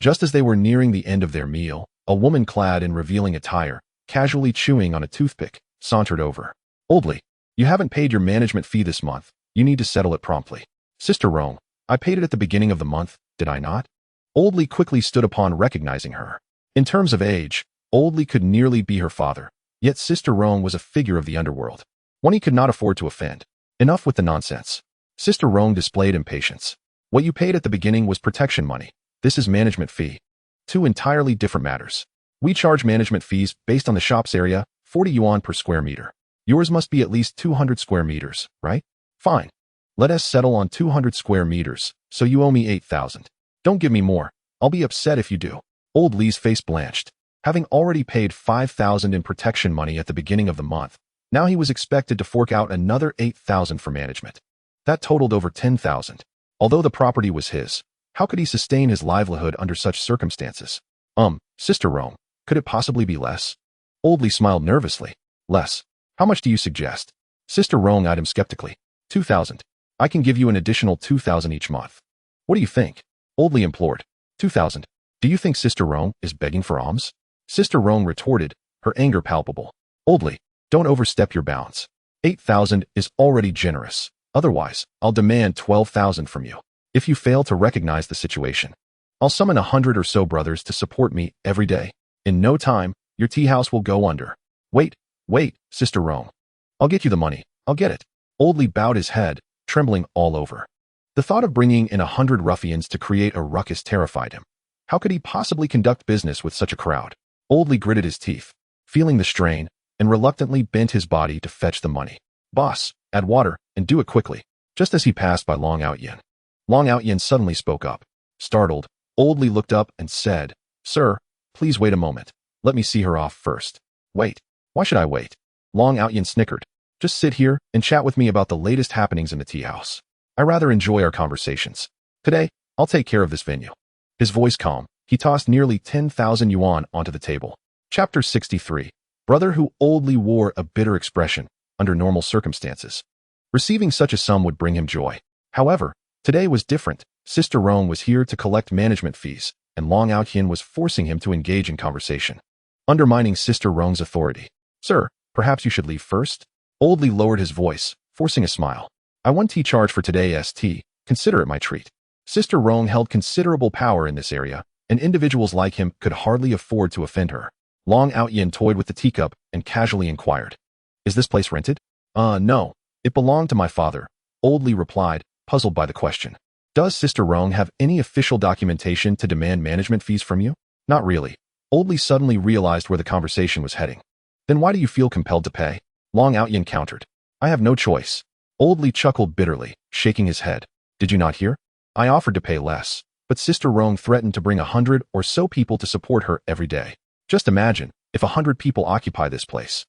Just as they were nearing the end of their meal, a woman clad in revealing attire, casually chewing on a toothpick, sauntered over. "Old Li, you haven't paid your management fee this month. You need to settle it promptly." "Sister Rome, I paid it at the beginning of the month, did I not?" Old Li quickly stood upon recognizing her. In terms of age, Old Li could nearly be her father, yet Sister Rome was a figure of the underworld, one he could not afford to offend. Enough with the nonsense. Sister Rome displayed impatience. "What you paid at the beginning was protection money. This is management fee. 2 entirely different matters. We charge management fees based on the shop's area, 40 yuan per square meter. Yours must be at least 200 square meters, right? Fine. Let us settle on 200 square meters, so you owe me 8,000. Don't give me more. I'll be upset if you do." Old Li's face blanched. Having already paid 5,000 in protection money at the beginning of the month, now he was expected to fork out another 8,000 for management. That totaled over 10,000. Although the property was his, how could he sustain his livelihood under such circumstances? Sister Rome, could it possibly be less?" Old Li smiled nervously. "Less? How much do you suggest?" Sister Rome eyed him skeptically. 2,000. I can give you an additional 2,000 each month. What do you think? Old Li implored. 2,000. Do you think Sister Rome is begging for alms? Sister Rome retorted, her anger palpable. Old Li, don't overstep your bounds. 8,000 is already generous. Otherwise, I'll demand 12,000 from you. If you fail to recognize the situation, I'll summon 100 or so brothers to support me every day. In no time, your tea house will go under. Wait, Sister Rome. I'll get you the money. I'll get it. Old Li bowed his head, trembling all over. The thought of bringing in 100 ruffians to create a ruckus terrified him. How could he possibly conduct business with such a crowd? Old Li gritted his teeth, feeling the strain, and reluctantly bent his body to fetch the money. Boss, add water, and do it quickly. Just as he passed by Long Aotian. Long Aotian suddenly spoke up. Startled, Old Li looked up and said, Sir, please wait a moment. Let me see her off first. Wait. Why should I wait? Long Aotian snickered. Just sit here and chat with me about the latest happenings in the tea house. I rather enjoy our conversations. Today, I'll take care of this venue. His voice calm, he tossed nearly 10,000 yuan onto the table. Chapter 63. Brother who Old Li wore a bitter expression under normal circumstances. Receiving such a sum would bring him joy. However, today was different. Sister Rome was here to collect management fees, and Long Aotian was forcing him to engage in conversation, undermining Sister Rome's authority. Sir, perhaps you should leave first? Old Li lowered his voice, forcing a smile. I won tea charge for today's tea. Consider it my treat. Sister Rome held considerable power in this area, and individuals like him could hardly afford to offend her. Long Aotian toyed with the teacup and casually inquired, Is this place rented? No. It belonged to my father. Old Li replied, puzzled by the question. Does Sister Rong have any official documentation to demand management fees from you? Not really. Old Li suddenly realized where the conversation was heading. Then why do you feel compelled to pay? Long Aotian countered. I have no choice. Old Li chuckled bitterly, shaking his head. Did you not hear? I offered to pay less, but Sister Rong threatened to bring 100 or so people to support her every day. Just imagine, if 100 people occupy this place.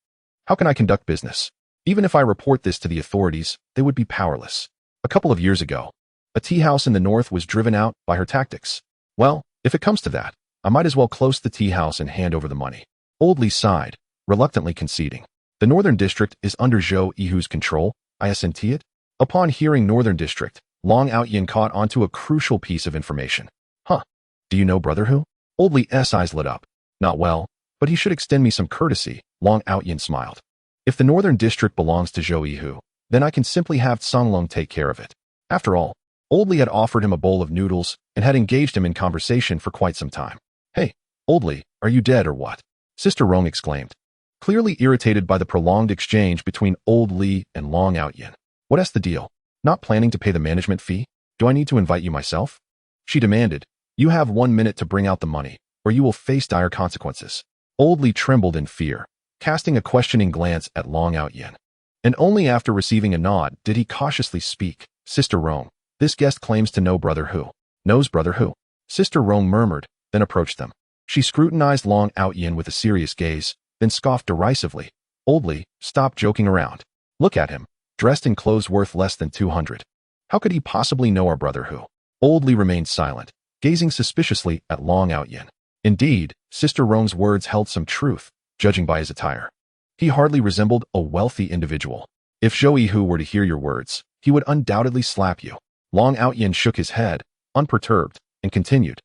How can I conduct business? Even if I report this to the authorities, they would be powerless. A couple of years ago, a tea house in the north was driven out by her tactics. Well, if it comes to that, I might as well close the tea house and hand over the money. Old Li sighed, reluctantly conceding. The northern district is under Zhou Yihu's control, I assent it. Upon hearing northern district, Long Aotian caught onto a crucial piece of information. Huh. Do you know Brother Hu? Old Li's eyes lit up. Not well, but he should extend me some courtesy, Long Aotian smiled. If the northern district belongs to Zhou Yihu, then I can simply have Songlong take care of it. After all, Old Li had offered him a bowl of noodles and had engaged him in conversation for quite some time. Hey, Old Li, are you dead or what? Sister Rong exclaimed, clearly irritated by the prolonged exchange between Old Li and Long Aotian. What's the deal? Not planning to pay the management fee? Do I need to invite you myself? She demanded. You have 1 minute to bring out the money, or you will face dire consequences. Old Li trembled in fear, casting a questioning glance at Long Aotian. And only after receiving a nod did he cautiously speak. Sister Rong, this guest claims to know Brother Hu. Knows Brother Hu? Sister Rong murmured, then approached them. She scrutinized Long Aotian with a serious gaze, then scoffed derisively. Old Li, stop joking around. Look at him, dressed in clothes worth less than 200. How could he possibly know our Brother Hu? Old Li remained silent, gazing suspiciously at Long Aotian. Indeed, Sister Rong's words held some truth, judging by his attire. He hardly resembled a wealthy individual. If Zhou Yihu were to hear your words, he would undoubtedly slap you. Long Aotian shook his head, unperturbed, and continued.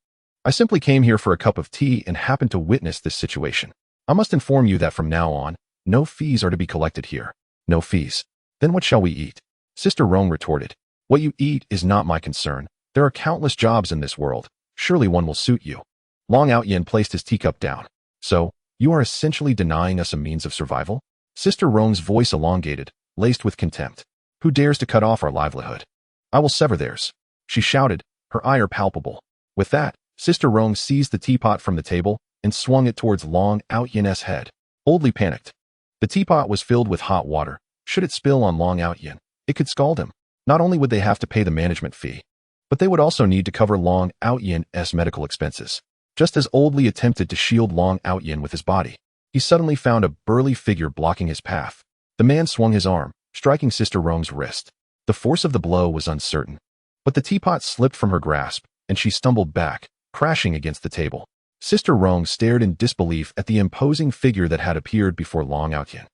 I simply came here for a cup of tea and happened to witness this situation. I must inform you that from now on, no fees are to be collected here. No fees. Then what shall we eat? Sister Rong retorted. What you eat is not my concern. There are countless jobs in this world. Surely one will suit you. Long Aotian placed his teacup down. So, you are essentially denying us a means of survival? Sister Rong's voice elongated, laced with contempt. Who dares to cut off our livelihood? I will sever theirs. She shouted, her ire palpable. With that, Sister Rong seized the teapot from the table and swung it towards Long Aotian's head. Old Li panicked. The teapot was filled with hot water. Should it spill on Long Aotian, it could scald him. Not only would they have to pay the management fee, but they would also need to cover Long Aotian's medical expenses. Just as Old Li attempted to shield Long Aotian with his body, he suddenly found a burly figure blocking his path. The man swung his arm, striking Sister Rong's wrist. The force of the blow was uncertain, but the teapot slipped from her grasp, and she stumbled back, crashing against the table. Sister Rong stared in disbelief at the imposing figure that had appeared before Long Aotian,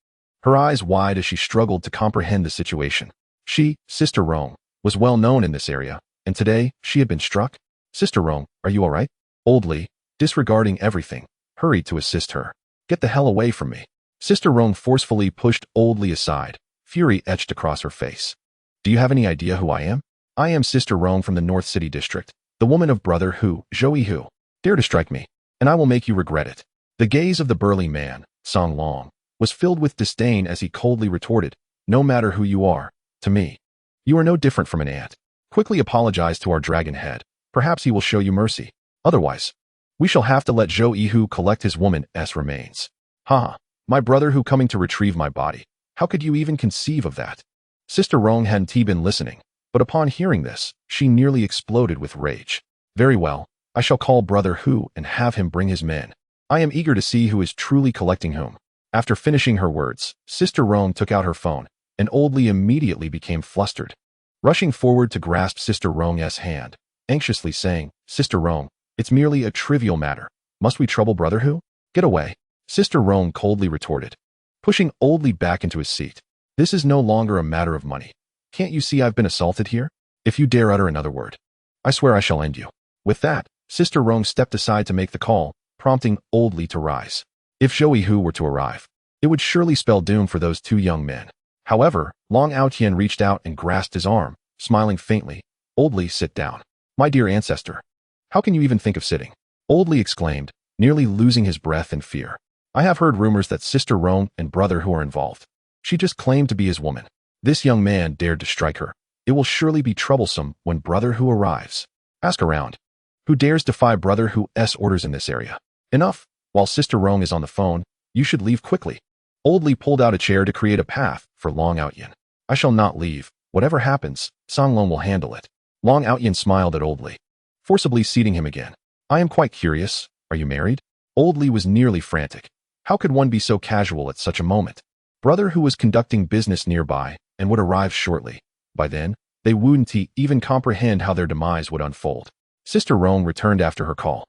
her eyes wide as she struggled to comprehend the situation. She, Sister Rong, was well known in this area, and today she had been struck. Sister Rong, are you all right? Old Li, disregarding everything, hurried to assist her. Get the hell away from me. Sister Rong forcefully pushed Old Li aside, fury etched across her face. Do you have any idea who I am? I am Sister Rong from the North City District, the woman of Brother Hu, Zhou Hu. Dare to strike me, and I will make you regret it. The gaze of the burly man, Song Long, was filled with disdain as he coldly retorted, no matter who you are, to me, you are no different from an ant. Quickly apologize to our dragon head. Perhaps he will show you mercy. Otherwise, we shall have to let Zhou Hu collect his woman's remains. Haha, my brother Hu coming to retrieve my body. How could you even conceive of that? Sister Rong hadn't been listening, but upon hearing this, she nearly exploded with rage. Very well, I shall call Brother Hu and have him bring his men. I am eager to see who is truly collecting whom. After finishing her words, Sister Rong took out her phone, and Old Li immediately became flustered. Rushing forward to grasp Sister Rong's hand, anxiously saying, Sister Rong, it's merely a trivial matter. Must we trouble Brother Hu? Get away. Sister Rong coldly retorted, pushing Old Li back into his seat. This is no longer a matter of money. Can't you see I've been assaulted here? If you dare utter another word, I swear I shall end you. With that, Sister Rong stepped aside to make the call, prompting Old Li to rise. If Zhou Hu were to arrive, it would surely spell doom for those two young men. However, Long Aotian reached out and grasped his arm, smiling faintly. Old Li, sit down. My dear ancestor. How can you even think of sitting? Old Li exclaimed, nearly losing his breath in fear. I have heard rumors that Sister Rong and Brother Hu are involved. She just claimed to be his woman. This young man dared to strike her. It will surely be troublesome when Brother Hu arrives. Ask around. Who dares defy Brother Hu's orders in this area? Enough. While Sister Rong is on the phone, you should leave quickly. Old Li pulled out a chair to create a path for Long Aotian. I shall not leave. Whatever happens, Song Long will handle it. Long Aotian smiled at Old Li, forcibly seating him again. I am quite curious. Are you married? Old Li was nearly frantic. How could one be so casual at such a moment? Brother Hu was conducting business nearby and would arrive shortly. By then, they wouldn't even comprehend how their demise would unfold. Sister Rong returned after her call,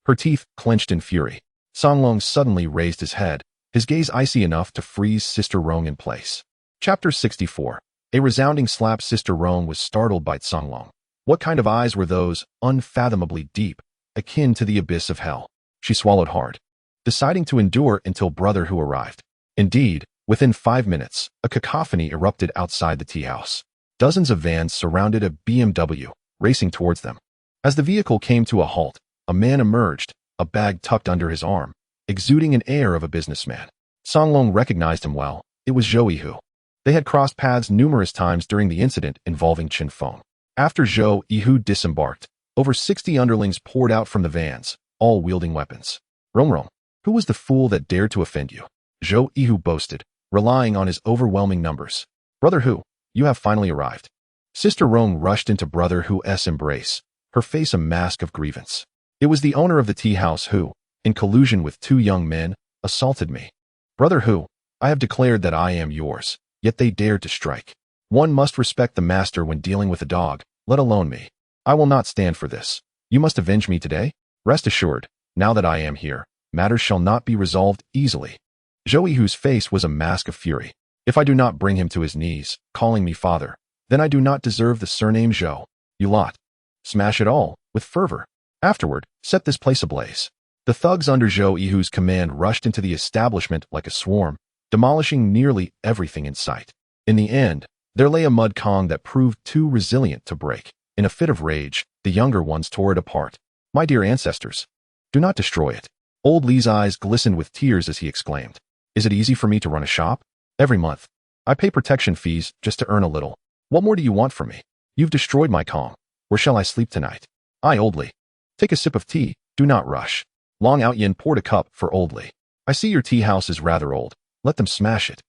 her teeth clenched in fury. Song Long suddenly raised his head, his gaze icy enough to freeze Sister Rong in place. Chapter 64. A resounding slap. Sister Rong was startled by Song Long. What kind of eyes were those, unfathomably deep, akin to the abyss of hell? She swallowed hard, deciding to endure until Brother Hu arrived. Indeed, within 5 minutes, a cacophony erupted outside the tea house. Dozens of vans surrounded a BMW, racing towards them. As the vehicle came to a halt, a man emerged, a bag tucked under his arm, exuding an air of a businessman. Song Long recognized him well. It was Zhou Hu. They had crossed paths numerous times during the incident involving Chen Xiaojun. After Zhou Hu disembarked, over 60 underlings poured out from the vans, all wielding weapons. Rong, who was the fool that dared to offend you? Zhou Hu boasted, relying on his overwhelming numbers. Brother Hu, you have finally arrived. Sister Rong rushed into Brother Hu's embrace, her face a mask of grievance. It was the owner of the tea house who, in collusion with two young men, assaulted me. Brother Hu, I have declared that I am yours, yet they dared to strike. One must respect the master when dealing with a dog, let alone me. I will not stand for this. You must avenge me today? Rest assured, now that I am here, matters shall not be resolved easily. Zhou Hu's face was a mask of fury. If I do not bring him to his knees, calling me father, then I do not deserve the surname Zhou. You lot. Smash it all, with fervor. Afterward, set this place ablaze. The thugs under Zhou Hu's command rushed into the establishment like a swarm, demolishing nearly everything in sight. In the end, there lay a mud Kong that proved too resilient to break. In a fit of rage, the younger ones tore it apart. My dear ancestors, do not destroy it. Old Li's eyes glistened with tears as he exclaimed. Is it easy for me to run a shop? Every month, I pay protection fees just to earn a little. What more do you want from me? You've destroyed my Kong. Where shall I sleep tonight? Old Li. Take a sip of tea, do not rush. Long Aotian poured a cup for Old Li. I see your tea house is rather old. Let them smash it.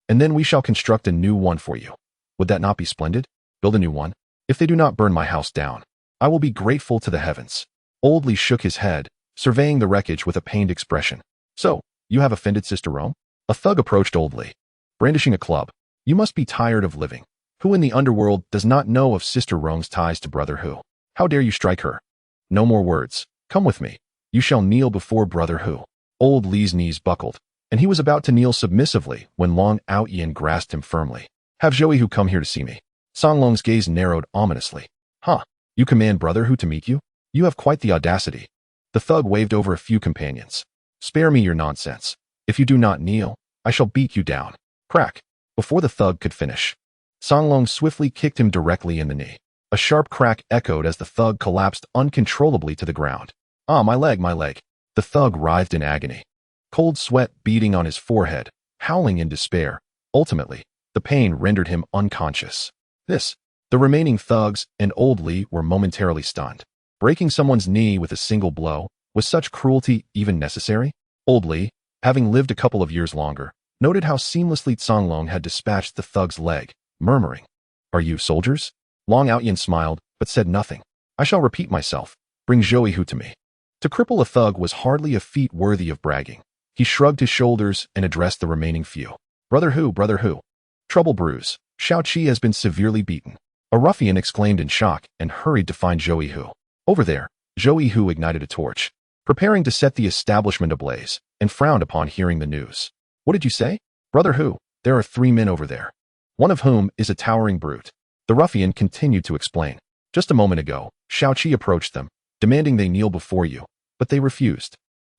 And then we shall construct a new one for you. Would that not be splendid? Build a new one. If they do not burn my house down, I will be grateful to the heavens. Old Li shook his head, surveying the wreckage with a pained expression. So, you have offended Sister Rong? A thug approached Old Li, brandishing a club. You must be tired of living. Who in the underworld does not know of Sister Rong's ties to Brother Hu? How dare you strike her? No more words. Come with me. You shall kneel before Brother Hu. Old Li's knees buckled, and he was about to kneel submissively when Long Aotian grasped him firmly. Have Zhou Hu come here to see me. Song Long's gaze narrowed ominously. Huh, you command Brother Hu to meet you? You have quite the audacity. The thug waved over a few companions. Spare me your nonsense. If you do not kneel, I shall beat you down. Crack. Before the thug could finish, Songlong swiftly kicked him directly in the knee. A sharp crack echoed as the thug collapsed uncontrollably to the ground. Ah, my leg, my leg. The thug writhed in agony, cold sweat beading on his forehead, howling in despair. Ultimately, the pain rendered him unconscious. The remaining thugs and Old Li were momentarily stunned. Breaking someone's knee with a single blow, was such cruelty even necessary? Old Li, having lived a couple of years longer, noted how seamlessly Songlong had dispatched the thug's leg, murmuring, "Are you soldiers?" Long Aotian smiled, but said nothing. "I shall repeat myself. Bring Zhou Yihu to me." To cripple a thug was hardly a feat worthy of bragging. He shrugged his shoulders and addressed the remaining few. Brother who? Trouble brews. Xiao Qi has been severely beaten." A ruffian exclaimed in shock and hurried to find Zhou Yihu. Over there, Zhou Yihu ignited a torch, preparing to set the establishment ablaze, and frowned upon hearing the news. "What did you say? Brother who? There are 3 men over there, one of whom is a towering brute." The ruffian continued to explain. "Just a moment ago, Xiao Qi approached them, demanding they kneel before you, but they refused.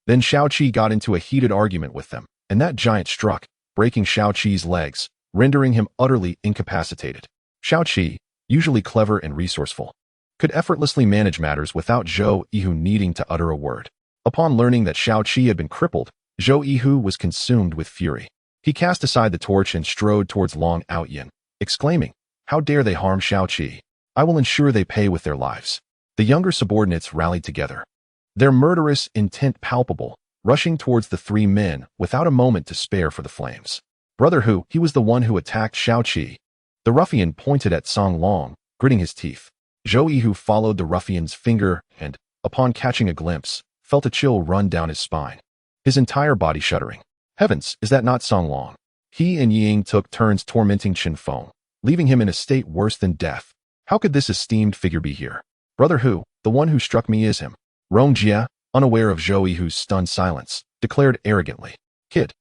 Then Xiao Qi got into a heated argument with them, and that giant struck, breaking Xiao Qi's legs, rendering him utterly incapacitated. Xiao Qi, usually clever and resourceful, could effortlessly manage matters without Zhou Yihu needing to utter a word. Upon learning that Xiao Qi had been crippled, Zhou Yihu was consumed with fury. He cast aside the torch and strode towards Long Aotian, exclaiming, "How dare they harm Xiao Qi? I will ensure they pay with their lives." The younger subordinates rallied together, their murderous intent palpable, rushing towards the 3 men without a moment to spare for the flames. "Brother who? He was the one who attacked Xiao Qi." The ruffian pointed at Songlong, gritting his teeth. Zhou Yihu followed the ruffian's finger and, upon catching a glimpse, felt a chill run down his spine, his entire body shuddering. Heavens, is that not Songlong? He and Ying took turns tormenting Chen Feng, leaving him in a state worse than death. How could this esteemed figure be here? "Brother who? The one who struck me is him." Rong Jia, unaware of Zhou Yihu's stunned silence, declared arrogantly, "Kid,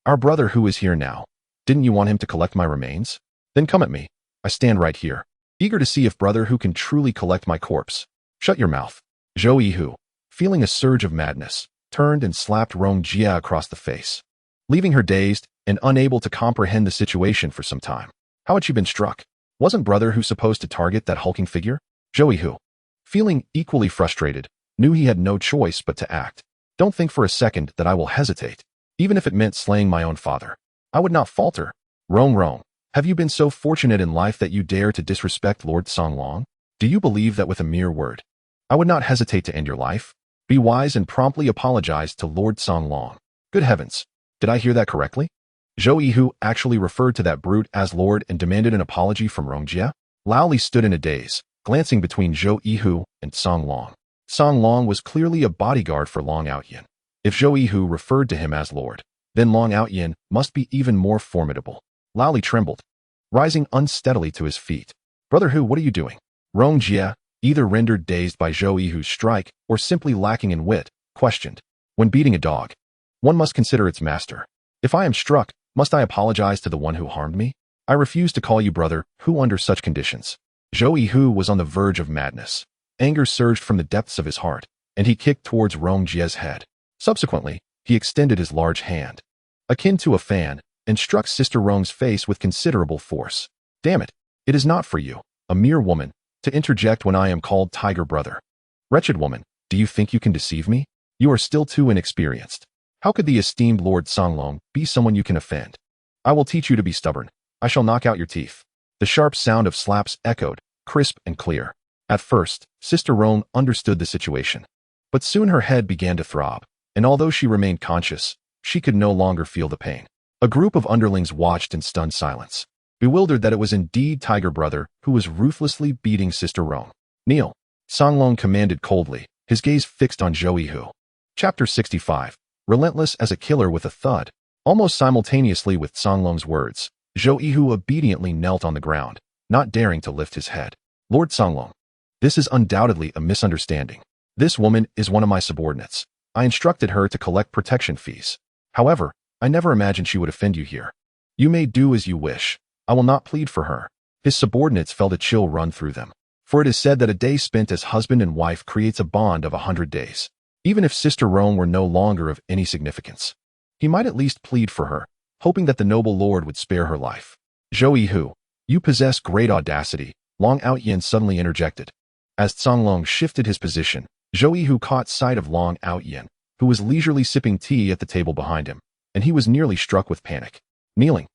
our brother who is here now. Didn't you want him to collect my remains? Then come at me. I stand right here, eager to see if brother who can truly collect my corpse." "Shut your mouth." Zhou Yihu, feeling a surge of madness, turned and slapped Rong Jia across the face, leaving her dazed and unable to comprehend the situation for some time. How had she been struck? Wasn't brother who supposed to target that hulking figure? Zhou Yihu, feeling equally frustrated, knew he had no choice but to act. "Don't think for a second that I will hesitate, even if it meant slaying my own father. I would not falter." Rong, have you been so fortunate in life that you dare to disrespect Lord Songlong? Do you believe that with a mere word, I would not hesitate to end your life? Be wise and promptly apologize to Lord Songlong." Good heavens, did I hear that correctly? Zhou Yihu actually referred to that brute as Lord and demanded an apology from Rongjia? Lao Li stood in a daze, glancing between Zhou Yihu and Songlong. Songlong was clearly a bodyguard for Long Aotian. If Zhou Yihu referred to him as Lord, then Long Aotian must be even more formidable. Lao Li trembled, rising unsteadily to his feet. "Brother who, what are you doing?" Rongjia, either rendered dazed by Zhou Yihu's strike or simply lacking in wit, questioned. "When beating a dog, one must consider its master. If I am struck, must I apologize to the one who harmed me? I refuse to call you brother who under such conditions." Zhou Yihu was on the verge of madness. Anger surged from the depths of his heart, and he kicked towards Rongjia's head. Subsequently, he extended his large hand, akin to a fan, and struck Sister Rong's face with considerable force. "Damn it, it is not for you, a mere woman, to interject when I am called Tiger Brother. Wretched woman, do you think you can deceive me? You are still too inexperienced. How could the esteemed Lord Songlong be someone you can offend? I will teach you to be stubborn. I shall knock out your teeth." The sharp sound of slaps echoed, crisp and clear. At first, Sister Rong understood the situation, but soon her head began to throb, and although she remained conscious, she could no longer feel the pain. A group of underlings watched in stunned silence, bewildered that it was indeed Tiger Brother who was ruthlessly beating Sister Rong. "Kneel," Songlong commanded coldly, his gaze fixed on Zhou Yihu. Chapter 65. Relentless as a killer with a thud. Almost simultaneously with Songlong's words, Zhou Yihu obediently knelt on the ground, not daring to lift his head. "Lord Songlong, this is undoubtedly a misunderstanding. This woman is one of my subordinates. I instructed her to collect protection fees. However, I never imagined she would offend you here. You may do as you wish. I will not plead for her." His subordinates felt a chill run through them, for it is said that a day spent as husband and wife creates a bond of 100 days, even if Sister Rong were no longer of any significance. He might at least plead for her, hoping that the noble lord would spare her life. Zhou Yihu, you possess great audacity, Long Aotian suddenly interjected. As Canglong shifted his position, Zhou Yihu caught sight of Long Aotian, who was leisurely sipping tea at the table behind him, and he was nearly struck with panic. Kneeling,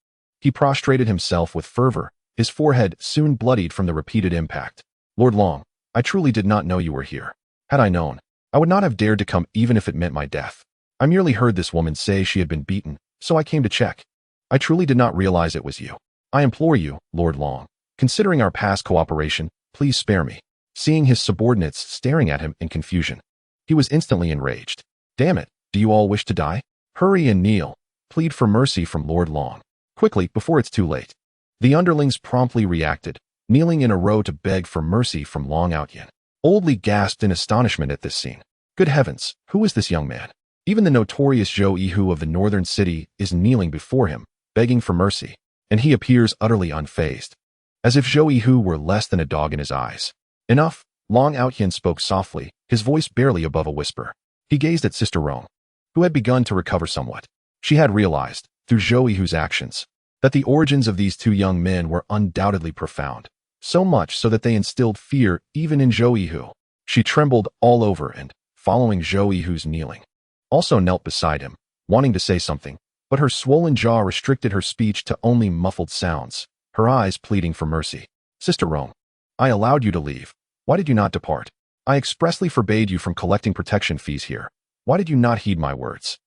he prostrated himself with fervor, his forehead soon bloodied from the repeated impact. Lord Long, I truly did not know you were here. Had I known, I would not have dared to come even if it meant my death. I merely heard this woman say she had been beaten, so I came to check. I truly did not realize it was you. I implore you, Lord Long, considering our past cooperation, please spare me. Seeing his subordinates staring at him in confusion, he was instantly enraged. Damn it, do you all wish to die? Hurry and kneel. Plead for mercy from Lord Long. Quickly, before it's too late. The underlings promptly reacted, kneeling in a row to beg for mercy from Long Aotian. Old Li gasped in astonishment at this scene. Good heavens, who is this young man? Even the notorious Zhou Yihu of the northern city is kneeling before him, begging for mercy, and he appears utterly unfazed, as if Zhou Yihu were less than a dog in his eyes. Enough, Long Aotian spoke softly, his voice barely above a whisper. He gazed at Sister Rong, who had begun to recover somewhat. She had realized, through Zhou Yihu's actions, that the origins of these two young men were undoubtedly profound, so much so that they instilled fear even in Zhou Yihu. She trembled all over and, following Zhou Yihu's kneeling, also knelt beside him, wanting to say something, but her swollen jaw restricted her speech to only muffled sounds, her eyes pleading for mercy. Sister Rong, I allowed you to leave. Why did you not depart? I expressly forbade you from collecting protection fees here. Why did you not heed my words?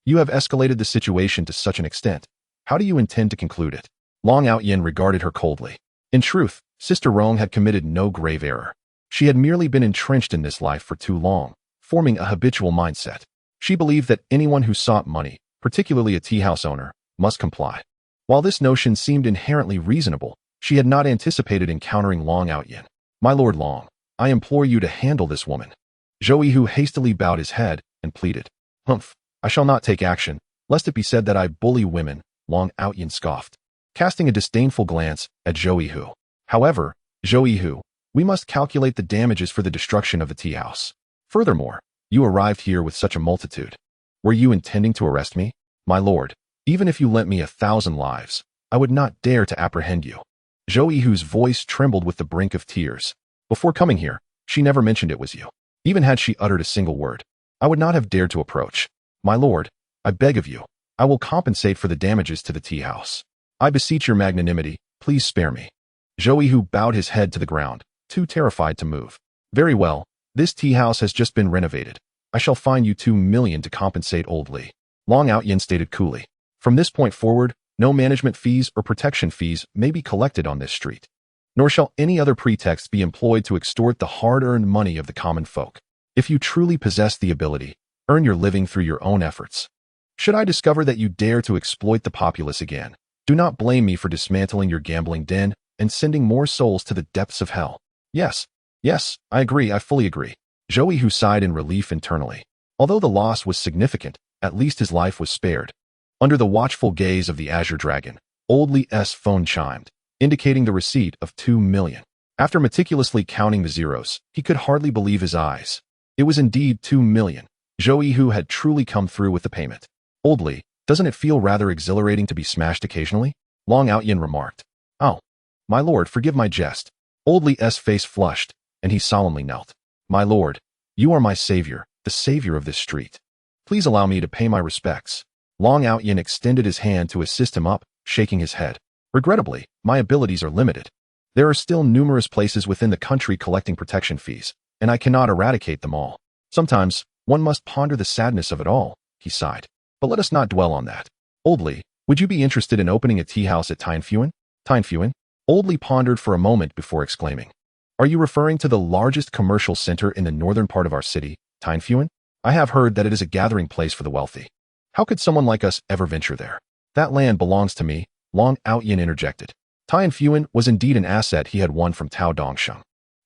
You have escalated the situation to such an extent. How do you intend to conclude it? Long Aotian regarded her coldly. In truth, Sister Rong had committed no grave error. She had merely been entrenched in this life for too long, forming a habitual mindset. She believed that anyone who sought money, particularly a tea house owner, must comply. While this notion seemed inherently reasonable, she had not anticipated encountering Long Aotian. My Lord Long, I implore you to handle this woman. Zhou Yihu hastily bowed his head and pleaded. Humph, I shall not take action, lest it be said that I bully women, Long Aotian scoffed, casting a disdainful glance at Zhou Yihu. However, Zhou Yihu, we must calculate the damages for the destruction of the tea house. Furthermore, you arrived here with such a multitude. Were you intending to arrest me? My lord, even if you lent me 1,000 lives, I would not dare to apprehend you. Zhou Yihu's voice trembled with the brink of tears. Before coming here, she never mentioned it was you. Even had she uttered a single word, I would not have dared to approach. My lord, I beg of you, I will compensate for the damages to the tea house. I beseech your magnanimity, please spare me. Zhou Yihu bowed his head to the ground, too terrified to move. Very well, this tea house has just been renovated. I shall fine you 2 million to compensate Old Li. Long Aotian stated coolly. From this point forward, no management fees or protection fees may be collected on this street, nor shall any other pretext be employed to extort the hard-earned money of the common folk. If you truly possess the ability, earn your living through your own efforts. Should I discover that you dare to exploit the populace again, do not blame me for dismantling your gambling den and sending more souls to the depths of hell. Yes, I agree, I fully agree. Zhou Yihu sighed in relief internally. Although the loss was significant, at least his life was spared. Under the watchful gaze of the Azure Dragon, Old Li's phone chimed, indicating the receipt of 2 million. After meticulously counting the zeros, he could hardly believe his eyes. It was indeed 2 million. Zhou Yihu had truly come through with the payment. Old Li, doesn't it feel rather exhilarating to be smashed occasionally? Long Aotian remarked. Oh, my lord, forgive my jest. Old Li's face flushed, and he solemnly knelt. My lord, you are my savior, the savior of this street. Please allow me to pay my respects. Long Aotian extended his hand to assist him up, shaking his head. Regrettably, my abilities are limited. There are still numerous places within the country collecting protection fees, and I cannot eradicate them all. Sometimes, one must ponder the sadness of it all, he sighed. But let us not dwell on that. Old Li, would you be interested in opening a tea house at Tianfuan? Tianfuan? Old Li pondered for a moment before exclaiming. Are you referring to the largest commercial center in the northern part of our city, Tianfuan? I have heard that it is a gathering place for the wealthy. How could someone like us ever venture there? That land belongs to me, Long Aotian interjected. Tianfuan was indeed an asset he had won from Tao Dongsheng.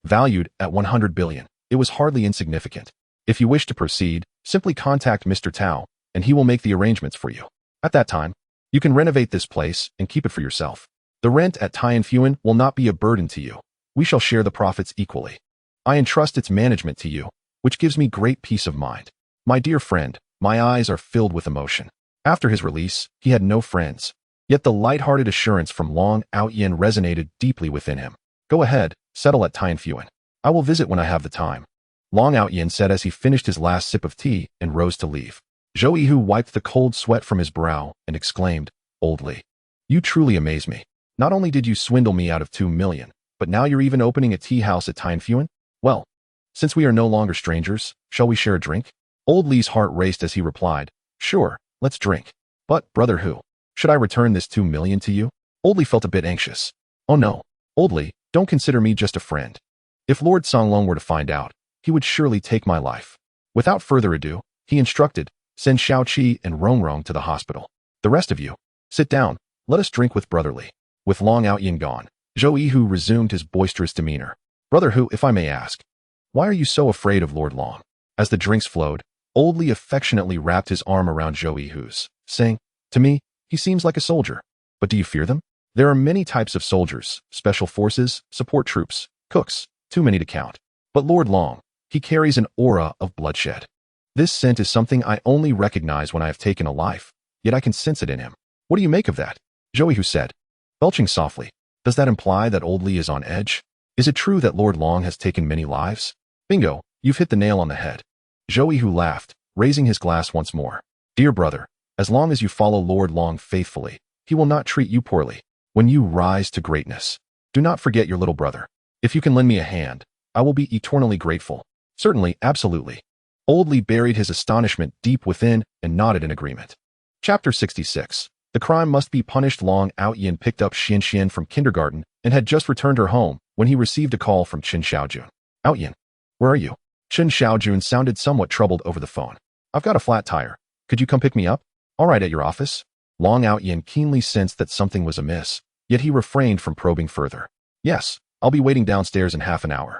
Valued at 100 billion, it was hardly insignificant. If you wish to proceed, simply contact Mr. Tao, and he will make the arrangements for you. At that time, you can renovate this place and keep it for yourself. The rent at Tianfuan will not be a burden to you. We shall share the profits equally. I entrust its management to you, which gives me great peace of mind. My dear friend, my eyes are filled with emotion. After his release, he had no friends. Yet the light-hearted assurance from Long Aotian resonated deeply within him. Go ahead, settle at Tianfuan. I will visit when I have the time. Long Aotian said as he finished his last sip of tea and rose to leave. Zhou Yihu wiped the cold sweat from his brow and exclaimed, Old Li, you truly amaze me. Not only did you swindle me out of 2 million, but now you're even opening a tea house at Tianfuan? Well, since we are no longer strangers, shall we share a drink? Old Li's heart raced as he replied, Sure, let's drink. But, brother Hu, should I return this 2 million to you? Old Li felt a bit anxious. Oh no, Old Li, don't consider me just a friend. If Lord Songlong were to find out, he would surely take my life. Without further ado, he instructed, send Xiaoqi and Rongrong to the hospital. The rest of you, sit down, let us drink with Brother Li. With Long Aotian gone, Zhou Yihu resumed his boisterous demeanor. Brother Hu, if I may ask, why are you so afraid of Lord Long? As the drinks flowed, Old Li affectionately wrapped his arm around Zhou Yihu's, saying, To me, he seems like a soldier. But do you fear them? There are many types of soldiers, special forces, support troops, cooks, too many to count. But Lord Long, he carries an aura of bloodshed. This scent is something I only recognize when I have taken a life, yet I can sense it in him. What do you make of that? Zhou Yihu said, belching softly. Does that imply that Old Li is on edge? Is it true that Lord Long has taken many lives? Bingo, you've hit the nail on the head. Zhou Yihu laughed, raising his glass once more. Dear brother, as long as you follow Lord Long faithfully, he will not treat you poorly. When you rise to greatness, do not forget your little brother. If you can lend me a hand, I will be eternally grateful. Certainly, absolutely. Old Li buried his astonishment deep within and nodded in agreement. Chapter 66. The crime must be punished. Long Aotian picked up Xuanxuan from kindergarten and had just returned her home when he received a call from Chen Xiaojun. Aotian, where are you? Chen Xiaojun sounded somewhat troubled over the phone. I've got a flat tire. Could you come pick me up? All right, at your office? Long Aotian keenly sensed that something was amiss, yet he refrained from probing further. Yes, I'll be waiting downstairs in half an hour.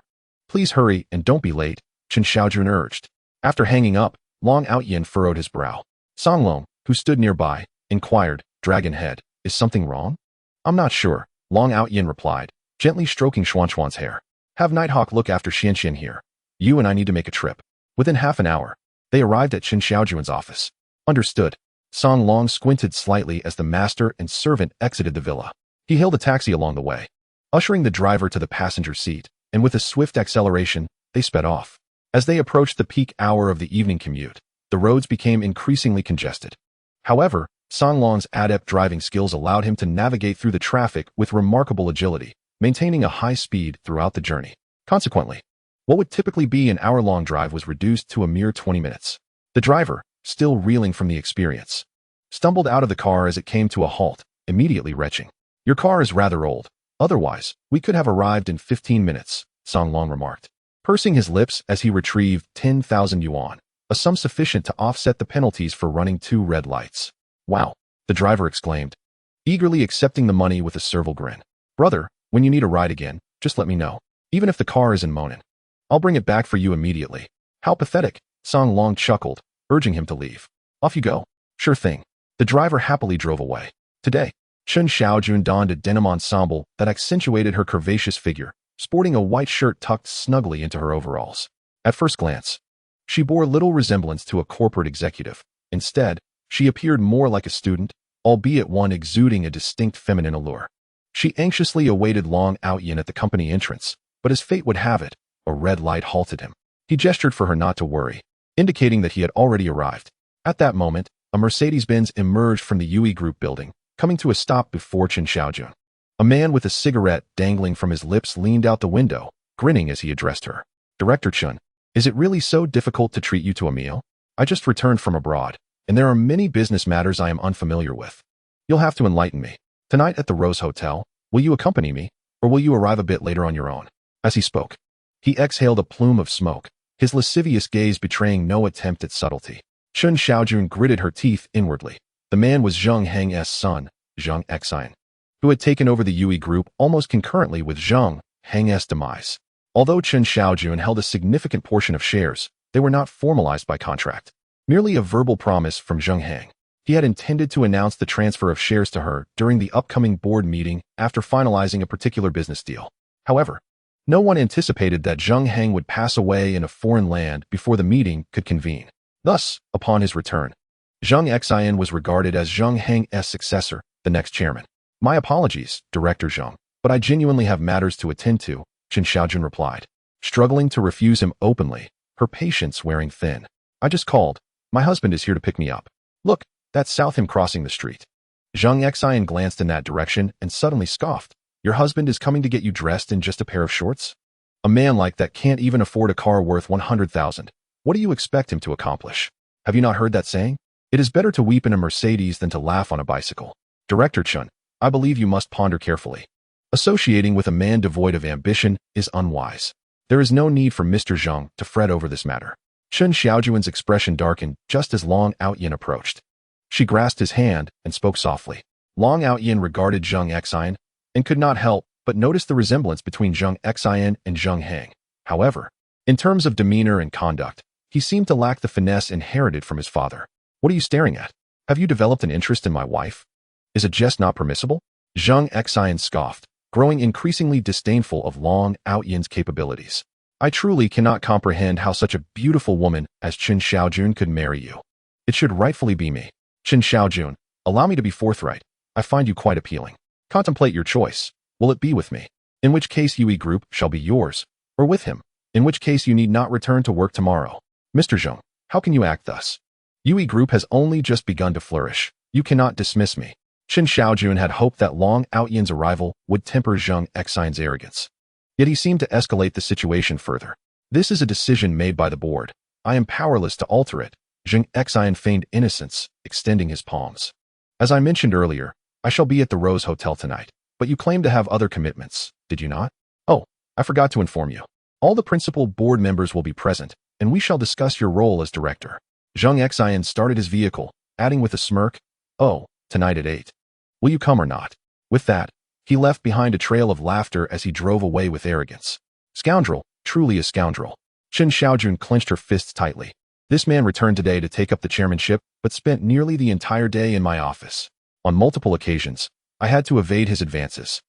Please hurry and don't be late, Chen Xiaojun urged. After hanging up, Long Aotian furrowed his brow. Songlong, who stood nearby, inquired, Dragon Head, is something wrong? I'm not sure, Long Aotian replied, gently stroking Xuanxuan's hair. Have Nighthawk look after Xianxuan here. You and I need to make a trip. Within half an hour, they arrived at Chen Xiaojun's office. Understood. Song Long squinted slightly as the master and servant exited the villa. He hailed a taxi along the way, ushering the driver to the passenger seat, and with a swift acceleration, they sped off. As they approached the peak hour of the evening commute, the roads became increasingly congested. However, Song Long's adept driving skills allowed him to navigate through the traffic with remarkable agility, maintaining a high speed throughout the journey. Consequently, what would typically be an hour-long drive was reduced to a mere 20 minutes. The driver, still reeling from the experience, stumbled out of the car as it came to a halt, immediately retching. Your car is rather old. Otherwise, we could have arrived in 15 minutes, Song Long remarked, pursing his lips as he retrieved 10,000 yuan, a sum sufficient to offset the penalties for running 2 red lights. Wow, the driver exclaimed, eagerly accepting the money with a servile grin. Brother, when you need a ride again, just let me know. Even if the car is in Monin, I'll bring it back for you immediately. How pathetic, Song Long chuckled, urging him to leave. Off you go. Sure thing. The driver happily drove away. Today, Chen Xiaojun donned a denim ensemble that accentuated her curvaceous figure, sporting a white shirt tucked snugly into her overalls. At first glance, she bore little resemblance to a corporate executive. Instead, she appeared more like a student, albeit one exuding a distinct feminine allure. She anxiously awaited Long Aotian at the company entrance, but as fate would have it, a red light halted him. He gestured for her not to worry, indicating that he had already arrived. At that moment, a Mercedes-Benz emerged from the Yui Group building, coming to a stop before Chen Xiaojun. A man with a cigarette dangling from his lips leaned out the window, grinning as he addressed her. Director Chen, is it really so difficult to treat you to a meal? I just returned from abroad, and there are many business matters I am unfamiliar with. You'll have to enlighten me. Tonight at the Rose Hotel, will you accompany me, or will you arrive a bit later on your own? As he spoke, he exhaled a plume of smoke, his lascivious gaze betraying no attempt at subtlety. Chen Xiaojun gritted her teeth inwardly. The man was Zheng Heng's son, Zheng Xian, who had taken over the Yui Group almost concurrently with Zheng Heng's demise. Although Chen Xiaojun held a significant portion of shares, they were not formalized by contract. Merely a verbal promise from Zheng Heng. He had intended to announce the transfer of shares to her during the upcoming board meeting after finalizing a particular business deal. However, no one anticipated that Zheng Heng would pass away in a foreign land before the meeting could convene. Thus, upon his return, Xuanxuan was regarded as Zheng Heng's successor, the next chairman. My apologies, Director Zheng, but I genuinely have matters to attend to, Chen Xiaojun replied, struggling to refuse him openly, her patience wearing thin. I just called. My husband is here to pick me up. Look, that's him crossing the street. Xuanxuan glanced in that direction and suddenly scoffed. Your husband is coming to get you dressed in just a pair of shorts? A man like that can't even afford a car worth 100,000. What do you expect him to accomplish? Have you not heard that saying? It is better to weep in a Mercedes than to laugh on a bicycle. Director Chen, I believe you must ponder carefully. Associating with a man devoid of ambition is unwise. There is no need for Mr. Zheng to fret over this matter. Chen Xiaojun's expression darkened just as Long Aotian approached. She grasped his hand and spoke softly. Long Aotian regarded Xuanxuan and could not help but notice the resemblance between Xuanxuan and Zheng Heng. However, in terms of demeanor and conduct, he seemed to lack the finesse inherited from his father. What are you staring at? Have you developed an interest in my wife? Is a jest not permissible? Xuanxuan scoffed, growing increasingly disdainful of Long Aotian's capabilities. I truly cannot comprehend how such a beautiful woman as Chen Xiaojun could marry you. It should rightfully be me. Chen Xiaojun, allow me to be forthright. I find you quite appealing. Contemplate your choice. Will it be with me? In which case UE Group shall be yours, or with him, in which case you need not return to work tomorrow. Mr. Zheng, how can you act thus? UE Group has only just begun to flourish. You cannot dismiss me. Chen Xiaojun had hoped that Long Aotian's arrival would temper Xuanxuan's arrogance. Yet he seemed to escalate the situation further. This is a decision made by the board. I am powerless to alter it. Xuanxuan feigned innocence, extending his palms. As I mentioned earlier, I shall be at the Rose Hotel tonight, but you claim to have other commitments, did you not? Oh, I forgot to inform you. All the principal board members will be present, and we shall discuss your role as director. Xuanxuan started his vehicle, adding with a smirk, oh, tonight at 8. Will you come or not? With that, he left behind a trail of laughter as he drove away with arrogance. Scoundrel, truly a scoundrel. Chen Xiaojun clenched her fists tightly. This man returned today to take up the chairmanship, but spent nearly the entire day in my office. On multiple occasions, I had to evade his advances.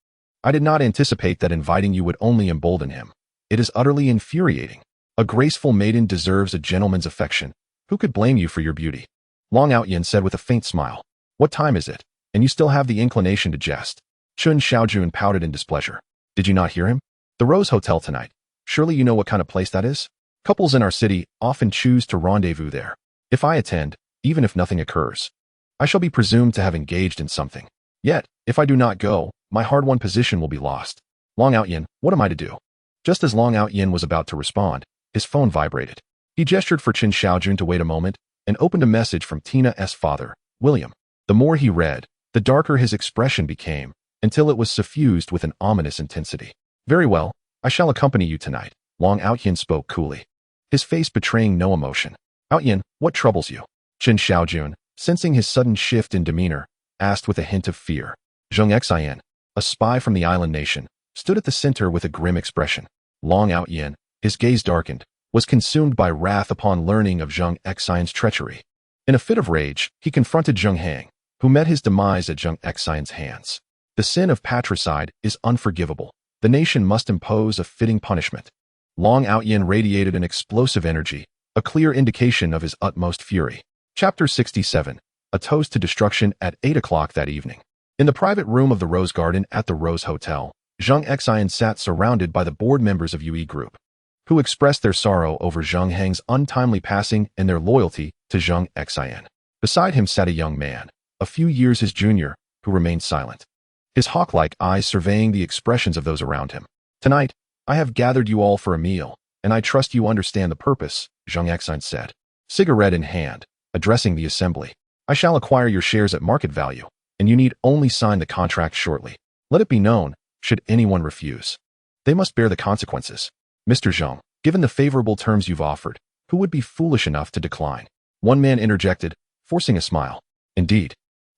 I did not anticipate that inviting you would only embolden him. It is utterly infuriating. A graceful maiden deserves a gentleman's affection. Who could blame you for your beauty? Long Aotian said with a faint smile. What time is it? And you still have the inclination to jest. Chen Xiaojun pouted in displeasure. Did you not hear him? The Rose Hotel tonight. Surely you know what kind of place that is? Couples in our city often choose to rendezvous there. If I attend, even if nothing occurs, I shall be presumed to have engaged in something. Yet, if I do not go, my hard-won position will be lost. Long Aotian, what am I to do? Just as Long Aotian was about to respond, his phone vibrated. He gestured for Chen Xiaojun to wait a moment and opened a message from Tina's father, William. The more he read, the darker his expression became, until it was suffused with an ominous intensity. Very well, I shall accompany you tonight, Long Aotian spoke coolly, his face betraying no emotion. Aotian, what troubles you? Chen Xiaojun, sensing his sudden shift in demeanor, asked with a hint of fear. Xuanxuan, a spy from the island nation, stood at the center with a grim expression. Long Aotian, his gaze darkened, was consumed by wrath upon learning of Xuanxuan's treachery. In a fit of rage, he confronted Zheng Heng, who met his demise at Xuanxuan's hands. The sin of patricide is unforgivable. The nation must impose a fitting punishment. Long Aotian radiated an explosive energy, a clear indication of his utmost fury. Chapter 67, A Toast to Destruction at 8 o'clock that evening. In the private room of the Rose Garden at the Rose Hotel, Xuanxuan sat surrounded by the board members of UE Group, who expressed their sorrow over Zheng Heng's untimely passing and their loyalty to Xuanxuan. Beside him sat a young man, a few years his junior, who remained silent, his hawk-like eyes surveying the expressions of those around him. Tonight, I have gathered you all for a meal, and I trust you understand the purpose, Xuanxuan said, cigarette in hand, addressing the assembly. I shall acquire your shares at market value, and you need only sign the contract shortly. Let it be known, should anyone refuse, they must bear the consequences. Mr. Zheng, given the favorable terms you've offered, who would be foolish enough to decline? One man interjected, forcing a smile. Indeed,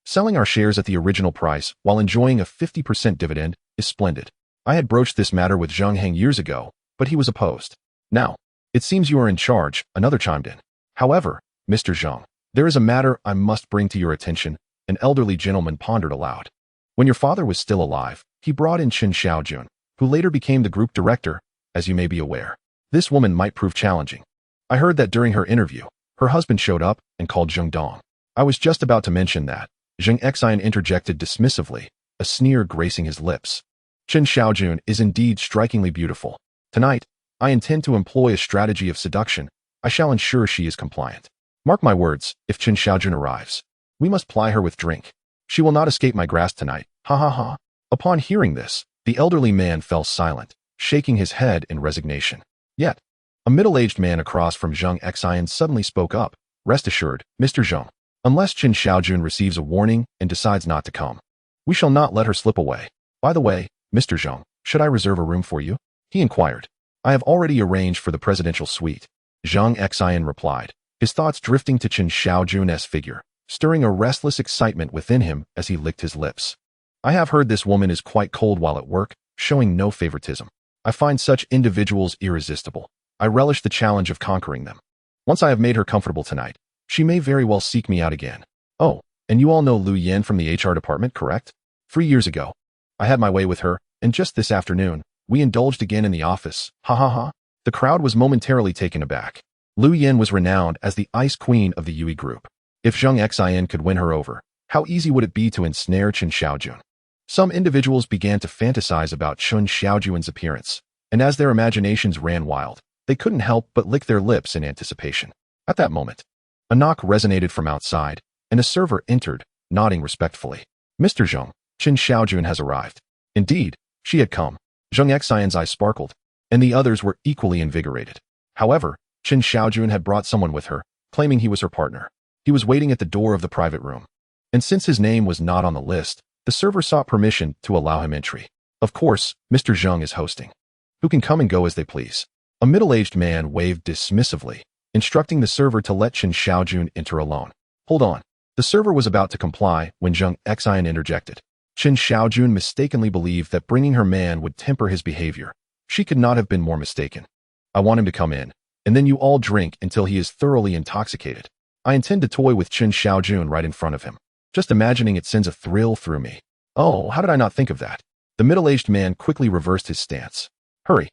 selling our shares at the original price while enjoying a 50% dividend is splendid. I had broached this matter with Zheng Heng years ago, but he was opposed. Now, it seems you are in charge, another chimed in. However, Mr. Zheng, there is a matter I must bring to your attention, an elderly gentleman pondered aloud. When your father was still alive, he brought in Chen Xiaojun, who later became the group director, as you may be aware. This woman might prove challenging. I heard that during her interview, her husband showed up and called Zheng Dong. I was just about to mention that. Xuanxuan interjected dismissively, a sneer gracing his lips. Chen Xiaojun is indeed strikingly beautiful. Tonight, I intend to employ a strategy of seduction. I shall ensure she is compliant. Mark my words, if Chen Xiaojun arrives, we must ply her with drink. She will not escape my grasp tonight. Ha ha ha. Upon hearing this, the elderly man fell silent, shaking his head in resignation. Yet, a middle-aged man across from Xuanxuan suddenly spoke up. Rest assured, Mr. Zheng, unless Chen Xiaojun receives a warning and decides not to come, we shall not let her slip away. By the way, Mr. Zheng, should I reserve a room for you? He inquired. I have already arranged for the presidential suite. Xuanxuan replied, his thoughts drifting to Chen Xiaojun's figure, stirring a restless excitement within him as he licked his lips. I have heard this woman is quite cold while at work, showing no favoritism. I find such individuals irresistible. I relish the challenge of conquering them. Once I have made her comfortable tonight, she may very well seek me out again. Oh, and you all know Lu Yan from the HR department, correct? 3 years ago, I had my way with her, and just this afternoon, we indulged again in the office. Ha ha ha. The crowd was momentarily taken aback. Lu Yan was renowned as the ice queen of the Yui group. If Xuanxuan could win her over, how easy would it be to ensnare Chen Xiaojun? Some individuals began to fantasize about Chen Xiaojun's appearance, and as their imaginations ran wild, they couldn't help but lick their lips in anticipation. At that moment, a knock resonated from outside, and a server entered, nodding respectfully. Mr. Zheng, Chen Xiaojun has arrived. Indeed, she had come. Xuanxuan's eyes sparkled, and the others were equally invigorated. However, Chen Xiaojun had brought someone with her, claiming he was her partner. He was waiting at the door of the private room. And since his name was not on the list, the server sought permission to allow him entry. Of course, Mr. Zheng is hosting. Who can come and go as they please. A middle-aged man waved dismissively, instructing the server to let Chen Xiaojun enter alone. Hold on. The server was about to comply when Xuanxuan interjected. Chen Xiaojun mistakenly believed that bringing her man would temper his behavior. She could not have been more mistaken. I want him to come in, and then you all drink until he is thoroughly intoxicated. I intend to toy with Chen Xiaojun right in front of him. Just imagining it sends a thrill through me. Oh, how did I not think of that? The middle-aged man quickly reversed his stance. Hurry.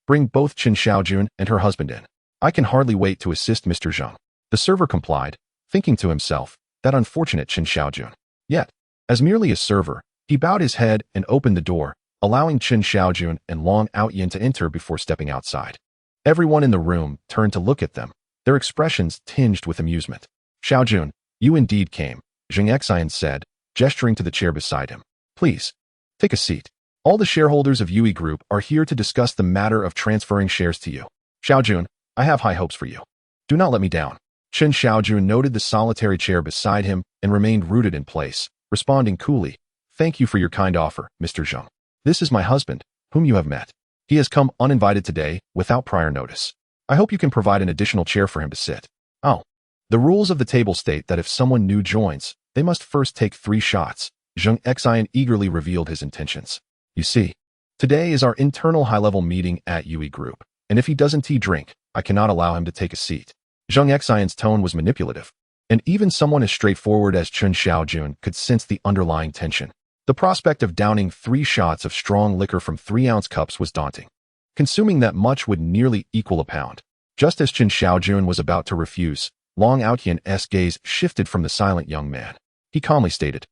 Bring both Chen Xiaojun and her husband in. I can hardly wait to assist Mr. Zheng. The server complied, thinking to himself, that unfortunate Chen Xiaojun. Yet, as merely a server, he bowed his head and opened the door, allowing Chen Xiaojun and Long Aotian to enter before stepping outside. Everyone in the room turned to look at them, their expressions tinged with amusement. Xiaojun, you indeed came, Xuanxuan said, gesturing to the chair beside him. Please, take a seat. All the shareholders of Yui Group are here to discuss the matter of transferring shares to you. Xiaojun, I have high hopes for you. Do not let me down. Chen Xiaojun noted the solitary chair beside him and remained rooted in place, responding coolly. Thank you for your kind offer, Mr. Zheng. This is my husband, whom you have met. He has come uninvited today, without prior notice. I hope you can provide an additional chair for him to sit. Oh. The rules of the table state that if someone new joins, they must first take 3 shots. Xuanxuan eagerly revealed his intentions. You see, today is our internal high-level meeting at Yui Group, and if he doesn't drink, I cannot allow him to take a seat. Xuanxuan's tone was manipulative, and even someone as straightforward as Chen Xiaojun could sense the underlying tension. The prospect of downing 3 shots of strong liquor from 3-ounce cups was daunting. Consuming that much would nearly equal a pound. Just as Chen Xiaojun was about to refuse, Long Aotian's gaze shifted from the silent young man. He calmly stated,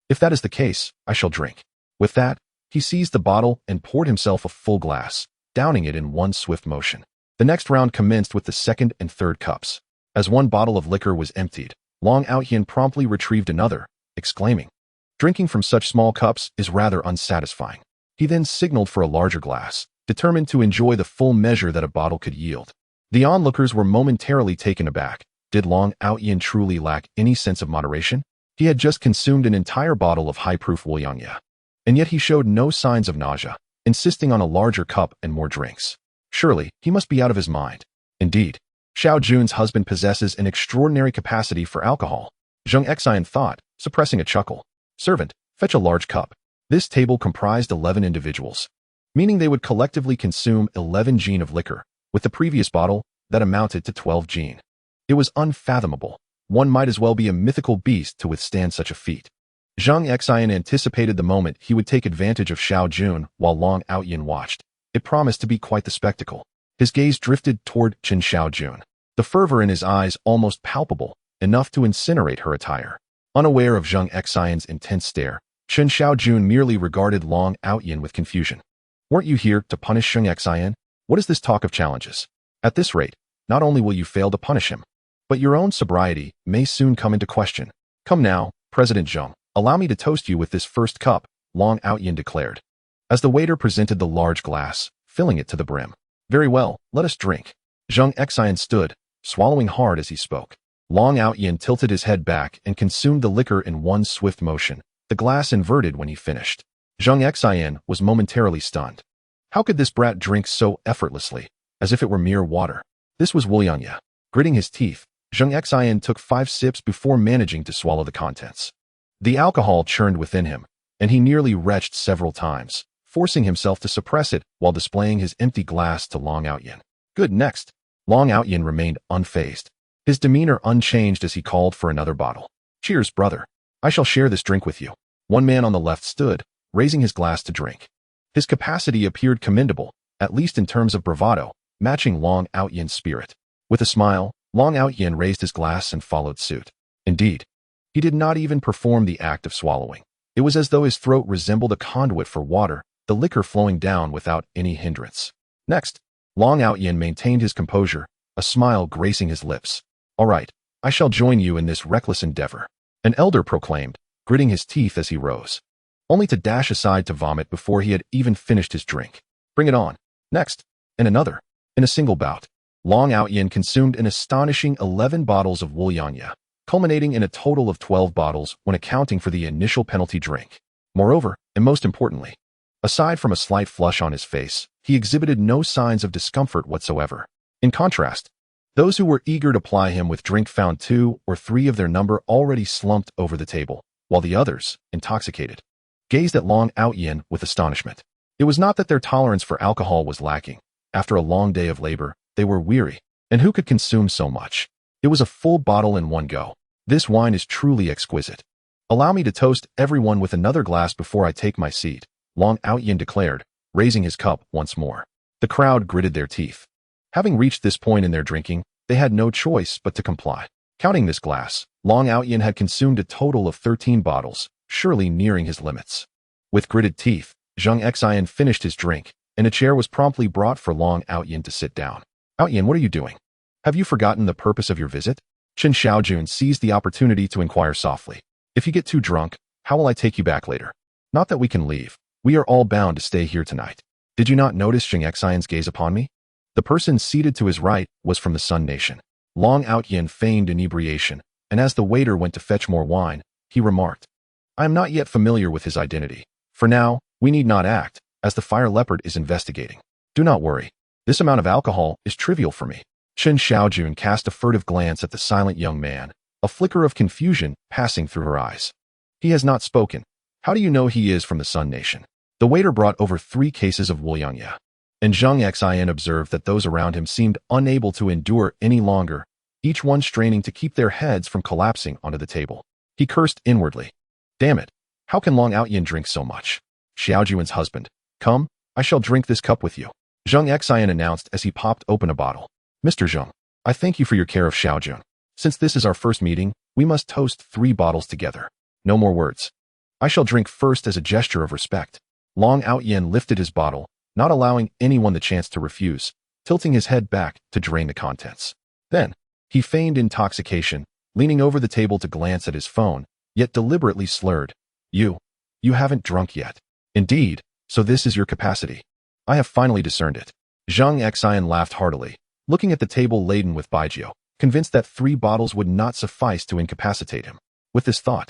if that is the case, I shall drink. With that, he seized the bottle and poured himself a full glass, downing it in one swift motion. The next round commenced with the second and third cups. As one bottle of liquor was emptied, Long Aotian promptly retrieved another, exclaiming, drinking from such small cups is rather unsatisfying. He then signaled for a larger glass, determined to enjoy the full measure that a bottle could yield. The onlookers were momentarily taken aback. Did Long Aotian truly lack any sense of moderation? He had just consumed an entire bottle of high-proof Wuliangya, and yet he showed no signs of nausea, insisting on a larger cup and more drinks. Surely, he must be out of his mind. Indeed, Xiaojun's husband possesses an extraordinary capacity for alcohol. Xuanxuan thought, suppressing a chuckle. Servant, fetch a large cup. This table comprised 11 individuals, meaning they would collectively consume 11 jin of liquor. With the previous bottle, that amounted to 12 jin. It was unfathomable. One might as well be a mythical beast to withstand such a feat. Xuanxuan anticipated the moment he would take advantage of Xiaojun while Long Aotian watched. It promised to be quite the spectacle. His gaze drifted toward Chen Xiaojun, the fervor in his eyes almost palpable. enough to incinerate her attire. Unaware of Zhang Xian's intense stare, Chen Xiaojun merely regarded Long Aotian with confusion. Weren't you here to punish Zhang Xian? What is this talk of challenges? At this rate, not only will you fail to punish him, but your own sobriety may soon come into question. Come now, President Zhang, allow me to toast you with this first cup, Long Aotian declared, as the waiter presented the large glass, filling it to the brim. Very well, let us drink. Zhang Xian stood, swallowing hard as he spoke. Long Aotian tilted his head back and consumed the liquor in one swift motion, the glass inverted when he finished. Zhang Xian was momentarily stunned. How could this brat drink so effortlessly, as if it were mere water? This was Wulianya. Gritting his teeth, Zhang Xian took 5 sips before managing to swallow the contents. The alcohol churned within him, and he nearly retched several times, forcing himself to suppress it while displaying his empty glass to Long Aotian. Good, next. Long Aotian remained unfazed, his demeanor unchanged as he called for another bottle. Cheers, brother. I shall share this drink with you. One man on the left stood, raising his glass to drink. His capacity appeared commendable, at least in terms of bravado, matching Long Aotian's spirit. With a smile, Long Aotian raised his glass and followed suit. Indeed, he did not even perform the act of swallowing. It was as though his throat resembled a conduit for water, the liquor flowing down without any hindrance. Next, Long Aotian maintained his composure, a smile gracing his lips. All right, I shall join you in this reckless endeavor, an elder proclaimed, gritting his teeth as he rose, only to dash aside to vomit before he had even finished his drink. Bring it on. Next, and another. In a single bout, Long Aotian consumed an astonishing 11 bottles of Wulianya, culminating in a total of 12 bottles when accounting for the initial penalty drink. Moreover, and most importantly, aside from a slight flush on his face, he exhibited no signs of discomfort whatsoever. In contrast, those who were eager to ply him with drink found 2 or 3 of their number already slumped over the table, while the others, intoxicated, gazed at Long Aotian with astonishment. It was not that their tolerance for alcohol was lacking. After a long day of labor, they were weary, and who could consume so much? It was a full bottle in one go. This wine is truly exquisite. Allow me to toast everyone with another glass before I take my seat, Long Aotian declared, raising his cup once more. The crowd gritted their teeth. Having reached this point in their drinking, they had no choice but to comply. Counting this glass, Long Aotian had consumed a total of 13 bottles, surely nearing his limits. With gritted teeth, Zhang Xian finished his drink, and a chair was promptly brought for Long Aotian to sit down. Aotian, what are you doing? Have you forgotten the purpose of your visit? Chen Xiaojun seized the opportunity to inquire softly. If you get too drunk, how will I take you back later? Not that we can leave. We are all bound to stay here tonight. Did you not notice Zhang Xian's gaze upon me? The person seated to his right was from the Sun Nation. Long Aotian feigned inebriation, and as the waiter went to fetch more wine, he remarked, I am not yet familiar with his identity. For now, we need not act, as the Fire Leopard is investigating. Do not worry. This amount of alcohol is trivial for me. Chen Xiaojun cast a furtive glance at the silent young man, a flicker of confusion passing through her eyes. He has not spoken. How do you know he is from the Sun Nation? The waiter brought over 3 cases of Wulianya, and Zhang Xian observed that those around him seemed unable to endure any longer, each one straining to keep their heads from collapsing onto the table. He cursed inwardly. Damn it, how can Long Aotian drink so much? Xiaojuan's husband. Come, I shall drink this cup with you, Zhang Xian announced as he popped open a bottle. Mr. Zhang, I thank you for your care of Xiaojun. Since this is our first meeting, we must toast 3 bottles together. No more words. I shall drink first as a gesture of respect. Long Aotian lifted his bottle, not allowing anyone the chance to refuse, tilting his head back to drain the contents. Then, he feigned intoxication, leaning over the table to glance at his phone, yet deliberately slurred. You haven't drunk yet. Indeed, so this is your capacity. I have finally discerned it. Zhang Xian laughed heartily, looking at the table laden with baijiu, convinced that 3 bottles would not suffice to incapacitate him. With this thought,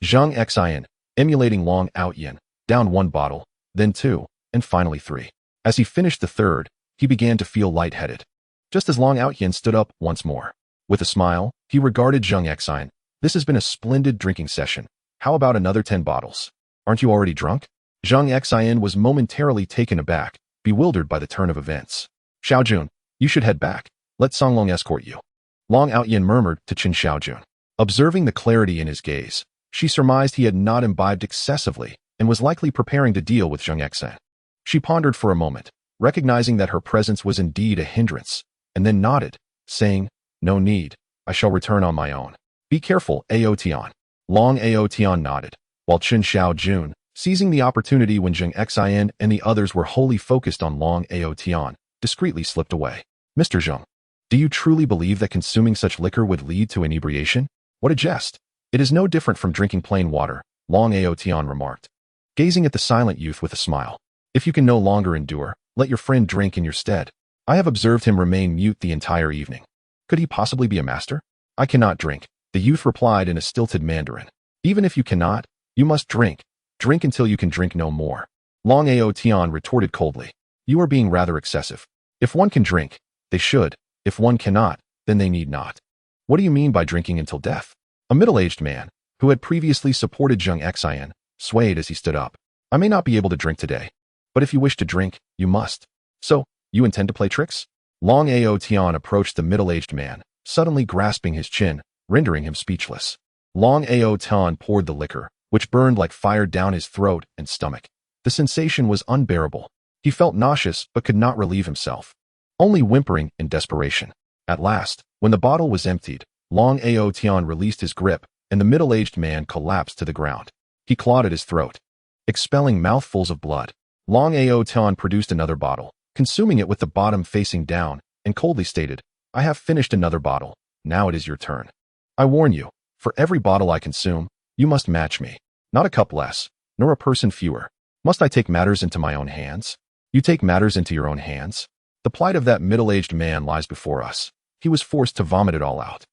Zhang Xian, emulating Long Aotian, downed 1 bottle, then 2, and finally 3. As he finished the 3rd, he began to feel lightheaded. Just as Long Aotian stood up once more. With a smile, he regarded Zhang Xian. This has been a splendid drinking session. How about another 10 bottles? Aren't you already drunk? Zhang Xian was momentarily taken aback, bewildered by the turn of events. Xiaojun, you should head back. Let Songlong escort you. Long Aotian murmured to Chen Xiaojun. Observing the clarity in his gaze, she surmised he had not imbibed excessively and was likely preparing to deal with Zhang Xian. She pondered for a moment, recognizing that her presence was indeed a hindrance, and then nodded, saying, No need, I shall return on my own. Be careful, Aotian. Long Aotian nodded, while Chen Xiaojun, seizing the opportunity when Xuanxuan and the others were wholly focused on Long Aotian, discreetly slipped away. Mr. Zheng, do you truly believe that consuming such liquor would lead to inebriation? What a jest. It is no different from drinking plain water, Long Aotian remarked, gazing at the silent youth with a smile. If you can no longer endure, let your friend drink in your stead. I have observed him remain mute the entire evening. Could he possibly be a master? I cannot drink, the youth replied in a stilted Mandarin. Even if you cannot, you must drink. Drink until you can drink no more. Long Aotian retorted coldly. You are being rather excessive. If one can drink, they should. If one cannot, then they need not. What do you mean by drinking until death? A middle-aged man, who had previously supported Xuanxuan, swayed as he stood up. I may not be able to drink today, but if you wish to drink, you must. So, you intend to play tricks? Long Aotian approached the middle-aged man, suddenly grasping his chin, rendering him speechless. Long Aotian poured the liquor, which burned like fire down his throat and stomach. The sensation was unbearable. He felt nauseous but could not relieve himself, only whimpering in desperation. At last, when the bottle was emptied, Long Aotian released his grip, and the middle-aged man collapsed to the ground. He clawed at his throat, expelling mouthfuls of blood. Long Aotian produced another bottle, consuming it with the bottom facing down, and coldly stated, I have finished another bottle. Now it is your turn. I warn you, for every bottle I consume, you must match me. Not a cup less, nor a person fewer. Must I take matters into my own hands? You take matters into your own hands? The plight of that middle-aged man lies before us. He was forced to vomit it all out.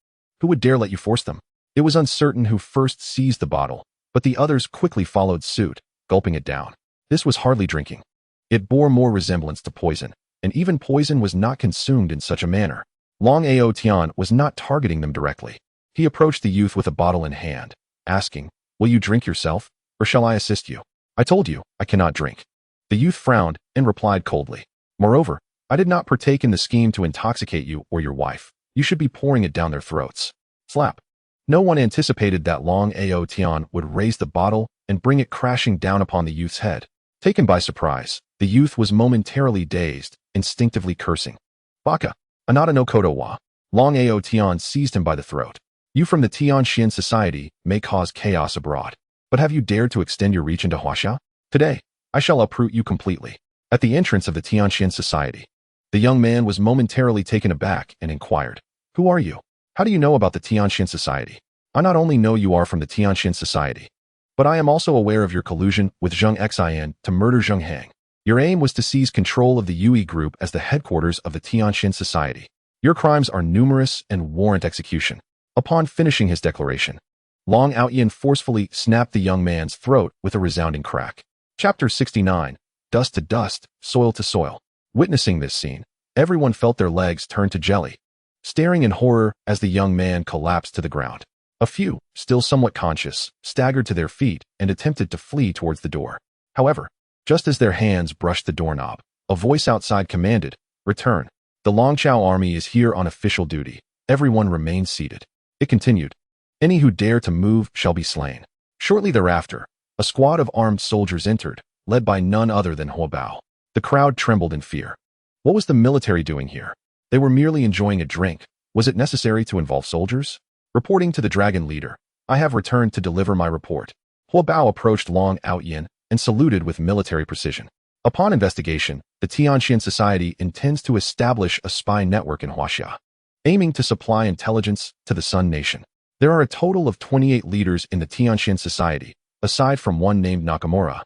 Who would dare let you force them? It was uncertain who first seized the bottle, but the others quickly followed suit, gulping it down. This was hardly drinking. It bore more resemblance to poison, and even poison was not consumed in such a manner. Long Aotian was not targeting them directly. He approached the youth with a bottle in hand, asking, will you drink yourself, or shall I assist you? I told you, I cannot drink. The youth frowned and replied coldly. Moreover, I did not partake in the scheme to intoxicate you or your wife. You should be pouring it down their throats. Slap. No one anticipated that Long Aotian would raise the bottle and bring it crashing down upon the youth's head. Taken by surprise, the youth was momentarily dazed, instinctively cursing. Baka, Anata no Koto wa. Long Aotian seized him by the throat. You from the Tianxian society may cause chaos abroad, but have you dared to extend your reach into Huaxia? Today, I shall uproot you completely. At the entrance of the Tianxian society, the young man was momentarily taken aback and inquired, who are you? How do you know about the Tianxian society? I not only know you are from the Tianxian society, but I am also aware of your collusion with Xuanxuan to murder Jiancheng. Your aim was to seize control of the Yui group as the headquarters of the Tianxian society. Your crimes are numerous and warrant execution. Upon finishing his declaration, Long Aotian forcefully snapped the young man's throat with a resounding crack. Chapter 69, Dust to Dust, Soil to Soil. Witnessing this scene, everyone felt their legs turn to jelly, staring in horror as the young man collapsed to the ground. A few, still somewhat conscious, staggered to their feet and attempted to flee towards the door. However, just as their hands brushed the doorknob, a voice outside commanded, return. The Longchao army is here on official duty. Everyone remained seated. It continued, any who dare to move shall be slain. Shortly thereafter, a squad of armed soldiers entered, led by none other than Huo Bao. The crowd trembled in fear. What was the military doing here? They were merely enjoying a drink. Was it necessary to involve soldiers? Reporting to the dragon leader, I have returned to deliver my report. Huo Bao approached Long Aotian and saluted with military precision. Upon investigation, the Tianxian society intends to establish a spy network in Huaxia, aiming to supply intelligence to the Sun Nation. There are a total of 28 leaders in the Tianxian society, aside from one named Nakamura,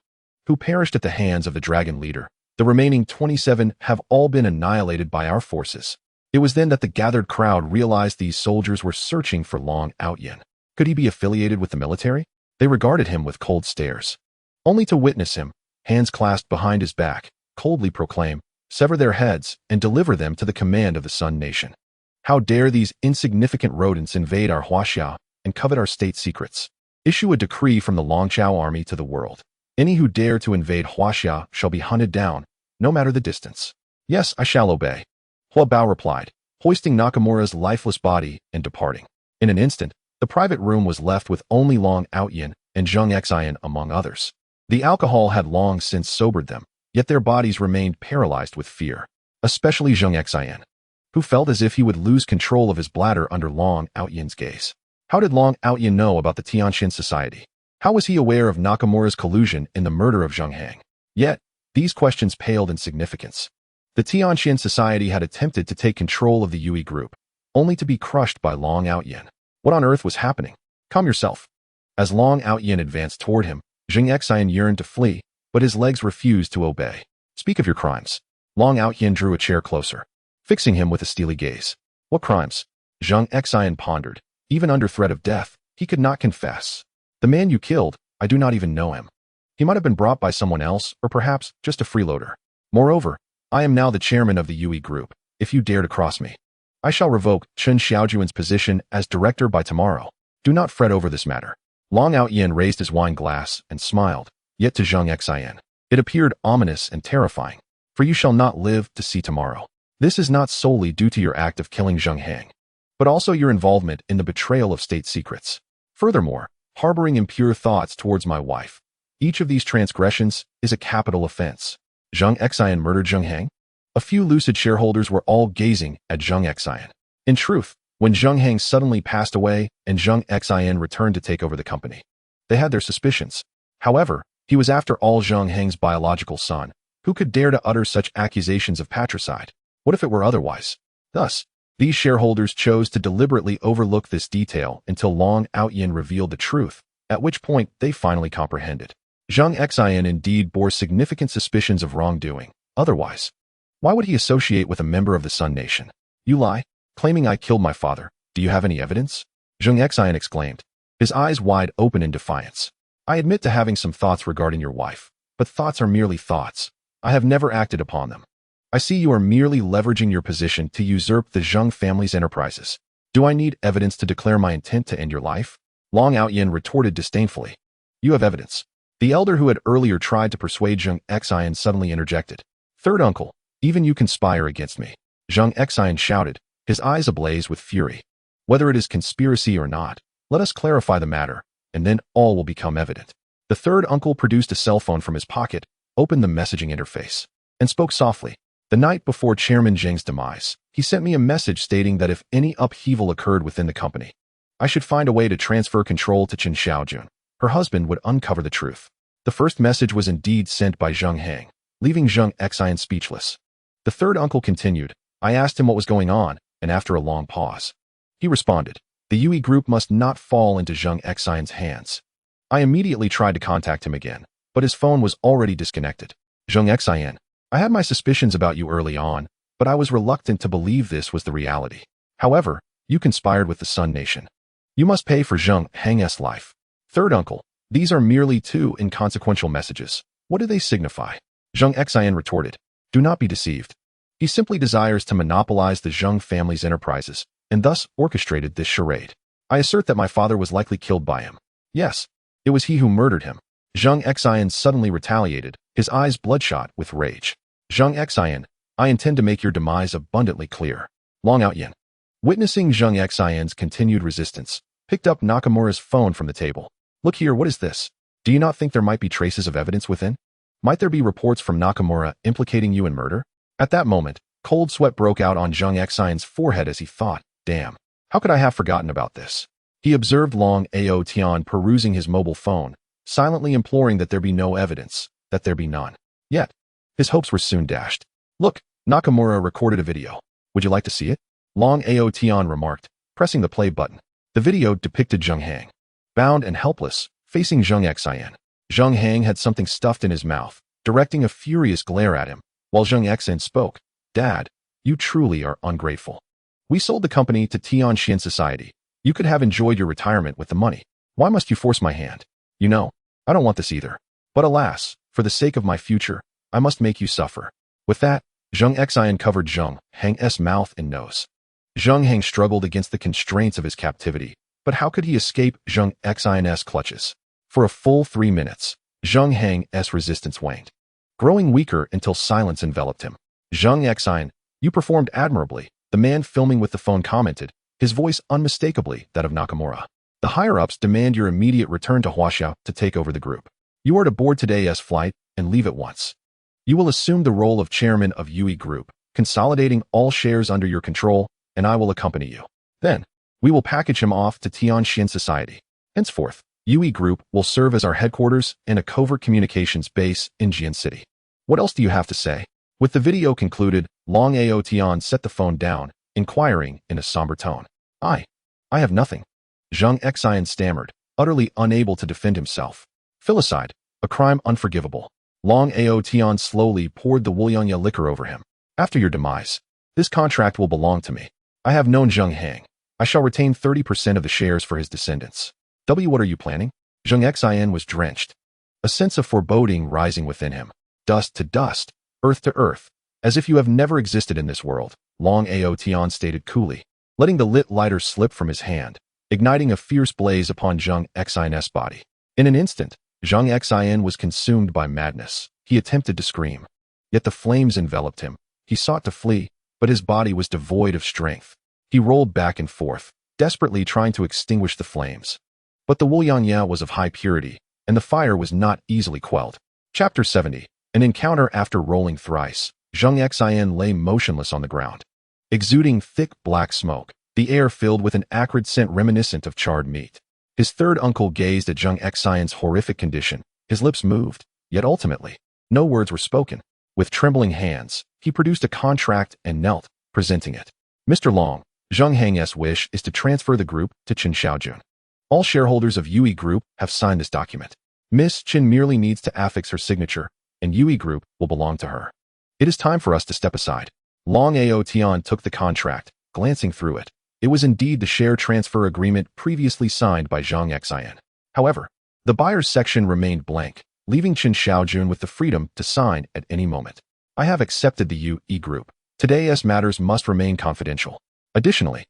who perished at the hands of the dragon leader. The remaining 27 have all been annihilated by our forces. It was then that the gathered crowd realized these soldiers were searching for Long Aotian. Could he be affiliated with the military? They regarded him with cold stares, only to witness him, hands clasped behind his back, coldly proclaim, sever their heads and deliver them to the command of the Sun Nation. How dare these insignificant rodents invade our Huaxia and covet our state secrets? Issue a decree from the Longchao army to the world. Any who dare to invade Huaxia shall be hunted down, no matter the distance. Yes, I shall obey. Huo Bao replied, hoisting Nakamura's lifeless body and departing. In an instant, the private room was left with only Long Aotian and Xuanxuan among others. The alcohol had long since sobered them, yet their bodies remained paralyzed with fear, especially Xuanxuan, who felt as if he would lose control of his bladder under Long Aotian's gaze. How did Long Aotian know about the Tianxian society? How was he aware of Nakamura's collusion in the murder of Xuanxuan? Yet, these questions paled in significance. The Tianxian society had attempted to take control of the Yui group, only to be crushed by Long Aotian. What on earth was happening? Calm yourself. As Long Aotian advanced toward him, Xuanxuan yearned to flee, but his legs refused to obey. Speak of your crimes. Long Aotian drew a chair closer, fixing him with a steely gaze. What crimes? Xuanxuan pondered. Even under threat of death, he could not confess. The man you killed, I do not even know him. He might have been brought by someone else, or perhaps just a freeloader. Moreover, I am now the chairman of the Yui group. If you dare to cross me, I shall revoke Chen Xiaojun's position as director by tomorrow. Do not fret over this matter. Long Aotian raised his wine glass and smiled, yet to Xuanxuan, it appeared ominous and terrifying. For you shall not live to see tomorrow. This is not solely due to your act of killing Xuanxuan, but also your involvement in the betrayal of state secrets. Furthermore, harboring impure thoughts towards my wife. Each of these transgressions is a capital offense. Xuanxuan murdered Xuanxuan? A few lucid shareholders were all gazing at Xuanxuan. In truth, when Xuanxuan suddenly passed away and Xuanxuan returned to take over the company, they had their suspicions. However, he was after all Xuanxuan's biological son. Who could dare to utter such accusations of patricide? What if it were otherwise? Thus, these shareholders chose to deliberately overlook this detail until Long Aotian revealed the truth, at which point they finally comprehended. Xuanxuan indeed bore significant suspicions of wrongdoing. Otherwise, why would he associate with a member of the Sun Nation? You lie, claiming I killed my father. Do you have any evidence? Xuanxuan exclaimed, his eyes wide open in defiance. I admit to having some thoughts regarding your wife, but thoughts are merely thoughts. I have never acted upon them. I see you are merely leveraging your position to usurp the Zheng family's enterprises. Do I need evidence to declare my intent to end your life? Long Aotian retorted disdainfully. You have evidence. The elder who had earlier tried to persuade Xuanxuan suddenly interjected. Third uncle, even you conspire against me. Xuanxuan shouted, his eyes ablaze with fury. Whether it is conspiracy or not, let us clarify the matter, and then all will become evident. The third uncle produced a cell phone from his pocket, opened the messaging interface, and spoke softly. The night before Chairman Zheng's demise, he sent me a message stating that if any upheaval occurred within the company, I should find a way to transfer control to Chen Xiaojun. Her husband would uncover the truth. The first message was indeed sent by Xuanxuan, leaving Xuanxuan speechless. The third uncle continued. I asked him what was going on, and after a long pause, he responded, the Yui group must not fall into Xuanxuan's hands. I immediately tried to contact him again, but his phone was already disconnected. Xuanxuan, I had my suspicions about you early on, but I was reluctant to believe this was the reality. However, you conspired with the Sun Nation. You must pay for Xuanxuan's life. Third uncle, these are merely two inconsequential messages. What do they signify? Xuanxuan retorted. Do not be deceived. He simply desires to monopolize the Zheng family's enterprises, and thus orchestrated this charade. I assert that my father was likely killed by him. Yes, it was he who murdered him. Xuanxuan suddenly retaliated, his eyes bloodshot with rage. Xuanxuan, I intend to make your demise abundantly clear. Long Aotian, witnessing Xuanxuan's continued resistance, picked up Nakamura's phone from the table. Look here, what is this? Do you not think there might be traces of evidence within? Might there be reports from Nakamura implicating you in murder? At that moment, cold sweat broke out on Xuanxuan's forehead as he thought, damn, how could I have forgotten about this? He observed Long Aotian perusing his mobile phone, silently imploring that there be no evidence, that there be none. Yet, his hopes were soon dashed. Look, Nakamura recorded a video. Would you like to see it? Long Aotian remarked, pressing the play button. The video depicted Xuanxuan, bound and helpless, facing Xuanxuan. Xuanxuan had something stuffed in his mouth, directing a furious glare at him, while Xuanxuan spoke. Dad, you truly are ungrateful. We sold the company to Tianxian society. You could have enjoyed your retirement with the money. Why must you force my hand? You know, I don't want this either. But alas, for the sake of my future, I must make you suffer. With that, Xuanxuan covered Xuanxuan's mouth and nose. Xuanxuan struggled against the constraints of his captivity, but how could he escape Xuanxuan's clutches? For a full 3 minutes, Xuanxuan's resistance waned, growing weaker until silence enveloped him. Xuanxuan, you performed admirably, the man filming with the phone commented, his voice unmistakably that of Nakamura. The higher-ups demand your immediate return to Huaxiao to take over the group. You are to board today's flight and leave at once. You will assume the role of chairman of Yui Group, consolidating all shares under your control, and I will accompany you. Then, We will package him off to Tianxian society. Henceforth, UE Group will serve as our headquarters and a covert communications base in Jian City. What else do you have to say? With the video concluded, Long Aotian set the phone down, inquiring in a somber tone. I have nothing. Xuanxuan stammered, utterly unable to defend himself. Filicide, a crime unforgivable. Long Aotian slowly poured the Wuliangya liquor over him. After your demise, this contract will belong to me. I have known Xuanxuan. I shall retain 30% of the shares for his descendants. What are you planning? Xuanxuan was drenched. A sense of foreboding rising within him. Dust to dust, earth to earth. As if you have never existed in this world, Long Aotian stated coolly, letting the lit lighter slip from his hand, igniting a fierce blaze upon Xuanxuan's body. In an instant, Xuanxuan was consumed by madness. He attempted to scream. Yet the flames enveloped him. He sought to flee, but his body was devoid of strength. He rolled back and forth, desperately trying to extinguish the flames. But the Wuliangya was of high purity, and the fire was not easily quelled. Chapter 70. An encounter after rolling thrice. Xuanxuan lay motionless on the ground, exuding thick black smoke, the air filled with an acrid scent reminiscent of charred meat. His third uncle gazed at Xuanxuan's horrific condition. His lips moved, yet ultimately, no words were spoken. With trembling hands, he produced a contract and knelt, presenting it. Mr. Long, Xuanxuan's wish is to transfer the group to Chen Xiaojun. All shareholders of UE Group have signed this document. Miss Chen merely needs to affix her signature, and UE Group will belong to her. It is time for us to step aside. Long Aotian took the contract, glancing through it. It was indeed the share transfer agreement previously signed by Xuanxuan. However, the buyer's section remained blank, leaving Chen Xiaojun with the freedom to sign at any moment. I have accepted the UE Group. Today's matters must remain confidential. Additionally,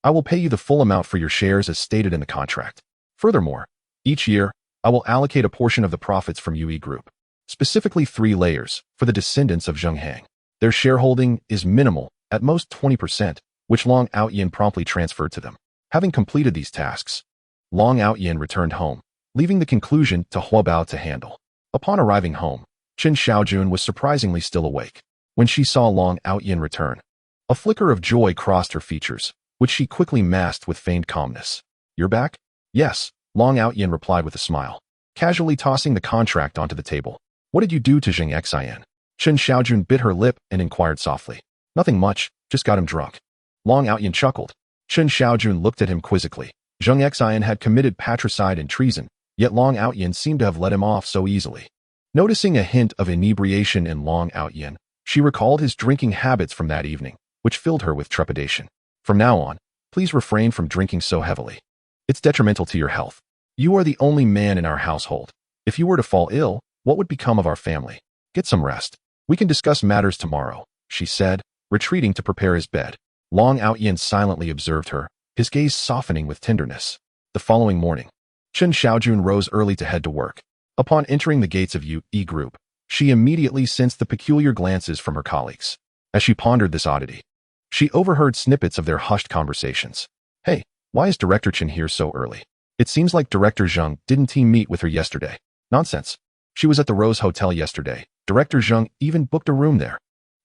I will pay you the full amount for your shares as stated in the contract. Furthermore, each year, I will allocate a portion of the profits from UE Group, specifically 3 layers, for the descendants of Xuanxuan. Their shareholding is minimal, at most 20%, which Long Aotian promptly transferred to them. Having completed these tasks, Long Aotian returned home, leaving the conclusion to Huabao to handle. Upon arriving home, Chen Xiaojun was surprisingly still awake. When she saw Long Aotian return, a flicker of joy crossed her features, which she quickly masked with feigned calmness. You're back? Yes, Long Aotian replied with a smile, casually tossing the contract onto the table. What did you do to Xuanxuan? Chen Xiaojun bit her lip and inquired softly. Nothing much, just got him drunk. Long Aotian chuckled. Chen Xiaojun looked at him quizzically. Xuanxuan had committed patricide and treason, yet Long Aotian seemed to have let him off so easily. Noticing a hint of inebriation in Long Aotian, she recalled his drinking habits from that evening, which filled her with trepidation. From now on, please refrain from drinking so heavily. It's detrimental to your health. You are the only man in our household. If you were to fall ill, what would become of our family? Get some rest. We can discuss matters tomorrow, she said, retreating to prepare his bed. Long Aotian silently observed her, his gaze softening with tenderness. The following morning, Chen Xiaojun rose early to head to work. Upon entering the gates of UE Group, she immediately sensed the peculiar glances from her colleagues. As she pondered this oddity, she overheard snippets of their hushed conversations. Hey, why is Director Chen here so early? It seems like Director Zheng didn't team meet with her yesterday. Nonsense. She was at the Rose Hotel yesterday. Director Zheng even booked a room there.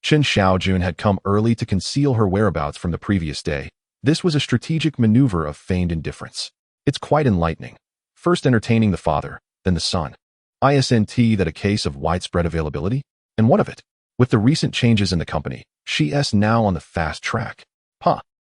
Chen Xiaojun had come early to conceal her whereabouts from the previous day. This was a strategic maneuver of feigned indifference. It's quite enlightening. First entertaining the father, then the son. Isn't that a case of widespread availability? And what of it? With the recent changes in the company, she's now on the fast track.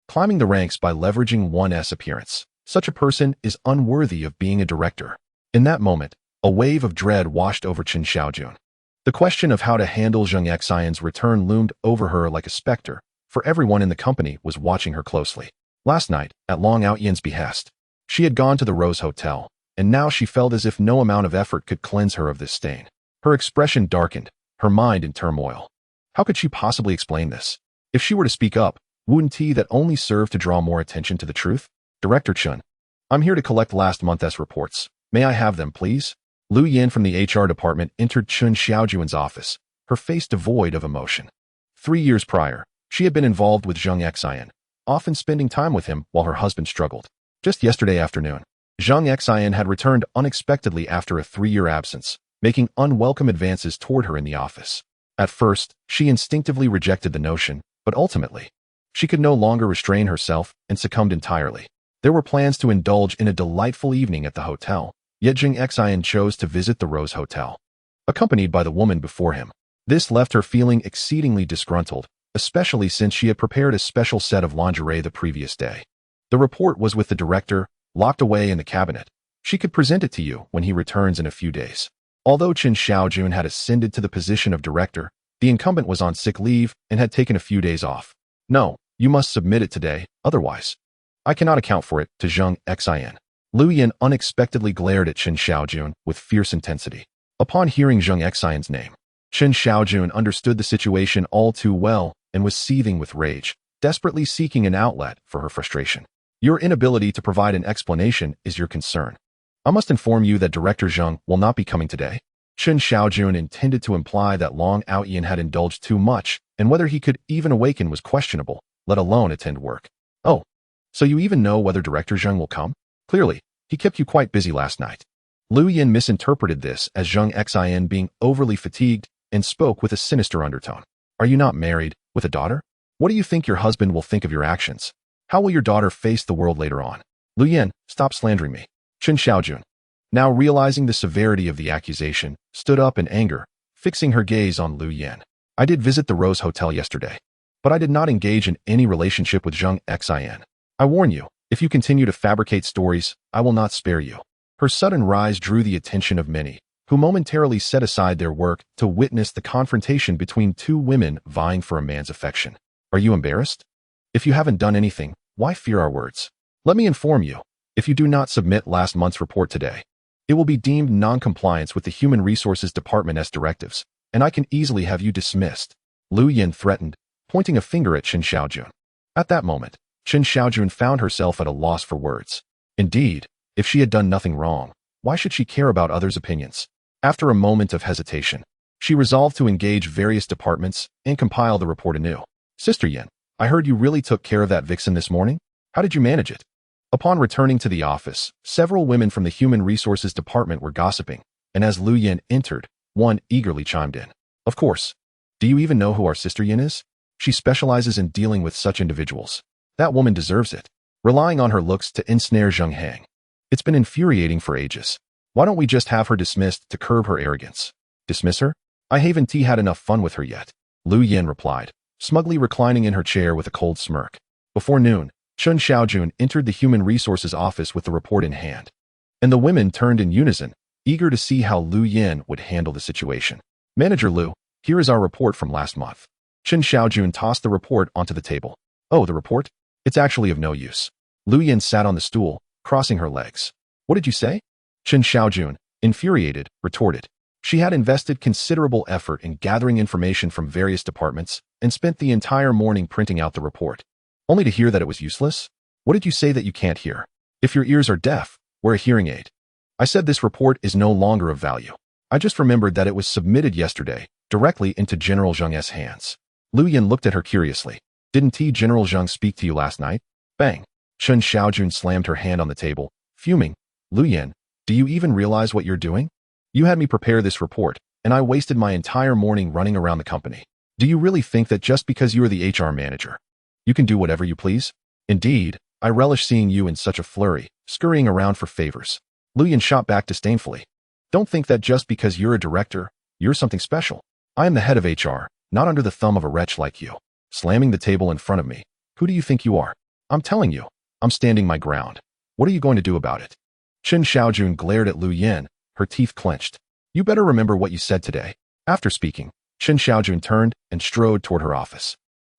Climbing the ranks by leveraging one's appearance. Such a person is unworthy of being a director. In that moment, a wave of dread washed over Chen Xiaojun. The question of how to handle Xuanxuan's return loomed over her like a specter, for everyone in the company was watching her closely. Last night, at Long Aotian's behest, she had gone to the Rose Hotel, and now she felt as if no amount of effort could cleanse her of this stain. Her expression darkened, her mind in turmoil. How could she possibly explain this? If she were to speak up, wouldn't that only serve to draw more attention to the truth? Director Chen, I'm here to collect last month's reports. May I have them, please? Lu Yan from the HR department entered Chen Xiaojun's office, her face devoid of emotion. 3 years prior, she had been involved with Xuanxuan, often spending time with him while her husband struggled. Just yesterday afternoon, Xuanxuan had returned unexpectedly after a 3-year absence, making unwelcome advances toward her in the office. At first, she instinctively rejected the notion, but ultimately, she could no longer restrain herself and succumbed entirely. There were plans to indulge in a delightful evening at the hotel, yet Jiancheng chose to visit the Rose Hotel, accompanied by the woman before him. This left her feeling exceedingly disgruntled, especially since she had prepared a special set of lingerie the previous day. The report was with the director, locked away in the cabinet. She could present it to you when he returns in a few days. Although Chen Xiaojun had ascended to the position of director, the incumbent was on sick leave and had taken a few days off. No, you must submit it today, otherwise I cannot account for it, to Xuanxuan. Lu Yan unexpectedly glared at Chen Xiaojun with fierce intensity. Upon hearing Xuanxuan's name, Chen Xiaojun understood the situation all too well and was seething with rage, desperately seeking an outlet for her frustration. Your inability to provide an explanation is your concern. I must inform you that Director Zheng will not be coming today. Chen Xiaojun intended to imply that Long Aotian had indulged too much, and whether he could even awaken was questionable, let alone attend work. Oh, so you even know whether Director Zheng will come? Clearly, he kept you quite busy last night. Lu Yan misinterpreted this as Xuanxuan being overly fatigued and spoke with a sinister undertone. Are you not married, with a daughter? What do you think your husband will think of your actions? How will your daughter face the world later on? Lu Yan, stop slandering me. Chen Xiaojun, now realizing the severity of the accusation, stood up in anger, fixing her gaze on Lu Yan. I did visit the Rose Hotel yesterday, but I did not engage in any relationship with Xuanxuan. I warn you, if you continue to fabricate stories, I will not spare you. Her sudden rise drew the attention of many, who momentarily set aside their work to witness the confrontation between two women vying for a man's affection. Are you embarrassed? If you haven't done anything, why fear our words? Let me inform you, if you do not submit last month's report today, it will be deemed non-compliance with the Human Resources Department's directives, and I can easily have you dismissed. Lu Yan threatened, pointing a finger at Chen Xiaojun. At that moment, Chen Xiaojun found herself at a loss for words. Indeed, if she had done nothing wrong, why should she care about others' opinions? After a moment of hesitation, she resolved to engage various departments and compile the report anew. Sister Yan, I heard you really took care of that vixen this morning? How did you manage it? Upon returning to the office, several women from the Human Resources Department were gossiping, and as Lu Yan entered, one eagerly chimed in. Of course. Do you even know who our Sister Yan is? She specializes in dealing with such individuals. That woman deserves it, relying on her looks to ensnare Zheng Hang. It's been infuriating for ages. Why don't we just have her dismissed to curb her arrogance? Dismiss her? I haven't had enough fun with her yet, Lu Yan replied, smugly reclining in her chair with a cold smirk. Before noon, Chen Xiaojun entered the Human Resources office with the report in hand, and the women turned in unison, eager to see how Lu Yan would handle the situation. Manager Lu, here is our report from last month. Chen Xiaojun tossed the report onto the table. Oh, the report? It's actually of no use. Lu Yan sat on the stool, crossing her legs. What did you say? Chen Xiaojun, infuriated, retorted. She had invested considerable effort in gathering information from various departments and spent the entire morning printing out the report, only to hear that it was useless. What did you say that you can't hear? If your ears are deaf, wear a hearing aid. I said this report is no longer of value. I just remembered that it was submitted yesterday, directly into General Zheng's hands. Lu Yan looked at her curiously. Didn't General Zheng speak to you last night? Bang! Chen Xiaojun slammed her hand on the table, fuming. Lu Yan, do you even realize what you're doing? You had me prepare this report, and I wasted my entire morning running around the company. Do you really think that just because you are the HR manager, you can do whatever you please? Indeed, I relish seeing you in such a flurry, scurrying around for favors. Lu Yan shot back disdainfully. Don't think that just because you're a director, you're something special. I am the head of HR, not under the thumb of a wretch like you. Slamming the table in front of me. Who do you think you are? I'm telling you, I'm standing my ground. What are you going to do about it? Chen Xiaojun glared at Lu Yan, her teeth clenched. You better remember what you said today. After speaking, Chen Xiaojun turned and strode toward her office.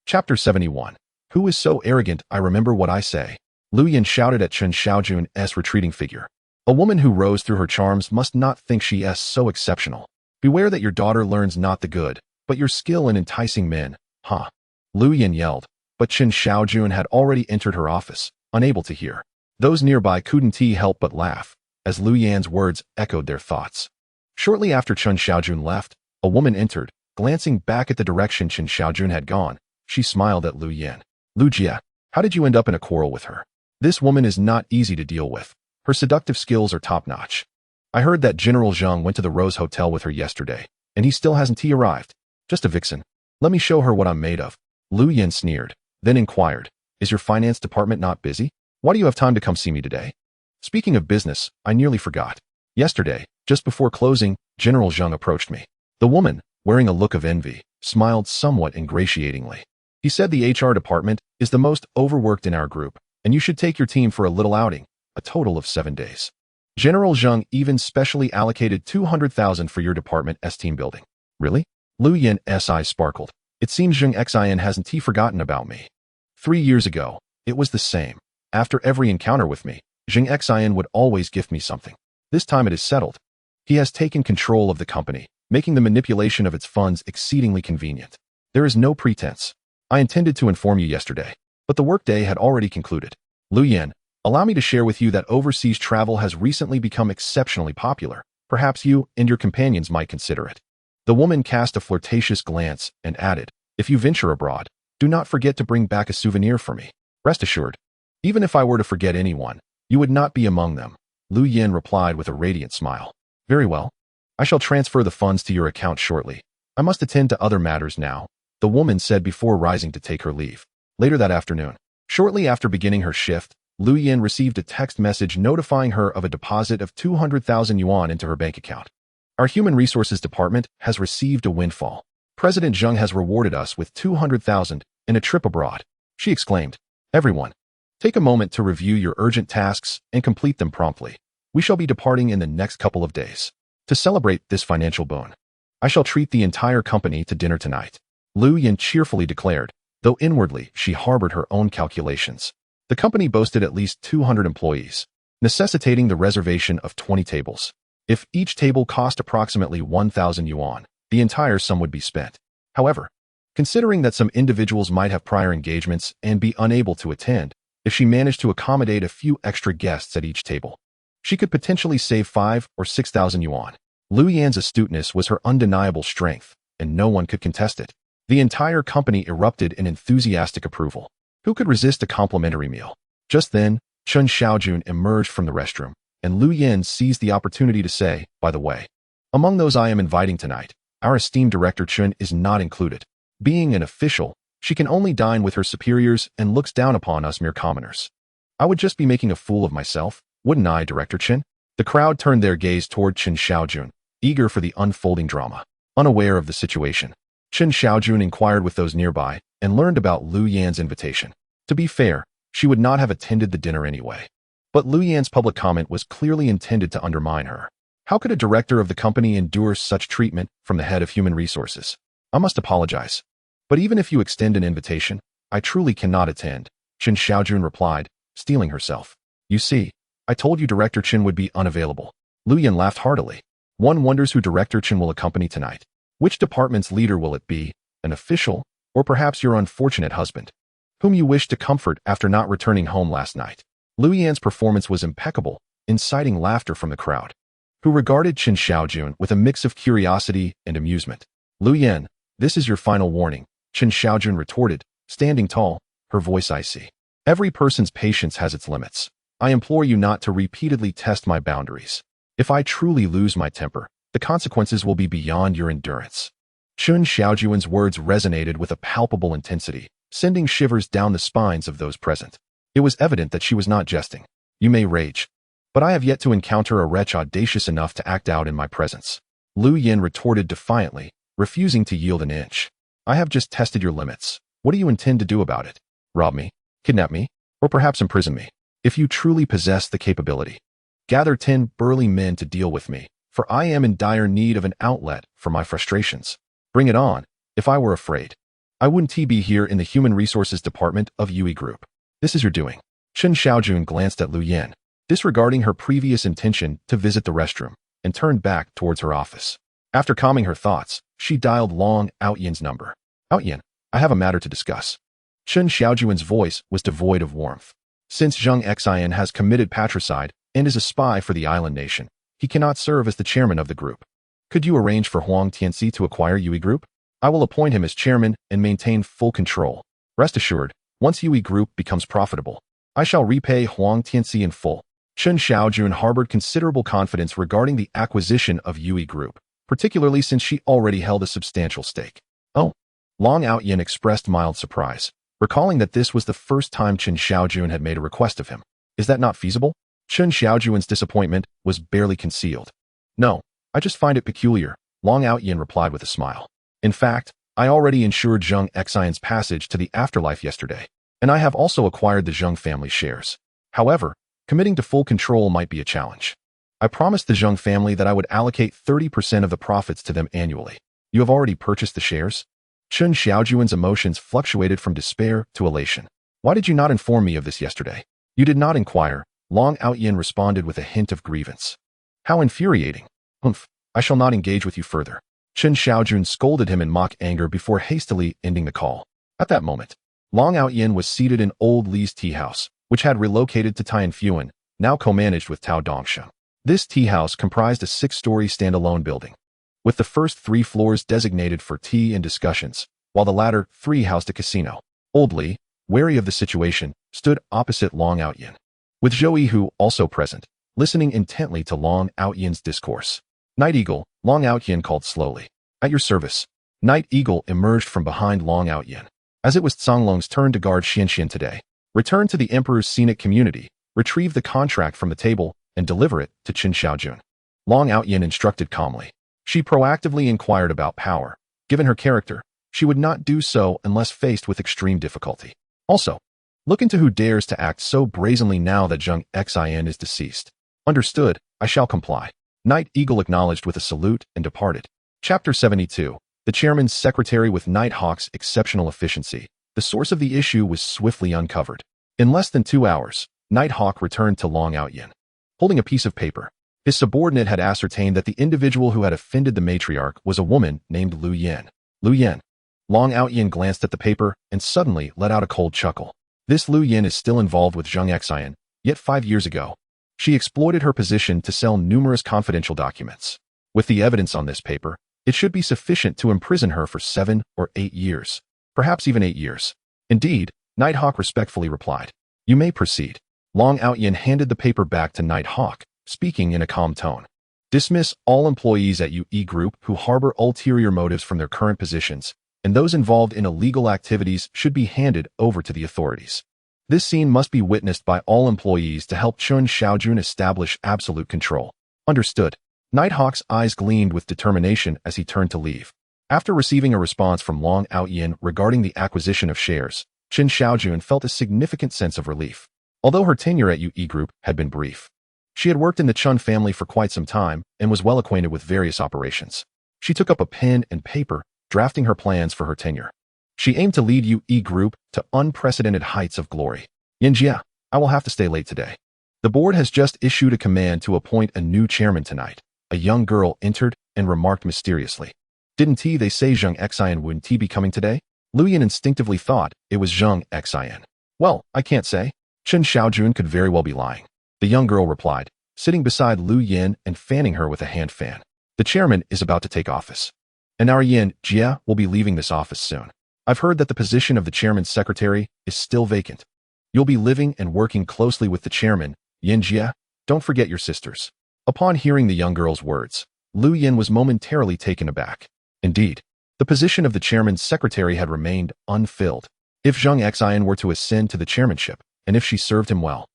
Chapter 71. Who is so arrogant I remember what I say? Lu Yan shouted at Chen Xiaojun's retreating figure. A woman who rose through her charms must not think she is so exceptional. Beware that your daughter learns not the good, but your skill in enticing men, huh? Lu Yan yelled, but Chen Xiaojun had already entered her office, unable to hear. Those nearby couldn't help but laugh, as Lu Yan's words echoed their thoughts. Shortly after Chen Xiaojun left, a woman entered. Glancing back at the direction Chen Xiaojun had gone, she smiled at Lu Yan. Lu Jia, how did you end up in a quarrel with her? This woman is not easy to deal with. Her seductive skills are top-notch. I heard that General Zheng went to the Rose Hotel with her yesterday, and he still hasn't arrived. Just a vixen. Let me show her what I'm made of. Lu Yan sneered, then inquired, is your finance department not busy? Why do you have time to come see me today? Speaking of business, I nearly forgot. Yesterday, just before closing, General Zheng approached me. The woman, wearing a look of envy, smiled somewhat ingratiatingly. He said the HR department is the most overworked in our group, and you should take your team for a little outing, a total of 7 days. General Zheng even specially allocated 200,000 for your department's team building. Really? Lu Yan's eyes sparkled. It seems Xuanxuan hasn't forgotten about me. 3 years ago, it was the same. After every encounter with me, Xuanxuan would always gift me something. This time it is settled. He has taken control of the company, making the manipulation of its funds exceedingly convenient. There is no pretense. I intended to inform you yesterday, but the workday had already concluded. Lu Yan, allow me to share with you that overseas travel has recently become exceptionally popular. Perhaps you and your companions might consider it. The woman cast a flirtatious glance and added, if you venture abroad, do not forget to bring back a souvenir for me. Rest assured, even if I were to forget anyone, you would not be among them. Lu Yan replied with a radiant smile. Very well. I shall transfer the funds to your account shortly. I must attend to other matters now, the woman said before rising to take her leave. Later that afternoon, shortly after beginning her shift, Lu Yan received a text message notifying her of a deposit of 200,000 yuan into her bank account. Our Human Resources Department has received a windfall. President Zheng has rewarded us with 200,000 in a trip abroad. She exclaimed, everyone, take a moment to review your urgent tasks and complete them promptly. We shall be departing in the next couple of days. To celebrate this financial boon, I shall treat the entire company to dinner tonight. Lu Yan cheerfully declared, though inwardly she harbored her own calculations. The company boasted at least 200 employees, necessitating the reservation of 20 tables. If each table cost approximately 1,000 yuan, the entire sum would be spent. However, considering that some individuals might have prior engagements and be unable to attend, if she managed to accommodate a few extra guests at each table, she could potentially save 5 or 6,000 yuan. Lu Yan's astuteness was her undeniable strength, and no one could contest it. The entire company erupted in enthusiastic approval. Who could resist a complimentary meal? Just then, Chen Xiaojun emerged from the restroom, and Lu Yan seized the opportunity to say, by the way, among those I am inviting tonight, our esteemed director Chen is not included. Being an official, she can only dine with her superiors and looks down upon us mere commoners. I would just be making a fool of myself, wouldn't I, Director Chen? The crowd turned their gaze toward Chen Xiaojun, eager for the unfolding drama. Unaware of the situation, Chen Xiaojun inquired with those nearby and learned about Lu Yan's invitation. To be fair, she would not have attended the dinner anyway. But Lu Yan's public comment was clearly intended to undermine her. How could a director of the company endure such treatment from the head of human resources? I must apologize. But even if you extend an invitation, I truly cannot attend, Chen Xiaojun replied, steeling herself. You see, I told you Director Chen would be unavailable. Lu Yan laughed heartily. One wonders who Director Chen will accompany tonight. Which department's leader will it be, an official, or perhaps your unfortunate husband, whom you wish to comfort after not returning home last night? Lu Yan's performance was impeccable, inciting laughter from the crowd, who regarded Chen Xiaojun with a mix of curiosity and amusement. Lu Yan, this is your final warning, Chen Xiaojun retorted, standing tall, her voice icy. Every person's patience has its limits. I implore you not to repeatedly test my boundaries. If I truly lose my temper, the consequences will be beyond your endurance. Chen Xiaojun's words resonated with a palpable intensity, sending shivers down the spines of those present. It was evident that she was not jesting. You may rage, but I have yet to encounter a wretch audacious enough to act out in my presence. Lu Yan retorted defiantly, refusing to yield an inch. I have just tested your limits. What do you intend to do about it? Rob me? Kidnap me? Or perhaps imprison me? If you truly possess the capability, gather 10 burly men to deal with me, for I am in dire need of an outlet for my frustrations. Bring it on. If I were afraid, I wouldn't be here in the Human Resources Department of Yui Group. This is your doing. Chen Xiaojun glanced at Lu Yan, disregarding her previous intention to visit the restroom, and turned back towards her office. After calming her thoughts, she dialed Long Aotian's number. Aotian, I have a matter to discuss. Chen Xiaojun's voice was devoid of warmth. Since Xuanxuan has committed patricide and is a spy for the island nation, he cannot serve as the chairman of the group. Could you arrange for Huang Tianxi to acquire Yui Group? I will appoint him as chairman and maintain full control. Rest assured, once Yui Group becomes profitable, I shall repay Huang Tianxi in full. Chen Xiaojun harbored considerable confidence regarding the acquisition of Yui Group, particularly since she already held a substantial stake. Oh, Long Aotian expressed mild surprise, recalling that this was the first time Chen Xiaojun had made a request of him. Is that not feasible? Chen Xiaojun's disappointment was barely concealed. No, I just find it peculiar, Aotian replied with a smile. In fact, I already ensured Xuanxuan's passage to the afterlife yesterday, and I have also acquired the Zheng family shares. However, committing to full control might be a challenge. I promised the Zheng family that I would allocate 30% of the profits to them annually. You have already purchased the shares? Chen Xiaojun's emotions fluctuated from despair to elation. Why did you not inform me of this yesterday? You did not inquire, Aotian responded with a hint of grievance. How infuriating. Humph, I shall not engage with you further. Chen Xiaojun scolded him in mock anger before hastily ending the call. At that moment, Aotian was seated in old Li's tea house, which had relocated to Tianfuan, now co-managed with Tao Dongsheng. This tea house comprised a 6-story standalone building, with the first 3 floors designated for tea and discussions, while the latter 3 housed a casino. Old Li, wary of the situation, stood opposite Aotian, with Zhou Yihu also present, listening intently to Aotian's discourse. Night Eagle, Aotian called slowly. At your service. Night Eagle emerged from behind Aotian. As it was Canglong's turn to guard Xianxuan today, return to the Emperor's scenic community, retrieve the contract from the table, and deliver it to Chen Xiaojun. Aotian instructed calmly. She proactively inquired about power. Given her character, she would not do so unless faced with extreme difficulty. Also, look into who dares to act so brazenly now that Xuanxuan is deceased. Understood, I shall comply. Night Eagle acknowledged with a salute and departed. Chapter 72. The chairman's secretary with Nighthawk's exceptional efficiency. The source of the issue was swiftly uncovered. In less than 2 hours, Nighthawk returned to Aotian, holding a piece of paper. His subordinate had ascertained that the individual who had offended the matriarch was a woman named Lu Yan. Lu Yan. Aotian glanced at the paper and suddenly let out a cold chuckle. This Lu Yan is still involved with Xuanxuan, yet 5 years ago, she exploited her position to sell numerous confidential documents. With the evidence on this paper, it should be sufficient to imprison her for 7 or 8 years, perhaps even 8 years. Indeed, Nighthawk respectfully replied. You may proceed. Aotian handed the paper back to Nighthawk, speaking in a calm tone. Dismiss all employees at UE Group who harbor ulterior motives from their current positions, and those involved in illegal activities should be handed over to the authorities. This scene must be witnessed by all employees to help Chen Xiaojun establish absolute control. Understood. Nighthawk's eyes gleamed with determination as he turned to leave. After receiving a response from Aotian regarding the acquisition of shares, Chen Xiaojun felt a significant sense of relief. Although her tenure at UE Group had been brief, she had worked in the Chen family for quite some time and was well acquainted with various operations. She took up a pen and paper, drafting her plans for her tenure. She aimed to lead UE Group to unprecedented heights of glory. Yanjia, I will have to stay late today. The board has just issued a command to appoint a new chairman tonight. A young girl entered and remarked mysteriously. Didn't they say Xuanxuan wouldn't be coming today? Lu Yan instinctively thought it was Xuanxuan. Well, I can't say. Chen Xiaojun could very well be lying. The young girl replied, sitting beside Lu Yan and fanning her with a hand fan. The chairman is about to take office. And our Yanjia will be leaving this office soon. I've heard that the position of the chairman's secretary is still vacant. You'll be living and working closely with the chairman, Yanjia. Don't forget your sisters. Upon hearing the young girl's words, Lu Yan was momentarily taken aback. Indeed, the position of the chairman's secretary had remained unfilled. If Xuanxuan were to ascend to the chairmanship, and if she served him well,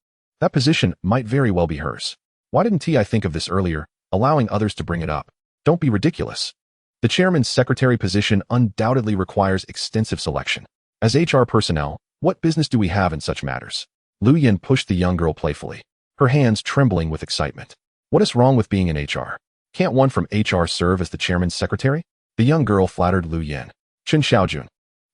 that position might very well be hers. Why didn't I think of this earlier, allowing others to bring it up? Don't be ridiculous. The chairman's secretary position undoubtedly requires extensive selection. As HR personnel, what business do we have in such matters? Lu Yan pushed the young girl playfully, her hands trembling with excitement. What is wrong with being in HR? Can't one from HR serve as the chairman's secretary? The young girl flattered Lu Yan. Chen Xiaojun,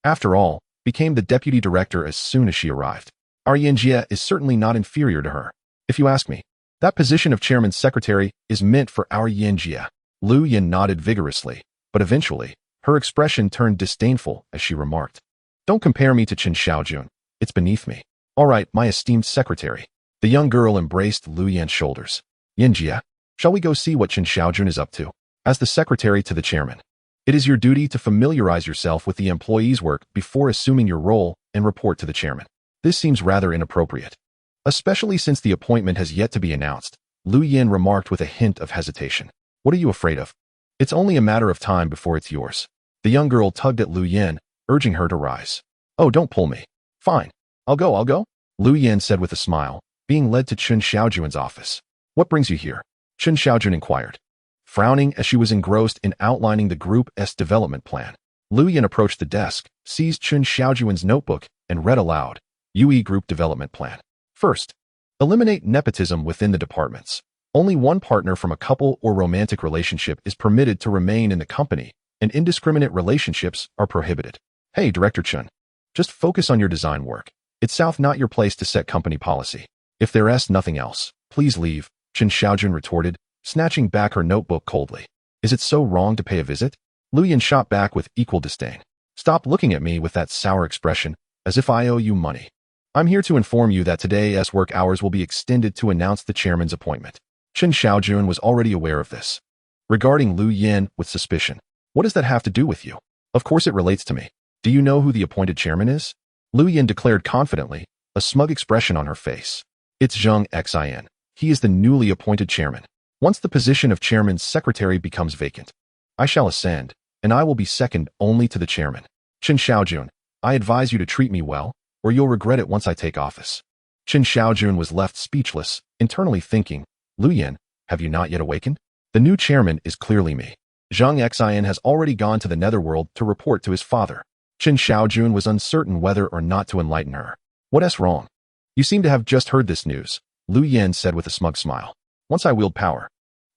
after all, became the deputy director as soon as she arrived. Our Yanjia is certainly not inferior to her. If you ask me, that position of chairman's secretary is meant for our Yanjia. Lu Yan nodded vigorously, but eventually, her expression turned disdainful as she remarked. Don't compare me to Chen Xiaojun. It's beneath me. All right, my esteemed secretary. The young girl embraced Lu Yan's shoulders. Yanjia, shall we go see what Chen Xiaojun is up to? As the secretary to the chairman, it is your duty to familiarize yourself with the employee's work before assuming your role and report to the chairman. This seems rather inappropriate, especially since the appointment has yet to be announced. Lu Yan remarked with a hint of hesitation. What are you afraid of? It's only a matter of time before it's yours. The young girl tugged at Lu Yan, urging her to rise. Oh, don't pull me. Fine. I'll go. Lu Yan said with a smile, being led to Chen Xiaojun's office. "What brings you here?" Chen Xiaojun inquired, frowning as she was engrossed in outlining the group's development plan. Lu Yan approached the desk, seized Chen Xiaojun's notebook, and read aloud, "UE Group Development Plan. First, eliminate nepotism within the departments. Only one partner from a couple or romantic relationship is permitted to remain in the company, and indiscriminate relationships are prohibited." "Hey, Director Chen, just focus on your design work. It's not your place to set company policy. If there's nothing else, please leave," Chen Xiaojun retorted, snatching back her notebook coldly. "Is it so wrong to pay a visit?" Lu Yan shot back with equal disdain. "Stop looking at me with that sour expression, as if I owe you money. I'm here to inform you that today's work hours will be extended to announce the chairman's appointment." Chen Xiaojun was already aware of this, regarding Lu Yan with suspicion. "What does that have to do with you?" "Of course it relates to me. Do you know who the appointed chairman is?" Lu Yan declared confidently, a smug expression on her face. "It's Xuanxuan. He is the newly appointed chairman. Once the position of chairman's secretary becomes vacant, I shall ascend, and I will be second only to the chairman. Chen Xiaojun, I advise you to treat me well, or you'll regret it once I take office." Chen Xiaojun was left speechless, internally thinking, "Lu Yan, have you not yet awakened? The new chairman is clearly me. Xuanxuan has already gone to the netherworld to report to his father." Chen Xiaojun was uncertain whether or not to enlighten her. "What's wrong? You seem to have just heard this news," Lu Yan said with a smug smile. "Once I wield power,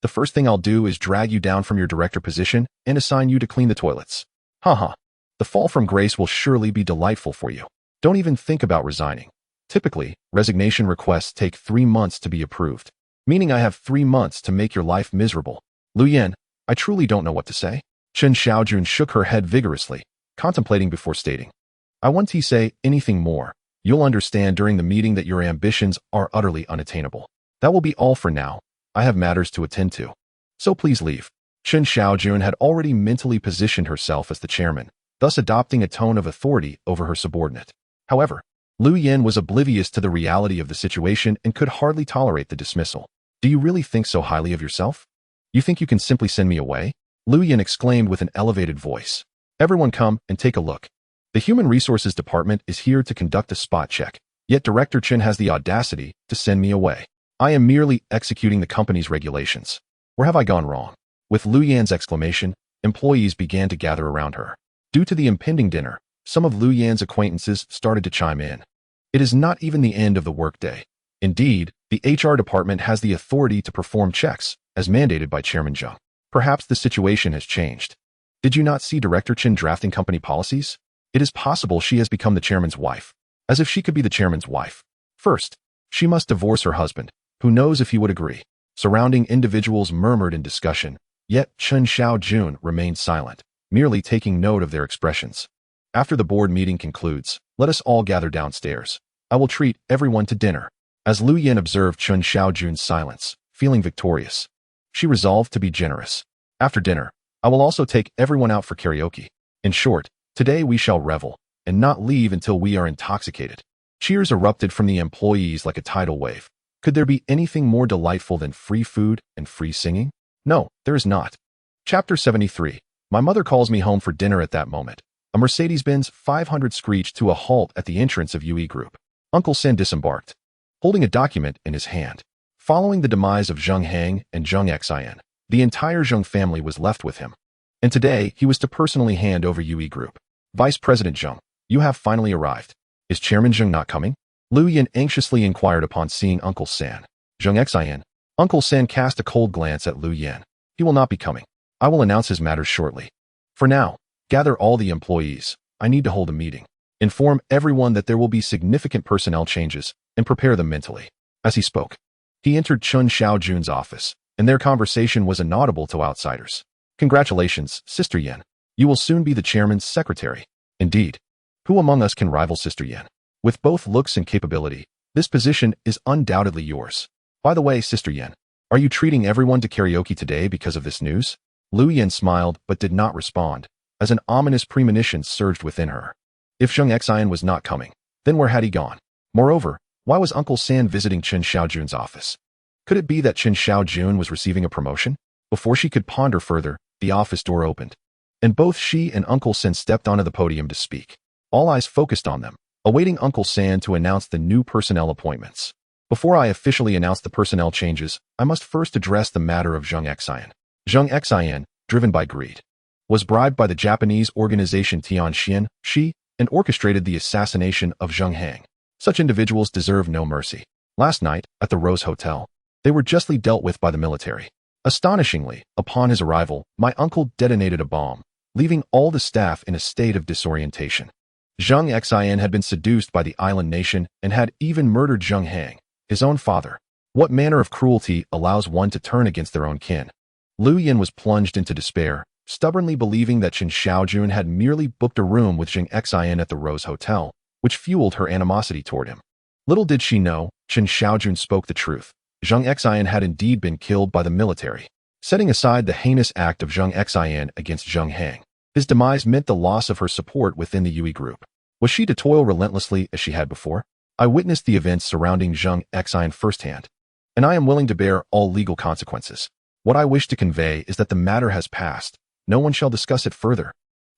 the first thing I'll do is drag you down from your director position and assign you to clean the toilets. Haha. The fall from grace will surely be delightful for you. Don't even think about resigning. Typically, resignation requests take 3 months to be approved, meaning I have 3 months to make your life miserable." "Lu Yan, I truly don't know what to say." Chen Xiaojun shook her head vigorously, contemplating before stating, "I won't say anything more. You'll understand during the meeting that your ambitions are utterly unattainable. That will be all for now. I have matters to attend to. So please leave." Chen Xiaojun had already mentally positioned herself as the chairman, thus adopting a tone of authority over her subordinate. However, Lu Yan was oblivious to the reality of the situation and could hardly tolerate the dismissal. "Do you really think so highly of yourself? You think you can simply send me away?" Lu Yan exclaimed with an elevated voice. "Everyone come and take a look. The Human Resources Department is here to conduct a spot check, yet Director Chen has the audacity to send me away. I am merely executing the company's regulations. Where have I gone wrong?" With Lu Yan's exclamation, employees began to gather around her. Due to the impending dinner, some of Lu Yan's acquaintances started to chime in. It is not even the end of the workday. Indeed, the HR department has the authority to perform checks, as mandated by Chairman Zheng. Perhaps the situation has changed. Did you not see Director Chen drafting company policies? It is possible she has become the chairman's wife. As if she could be the chairman's wife. First, she must divorce her husband. Who knows if he would agree? Surrounding individuals murmured in discussion, yet Chen Xiaojun remained silent, merely taking note of their expressions. "After the board meeting concludes, let us all gather downstairs. I will treat everyone to dinner." As Lu Yan observed Chen Xiaojun's silence, feeling victorious, she resolved to be generous. "After dinner, I will also take everyone out for karaoke. In short, today we shall revel, and not leave until we are intoxicated." Cheers erupted from the employees like a tidal wave. Could there be anything more delightful than free food and free singing? No, there is not. Chapter 73. My mother calls me home for dinner. At that moment, a Mercedes-Benz 500 screeched to a halt at the entrance of UE Group. Uncle Sen disembarked, holding a document in his hand. Following the demise of Zheng Heng and Xuanxuan, the entire Zheng family was left with him. And today, he was to personally hand over UE Group. "Vice President Zheng, you have finally arrived. Is Chairman Zheng not coming?" Lu Yan anxiously inquired upon seeing Uncle San. "Xuanxuan." Uncle San cast a cold glance at Lu Yan. "He will not be coming. I will announce his matters shortly. For now, gather all the employees. I need to hold a meeting. Inform everyone that there will be significant personnel changes, and prepare them mentally." As he spoke, he entered Chen Xiaojun's office, and their conversation was inaudible to outsiders. "Congratulations, Sister Yan. You will soon be the chairman's secretary." "Indeed. Who among us can rival Sister Yan? With both looks and capability, this position is undoubtedly yours. By the way, Sister Yan, are you treating everyone to karaoke today because of this news?" Lu Yan smiled but did not respond, as an ominous premonition surged within her. If Xuanxuan was not coming, then where had he gone? Moreover, why was Uncle San visiting Chen Xiaojun's office? Could it be that Chen Xiaojun was receiving a promotion? Before she could ponder further, the office door opened, and both she and Uncle Sen stepped onto the podium to speak. All eyes focused on them, awaiting Uncle San to announce the new personnel appointments. Before I officially announce the personnel changes, I must first address the matter of Xuanxuan. Xuanxuan, driven by greed, was bribed by the Japanese organization Tianxian, and orchestrated the assassination of Zheng Hang. Such individuals deserve no mercy. Last night, at the Rose Hotel, they were justly dealt with by the military. Astonishingly, upon his arrival, my uncle detonated a bomb, leaving all the staff in a state of disorientation. Xuanxuan had been seduced by the island nation and had even murdered Zheng Hang, his own father. What manner of cruelty allows one to turn against their own kin? Liu Yin was plunged into despair, stubbornly believing that Chen Xiaojun had merely booked a room with Xuanxuan at the Rose Hotel, which fueled her animosity toward him. Little did she know, Chen Xiaojun spoke the truth. Xuanxuan had indeed been killed by the military. Setting aside the heinous act of Xuanxuan against Zheng Hang, his demise meant the loss of her support within the Yui group. Was she to toil relentlessly as she had before? I witnessed the events surrounding Xuanxuan firsthand, and I am willing to bear all legal consequences. What I wish to convey is that the matter has passed. No one shall discuss it further.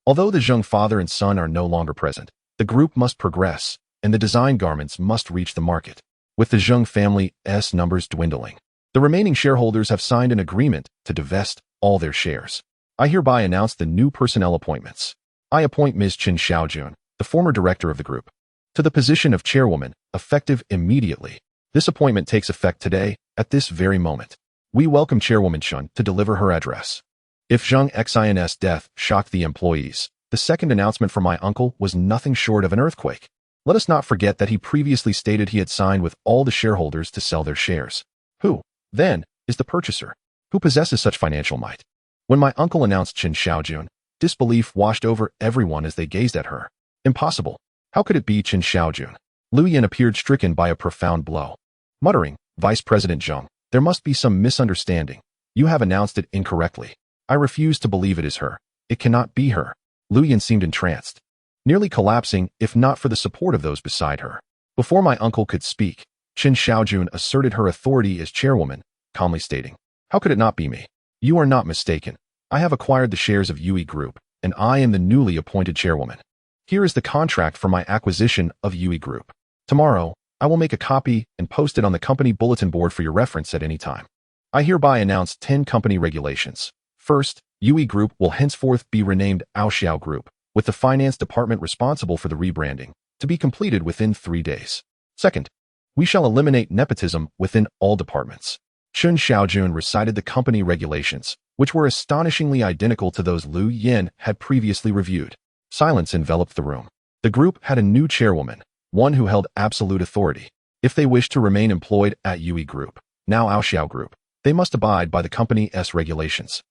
Although the Zheng father and son are no longer present, the group must progress, and the design garments must reach the market. With the Zheng family's numbers dwindling, the remaining shareholders have signed an agreement to divest all their shares. I hereby announce the new personnel appointments. I appoint Ms. Chen Xiaojun, the former director of the group, to the position of chairwoman, effective immediately. This appointment takes effect today, at this very moment. We welcome Chairwoman Chen to deliver her address. If Xuanxuan's death shocked the employees, the second announcement from my uncle was nothing short of an earthquake. Let us not forget that he previously stated he had signed with all the shareholders to sell their shares. Who, then, is the purchaser? Who possesses such financial might? When my uncle announced Chen Xiaojun, disbelief washed over everyone as they gazed at her. Impossible. How could it be Chen Xiaojun? Liu Yin appeared stricken by a profound blow. Muttering, Vice President Zheng, there must be some misunderstanding. You have announced it incorrectly. I refuse to believe it is her. It cannot be her. Liu Yin seemed entranced, nearly collapsing if not for the support of those beside her. Before my uncle could speak, Chen Xiaojun asserted her authority as chairwoman, calmly stating, how could it not be me? You are not mistaken. I have acquired the shares of Yui Group, and I am the newly appointed chairwoman. Here is the contract for my acquisition of Yui Group. Tomorrow, I will make a copy and post it on the company bulletin board for your reference at any time. I hereby announce 10 company regulations. First, Yui Group will henceforth be renamed Aotian Group, with the finance department responsible for the rebranding, to be completed within 3 days. Second, we shall eliminate nepotism within all departments. Chen Xiaojun recited the company regulations, which were astonishingly identical to those Liu Yin had previously reviewed. Silence enveloped the room. The group had a new chairwoman, one who held absolute authority. If they wished to remain employed at Yui Group, now Aotian Group, they must abide by the company's regulations.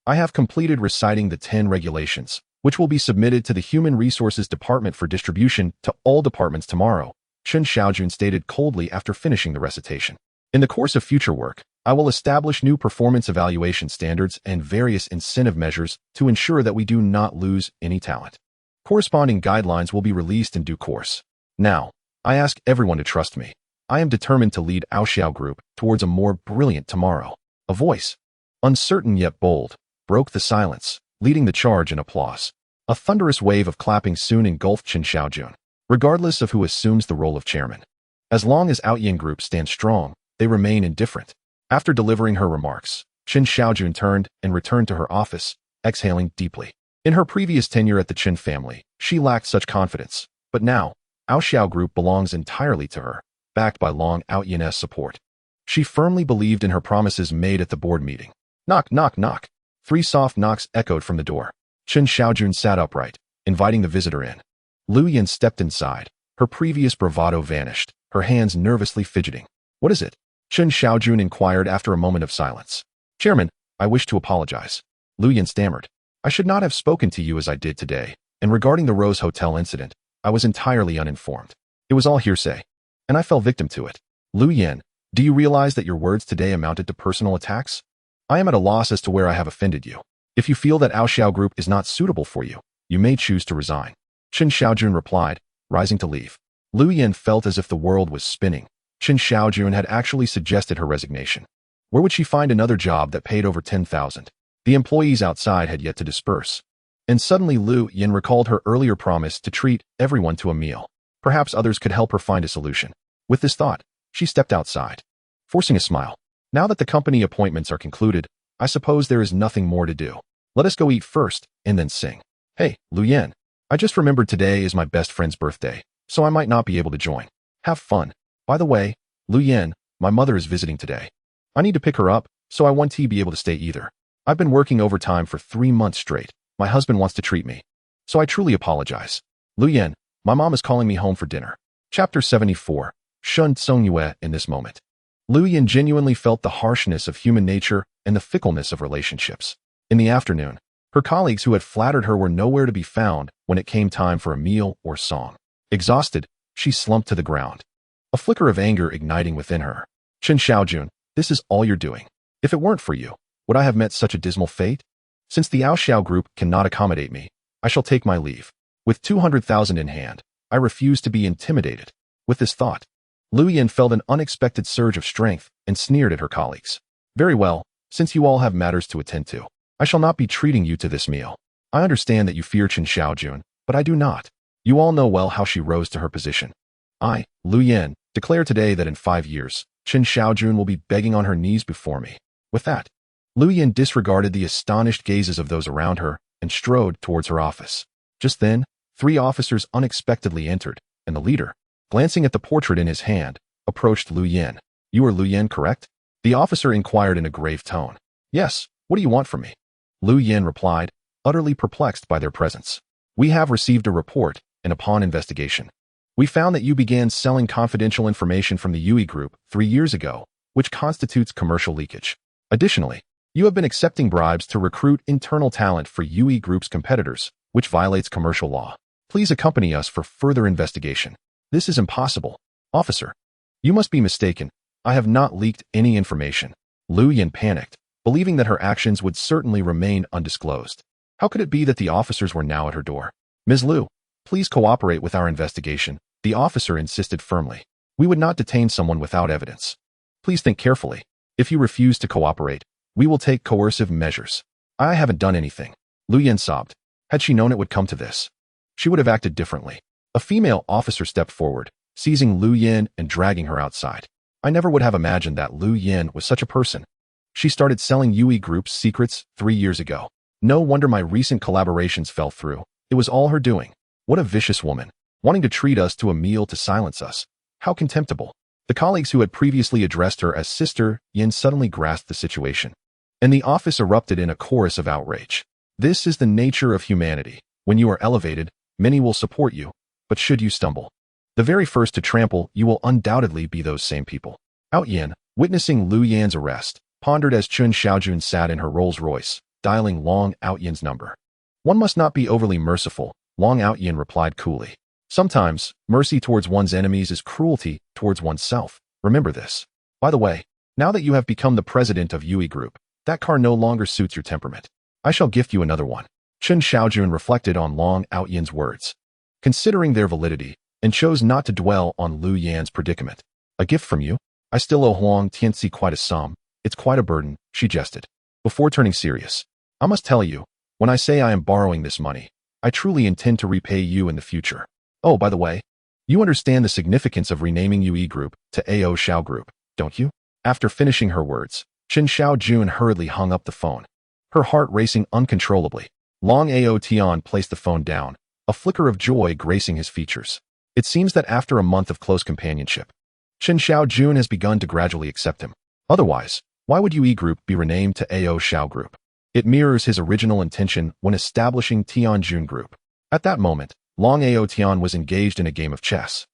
I have completed reciting the 10 regulations, which will be submitted to the Human Resources Department for distribution to all departments tomorrow, Chen Xiaojun stated coldly after finishing the recitation. In the course of future work, I will establish new performance evaluation standards and various incentive measures to ensure that we do not lose any talent. Corresponding guidelines will be released in due course. Now, I ask everyone to trust me. I am determined to lead Aotian Group towards a more brilliant tomorrow. A voice, uncertain yet bold, broke the silence, leading the charge in applause. A thunderous wave of clapping soon engulfed Chen Xiaojun, regardless of who assumes the role of chairman. As long as Aotian Group stands strong, they remain indifferent. After delivering her remarks, Chen Xiaojun turned and returned to her office, exhaling deeply. In her previous tenure at the Chen family, she lacked such confidence, but now, Aotian Group belongs entirely to her, backed by Long Aotian's support. She firmly believed in her promises made at the board meeting. Knock, knock, knock. 3 soft knocks echoed from the door. Chen Xiaojun sat upright, inviting the visitor in. Liu Yin stepped inside. Her previous bravado vanished, her hands nervously fidgeting. What is it? Chen Xiaojun inquired after a moment of silence. Chairman, I wish to apologize. Liu Yin stammered. I should not have spoken to you as I did today, and regarding the Rose Hotel incident, I was entirely uninformed. It was all hearsay, and I fell victim to it. Liu Yin, do you realize that your words today amounted to personal attacks? I am at a loss as to where I have offended you. If you feel that Aotian Group is not suitable for you, you may choose to resign. Chen Xiaojun replied, rising to leave. Liu Yin felt as if the world was spinning. Chen Xiaojun had actually suggested her resignation. Where would she find another job that paid over 10,000? The employees outside had yet to disperse. And suddenly Liu Yin recalled her earlier promise to treat everyone to a meal. Perhaps others could help her find a solution. With this thought, She stepped outside, forcing a smile. Now that the company appointments are concluded, I suppose there is nothing more to do. Let us go eat first, and then sing. Hey, Lu Yan. I just remembered today is my best friend's birthday, so I might not be able to join. Have fun. By the way, Lu Yan, my mother is visiting today. I need to pick her up, so I won't be able to stay either. I've been working overtime for 3 months straight. My husband wants to treat me. So I truly apologize. Lu Yan, my mom is calling me home for dinner. Chapter 74. Xuanxuan. In this moment, Lu Yan genuinely felt the harshness of human nature and the fickleness of relationships. In the afternoon, her colleagues who had flattered her were nowhere to be found when it came time for a meal or song. Exhausted, she slumped to the ground, a flicker of anger igniting within her. Chen Xiaojun, this is all you're doing. If it weren't for you, would I have met such a dismal fate? Since the Aotian group cannot accommodate me, I shall take my leave. With 200,000 in hand, I refuse to be intimidated. With this thought, Lu Yan felt an unexpected surge of strength and sneered at her colleagues. Very well, since you all have matters to attend to, I shall not be treating you to this meal. I understand that you fear Chen Xiaojun, but I do not. You all know well how she rose to her position. I, Lu Yan, declare today that in 5 years, Chen Xiaojun will be begging on her knees before me. With that, Lu Yan disregarded the astonished gazes of those around her and strode towards her office. Just then, 3 officers unexpectedly entered, and the leader, glancing at the portrait in his hand, approached Lu Yan. You are Lu Yan, correct? The officer inquired in a grave tone. Yes, what do you want from me? Lu Yan replied, utterly perplexed by their presence. We have received a report, and upon investigation, we found that you began selling confidential information from the Yui Group 3 years ago, which constitutes commercial leakage. Additionally, you have been accepting bribes to recruit internal talent for Yui Group's competitors, which violates commercial law. Please accompany us for further investigation. This is impossible. Officer, you must be mistaken. I have not leaked any information. Lu Yan panicked, believing that her actions would certainly remain undisclosed. How could it be that the officers were now at her door? Ms. Lu, please cooperate with our investigation, the officer insisted firmly. We would not detain someone without evidence. Please think carefully. If you refuse to cooperate, we will take coercive measures. I haven't done anything. Lu Yan sobbed. Had she known it would come to this, she would have acted differently. A female officer stepped forward, seizing Lu Yan and dragging her outside. I never would have imagined that Lu Yan was such a person. She started selling Yui Group's secrets 3 years ago. No wonder my recent collaborations fell through. It was all her doing. What a vicious woman, wanting to treat us to a meal to silence us. How contemptible. The colleagues who had previously addressed her as Sister Yin suddenly grasped the situation, and the office erupted in a chorus of outrage. This is the nature of humanity. When you are elevated, many will support you, but should you stumble, the very first to trample you will undoubtedly be those same people. Aotian, witnessing Lu Yan's arrest, pondered as Chen Xiaojun sat in her Rolls-Royce, dialing Long Aotian's number. One must not be overly merciful, Long Aotian replied coolly. Sometimes, mercy towards one's enemies is cruelty towards oneself. Remember this. By the way, now that you have become the president of Yui Group, that car no longer suits your temperament. I shall gift you another one. Chen Xiaojun reflected on Long Aotian's words, considering their validity, and chose not to dwell on Lu Yan's predicament. A gift from you? I still owe Huang Tianxi quite a sum. It's quite a burden, she jested. Before turning serious, I must tell you, when I say I am borrowing this money, I truly intend to repay you in the future. Oh, by the way, you understand the significance of renaming Yui Group to Aotian Group, don't you? After finishing her words, Chen Xiaojun hurriedly hung up the phone, her heart racing uncontrollably. Long Aotian placed the phone down, a flicker of joy gracing his features. It seems that after a month of close companionship, Chen Xiaojun has begun to gradually accept him. Otherwise, why would Yui Group be renamed to Aotian Group? It mirrors his original intention when establishing Tianjun Group. At that moment, Long Aotian was engaged in a game of chess.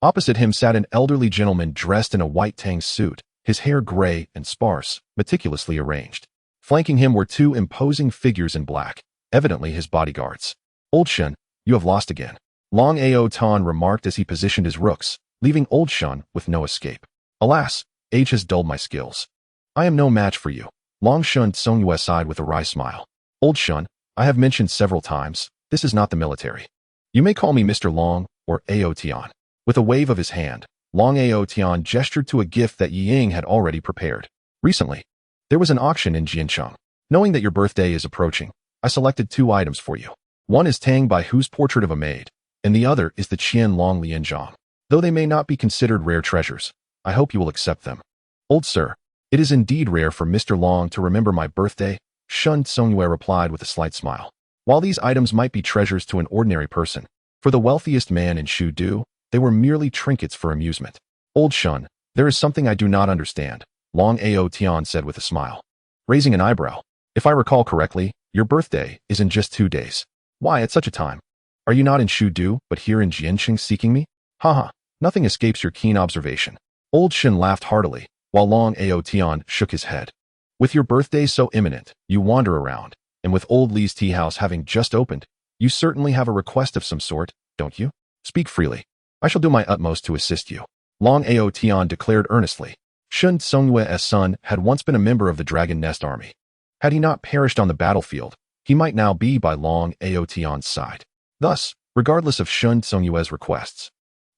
Opposite him sat an elderly gentleman dressed in a white tang suit, his hair gray and sparse, meticulously arranged. Flanking him were 2 imposing figures in black, evidently his bodyguards. Old Shen, you have lost again, Long Aotian remarked as he positioned his rooks, leaving Old Shen with no escape. Alas, age has dulled my skills. I am no match for you. Long Shun Tsongyue sighed with a wry smile. Old Shun, I have mentioned several times, this is not the military. You may call me Mr. Long or Aotian. With a wave of his hand, Long Aotian gestured to a gift that Yi Ying had already prepared. Recently, there was an auction in Jiancheng. Knowing that your birthday is approaching, I selected 2 items for you. One is Tang Bai Hu's portrait of a maid, and the other is the Qian Long Lianzhang. Though they may not be considered rare treasures, I hope you will accept them. Old sir, it is indeed rare for Mr. Long to remember my birthday, Chen Xiaojun replied with a slight smile. While these items might be treasures to an ordinary person, for the wealthiest man in Shudu, they were merely trinkets for amusement. Old Shun, there is something I do not understand, Long Aotian said with a smile. Raising an eyebrow, if I recall correctly, your birthday is in just 2 days. Why at such a time? Are you not in Shudu, but here in Jiancheng seeking me? Haha, nothing escapes your keen observation. Old Shin laughed heartily, while Long Aotian shook his head. With your birthday so imminent, you wander around, and with old Li's tea house having just opened, you certainly have a request of some sort, don't you? Speak freely. I shall do my utmost to assist you. Long Aotian declared earnestly. Chen Xiaoju's son had once been a member of the Dragon Nest army. Had he not perished on the battlefield, he might now be by Long Aotian's side. Thus, regardless of Chen Xiaoju's requests,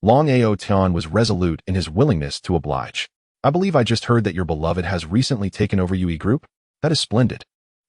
Long Aotian was resolute in his willingness to oblige. I believe I just heard that your beloved has recently taken over UE Group? That is splendid.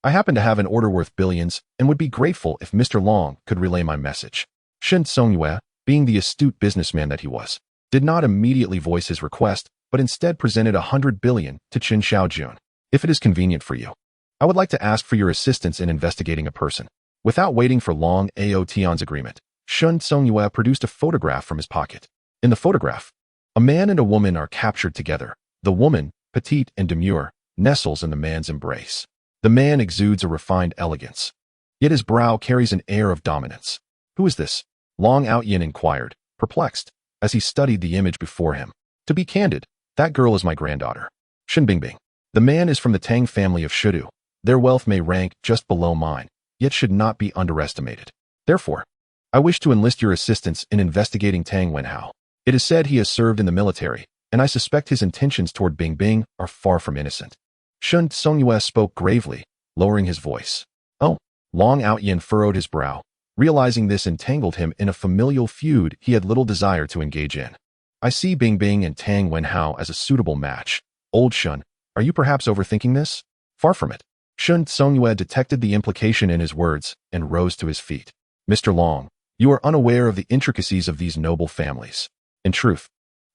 I happen to have an order worth billions and would be grateful if Mr. Long could relay my message. Chen Xiaoju, being the astute businessman that he was, did not immediately voice his request, but instead presented 100 billion to Chen Xiaojun. If it is convenient for you, I would like to ask for your assistance in investigating a person. Without waiting for Long Aotian's agreement, Chen Xiaoju produced a photograph from his pocket. In the photograph, a man and a woman are captured together. The woman, petite and demure, nestles in the man's embrace. The man exudes a refined elegance, yet his brow carries an air of dominance. Who is this? Long Aotian inquired, perplexed, as he studied the image before him. To be candid, that girl is my granddaughter. Shin Bingbing. The man is from the Tang family of Shudu. Their wealth may rank just below mine, yet should not be underestimated. Therefore, I wish to enlist your assistance in investigating Tang Wenhao. It is said he has served in the military, and I suspect his intentions toward Bingbing are far from innocent. Chen Xiaoju spoke gravely, lowering his voice. Oh, Long Aotian furrowed his brow, realizing this entangled him in a familial feud he had little desire to engage in. I see Bingbing and Tang Wenhao as a suitable match. Old Shun, are you perhaps overthinking this? Far from it. Chen Xiaoju detected the implication in his words and rose to his feet. Mr. Long, you are unaware of the intricacies of these noble families. In truth,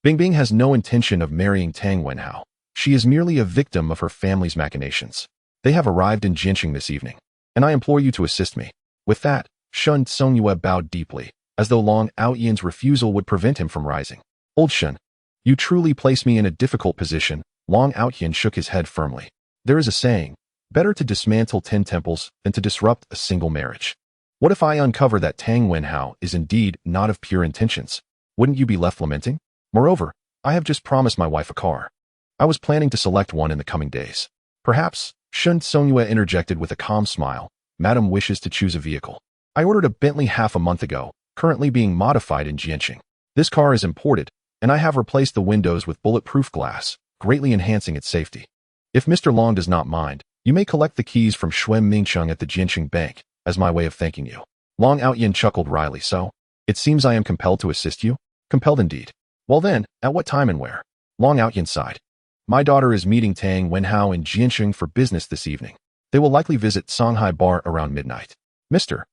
Bingbing has no intention of marrying Tang Wenhao. She is merely a victim of her family's machinations. They have arrived in Jiancheng this evening, and I implore you to assist me. With that, Chen Xiaoju bowed deeply, as though Long Aotian's refusal would prevent him from rising. Old Shen, you truly place me in a difficult position. Long Aotian shook his head firmly. There is a saying, better to dismantle 10 temples than to disrupt a single marriage. What if I uncover that Tang Wenhao is indeed not of pure intentions? Wouldn't you be left lamenting? Moreover, I have just promised my wife a car. I was planning to select one in the coming days. Perhaps, Chen Xiaoju interjected with a calm smile, Madam wishes to choose a vehicle. I ordered a Bentley half a month ago, currently being modified in Jiancheng. This car is imported, and I have replaced the windows with bulletproof glass, greatly enhancing its safety. If Mr. Long does not mind, you may collect the keys from Shuem Mingcheng at the Jiancheng Bank, as my way of thanking you. Long Aotian chuckled wryly. So, it seems I am compelled to assist you? Compelled indeed. Well then, at what time and where? Long Aotian sighed. My daughter is meeting Tang Wenhao in Jiancheng for business this evening. They will likely visit Songhai Bar around midnight. Mr.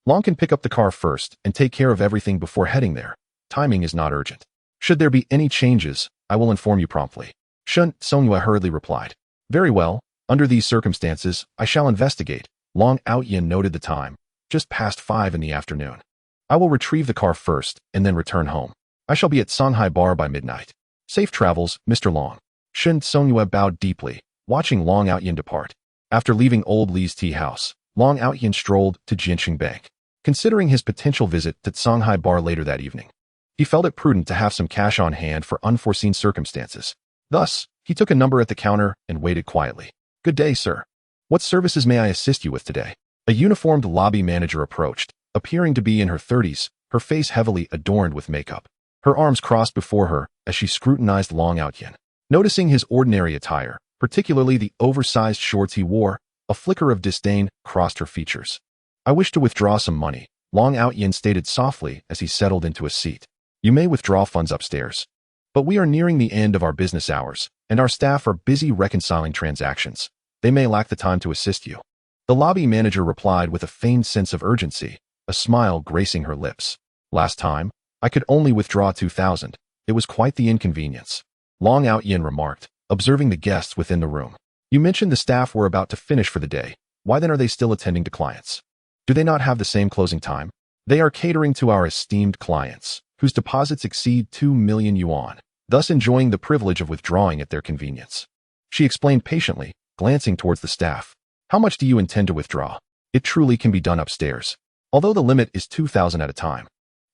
Long can pick up the car first and take care of everything before heading there. Timing is not urgent. Should there be any changes, I will inform you promptly. Chen Xiaoju hurriedly replied. Very well, under these circumstances, I shall investigate. Long Aotian noted the time, just past 5 in the afternoon. I will retrieve the car first and then return home. I shall be at Songhai Bar by midnight. Safe travels, Mr. Long. Chen Xiaoju bowed deeply, watching Long Aotian depart. After leaving old Li's tea house, Long Aotian strolled to Jiancheng Bank. Considering his potential visit to Songhai Bar later that evening, he felt it prudent to have some cash on hand for unforeseen circumstances. Thus, he took a number at the counter and waited quietly. Good day, sir. What services may I assist you with today? A uniformed lobby manager approached, appearing to be in her 30s, her face heavily adorned with makeup. Her arms crossed before her as she scrutinized Long Aotian. Noticing his ordinary attire, particularly the oversized shorts he wore, a flicker of disdain crossed her features. I wish to withdraw some money, Long Aotian stated softly as he settled into a seat. You may withdraw funds upstairs. But we are nearing the end of our business hours, and our staff are busy reconciling transactions. They may lack the time to assist you. The lobby manager replied with a feigned sense of urgency, a smile gracing her lips. Last time, I could only withdraw 2,000. It was quite the inconvenience. Long Aotian remarked, observing the guests within the room. You mentioned the staff were about to finish for the day. Why then are they still attending to clients? Do they not have the same closing time? They are catering to our esteemed clients, whose deposits exceed 2 million yuan, thus enjoying the privilege of withdrawing at their convenience. She explained patiently, glancing towards the staff. How much do you intend to withdraw? It truly can be done upstairs, although the limit is 2,000 at a time.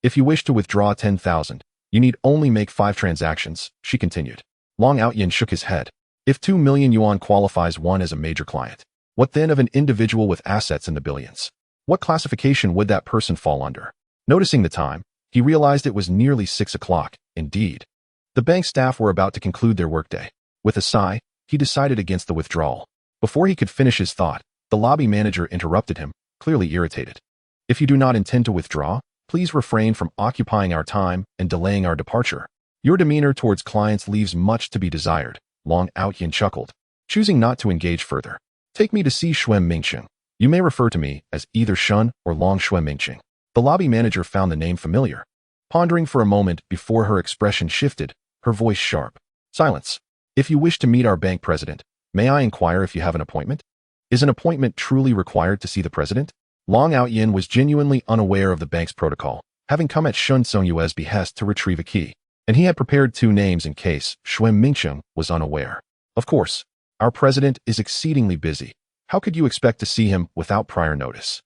If you wish to withdraw 10,000, you need only make 5 transactions, she continued. Long Aotian shook his head. If 2 million yuan qualifies one as a major client, what then of an individual with assets in the billions? What classification would that person fall under? Noticing the time, he realized it was nearly 6 o'clock. Indeed, the bank staff were about to conclude their workday. With a sigh, he decided against the withdrawal. Before he could finish his thought, the lobby manager interrupted him, clearly irritated. If you do not intend to withdraw, please refrain from occupying our time and delaying our departure. Your demeanor towards clients leaves much to be desired. Long Aotian chuckled, choosing not to engage further. Take me to see Xuanxuan. You may refer to me as either Shun or Xuanxuan. The lobby manager found the name familiar. Pondering for a moment before her expression shifted, her voice sharp. Silence. If you wish to meet our bank president, may I inquire if you have an appointment? Is an appointment truly required to see the president? Long Aotian was genuinely unaware of the bank's protocol, having come at Xuanxuan's behest to retrieve a key, and he had prepared 2 names in case Xuanxuan was unaware. Of course, our president is exceedingly busy. How could you expect to see him without prior notice?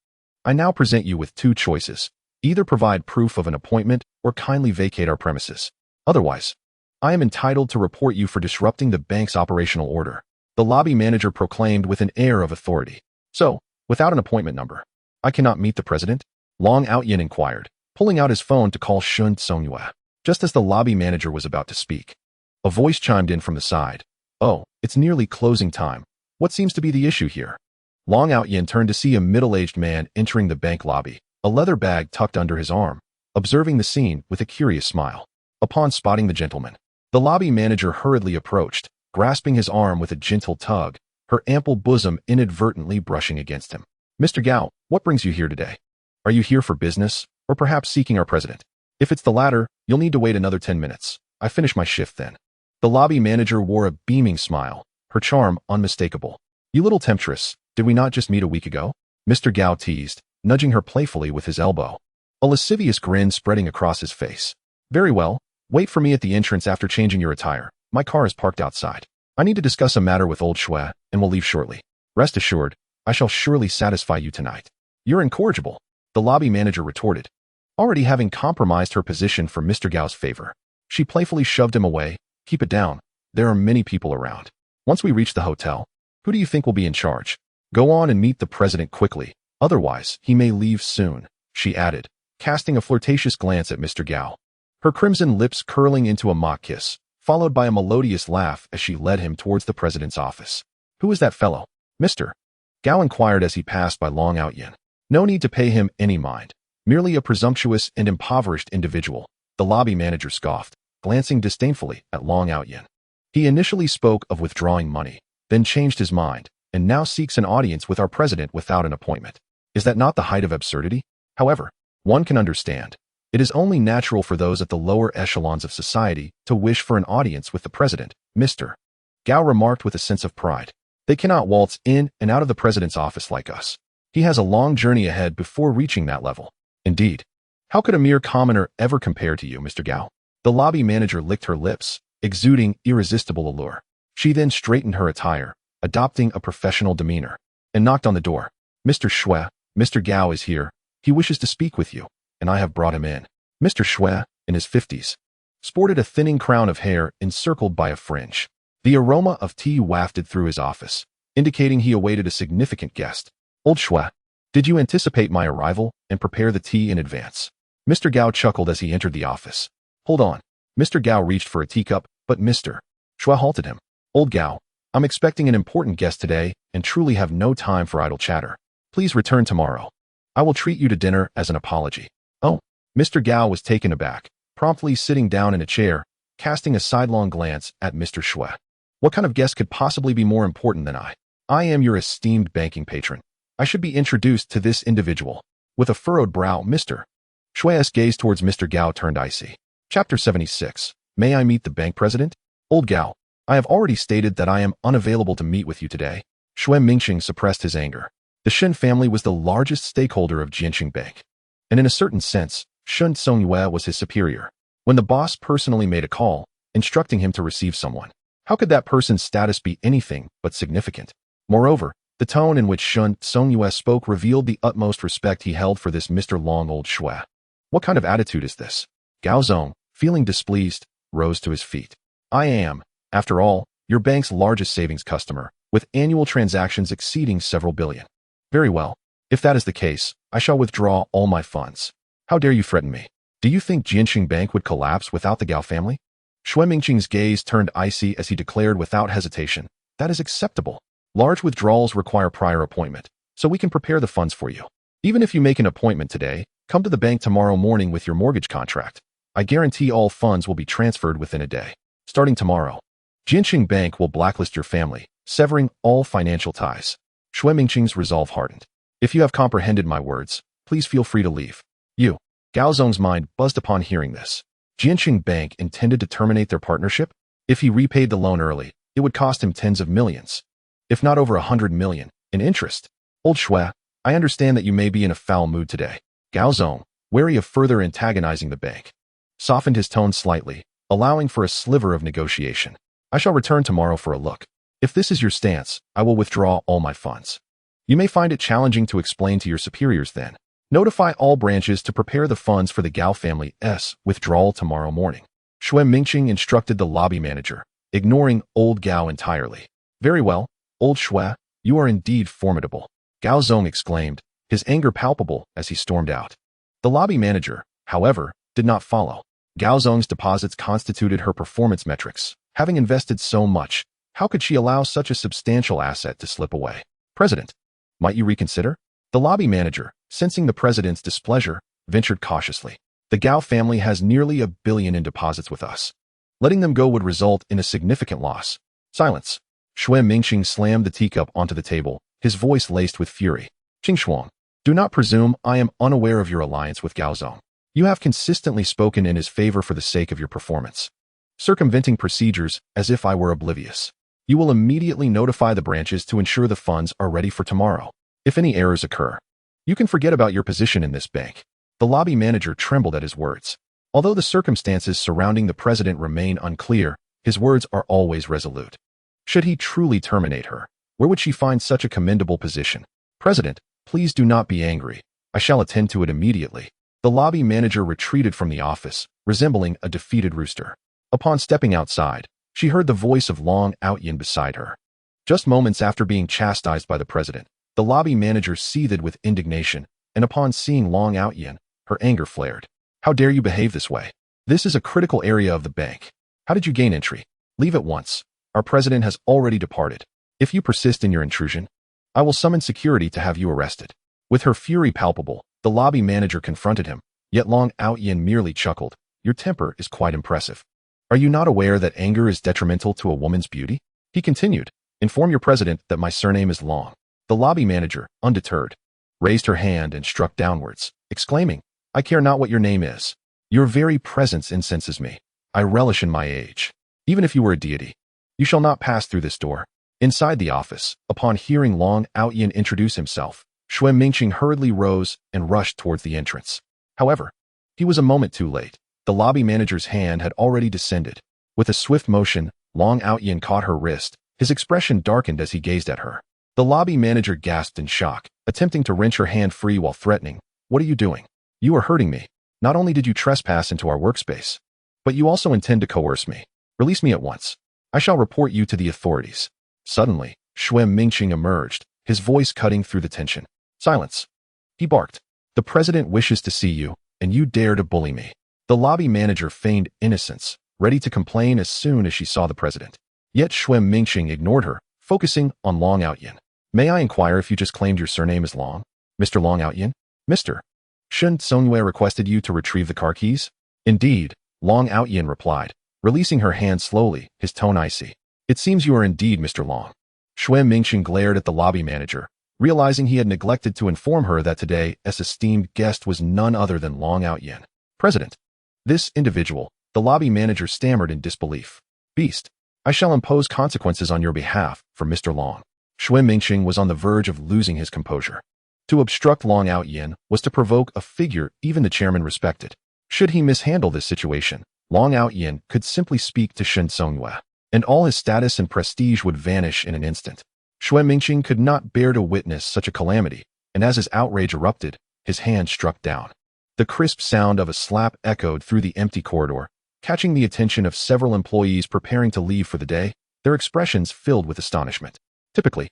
I now present you with 2 choices. Either provide proof of an appointment or kindly vacate our premises. Otherwise, I am entitled to report you for disrupting the bank's operational order, the lobby manager proclaimed with an air of authority. So, without an appointment number, I cannot meet the president? Long Aotian inquired, pulling out his phone to call Xuanxuan. Just as the lobby manager was about to speak, a voice chimed in from the side. Oh, it's nearly closing time. What seems to be the issue here? Long Aotian turned to see a middle-aged man entering the bank lobby, a leather bag tucked under his arm, observing the scene with a curious smile. Upon spotting the gentleman, the lobby manager hurriedly approached, grasping his arm with a gentle tug, her ample bosom inadvertently brushing against him. Mr. Gao, what brings you here today? Are you here for business, or perhaps seeking our president? If it's the latter, you'll need to wait another 10 minutes. I finish my shift then. The lobby manager wore a beaming smile, her charm unmistakable. You little temptress, did we not just meet a week ago? Mr. Gao teased, nudging her playfully with his elbow, a lascivious grin spreading across his face. Very well, wait for me at the entrance after changing your attire. My car is parked outside. I need to discuss a matter with old Xue, and will leave shortly. Rest assured, I shall surely satisfy you tonight. You're incorrigible, the lobby manager retorted, already having compromised her position for Mr. Gao's favor. She playfully shoved him away. Keep it down. There are many people around. Once we reach the hotel, who do you think will be in charge? Go on and meet the president quickly. Otherwise, he may leave soon, she added, casting a flirtatious glance at Mr. Gao. Her crimson lips curling into a mock kiss, followed by a melodious laugh as she led him towards the president's office. Who is that fellow? Mr. Gao inquired as he passed by Long Aotian. No need to pay him any mind. Merely a presumptuous and impoverished individual, the lobby manager scoffed, glancing disdainfully at Long Aotian. He initially spoke of withdrawing money, then changed his mind, and now seeks an audience with our president without an appointment. Is that not the height of absurdity? However, one can understand. It is only natural for those at the lower echelons of society to wish for an audience with the president, Mr. Gao remarked with a sense of pride. They cannot waltz in and out of the president's office like us. He has a long journey ahead before reaching that level. Indeed. How could a mere commoner ever compare to you, Mr. Gao? The lobby manager licked her lips, exuding irresistible allure. She then straightened her attire, adopting a professional demeanor, and knocked on the door. Mr. Xue, Mr. Gao is here. He wishes to speak with you, and I have brought him in. Mr. Xue, in his 50s, sported a thinning crown of hair encircled by a fringe. The aroma of tea wafted through his office, indicating he awaited a significant guest. Old Xue, did you anticipate my arrival and prepare the tea in advance? Mr. Gao chuckled as he entered the office. Hold on. Mr. Gao reached for a teacup, but Mr. Xue halted him. Old Gao, I'm expecting an important guest today and truly have no time for idle chatter. Please return tomorrow. I will treat you to dinner as an apology. Oh, Mr. Gao was taken aback, promptly sitting down in a chair, casting a sidelong glance at Mr. Xue. What kind of guest could possibly be more important than I? I am your esteemed banking patron. I should be introduced to this individual. With a furrowed brow, Mr. Xue's gaze towards Mr. Gao turned icy. Chapter 76. May I meet the bank president? Old Gao, I have already stated that I am unavailable to meet with you today. Xue Mingqing suppressed his anger. The Shen family was the largest stakeholder of Jiancheng Bank, and in a certain sense, Chen Xiaojun was his superior. When the boss personally made a call, instructing him to receive someone, how could that person's status be anything but significant? Moreover, the tone in which Chen Xiaojun spoke revealed the utmost respect he held for this Mr. Long Old Xue. What kind of attitude is this? Gao Zong, feeling displeased, rose to his feet. I am, after all, your bank's largest savings customer, with annual transactions exceeding several billion. Very well. If that is the case, I shall withdraw all my funds. How dare you threaten me? Do you think Jiancheng Bank would collapse without the Gao family? Xue Mingqing's gaze turned icy as he declared without hesitation, that is acceptable. Large withdrawals require prior appointment, so we can prepare the funds for you. Even if you make an appointment today, come to the bank tomorrow morning with your mortgage contract. I guarantee all funds will be transferred within a day. Starting tomorrow, Jiancheng Bank will blacklist your family, severing all financial ties. Xue Mingqing's resolve hardened. If you have comprehended my words, please feel free to leave. You. Gao Zong's mind buzzed upon hearing this. Jiancheng Bank intended to terminate their partnership? If he repaid the loan early, it would cost him tens of millions, if not over 100 million, in interest. Old Xue, I understand that you may be in a foul mood today. Gao Zong, wary of further antagonizing the bank, softened his tone slightly, allowing for a sliver of negotiation. I shall return tomorrow for a look. If this is your stance, I will withdraw all my funds. You may find it challenging to explain to your superiors then. Notify all branches to prepare the funds for the Gao family's withdrawal tomorrow morning. Xue Mingqing instructed the lobby manager, ignoring Old Gao entirely. Very well, Old Xue, you are indeed formidable. Gao Zong exclaimed, his anger palpable as he stormed out. The lobby manager, however, did not follow. Gao Zong's deposits constituted her performance metrics. Having invested so much, how could she allow such a substantial asset to slip away? President, might you reconsider? The lobby manager, sensing the president's displeasure, ventured cautiously. The Gao family has nearly $1 billion in deposits with us. Letting them go would result in a significant loss. Silence. Xue Mingqing slammed the teacup onto the table, his voice laced with fury. Xuanxuan, do not presume I am unaware of your alliance with Gao Zong. You have consistently spoken in his favor for the sake of your performance, circumventing procedures as if I were oblivious. You will immediately notify the branches to ensure the funds are ready for tomorrow. If any errors occur, you can forget about your position in this bank. The lobby manager trembled at his words. Although the circumstances surrounding the president remain unclear, his words are always resolute. Should he truly terminate her, where would she find such a commendable position? President, please do not be angry. I shall attend to it immediately. The lobby manager retreated from the office, resembling a defeated rooster. Upon stepping outside, she heard the voice of Long Aotian beside her. Just moments after being chastised by the president, the lobby manager seethed with indignation, and upon seeing Long Aotian, her anger flared. How dare you behave this way? This is a critical area of the bank. How did you gain entry? Leave at once. Our president has already departed. If you persist in your intrusion, I will summon security to have you arrested. With her fury palpable, the lobby manager confronted him, yet Long Aotian merely chuckled. Your temper is quite impressive. Are you not aware that anger is detrimental to a woman's beauty? He continued, inform your president that my surname is Long. The lobby manager, undeterred, raised her hand and struck downwards, exclaiming, I care not what your name is. Your very presence incenses me. I relish in my age. Even if you were a deity, you shall not pass through this door. Inside the office, upon hearing Long Aotian introduce himself, Xue Mingqing hurriedly rose and rushed towards the entrance. However, he was a moment too late. The lobby manager's hand had already descended. With a swift motion, Long Aotian caught her wrist. His expression darkened as he gazed at her. The lobby manager gasped in shock, attempting to wrench her hand free while threatening, what are you doing? You are hurting me. Not only did you trespass into our workspace, but you also intend to coerce me. Release me at once. I shall report you to the authorities. Suddenly, Xue Mingqing emerged, his voice cutting through the tension. Silence. He barked. The president wishes to see you, and you dare to bully me. The lobby manager feigned innocence, ready to complain as soon as she saw the president. Yet Xue Mingqing ignored her, focusing on Long Aotian. May I inquire if you just claimed your surname is Long? Mr. Long Aotian? Mr. Chen Xiaojun requested you to retrieve the car keys? Indeed, Long Aotian replied, releasing her hand slowly, his tone icy. It seems you are indeed Mr. Long. Xue Mingqing glared at the lobby manager, realizing he had neglected to inform her that today's esteemed guest was none other than Long Aotian. President. This individual, the lobby manager stammered in disbelief. Beast. I shall impose consequences on your behalf for Mr. Long. Xue Mingqing was on the verge of losing his composure. To obstruct Long Aotian was to provoke a figure even the chairman respected. Should he mishandle this situation, Long Aotian could simply speak to Chen Xiaojun, and all his status and prestige would vanish in an instant. Xue Mingqing could not bear to witness such a calamity, and as his outrage erupted, his hand struck down. The crisp sound of a slap echoed through the empty corridor, catching the attention of several employees preparing to leave for the day, their expressions filled with astonishment. Typically,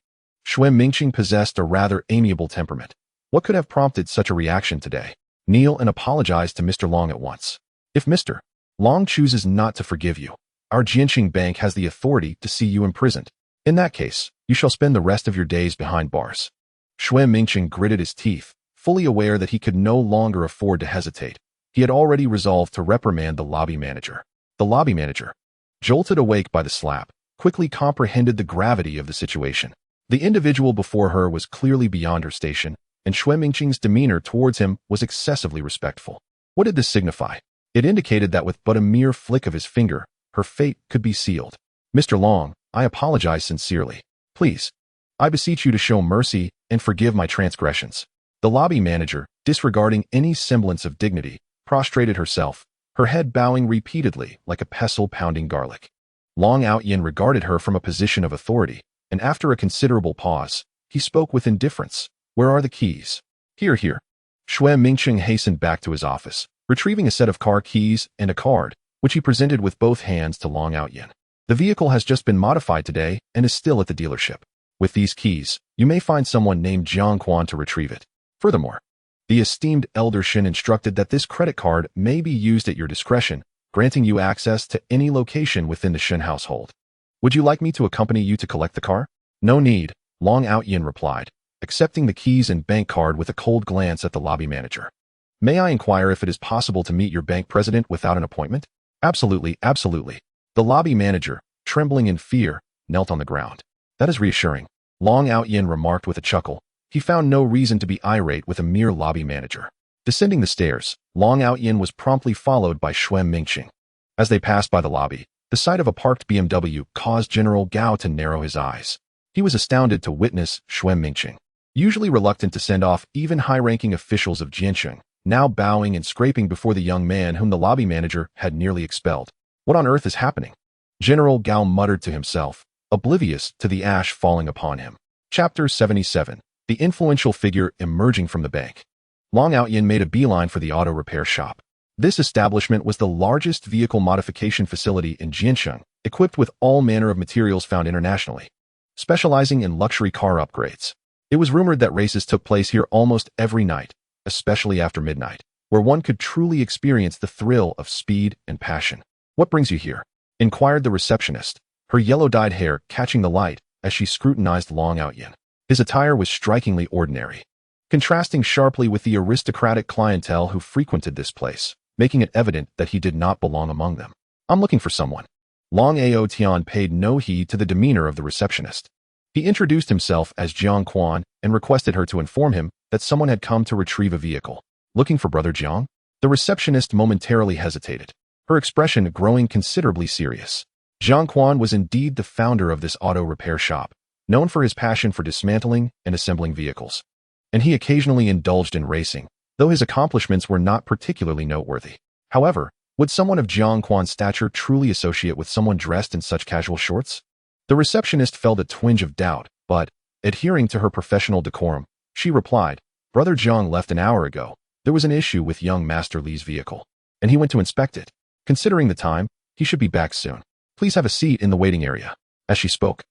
Xue Mingqing possessed a rather amiable temperament. What could have prompted such a reaction today? Kneel and apologize to Mr. Long at once. If Mr. Long chooses not to forgive you, our Jiancheng bank has the authority to see you imprisoned. In that case, you shall spend the rest of your days behind bars. Xue Mingqing gritted his teeth, fully aware that he could no longer afford to hesitate. He had already resolved to reprimand the lobby manager. The lobby manager, jolted awake by the slap, quickly comprehended the gravity of the situation. The individual before her was clearly beyond her station, and Xue Mingqing's demeanor towards him was excessively respectful. What did this signify? It indicated that with but a mere flick of his finger, her fate could be sealed. Mr. Long, I apologize sincerely. Please, I beseech you to show mercy and forgive my transgressions. The lobby manager, disregarding any semblance of dignity, prostrated herself, her head bowing repeatedly like a pestle pounding garlic. Long Aotian regarded her from a position of authority, and after a considerable pause, he spoke with indifference. Where are the keys? Here. Xue Mingqing hastened back to his office, retrieving a set of car keys and a card, which he presented with both hands to Long Aotian. The vehicle has just been modified today and is still at the dealership. With these keys, you may find someone named Xuanxuan to retrieve it. Furthermore, the esteemed Elder Shin instructed that this credit card may be used at your discretion, granting you access to any location within the Shin household. Would you like me to accompany you to collect the car? No need, Long Aotian replied, accepting the keys and bank card with a cold glance at the lobby manager. May I inquire if it is possible to meet your bank president without an appointment? Absolutely. The lobby manager, trembling in fear, knelt on the ground. That is reassuring, Long Aotian remarked with a chuckle. He found no reason to be irate with a mere lobby manager. Descending the stairs, Long Aotian was promptly followed by Xue Mingqing. As they passed by the lobby, the sight of a parked BMW caused General Gao to narrow his eyes. He was astounded to witness Xue Mingqing, usually reluctant to send off even high-ranking officials of Jiancheng, now bowing and scraping before the young man whom the lobby manager had nearly expelled. What on earth is happening? General Gao muttered to himself, oblivious to the ash falling upon him. Chapter 77. The influential figure emerging from the bank. Long Aotian made a beeline for the auto repair shop. This establishment was the largest vehicle modification facility in Jiancheng, equipped with all manner of materials found internationally, specializing in luxury car upgrades. It was rumored that races took place here almost every night, especially after midnight, where one could truly experience the thrill of speed and passion. What brings you here? Inquired the receptionist, her yellow-dyed hair catching the light as she scrutinized Long Aotian. His attire was strikingly ordinary, contrasting sharply with the aristocratic clientele who frequented this place, making it evident that he did not belong among them. I'm looking for someone. Long Aotian paid no heed to the demeanor of the receptionist. He introduced himself as Jiancheng and requested her to inform him that someone had come to retrieve a vehicle. Looking for Brother Jiang? The receptionist momentarily hesitated, her expression growing considerably serious. Jiancheng was indeed the founder of this auto repair shop, known for his passion for dismantling and assembling vehicles. And he occasionally indulged in racing, though his accomplishments were not particularly noteworthy. However, would someone of Jiancheng's stature truly associate with someone dressed in such casual shorts? The receptionist felt a twinge of doubt, but, adhering to her professional decorum, she replied, Brother Jiang left an hour ago. There was an issue with young Master Li's vehicle, and he went to inspect it. Considering the time, he should be back soon. Please have a seat in the waiting area. As she spoke,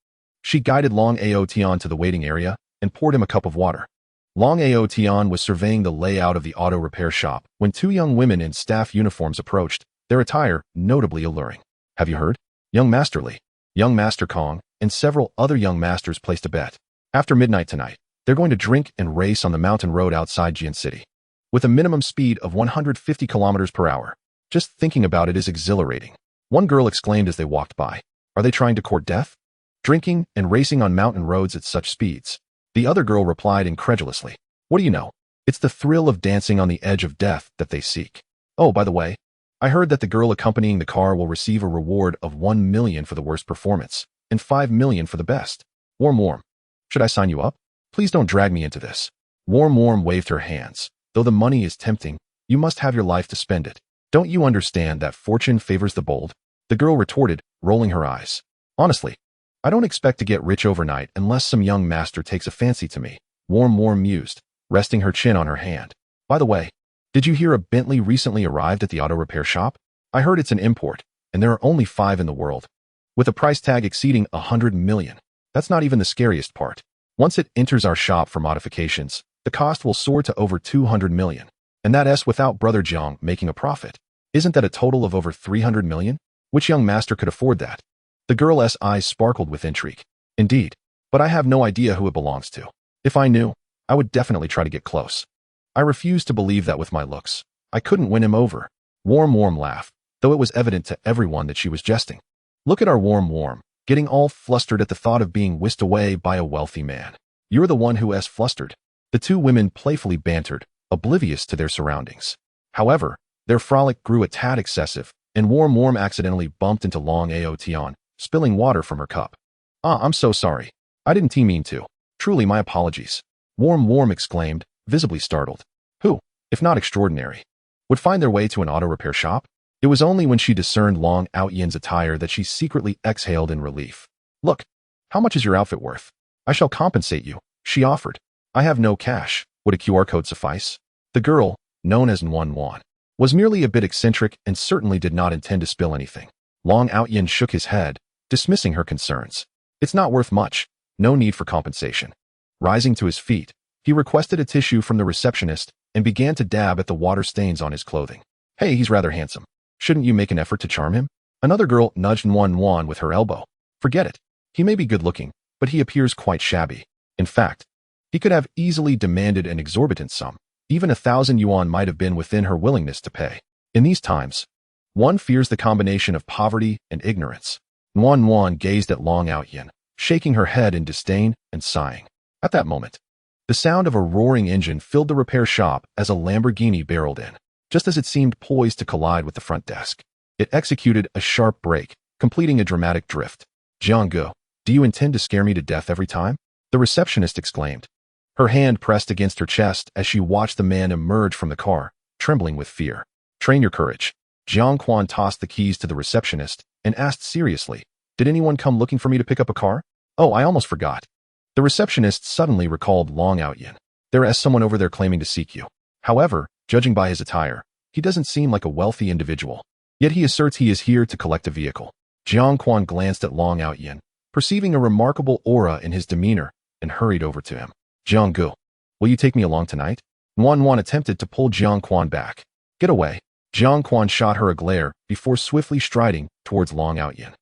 she guided Long Aotian to the waiting area and poured him a cup of water. Long Aotian was surveying the layout of the auto repair shop when two young women in staff uniforms approached, their attire notably alluring. Have you heard? Young Master Li, young Master Kong, and several other young masters placed a bet. After midnight tonight, they're going to drink and race on the mountain road outside Jian City, with a minimum speed of 150 kilometers per hour. Just thinking about it is exhilarating. One girl exclaimed as they walked by. Are they trying to court death? Drinking and racing on mountain roads at such speeds? The other girl replied incredulously. What do you know? It's the thrill of dancing on the edge of death that they seek. Oh, by the way, I heard that the girl accompanying the car will receive a reward of 1 million for the worst performance and 5 million for the best. Warm. Should I sign you up? Please don't drag me into this. Warm waved her hands. Though the money is tempting, you must have your life to spend it. Don't you understand that fortune favors the bold? The girl retorted, rolling her eyes. Honestly, I don't expect to get rich overnight unless some young master takes a fancy to me. Warm mused, resting her chin on her hand. By the way, did you hear a Bentley recently arrived at the auto repair shop? I heard it's an import, and there are only 5 in the world, with a price tag exceeding 100 million. That's not even the scariest part. Once it enters our shop for modifications, the cost will soar to over 200 million. And that's without Brother Jiang making a profit. Isn't that a total of over 300 million? Which young master could afford that? The girl's eyes sparkled with intrigue. Indeed, but I have no idea who it belongs to. If I knew, I would definitely try to get close. I refused to believe that with my looks. I couldn't win him over. Warm laughed, though it was evident to everyone that she was jesting. Look at our Warm, getting all flustered at the thought of being whisked away by a wealthy man. You're the one who is flustered. The two women playfully bantered, oblivious to their surroundings. However, their frolic grew a tad excessive, and Warm accidentally bumped into Long Aotian, spilling water from her cup. I'm so sorry. I didn't mean to. Truly my apologies. Warm exclaimed, visibly startled. Who, if not extraordinary, would find their way to an auto repair shop? It was only when she discerned Long Aotian's attire that she secretly exhaled in relief. Look, how much is your outfit worth? I shall compensate you, she offered. I have no cash. Would a QR code suffice? The girl, known as Xuanxuan, was merely a bit eccentric and certainly did not intend to spill anything. Long Aotian shook his head, dismissing her concerns. It's not worth much. No need for compensation. Rising to his feet, he requested a tissue from the receptionist and began to dab at the water stains on his clothing. Hey, he's rather handsome. Shouldn't you make an effort to charm him? Another girl nudged Xuanxuan with her elbow. Forget it. He may be good-looking, but he appears quite shabby. In fact, he could have easily demanded an exorbitant sum. Even 1,000 yuan might have been within her willingness to pay. In these times, one fears the combination of poverty and ignorance. Xuanxuan gazed at Long Aotian, shaking her head in disdain and sighing. At that moment, the sound of a roaring engine filled the repair shop as a Lamborghini barreled in. Just as it seemed poised to collide with the front desk, it executed a sharp brake, completing a dramatic drift. Jianggu, do you intend to scare me to death every time? The receptionist exclaimed. Her hand pressed against her chest as she watched the man emerge from the car, trembling with fear. Train your courage. Xuanxuan tossed the keys to the receptionist and asked seriously, did anyone come looking for me to pick up a car? Oh, I almost forgot. The receptionist suddenly recalled Long Aotian. There is someone over there claiming to seek you. However, judging by his attire, he doesn't seem like a wealthy individual. Yet he asserts he is here to collect a vehicle. Jiancheng glanced at Long Aotian, perceiving a remarkable aura in his demeanor, and hurried over to him. Jianggu, will you take me along tonight? Xuanxuan attempted to pull Jianquan back. Get away. Jianquan shot her a glare before swiftly striding towards Long Aotian.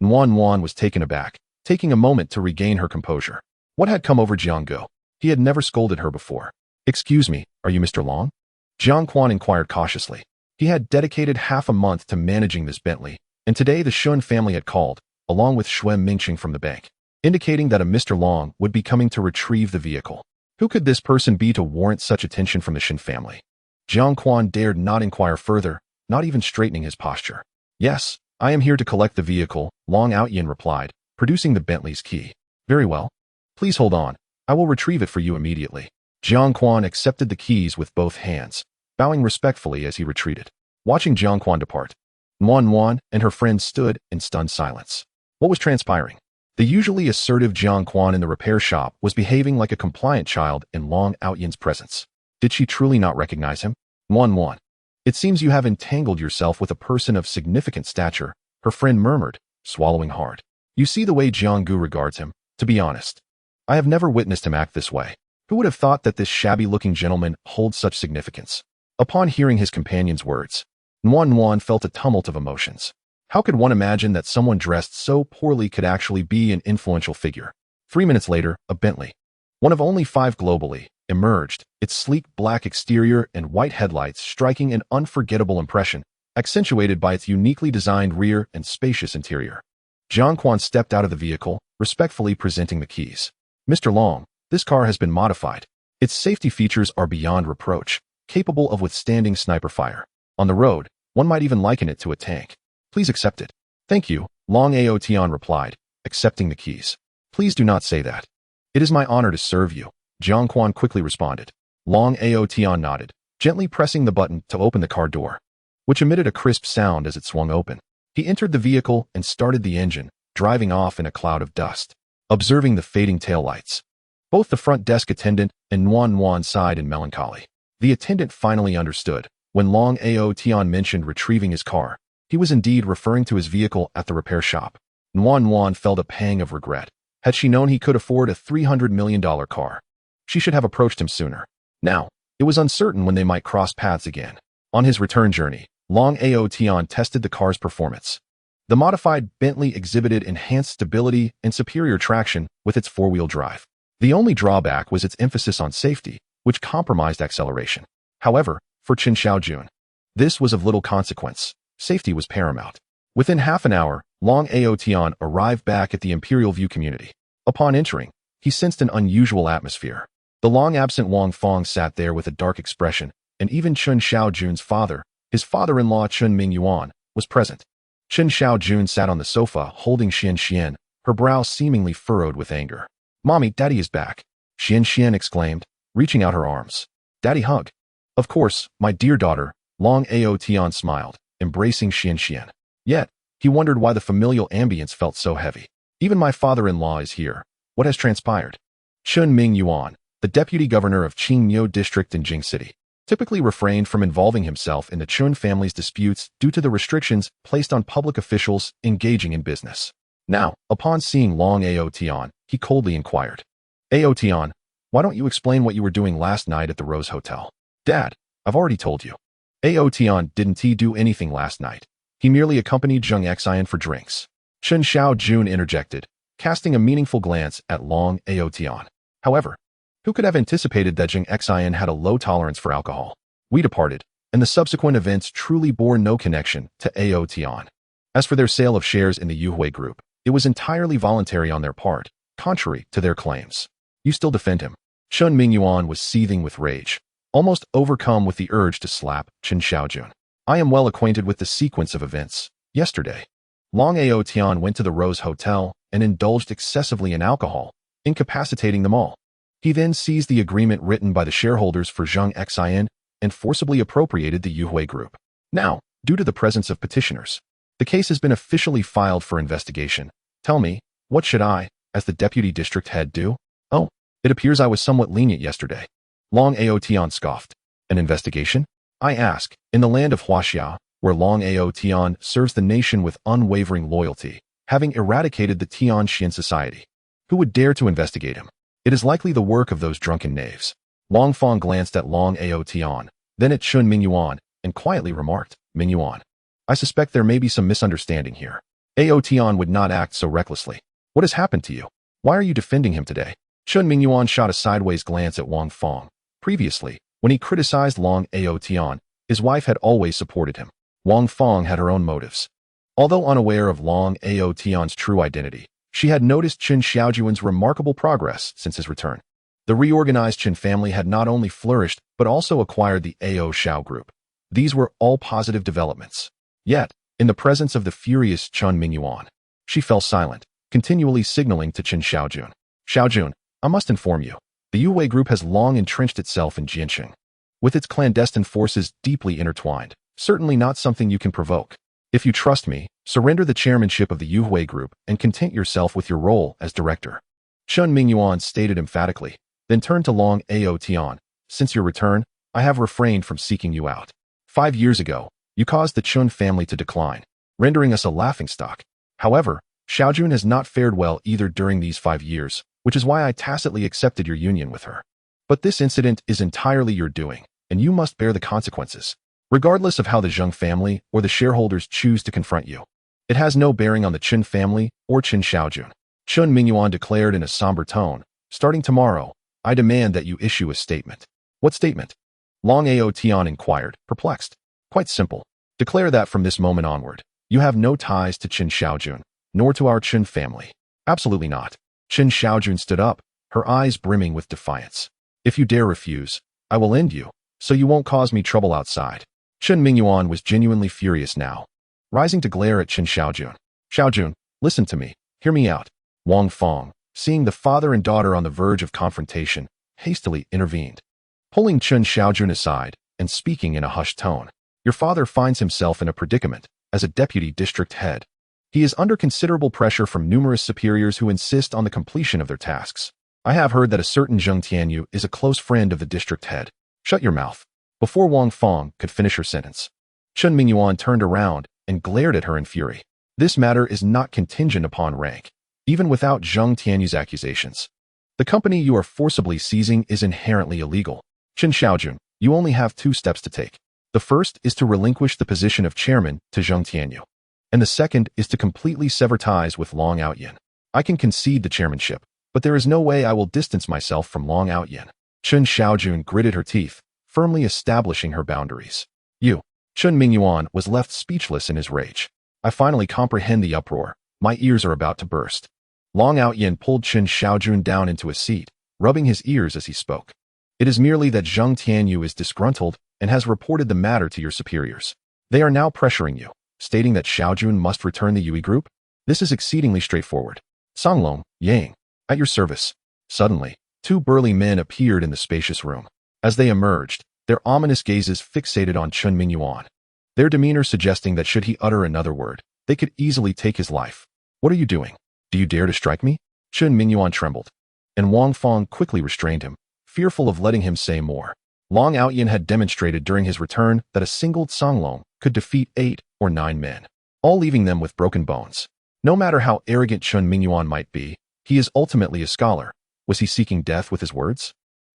Xuanxuan was taken aback, taking a moment to regain her composure. What had come over Jianggu? He had never scolded her before. Excuse me, are you Mr. Long? Jianquan inquired cautiously. He had dedicated half a month to managing this Bentley, and today the Shun family had called, along with Shui Mingqing from the bank, indicating that a Mr. Long would be coming to retrieve the vehicle. Who could this person be to warrant such attention from the Shin family? Jianquan dared not inquire further, not even straightening his posture. Yes, I am here to collect the vehicle, Long Aotian replied, producing the Bentley's key. Very well. Please hold on. I will retrieve it for you immediately. Jianquan accepted the keys with both hands, bowing respectfully as he retreated. Watching Jianquan depart, Xuanxuan and her friend stood in stunned silence. What was transpiring? The usually assertive Jianquan in the repair shop was behaving like a compliant child in Long Aotian's presence. Did she truly not recognize him? Xuanxuan, it seems you have entangled yourself with a person of significant stature, her friend murmured, swallowing hard. You see the way Jianggu regards him, to be honest. I have never witnessed him act this way. Who would have thought that this shabby-looking gentleman holds such significance? Upon hearing his companion's words, Xuanxuan felt a tumult of emotions. How could one imagine that someone dressed so poorly could actually be an influential figure? 3 minutes later, a Bentley, one of only 5 globally, emerged, its sleek black exterior and white headlights striking an unforgettable impression, accentuated by its uniquely designed rear and spacious interior. Jianquan stepped out of the vehicle, respectfully presenting the keys. Mr. Long, this car has been modified. Its safety features are beyond reproach, capable of withstanding sniper fire. On the road, One might even liken it to a tank. Please accept it. Thank you, Long Aotian replied, accepting the keys. Please do not say that. It is my honor to serve you, Xuanxuan quickly responded. Long Aotian nodded, gently pressing the button to open the car door, which emitted a crisp sound as it swung open. He entered the vehicle and started the engine, driving off in a cloud of dust. Observing the fading taillights, both the front desk attendant and Xuanxuan sighed in melancholy. The attendant finally understood. When Long Aotian mentioned retrieving his car, he was indeed referring to his vehicle at the repair shop. Xuanxuan felt a pang of regret. Had she known he could afford a $300 million car, she should have approached him sooner. Now, it was uncertain when they might cross paths again. On his return journey, Long Aotian tested the car's performance. The modified Bentley exhibited enhanced stability and superior traction with its four-wheel drive. The only drawback was its emphasis on safety, which compromised acceleration. However, for Chen Xiaojun, this was of little consequence. Safety was paramount. Within half an hour, Long Aotian arrived back at the Imperial View community. Upon entering, he sensed an unusual atmosphere. The long-absent Wang Fong sat there with a dark expression, and even Chen Xiaojun's father, his father-in-law Chen Mingyuan, was present. Chen Xiaojun sat on the sofa holding Xuanxuan, her brow seemingly furrowed with anger. "Mommy, Daddy is back," Xuanxuan exclaimed, reaching out her arms. "Daddy, hug." "Of course, my dear daughter," Long Aotian smiled, embracing Xuanxuan. Yet, he wondered why the familial ambience felt so heavy. "Even my father-in-law is here. What has transpired?" Chen Mingyuan, the deputy governor of Qingmiu district in Jing City, typically refrained from involving himself in the Chun family's disputes due to the restrictions placed on public officials engaging in business. Now, upon seeing Long Aotian, he coldly inquired, "Aotian, why don't you explain what you were doing last night at the Rose Hotel?" "Dad, I've already told you." "Aotian, didn't he do anything last night? He merely accompanied Xuanxuan for drinks." Chen Xiaojun interjected, casting a meaningful glance at Long Aotian. However, who could have anticipated that Xuanxuan had a low tolerance for alcohol? We departed, and the subsequent events truly bore no connection to Aotian. As for their sale of shares in the Yuhui Group, it was entirely voluntary on their part, contrary to their claims. "You still defend him?" Chen Mingyuan was seething with rage, almost overcome with the urge to slap Chen Xiaojun. "I am well acquainted with the sequence of events. Yesterday, Long Aotian went to the Rose Hotel and indulged excessively in alcohol, incapacitating them all. He then seized the agreement written by the shareholders for Xuanxuan and forcibly appropriated the Yuhui Group. Now, due to the presence of petitioners, the case has been officially filed for investigation. Tell me, what should I, as the deputy district head, do?" "Oh, it appears I was somewhat lenient yesterday." Long Aotian scoffed. "An investigation? I ask, in the land of Huaxia, where Long Aotian serves the nation with unwavering loyalty, having eradicated the Tianxian society, who would dare to investigate him? It is likely the work of those drunken knaves." Wang Fong glanced at Long Aotian, then at Chen Mingyuan, and quietly remarked, "Mingyuan, I suspect there may be some misunderstanding here. Aotian would not act so recklessly. What has happened to you? Why are you defending him today?" Chen Mingyuan shot a sideways glance at Wang Fong. Previously, when he criticized Long Aotian, his wife had always supported him. Wang Fong had her own motives. Although unaware of Long Aotian's true identity, she had noticed Chen Xiaojun's remarkable progress since his return. The reorganized Chen family had not only flourished, but also acquired the Ao Shao group. These were all positive developments. Yet, in the presence of the furious Chen Mingyuan, she fell silent, continually signaling to Chen Xiaojun. "Xiaojun, I must inform you, the Yuhui group has long entrenched itself in Jiancheng, with its clandestine forces deeply intertwined. Certainly not something you can provoke. If you trust me, surrender the chairmanship of the Yuhui group and content yourself with your role as director." Chen Mingyuan stated emphatically, then turned to Long Aotian. "Since your return, I have refrained from seeking you out. 5 years ago, you caused the Chun family to decline, rendering us a laughingstock. However, Xiaojun has not fared well either during these 5 years, which is why I tacitly accepted your union with her. But this incident is entirely your doing, and you must bear the consequences, regardless of how the Zheng family or the shareholders choose to confront you. It has no bearing on the Chen family or Chen Xiaojun." Chen Mingyuan declared in a somber tone, "Starting tomorrow, I demand that you issue a statement." "What statement?" Long Aotian inquired, perplexed. "Quite simple. Declare that from this moment onward, you have no ties to Chen Xiaojun, nor to our Chen family." "Absolutely not." Chen Xiaojun stood up, her eyes brimming with defiance. "If you dare refuse, I will end you, so you won't cause me trouble outside." Chen Mingyuan was genuinely furious now, rising to glare at Chen Xiaojun. Xiaojun, listen to me. Hear me out. Wang Fong, seeing the father and daughter on the verge of confrontation, hastily intervened, pulling Chen Xiaojun aside and speaking in a hushed tone. Your father finds himself in a predicament as a deputy district head. He is under considerable pressure from numerous superiors who insist on the completion of their tasks. I have heard that a certain Zheng Tianyu is a close friend of the district head. Shut your mouth. Before Wang Fong could finish her sentence, Chen Mingyuan turned around and glared at her in fury. This matter is not contingent upon rank, even without Zheng Tianyu's accusations. The company you are forcibly seizing is inherently illegal. Chen Xiaojun, you only have 2 steps to take. The first is to relinquish the position of chairman to Zheng Tianyu, and the second is to completely sever ties with Long Aotian. I can concede the chairmanship, but there is no way I will distance myself from Long Aotian. Chen Xiaojun gritted her teeth, firmly establishing her boundaries. You. Chen Mingyuan was left speechless in his rage. I finally comprehend the uproar. My ears are about to burst. Long Aotian pulled Chen Xiaojun down into a seat, rubbing his ears as he spoke. It is merely that Zheng Tianyu is disgruntled and has reported the matter to your superiors. They are now pressuring you, stating that Xiaojun must return the Yui group. This is exceedingly straightforward. Songlong, Yang, at your service. Suddenly, 2 burly men appeared in the spacious room. As they emerged, their ominous gazes fixated on Chen Mingyuan, their demeanor suggesting that should he utter another word, they could easily take his life. What are you doing? Do you dare to strike me? Chen Mingyuan trembled, and Wang Fong quickly restrained him, fearful of letting him say more. Long Aotian had demonstrated during his return that a single Songlong could defeat 8 or 9 men, all leaving them with broken bones. No matter how arrogant Chen Mingyuan might be, he is ultimately a scholar. Was he seeking death with his words?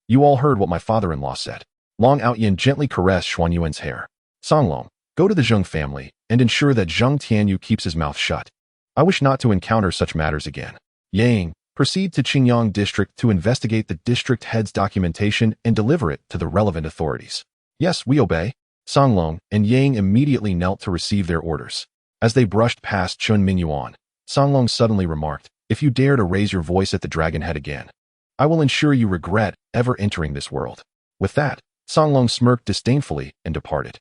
You all heard what my father-in-law said. Long Aotian gently caressed Xuanxuan's hair. Songlong, go to the Zheng family and ensure that Zheng Tianyu keeps his mouth shut. I wish not to encounter such matters again. Yang, proceed to Qingyang district to investigate the district head's documentation and deliver it to the relevant authorities. Yes, we obey. Songlong and Yang immediately knelt to receive their orders. As they brushed past Chen Mingyuan, Songlong suddenly remarked, if you dare to raise your voice at the dragon head again, I will ensure you regret ever entering this world. With that, Songlong smirked disdainfully and departed.